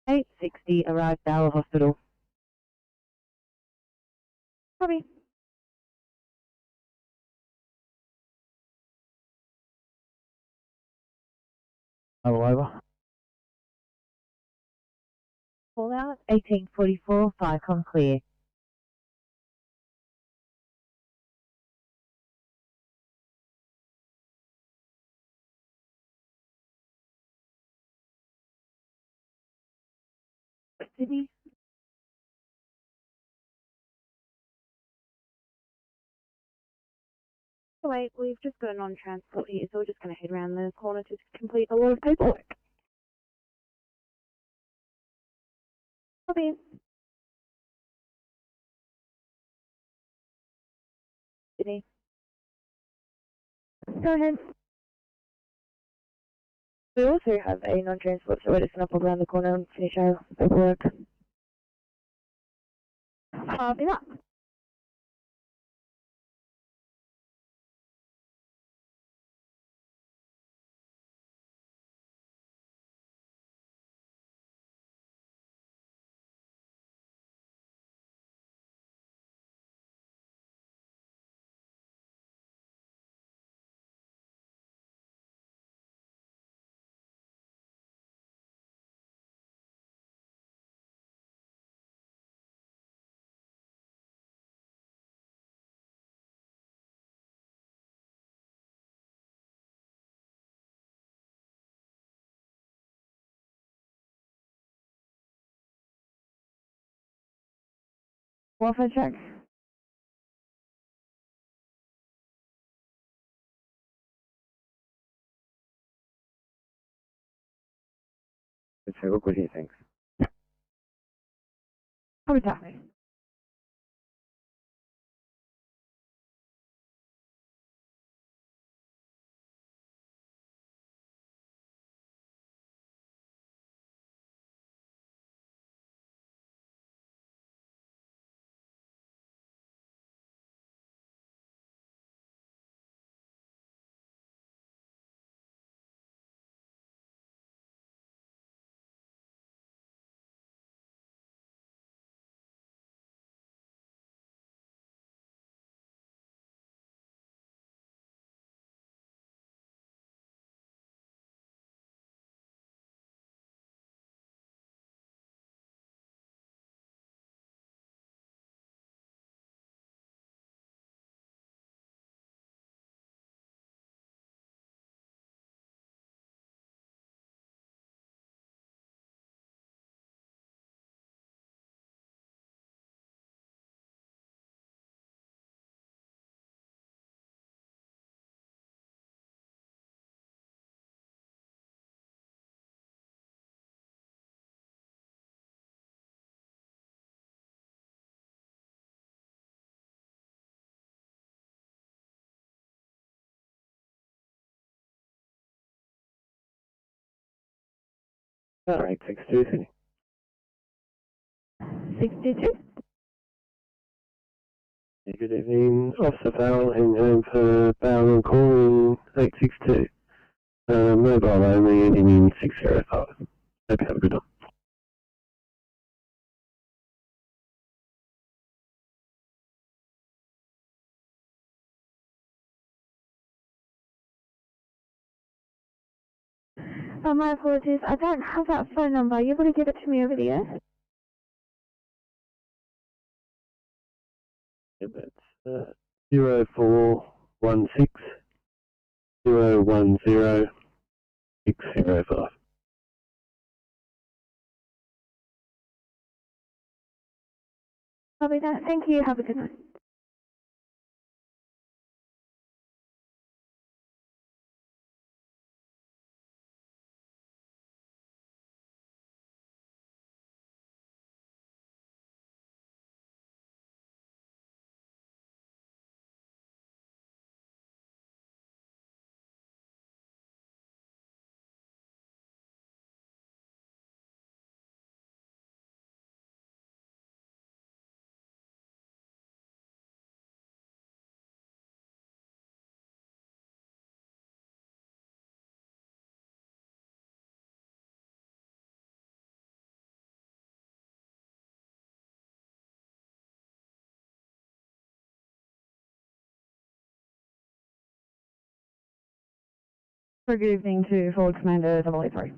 $860 arrived Bauer Hospital. Copy. Over. Call out 1844, Firecom clear. Sydney. Wait, we've just got an on-transport here, so we're just going to head around the corner to complete a lot of paperwork. Copy. Sydney. Go ahead. We also have a non-transport, so we're just going to pop around the corner and finish our paperwork. Copy that. Welfare check. Okay, we're good here, thanks. Copy that. Alright, 62, Sydney. 62. Good evening, Officer Farrell, in home for Bound and calling 862. Mobile only, ending in 605. Hope you have a good one. My apologies, I don't have that phone number. Are you able to give it to me over the air? Yep, it's 0416 010 605. Copy that. Thank you. Have a good night. Good evening to Forward Commander 083.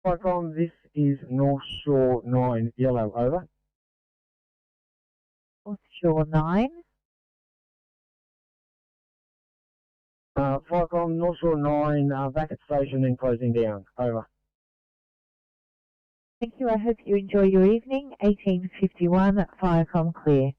Vicom, this is North Shore 9 Yellow, over. North Shore 9. Vicom, North Shore 9, back at station and closing down, over. Thank you. I hope you enjoy your evening. 1851, Firecom clear.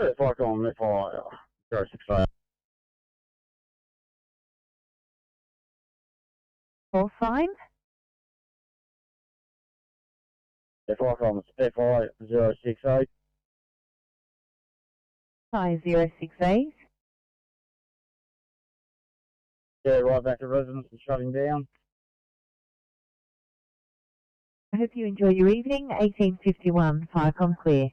Vicom, FI 065. Call sign. Vicom, FI 068. Hi, 068. Yeah, right back to residence and shutting down. I hope you enjoy your evening. 1851, Firecom clear.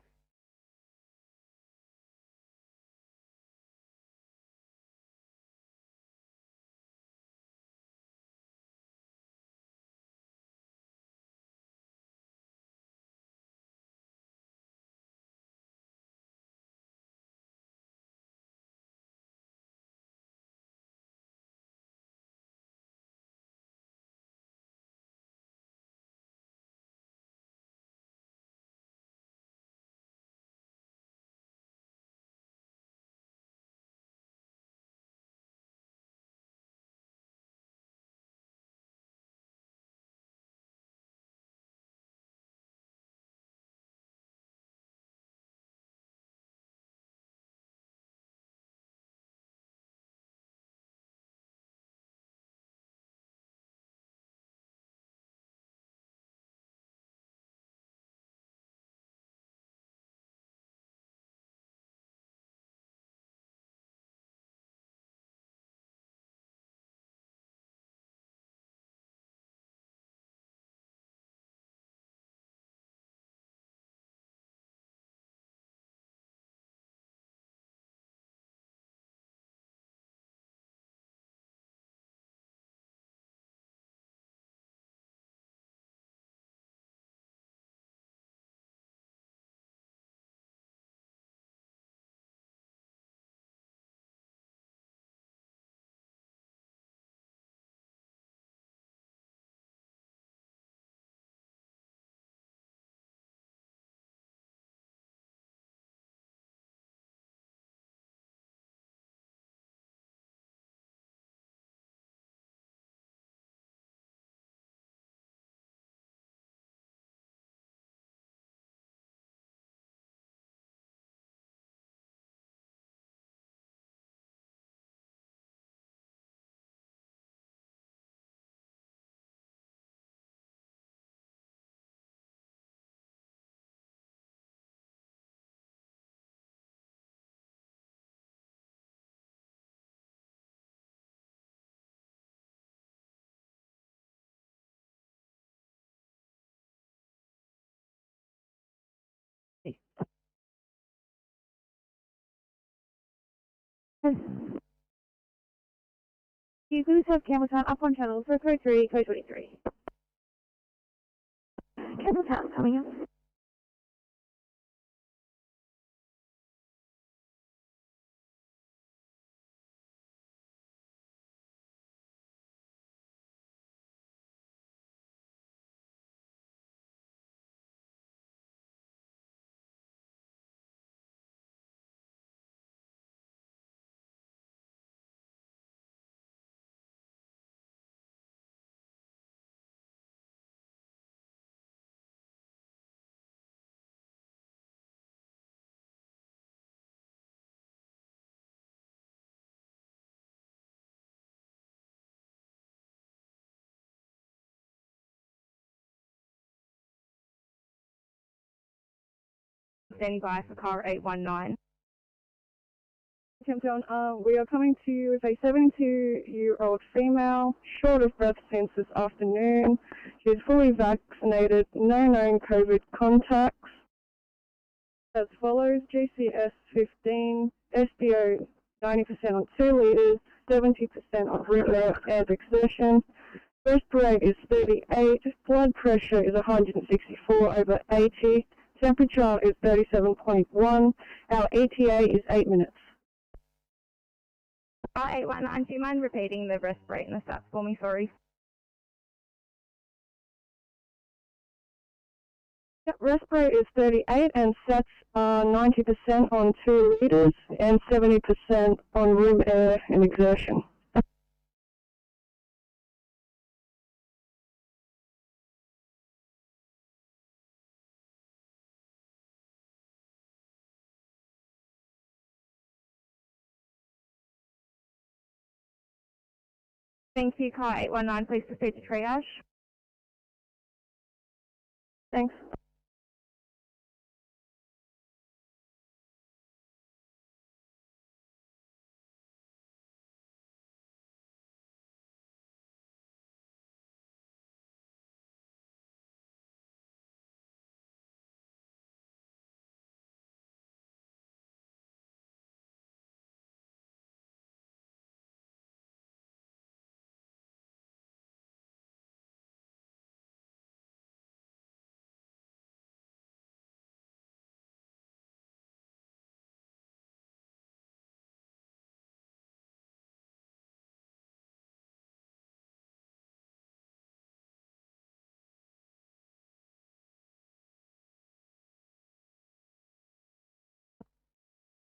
You do have Campbelltown up on channel for code 3, code 23. Campbelltown coming up. Standing by for car 819. Campbelltown, we are coming to you with a 72-year-old female, short of breath since this afternoon. She is fully vaccinated, no known COVID contacts. As follows: GCS 15, SPO 90% on 2 litres, 70% on root air and exertion. Breast rate is 38, blood pressure is 164/80, temperature is 37.1, our ETA is 8 minutes. R819, do you mind repeating the rest rate and the stats for me, sorry? Yep, rest rate is 38 and sats are 90% on 2 litres and 70% on room air and exertion. Thank you, car 819, please proceed to triage. Thanks.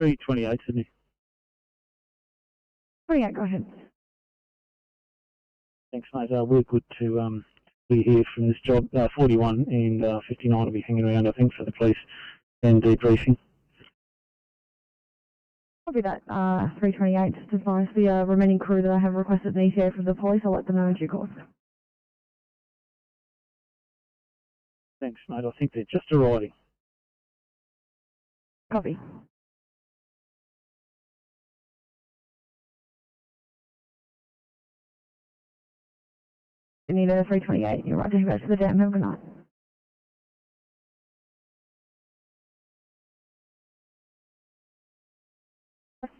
.328, Sydney. 28, go ahead. Thanks, mate. We're good to be here from this job. 41 and 59 will be hanging around, I think, for the police and debriefing. Copy that, 328, just advise the remaining crew that I have requested an ETA from the police. I'll let them know in due course. Thanks, mate. I think they're just arriving. Copy. You need a 328. You're right to go to the dam. Have a good night.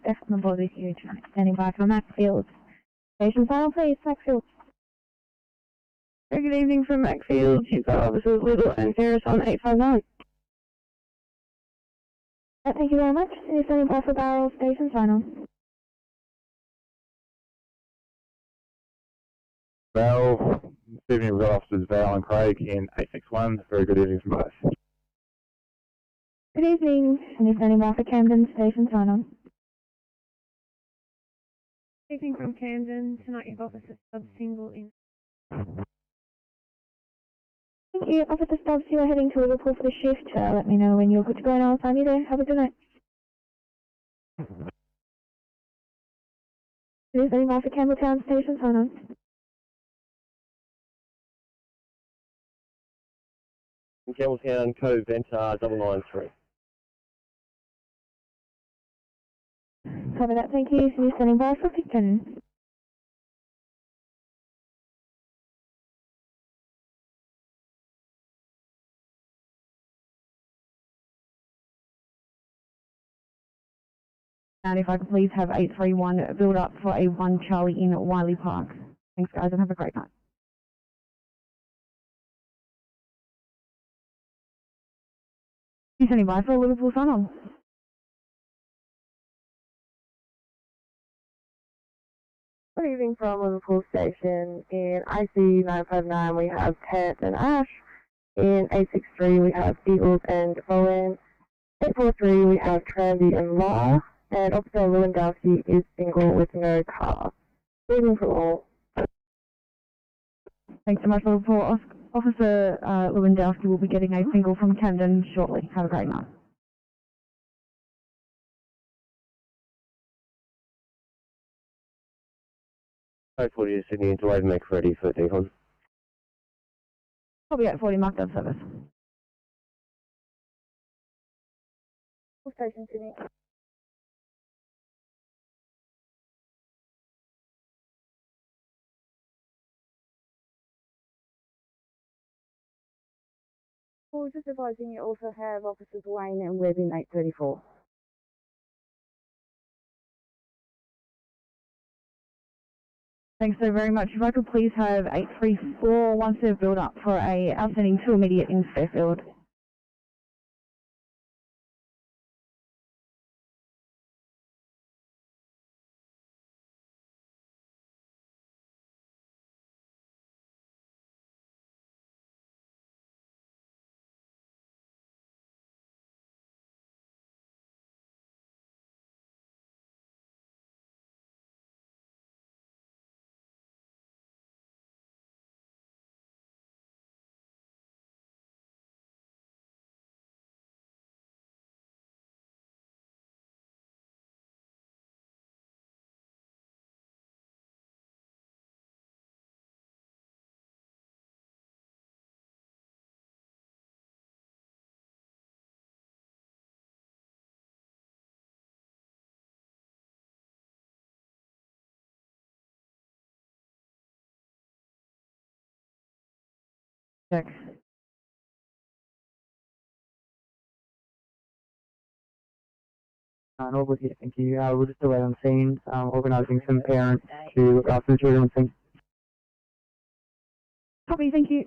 Steph from the body here, standing by for Maxfield. Station file, please, Maxfield. Good evening from Maxfield. You've got officers Little and Ferris on 859. Thank you very much. You're standing by for Barrel Station final. Val, this evening we've got officers Val and Craig in 861. Very good evening from both. Good evening, and you're standing by for Camden Station final. Good evening from Camden. Tonight you've got officer Stubbs single in. Thank you. Officer Stubbs, you are heading to Liverpool for the shift. Let me know when you're good to go and I'll find you there. Have a good night. You're standing by for Campbelltown Station final. Campbelltown Cove Ventar 993. Copy that, thank you. You're standing by for Picton. And if I could please have 831 build up for a 1 Charlie in Wiley Park. Thanks guys and have a great night. You standing by for a Liverpool sign on? Good evening from Liverpool Station. In IC 959 we have Terrence and Ash. In 863 we have Eagles and Bowen. 843 we have Tranby and Law. And Officer Lewandowski is single with no car. Good evening from all. Thanks so much, Liverpool. Officer Lewandowski will be getting a single from Camden shortly. Have a great night. Hopefully Sydney and NSW make ready for decon. Probably at 40 marked up service. Station Sydney. Well, just advising you also have Officers Wayne and Webb in 834. Thanks so very much. If I could please have 834 once they've built up for a outstanding 2 immediate in Fairfield. Check. And all good here, thank you. We're just away on scene, organising some parents to look after the children on scene. Copy, thank you.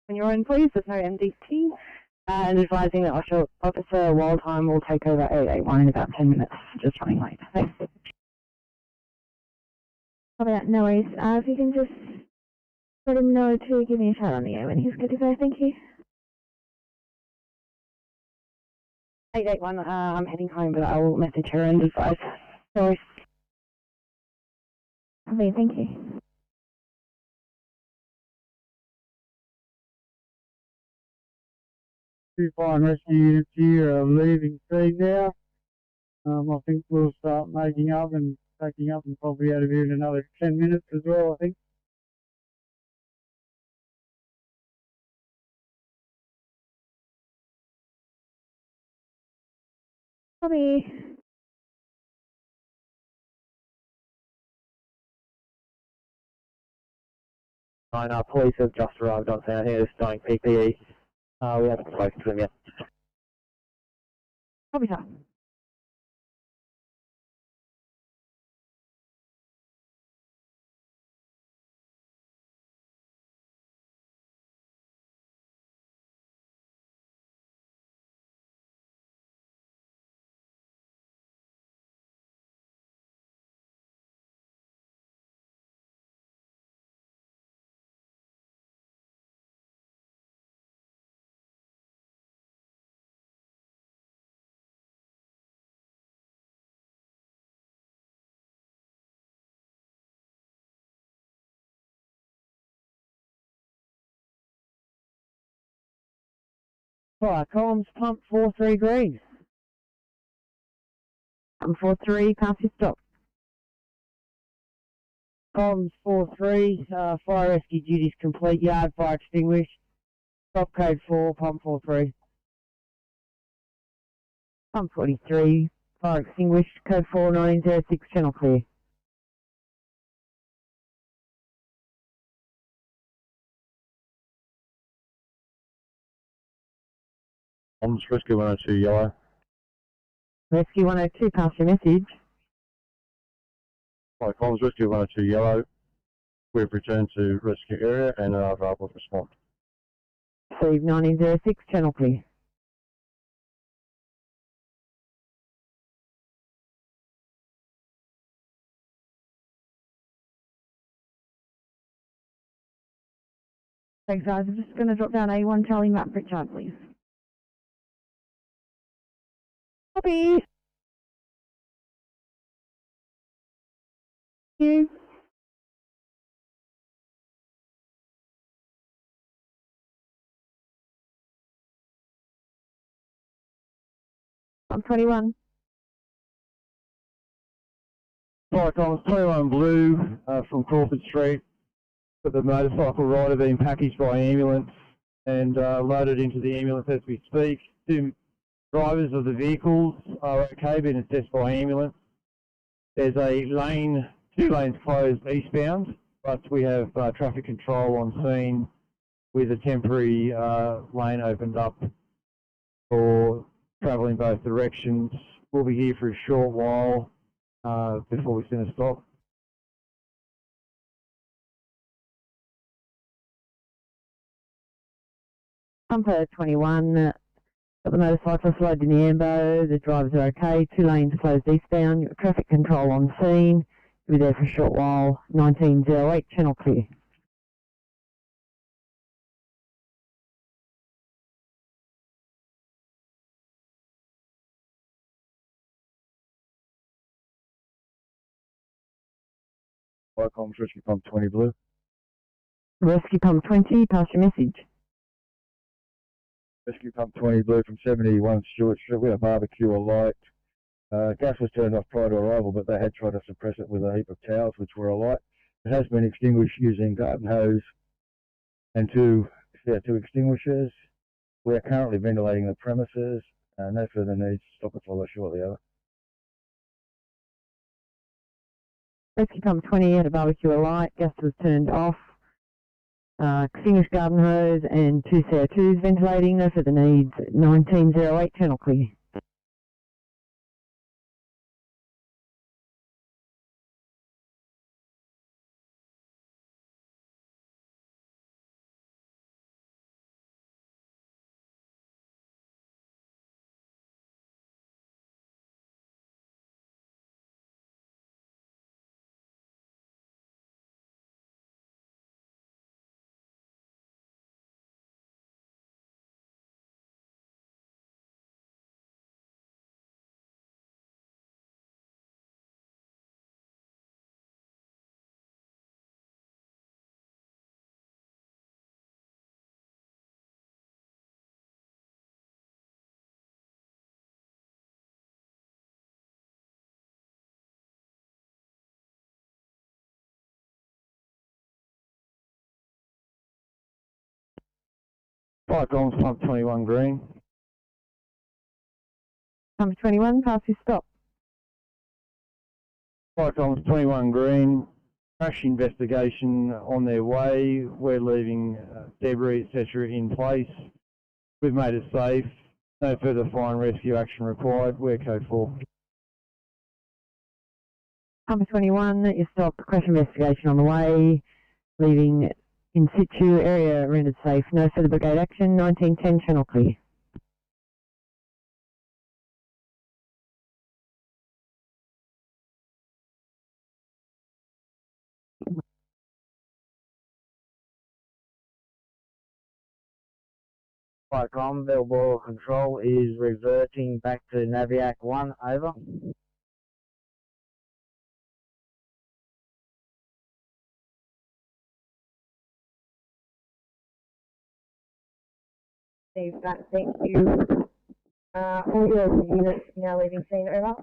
When you're in, please, there's no MDT. And advising that Officer Wildheim will take over 881 in about 10 minutes. Just running late. Thanks. Copy that, no worries. If you can just let him know to give me a shout on the air when he's good to go, thank you. 881, I'm heading home, but I will message her and advise. No worries. Okay, thank you. Two fire and rescue units here are leaving scene now. I think we'll start making up and packing up and probably out of here in another 10 minutes as well, I think. Copy. Police have just arrived on scene here, starting PPE. We haven't spoken to them yet. Copy, sir. Fire comms, pump 43 green. Pump 43, pass your stop. Comms 43, fire rescue duties complete, yard fire extinguished. Stop code 4, pump 43. Pump 43, fire extinguished, code 4906, channel clear. Comms Rescue 102 yellow. Rescue 102, pass your message. Hi, Comms Rescue 102 yellow. We've returned to rescue area and are available to respond. Receive 1906, channel clear. Thanks guys, I'm just going to drop down A1 Charlie Map Richard, please. Copy. Thank you. I'm 21. Flight Comms 21 Blue from Crawford Street. Got the motorcycle rider being packaged by ambulance and loaded into the ambulance as we speak. Two drivers of the vehicles are okay, being assessed by ambulance. There's a lane, 2 lanes closed eastbound, but we have traffic control on scene with a temporary lane opened up for travel in both directions. We'll be here for a short while before we send a stop. Pumper 21, got the motorcyclist loaded in the ambo, the drivers are okay, 2 lanes closed eastbound, traffic control on scene, we'll be there for a short while, 1908, channel clear. Flight Comms Rescue Pump 20 Blue. Rescue Pump 20, pass your message. Rescue Pump 20 Blue from 71 Stewart Street. We had a barbecue alight. Gas was turned off prior to arrival, but they had tried to suppress it with a heap of towels which were alight. It has been extinguished using garden hose and two extinguishers. We are currently ventilating the premises. No further needs. Stop and follow shortly. Over. Rescue Pump 20 had a barbecue alight, gas was turned off. Extinguished garden hose and 2 CO2s ventilating, no further needs, 1908, channel clear. Flight Comms Pump 21 green. Pump 21, pass your stop. Flight Comms 21 green. Crash investigation on their way. We're leaving debris, etc. in place. We've made it safe. No further fire and rescue action required. We're code 4. Pump 21, you stop, crash investigation on the way, leaving in situ, area rendered safe, no further brigade action, 1910, channel clear. Flightcom, Bell Boil Control is reverting back to Naviac 1, over. Steve, thank you. All your units now leaving scene, over.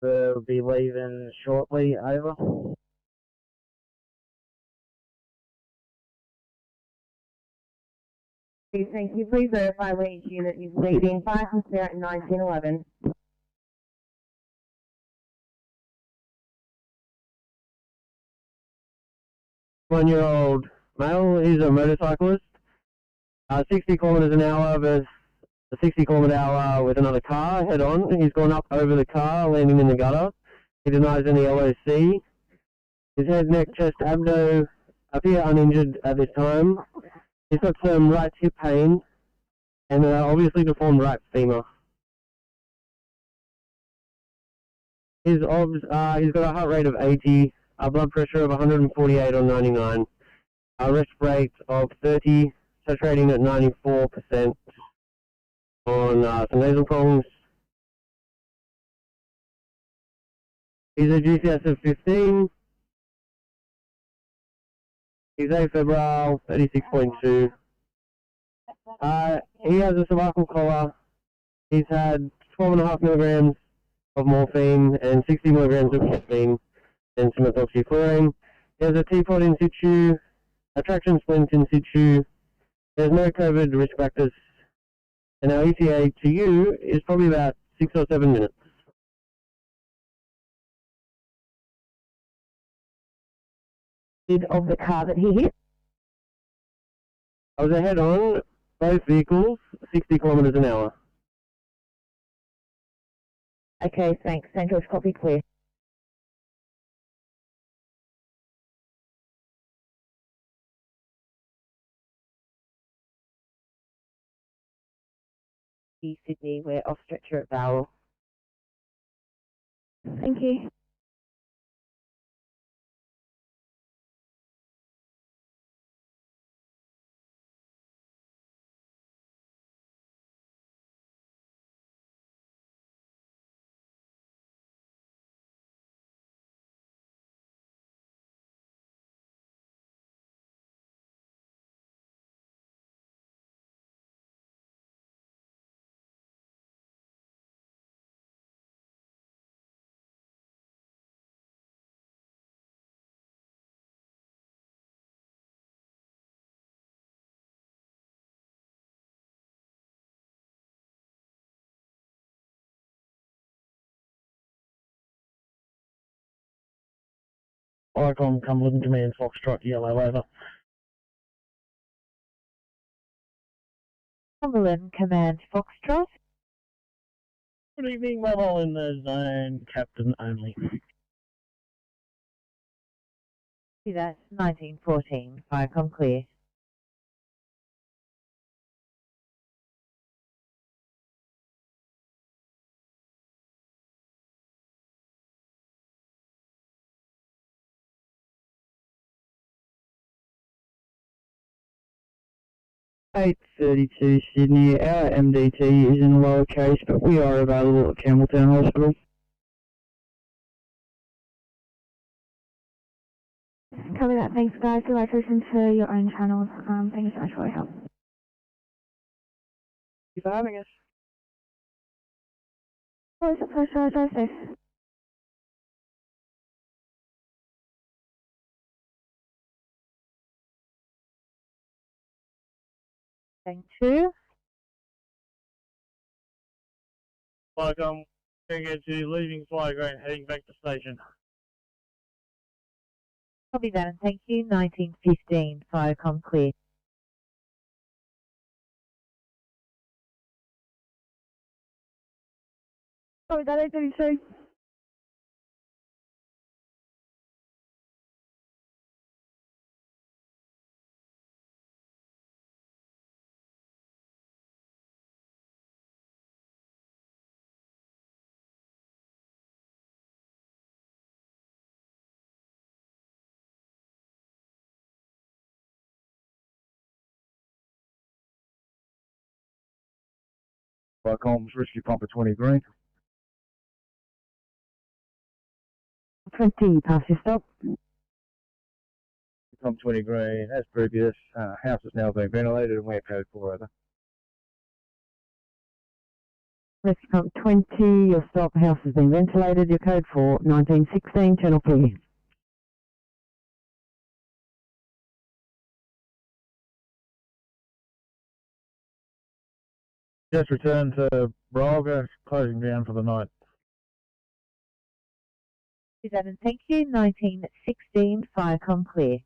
We'll be leaving shortly, over. Thank you. Please verify where each unit is leaving. Fire from Spirit 1911. One-year-old male. He's a motorcyclist. 60 kilometres an hour versus a 60 kilometre hour with another car head on. He's gone up over the car, landing in the gutter. He denies any LOC. His head, neck, chest, abdo appear uninjured at this time. He's got some right hip pain and obviously deformed right femur. His obs, he's got a heart rate of 80, a blood pressure of 148 on 99, a rest rate of 30, saturating at 94% on some nasal prongs. He's a GCS of 15. He's afebrile, 36.2. He has a cervical collar. He's had 12.5 milligrams of morphine and 60 milligrams of caffeine and some ethoxychlorine. He has a teapot in situ, a traction splint in situ. There's no COVID risk factors. And our ETA to you is probably about 6 or 7 minutes. Of the car that he hit? I was ahead on both vehicles, 60 kilometres an hour. Okay, thanks. St. George, copy, clear. Sydney, we're off stretcher at Bowell. Thank you. Icon, Cumberland Command, Foxtrot, yellow, over. Cumberland Command, Foxtrot. Good evening, mobile in the zone, captain only. See that, 1914, Firecom clear. (8:32) Sydney. Our MDT is in lowercase, but we are available at Campbelltown Hospital. Copy that. Thanks, guys. Your location to your own channels. Thank you so much for your help. Thank you for having us. Always a pleasure. Drive safe. Thank you. Like I'm going to get you leaving Flyground, heading back to station. Copy that, and thank you, 1915, Firecom clear. Copy that, 8:32. Comms, rescue pumper 20 green. 20, pass your stop. Com 20 green, as previous, house is now being ventilated and we're code 4 over. Rescue pump 20, your stop, house has been ventilated, your code for 1916, channel clear. Just returned to Brolga, closing down for the night. Thank you, 1916, Firecom clear.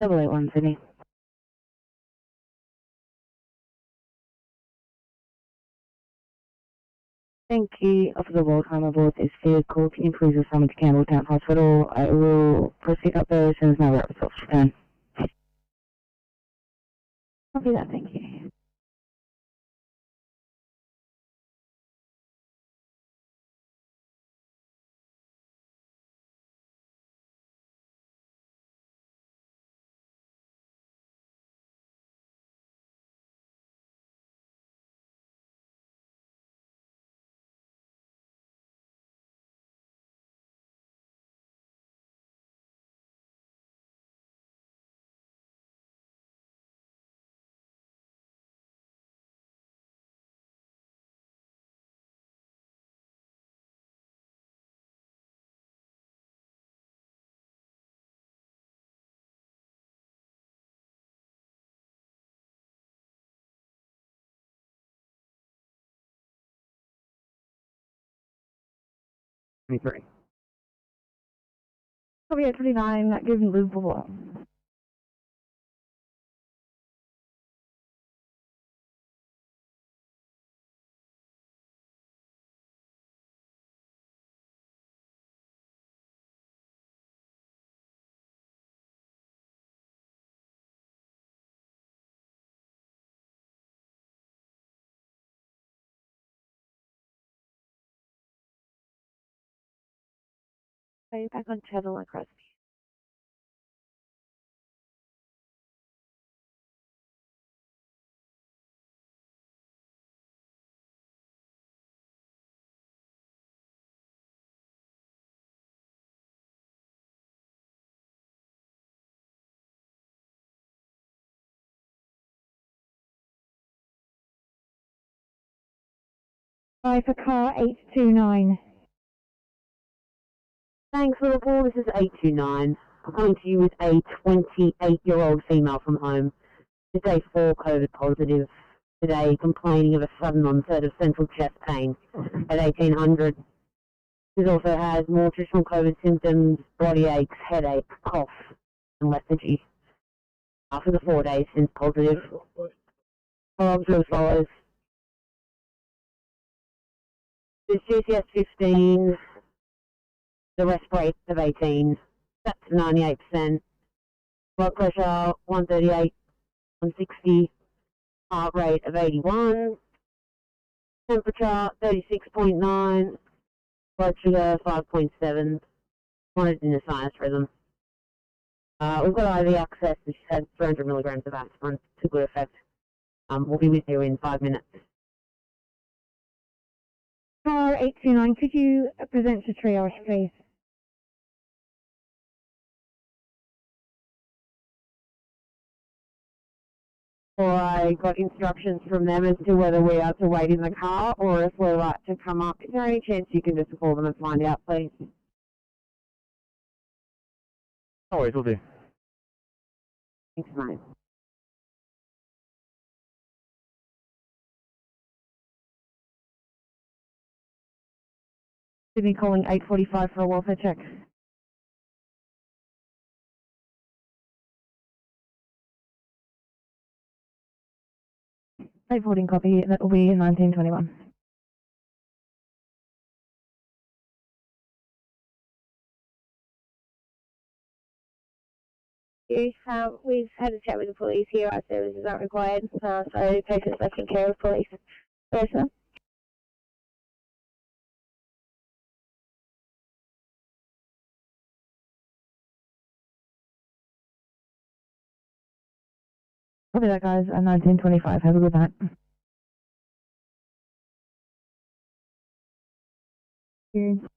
881 Sydney. Thank you, Officer Waldheimer aboard this vehicle. Can you please assign me to Campbelltown Hospital? I will proceed up there as soon as my rep results return. Copy that, thank you. Copy at 29, given Liverpool. Okay, back on Tablelands. Hi for car 829. Thanks, Liverpool. This is 829. I'm coming to you with a 28-year-old female from home. Today 4 COVID positive. Today complaining of a sudden onset of central chest pain at 1800. She also has more traditional COVID symptoms, body aches, headache, cough, and lethargy. After the 4 days since positive, follow-ups are as follows. This GCS 15, the rest rate of 18, that's 98%, blood pressure 138, 160, heart rate of 81, temperature 36.9, blood sugar 5.7, wanted in a sinus rhythm. We've got IV access, she's had 300 milligrams of aspirin to good effect. We'll be with you in 5 minutes. Car 829, could you present to triage, please? Or I got instructions from them as to whether we are to wait in the car or if we're right to come up. Is there any chance you can just call them and find out, please? No worries, will do. Thanks, mate. Sydney calling 845 for a welfare check. Reporting copy, that will be 1921. We've had a chat with the police here. Our services aren't required, so patients left in care of police. Yes, sir. Copy that, guys. 1925. Have a good night. Thank you.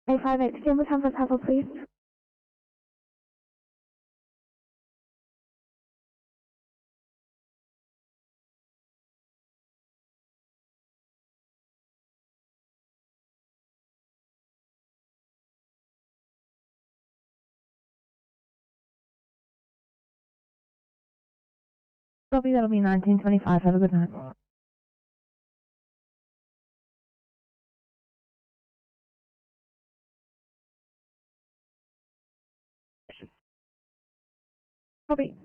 A58, stand with Hamlet Purple, please. Copy, that'll be 1925. Have a good night. Copy.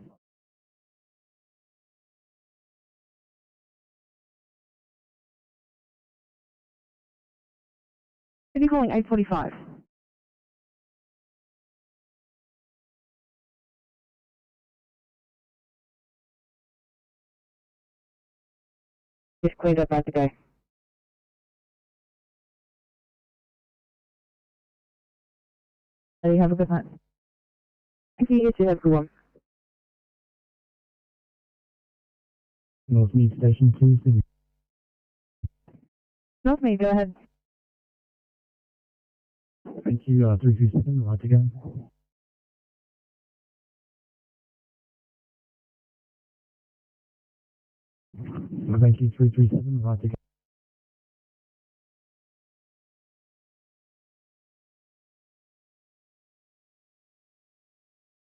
Are you calling 845? Just cleaned up, right to go. You have a good night. Thank you, you too, have a good one. Northmead Station 2, Sydney. Northmead, go ahead. Thank you, 337, right to go. Thank you, 337, right to go.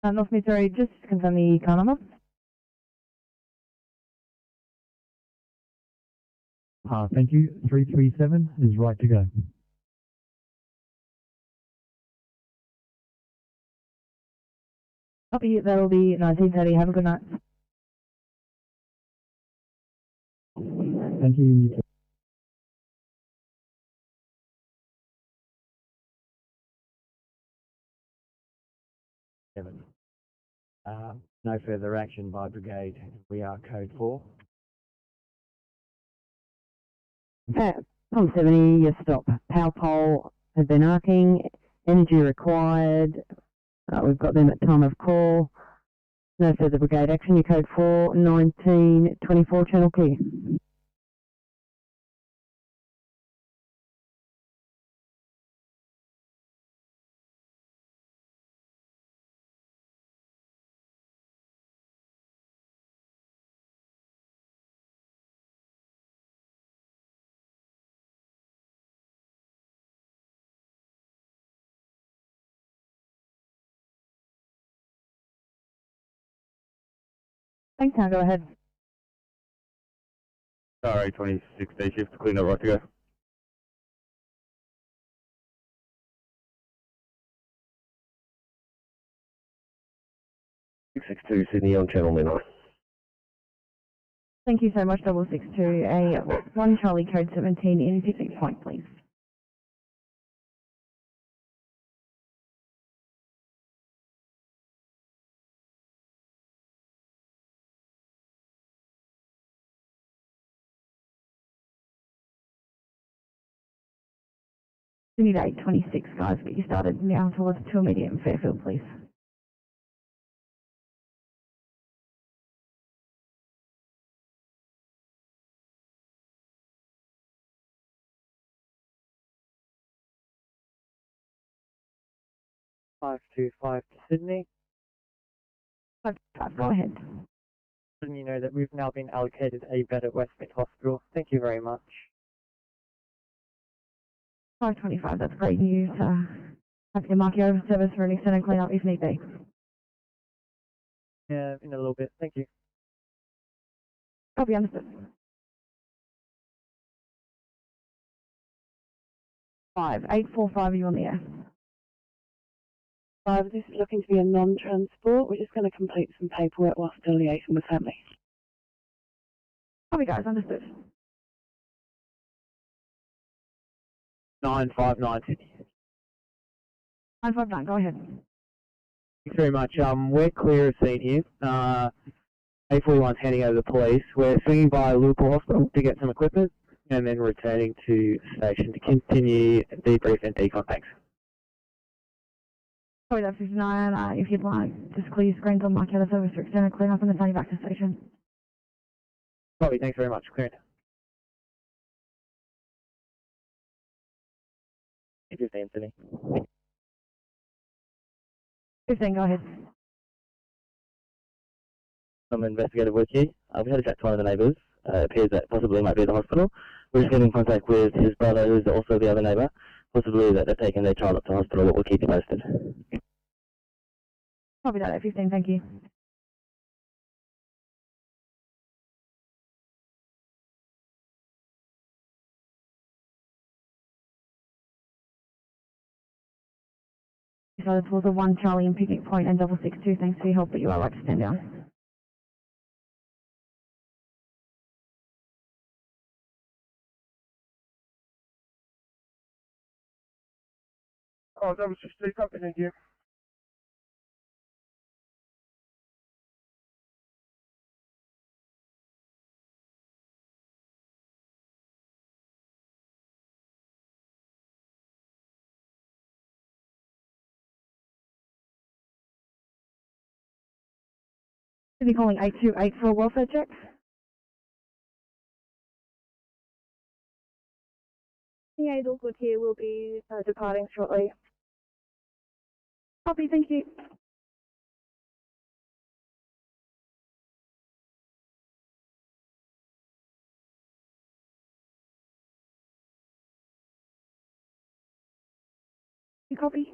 Northmead, sorry, just confirm the car number. Thank you, 337 is right to go. Copy, that'll be 1930. Have a good night. Thank you. No further action by brigade. We are code 4. On 70, yes, stop. Power pole has been arcing. Energy required. We've got them at time of call. No further brigade action. Your code 4, 1924, channel clear. Thanks, now go ahead. Sorry, 26 day shift, clean up, right to go. Six-two Sydney on channel 9. Thank you so much, 662. A 1 Charlie code 17 in picnic point, please. We need 826 guys, get you started now towards 2 immediate Fairfield, please. Five to Sydney. 525, go ahead. And you know that we've now been allocated a bed at Westmead Hospital. Thank you very much. 525, that's great news. Have to mark you over service for an extended cleanup if need be. Yeah, in a little bit. Thank you. Copy, understood. 845, are you on the air? 5, this is looking to be a non-transport. We're just going to complete some paperwork whilst still liaising with family. Copy, guys, understood. 959. 959, go ahead. Thanks very much. We're clear of scene here. 841's handing over the police. We're swinging by Liverpool Hospital to get some equipment and then returning to station to continue debrief and decon. Thanks. Copy that 59. If you'd like, just clear your screens on mark out of service for extended cleanup and then send you back to station. Copy, thanks very much. Cleared. 15, Sydney. 15, go ahead. Some investigative work here. We had a chat to one of the neighbours. It appears that possibly might be at the hospital. We're just getting in contact with his brother, who's also the other neighbour. Possibly that they're taking their child up to hospital, but we'll keep you posted. Copy that at 15, thank you. Those was a 1 Charlie and picnic point and 662. Thanks for your help, but you are right to stand down. Oh, 662, copy, thank you. Should be calling 828 for a welfare check. Yeah, all good here. We'll be departing shortly. Copy, thank you. You copy?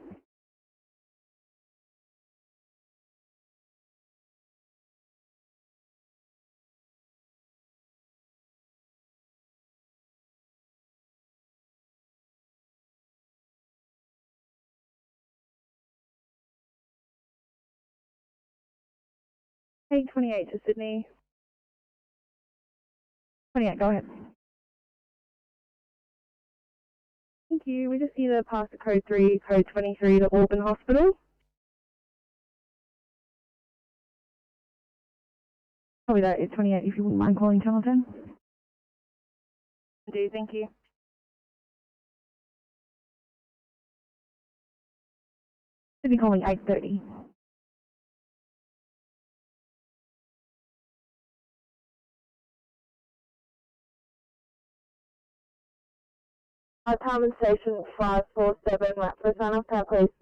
Hey, 28 to Sydney. 28, go ahead. Thank you. We just need to pass the code 3, code 23 to Auburn Hospital. Probably that is 28 if you wouldn't mind calling Channel 10. I do, thank you. Should be calling 830. Tarman Station 547, Lapras, run off town, please.